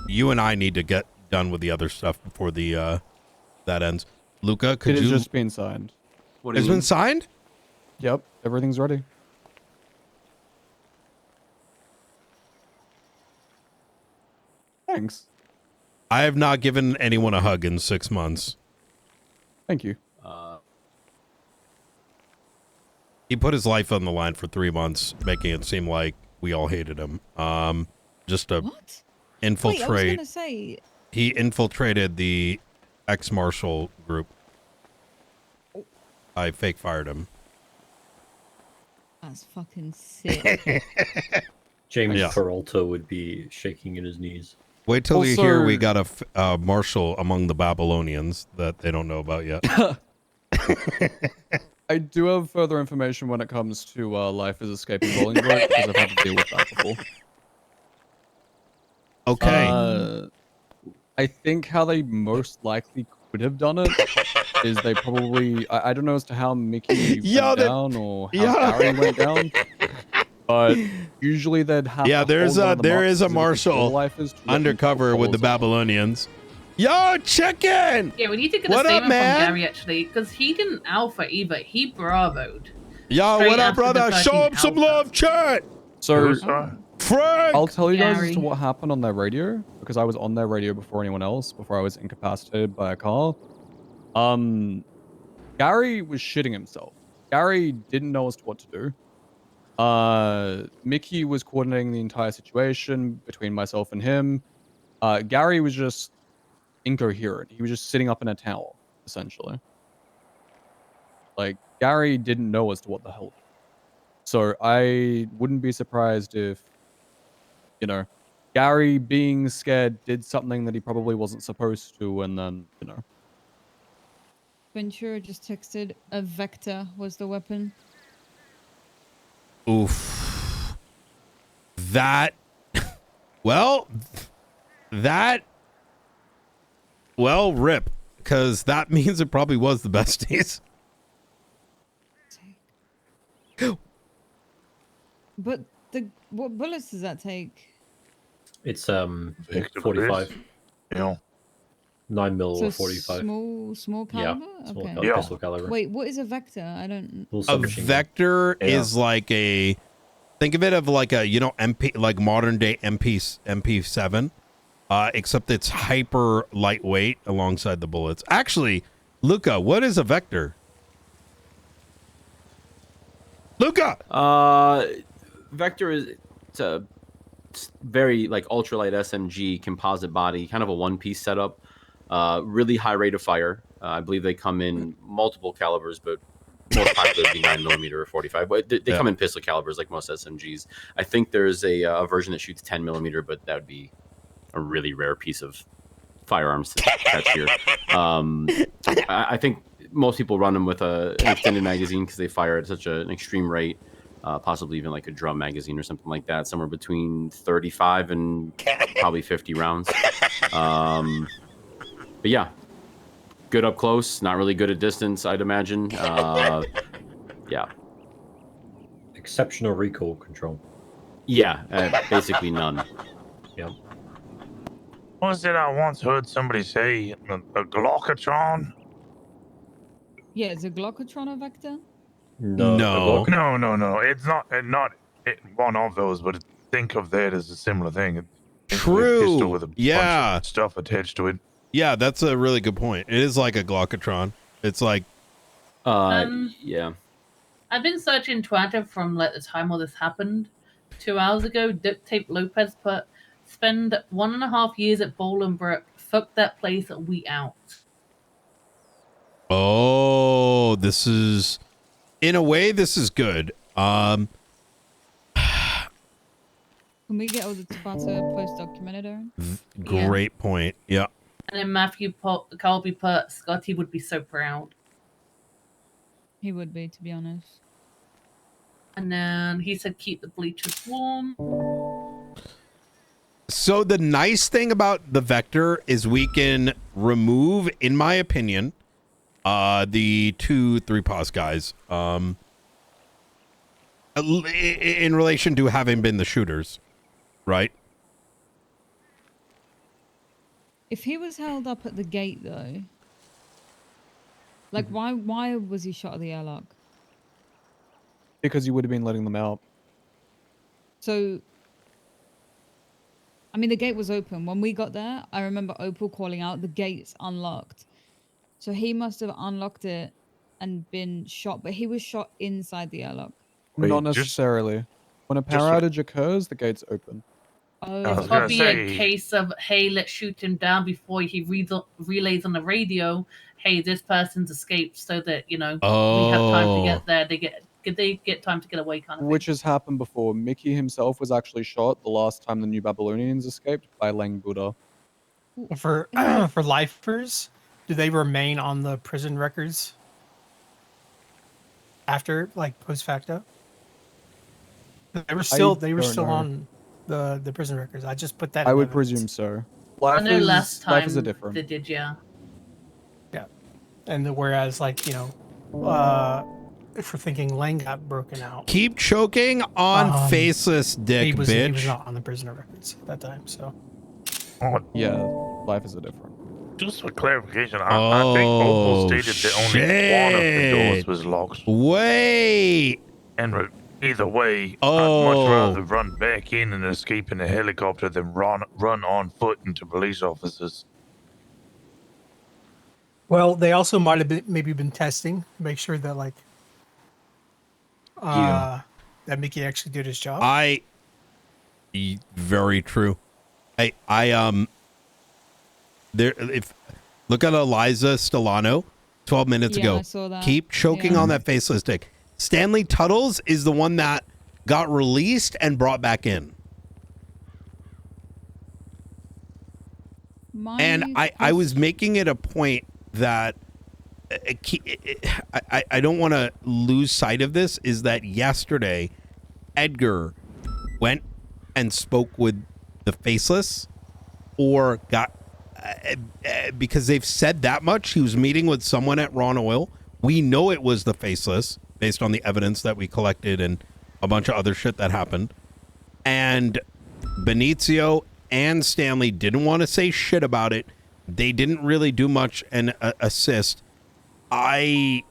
you and I need to get done with the other stuff before the that ends. Luca, could you? It is just being signed. It's been signed? Yep, everything's ready. Thanks. I have not given anyone a hug in 6 months. Thank you. He put his life on the line for 3 months, making it seem like we all hated him. Just to infiltrate. Wait, I was gonna say. He infiltrated the ex-marshal group. I fake fired him. That's fucking sick. James Yeah. Peralta would be shaking in his knees. Wait till you hear we got a marshal among the Babylonians that they don't know about yet. I do have further information when it comes to life as escaping Bolingbroke because I've had to deal with that before. Okay. I think how they most likely could have done it is they probably I don't know as to how Mickey went down or how Gary went down, but usually they'd have to there is a marshal marshal undercover with the Babylonians. Yo, chicken! Yeah, we need to get a What up, statement man? from Gary actually, because he didn't alpha either. He bravoed. Yo, Straight what up, after the brother? Show 13 him some alpha. love, chat. So Frank! I'll tell you guys as Gary. to what happened on their radio because I was on their radio before anyone else, before I was incapacitated by a car. Gary was shitting himself. Gary didn't know as to what to do. Mickey was coordinating the entire situation between myself and him. Gary was just incoherent. He was just sitting up in a towel, essentially. Like, Gary didn't know as to what the hell. So I wouldn't be surprised if, you know, Gary being scared did something that he probably wasn't supposed to, and then, you know. Ventura just texted a vector was the weapon. Oof. That. Well, rip. Because that means it probably was the besties. But what bullets does that take? It's 45. Yeah. 9mm So or 45. small caliber. Yeah, small Okay. pistol caliber. Wait, what is a vector? I don't. A vector is like a. Think of it of like a MP, like modern day MP7, except it's hyper lightweight alongside the bullets. Actually, Luca, what is a vector? Luca. Vector is it's a very like ultralight SMG composite body, kind of a one-piece setup. Really high rate of fire. I believe they come in multiple calibers, but most popular would be 9mm or 45. But they come in pistol calibers like most SMGs. I think there's a version that shoots 10mm, but that would be a really rare piece of firearms to catch here. I think most people run them with an extended magazine because they fire at such an extreme rate. Possibly even like a drum magazine or something like that, somewhere between 35 and probably 50 rounds. But yeah, good up close, not really good at distance, I'd imagine. Yeah. Exceptional recoil control. Yeah, basically none. Yep. What was it I once heard somebody say? A Glockatron? Yeah, is a Glockatron a vector? No. It's not one of those, but think of that as a similar thing. True. A pistol with a Yeah. bunch of stuff attached to it. Yeah, that's a really good point. It is like a Glockatron. It's like. Yeah. I've been searching Twitter from like the time all this happened. 2 hours ago, Duct Tape Lopez put, spend 1.5 years at Bolingbroke. Fuck that place, we out. Oh, this is. In a way, this is good. Can we get all the Tabata post documented, Aaron? Great point. Yeah. And then Matthew Colby put, Scotty would be so proud. He would be, to be honest. And then he said, keep the bleachers warm. So the nice thing about the vector is we can remove, in my opinion, the 2-3 pause guys, in relation to having been the shooters, right? If he was held up at the gate, though, like, why was he shot at the airlock? Because you would have been letting them out. So, I mean, the gate was open. When we got there, I remember Opal calling out, the gate's unlocked. So he must have unlocked it and been shot, but he was shot inside the airlock. Not necessarily. When a power outage occurs, the gate's open. It's probably a case of, hey, let's shoot him down before he relays on the radio, hey, this person's escaped, so that, you know, we have time to get there. They get time to get away, kind of thing. Which has happened before. Mickey himself was actually shot the last time the New Babylonians escaped by Lang Buddha. For lifers, do they remain on the prison records after, like, post facto? They were still on the prison records. I just put that. I would presume so. I know last time life is a different. they did, yeah. Yeah, and whereas, like, you know, if we're thinking Lang got broken out, Keep choking on faceless dick, he was bitch. not on the prisoner records at that time. So Yeah, life is a different. Just for clarification, I think Opal stated that only one of the doors was locked. Wait. And either way, I'd much rather run back in and escape in a helicopter than run on foot into police officers. well, they also might have maybe been testing, make sure that, like, that Mickey actually did his job. Very true. Look at Eliza Stellano 12 minutes ago. I saw that. Keep choking on that faceless dick. Stanley Tuttles is the one that got released and brought back in. And I was making it a point that I don't want to lose sight of this, is that yesterday Edgar went and spoke with the faceless, or got because they've said that much. He was meeting with someone at Ron Oil. We know it was the faceless based on the evidence that we collected and a bunch of other shit that happened. And Benicio and Stanley didn't want to say shit about it. They didn't really do much and assist. They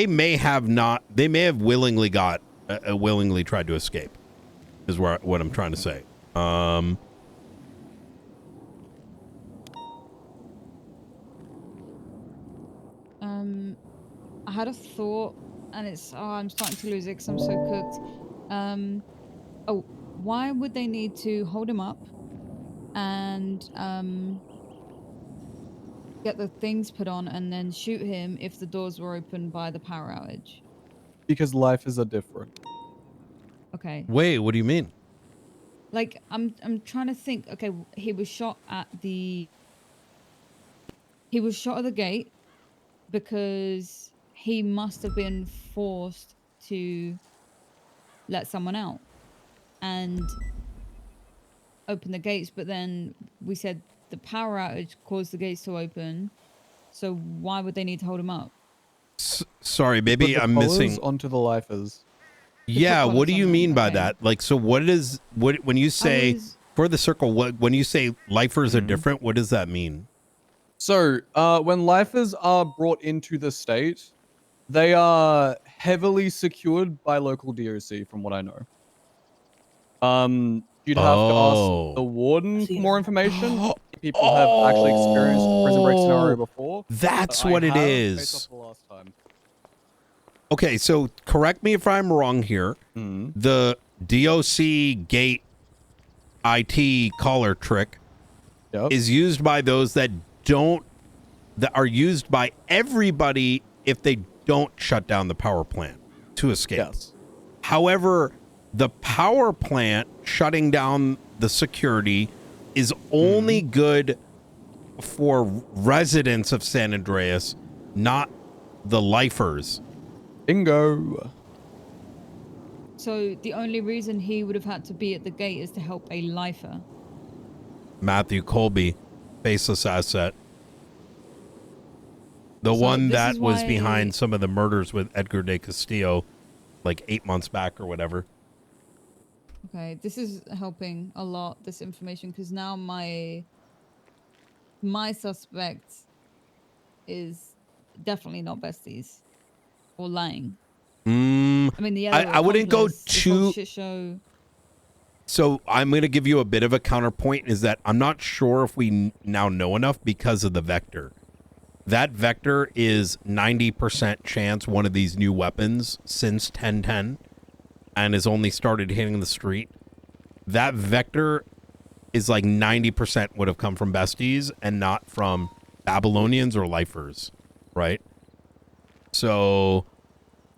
may have willingly willingly tried to escape, is what I'm trying to say. I had a thought, and I'm starting to lose it because I'm so cooked. Why would they need to hold him up and get the things put on and then shoot him if the doors were open by the power outage? Because life is a different. Okay. Wait, what do you mean? Like, I'm trying to think. Okay, he was shot at the gate because he must have been forced to let someone out and open the gates, but then we said the power outage caused the gates to open, so why would they need to hold him up? Sorry, maybe I'm missing onto the lifers. Yeah, what do you mean by that? Like, so when you say for the circle, when you say lifers are different, what does that mean? So, when lifers are brought into the state, they are heavily secured by local DOC, from what I know. You'd have to ask the warden for more information. People have actually experienced a prison break scenario before. That's what it is. Okay, so correct me if I'm wrong here. The DOC gate IT caller trick is used by those that are used by everybody if they don't shut down the power plant to escape. Yes. However, the power plant shutting down the security is only good for residents of San Andreas, not the lifers. Bingo. So the only reason he would have had to be at the gate is to help a lifer. Matthew Colby, faceless asset. The one that was behind some of the murders with Edgar de Castillo like 8 months back or whatever. Okay, this is helping a lot, this information, because now my suspect is definitely not besties or lying. I mean, the other I wouldn't go accomplice, this whole too. shit show. So I'm going to give you a bit of a counterpoint is that I'm not sure if we now know enough because of the vector. That vector is 90% chance one of these new weapons since 1010 and has only started hitting the street. That vector is like 90% would have come from besties and not from Babylonians or lifers, right? So...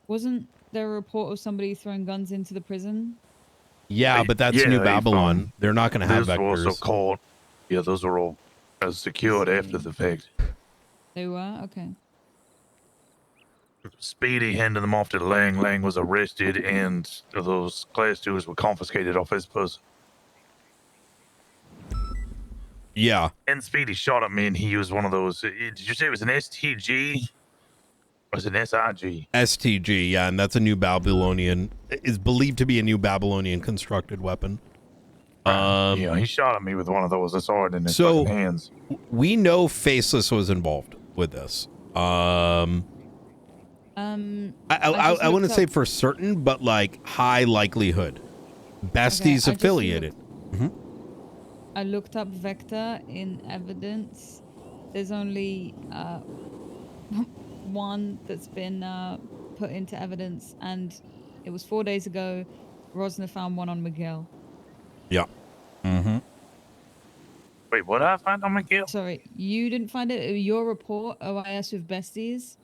Wasn't there a report of somebody throwing guns into the prison? Yeah, but that's New Babylon. They're not going to have Those were also vectors. caught. Yeah, those are all secured after the fact. They were? Okay. Speedy handed them off to Lang. Lang was arrested, and those class 2s were confiscated off his person. Yeah. And Speedy shot at me, and he used one of those. Did you say it was an STG? Or was it an SIG? STG, yeah, and that's a New Babylonian. Is believed to be a New Babylonian constructed weapon. Yeah, he shot at me with one of those. I saw it in his fucking hands. We know Faceless was involved with this. I wouldn't say for certain, but like high likelihood. Besties affiliated. I looked up Vector in evidence. There's only one that's been put into evidence, and it was 4 days ago. Rosner found one on Miguel. Yeah. Wait, what did I find on Miguel? Sorry, you didn't find it? Your report, OIS with besties,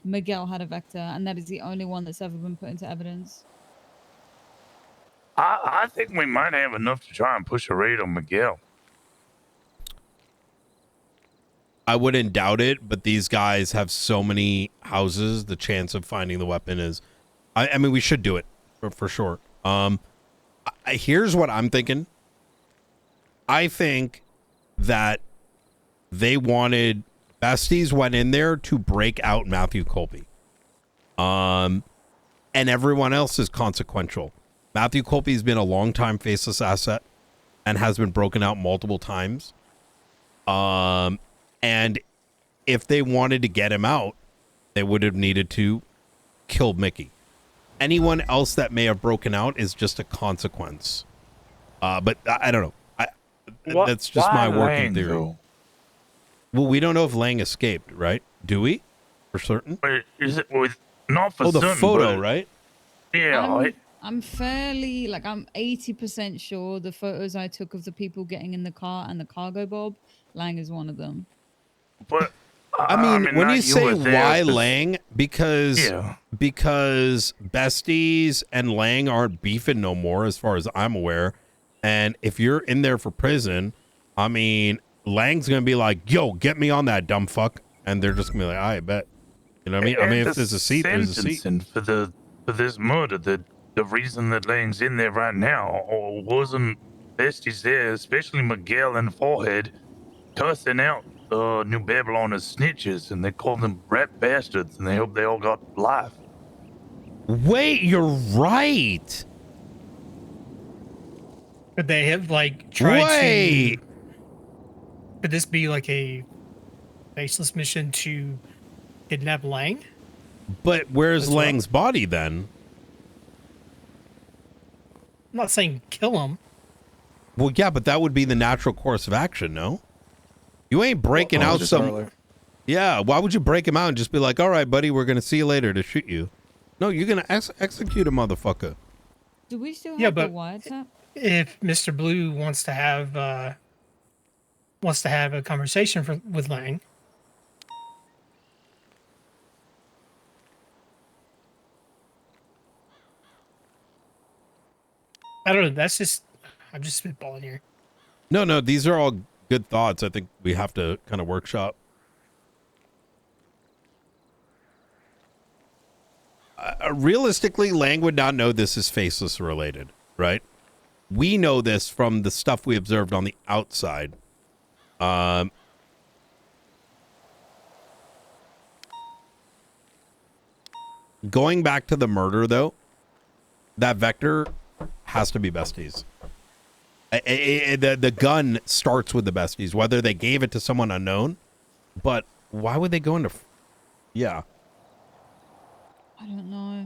Miguel had a Vector, and that is the only one that's ever been put into evidence. I think we might have enough to try and push a raid on Miguel. I wouldn't doubt it, but these guys have so many houses. The chance of finding the weapon is, I mean, we should do it for sure. Here's what I'm thinking. I think that they wanted besties went in there to break out Matthew Colby. And everyone else is consequential. Matthew Colby's been a long time faceless asset and has been broken out multiple times. And if they wanted to get him out, they would have needed to kill Mickey. Anyone else that may have broken out is just a consequence. But I don't know. That's just my working theory. Though? Well, we don't know if Lang escaped, right? Do we? For certain? Wait, is it not for the certain, photo, but- right? Yeah, I'm fairly, like, I'm 80% sure the photos I took of the people getting in the car and the cargo bob, Lang is one of them. But I mean, when not you say were there, why 'cause- Lang, because besties and Lang aren't beefing no more, as far as I'm aware. And if you're in there for prison, I mean, Lang's gonna be like, "Yo, get me on that, dumb fuck," and they're just gonna be like, "I bet." You know what I mean? I mean, if there's a seat, there's a seat. And for this murder, the reason that Lang's in there right now wasn't besties there, especially Miguel and Forehead, cussing out New Babylon as snitches, and they called them rat bastards, and they hope they all got life. Wait, you're right. Could they have like tried Wait. to? Could this be like a faceless mission to kidnap Lang? But where's Lang's body then? I'm not saying kill him. Well, yeah, but that would be the natural course of action, no? You ain't breaking out some... Yeah, why would you break him out and just be like, all right, buddy, we're going to see you later to shoot you? No, you're going to execute a motherfucker. Do we still have the wiretap? If Mr. Blue wants to have a conversation with Lang, I don't know. I'm just spitballing here. No, these are all good thoughts. I think we have to kind of workshop. Realistically, Lang would not know this is faceless related, right? We know this from the stuff we observed on the outside. Going back to the murder, though, that vector has to be besties. The gun starts with the besties, whether they gave it to someone unknown. But why would they go into... Yeah. I don't know.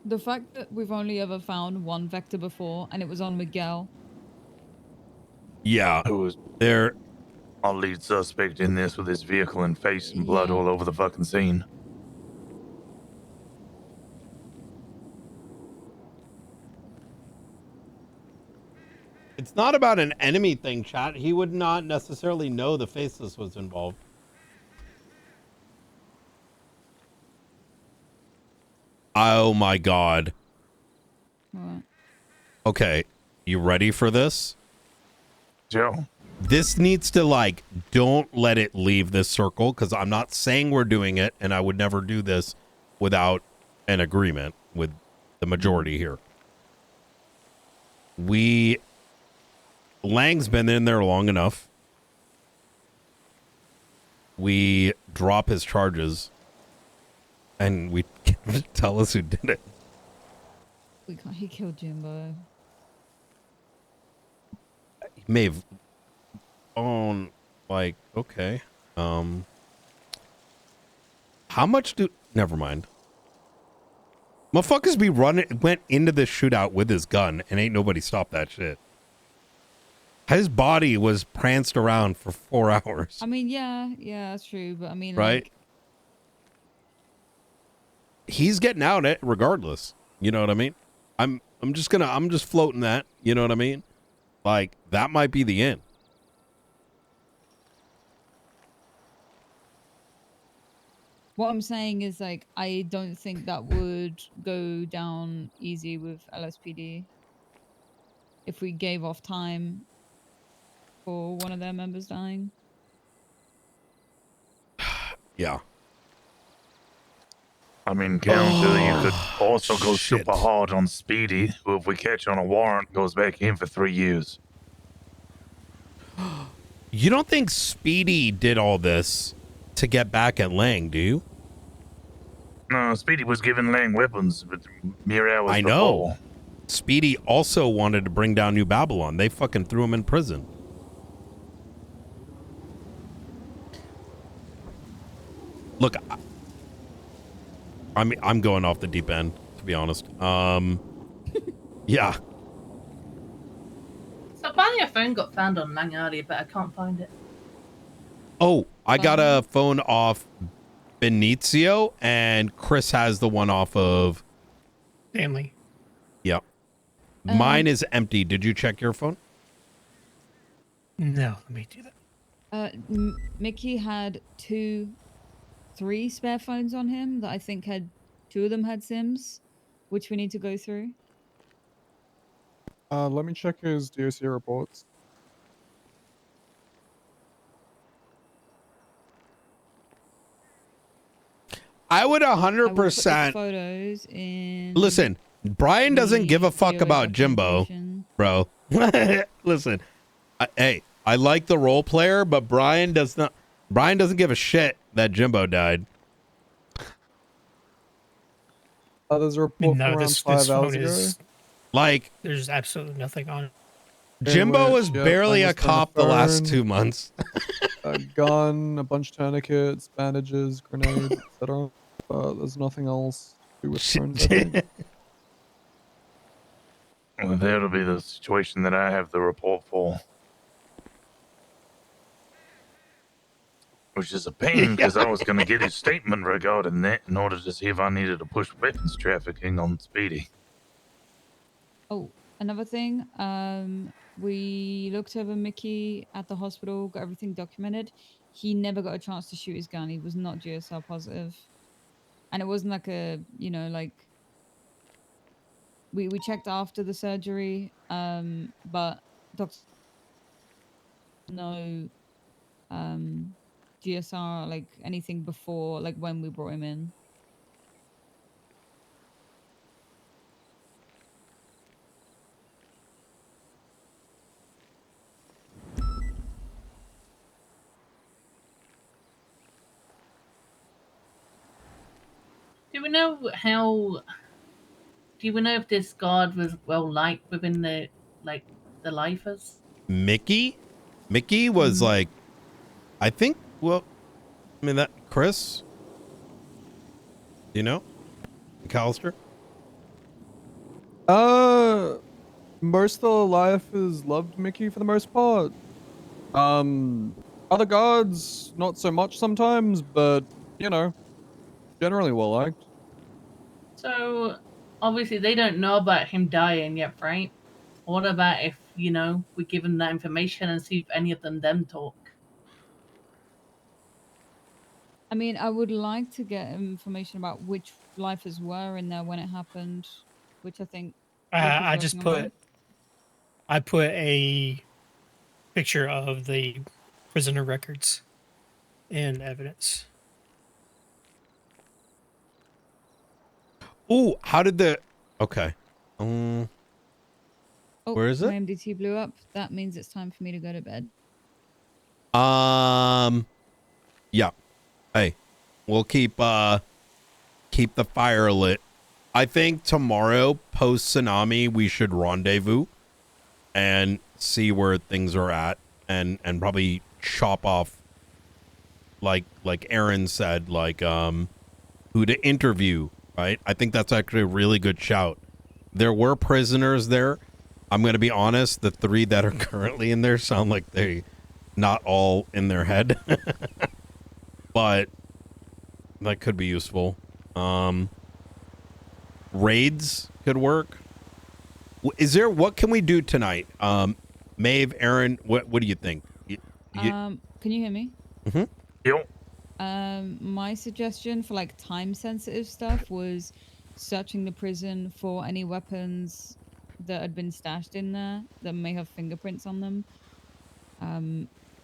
The fact that we've only ever found one vector before, and it was on Miguel. Yeah. Who was there? Our lead suspect in this with his vehicle and face and blood all over the fucking scene. It's not about an enemy thing, chat. He would not necessarily know the Faceless was involved. Oh my god. What? Okay, you ready for this? Joe. This needs to, like, don't let it leave this circle, because I'm not saying we're doing it, and I would never do this without an agreement with the majority here. Lang's been in there long enough. We drop his charges, and we tell us who did it. He killed Jimbo. He may have owned, like, okay. How much never mind. Motherfuckers went into this shootout with his gun, and ain't nobody stopped that shit. His body was pranced around for 4 hours. I mean, yeah, that's true. But I mean, Right? like, He's getting out it regardless. You know what I mean? I'm just floating that. You know what I mean? Like, that might be the end. what I'm saying is, like, I don't think that would go down easy with LSPD if we gave off time for one of their members dying. Yeah. I mean, counter, you could also go super hard on Speedy, who, if we catch on a warrant, goes back in for 3 years. You don't think Speedy did all this to get back at Lang, do you? No, Speedy was giving Lang weapons, but mere hours I before. know. Speedy also wanted to bring down New Babylon. They fucking threw him in prison. Look, I'm going off the deep end, to be honest. Yeah. So apparently a phone got found on Lang earlier, but I can't find it. Oh, I got a phone off Benicio, and Chris has the one off of Family. Yep. Mine is empty. Did you check your phone? No, let me do that. Mickey had 3 spare phones on him that I think had 2 of them had SIMs, which we need to go through. Let me check his DOC reports. I would 100%. Photos in. Listen, Brian doesn't give a fuck about Jimbo, bro. Listen, hey, I like the role player, but Brian doesn't give a shit that Jimbo died. There's a report from around 5 hours ago. Like, there's absolutely nothing on it. Jimbo was barely a cop the last 2 months. A gun, a bunch of tourniquets, bandages, grenades, etc. There's nothing else to do with phones, I think. Well, that'll be the situation that I have the report for. Which is a pain, because I was going to get his statement regarding that in order to see if I needed to push weapons trafficking on Speedy. Oh, another thing. We looked over Mickey at the hospital, got everything documented. He never got a chance to shoot his gun. He was not GSR positive. And it wasn't like a, like, we checked after the surgery, but doctors no GSR, like anything before, like when we brought him in. Do we know how? Do we know if this guard was well liked within the lifers? Mickey was like, I think. Well, I mean that Chris. You know, McAllister. Most of the lifers loved Mickey for the most part. Other guards, not so much sometimes, but, you know, generally well liked. So, obviously, they don't know about him dying yet, right? What about if, you know, we give them that information and see if any of them talk? I mean, I would like to get information about which lifers were in there when it happened, which I think I Ricky's just working on. put I put a picture of the prisoner records in evidence. Ooh, how did the? Okay. Oh, where is my it? MDT blew up. That means it's time for me to go to bed. Yeah. Hey, we'll keep the fire lit. I think tomorrow post tsunami we should rendezvous and see where things are at and probably chop off like Aaron said, like who to interview, right? I think that's actually a really good shout. There were prisoners there. I'm going to be honest, the 3 that are currently in there sound like they not all in their head. But that could be useful. Raids could work. What can we do tonight? Maeve, Aaron, what do you think? Can you hear me? Mm-hmm. Yep. My suggestion for like time sensitive stuff was searching the prison for any weapons that had been stashed in there that may have fingerprints on them.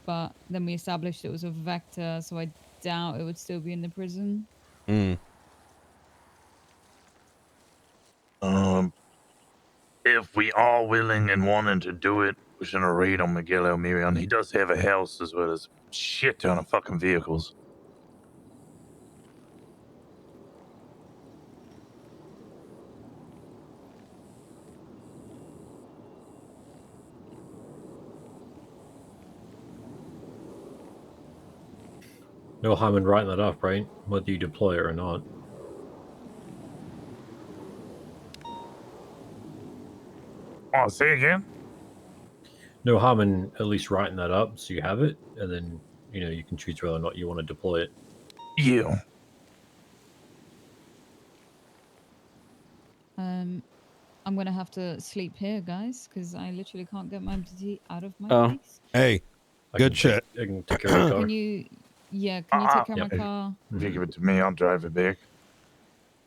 But then we established it was a vector, so I doubt it would still be in the prison. If we are willing and wanting to do it, we're gonna raid on Miguel Almirion. He does have a house as well as a shit ton of fucking vehicles. No harm in writing that up, right? Whether you deploy it or not. Oh, say again? No harm in at least writing that up so you have it, and then, you know, you can choose whether or not you want to deploy it. Yeah. I'm gonna have to sleep here, guys, because I literally can't get my MDT out of my face. Hey, good shit. I can take care of the car. Can you take care of my car? If you give it to me, I'll drive it back.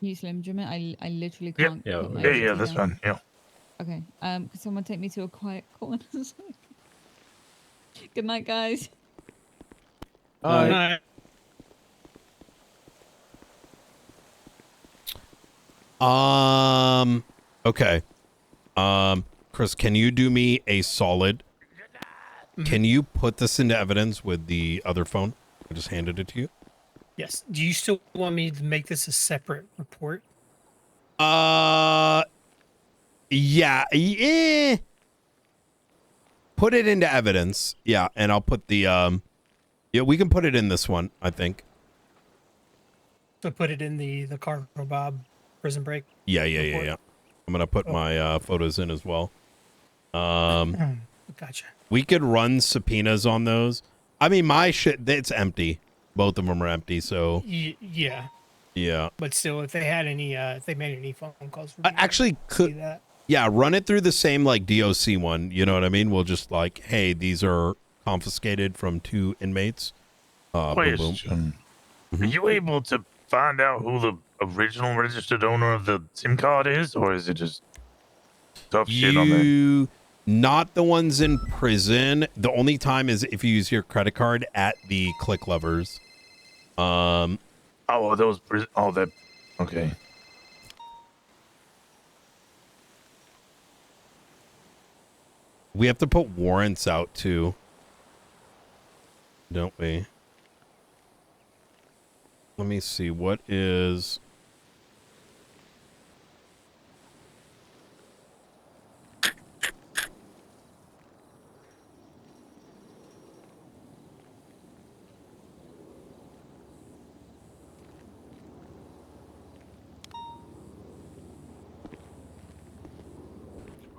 You Slim Jim it? I literally Yep. can't Yeah, put my yeah, MDT that's down. fine. Yeah. Okay. Can someone take me to a quiet corner? Good night, guys. Okay. Chris, can you do me a solid? Can you put this into evidence with the other phone? I just handed it to you. Yes. Do you still want me to make this a separate report? Yeah. Put it into evidence. Yeah, and I'll put the yeah, we can put it in this one, I think. So put it in the Cargo Bob prison break. Yeah. I'm gonna put my photos in as well. Gotcha. We could run subpoenas on those. I mean, my shit, it's empty. Both of them are empty, so Yeah. yeah. But still, if they had any, if they made any phone calls, I actually could. that. Yeah, run it through the same like DOC one. You know what I mean? We'll just like, hey, these are confiscated from 2 inmates. Boom, boom. Question. Are you able to find out who the original registered owner of the SIM card is, or is it just tough shit on there? Not the ones in prison. The only time is if you use your credit card at the click levers. Oh, those that. Okay. We have to put warrants out too, don't we? Let me see. What is...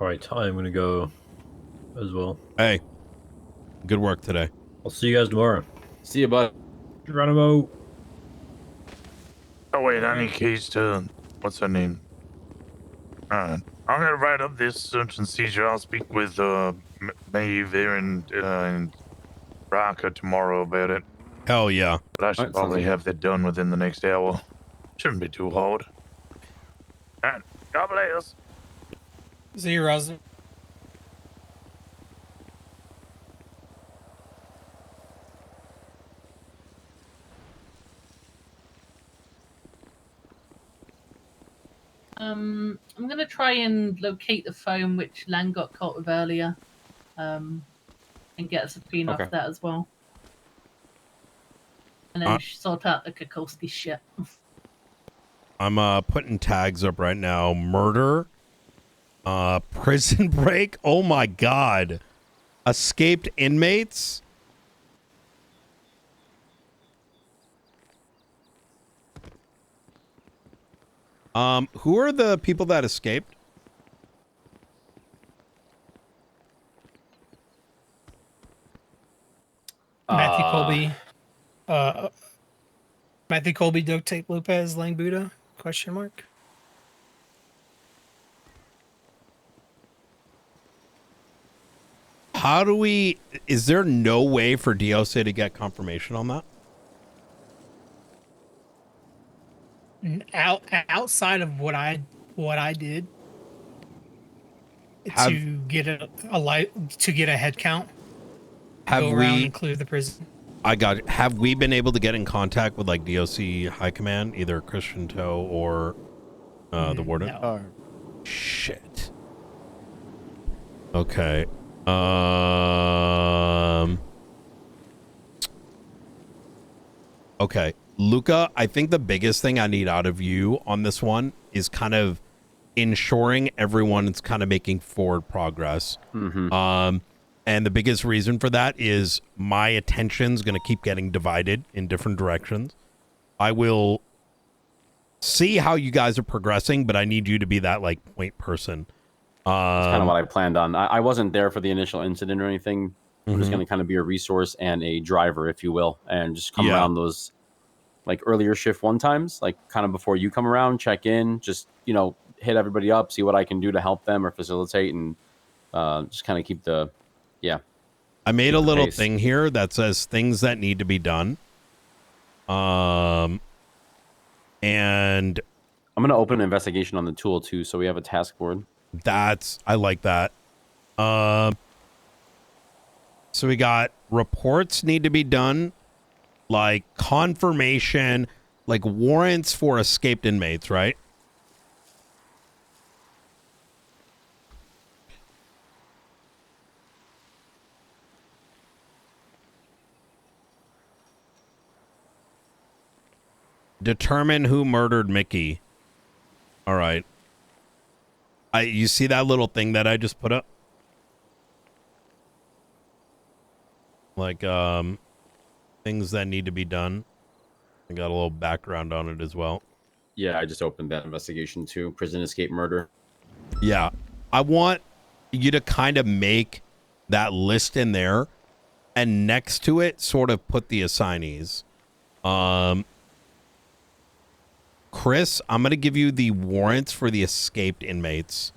All right, I'm gonna go as well. Hey, good work today. I'll see you guys tomorrow. See you, bud. Geronimo. Oh wait, I need keys to what's her name? I'm gonna write up this search and seizure. I'll speak with Maeve and Raka tomorrow about it. Hell yeah. But I should probably have that done within the next hour. Shouldn't be too hard. Alright, God bless. See you, Rosa. I'm gonna try and locate the phone which Lang got caught with earlier, and get a subpoena Okay. off that as well. And then sort out the Kukulski shit. I'm putting tags up right now. Murder, prison break. Oh my god. Escaped inmates. Who are the people that escaped? Matthew Colby. Matthew Colby, Duct Tape Lopez, Lang Buddha? Question mark. How do we? Is there no way for DOC to get confirmation on that? Outside of what I did to get a head count, Have go around we? and clear the prison. I got it. Have we been able to get in contact with like DOC High Command, either Christian Toe or the warden? No. Shit. Okay. Okay. Luca, I think the biggest thing I need out of you on this one is kind of ensuring everyone's kind of making forward progress. And the biggest reason for that is my attention's going to keep getting divided in different directions. I will see how you guys are progressing, but I need you to be that like point person. That's kind of what I planned on. I wasn't there for the initial incident or anything. I'm just Mhm. going to kind of be a resource and a driver, if you will, and just come Yeah. around those like earlier shift one times, like kind of before you come around, check in, just, you know, hit everybody up, see what I can do to help them or facilitate, and just kind of keep the, I made keep a the little pace. thing here that says things that need to be done. And I'm going to open an investigation on the tool too, so we have a task board. I like that. So we got reports need to be done, like confirmation, like warrants for escaped inmates, right? Determine who murdered Mickey. All right. You see that little thing that I just put up? Like, things that need to be done. I got a little background on it as well. Yeah, I just opened that investigation too. Prison escape murder. Yeah. I want you to kind of make that list in there and next to it sort of put the assignees. Chris, I'm going to give you the warrants for the escaped inmates.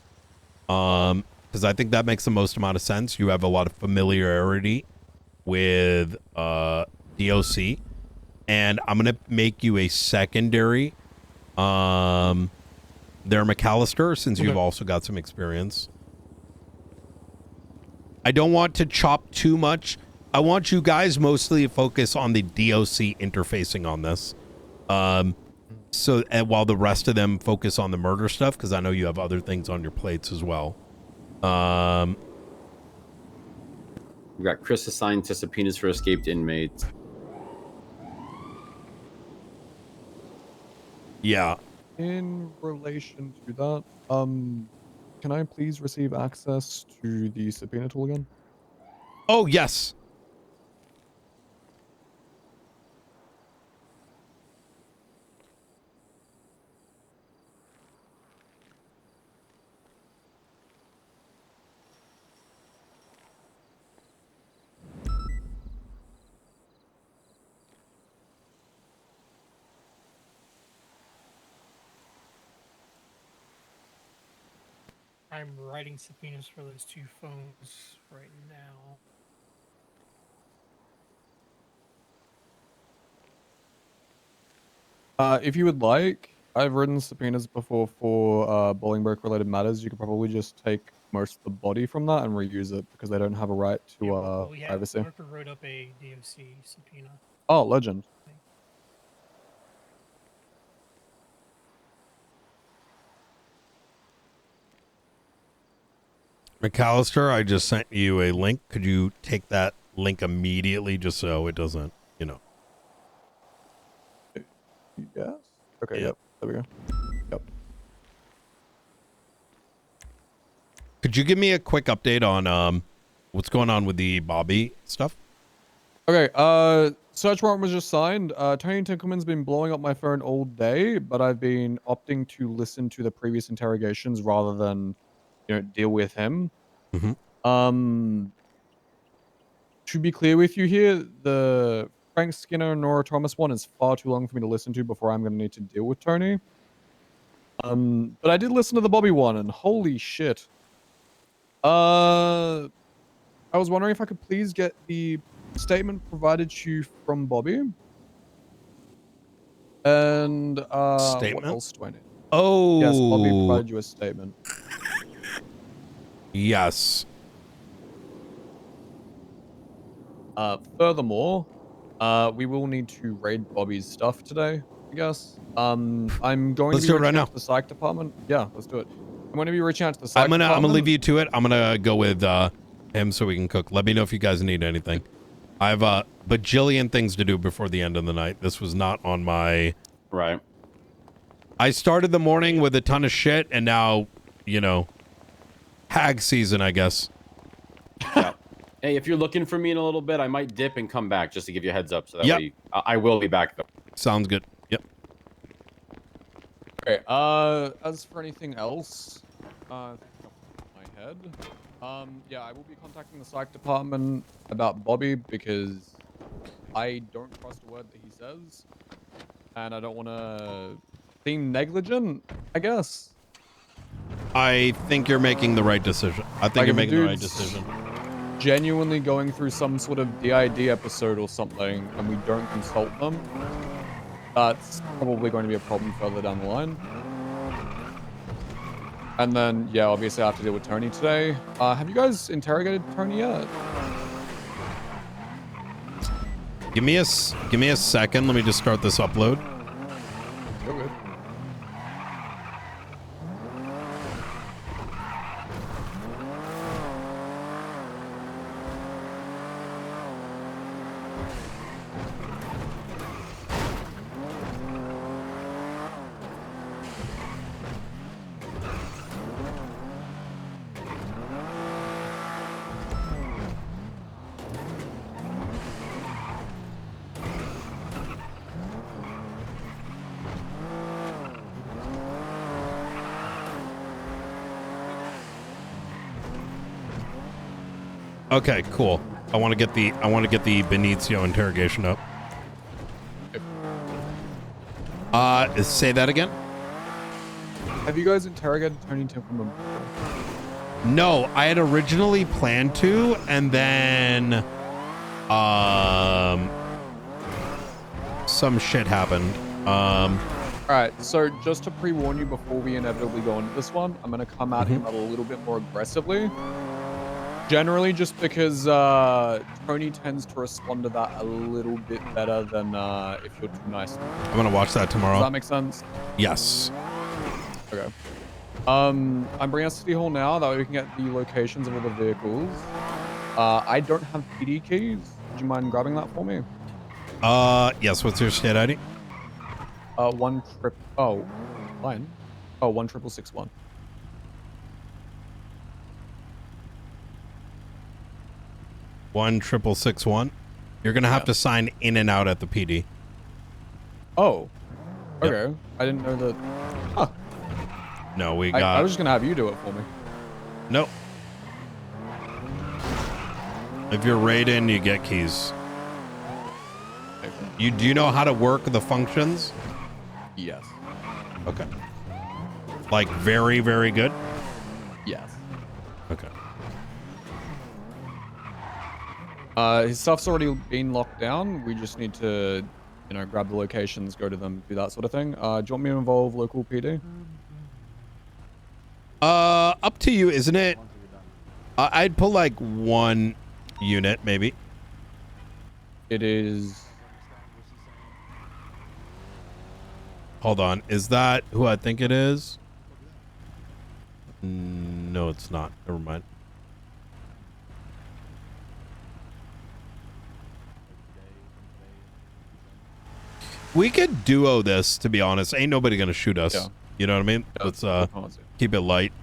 Because I think that makes the most amount of sense. You have a lot of familiarity with DOC. And I'm going to make you a secondary there, McAllister, since you've also got some experience. I don't want to chop too much. I want you guys mostly to focus on the DOC interfacing on this. So and while the rest of them focus on the murder stuff, because I know you have other things on your plates as well. We've got Chris assigned to subpoenas for escaped inmates. Yeah. In relation to that, can I please receive access to the subpoena tool again? Oh, yes. I'm writing subpoenas for those 2 phones right now. If you would like, I've written subpoenas before for Bolingbroke related matters. You could probably just take most of the body from that and reuse it because they don't have a right to privacy. Worker wrote up a DOC subpoena. Oh, legend. McAllister, I just sent you a link. Could you take that link immediately just so it doesn't, you know? Yes. Okay. Yep. There we go. Yep. Could you give me a quick update on what's going on with the Bobby stuff? Okay. Search warrant was just signed. Tony Tinkleman's been blowing up my phone all day, but I've been opting to listen to the previous interrogations rather than, deal with him. Mm-hmm. To be clear with you here, the Frank Skinner and Nora Thomas one is far too long for me to listen to before I'm going to need to deal with Tony. But I did listen to the Bobby one, and holy shit. I was wondering if I could please get the statement provided to you from Bobby. And Statement? what else do I need? Oh. Yes, Bobby provided you a statement. Yes. Furthermore, we will need to raid Bobby's stuff today, I guess. I'm going Let's to be do it right reaching now. out to the psych department. Yeah, let's do it. I'm going to be reaching out to the psych I'm department. gonna leave you to it. I'm gonna go with him so we can cook. Let me know if you guys need anything. I have a bajillion things to do before the end of the night. This was not on my right. I started the morning with a ton of shit, and now, hag season, I guess. Yeah. Hey, if you're looking for me in a little bit, I might dip and come back just to give you a heads up. So that Yep. way, I will be back though. Sounds good. Yep. Okay. As for anything else, my head. Yeah, I will be contacting the psych department about Bobby because I don't trust a word that he says, and I don't want to seem negligent, I guess. I think you're making the right decision. I think you're making the right decision. Genuinely going through some sort of DID episode or something, and we don't consult them, that's probably going to be a problem further down the line. And then, yeah, obviously I have to deal with Tony today. Have you guys interrogated Tony yet? Give me a second. Let me just start this upload. Go good. Okay, cool. I want to get the Benicio interrogation up. Say that again? Have you guys interrogated Tony Tinkleman before? No, I had originally planned to, and then some shit happened. Alright, so just to pre-warn you before we inevitably go into this one, I'm gonna come at him a little bit more aggressively. Generally, just because Tony tends to respond to that a little bit better than if you're too nice. I'm gonna watch that tomorrow. Does that make sense? Yes. Okay. I'm bringing us to City Hall now. That way we can get the locations of all the vehicles. I don't have PD keys. Would you mind grabbing that for me? Yes. What's your state ID? 16661. 16661. You're gonna have to sign in and out at the PD. Oh. Okay. I didn't know that. Huh. No, we got. I was just gonna have you do it for me. Nope. If you're raiding, you get keys. Do you know how to work the functions? Yes. Okay. Like very, very good? Yes. Okay. His stuff's already been locked down. We just need to, grab the locations, go to them, do that sort of thing. Do you want me to involve local PD? Up to you, isn't it? I'd pull like one unit, maybe. It is. Hold on. Is that who I think it is? No, it's not. Never mind. We could duo this, to be honest. Ain't nobody gonna shoot us. Yeah. You know what I mean? Yeah, Let's keep it light.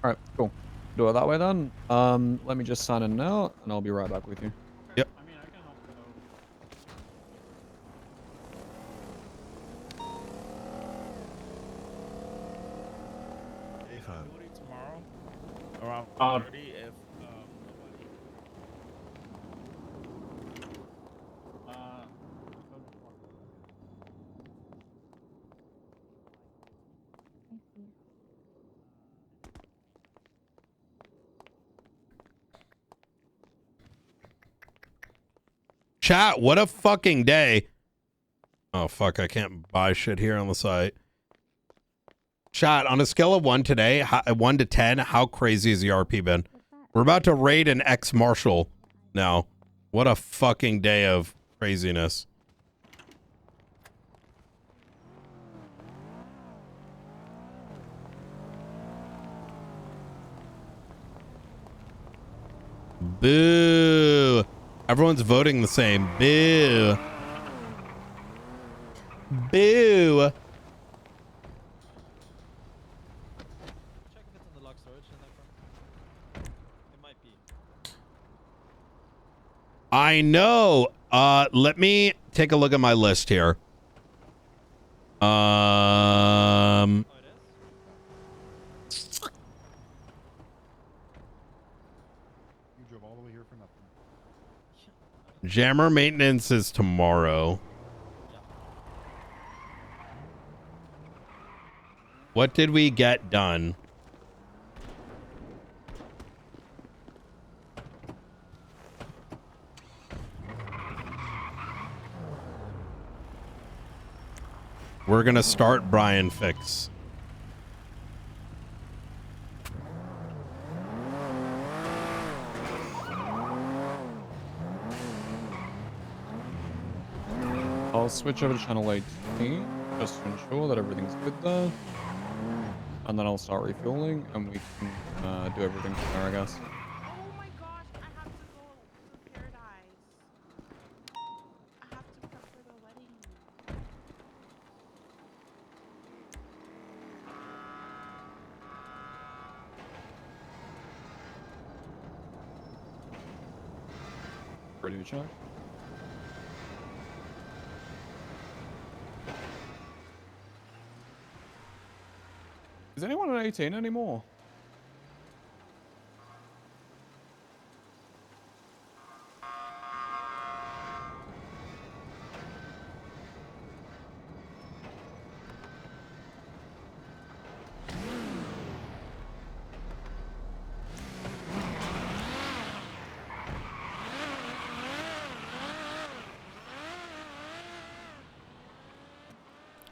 All right, cool. Do it that way then. Let me just sign in now, and I'll be right back with you. Yep. Tomorrow, around 30 if Chat, what a fucking day. Oh, fuck. I can't buy shit here on the site. Chat, on a scale of 1 today, 1 to 10, how crazy has the RP been? We're about to raid an ex-marshal now. What a fucking day of craziness. Boo. Everyone's voting the same. Boo. Boo. I know. Let me take a look at my list here. Jammer maintenance is tomorrow. What did we get done? We're gonna start Brian Fix. I'll switch over to channel 18 just to ensure that everything's good there. And then I'll start refueling and we can do everything from there, I guess. Ready to check? Is anyone on 18 anymore?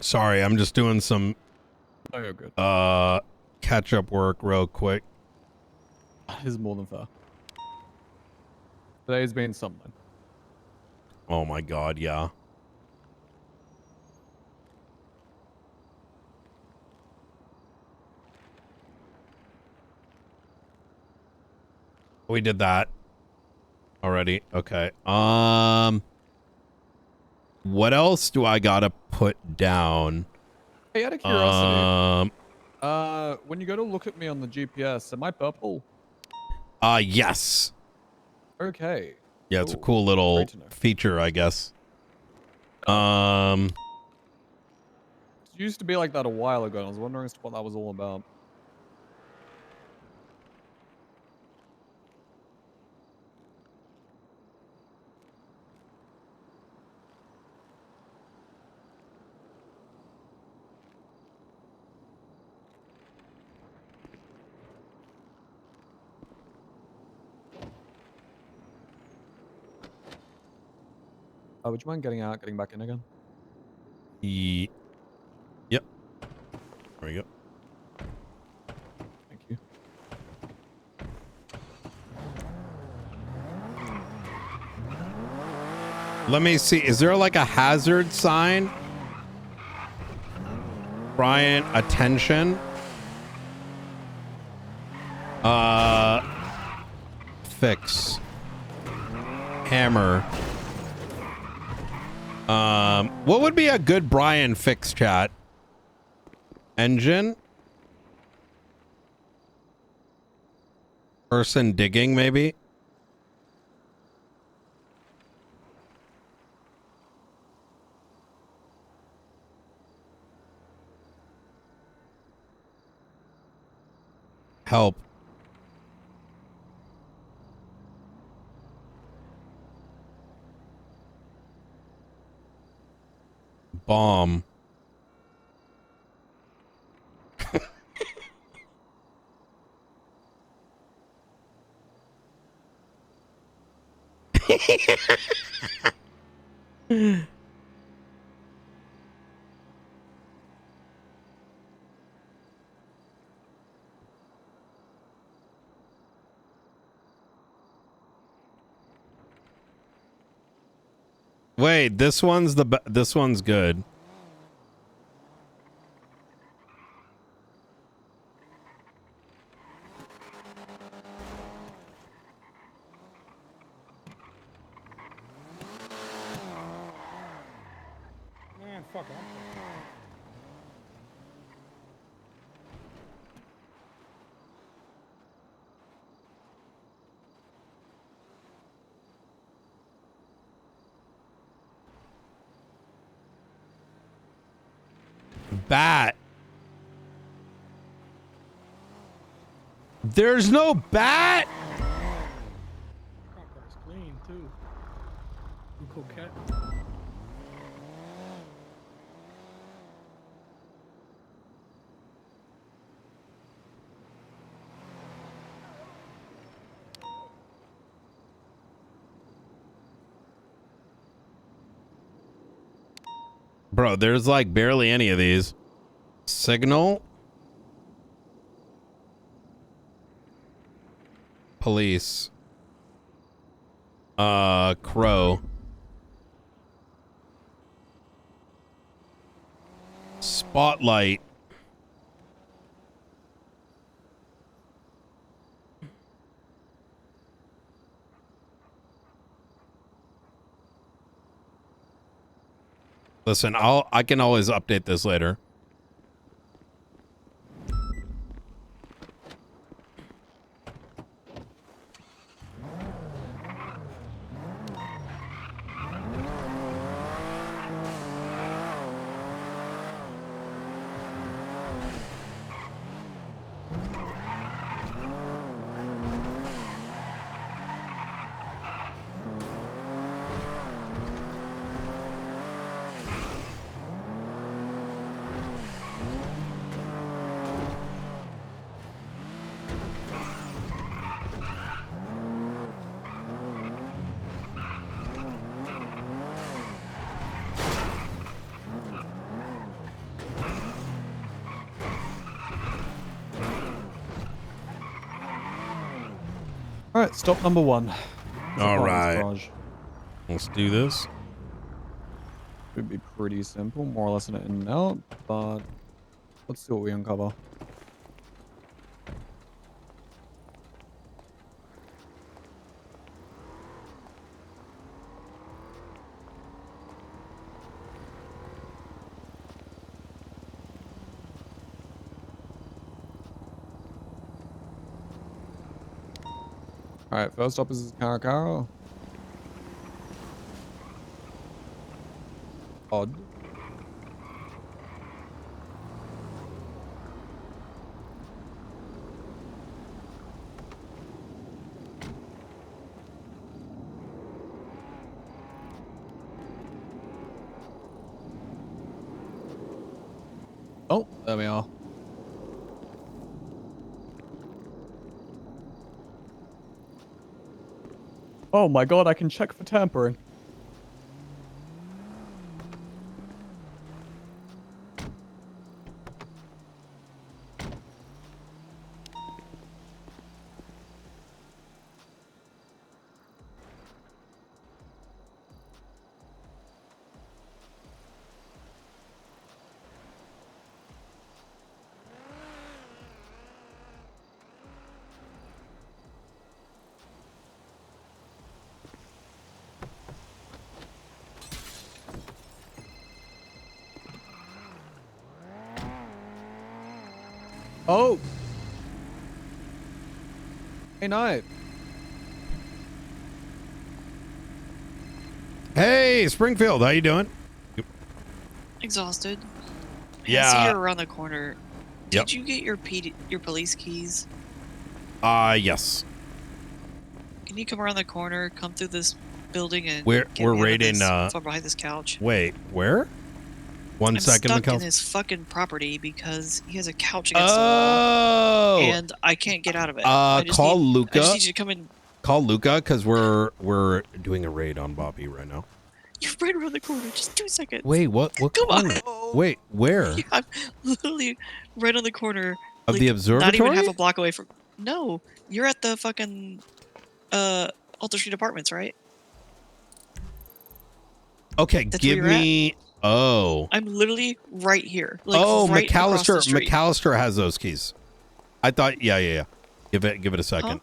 Sorry, I'm just doing some Oh, you're good. catch-up work real quick. This is more than fair. Today's been something. Oh my god, yeah. We did that already. Okay. What else do I gotta put down? Hey, out of curiosity, when you go to look at me on the GPS, am I purple? Yes. Okay. Yeah, it's a cool little feature, I guess. It used to be like that a while ago, and I was wondering as to what that was all about. Would you mind getting out, getting back in again? Yep. There we go. Thank you. Let me see. Is there like a hazard sign? Brian, attention. Fix. Hammer. What would be a good Brian fix, chat? Engine? Person digging, maybe? Help. Bomb. Wait, this one's this one's good. Man, fuck it. Bat. There's no bat. It's clean too. You coquette. Bro, there's like barely any of these. Signal. Police. Crow. Spotlight. Listen, I can always update this later. All right, stop number 1. All right. Let's do this. Should be pretty simple, more or less an in and out, but let's see what we uncover. All right, first up is Karakara. Odd. Oh, there we are. Oh my god, I can check for tampering. Oh. Hey, night. Hey, Springfield, how you doing? Exhausted. Yeah. I see you're around the corner. Yep. Did you get your your police keys? Yes. Can you come around the corner, come through this building, and We're get me out of raiding. this, from behind this couch? Wait, where? One I'm second, stuck in McKells. his fucking property because he has a couch against the wall, and I can't get out of it. I just Call need, Luca. I just need you to come in. Call Luca because we're doing a raid on Bobby right now. You're right around the corner. Just 2 seconds. Wait, what? What Come corner? on. Wait, where? I'm literally right on the corner Of the observatory? Not even half a block away from. No, you're at the fucking Alter Street Apartments, right? Okay, That's where give you're at? me. Oh. I'm literally right here. Like Oh, right across the street. McAllister has those keys. I thought. Yeah. Give it a second.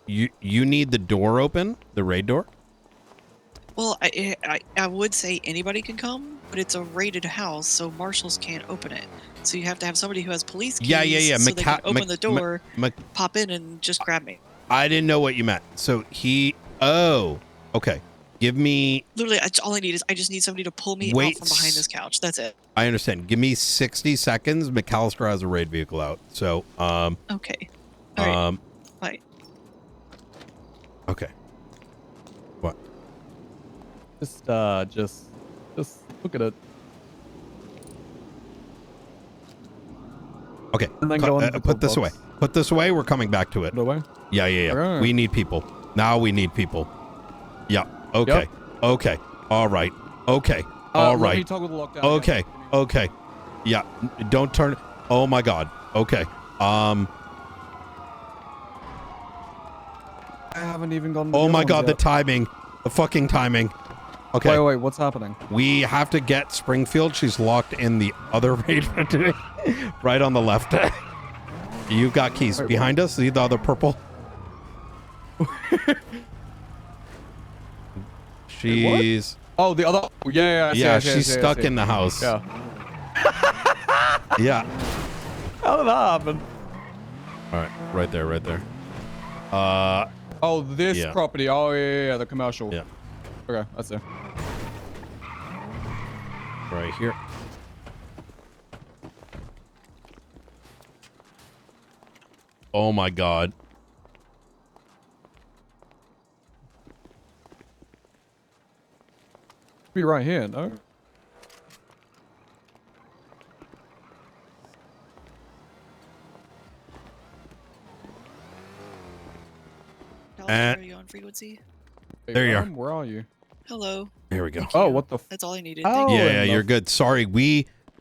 Huh? You need the door open, the raid door. Well, I would say anybody can come, but it's a raided house, so marshals can't open it. So you have to have somebody who has police keys. Yeah. So they can open the door, pop in, and just grab me. I didn't know what you meant. So he. Oh. Okay. Give me. Literally, all I need is I just need somebody to pull me out from behind this couch. That's it. I understand. Give me 60 seconds. McAllister has a raid vehicle out. So Okay. All right. Bye. Okay. What? Just look at it. Okay. And then go on Put this away. Put this away. We're coming back to it. Away? Yeah. Okay. We need people. Now we need people. Yeah. Okay. Yep. Okay. All right. Okay. All right. Let me toggle the lockdown Okay. again. Okay. Yeah. Don't turn. Oh my God. Okay. I haven't even gone. Oh my God. The timing. The fucking timing. Okay. Wait. What's happening? We have to get Springfield. She's locked in the other raid right on the left. You've got keys behind us. See the other purple? She's. Oh, the other. Yeah. Yeah, she's stuck in the house. Yeah. Yeah. How did that happen? All right. Right there. Oh, this yeah. property. Oh, yeah. The commercial. Yeah. Okay, that's it. Right here. Oh my God. Be right here, no? Are you on frequency? Hey, There you are. Where are you? Hello. Here we go. Oh, what the? That's all I needed. Oh, Thank you. Yeah, you're good. Sorry,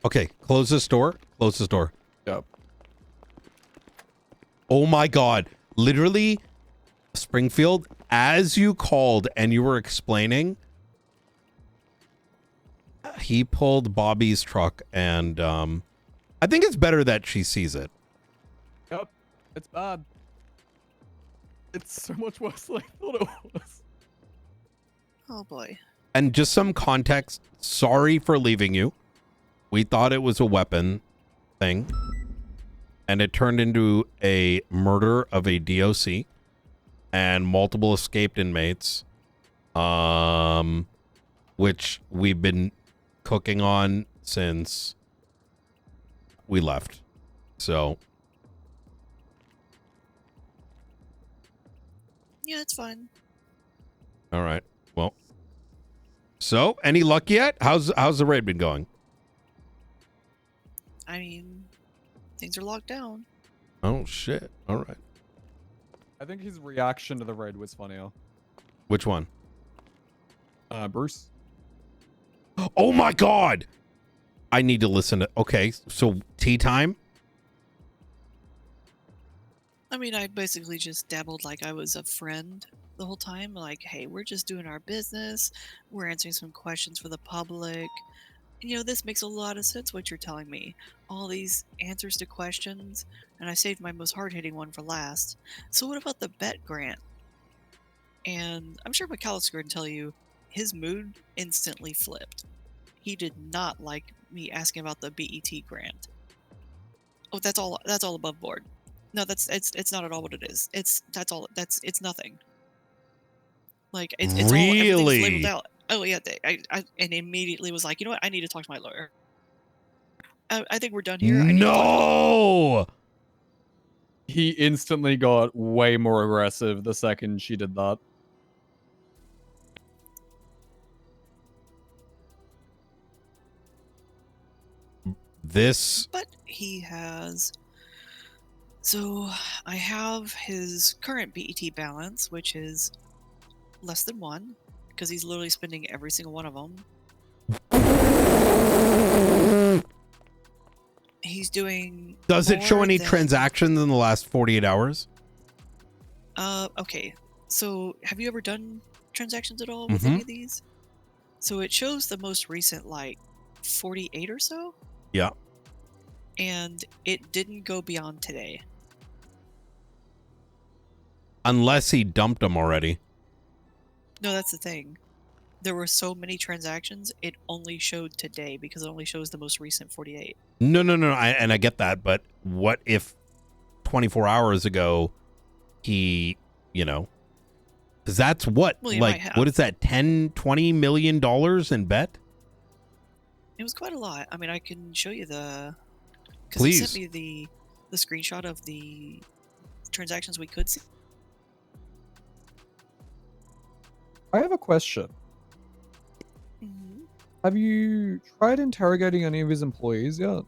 okay, close this door. Close this door. Yep. Oh my God. Literally, Springfield, as you called and you were explaining, he pulled Bobby's truck and I think it's better that she sees it. Yep. It's bad. It's so much worse than I thought it was. Oh boy. And just some context, sorry for leaving you. We thought it was a weapon thing. And it turned into a murder of a DOC and multiple escaped inmates. Which we've been cooking on since we left. So Yeah, it's fine. all right. Well, so any luck yet? How's the raid been going? I mean, things are locked down. Oh shit. All right. I think his reaction to the raid was funnier. Which one? Bruce. Oh my God. I need to listen to. Okay, so tea time. I mean, I basically just dabbled like I was a friend the whole time. Like, hey, we're just doing our business. We're answering some questions for the public. You know, this makes a lot of sense what you're telling me. All these answers to questions, and I saved my most hard-hitting one for last. So what about the bet grant? And I'm sure McAllister can tell you, his mood instantly flipped. He did not like me asking about the BET grant. Oh, that's all. That's all above board. No, it's not at all what it is. It's nothing. Like it's all everything's labeled out. Oh yeah, I and immediately was like, you know what? I need to talk to my lawyer. I think we're done here. No. He instantly got way more aggressive the second she did that. But he has. So I have his current BET balance, which is less than 1, because he's literally spending every single one of them. He's doing. Does it show any than, transactions in the last 48 hours? Okay. So have you ever done transactions at all with any of these? So it shows the most recent, like 48 or so. Yeah. And it didn't go beyond today. Unless he dumped them already. No, that's the thing. There were so many transactions, it only showed today because it only shows the most recent 48. No. I get that, but what if 24 hours ago he, because that's what, Well, what is that, 10-20 million dollars in bet? It was quite a lot. I mean, I can show you the. Because he sent me the screenshot of the transactions we could see. I have a question. Have you tried interrogating any of his employees yet?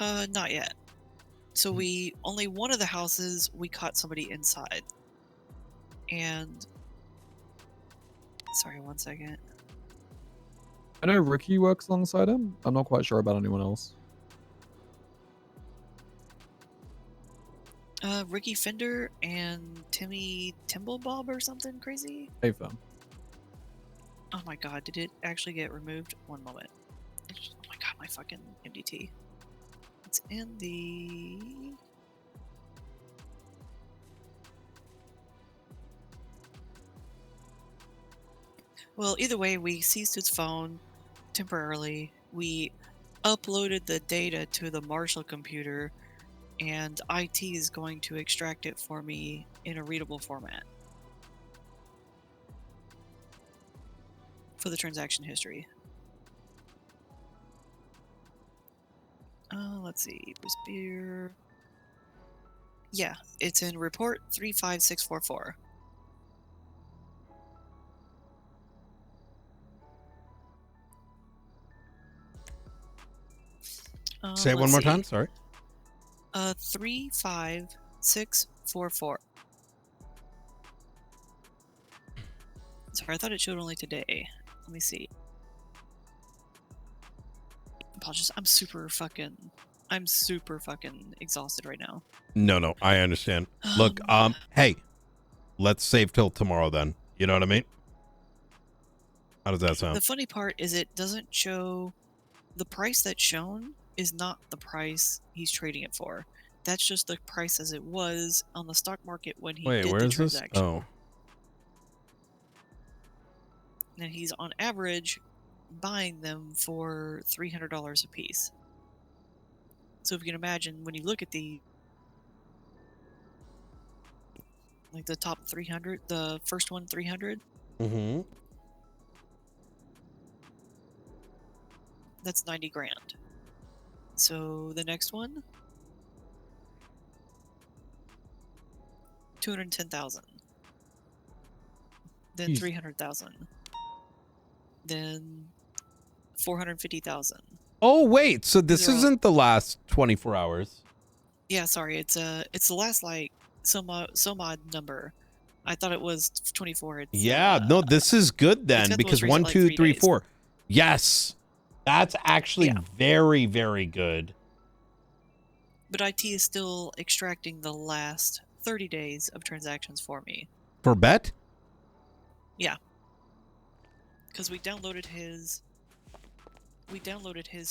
Not yet. So only one of the houses we caught somebody inside. And sorry, 1 second. I know Ricky works alongside him. I'm not quite sure about anyone else. Ricky Fender and Timmy Timblebob or something crazy? Hey, fam. Oh my god, did it actually get removed? One moment. Oh my god, my fucking MDT. It's in the... Well, either way, we seized his phone temporarily. We uploaded the data to the Marshall computer, and IT is going to extract it for me in a readable format for the transaction history. Let's see, Bruce Beer. Yeah, it's in report 35644. Say it one more time, sorry. 35644. Sorry, I thought it showed only today. Let me see. Apologies, I'm super fucking exhausted right now. No, I understand. Look, hey, let's save till tomorrow then. You know what I mean? How does that sound? The funny part is it doesn't show the price that's shown is not the price he's trading it for. That's just the price as it was on the stock market when he did the transaction. This? Oh. And he's on average buying them for $300 a piece. So if you can imagine, when you look at the top 300, the first one 300. Mm-hmm. That's 90 grand. So the next one, 210,000. Then 300,000. Then 450,000. Oh wait, so this isn't the last 24 hours. Yeah, sorry, it's the last some odd number. I thought it was 24. It's, No, this is good then because 1, 2, 3, 4. Yes, that's actually very, very good. But IT is still extracting the last 30 days of transactions for me. For bet? Yeah. Because we downloaded his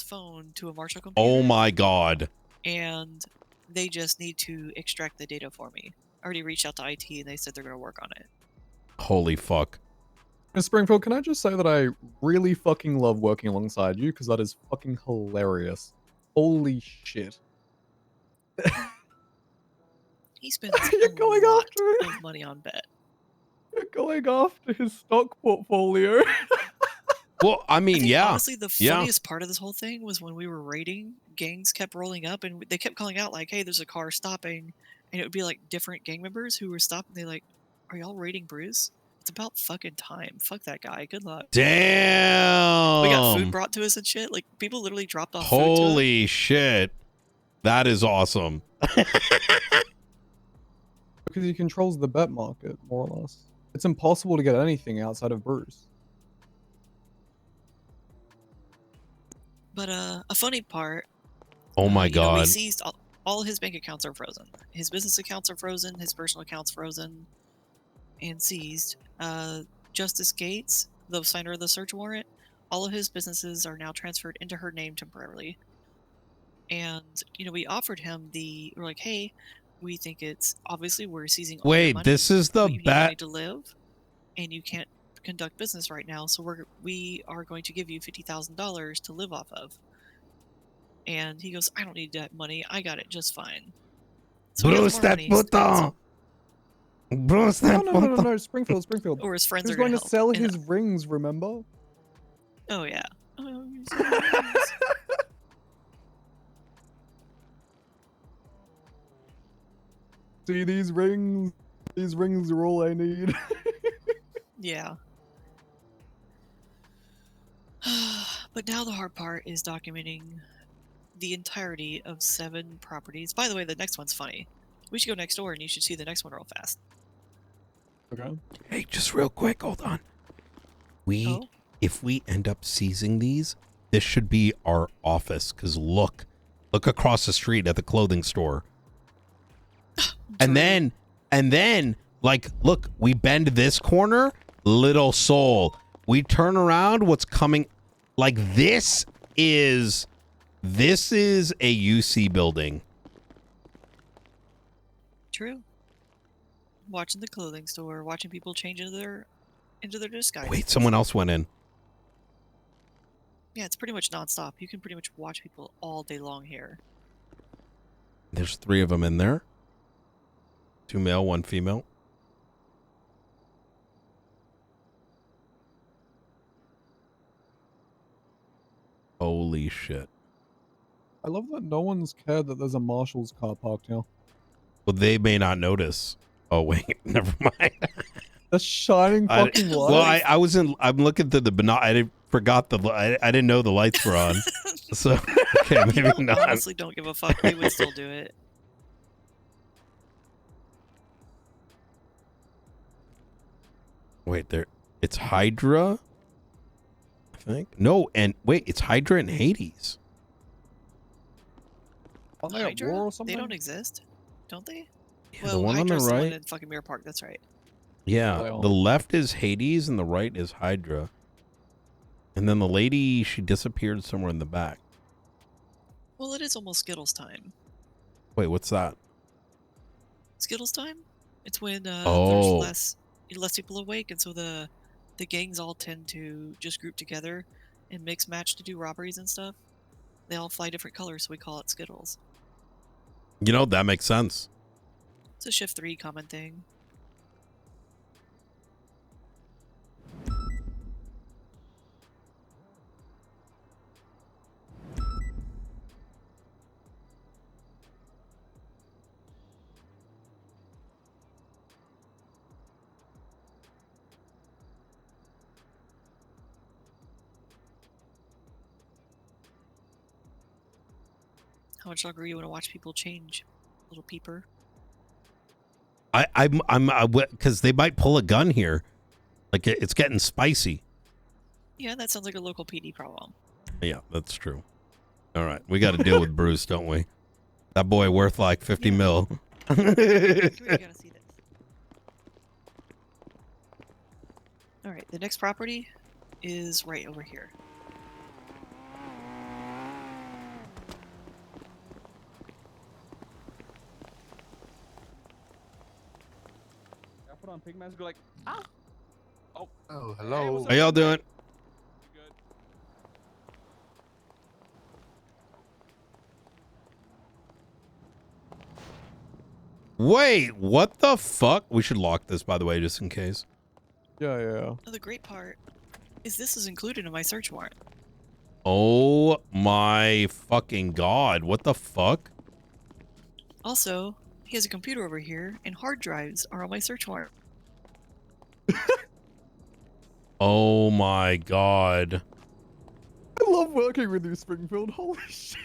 phone to a Marshall computer. Oh my god. And they just need to extract the data for me. I already reached out to IT and they said they're going to work on it. Holy fuck. Ms. Springfield, can I just say that I really fucking love working alongside you because that is fucking hilarious. Holy shit. He spends You're going lot after it. of money on bet. You're going after his stock portfolio. Well, I mean, yeah. Honestly, the funniest part of this whole thing was when we were raiding, gangs kept rolling up and they kept calling out like, hey, there's a car stopping. And it would be like different gang members who were stopping. They like, are y'all raiding Bruce? It's about fucking time. Fuck that guy. Good luck. Damn. We got food brought to us and shit. Like, people literally dropped off food to us. Holy shit. That is awesome. Because he controls the bet market, more or less. It's impossible to get anything outside of Bruce. But a funny part. Oh my you know, God. we seized all his bank accounts are frozen. His business accounts are frozen. His personal accounts frozen and seized. Justice Gates, the signer of the search warrant, all of his businesses are now transferred into her name temporarily. And you know, we offered him we're like, hey, we think it's obviously we're seizing all your Wait, money, this is the but you need money bet. to live, and you can't conduct business right now, so we are going to give you $50,000 to live off of. And he goes, I don't need that money. I got it just fine. So Bruce, that puto. Bruce, that No, Springfield. Or his friends He was are gonna going to help. sell And, his rings, remember? oh yeah. See these rings? These rings are all I need. Yeah. But now the hard part is documenting the entirety of 7 properties. By the way, the next one's funny. We should go next door and you should see the next one real fast. Okay. Hey, just real quick, hold on. If we end up seizing these, this should be our office. Because look across the street at the clothing store. and then, like, look, we bend this corner, little soul. We turn around, what's coming, like, this is a UC building. True. Watching the clothing store, watching people change into their disguise. Wait, someone else went in. Yeah, it's pretty much nonstop. You can pretty much watch people all day long here. There's 3 of them in there. 2 male, 1 female. Holy shit. I love that no one's cared that there's a Marshall's car parked here. Well, they may not notice. Oh, wait, never mind. The shining fucking light. Well, I'm looking through the I forgot I didn't know the lights were on. So, okay, maybe not. Honestly, don't give a fuck. We would still do it. Wait, it's Hydra, I think. No, and wait, it's Hydra and Hades. Aren't they at war or something? They don't exist, don't they? Yeah, well, the one on the Hydra's the one right. in fucking Mirror Park. That's right. Yeah, the left is Hades and the right is Hydra. And then the lady, she disappeared somewhere in the back. Well, it is almost Skittles time. Wait, what's that? Skittles time? It's when Oh. there's less people awake, and so the gangs all tend to just group together and mix match to do robberies and stuff. They all fly different colors, so we call it Skittles. You know, that makes sense. It's a Shift 3 common thing. How much longer you want to watch people change, little peeper? I'm because they might pull a gun here. Like it's getting spicy. Yeah, that sounds like a local PD problem. Yeah, that's true. All right, we got to deal with Bruce, don't we? That boy worth like 50 mil. You gotta see this. All right, the next property is right over here. I put on pig mask, go like, ah. Oh, hello. How y'all doing? Wait, what the fuck? We should lock this, by the way, just in case. Yeah. Oh, the great part is this is included in my search warrant. Oh my fucking god. What the fuck? Also, he has a computer over here, and hard drives are on my search warrant. Oh my god. I love working with you, Springfield. Holy shit.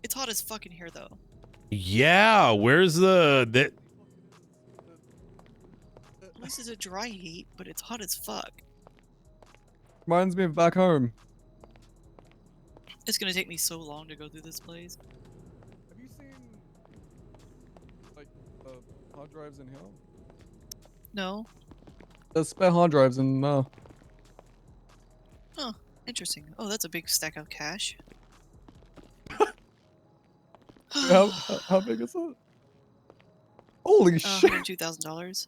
It's hot as fuck in here, though. Yeah, where's the... At least it's a dry heat, but it's hot as fuck. Reminds me of back home. It's gonna take me so long to go through this place. Have you seen like hard drives in here? No. There's spare hard drives in Huh. Interesting. Oh, that's a big stack of cash. how big is it? Holy shit! $102,000.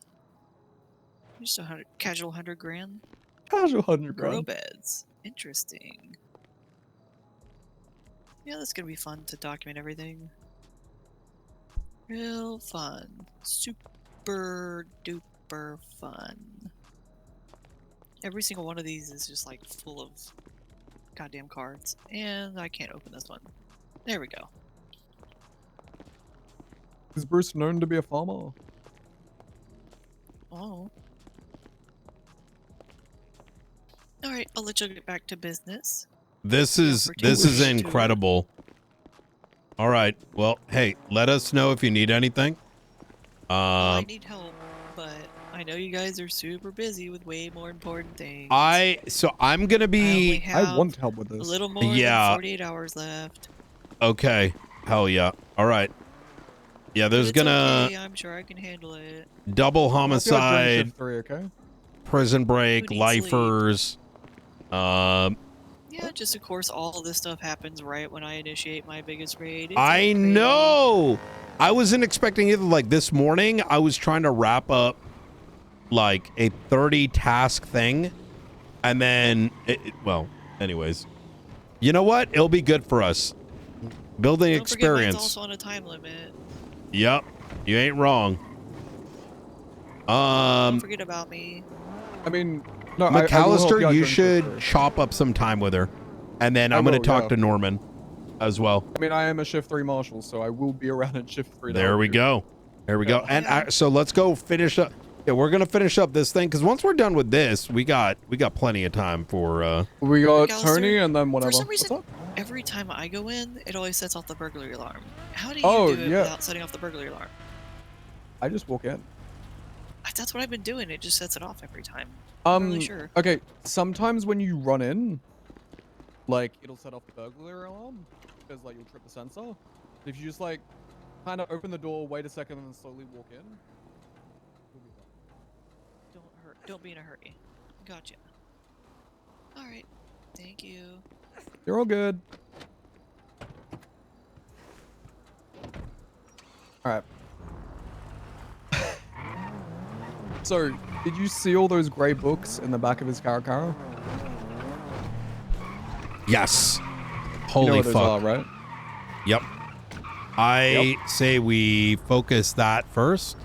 Just casual 100 grand. Casual 100 Grow grand. beds. Interesting. Yeah, that's gonna be fun to document everything. Real fun. Super duper fun. Every single one of these is just like full of goddamn cards. And I can't open this one. There we go. Is Bruce known to be a farmer? Oh. Alright, I'll let you get back to business. This is incredible. All right. Well, hey, let us know if you need anything. I need help, but I know you guys are super busy with way more important things. I'm gonna be. I want help with this. A little more than 48 hours left. Okay. Hell yeah. All right. Yeah, there's It's gonna okay, I'm sure I can handle it. double homicide, Shift 3, okay? prison break, Who needs lifers. Yeah, just of course all of this stuff happens right when I initiate my biggest raid. It's I okay. know. I wasn't expecting it. Like this morning, I was trying to wrap up like a 30 task thing, and then well, anyways, you know what? It'll be good for us. Building Don't forget experience. mine's also on a time limit. Yep, you ain't wrong. Don't forget about me. I mean, no, McAllister, you should chop up some time with her, and then I'm going to talk to Norman as well. I mean, I am a shift 3 marshal, so I will be around in shift 3. There we go. There we go. And so let's go finish up. Yeah, we're gonna finish up this thing because once we're done with this, we got plenty of time for. We got McAllister, Tony and then whatever. For some reason, every time I go in, it always sets off the burglary alarm. How do you Oh, do it yeah. without setting off the burglary alarm? I just walk in. That's what I've been doing. It just sets it off every time. I'm really sure. Okay, sometimes when you run in, like, it'll set off the burglary alarm because, like, you'll trip the sensor. If you just, like, kind of open the door, wait a second, and then slowly walk in. Don't be in a hurry. Gotcha. All right. Thank you. You're all good. All right. So, did you see all those grey books in the back of his car? Yes. You know Holy what those fuck. are, right? Yep. I say we focus that first.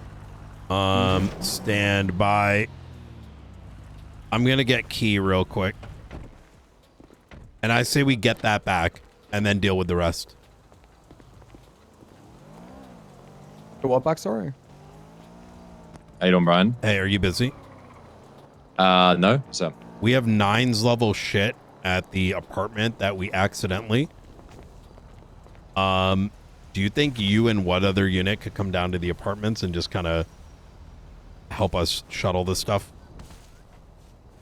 Stand by. I'm gonna get key real quick. And I say we get that back and then deal with the rest. What back, sorry? How you doing, Brian? Hey, are you busy? No. So we have 9's level shit at the apartment that we accidentally. Do you think you and what other unit could come down to the apartments and just kind of help us shuttle this stuff?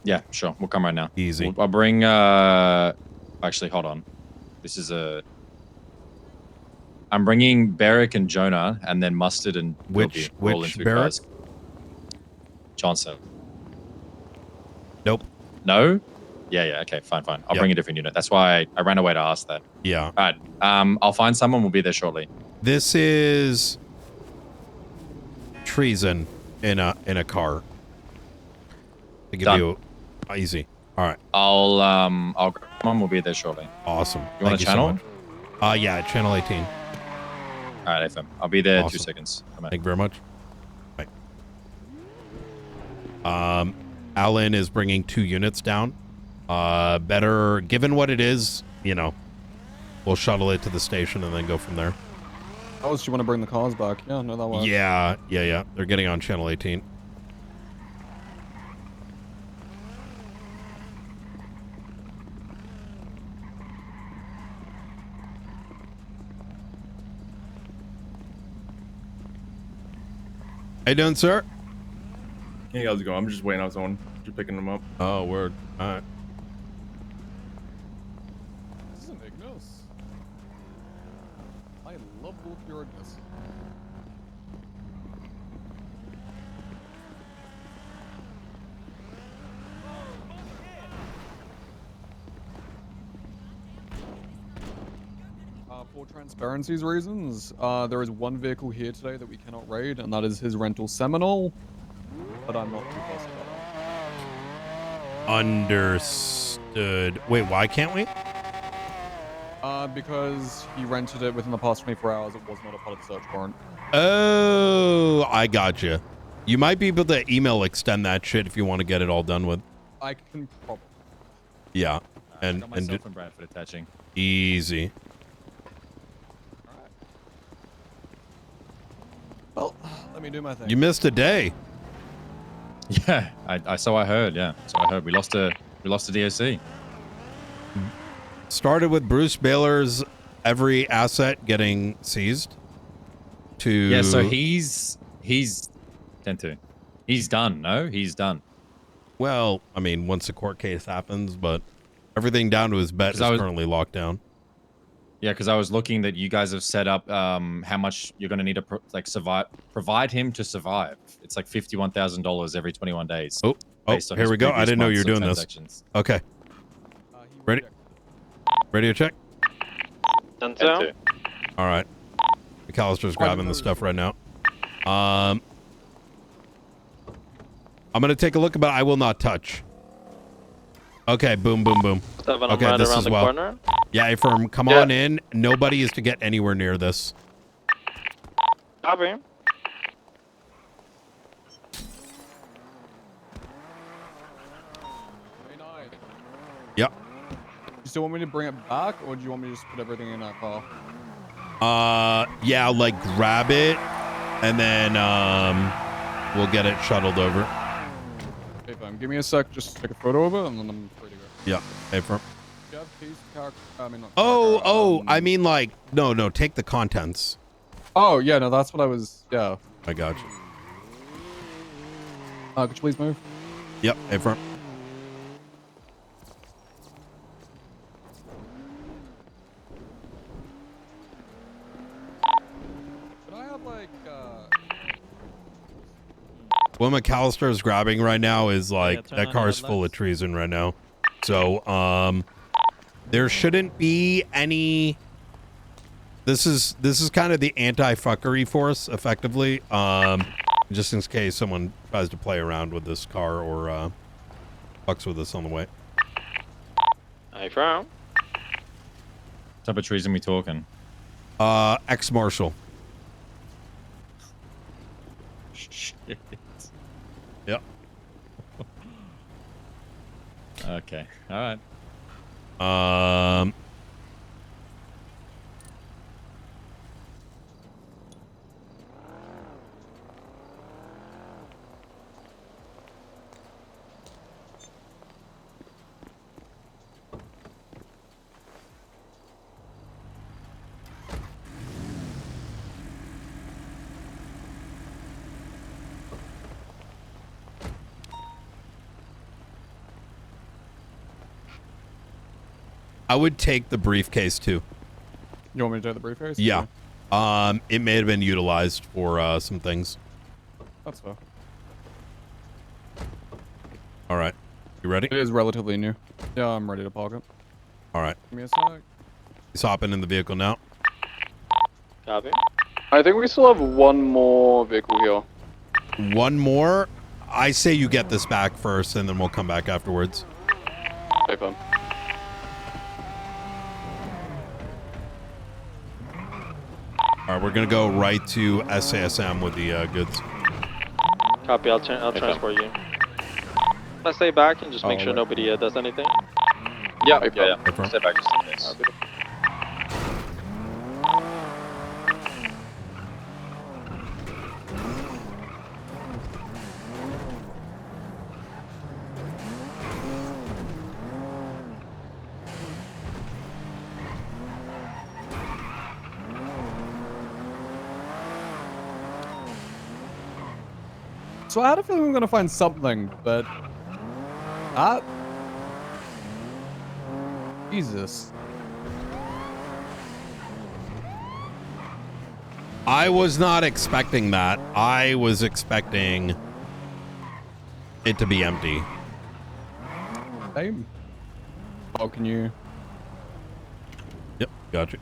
yeah, sure. We'll come right now. Easy. I'll bring. Actually, hold on. This is a. I'm bringing Barrick and Jonah, and then Mustard and Which Roll in through Barrick? cars. Johnson. Nope. No? Yeah, okay, fine. I'll bring a different unit. That's why I ran away to ask that. Yeah. All right, I'll find someone. We'll be there shortly. This is treason in a car. To give Done. you easy. All right. I'll grab one. We'll be there shortly. Awesome. You want Thank a channel? So much. Yeah, channel 18. All right, FM. I'll be there in 2 Awesome. seconds. Come on. Thank you very much. Bye. Alan is bringing 2 units down. Better, given what it is, you know, we'll shuttle it to the station and then go from there. Oh, so you want to bring the cars back? Yeah, no, that works. Yeah. They're getting on channel 18. How you doing, sir? Hey, how's it going? I'm just waiting on someone. Just picking them up. Oh, word. All right. This is an Ignis. I love both your Ignis. For transparency's reasons, there is one vehicle here today that we cannot raid, and that is his rental Seminole. But I'm not too fussed about that. Understood. Wait, why can't we? Because he rented it within the past 24 hours. It was not a part of the search warrant. Oh, I gotcha. You might be able to email extend that shit if you want to get it all done with. I can probably. Yeah. I got myself and Bradford attaching. Easy. Well, let me do my thing. You missed a day. Yeah, I heard. Yeah, so I heard we lost a DOC. Started with Bruce Baylor's every asset getting seized. To Yeah, so he's 10-2. He's done. No, he's done. Well, I mean, once the court case happens, but everything down to his bet is currently locked down. Yeah, because I was looking that you guys have set up how much you're going to need to provide him to survive. It's like $51,000 every 21 days. Oh, here we go. I didn't know you were doing this. Okay. Ready? Ready to check? Done so. All right. McAllister's grabbing the stuff right now. I'm going to take a look, but I will not touch. Okay, boom, boom, boom. Seven, okay, right this around as the well. corner. Yeah, Affirm, come on in. Nobody is to get anywhere near this. Copy. Yep. You still want me to bring it back, or do you want me to just put everything in that car? Yeah, like grab it, and then we'll get it shuttled over. Hey, fam, give me a sec, just take a photo of it, and then I'm free to go. Yeah, Affirm. Do you have keys to car? I mean, not Oh, I mean, like, no, take the contents. Oh, yeah, no, that's what I was, yeah. I got you. Could you please move? Yep, Affirm. Could I have, like, What McAllister is grabbing right now is like turn that on car's your full of treason right now. So there shouldn't be any. This is kind of the anti-fuckery force, effectively. Just in case someone tries to play around with this car or fucks with us on the way. Affirm. What type of treason we talking? Ex-marshal. Shit. Yep. Okay. All right. I would take the briefcase too. You want me to take the briefcase? Yeah. It may have been utilized for some things. That's fair. All right. You ready? It is relatively new. Yeah, I'm ready to park it. All right. Give me a sec. He's hopping in the vehicle now. Copy. I think we still have one more vehicle here. One more? I say you get this back first, and then we'll come back afterwards. Okay, fine. All right, we're gonna go right to SASM with the goods. Copy. I'll transport you. Let's stay back and just make sure nobody does anything. Yeah. Stay back just in case. So I had a feeling we were gonna find something, but Jesus. I was not expecting that. I was expecting it to be empty. Same. Oh, can you? Yep, got you.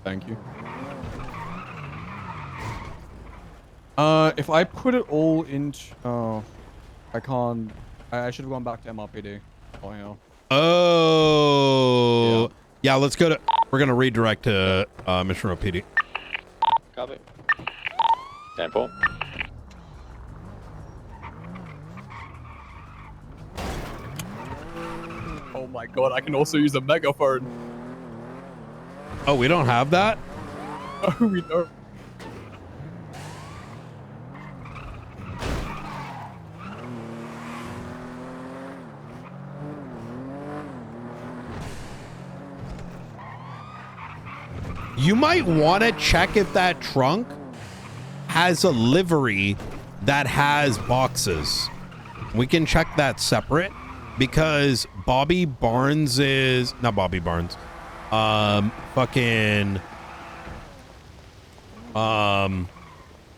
Thank you. If I put it all into, I can't. I should have gone back to MRPD. Oh yeah. Oh, yeah. Let's go to. We're gonna redirect to Mission Row PD. Copy. 10-4. Oh my god! I can also use a megaphone. Oh, we don't have that? Oh, we don't. You might want to check if that trunk has a livery that has boxes. We can check that separate because Bobby Barnes is not Bobby Barnes. Fucking.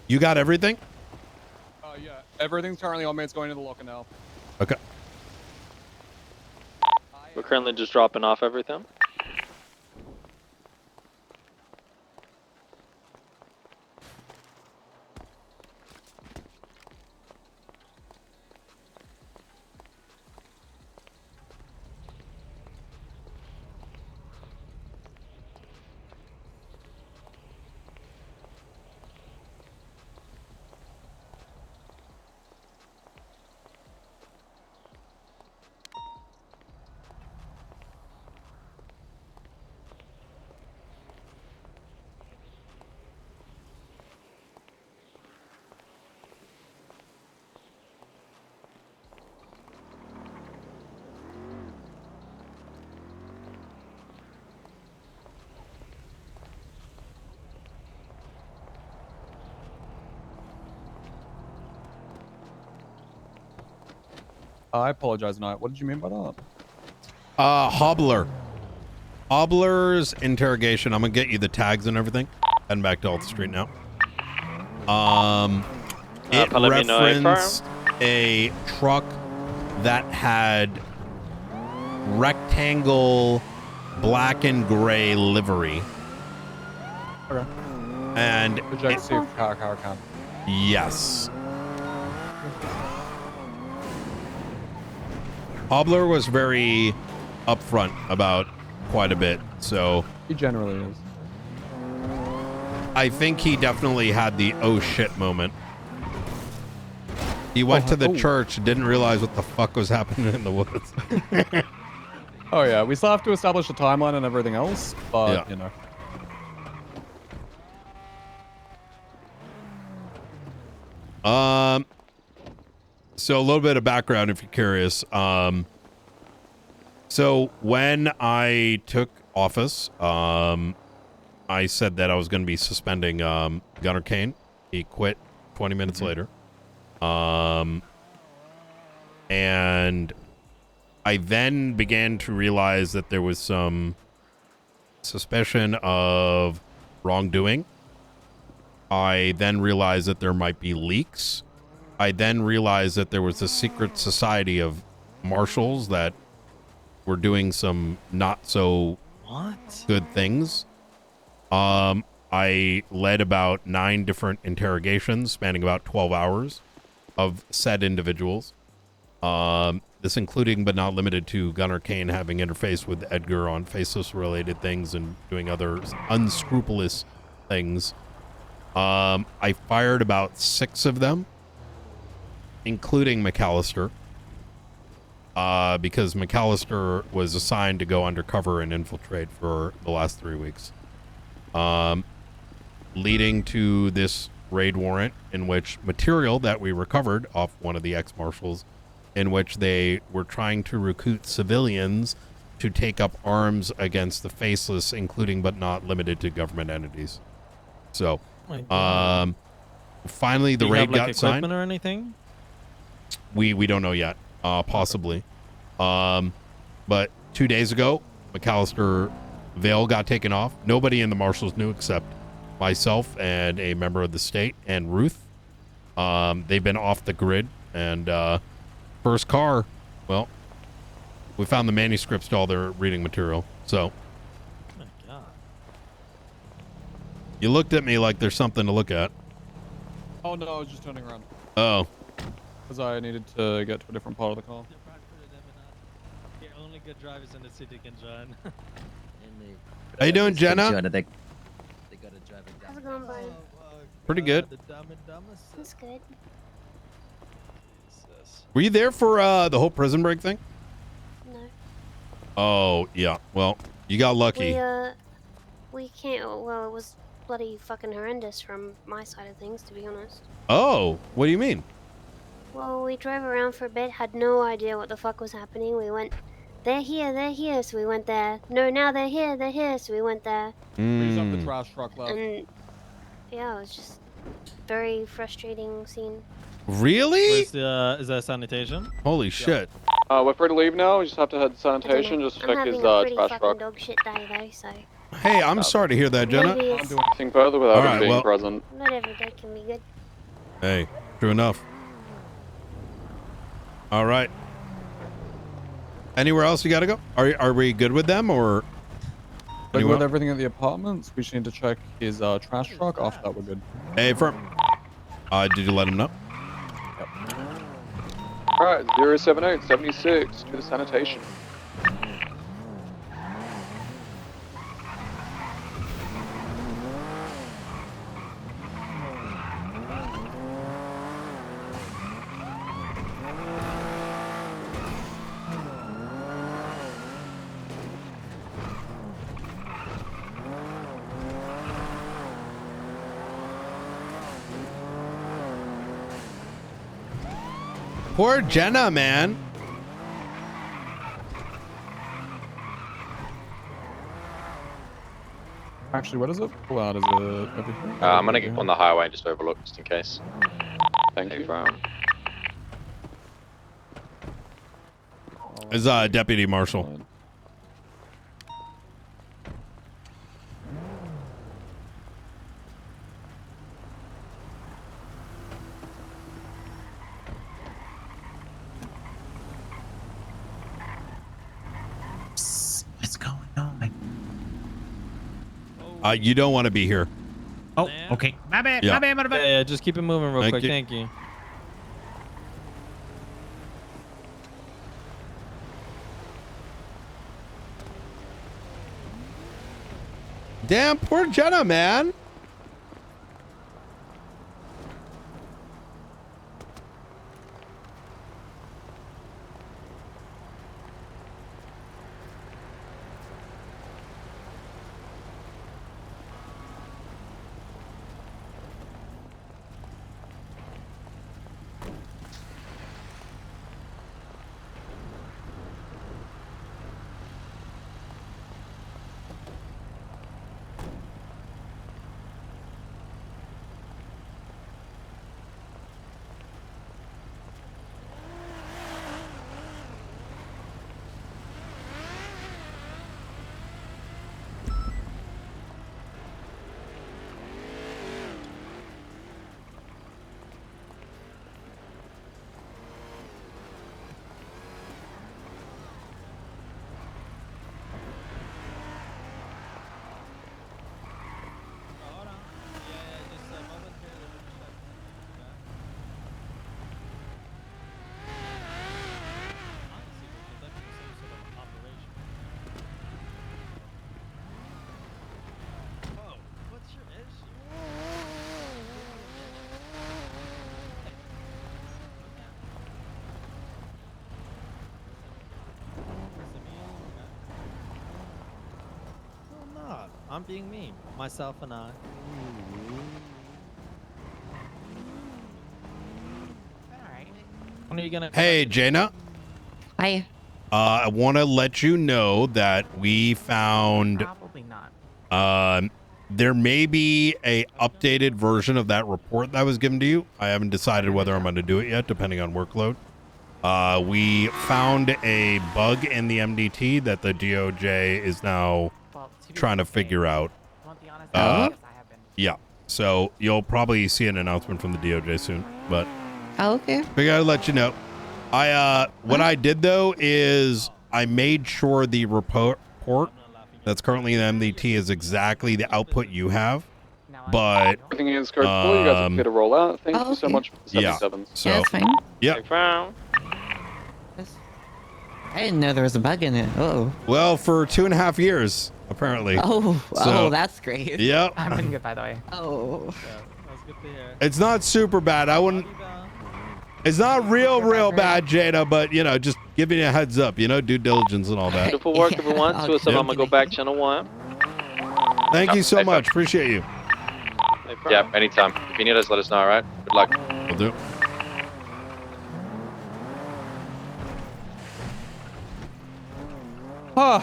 You got everything? Yeah. Everything's currently on me. It's going to the locker now. Okay. We're currently just dropping off everything. I apologize, Knight. What did you mean by that? Hobbler. Hobbler's interrogation. I'm gonna get you the tags and everything. Heading back to Alta Street now. It referenced a truck that had rectangle black and gray livery. Okay. And Project see if car can. yes. Hobbler was very upfront about quite a bit, so He generally is. I think he definitely had the oh shit moment. He went to the church, didn't realize what the fuck was happening in the woods. Oh yeah, we still have to establish a timeline and everything else, but Yeah. you know. So a little bit of background if you're curious. So when I took office, I said that I was going to be suspending Gunnar Kane. He quit 20 minutes later. And I then began to realize that there was some suspicion of wrongdoing. I then realized that there might be leaks. I then realized that there was a secret society of marshals that were doing some not so good things. I led about 9 different interrogations spanning about 12 hours of said individuals. This including but not limited to Gunnar Kane having interfaced with Edgar on faceless related things and doing other unscrupulous things. I fired about 6 of them, including McAllister, because McAllister was assigned to go undercover and infiltrate for the last 3 weeks, leading to this raid warrant in which material that we recovered off one of the ex-marshals, in which they were trying to recruit civilians to take up arms against the faceless, including but not limited to government entities. So, finally the raid got signed. Or anything? We don't know yet. Possibly. But 2 days ago, McAllister Vale got taken off. Nobody in the marshals knew except myself and a member of the state and Ruth. They've been off the grid, and first car, well, we found the manuscripts to all their reading material. So, Oh my God. you looked at me like there's something to look at. Oh no, I was just turning around. Oh. Because I needed to get to a different part of the car. Yeah, only good drivers in the city can join. How you doing, Jenna? How's it going, bud? Pretty good. That's good. Were you there for the whole prison break thing? No. Oh, yeah. Well, you got lucky. We can't. Well, it was bloody fucking horrendous from my side of things, to be honest. Oh, what do you mean? Well, we drove around for a bit, had no idea what the fuck was happening. We went, they're here, so we went there. No, now they're here, so we went there. Freeze up the trash truck left. And yeah, it was just very frustrating scene. Really? Is that sanitation? Holy shit. We're free to leave now. We just have to head to sanitation. Just I'm check having his a pretty trash fucking truck. dog shit day though, so Hey, I'm sorry to hear that, Jenna. maybe it's Anything further without All him right, being well- present. not every day can be good. Hey, true enough. All right. Anywhere else you got to go? Are we good with them, or? Good Anyone with else? everything at the apartments. We just need to check his trash truck. After that, we're good. Hey, firm. Did you let him know? Alright, 07876 to the sanitation. Poor Jenna, man. Actually, what is it? Pull out, is it everything? I'm gonna get on the highway and just overlook just in case. Thank you. Is Deputy Marshal. What's going on? You don't want to be here. Oh, okay. My bad. Yeah. My bad. My bad. Yeah, just keep it moving real Thank quick. you. Thank you. Damn, poor Jenna, man. I'm being mean. Myself and I. When are you gonna? Hey, Jaina. Hi. I want to let you know that we found. Probably not. There may be a updated version of that report that was given to you. I haven't decided whether I'm going to do it yet, depending on workload. We found a bug in the MDT that the DOJ is now trying to figure out. Yeah. So you'll probably see an announcement from the DOJ soon, but okay. We gotta let you know. What I did though is I made sure the report that's currently in the MDT is exactly the output you have, but Everything is correct. You guys are clear to roll out. Thank you so much for the yeah. 77s. So Yeah, that's fine. yeah. I didn't know there was a bug in it. Oh. Well, for 2.5 years apparently. Oh, that's great. Yep. I'm doing good, by the way. Oh. That's good to hear. It's not super bad. I wouldn't. It's not real bad, Jada, but you know, just giving you a heads up, you know, due diligence and all that. Beautiful work, everyone. So I'm gonna go back channel 1. Thank you so much. Appreciate you. Yeah, anytime. If you need us, let us know, alright? Good luck. Will do. Huh.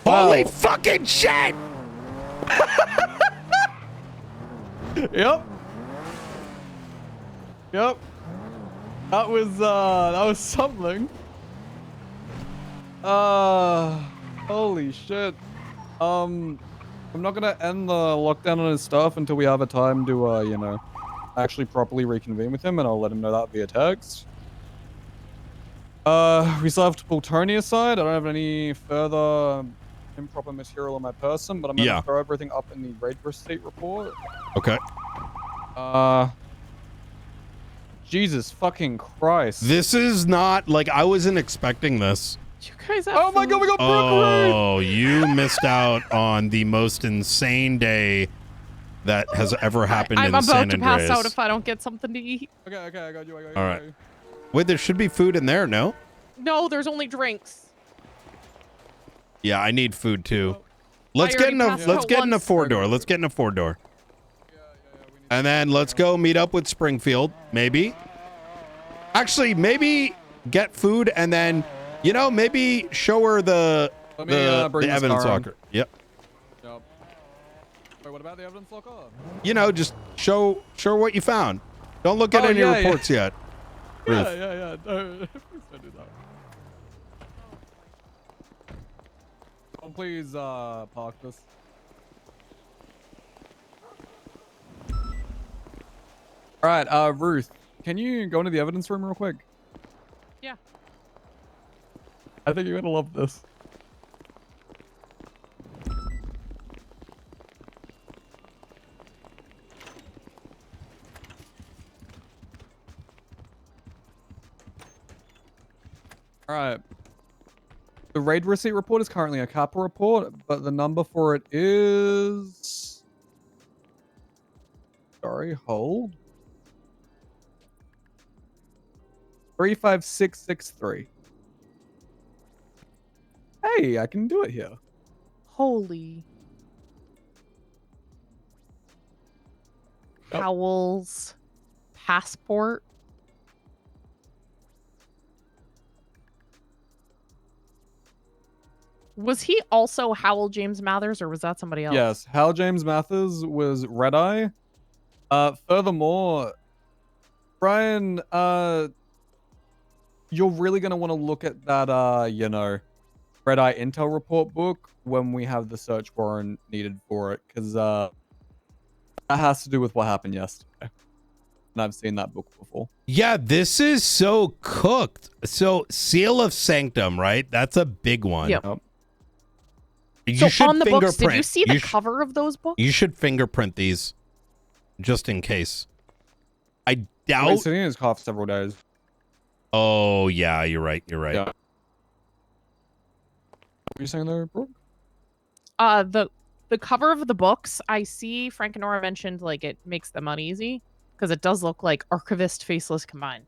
Holy fucking shit! Yep. Yep. That was something. Holy shit. I'm not gonna end the lockdown on his stuff until we have a time to, you know, actually properly reconvene with him, and I'll let him know that via text. We still have to pull Tony aside. I don't have any further improper material on my person, but I'm gonna throw everything up in the raid receipt report. Okay. Jesus fucking Christ. This is not like I wasn't expecting this. You guys have oh my god, we got broken. Oh, you missed out on the most insane day that has ever happened in San Andreas. I'm about to pass out if I don't get something to eat. Okay, I got you. All right. Wait, there should be food in there, no? No, there's only drinks. Yeah, I need food too. Let's already get in a passed out get in a once. 4-door. Let's get in a 4-door. And then let's go meet up with Springfield, maybe. Actually, maybe get food and then, you know, maybe show her the Let me, bring this evidence car on. locker. Yep. Yep. Wait, what about the evidence locker? You know, just show what you found. Don't look at any reports yet. Ruth. Yeah. Please don't do that. Oh, please, park this. All right, Ruth, can you go into the evidence room real quick? Yeah. I think you're gonna love this. All right. The raid receipt report is currently a CAPA report, but the number for it is... Sorry, hold. 35663. Hey, I can do it here. Holy. Howell's passport. Was he also Howell James Mathers, or was that somebody else? Yes, Hal James Mathers was Red Eye. Furthermore, Brian, you're really going to want to look at that, you know, Red Eye Intel report book when we have the search warrant needed for it, because that has to do with what happened yesterday. And I've seen that book before. Yeah, this is so cooked. So, Seal of Sanctum, right? That's a big one. Yep. You So should on the books, did you fingerprint. see the cover of those books? You should fingerprint these, just in case. I doubt. He's sitting in his cough several days. Oh yeah, you're right. You're right. Yeah. What are you saying there, Brooke? The cover of the books, I see Frank and Nora mentioned like it makes them uneasy because it does look like Archivist Faceless combined.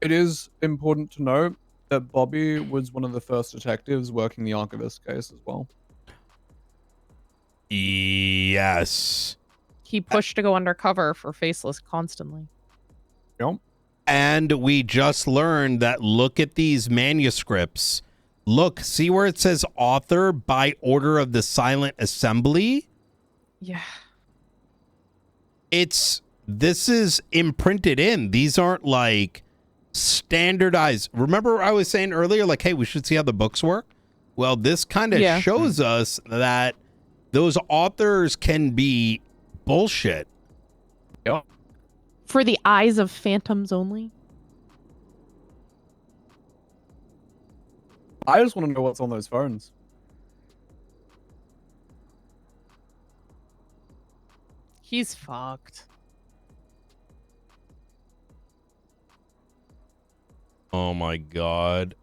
It is important to note that Bobby was one of the first detectives working the Archivist case as well. Yes. He pushed to go undercover for Faceless constantly. Yep. And we just learned that look at these manuscripts. Look, see where it says author by order of the Silent Assembly? Yeah. This is imprinted in. These aren't like standardized. Remember I was saying earlier, like, hey, we should see how the books work? Well, this kind of shows us that those authors can be bullshit. Yep. For the eyes of phantoms only. I just want to know what's on those phones. He's fucked. Oh my god.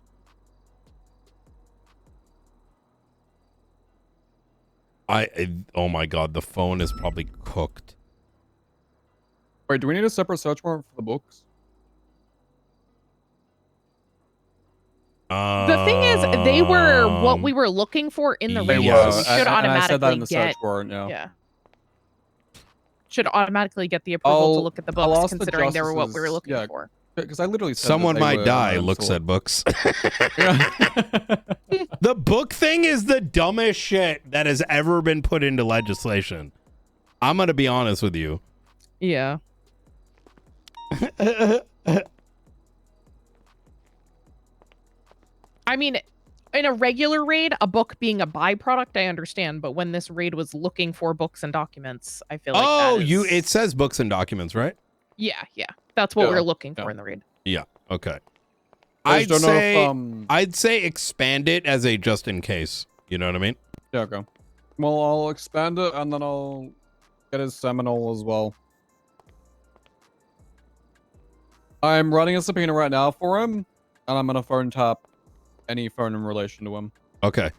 Oh my god, the phone is probably cooked. Wait, do we need a separate search warrant for the books? The thing is, they were what we were looking for in the raid. Yes. So we should and I said that in automatically the get. search warrant, Yeah. Should automatically get the approval to look at the I'll books, ask the considering they were what we were justices- looking for. Because I literally said Someone that they might were die in looks store. at books. The book thing is the dumbest shit that has ever been put into legislation. I'm going to be honest with you. Yeah. I mean, in a regular raid, a book being a byproduct, I understand. But when this raid was looking for books and documents, I feel like that is... it says books and documents, right? Yeah. That's what we're looking for in the raid. Yeah. Okay. I I'd just don't know if, I'd say expand it as a just in case. You know what I mean? Yeah, okay. Well, I'll expand it and then I'll get his Seminole as well. I'm running a subpoena right now for him, and I'm gonna phone tap any phone in relation to him. Okay.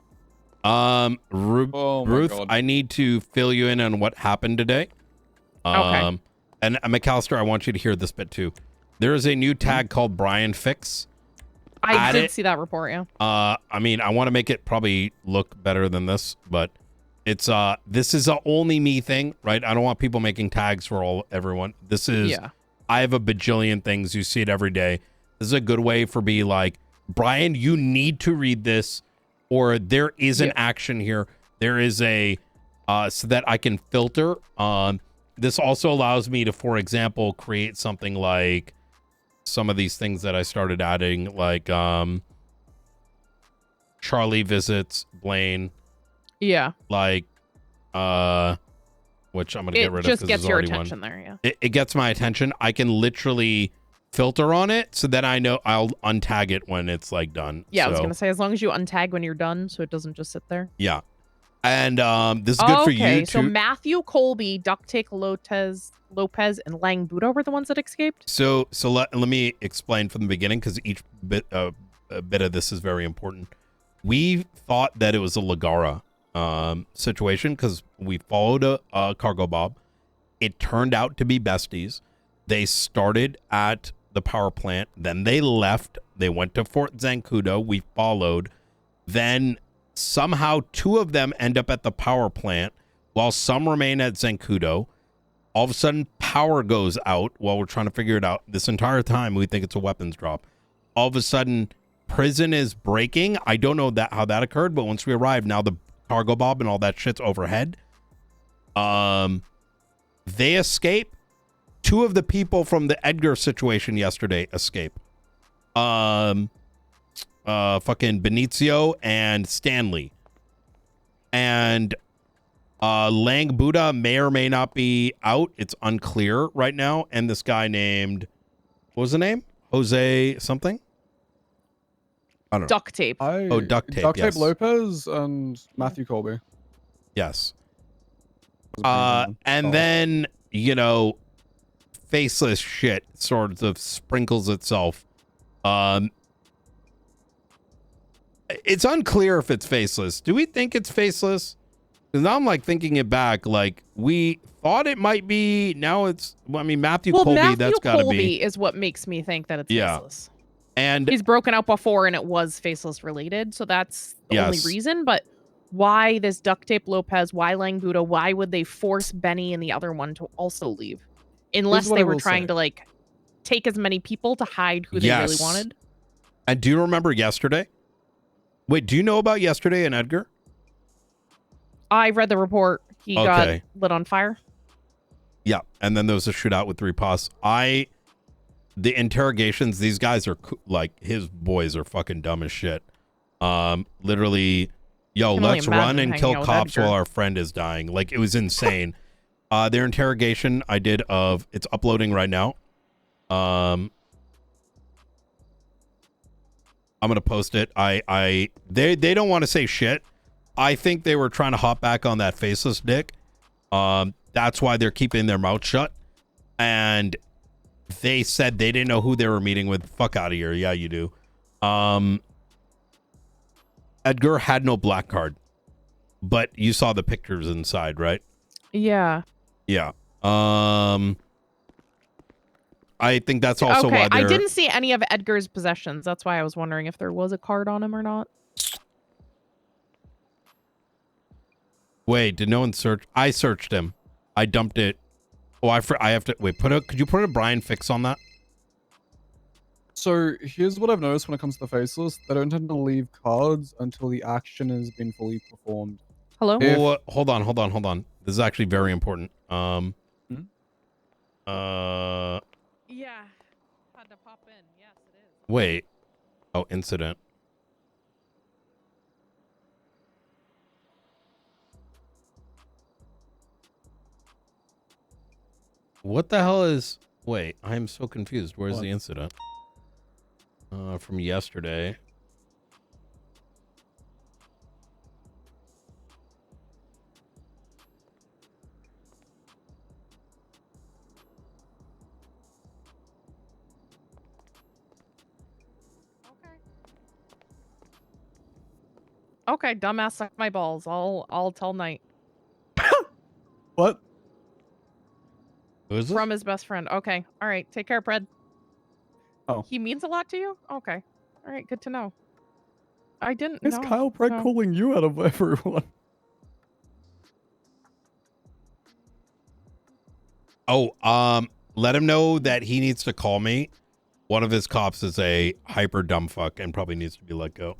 Ruth, God. I need to fill you in on what happened today. Okay. And McAllister, I want you to hear this bit too. There is a new tag called Brian Fix. I did see that report, yeah. I mean, I want to make it probably look better than this, but it's this is a only me thing, right? I don't want people making tags for everyone. This is I have a bajillion things. You see it every day. This is a good way for me like, Brian, you need to read this, or there is an action here. There is a so that I can filter. This also allows me to, for example, create something like some of these things that I started adding, like Charlie visits Blaine. Yeah. Like which I'm gonna get rid of. It just 'cause gets there's your already attention one. there, yeah. It gets my attention. I can literally filter on it so that I know I'll untag it when it's like done. Yeah, I was So, gonna say, as long as you untag when you're done, so it doesn't just sit there. yeah. And this is good for you so too. Matthew Colby, Ducktake Lopez, and Lang Buddha were the ones that escaped? So let me explain from the beginning, because each bit of this is very important. We thought that it was a Ligara situation because we followed a cargo bob. It turned out to be besties. They started at the power plant, then they left. They went to Fort Zancudo. We followed. Then somehow two of them end up at the power plant while some remain at Zancudo. All of a sudden, power goes out while we're trying to figure it out. This entire time, we think it's a weapons drop. All of a sudden, prison is breaking. I don't know how that occurred, but once we arrived, now the cargo bob and all that shit's overhead. They escape. Two of the people from the Edgar situation yesterday escape. Fucking Benicio and Stanley. And Lang Buddha may or may not be out. It's unclear right now. And this guy named, what was the name? Jose something? I don't know. Duct Tape. Duct Tape. Duct Yes. Tape Lopez and Matthew Colby. Yes. And then, you know, faceless shit sort of sprinkles itself. It's unclear if it's faceless. Do we think it's faceless? Because now I'm like thinking it back. Like we thought it might be. Now it's. Well, I mean, Matthew Colby. Matthew That's got to Colby be. is what makes me think that it's faceless. And he's broken out before and it was faceless related, so that's the only Yes. reason. But why this duct tape Lopez? Why Lang Buddha? Why would they force Benny and the other one to also leave? Unless what they I were will trying say. to like take as many people to hide who they really wanted. And do you remember yesterday? Wait, do you know about yesterday and Edgar? I read the report. He got lit on fire. Yeah, and then there was a shootout with 3 pos. The interrogations, these guys are like, his boys are fucking dumb as shit. Literally, yo, Can only let's run imagine and hanging kill out with cops Edgar. while our friend is dying. Like, it was insane. Their interrogation I did of, it's uploading right now. I'm gonna post it. They don't want to say shit. I think they were trying to hop back on that faceless dick. That's why they're keeping their mouth shut. And they said they didn't know who they were meeting with. Fuck out of here. Yeah, you do. Edgar had no black card, but you saw the pictures inside, right? Yeah. Yeah. I think that's also why I they're... didn't see any of Edgar's possessions. That's why I was wondering if there was a card on him or not. Wait, did no one search? I searched him. I dumped it. Oh, I have to wait. Could you put a Brian fix on that? So here's what I've noticed when it comes to the faceless. They don't tend to leave cards until the action has been fully performed. Hello? Oh, hold on. This is actually very important. Yeah. Had to pop in. Yes, it is. Wait. Oh, incident. What the hell is... Wait, I'm so confused. Where's the incident? From yesterday. Okay, dumbass suck my balls. I'll tell Knight. What? Who is this? From his best friend. Okay. All right. Take care, Pred. Oh. He means a lot to you? Okay. All right. Good to know. I didn't Is know. Kyle Pred so- calling you out of everyone? Oh, let him know that he needs to call me. One of his cops is a hyper dumb fuck and probably needs to be let go.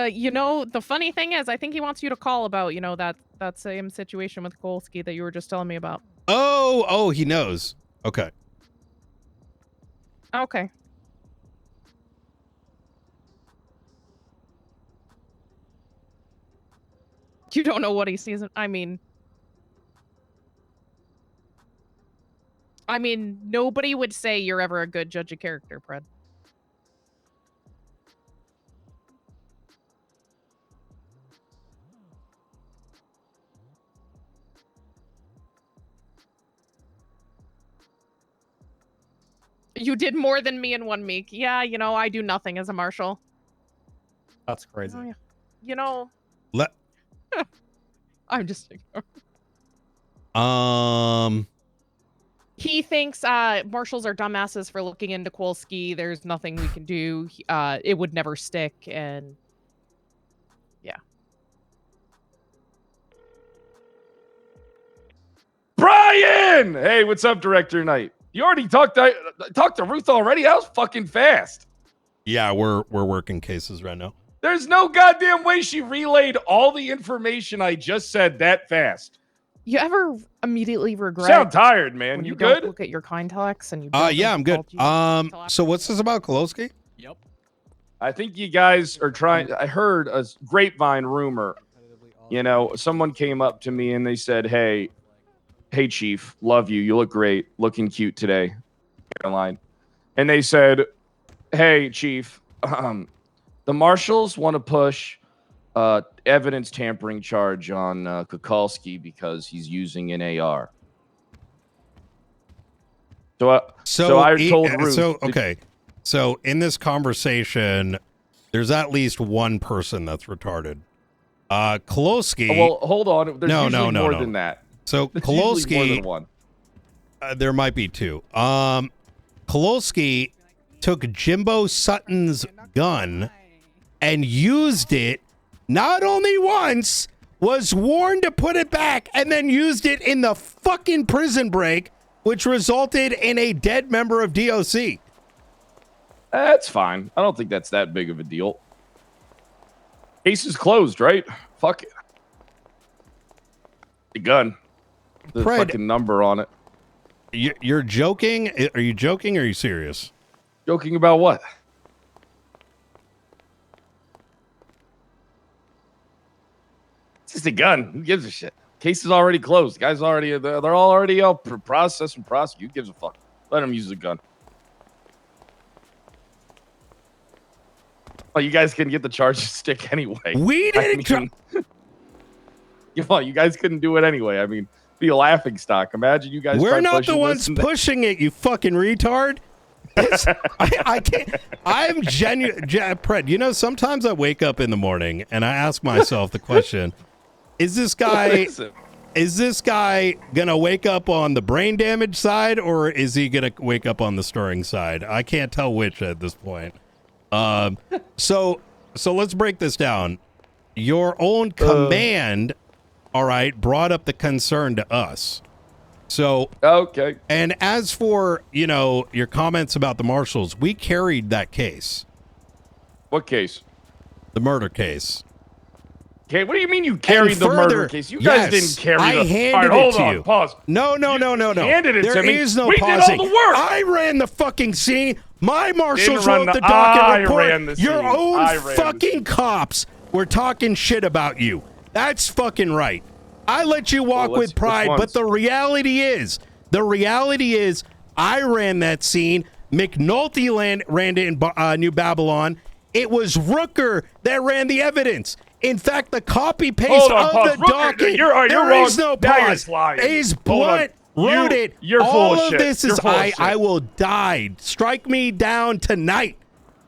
You know, the funny thing is, I think he wants you to call about, you know, that same situation with Kolsky that you were just telling me about. Oh, he knows. Okay. Okay. You don't know what he sees. I mean, nobody would say you're ever a good judge of character, Pred. You did more than me in 1 week. Yeah, you know, I do nothing as a marshal. That's crazy. Oh, yeah. You know, Let... I'm just ignoring. He thinks marshals are dumbasses for looking into Kolsky. There's nothing we can do. It would never stick, and yeah. Brian! Hey, what's up, Director Knight? You already talked to Ruth already? That was fucking fast. Yeah, we're working cases right now. There's no goddamn way she relayed all the information I just said that fast. You ever immediately regret? Sound tired, man. When You don't good? Look at your contacts and you. Yeah, I'm good. So what's this about, Kolosky? Yep. I think you guys are trying. I heard a grapevine rumor. You know, someone came up to me and they said, "Hey, Chief, love you. You look great, looking cute today." Line, and they said, "Hey, Chief, the marshals want to push evidence tampering charge on Kukulski because he's using an AR." So I told Ruth. So okay. So in this conversation, there's at least one person that's retarded. Kolosky. Well, hold on. There's usually more than that. So There's usually more Kolosky. than one. There might be two. Kolosky took Jimbo Sutton's gun and used it not only once, was warned to put it back, and then used it in the fucking prison break, which resulted in a dead member of DOC. That's fine. I don't think that's that big of a deal. Case is closed, right? Fuck it. The gun. The fucking number on it. You're joking? Are you joking or are you serious? Joking about what? It's just a gun. Who gives a shit? Case is already closed. Guys already, they're all already out process and prosecute. Who gives a fuck? Let them use the gun. Well, you guys couldn't get the charge stick anyway. We didn't. Well, you guys couldn't do it anyway. I mean, be a laughing stock. Imagine you guys. We're not the ones pushing it, you fucking retard. I can't. I'm genuine, Pred. You know, sometimes I wake up in the morning and I ask myself the question: Is this guy gonna wake up on the brain damage side, or is he gonna wake up on the stirring side? I can't tell which at this point. So let's break this down. Your own command, all right, brought up the concern to us. So okay. And as for, you know, your comments about the marshals, we carried that case. What case? The murder case. Okay, what do you mean you carried the murder case? You guys didn't carry I the... handed All right, it to hold you. on, pause. No. Handed it there to me. is no we pausing. did all the work. I ran the fucking scene. My marshals Didn't run wrote the I docket ran report. the Your scene. own I ran the fucking cops were talking shit about you. That's fucking right. I let you walk Well, with pride, but the reality is, I ran that scene. McNulty ran it in New Babylon. It was Rooker that ran the evidence. In fact, the copy paste Hold on, of pause. the Rooker, docket, you're there wrong. is no Now you're pause. lying. Ace Hold on. Blunt wrote it. You're full All of of shit. this You're is full of shit. I will die. Strike me down tonight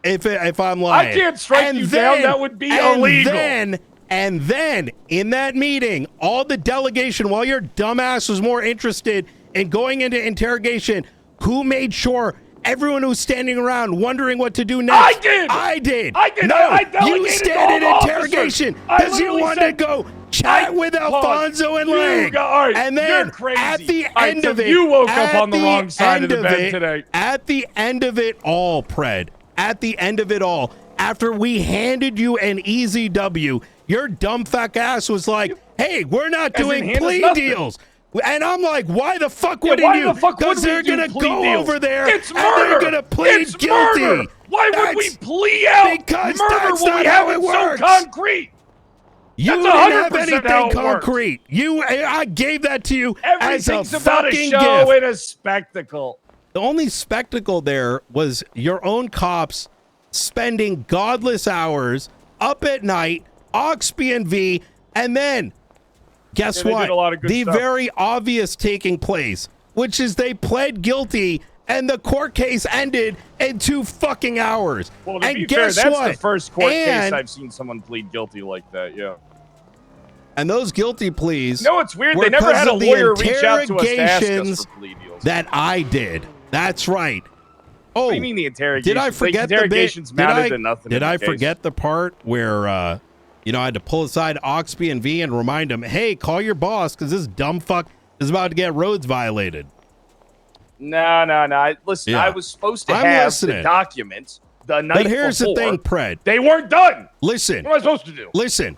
if I'm lying. I can't strike you down. That would be illegal. And then in that meeting, all the delegation, while your dumbass was more interested in going into interrogation, who made sure everyone who was standing around wondering what to do next? I did. I did. No, I you delegated stayed in all the interrogation officers. I because you literally wanted said- to go chat with Alfonso and You Lang. all right, And then you're crazy. at the All right, end so of it, you woke up at on the wrong side of the end bed today. At the end of it all, Pred, at the end of it all, after we handed you an easy W, your dumb fuck ass was like, hey, we're not doing plea deals. And I'm like, why the fuck wouldn't why you? the fuck would Because we they're do going to plea go deals? over there It's and they're murder. going to plead It's guilty. murder. Why would we plea out Because murder that's when not we how have it it so works. concrete? You That's didn't have 100% anything how it works. concrete. I gave that to you as a Everything's about a fucking show gift. and a spectacle. The only spectacle there was your own cops spending godless hours up at night, Oxby and V, and then guess Yeah, they what? did a lot of good The stuff. very obvious taking place, which is they pled guilty and the court case ended in 2 fucking hours. Well, to and be fair, guess that's what? the first court case And- I've seen someone plead guilty like that. Yeah. And those guilty pleas. No, it's weird. were They never because had a of the lawyer reach out to us to ask us interrogations for plea deals. that I did. That's right. Oh, What do you mean the interrogation? did I forget the bit? interrogations Did mattered I, to nothing? did in the I case. forget the part where, I had to pull aside Oxby and V and remind him, hey, call your boss because this dumb fuck is about to get roads violated. No. Listen, Yeah. I was supposed to I'm have listening. the documents the night But here's before. the thing, Pred. They weren't done. Listen. What am I supposed to do? Listen.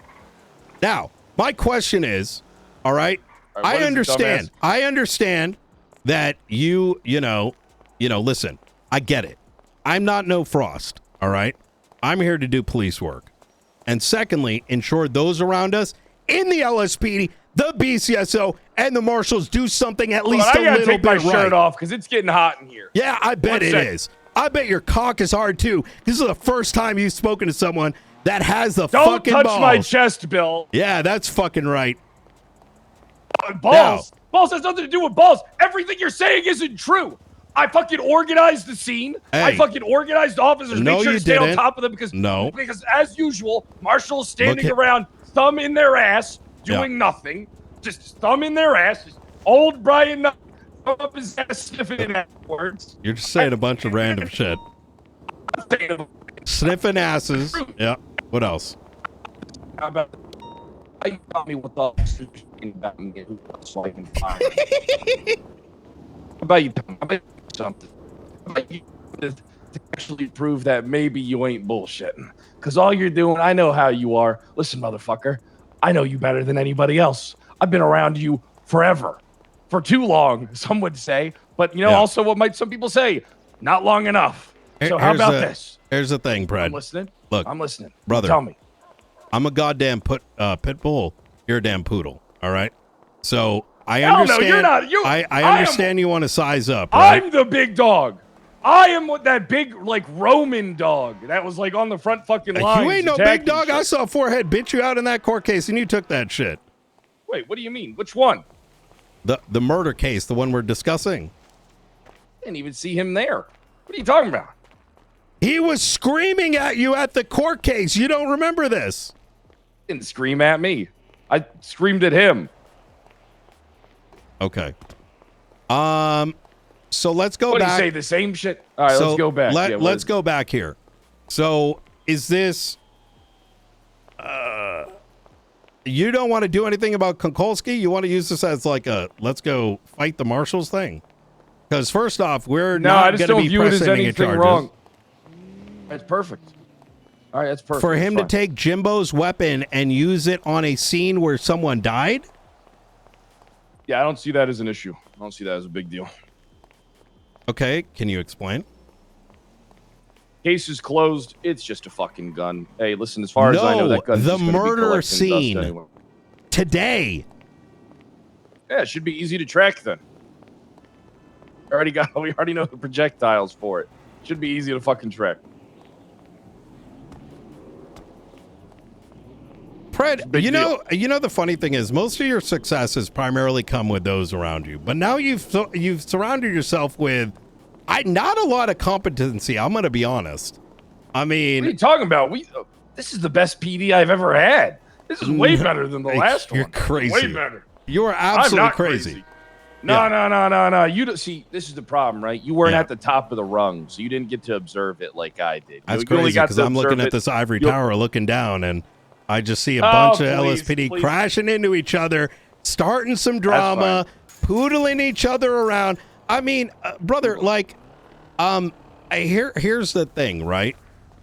Now, my question is, all right, All right, what I is it, understand. dumbass? I understand that you know, listen, I get it. I'm not no Frost, all right? I'm here to do police work. And secondly, ensure those around us in the LSPD, the BCSO, and the marshals do something at least Hold on, a I gotta little take my bit shirt right. off because it's getting hot in here. Yeah, I bet One it second. is. I bet your cock is hard too. This is the first time you've spoken to someone that has the Don't fucking touch balls. my chest, Bill. Yeah, that's fucking right. Balls. Balls has nothing to do with balls. Everything you're saying isn't true. I fucking organized the scene. I Hey. fucking organized officers. No, Make sure you to stay on didn't. top of them because No. because as usual, marshals standing Look at- around, thumb in their ass, doing nothing, just thumb in their ass. Just old Brian up his ass sniffing it afterwards. You're just saying a bunch of random shit. Sniffing asses. Yeah. What else? How about you tell me what the about me and who so I can find? How about you something? How about you to actually prove that maybe you ain't bullshitting? Because all you're doing, I know how you are. Listen, motherfucker, I know you better than anybody else. I've been around you forever. For too long, some would say. But, you know, also what might some people say, not long enough. So how about this? Here's the thing, Brad. I'm listening. Look, I'm listening. brother. Tell me. I'm a goddamn pit bull. You're a damn poodle. All right. So I Hell understand. no, you're not. I understand you want to size up. Right? I'm the big dog. I am what that big like Roman dog that was like on the front fucking line. You ain't no big dog. I saw Forehead bitch you out in that court case, and you took that shit. Wait, what do you mean? Which one? The murder case, the one we're discussing. Didn't even see him there. What are you talking about? He was screaming at you at the court case. You don't remember this? Didn't scream at me. I screamed at him. Okay. So let's go What back. What do you say? The same shit? All right, let's go back. Let's go back here. So is this... you don't want to do anything about Konkolsky? You want to use this as like a let's go fight the marshals thing? Because first off, we're not going to be pressing any charges. Wrong. That's perfect. All right, that's perfect. For him to take Jimbo's weapon and use it on a scene where someone died? Yeah, I don't see that as an issue. I don't see that as a big deal. Okay, can you explain? Case is closed. It's just a fucking gun. Hey, listen, as far as I know, that gun's the just gonna be murder collecting scene dust anyway. today. Yeah, it should be easy to track then. We already know the projectiles for it. Should be easy to fucking track. Pred, you know the funny thing is most of your successes primarily come with those around you, but now you've surrounded yourself with not a lot of competency. I'm going to be honest. I mean, what are you talking about? This is the best PD I've ever had. This is way better than the last one. You're crazy. Way better. You are absolutely I'm not crazy. No. You don't see. This is the problem, right? You weren't at the top of the rung, so you didn't get to observe it like I did. That's you only crazy got because to I'm looking observe at this it. ivory tower, looking down, and I just see a bunch of LSPD crashing into each other, starting some drama, poodling each other around. I mean, brother, like, here's the thing, right?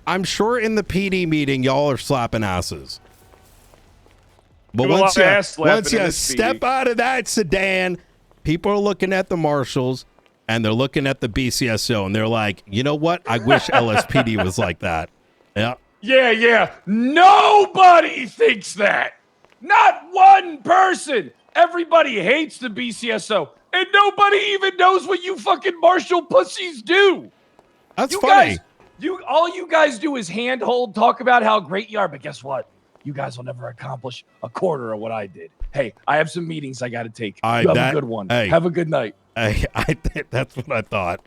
I'm sure in the PD meeting, y'all are slapping asses. But once you step out of that sedan, people are looking at the marshals and they're looking at the BCSO and they're like, you know what? I wish LSPD was like that. Yeah. Yeah. Nobody thinks that. Not one person. Everybody hates the BCSO, and nobody even knows what you fucking marshal pussies do. That's funny. All you guys do is handhold, talk about how great you are, but guess what? You guys will never accomplish a quarter of what I did. Hey, I have some meetings I got to take. You have a good one. Hey, have a good night. That's what I thought.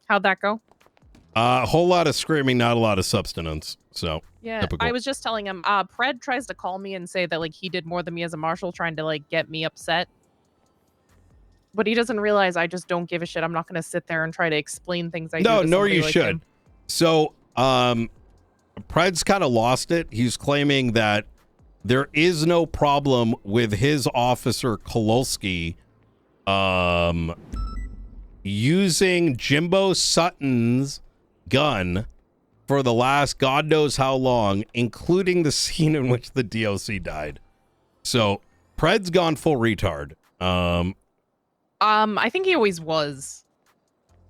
How'd that go? A whole lot of screaming, not a lot of substance. So yeah, typical. I was just telling him. Pred tries to call me and say that like he did more than me as a marshal, trying to like get me upset. But he doesn't realize I just don't give a shit. I'm not going to sit there and try to explain things I do. No, to nor you like should. him. So, Pred's kind of lost it. He's claiming that there is no problem with his officer Kolosky using Jimbo Sutton's gun for the last God knows how long, including the scene in which the DOC died. So Pred's gone full retard. I think he always was.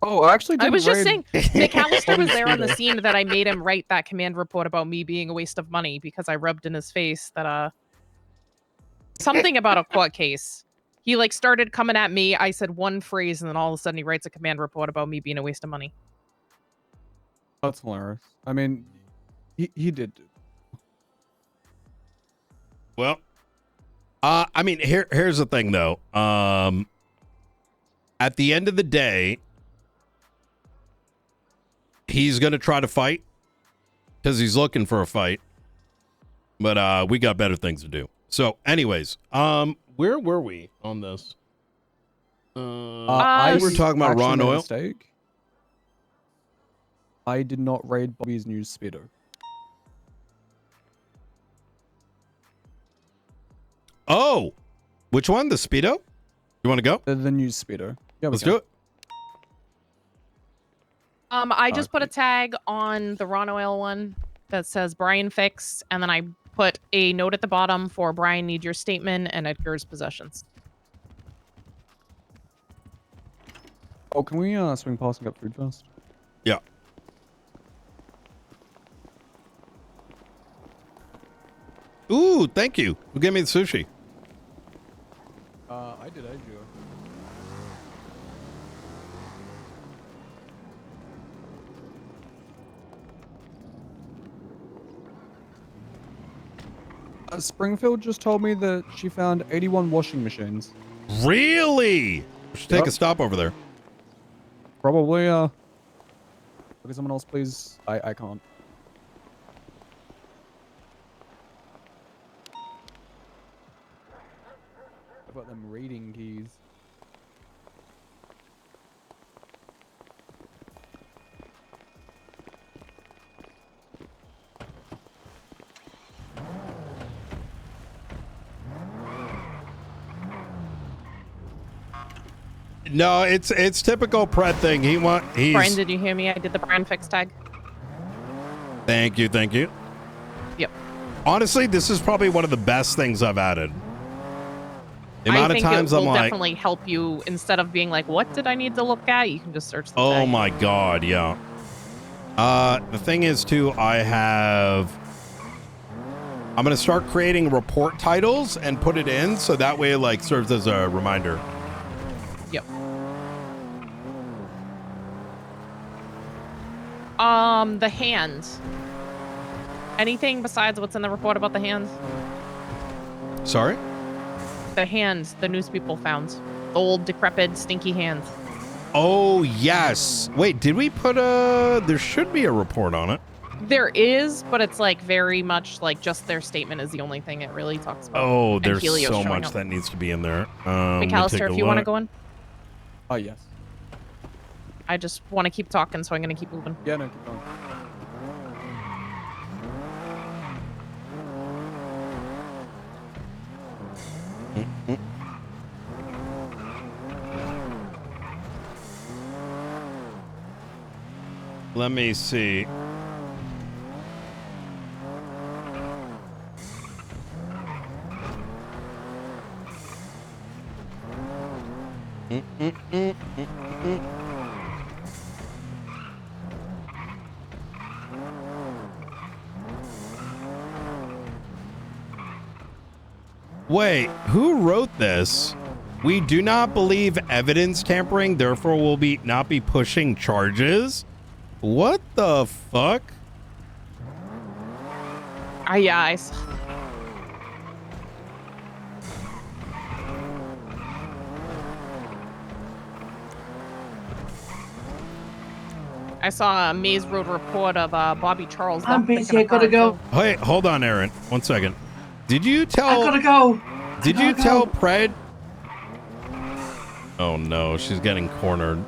Oh, actually, I was just saying, McAllister was there on the scene that I made him write that command report about me being a waste of money because I rubbed in his face that something about a court case. He like started coming at me. I said one phrase, and then all of a sudden he writes a command report about me being a waste of money. That's hilarious. I mean, he did. Well, I mean, here's the thing, though. At the end of the day, He's going to try to fight because he's looking for a fight. But we got better things to do. So anyways, where were we on this? I were talking about raw actually made a oil. mistake. I did not raid Bobby's new speedo. Oh, which one? The Speedo? You want to go? The new speedo. Yeah, Let's do it. I just put a tag on the Ron Oil one that says Brian fixed, and then I put a note at the bottom for Brian need your statement and Edgar's possessions. Oh, can we swing past and get food first? Yeah. Ooh, thank you. Who gave me the sushi? I did, Joe. Springfield just told me that she found 81 washing machines. Really? We should take a stop over there. Probably, look at someone else, please. I can't. I've got them reading keys. No, it's typical Pred thing. He's. Brian, did you hear me? I did the Brian fix tag. Thank you, thank you. Yep. Honestly, this is probably one of the best things I've added. The amount I of think times it I'm will like, definitely help you instead of being like, what did I need to look at? You can just search the oh tag. my god, yeah. The thing is too, I'm gonna start creating report titles and put it in so that way it like serves as a reminder. Yep. The hand. Anything besides what's in the report about the hand? Sorry? The hand the news people found. The old, decrepit, stinky hand. Oh, yes. Wait, did we put there should be a report on it. There is, but it's like very much like just their statement is the only thing it really talks about. Oh, And there's Helio's so showing much up. that needs to be in there. Let me take McAllister, a if you want to look. go in. Oh, yes. I just want to keep talking, so I'm going to keep moving. Yeah, no, keep going. Let me see. Wait, who wrote this? We do not believe evidence tampering, therefore will not be pushing charges. What the fuck? Yeah, I saw. I saw a Maze Road report of Bobby Charles. I'm busy, I gotta go. Hey, hold on, Aaron. 1 second. Did you tell? I gotta go. Did you tell Pred? Oh no, she's getting cornered.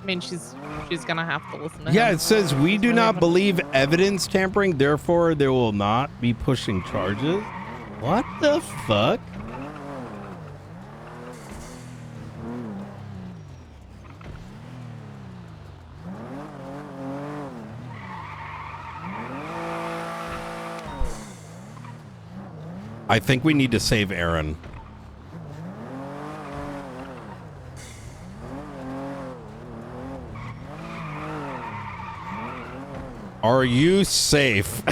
I mean, she's gonna have to listen to Yeah, him. it says we do not believe evidence tampering, therefore there will not be pushing charges. What the fuck? I think we need to save Aaron. Are you safe?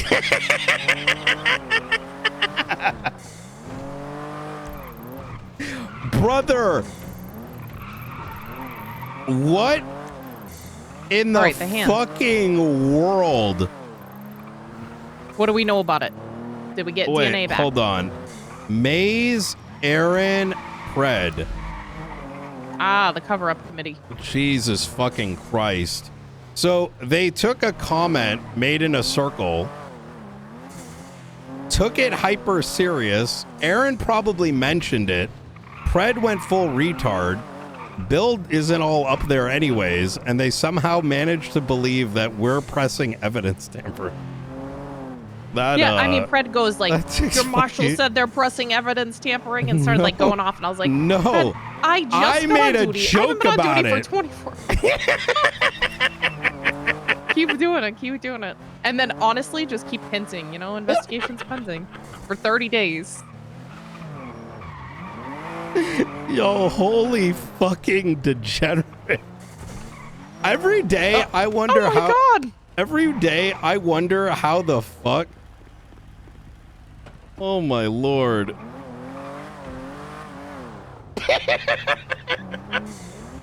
Brother, what in the, All right, the hand. fucking world? What do we know about it? Did we get Wait, DNA back? hold on. Maze Aaron Pred. Ah, the cover-up committee. Jesus fucking Christ. So they took a comment made in a circle, took it hyper serious. Aaron probably mentioned it. Pred went full retard. Build isn't all up there anyways, and they somehow managed to believe that we're pressing evidence tamper. That, yeah, I mean, Pred goes like, your marshal fucking- said they're pressing evidence tampering and started like going off, and I was like, No. Pred, I just I got made on a duty. joke I haven't been on about duty it. for 24. Keep doing it. Keep doing it. And then honestly, just keep hinting, you know, investigation's pending for 30 days. Yo, holy fucking degenerate. Every day I wonder oh my how God. Every day I wonder how the fuck. Oh my lord.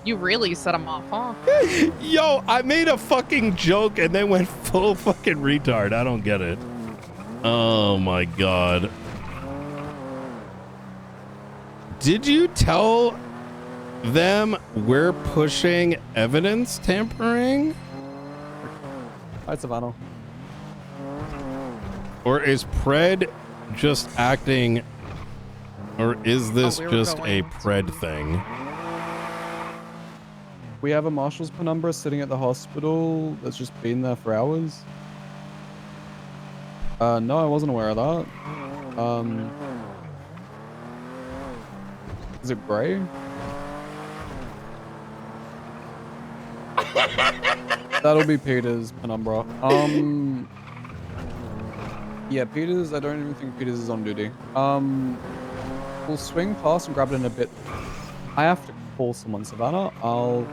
You really set him off, huh? Yo, I made a fucking joke and then went full fucking retard. I don't get it. Oh my god. Did you tell them we're pushing evidence tampering? Hi, Savannah. Or is Pred just acting, or is this we were just going a Pred thing? We have a marshal's penumbra sitting at the hospital that's just been there for hours. No, I wasn't aware of that. Is it gray? That'll be Peter's penumbra. Yeah, Peter's, I don't even think Peter's is on duty. We'll swing past and grab it in a bit. I have to call someone, Savannah. I'll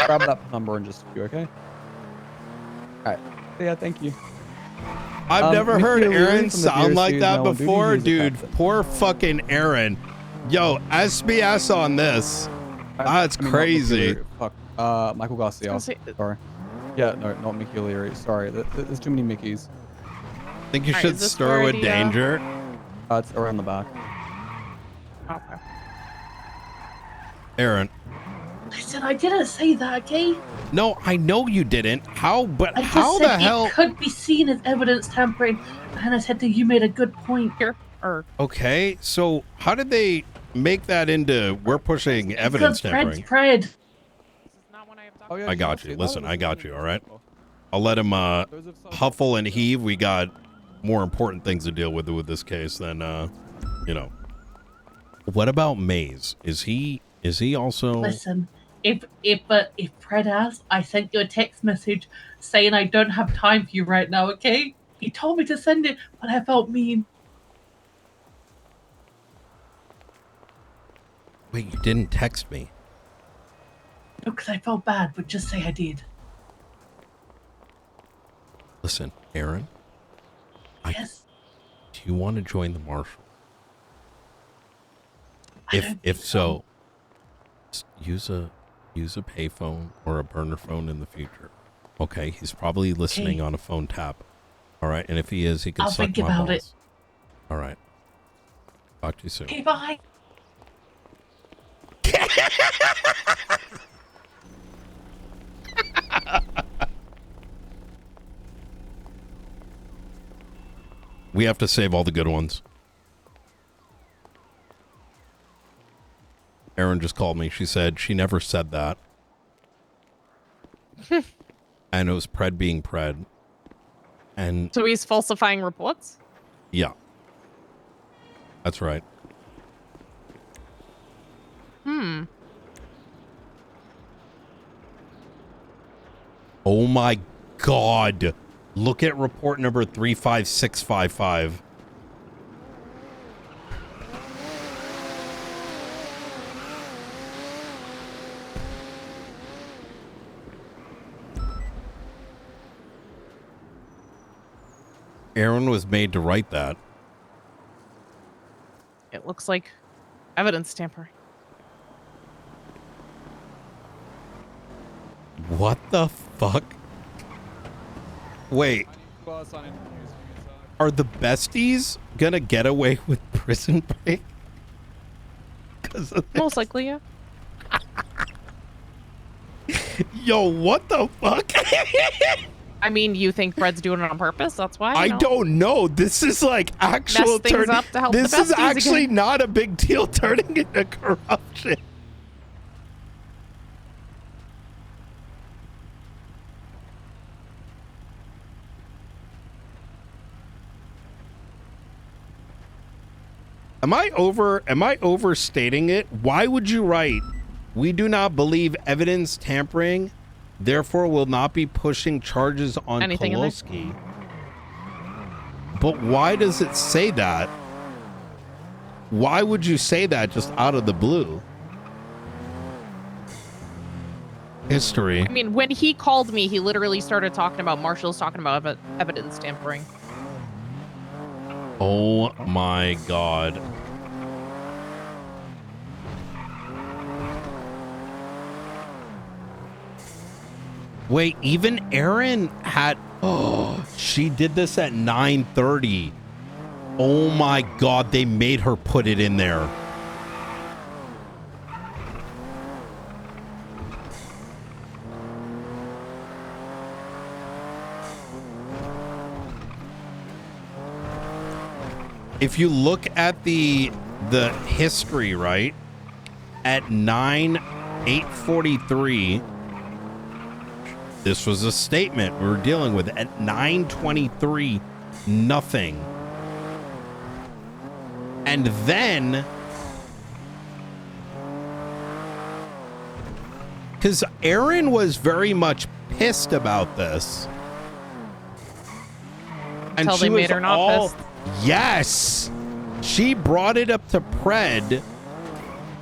grab that penumbra in just a few, okay? Alright. Yeah, thank you. I've never heard Mickey O'Leary Aaron from the sound VRC like is that now on duty. before, He's a dude. captain. Poor fucking Aaron. Yo, SBS on this. That's I mean, not Mickey crazy. O'Leary, fuck. Michael Garcia. Sorry. Yeah, no, not Mickey O'Leary. Sorry, there's too many Mickeys. I think you Alright, should is this stir where with the, danger. It's around the back. Okay. Aaron. Listen, I didn't say that, okay? No, I know you didn't. How? But I just how said the hell? it could be seen as evidence tampering, and I said that you made a good point. Here, or Okay, so how did they make that into we're pushing evidence Because tampering? Fred's Pred. Oh, yeah, I you got can you. see Listen, that. I got you. All right. I'll let him huffle and heave. We got more important things to deal with this case than you know. What about Maze? Is he also? Listen, if Fred asked, I sent you a text message saying I don't have time for you right now, okay? He told me to send it, but I felt mean. Wait, you didn't text me. No, because I felt bad, but just say I did. Listen, Aaron. Yes. Do you want to join the marshal? I don't If think so, use a payphone or a burner phone in the future. Okay, he's probably listening Okay. on a phone tap. All right, and if he is, he can I'll suck think my about balls. it. All right. Talk to you soon. Okay, bye. We have to save all the good ones. Erin just called me. She said she never said that. And it was Pred being Pred. And so he's falsifying reports? yeah. That's right. Oh my God. Look at report number 35655. Aaron was made to write that. It looks like evidence tampering. What the fuck? Wait. Are the besties gonna get away with prison break? because of this. Most likely, yeah. Yo, what the fuck? I mean, you think Fred's doing it on purpose? That's why. I don't know. This is like actual Mess things up to help the This is besties actually again. not a big deal turning into corruption. Am I overstating it? Why would you write, "We do not believe evidence tampering, therefore will not be pushing charges on Anything in there? Kowalski"? But why does it say that? Why would you say that just out of the blue? History. I mean, when he called me, he literally started talking about Marshall's talking about evidence tampering. Oh my God. Wait, even Erin had, oh, she did this at 9:30. Oh my God, they made her put it in there. If you look at the history, right, at 8:43, this was a statement we were dealing with. At 9:23, nothing. And then, because Erin was very much pissed about this. Until they made her not pissed. Yes, she brought it up to Pred,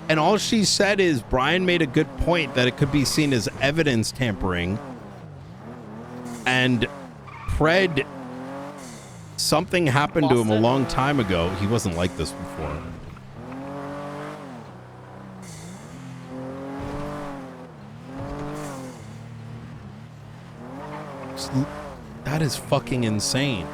and all she said is Brian made a good point that it could be seen as evidence tampering. And Pred, something happened to him a long time ago. He wasn't like this before. That is fucking insane.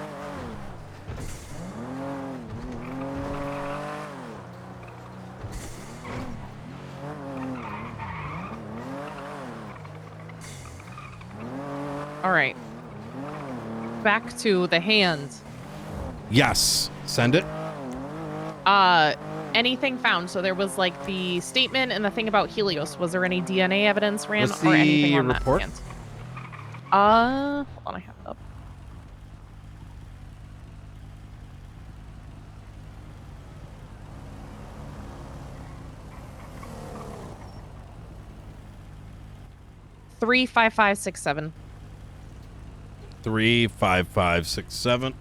All right. Back to the hand. Yes, send it. Anything found? So there was like the statement and the thing about Helios. Was there any DNA evidence ran What's or anything the on report? that hand? Hold on, I have it up. Three 5567. 35567.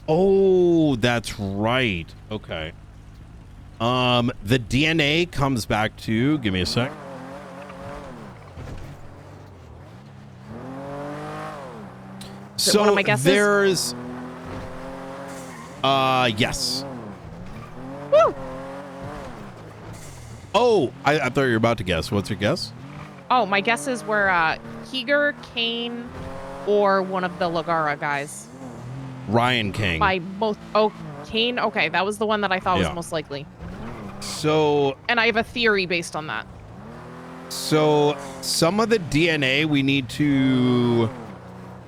Oh, that's right. Okay. The DNA comes back to, give me a sec. Is it one of my guesses? There's yes. Woo! Oh, I thought you were about to guess. What's your guess? Oh, my guesses were Keeger, Kane, or one of the Lagara guys. Ryan King. Kane. Okay, that was the one that I thought was Yeah. most likely. So And I have a theory based on that. So some of the DNA we need to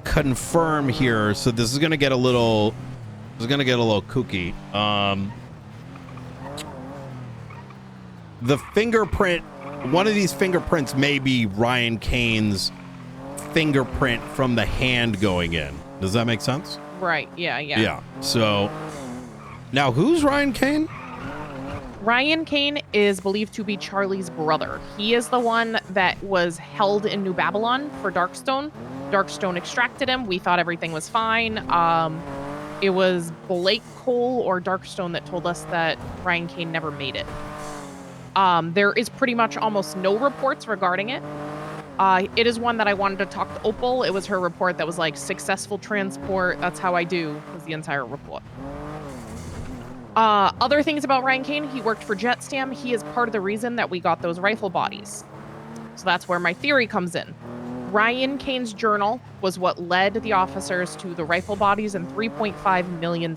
confirm here. So this is gonna get a little kooky. The fingerprint, one of these fingerprints may be Ryan Kane's fingerprint from the hand going in. Does that make sense? Right. Yeah. Yeah. So now who's Ryan Kane? Ryan Kane is believed to be Charlie's brother. He is the one that was held in New Babylon for Darkstone. Darkstone extracted him. We thought everything was fine. It was Blake Cole or Darkstone that told us that Ryan Kane never made it. There is pretty much almost no reports regarding it. It is one that I wanted to talk to Opal. It was her report that was like successful transport. That's how I do was the entire report. Other things about Ryan Kane, he worked for Jetstam. He is part of the reason that we got those rifle bodies. So that's where my theory comes in. Ryan Kane's journal was what led the officers to the rifle bodies and $3.5 million.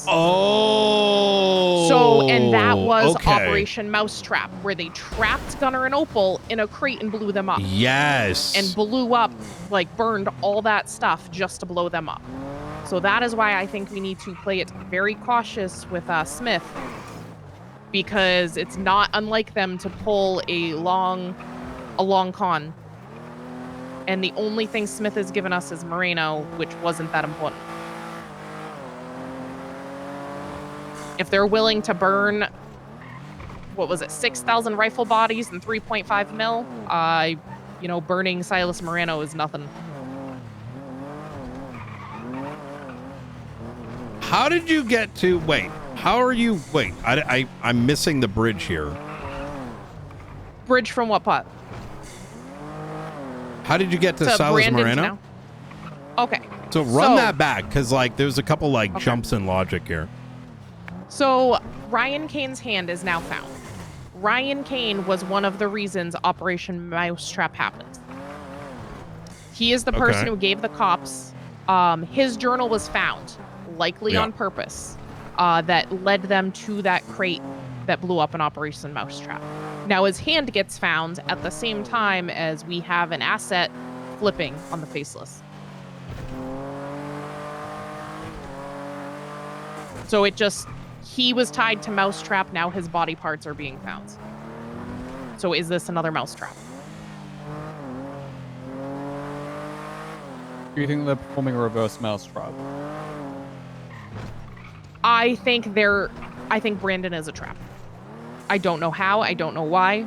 Oh. So, and that was okay. Operation Mousetrap, where they trapped Gunner and Opal in a crate and blew them up. Yes. And blew up, like burned all that stuff just to blow them up. So that is why I think we need to play it very cautious with Smith, because it's not unlike them to pull a long con. And the only thing Smith has given us is Moreno, which wasn't that important. If they're willing to burn, what was it, 6,000 rifle bodies and 3.5 mil, you know, burning Silas Moreno is nothing. How did you get to, wait, how are you, wait, I'm missing the bridge here. Bridge from what part? How did you get to Silas Brandon's Moreno? now. Okay. So run that back, because like there's a couple like jumps in logic here. So Ryan Kane's hand is now found. Ryan Kane was one of the reasons Operation Mousetrap happened. He is the person who gave the cops, his journal was found, likely on purpose, that led them to that crate that blew up in Operation Mousetrap. Now his hand gets found at the same time as we have an asset flipping on the faceless. So it just, he was tied to Mousetrap, now his body parts are being found. So is this another Mousetrap? Do you think they're performing a reverse Mousetrap? I think Brandon is a trap. I don't know how, I don't know why.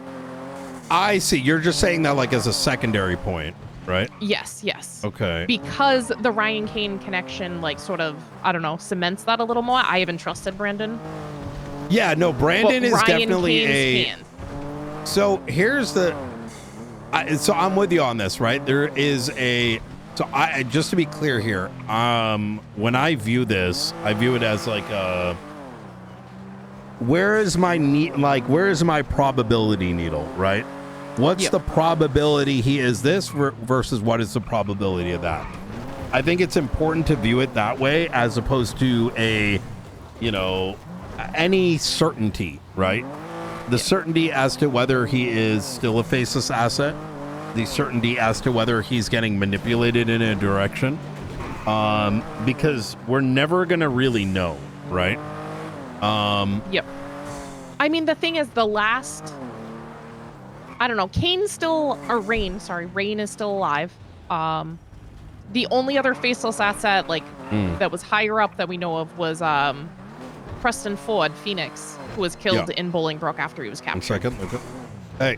I see. You're just saying that like as a secondary point, right? Yes, yes. Okay. Because the Ryan Kane connection, like, sort of, I don't know, cements that a little more. I haven't trusted Brandon. Yeah, no, Brandon is Ryan definitely Kane's a... hand. So here's the... so I'm with you on this, right? There is a... So I just to be clear here, when I view this, I view it as like a... Where is my probability needle, right? What's the probability he is this versus what is the probability of that? I think it's important to view it that way as opposed to a, you know, any certainty, right? The certainty as to whether he is still a faceless asset, the certainty as to whether he's getting manipulated in a direction, because we're never going to really know, right? Yep. I mean, the thing is, the last... I don't know. Kane's still... Or Rain, sorry. Rain is still alive. The only other faceless asset, like, that was higher up that we know of was Preston Ford, Phoenix, who was killed in Bolingbroke after he was captured. 1 second. Look at... Hey.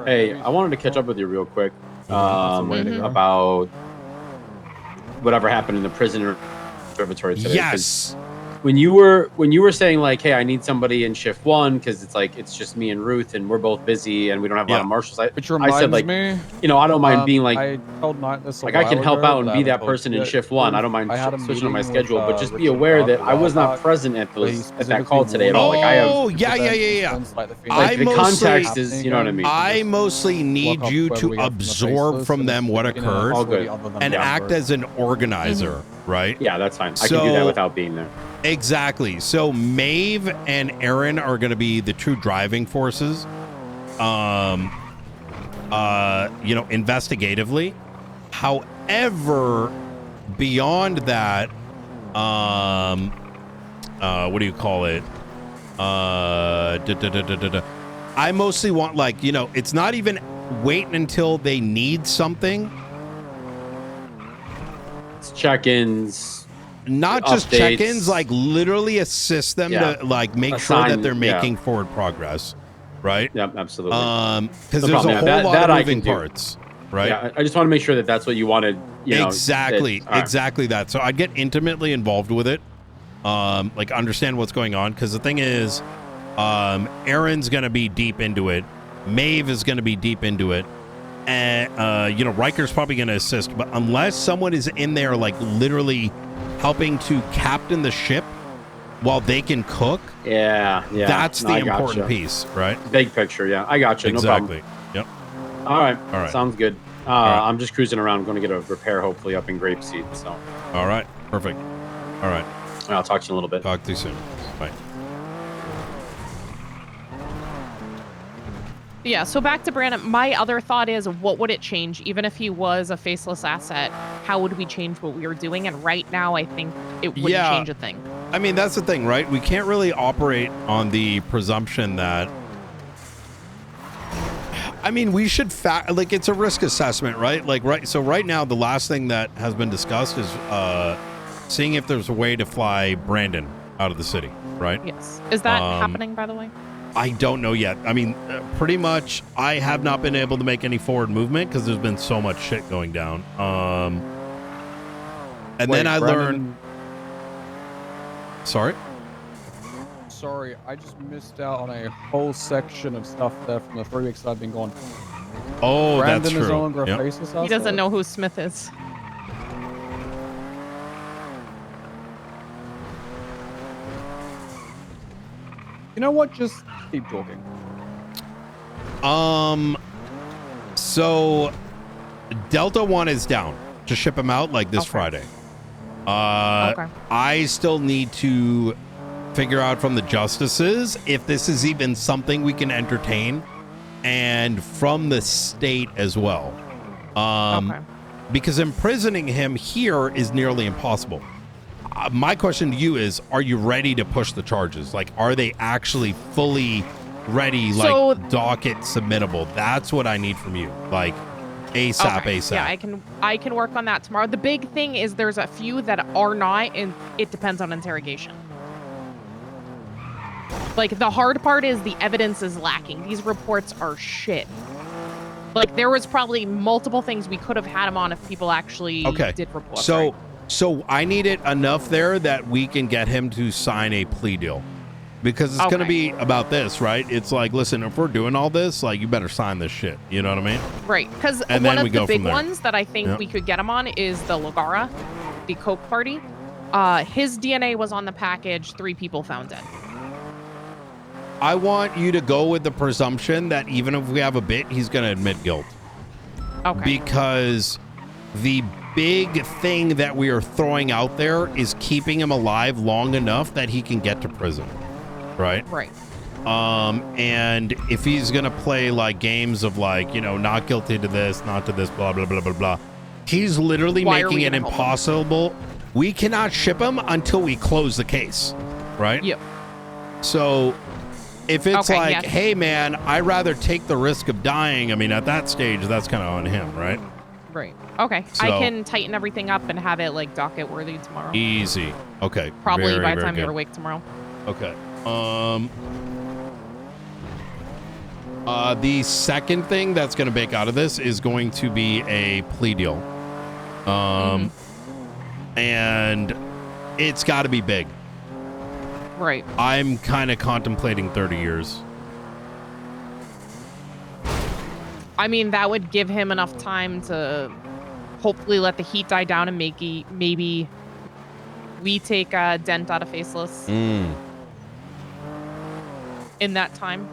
Hey, I wanted to catch up with you real quick about whatever happened in the prisoner observatory today. Yes. When you were saying like, hey, I need somebody in shift 1 because it's like it's just me and Ruth and we're both busy and we don't have a lot of marshals. Which reminds I said like, me, you know, I don't mind being like, I told Knight this like I can help out and be that person in shift 1. I don't mind switching on my schedule, but just be aware that I was not present at that call today at all. Like I have. Oh yeah. Like the context is, you know what I mean. I mostly need you to absorb from them what occurred and act as an organizer, right? Yeah, that's fine. I can do that without being there. Exactly. So Maeve and Aaron are going to be the two driving forces, you know, investigatively. However, beyond that, what do you call it? I mostly want, like, you know, it's not even waiting until they need something. It's check-ins. Not just check-ins, like literally assist them to like make sure that they're making forward progress, right? Yep, absolutely. Because there's a whole lot of moving parts, right? Yeah, I just want to make sure that that's what you wanted. You know, exactly that. So I'd get intimately involved with it, like understand what's going on. Because the thing is, Aaron's gonna be deep into it, Maeve is gonna be deep into it, and you know, Riker's probably gonna assist. But unless someone is in there, like literally helping to captain the ship while they can cook. Yeah. That's the important piece, right? Big picture, yeah. I got you. Exactly. No problem. Yep. All right. Sounds good. I'm just cruising around. I'm going to get a repair, hopefully, up in Grapeseed. So. All right. Perfect. All right. I'll talk to you in a little bit. Talk to you soon. Bye. Yeah, so back to Brandon. My other thought is, what would it change? Even if he was a faceless asset, how would we change what we were doing? And right now, I think it wouldn't change a thing. I mean, that's the thing, right? We can't really operate on the presumption that... I mean, we should like, it's a risk assessment, right? Like, so right now, the last thing that has been discussed is seeing if there's a way to fly Brandon out of the city, right? Yes. Is that happening, by the way? I don't know yet. I mean, pretty much, I have not been able to make any forward movement because there's been so much shit going down. And then I learned... Sorry? Sorry, I just missed out on a whole section of stuff there from the 3 weeks I've been gone. Oh, Brandon that's true. is no longer a faceless asset? He doesn't know who Smith is. You know what? Just keep talking. So Delta 1 is down to ship him out like this Friday. I still need to figure out from the justices if this is even something we can entertain, and from the state as well. Because imprisoning him here is nearly impossible. My question to you is, are you ready to push the charges? Like, are they actually fully ready, like docket submittable? That's what I need from you. Like, ASAP, ASAP. Yeah, I can work on that tomorrow. The big thing is there's a few that are not, and it depends on interrogation. Like, the hard part is the evidence is lacking. These reports are shit. Like, there was probably multiple things we could have had him on if people actually did reports. So I need it enough there that we can get him to sign a plea deal. Because it's going to be about this, right? It's like, listen, if we're doing all this, like, you better sign this shit. You know what I mean? Right. Because one of the big ones that I think we could get him on is the Lagara, the Coke party. His DNA was on the package. 3 people found dead. I want you to go with the presumption that even if we have a bit, he's going to admit guilt. Because the big thing that we are throwing out there is keeping him alive long enough that he can get to prison. Right? Right. And if he's going to play like games of like, you know, not guilty to this, not to this, blah, blah, blah, blah, blah. He's literally making it impossible. We cannot ship him until we close the case. Right? Yep. So if it's hey, man, I'd rather take the risk of dying. I mean, at that stage, that's kind of on him, right? Right. Okay. So, I can tighten everything up and have it like docket worthy tomorrow. Easy. Okay. Probably by the time you're awake tomorrow. Okay. The second thing that's going to bake out of this is going to be a plea deal. And it's got to be big. Right. I'm kind of contemplating 30 years. I mean, that would give him enough time to hopefully let the heat die down and maybe we take a dent out of Faceless in that time.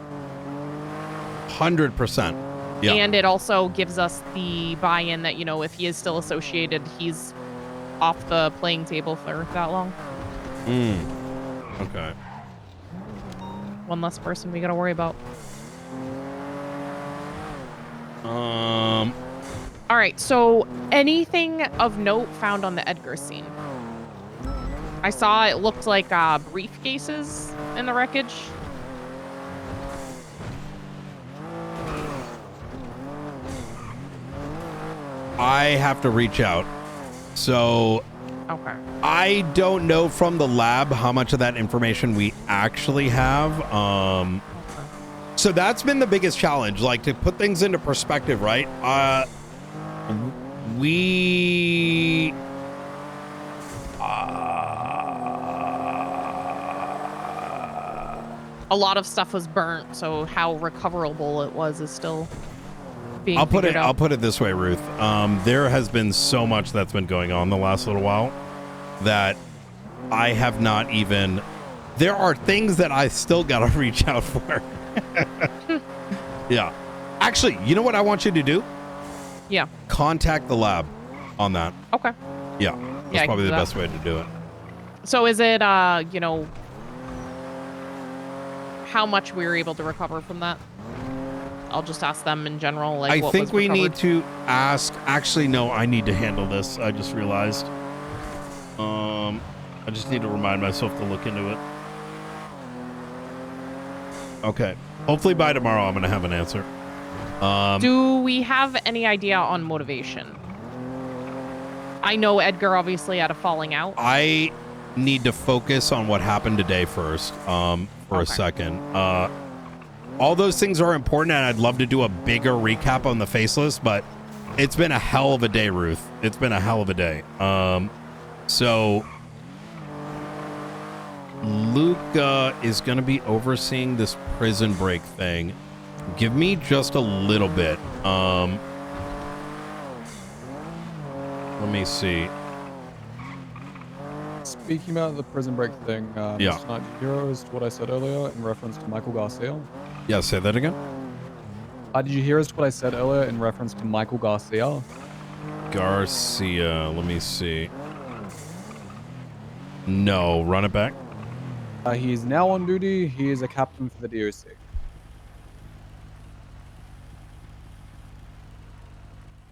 100%. Yeah. And it also gives us the buy-in that, you know, if he is still associated, he's off the playing table for that long. Okay. One less person we got to worry about. All right, so anything of note found on the Edgar scene? I saw it looked like briefcases in the wreckage. I have to reach out. So I don't know from the lab how much of that information we actually have. So that's been the biggest challenge, like to put things into perspective, right? A lot of stuff was burnt, so how recoverable it was is still being I'll put it this way, Ruth. There has been so much that's been going on the last little while that I have not even. There are things that I still gotta reach out for. Yeah. Actually, you know what I want you to do? Yeah. Contact the lab on that. Okay. Yeah. That's Yeah, I can probably do the that. best way to do it. So is it, you know, how much we were able to recover from that? I'll just ask them in general, like I what think was we recovered. need to ask. Actually, no, I need to handle this. I just realized. I just need to remind myself to look into it. Okay. Hopefully by tomorrow I'm gonna have an answer. Do we have any idea on motivation? I know Edgar obviously had a falling out. I need to focus on what happened today first. For a second. All those things are important, and I'd love to do a bigger recap on the faceless, but it's been a hell of a day, Ruth. It's been a hell of a day. So Luca is going to be overseeing this prison break thing. Give me just a little bit. Let me see. Speaking about the prison break thing, Yeah. Mr. Knight, did you hear as to what I said earlier in reference to Michael Garcia? Yeah, say that again. Did you hear as to what I said earlier in reference to Michael Garcia? Garcia, let me see. No, run it back. He is now on duty. He is a captain for the DOC.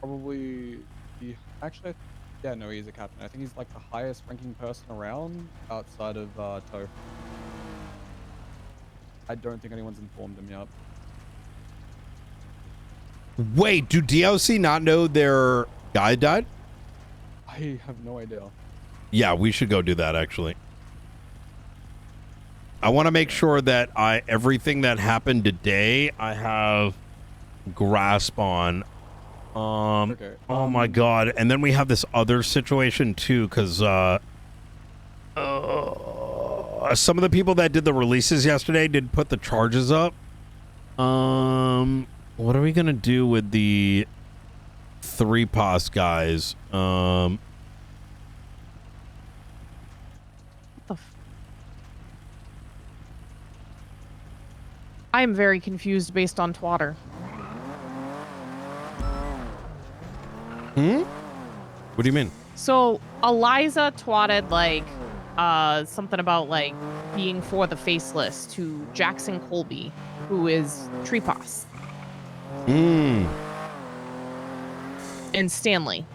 Probably, actually, yeah, no, he's a captain. I think he's like the highest ranking person around outside of Toe. I don't think anyone's informed him yet. Wait, do DOC not know their guy died? I have no idea. Yeah, we should go do that, actually. I want to make sure that everything that happened today, I have grasp on. Oh my God. And then we have this other situation too, because some of the people that did the releases yesterday did put the charges up. What are we going to do with the 3POS guys? I am very confused based on Twatter. What do you mean? So Eliza twatted like something about like being for the faceless to Jackson Colby, who is Treeposs. And Stanley.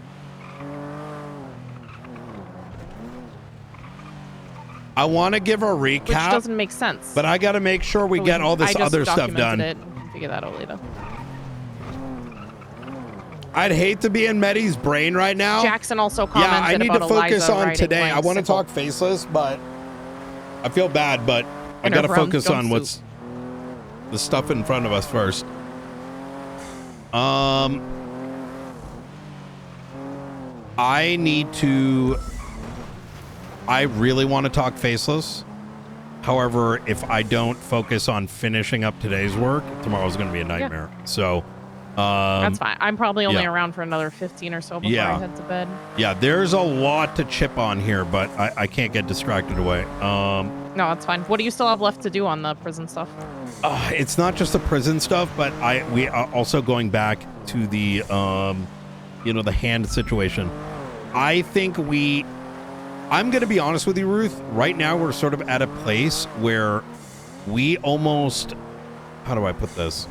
I want to give a recap. Which doesn't make sense. But I got to make sure we So get all this other stuff documented done. it. We can figure that out later. I'd hate to be in Medi's brain right now. Jackson also commented Yeah, I need about to focus Eliza on riding today. I Lang's want to sickle. talk faceless, but I feel bad, but I In her got to brown focus on jumpsuit. what's the stuff in front of us first. I need to. I really want to talk faceless. However, if I don't focus on finishing up today's work, tomorrow's going to be a nightmare. So, That's fine. I'm probably only yeah. around for another 15 or so before Yeah. I head to bed. Yeah, there's a lot to chip on here, but I can't get distracted away. No, that's fine. What do you still have left to do on the prison stuff? It's not just the prison stuff, but we are also going back to the the hand situation. I think I'm going to be honest with you, Ruth. Right now, we're sort of at a place where we almost, how do I put this?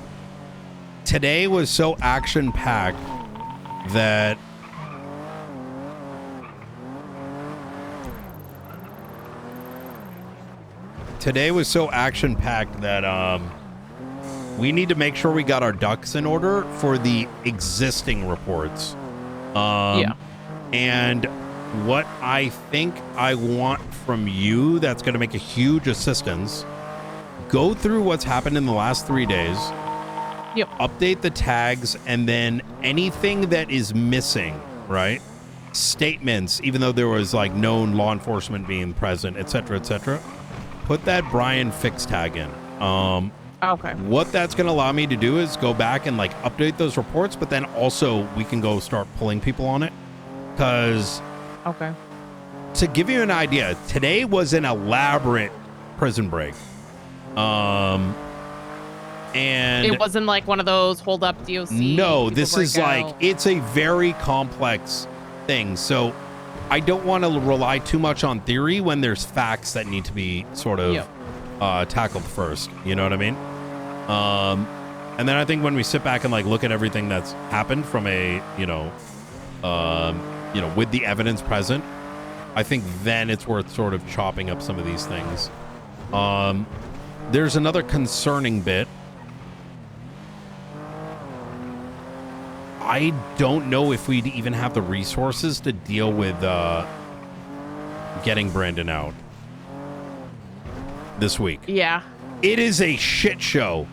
Today was so action-packed that we need to make sure we got our ducks in order for the existing reports. Yeah. And what I think I want from you that's going to make a huge assistance, go through what's happened in the last 3 days. Yep. Update the tags, and then anything that is missing, right? Statements, even though there was like known law enforcement being present, etc., put that Brian Fix tag in. Okay. What that's going to allow me to do is go back and like update those reports, but then also we can go start pulling people on it. Because Okay. to give you an idea, today was an elaborate prison break. And it wasn't like one of those hold up DOC. no, people this break is like, out. it's a very complex thing. So I don't want to rely too much on theory when there's facts that need to be sort of tackled first. You know what I mean? And then I think when we sit back and like look at everything that's happened from a, with the evidence present, I think then it's worth sort of chopping up some of these things. There's another concerning bit. I don't know if we'd even have the resources to deal with getting Brandon out this week. Yeah. It is a shit show.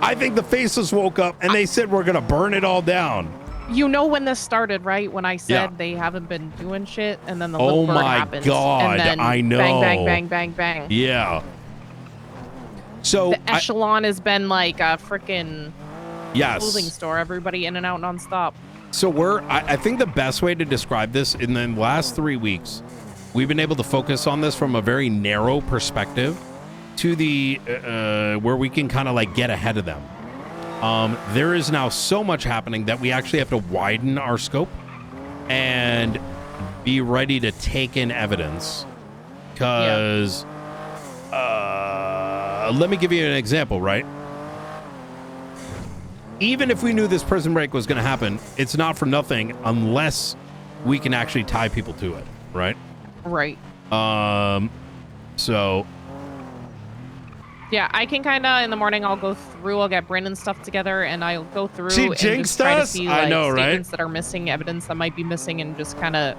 I think the Faceless woke up and they said we're going to burn it all down. You know when this started, right? When I said Yeah. they haven't been doing shit, and then the Oh little bird my happens, God, and then I know. Bang, bang, bang, bang, bang. Yeah. So The echelon has been like a freaking Yes. clothing store. Everybody in and out nonstop. So I think the best way to describe this in the last 3 weeks, we've been able to focus on this from a very narrow perspective to the where we can kind of like get ahead of them. There is now so much happening that we actually have to widen our scope and be ready to take in evidence. Because let me give you an example, right? Even if we knew this prison break was going to happen, it's not for nothing unless we can actually tie people to it, right? Right. So Yeah, I can kind of in the morning. I'll go through. I'll get Brandon's stuff together, and I'll go through See, and jinxed just try to us? see I like know, right? statements that are missing, evidence that might be missing, and just kind of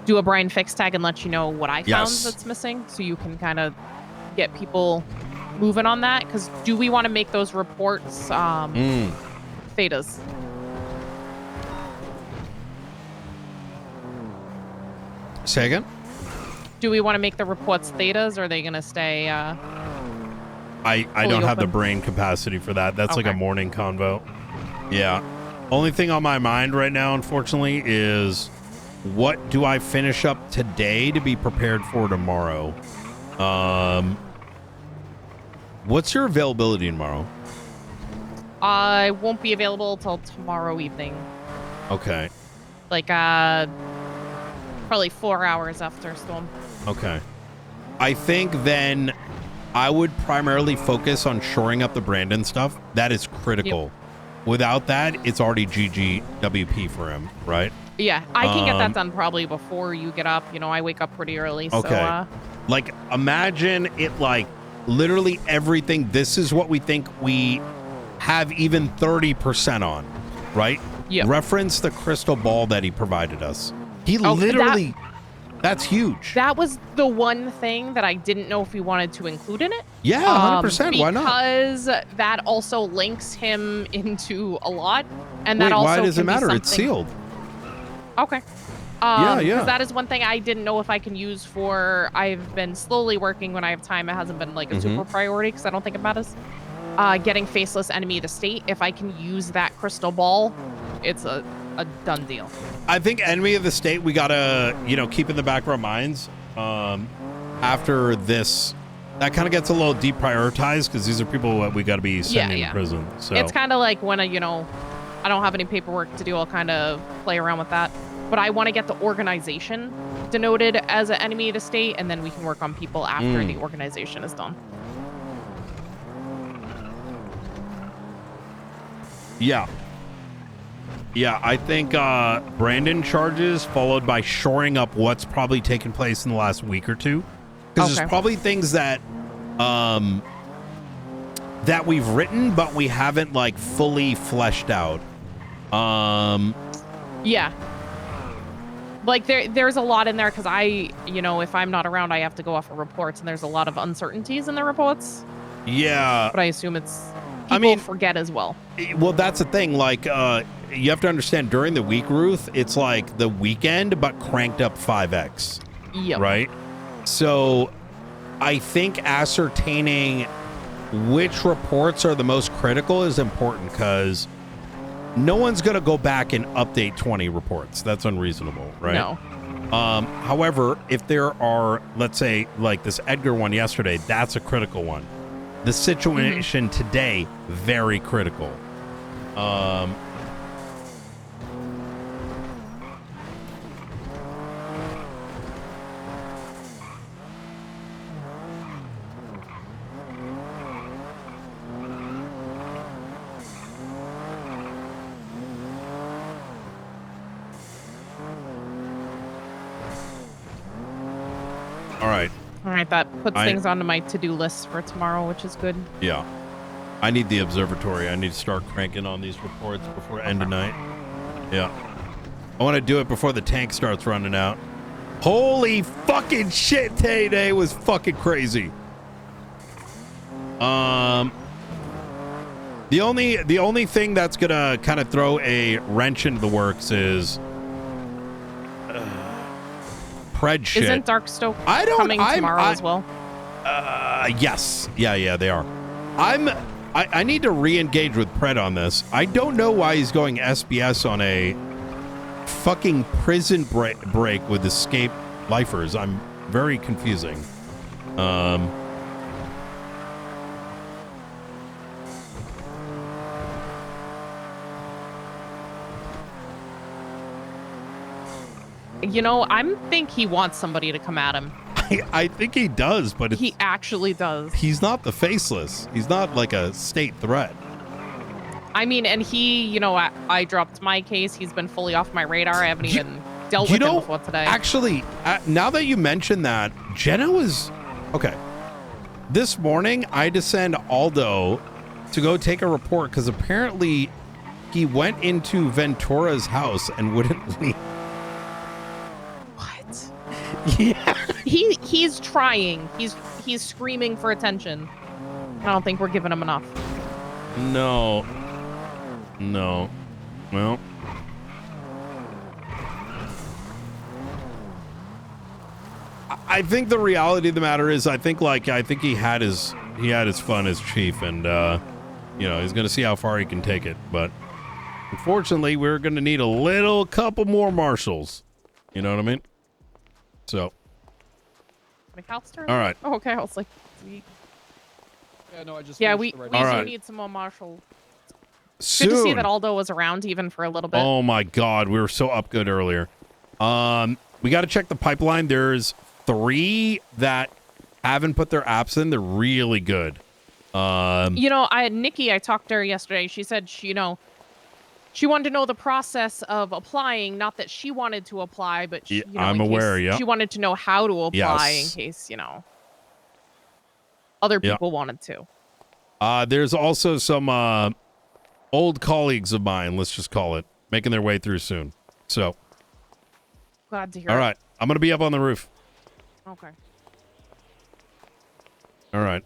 do a Brian fix tag and let you know what I found Yes. that's missing, so you can kind of get people moving on that. Because do we want to make those reports thetas? Say again? Do we want to make the reports thetas, or are they going to stay? I fully don't have the open? brain capacity for that. That's like a Okay. morning convo. Yeah. Only thing on my mind right now, unfortunately, is what do I finish up today to be prepared for tomorrow? What's your availability tomorrow? I won't be available till tomorrow evening. Okay. Like probably 4 hours after storm. Okay. I think then I would primarily focus on shoring up the Brandon stuff. That is critical. Without that, it's already GGWP for him, right? Yeah, I can get that done probably before you get up. You know, I wake up pretty early. Okay. So, Like, imagine it like literally everything. This is what we think we have even 30% on, right? Yeah. Reference the crystal ball that he provided us. He Oh, literally, that's huge. that was the one thing that I didn't know if we wanted to include in it. Yeah, 100%. Why not? Because that also links him into a lot. And that Wait, also why does it can be matter? It's something- sealed. Okay. Yeah. Because that is one thing I didn't know if I can use for. I've been slowly working when I have time. It hasn't been like a super priority because I don't think it matters. Getting Faceless Enemy of the State. If I can use that crystal ball, it's a done deal. I think Enemy of the State, we gotta, keep in the back of our minds. After this, that kind of gets a little deprioritized because these are people that we gotta be sending to prison. So It's kind of like when I don't have any paperwork to do. I'll kind of play around with that. But I want to get the organization denoted as an enemy of the state, and then we can work on people after the organization is done. Yeah. Yeah, I think Brandon charges followed by shoring up what's probably taken place in the last week or two. Because there's probably things that that we've written, but we haven't like fully fleshed out. Yeah. Like there's a lot in there because if I'm not around, I have to go off of reports, and there's a lot of uncertainties in the reports. Yeah. But I assume people forget as well. Well, that's the thing. Like, you have to understand during the week, Ruth, it's like the weekend, but cranked up 5x. Yep. Right? So I think ascertaining which reports are the most critical is important because no one's going to go back and update 20 reports. That's unreasonable, right? No. However, if there are, let's say, like this Edgar one yesterday, that's a critical one. the situation today very critical. All right, that puts things onto my to-do list for tomorrow, which is good. Yeah. I need the observatory. I need to start cranking on these reports before end of night. Yeah. I want to do it before the tank starts running out. Holy fucking shit, today was fucking crazy. The only thing that's gonna kind of throw a wrench into the works is Pred shit. Isn't Darkstoke coming tomorrow as well? Yes. Yeah, they are. I need to re-engage with Pred on this. I don't know why he's going SBS on a fucking prison break with escaped lifers. I'm very confusing. You know, I think he wants somebody to come at him. I think he does, but He actually does. he's not the faceless. He's not like a state threat. I mean, and he, you know, I dropped my case. He's been fully off my radar. I haven't even dealt with him before today. Actually, now that you mention that, Jenna was... Okay. This morning, I had to send Aldo to go take a report because apparently he went into Ventura's house and wouldn't leave. What? Yeah. He's trying. He's screaming for attention. I don't think we're giving him enough. No. Well. I think the reality of the matter is I think he had his fun as chief, and you know, he's gonna see how far he can take it. But unfortunately, we're gonna need a couple more marshals. You know what I mean? So. McAllister? All right. Oh, okay, I was like, sweet. Yeah, no, I just. Yeah, we All do right. need some more marshals. Soon. Good to see that Aldo was around even for a little bit. Oh my God, we were so up good earlier. We got to check the pipeline. There's 3 that haven't put their apps in. They're really good. You know, Nikki, I talked to her yesterday. She said, she wanted to know the process of applying. Not that she wanted to apply, but she, I'm aware. Yeah. She wanted to know how to apply Yes. in case, other Yeah. people wanted to. There's also some old colleagues of mine, let's just call it, making their way through soon. So. Glad to hear All it. right. I'm going to be up on the roof. Okay. All right.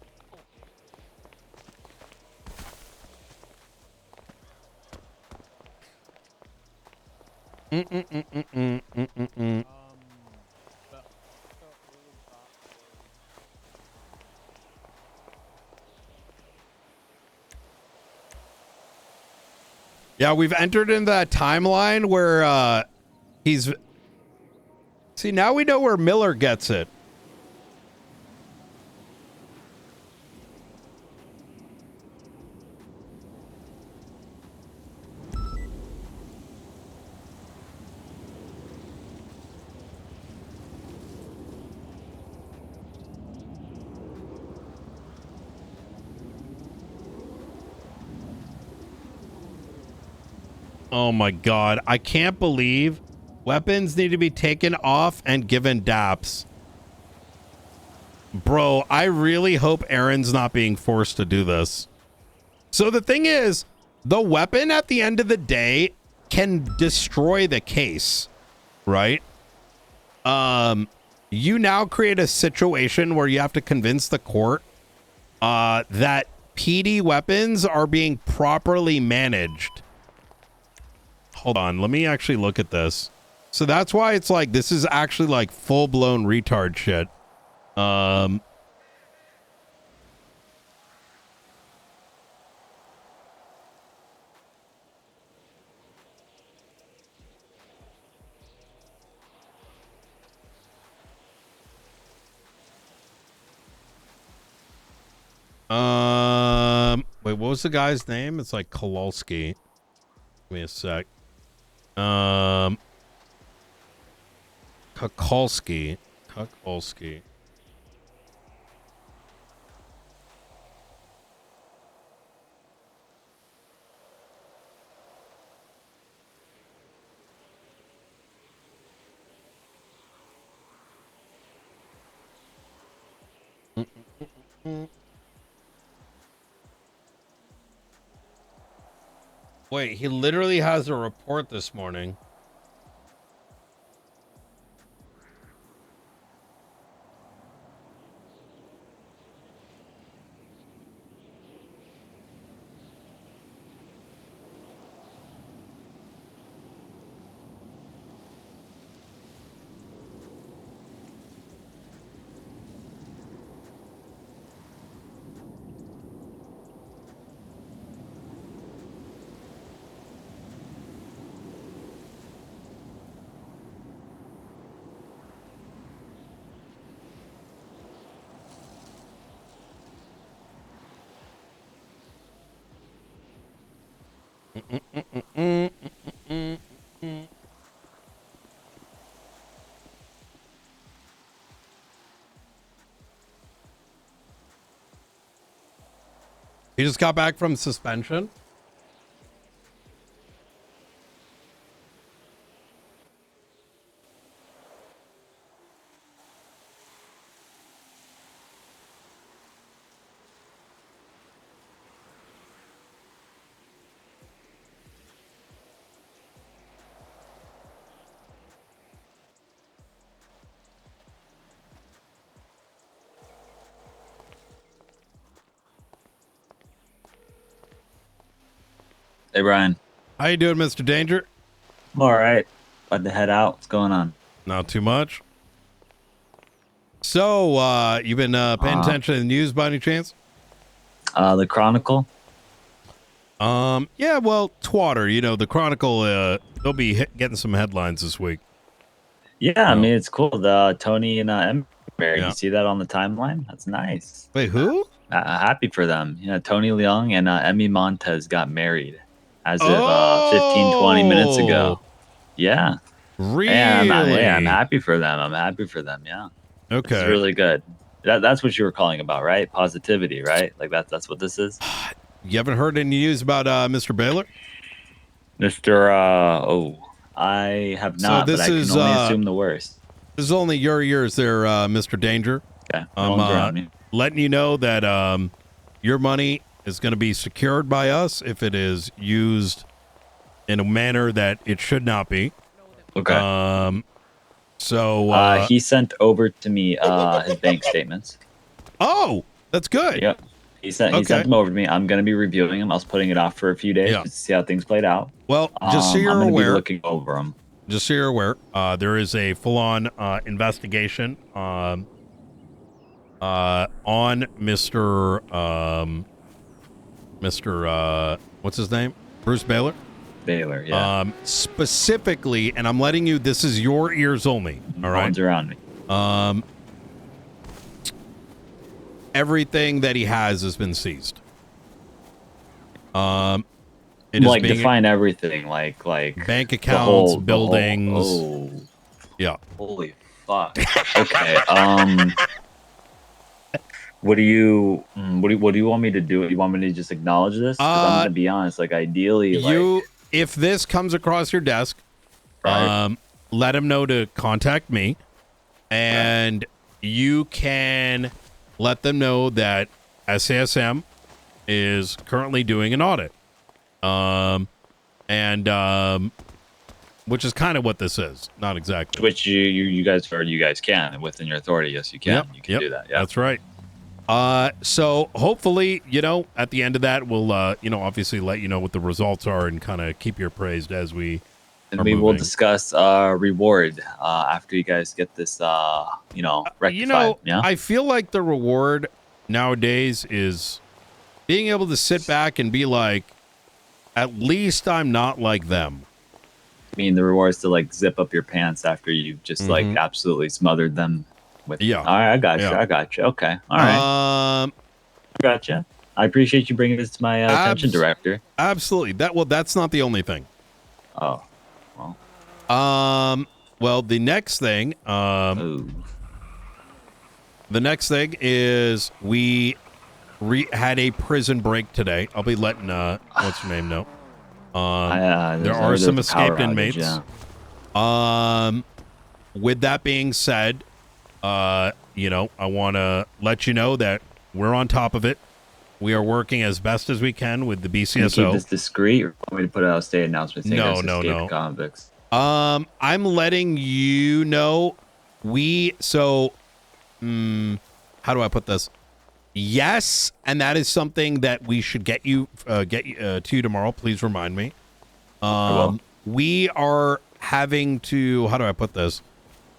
Yeah, we've entered in that timeline where he's... See, now we know where Miller gets it. Oh my God. I can't believe weapons need to be taken off and given DAPs. Bro, I really hope Aaron's not being forced to do this. So the thing is, the weapon at the end of the day can destroy the case, right? You now create a situation where you have to convince the court that PD weapons are being properly managed. Hold on, let me actually look at this. So that's why it's like, this is actually like full-blown retard shit. Wait, what was the guy's name? It's like Kowalski. Give me a sec. Kukulski. Wait, he literally has a report this morning. He just got back from suspension. Hey, Brian. How you doing, Mr. Danger? I'm all right. About to head out. What's going on? Not too much. So, you've been paying attention to the news by any chance? The Chronicle? Yeah, well, Twatter, you know, the Chronicle, they'll be getting some headlines this week. Yeah, I mean, it's cool. The Tony and Emmy married. Yeah. You see that on the timeline? That's nice. Wait, who? Happy for them. You know, Tony Leung and Emmy Montez got married as of 15, 20 minutes ago. Yeah. Really? Yeah, I'm happy for them. Yeah. Okay. It's really good. That's what you were calling about, right? Positivity, right? Like that's what this is. You haven't heard any news about Mr. Baylor? I have not, this but I can is, only assume the worst. This is only your ears there, Mr. Danger. Okay. No one's around me. Letting you know that your money is going to be secured by us if it is used in a manner that it should not be. Okay. So he sent over to me his bank statements. Oh, that's good. Yep. He sent them over to me. I'm going to be reviewing them. I was putting it off for a few days just to see how things played out. Well, just so you're I'm gonna aware, be looking over them. Just so you're aware, there is a full-on investigation on Mr. What's his name? Bruce Baylor. Baylor, yeah. Specifically, and I'm letting you. This is your ears only. All right. Phones around me. Everything that he has been seized. It is define everything, like bank accounts, buildings. Yeah. Holy fuck. Okay. What do you want me to do? You want me to just acknowledge this? 'Cause I'm gonna be honest. Like ideally, if this comes across your desk, let him know to contact me, and you can let them know that SASM is currently doing an audit. Which is kind of what this is. Not exactly. Which you guys can within your authority. Yes, you can. Yep, You can do that. Yeah. That's right. So hopefully, at the end of that, we'll, obviously let you know what the results are and kind of keep you appraised as we. And we will discuss reward after you guys get this, rectified. Yeah. I feel like the reward nowadays is being able to sit back and be like, at least I'm not like them. I mean, the reward is to like zip up your pants after you've just like absolutely smothered them with. Yeah. All right, I got you. Yeah. I got you. Okay. All right. I got you. I appreciate you bringing this to my attention, Director. Absolutely. That's not the only thing. Oh, well. Well, the next thing, is we had a prison break today. I'll be letting what's your name know. There are some escaped inmates. With that being said, I want to let you know that we're on top of it. We are working as best as we can with the Can you BCSO. keep this discreet, or want me to put out a state announcement saying there's escaped convicts? I'm letting you know. How do I put this? Yes, and that is something that we should get you to you tomorrow. Please remind me. We are having to. How do I put this?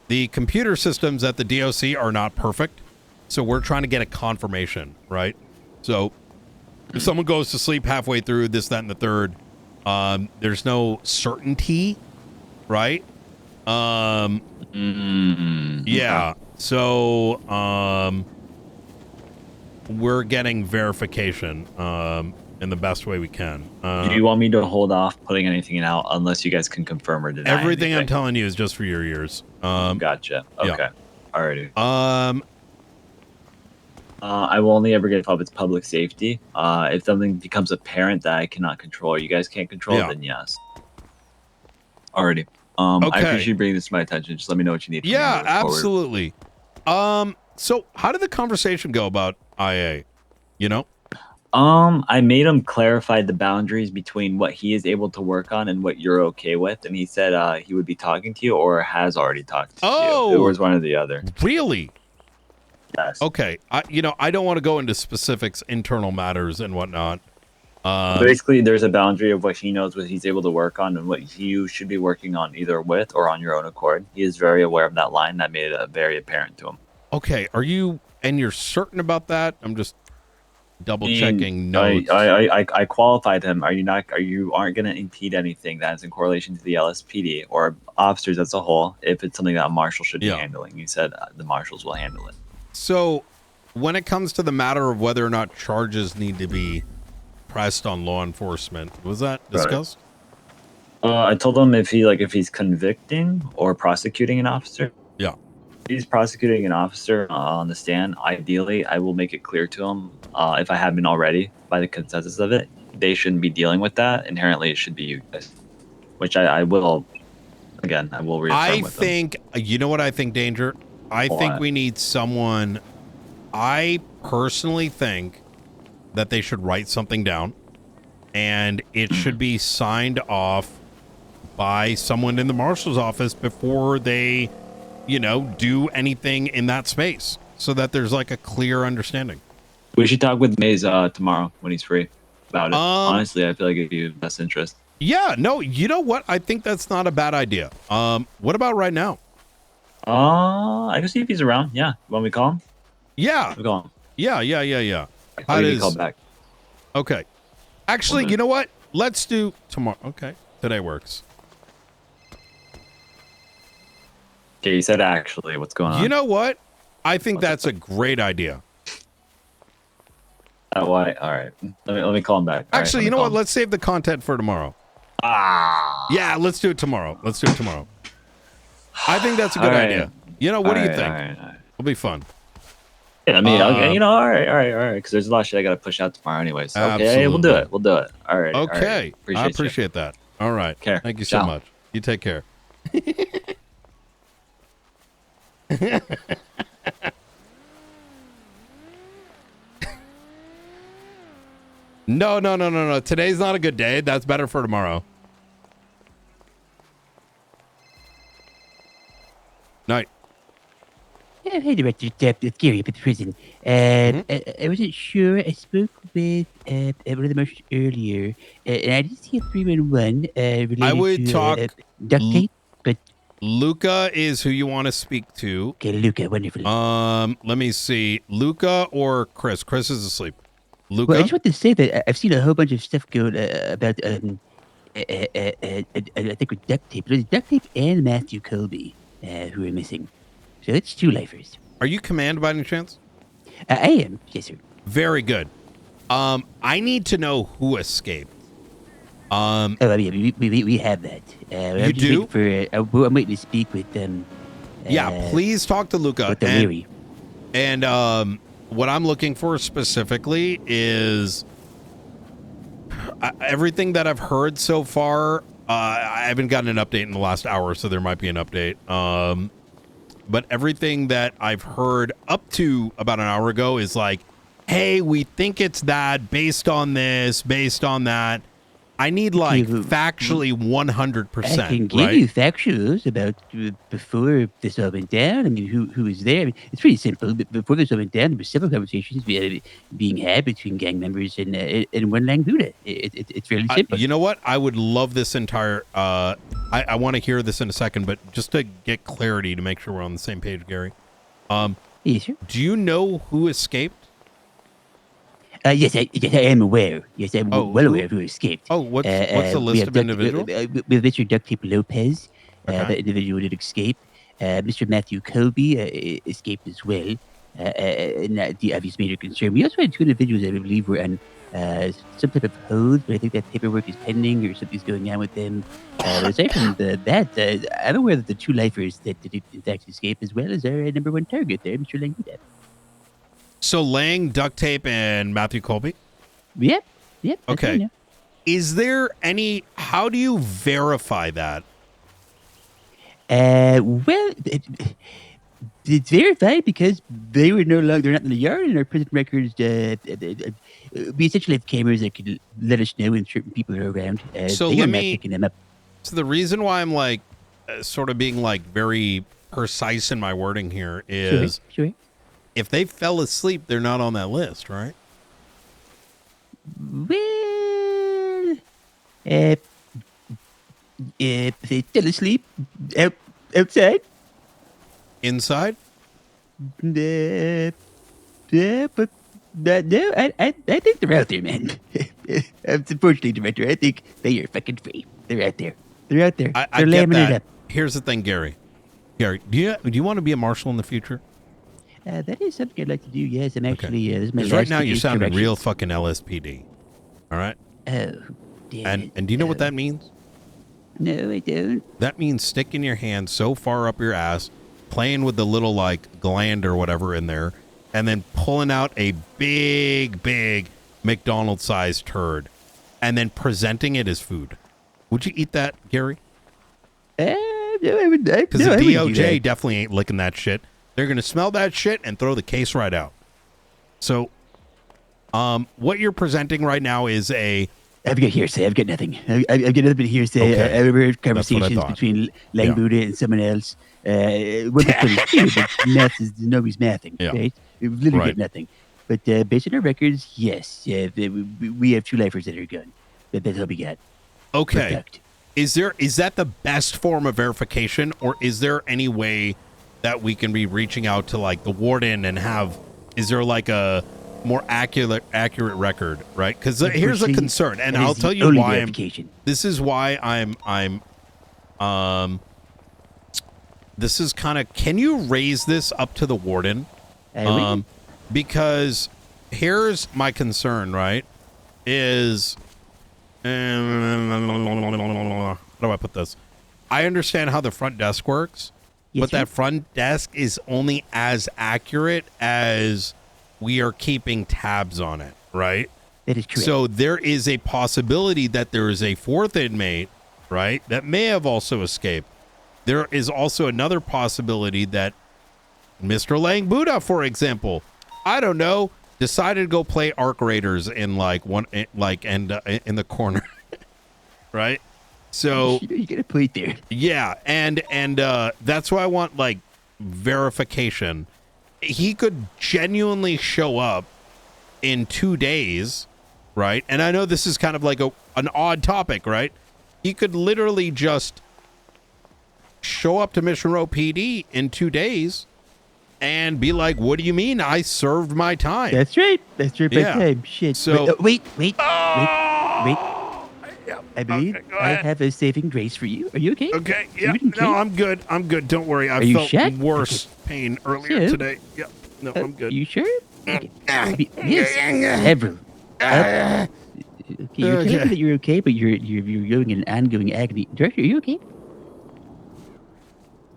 The computer systems at the DOC are not perfect, so we're trying to get a confirmation, right? So if someone goes to sleep halfway through this, that, and the third, there's no certainty, right? Yeah. So we're getting verification in the best way we can. Do you want me to hold off putting anything out unless you guys can confirm or deny everything anything? I'm telling you is just for your ears. Gotcha. Okay. Yeah. Alrighty. I will only ever get if it's public safety. If something becomes apparent that I cannot control, you guys can't control, then yes. Alrighty. I appreciate you bringing this to my attention. Just let me know what you need. From me moving forward. Absolutely. So how did the conversation go about IA? I made him clarify the boundaries between what he is able to work on and what you're okay with, and he said he would be talking to you or has already talked to you. It was one or the other. Really? Yes. Okay. I don't want to go into specifics, internal matters and whatnot. Basically, there's a boundary of what he knows, what he's able to work on, and what you should be working on either with or on your own accord. He is very aware of that line. That made it very apparent to him. Okay. You're certain about that? I'm just double checking notes. I qualified him. You aren't going to impede anything that is in correlation to the LSPD or officers as a whole if it's something that a marshal should be handling. You said the marshals will handle it. So when it comes to the matter of whether or not charges need to be pressed on law enforcement, was that discussed? I told him if he's convicting or prosecuting an officer. Yeah. If he's prosecuting an officer on the stand, ideally, I will make it clear to him, if I haven't already, by the consensus of it, they shouldn't be dealing with that. Inherently, it should be you guys. Which I will, again, I will reaffirm with them. You know what I think, Danger? I think we need someone. I personally think that they should write something down, and it should be signed off by someone in the marshal's office before they, do anything in that space, so that there's like a clear understanding. We should talk with Maze tomorrow when he's free about it. Honestly, I feel like it'd be in best interest. Yeah, no, you know what? I think that's not a bad idea. What about right now? I can see if he's around. Yeah. Want me to call him? Yeah. I'll call him. Yeah. I'll give you a call back. Okay. Actually, you know what? Let's do tomorrow. Okay. Today works. Okay, you said actually. What's going on? You know what? I think that's a great idea. Why? All right. Let me call him back. Actually, you know what? Let's save the content for tomorrow. Yeah, let's do it tomorrow. I think that's a good idea. What do you think? It'll be fun. Yeah, I mean, okay, all right. Because there's a lot of shit I got to push out tomorrow anyway. So, okay, we'll do it. All right. Okay. All right. I appreciate that. All right. Thank you so much. You take care. No. Today's not a good day. That's better for tomorrow. Night. Hey, Director, it's Gary up at the prison. I wasn't sure. I spoke with one of the marshals earlier, and I did see a 311 related I would to talk duct tape, but Luca is who you want to speak to. Okay, Luca, wonderful. Let me see. Luca or Chris? Chris is asleep. Luca? Well, I just want to say that I've seen a whole bunch of stuff going about, I think with duct tape. There's duct tape and Matthew Colby who are missing. So that's 2 lifers. Are you command by any chance? I am, yes, sir. Very good. I need to know who escaped. Oh, I mean, we have that. You do? I'm waiting to speak with them. Yeah, please talk to Luca. With O'Leary. And what I'm looking for specifically is everything that I've heard so far. I haven't gotten an update in the last hour, so there might be an update. But everything that I've heard up to about an hour ago is like, hey, we think it's that based on this, based on that. I need like factually 100%. I can give you factuals about before this all went down. I mean, who was there? I mean, it's pretty simple. Before this all went down, there were several conversations being had between gang members and one Lang Buddha. It's fairly simple. You know what? I would love this entire. I want to hear this in a second, but just to get clarity to make sure we're on the same page, Gary. Yes, sir. Do you know who escaped? Yes, I am aware. Yes, I'm well aware of who escaped. Oh, what's the list of individuals? With Mr. Duct Tape Lopez, that individual did escape. Mr. Matthew Colby escaped as well. And the obvious major concern. We also had two individuals that I believe were on some type of hold, but I think that paperwork is pending or something's going on with them. Aside from that, I'm aware that the two lifers that did in fact escape, as well as our number one target there, Mr. Lang. So Lang, Duct Tape, and Matthew Colby? Yep. Okay. Is there any... How do you verify that? Well, it's verified because they were no longer... They're not in the yard, and our prison records... we essentially have cameras that can let us know when certain people are around. So they let are not me... picking them up. So the reason why I'm like... sort of being like very precise in my wording here is... Sure. If they fell asleep, they're not on that list, right? Well, if they fell asleep outside, inside, but no, I think they're out there, man. Unfortunately, Director, I think they are fucking free. They're out there. They're out there. I They're get lambing it that. up. Here's the thing, Gary. Gary, do you want to be a marshal in the future? That is something I'd like to do. Yes, I'm actually. This is my Because last right now you're day's sounding corrections. real fucking LSPD. All right. Oh, damn And do you know what that means? No, I don't. That means sticking your hand so far up your ass, playing with the little like gland or whatever in there, and then pulling out a big McDonald's-sized turd, and then presenting it as food. Would you eat that, Gary? No, I would. Because No, I the wouldn't do DOJ that. definitely ain't licking that shit. They're going to smell that shit and throw the case right out. So, what you're presenting right now is a... I've got hearsay. I've got nothing. I've got nothing but hearsay. Okay. I overheard That's what I conversations thought. between Lang Yeah. Buddha and someone else. One was funny too, but math is nobody's mathing, Yeah. right? We've literally Right. got nothing. But based on our records, yes, we have two lifers that are gone. That's all we got. Okay. Perfect. Is that the best form of verification, or is there any way that we can be reaching out to like the warden and is there like a more accurate record, right? Because here's a concern, and I'll tell you why this is why this is kind of, can you raise this up to the warden? Because here's my concern, right? Is how do I put this? I understand how the front desk works, but that front desk is only as accurate as we are keeping tabs on it, right? That is correct. So there is a possibility that there is a fourth inmate, right, that may have also escaped. There is also another possibility that Mr. Lang Buddha, for example, I don't know, decided to go play Arc Raiders in in the corner, right? So you get a point there. Yeah, and that's why I want like verification. He could genuinely show up in 2 days, right? And I know this is kind of like an odd topic, right? He could literally just show up to Mission Row PD in 2 days and be like, "What do you mean? I served my time." That's right. That's right. Yeah. Time. Shit. So wait. I believe I have a saving grace for you. Are you okay? Okay. Yeah. No, I'm good. I'm good. Don't worry. I felt worse pain earlier So, today. Yeah. No, I'm good. You sure? Okay. Yes. Okay, you're telling me that you're okay, but you're going in ongoing agony. Director, are you okay?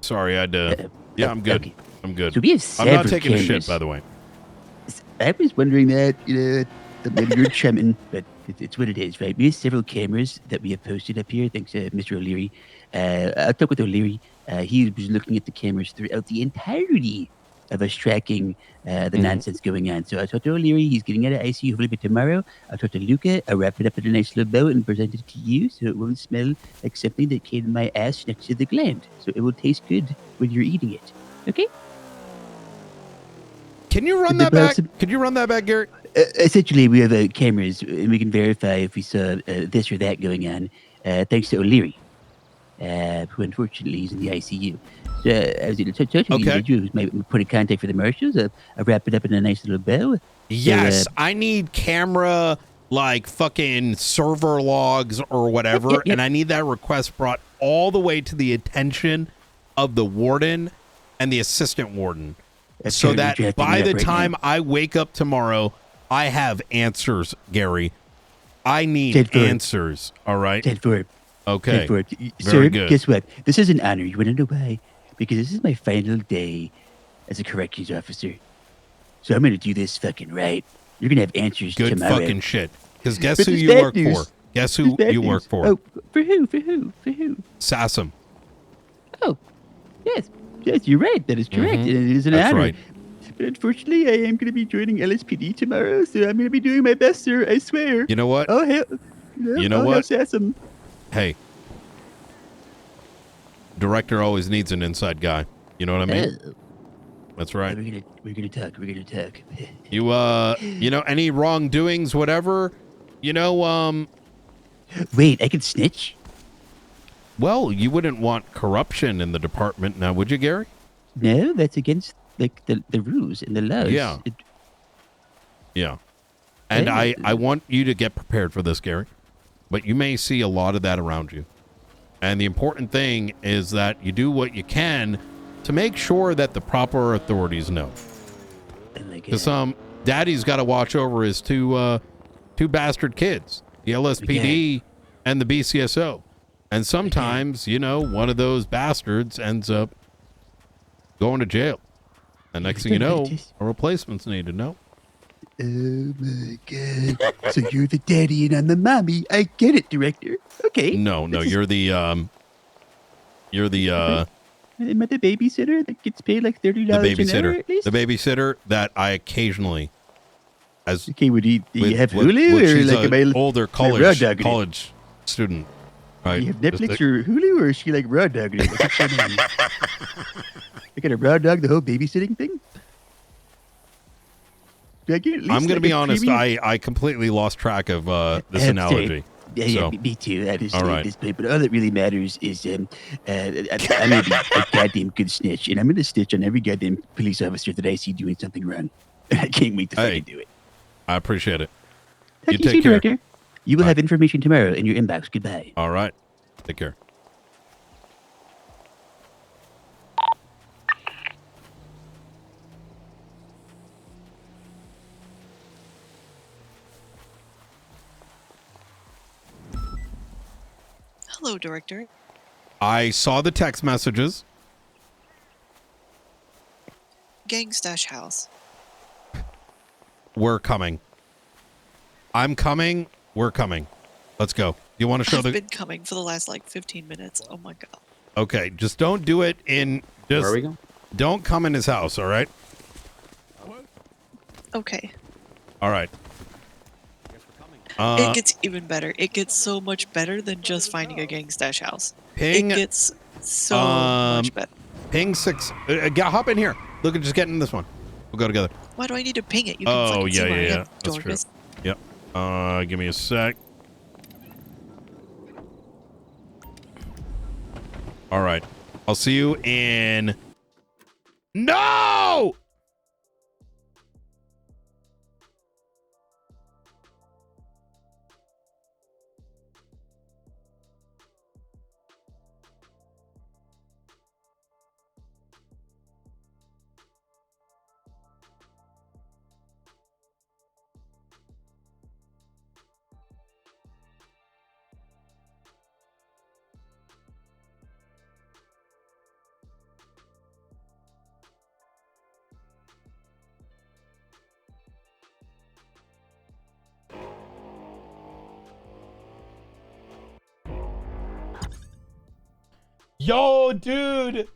Sorry, I had to. Yeah, I'm good. Okay. I'm good. So we have I'm not several taking a cameras. shit, by the way. I was wondering that, that maybe you're chumming, but it's what it is, right? We have several cameras that we have posted up here, thanks to Mr. O'Leary. I'll talk with O'Leary. He was looking at the cameras throughout the entirety of us tracking the nonsense going on. So I talked to O'Leary. He's getting out of ICU hopefully by tomorrow. I'll talk to Luca. I'll wrap it up in a nice little bow and present it to you so it won't smell like something that came in my ass next to the gland. So it will taste good when you're eating it. Okay? Can you run that back? Could you run that back, Gary? Essentially, we have cameras, and we can verify if we saw this or that going on, thanks to O'Leary, who unfortunately is in the ICU. So I was going to talk to the individual who's my point of contact for the marshals. I'll wrap it up in a nice little bow. Yes, So, I need camera, like fucking server logs or whatever, and I need that request brought all the way to the attention of the warden and the assistant warden. So that by the time I wake up tomorrow, I have answers, Gary. I need answers. All right. Okay. Very Very Sir, good. guess what? This is an honor. You want to know why? Because this is my final day as a corrections officer. So I'm going to do this fucking right. You're going to have answers Good tomorrow. fucking shit. Because guess But who there's you bad work news. for? Guess who There's bad you work news. for? Oh, for who? For who? For who? Sassam. Oh, yes. Yes, you're right. That is correct. Mhm. And it is an That's honor. right. But unfortunately, I am going to be joining LSPD tomorrow, so I'm going to be doing my best, sir. I swear. You know what? Oh, hell. You know oh, what? Hell, Sassam. Hey. Director always needs an inside guy. You know what I mean? That's right. We're gonna talk. We're gonna talk. You know, any wrongdoings, whatever, Wait, I can snitch? Well, you wouldn't want corruption in the department now, would you, Gary? No, that's against like the rules and the laws. Yeah. Yeah. And Hey. I want you to get prepared for this, Gary. But you may see a lot of that around you. And the important thing is that you do what you can to make sure that the proper authorities know. Because daddy's got to watch over his two bastard kids, the LSPD and the BCSO. And sometimes, one of those bastards ends up going to jail. And next thing you know, a replacement's needed, no? Oh my god. So you're the daddy and I'm the mommy. I get it, director. Okay. No, you're the Am I the babysitter that gets paid like $30 the an hour babysitter. at least? The babysitter that I occasionally Okay, would you have with- Hulu or she's like a am I older am I raw dogging it? college student. Right. You have Just Netflix a- or Hulu, or is she like raw dogging it? What's going on? I got a raw dog the whole babysitting thing? Do I get at least I'm going to like be a honest. premium- I completely lost track of this Sorry. analogy. Yeah, So, me too. Honestly, all at right. this point, but all that really matters is I'm gonna be a goddamn good snitch, and I'm gonna snitch on every goddamn police officer that I see doing something wrong. I can't wait to fucking do it. I appreciate it. Talk You to you take soon, care. director. You will have information tomorrow in your inbox. Goodbye. All right. Take care. Hello, Director. I saw the text messages. Gang Stash House. We're coming. I'm coming. We're coming. Let's go. You want to show I've the? been coming for the last like 15 minutes. Oh my god. Okay, just don't do it in. Just, Where are we going? Don't come in his house. All right. Okay. All right. It gets even better. It gets so much better than just finding a gang stash house. Ping. It gets so much better. Ping 6. Hop in here. Look at just get in this one. We'll go together. Why do I need to ping it? You can Oh fucking see where I am, That's true. Dorcas. Yep. Give me a sec. All right. I'll see you in. No! Yo, dude.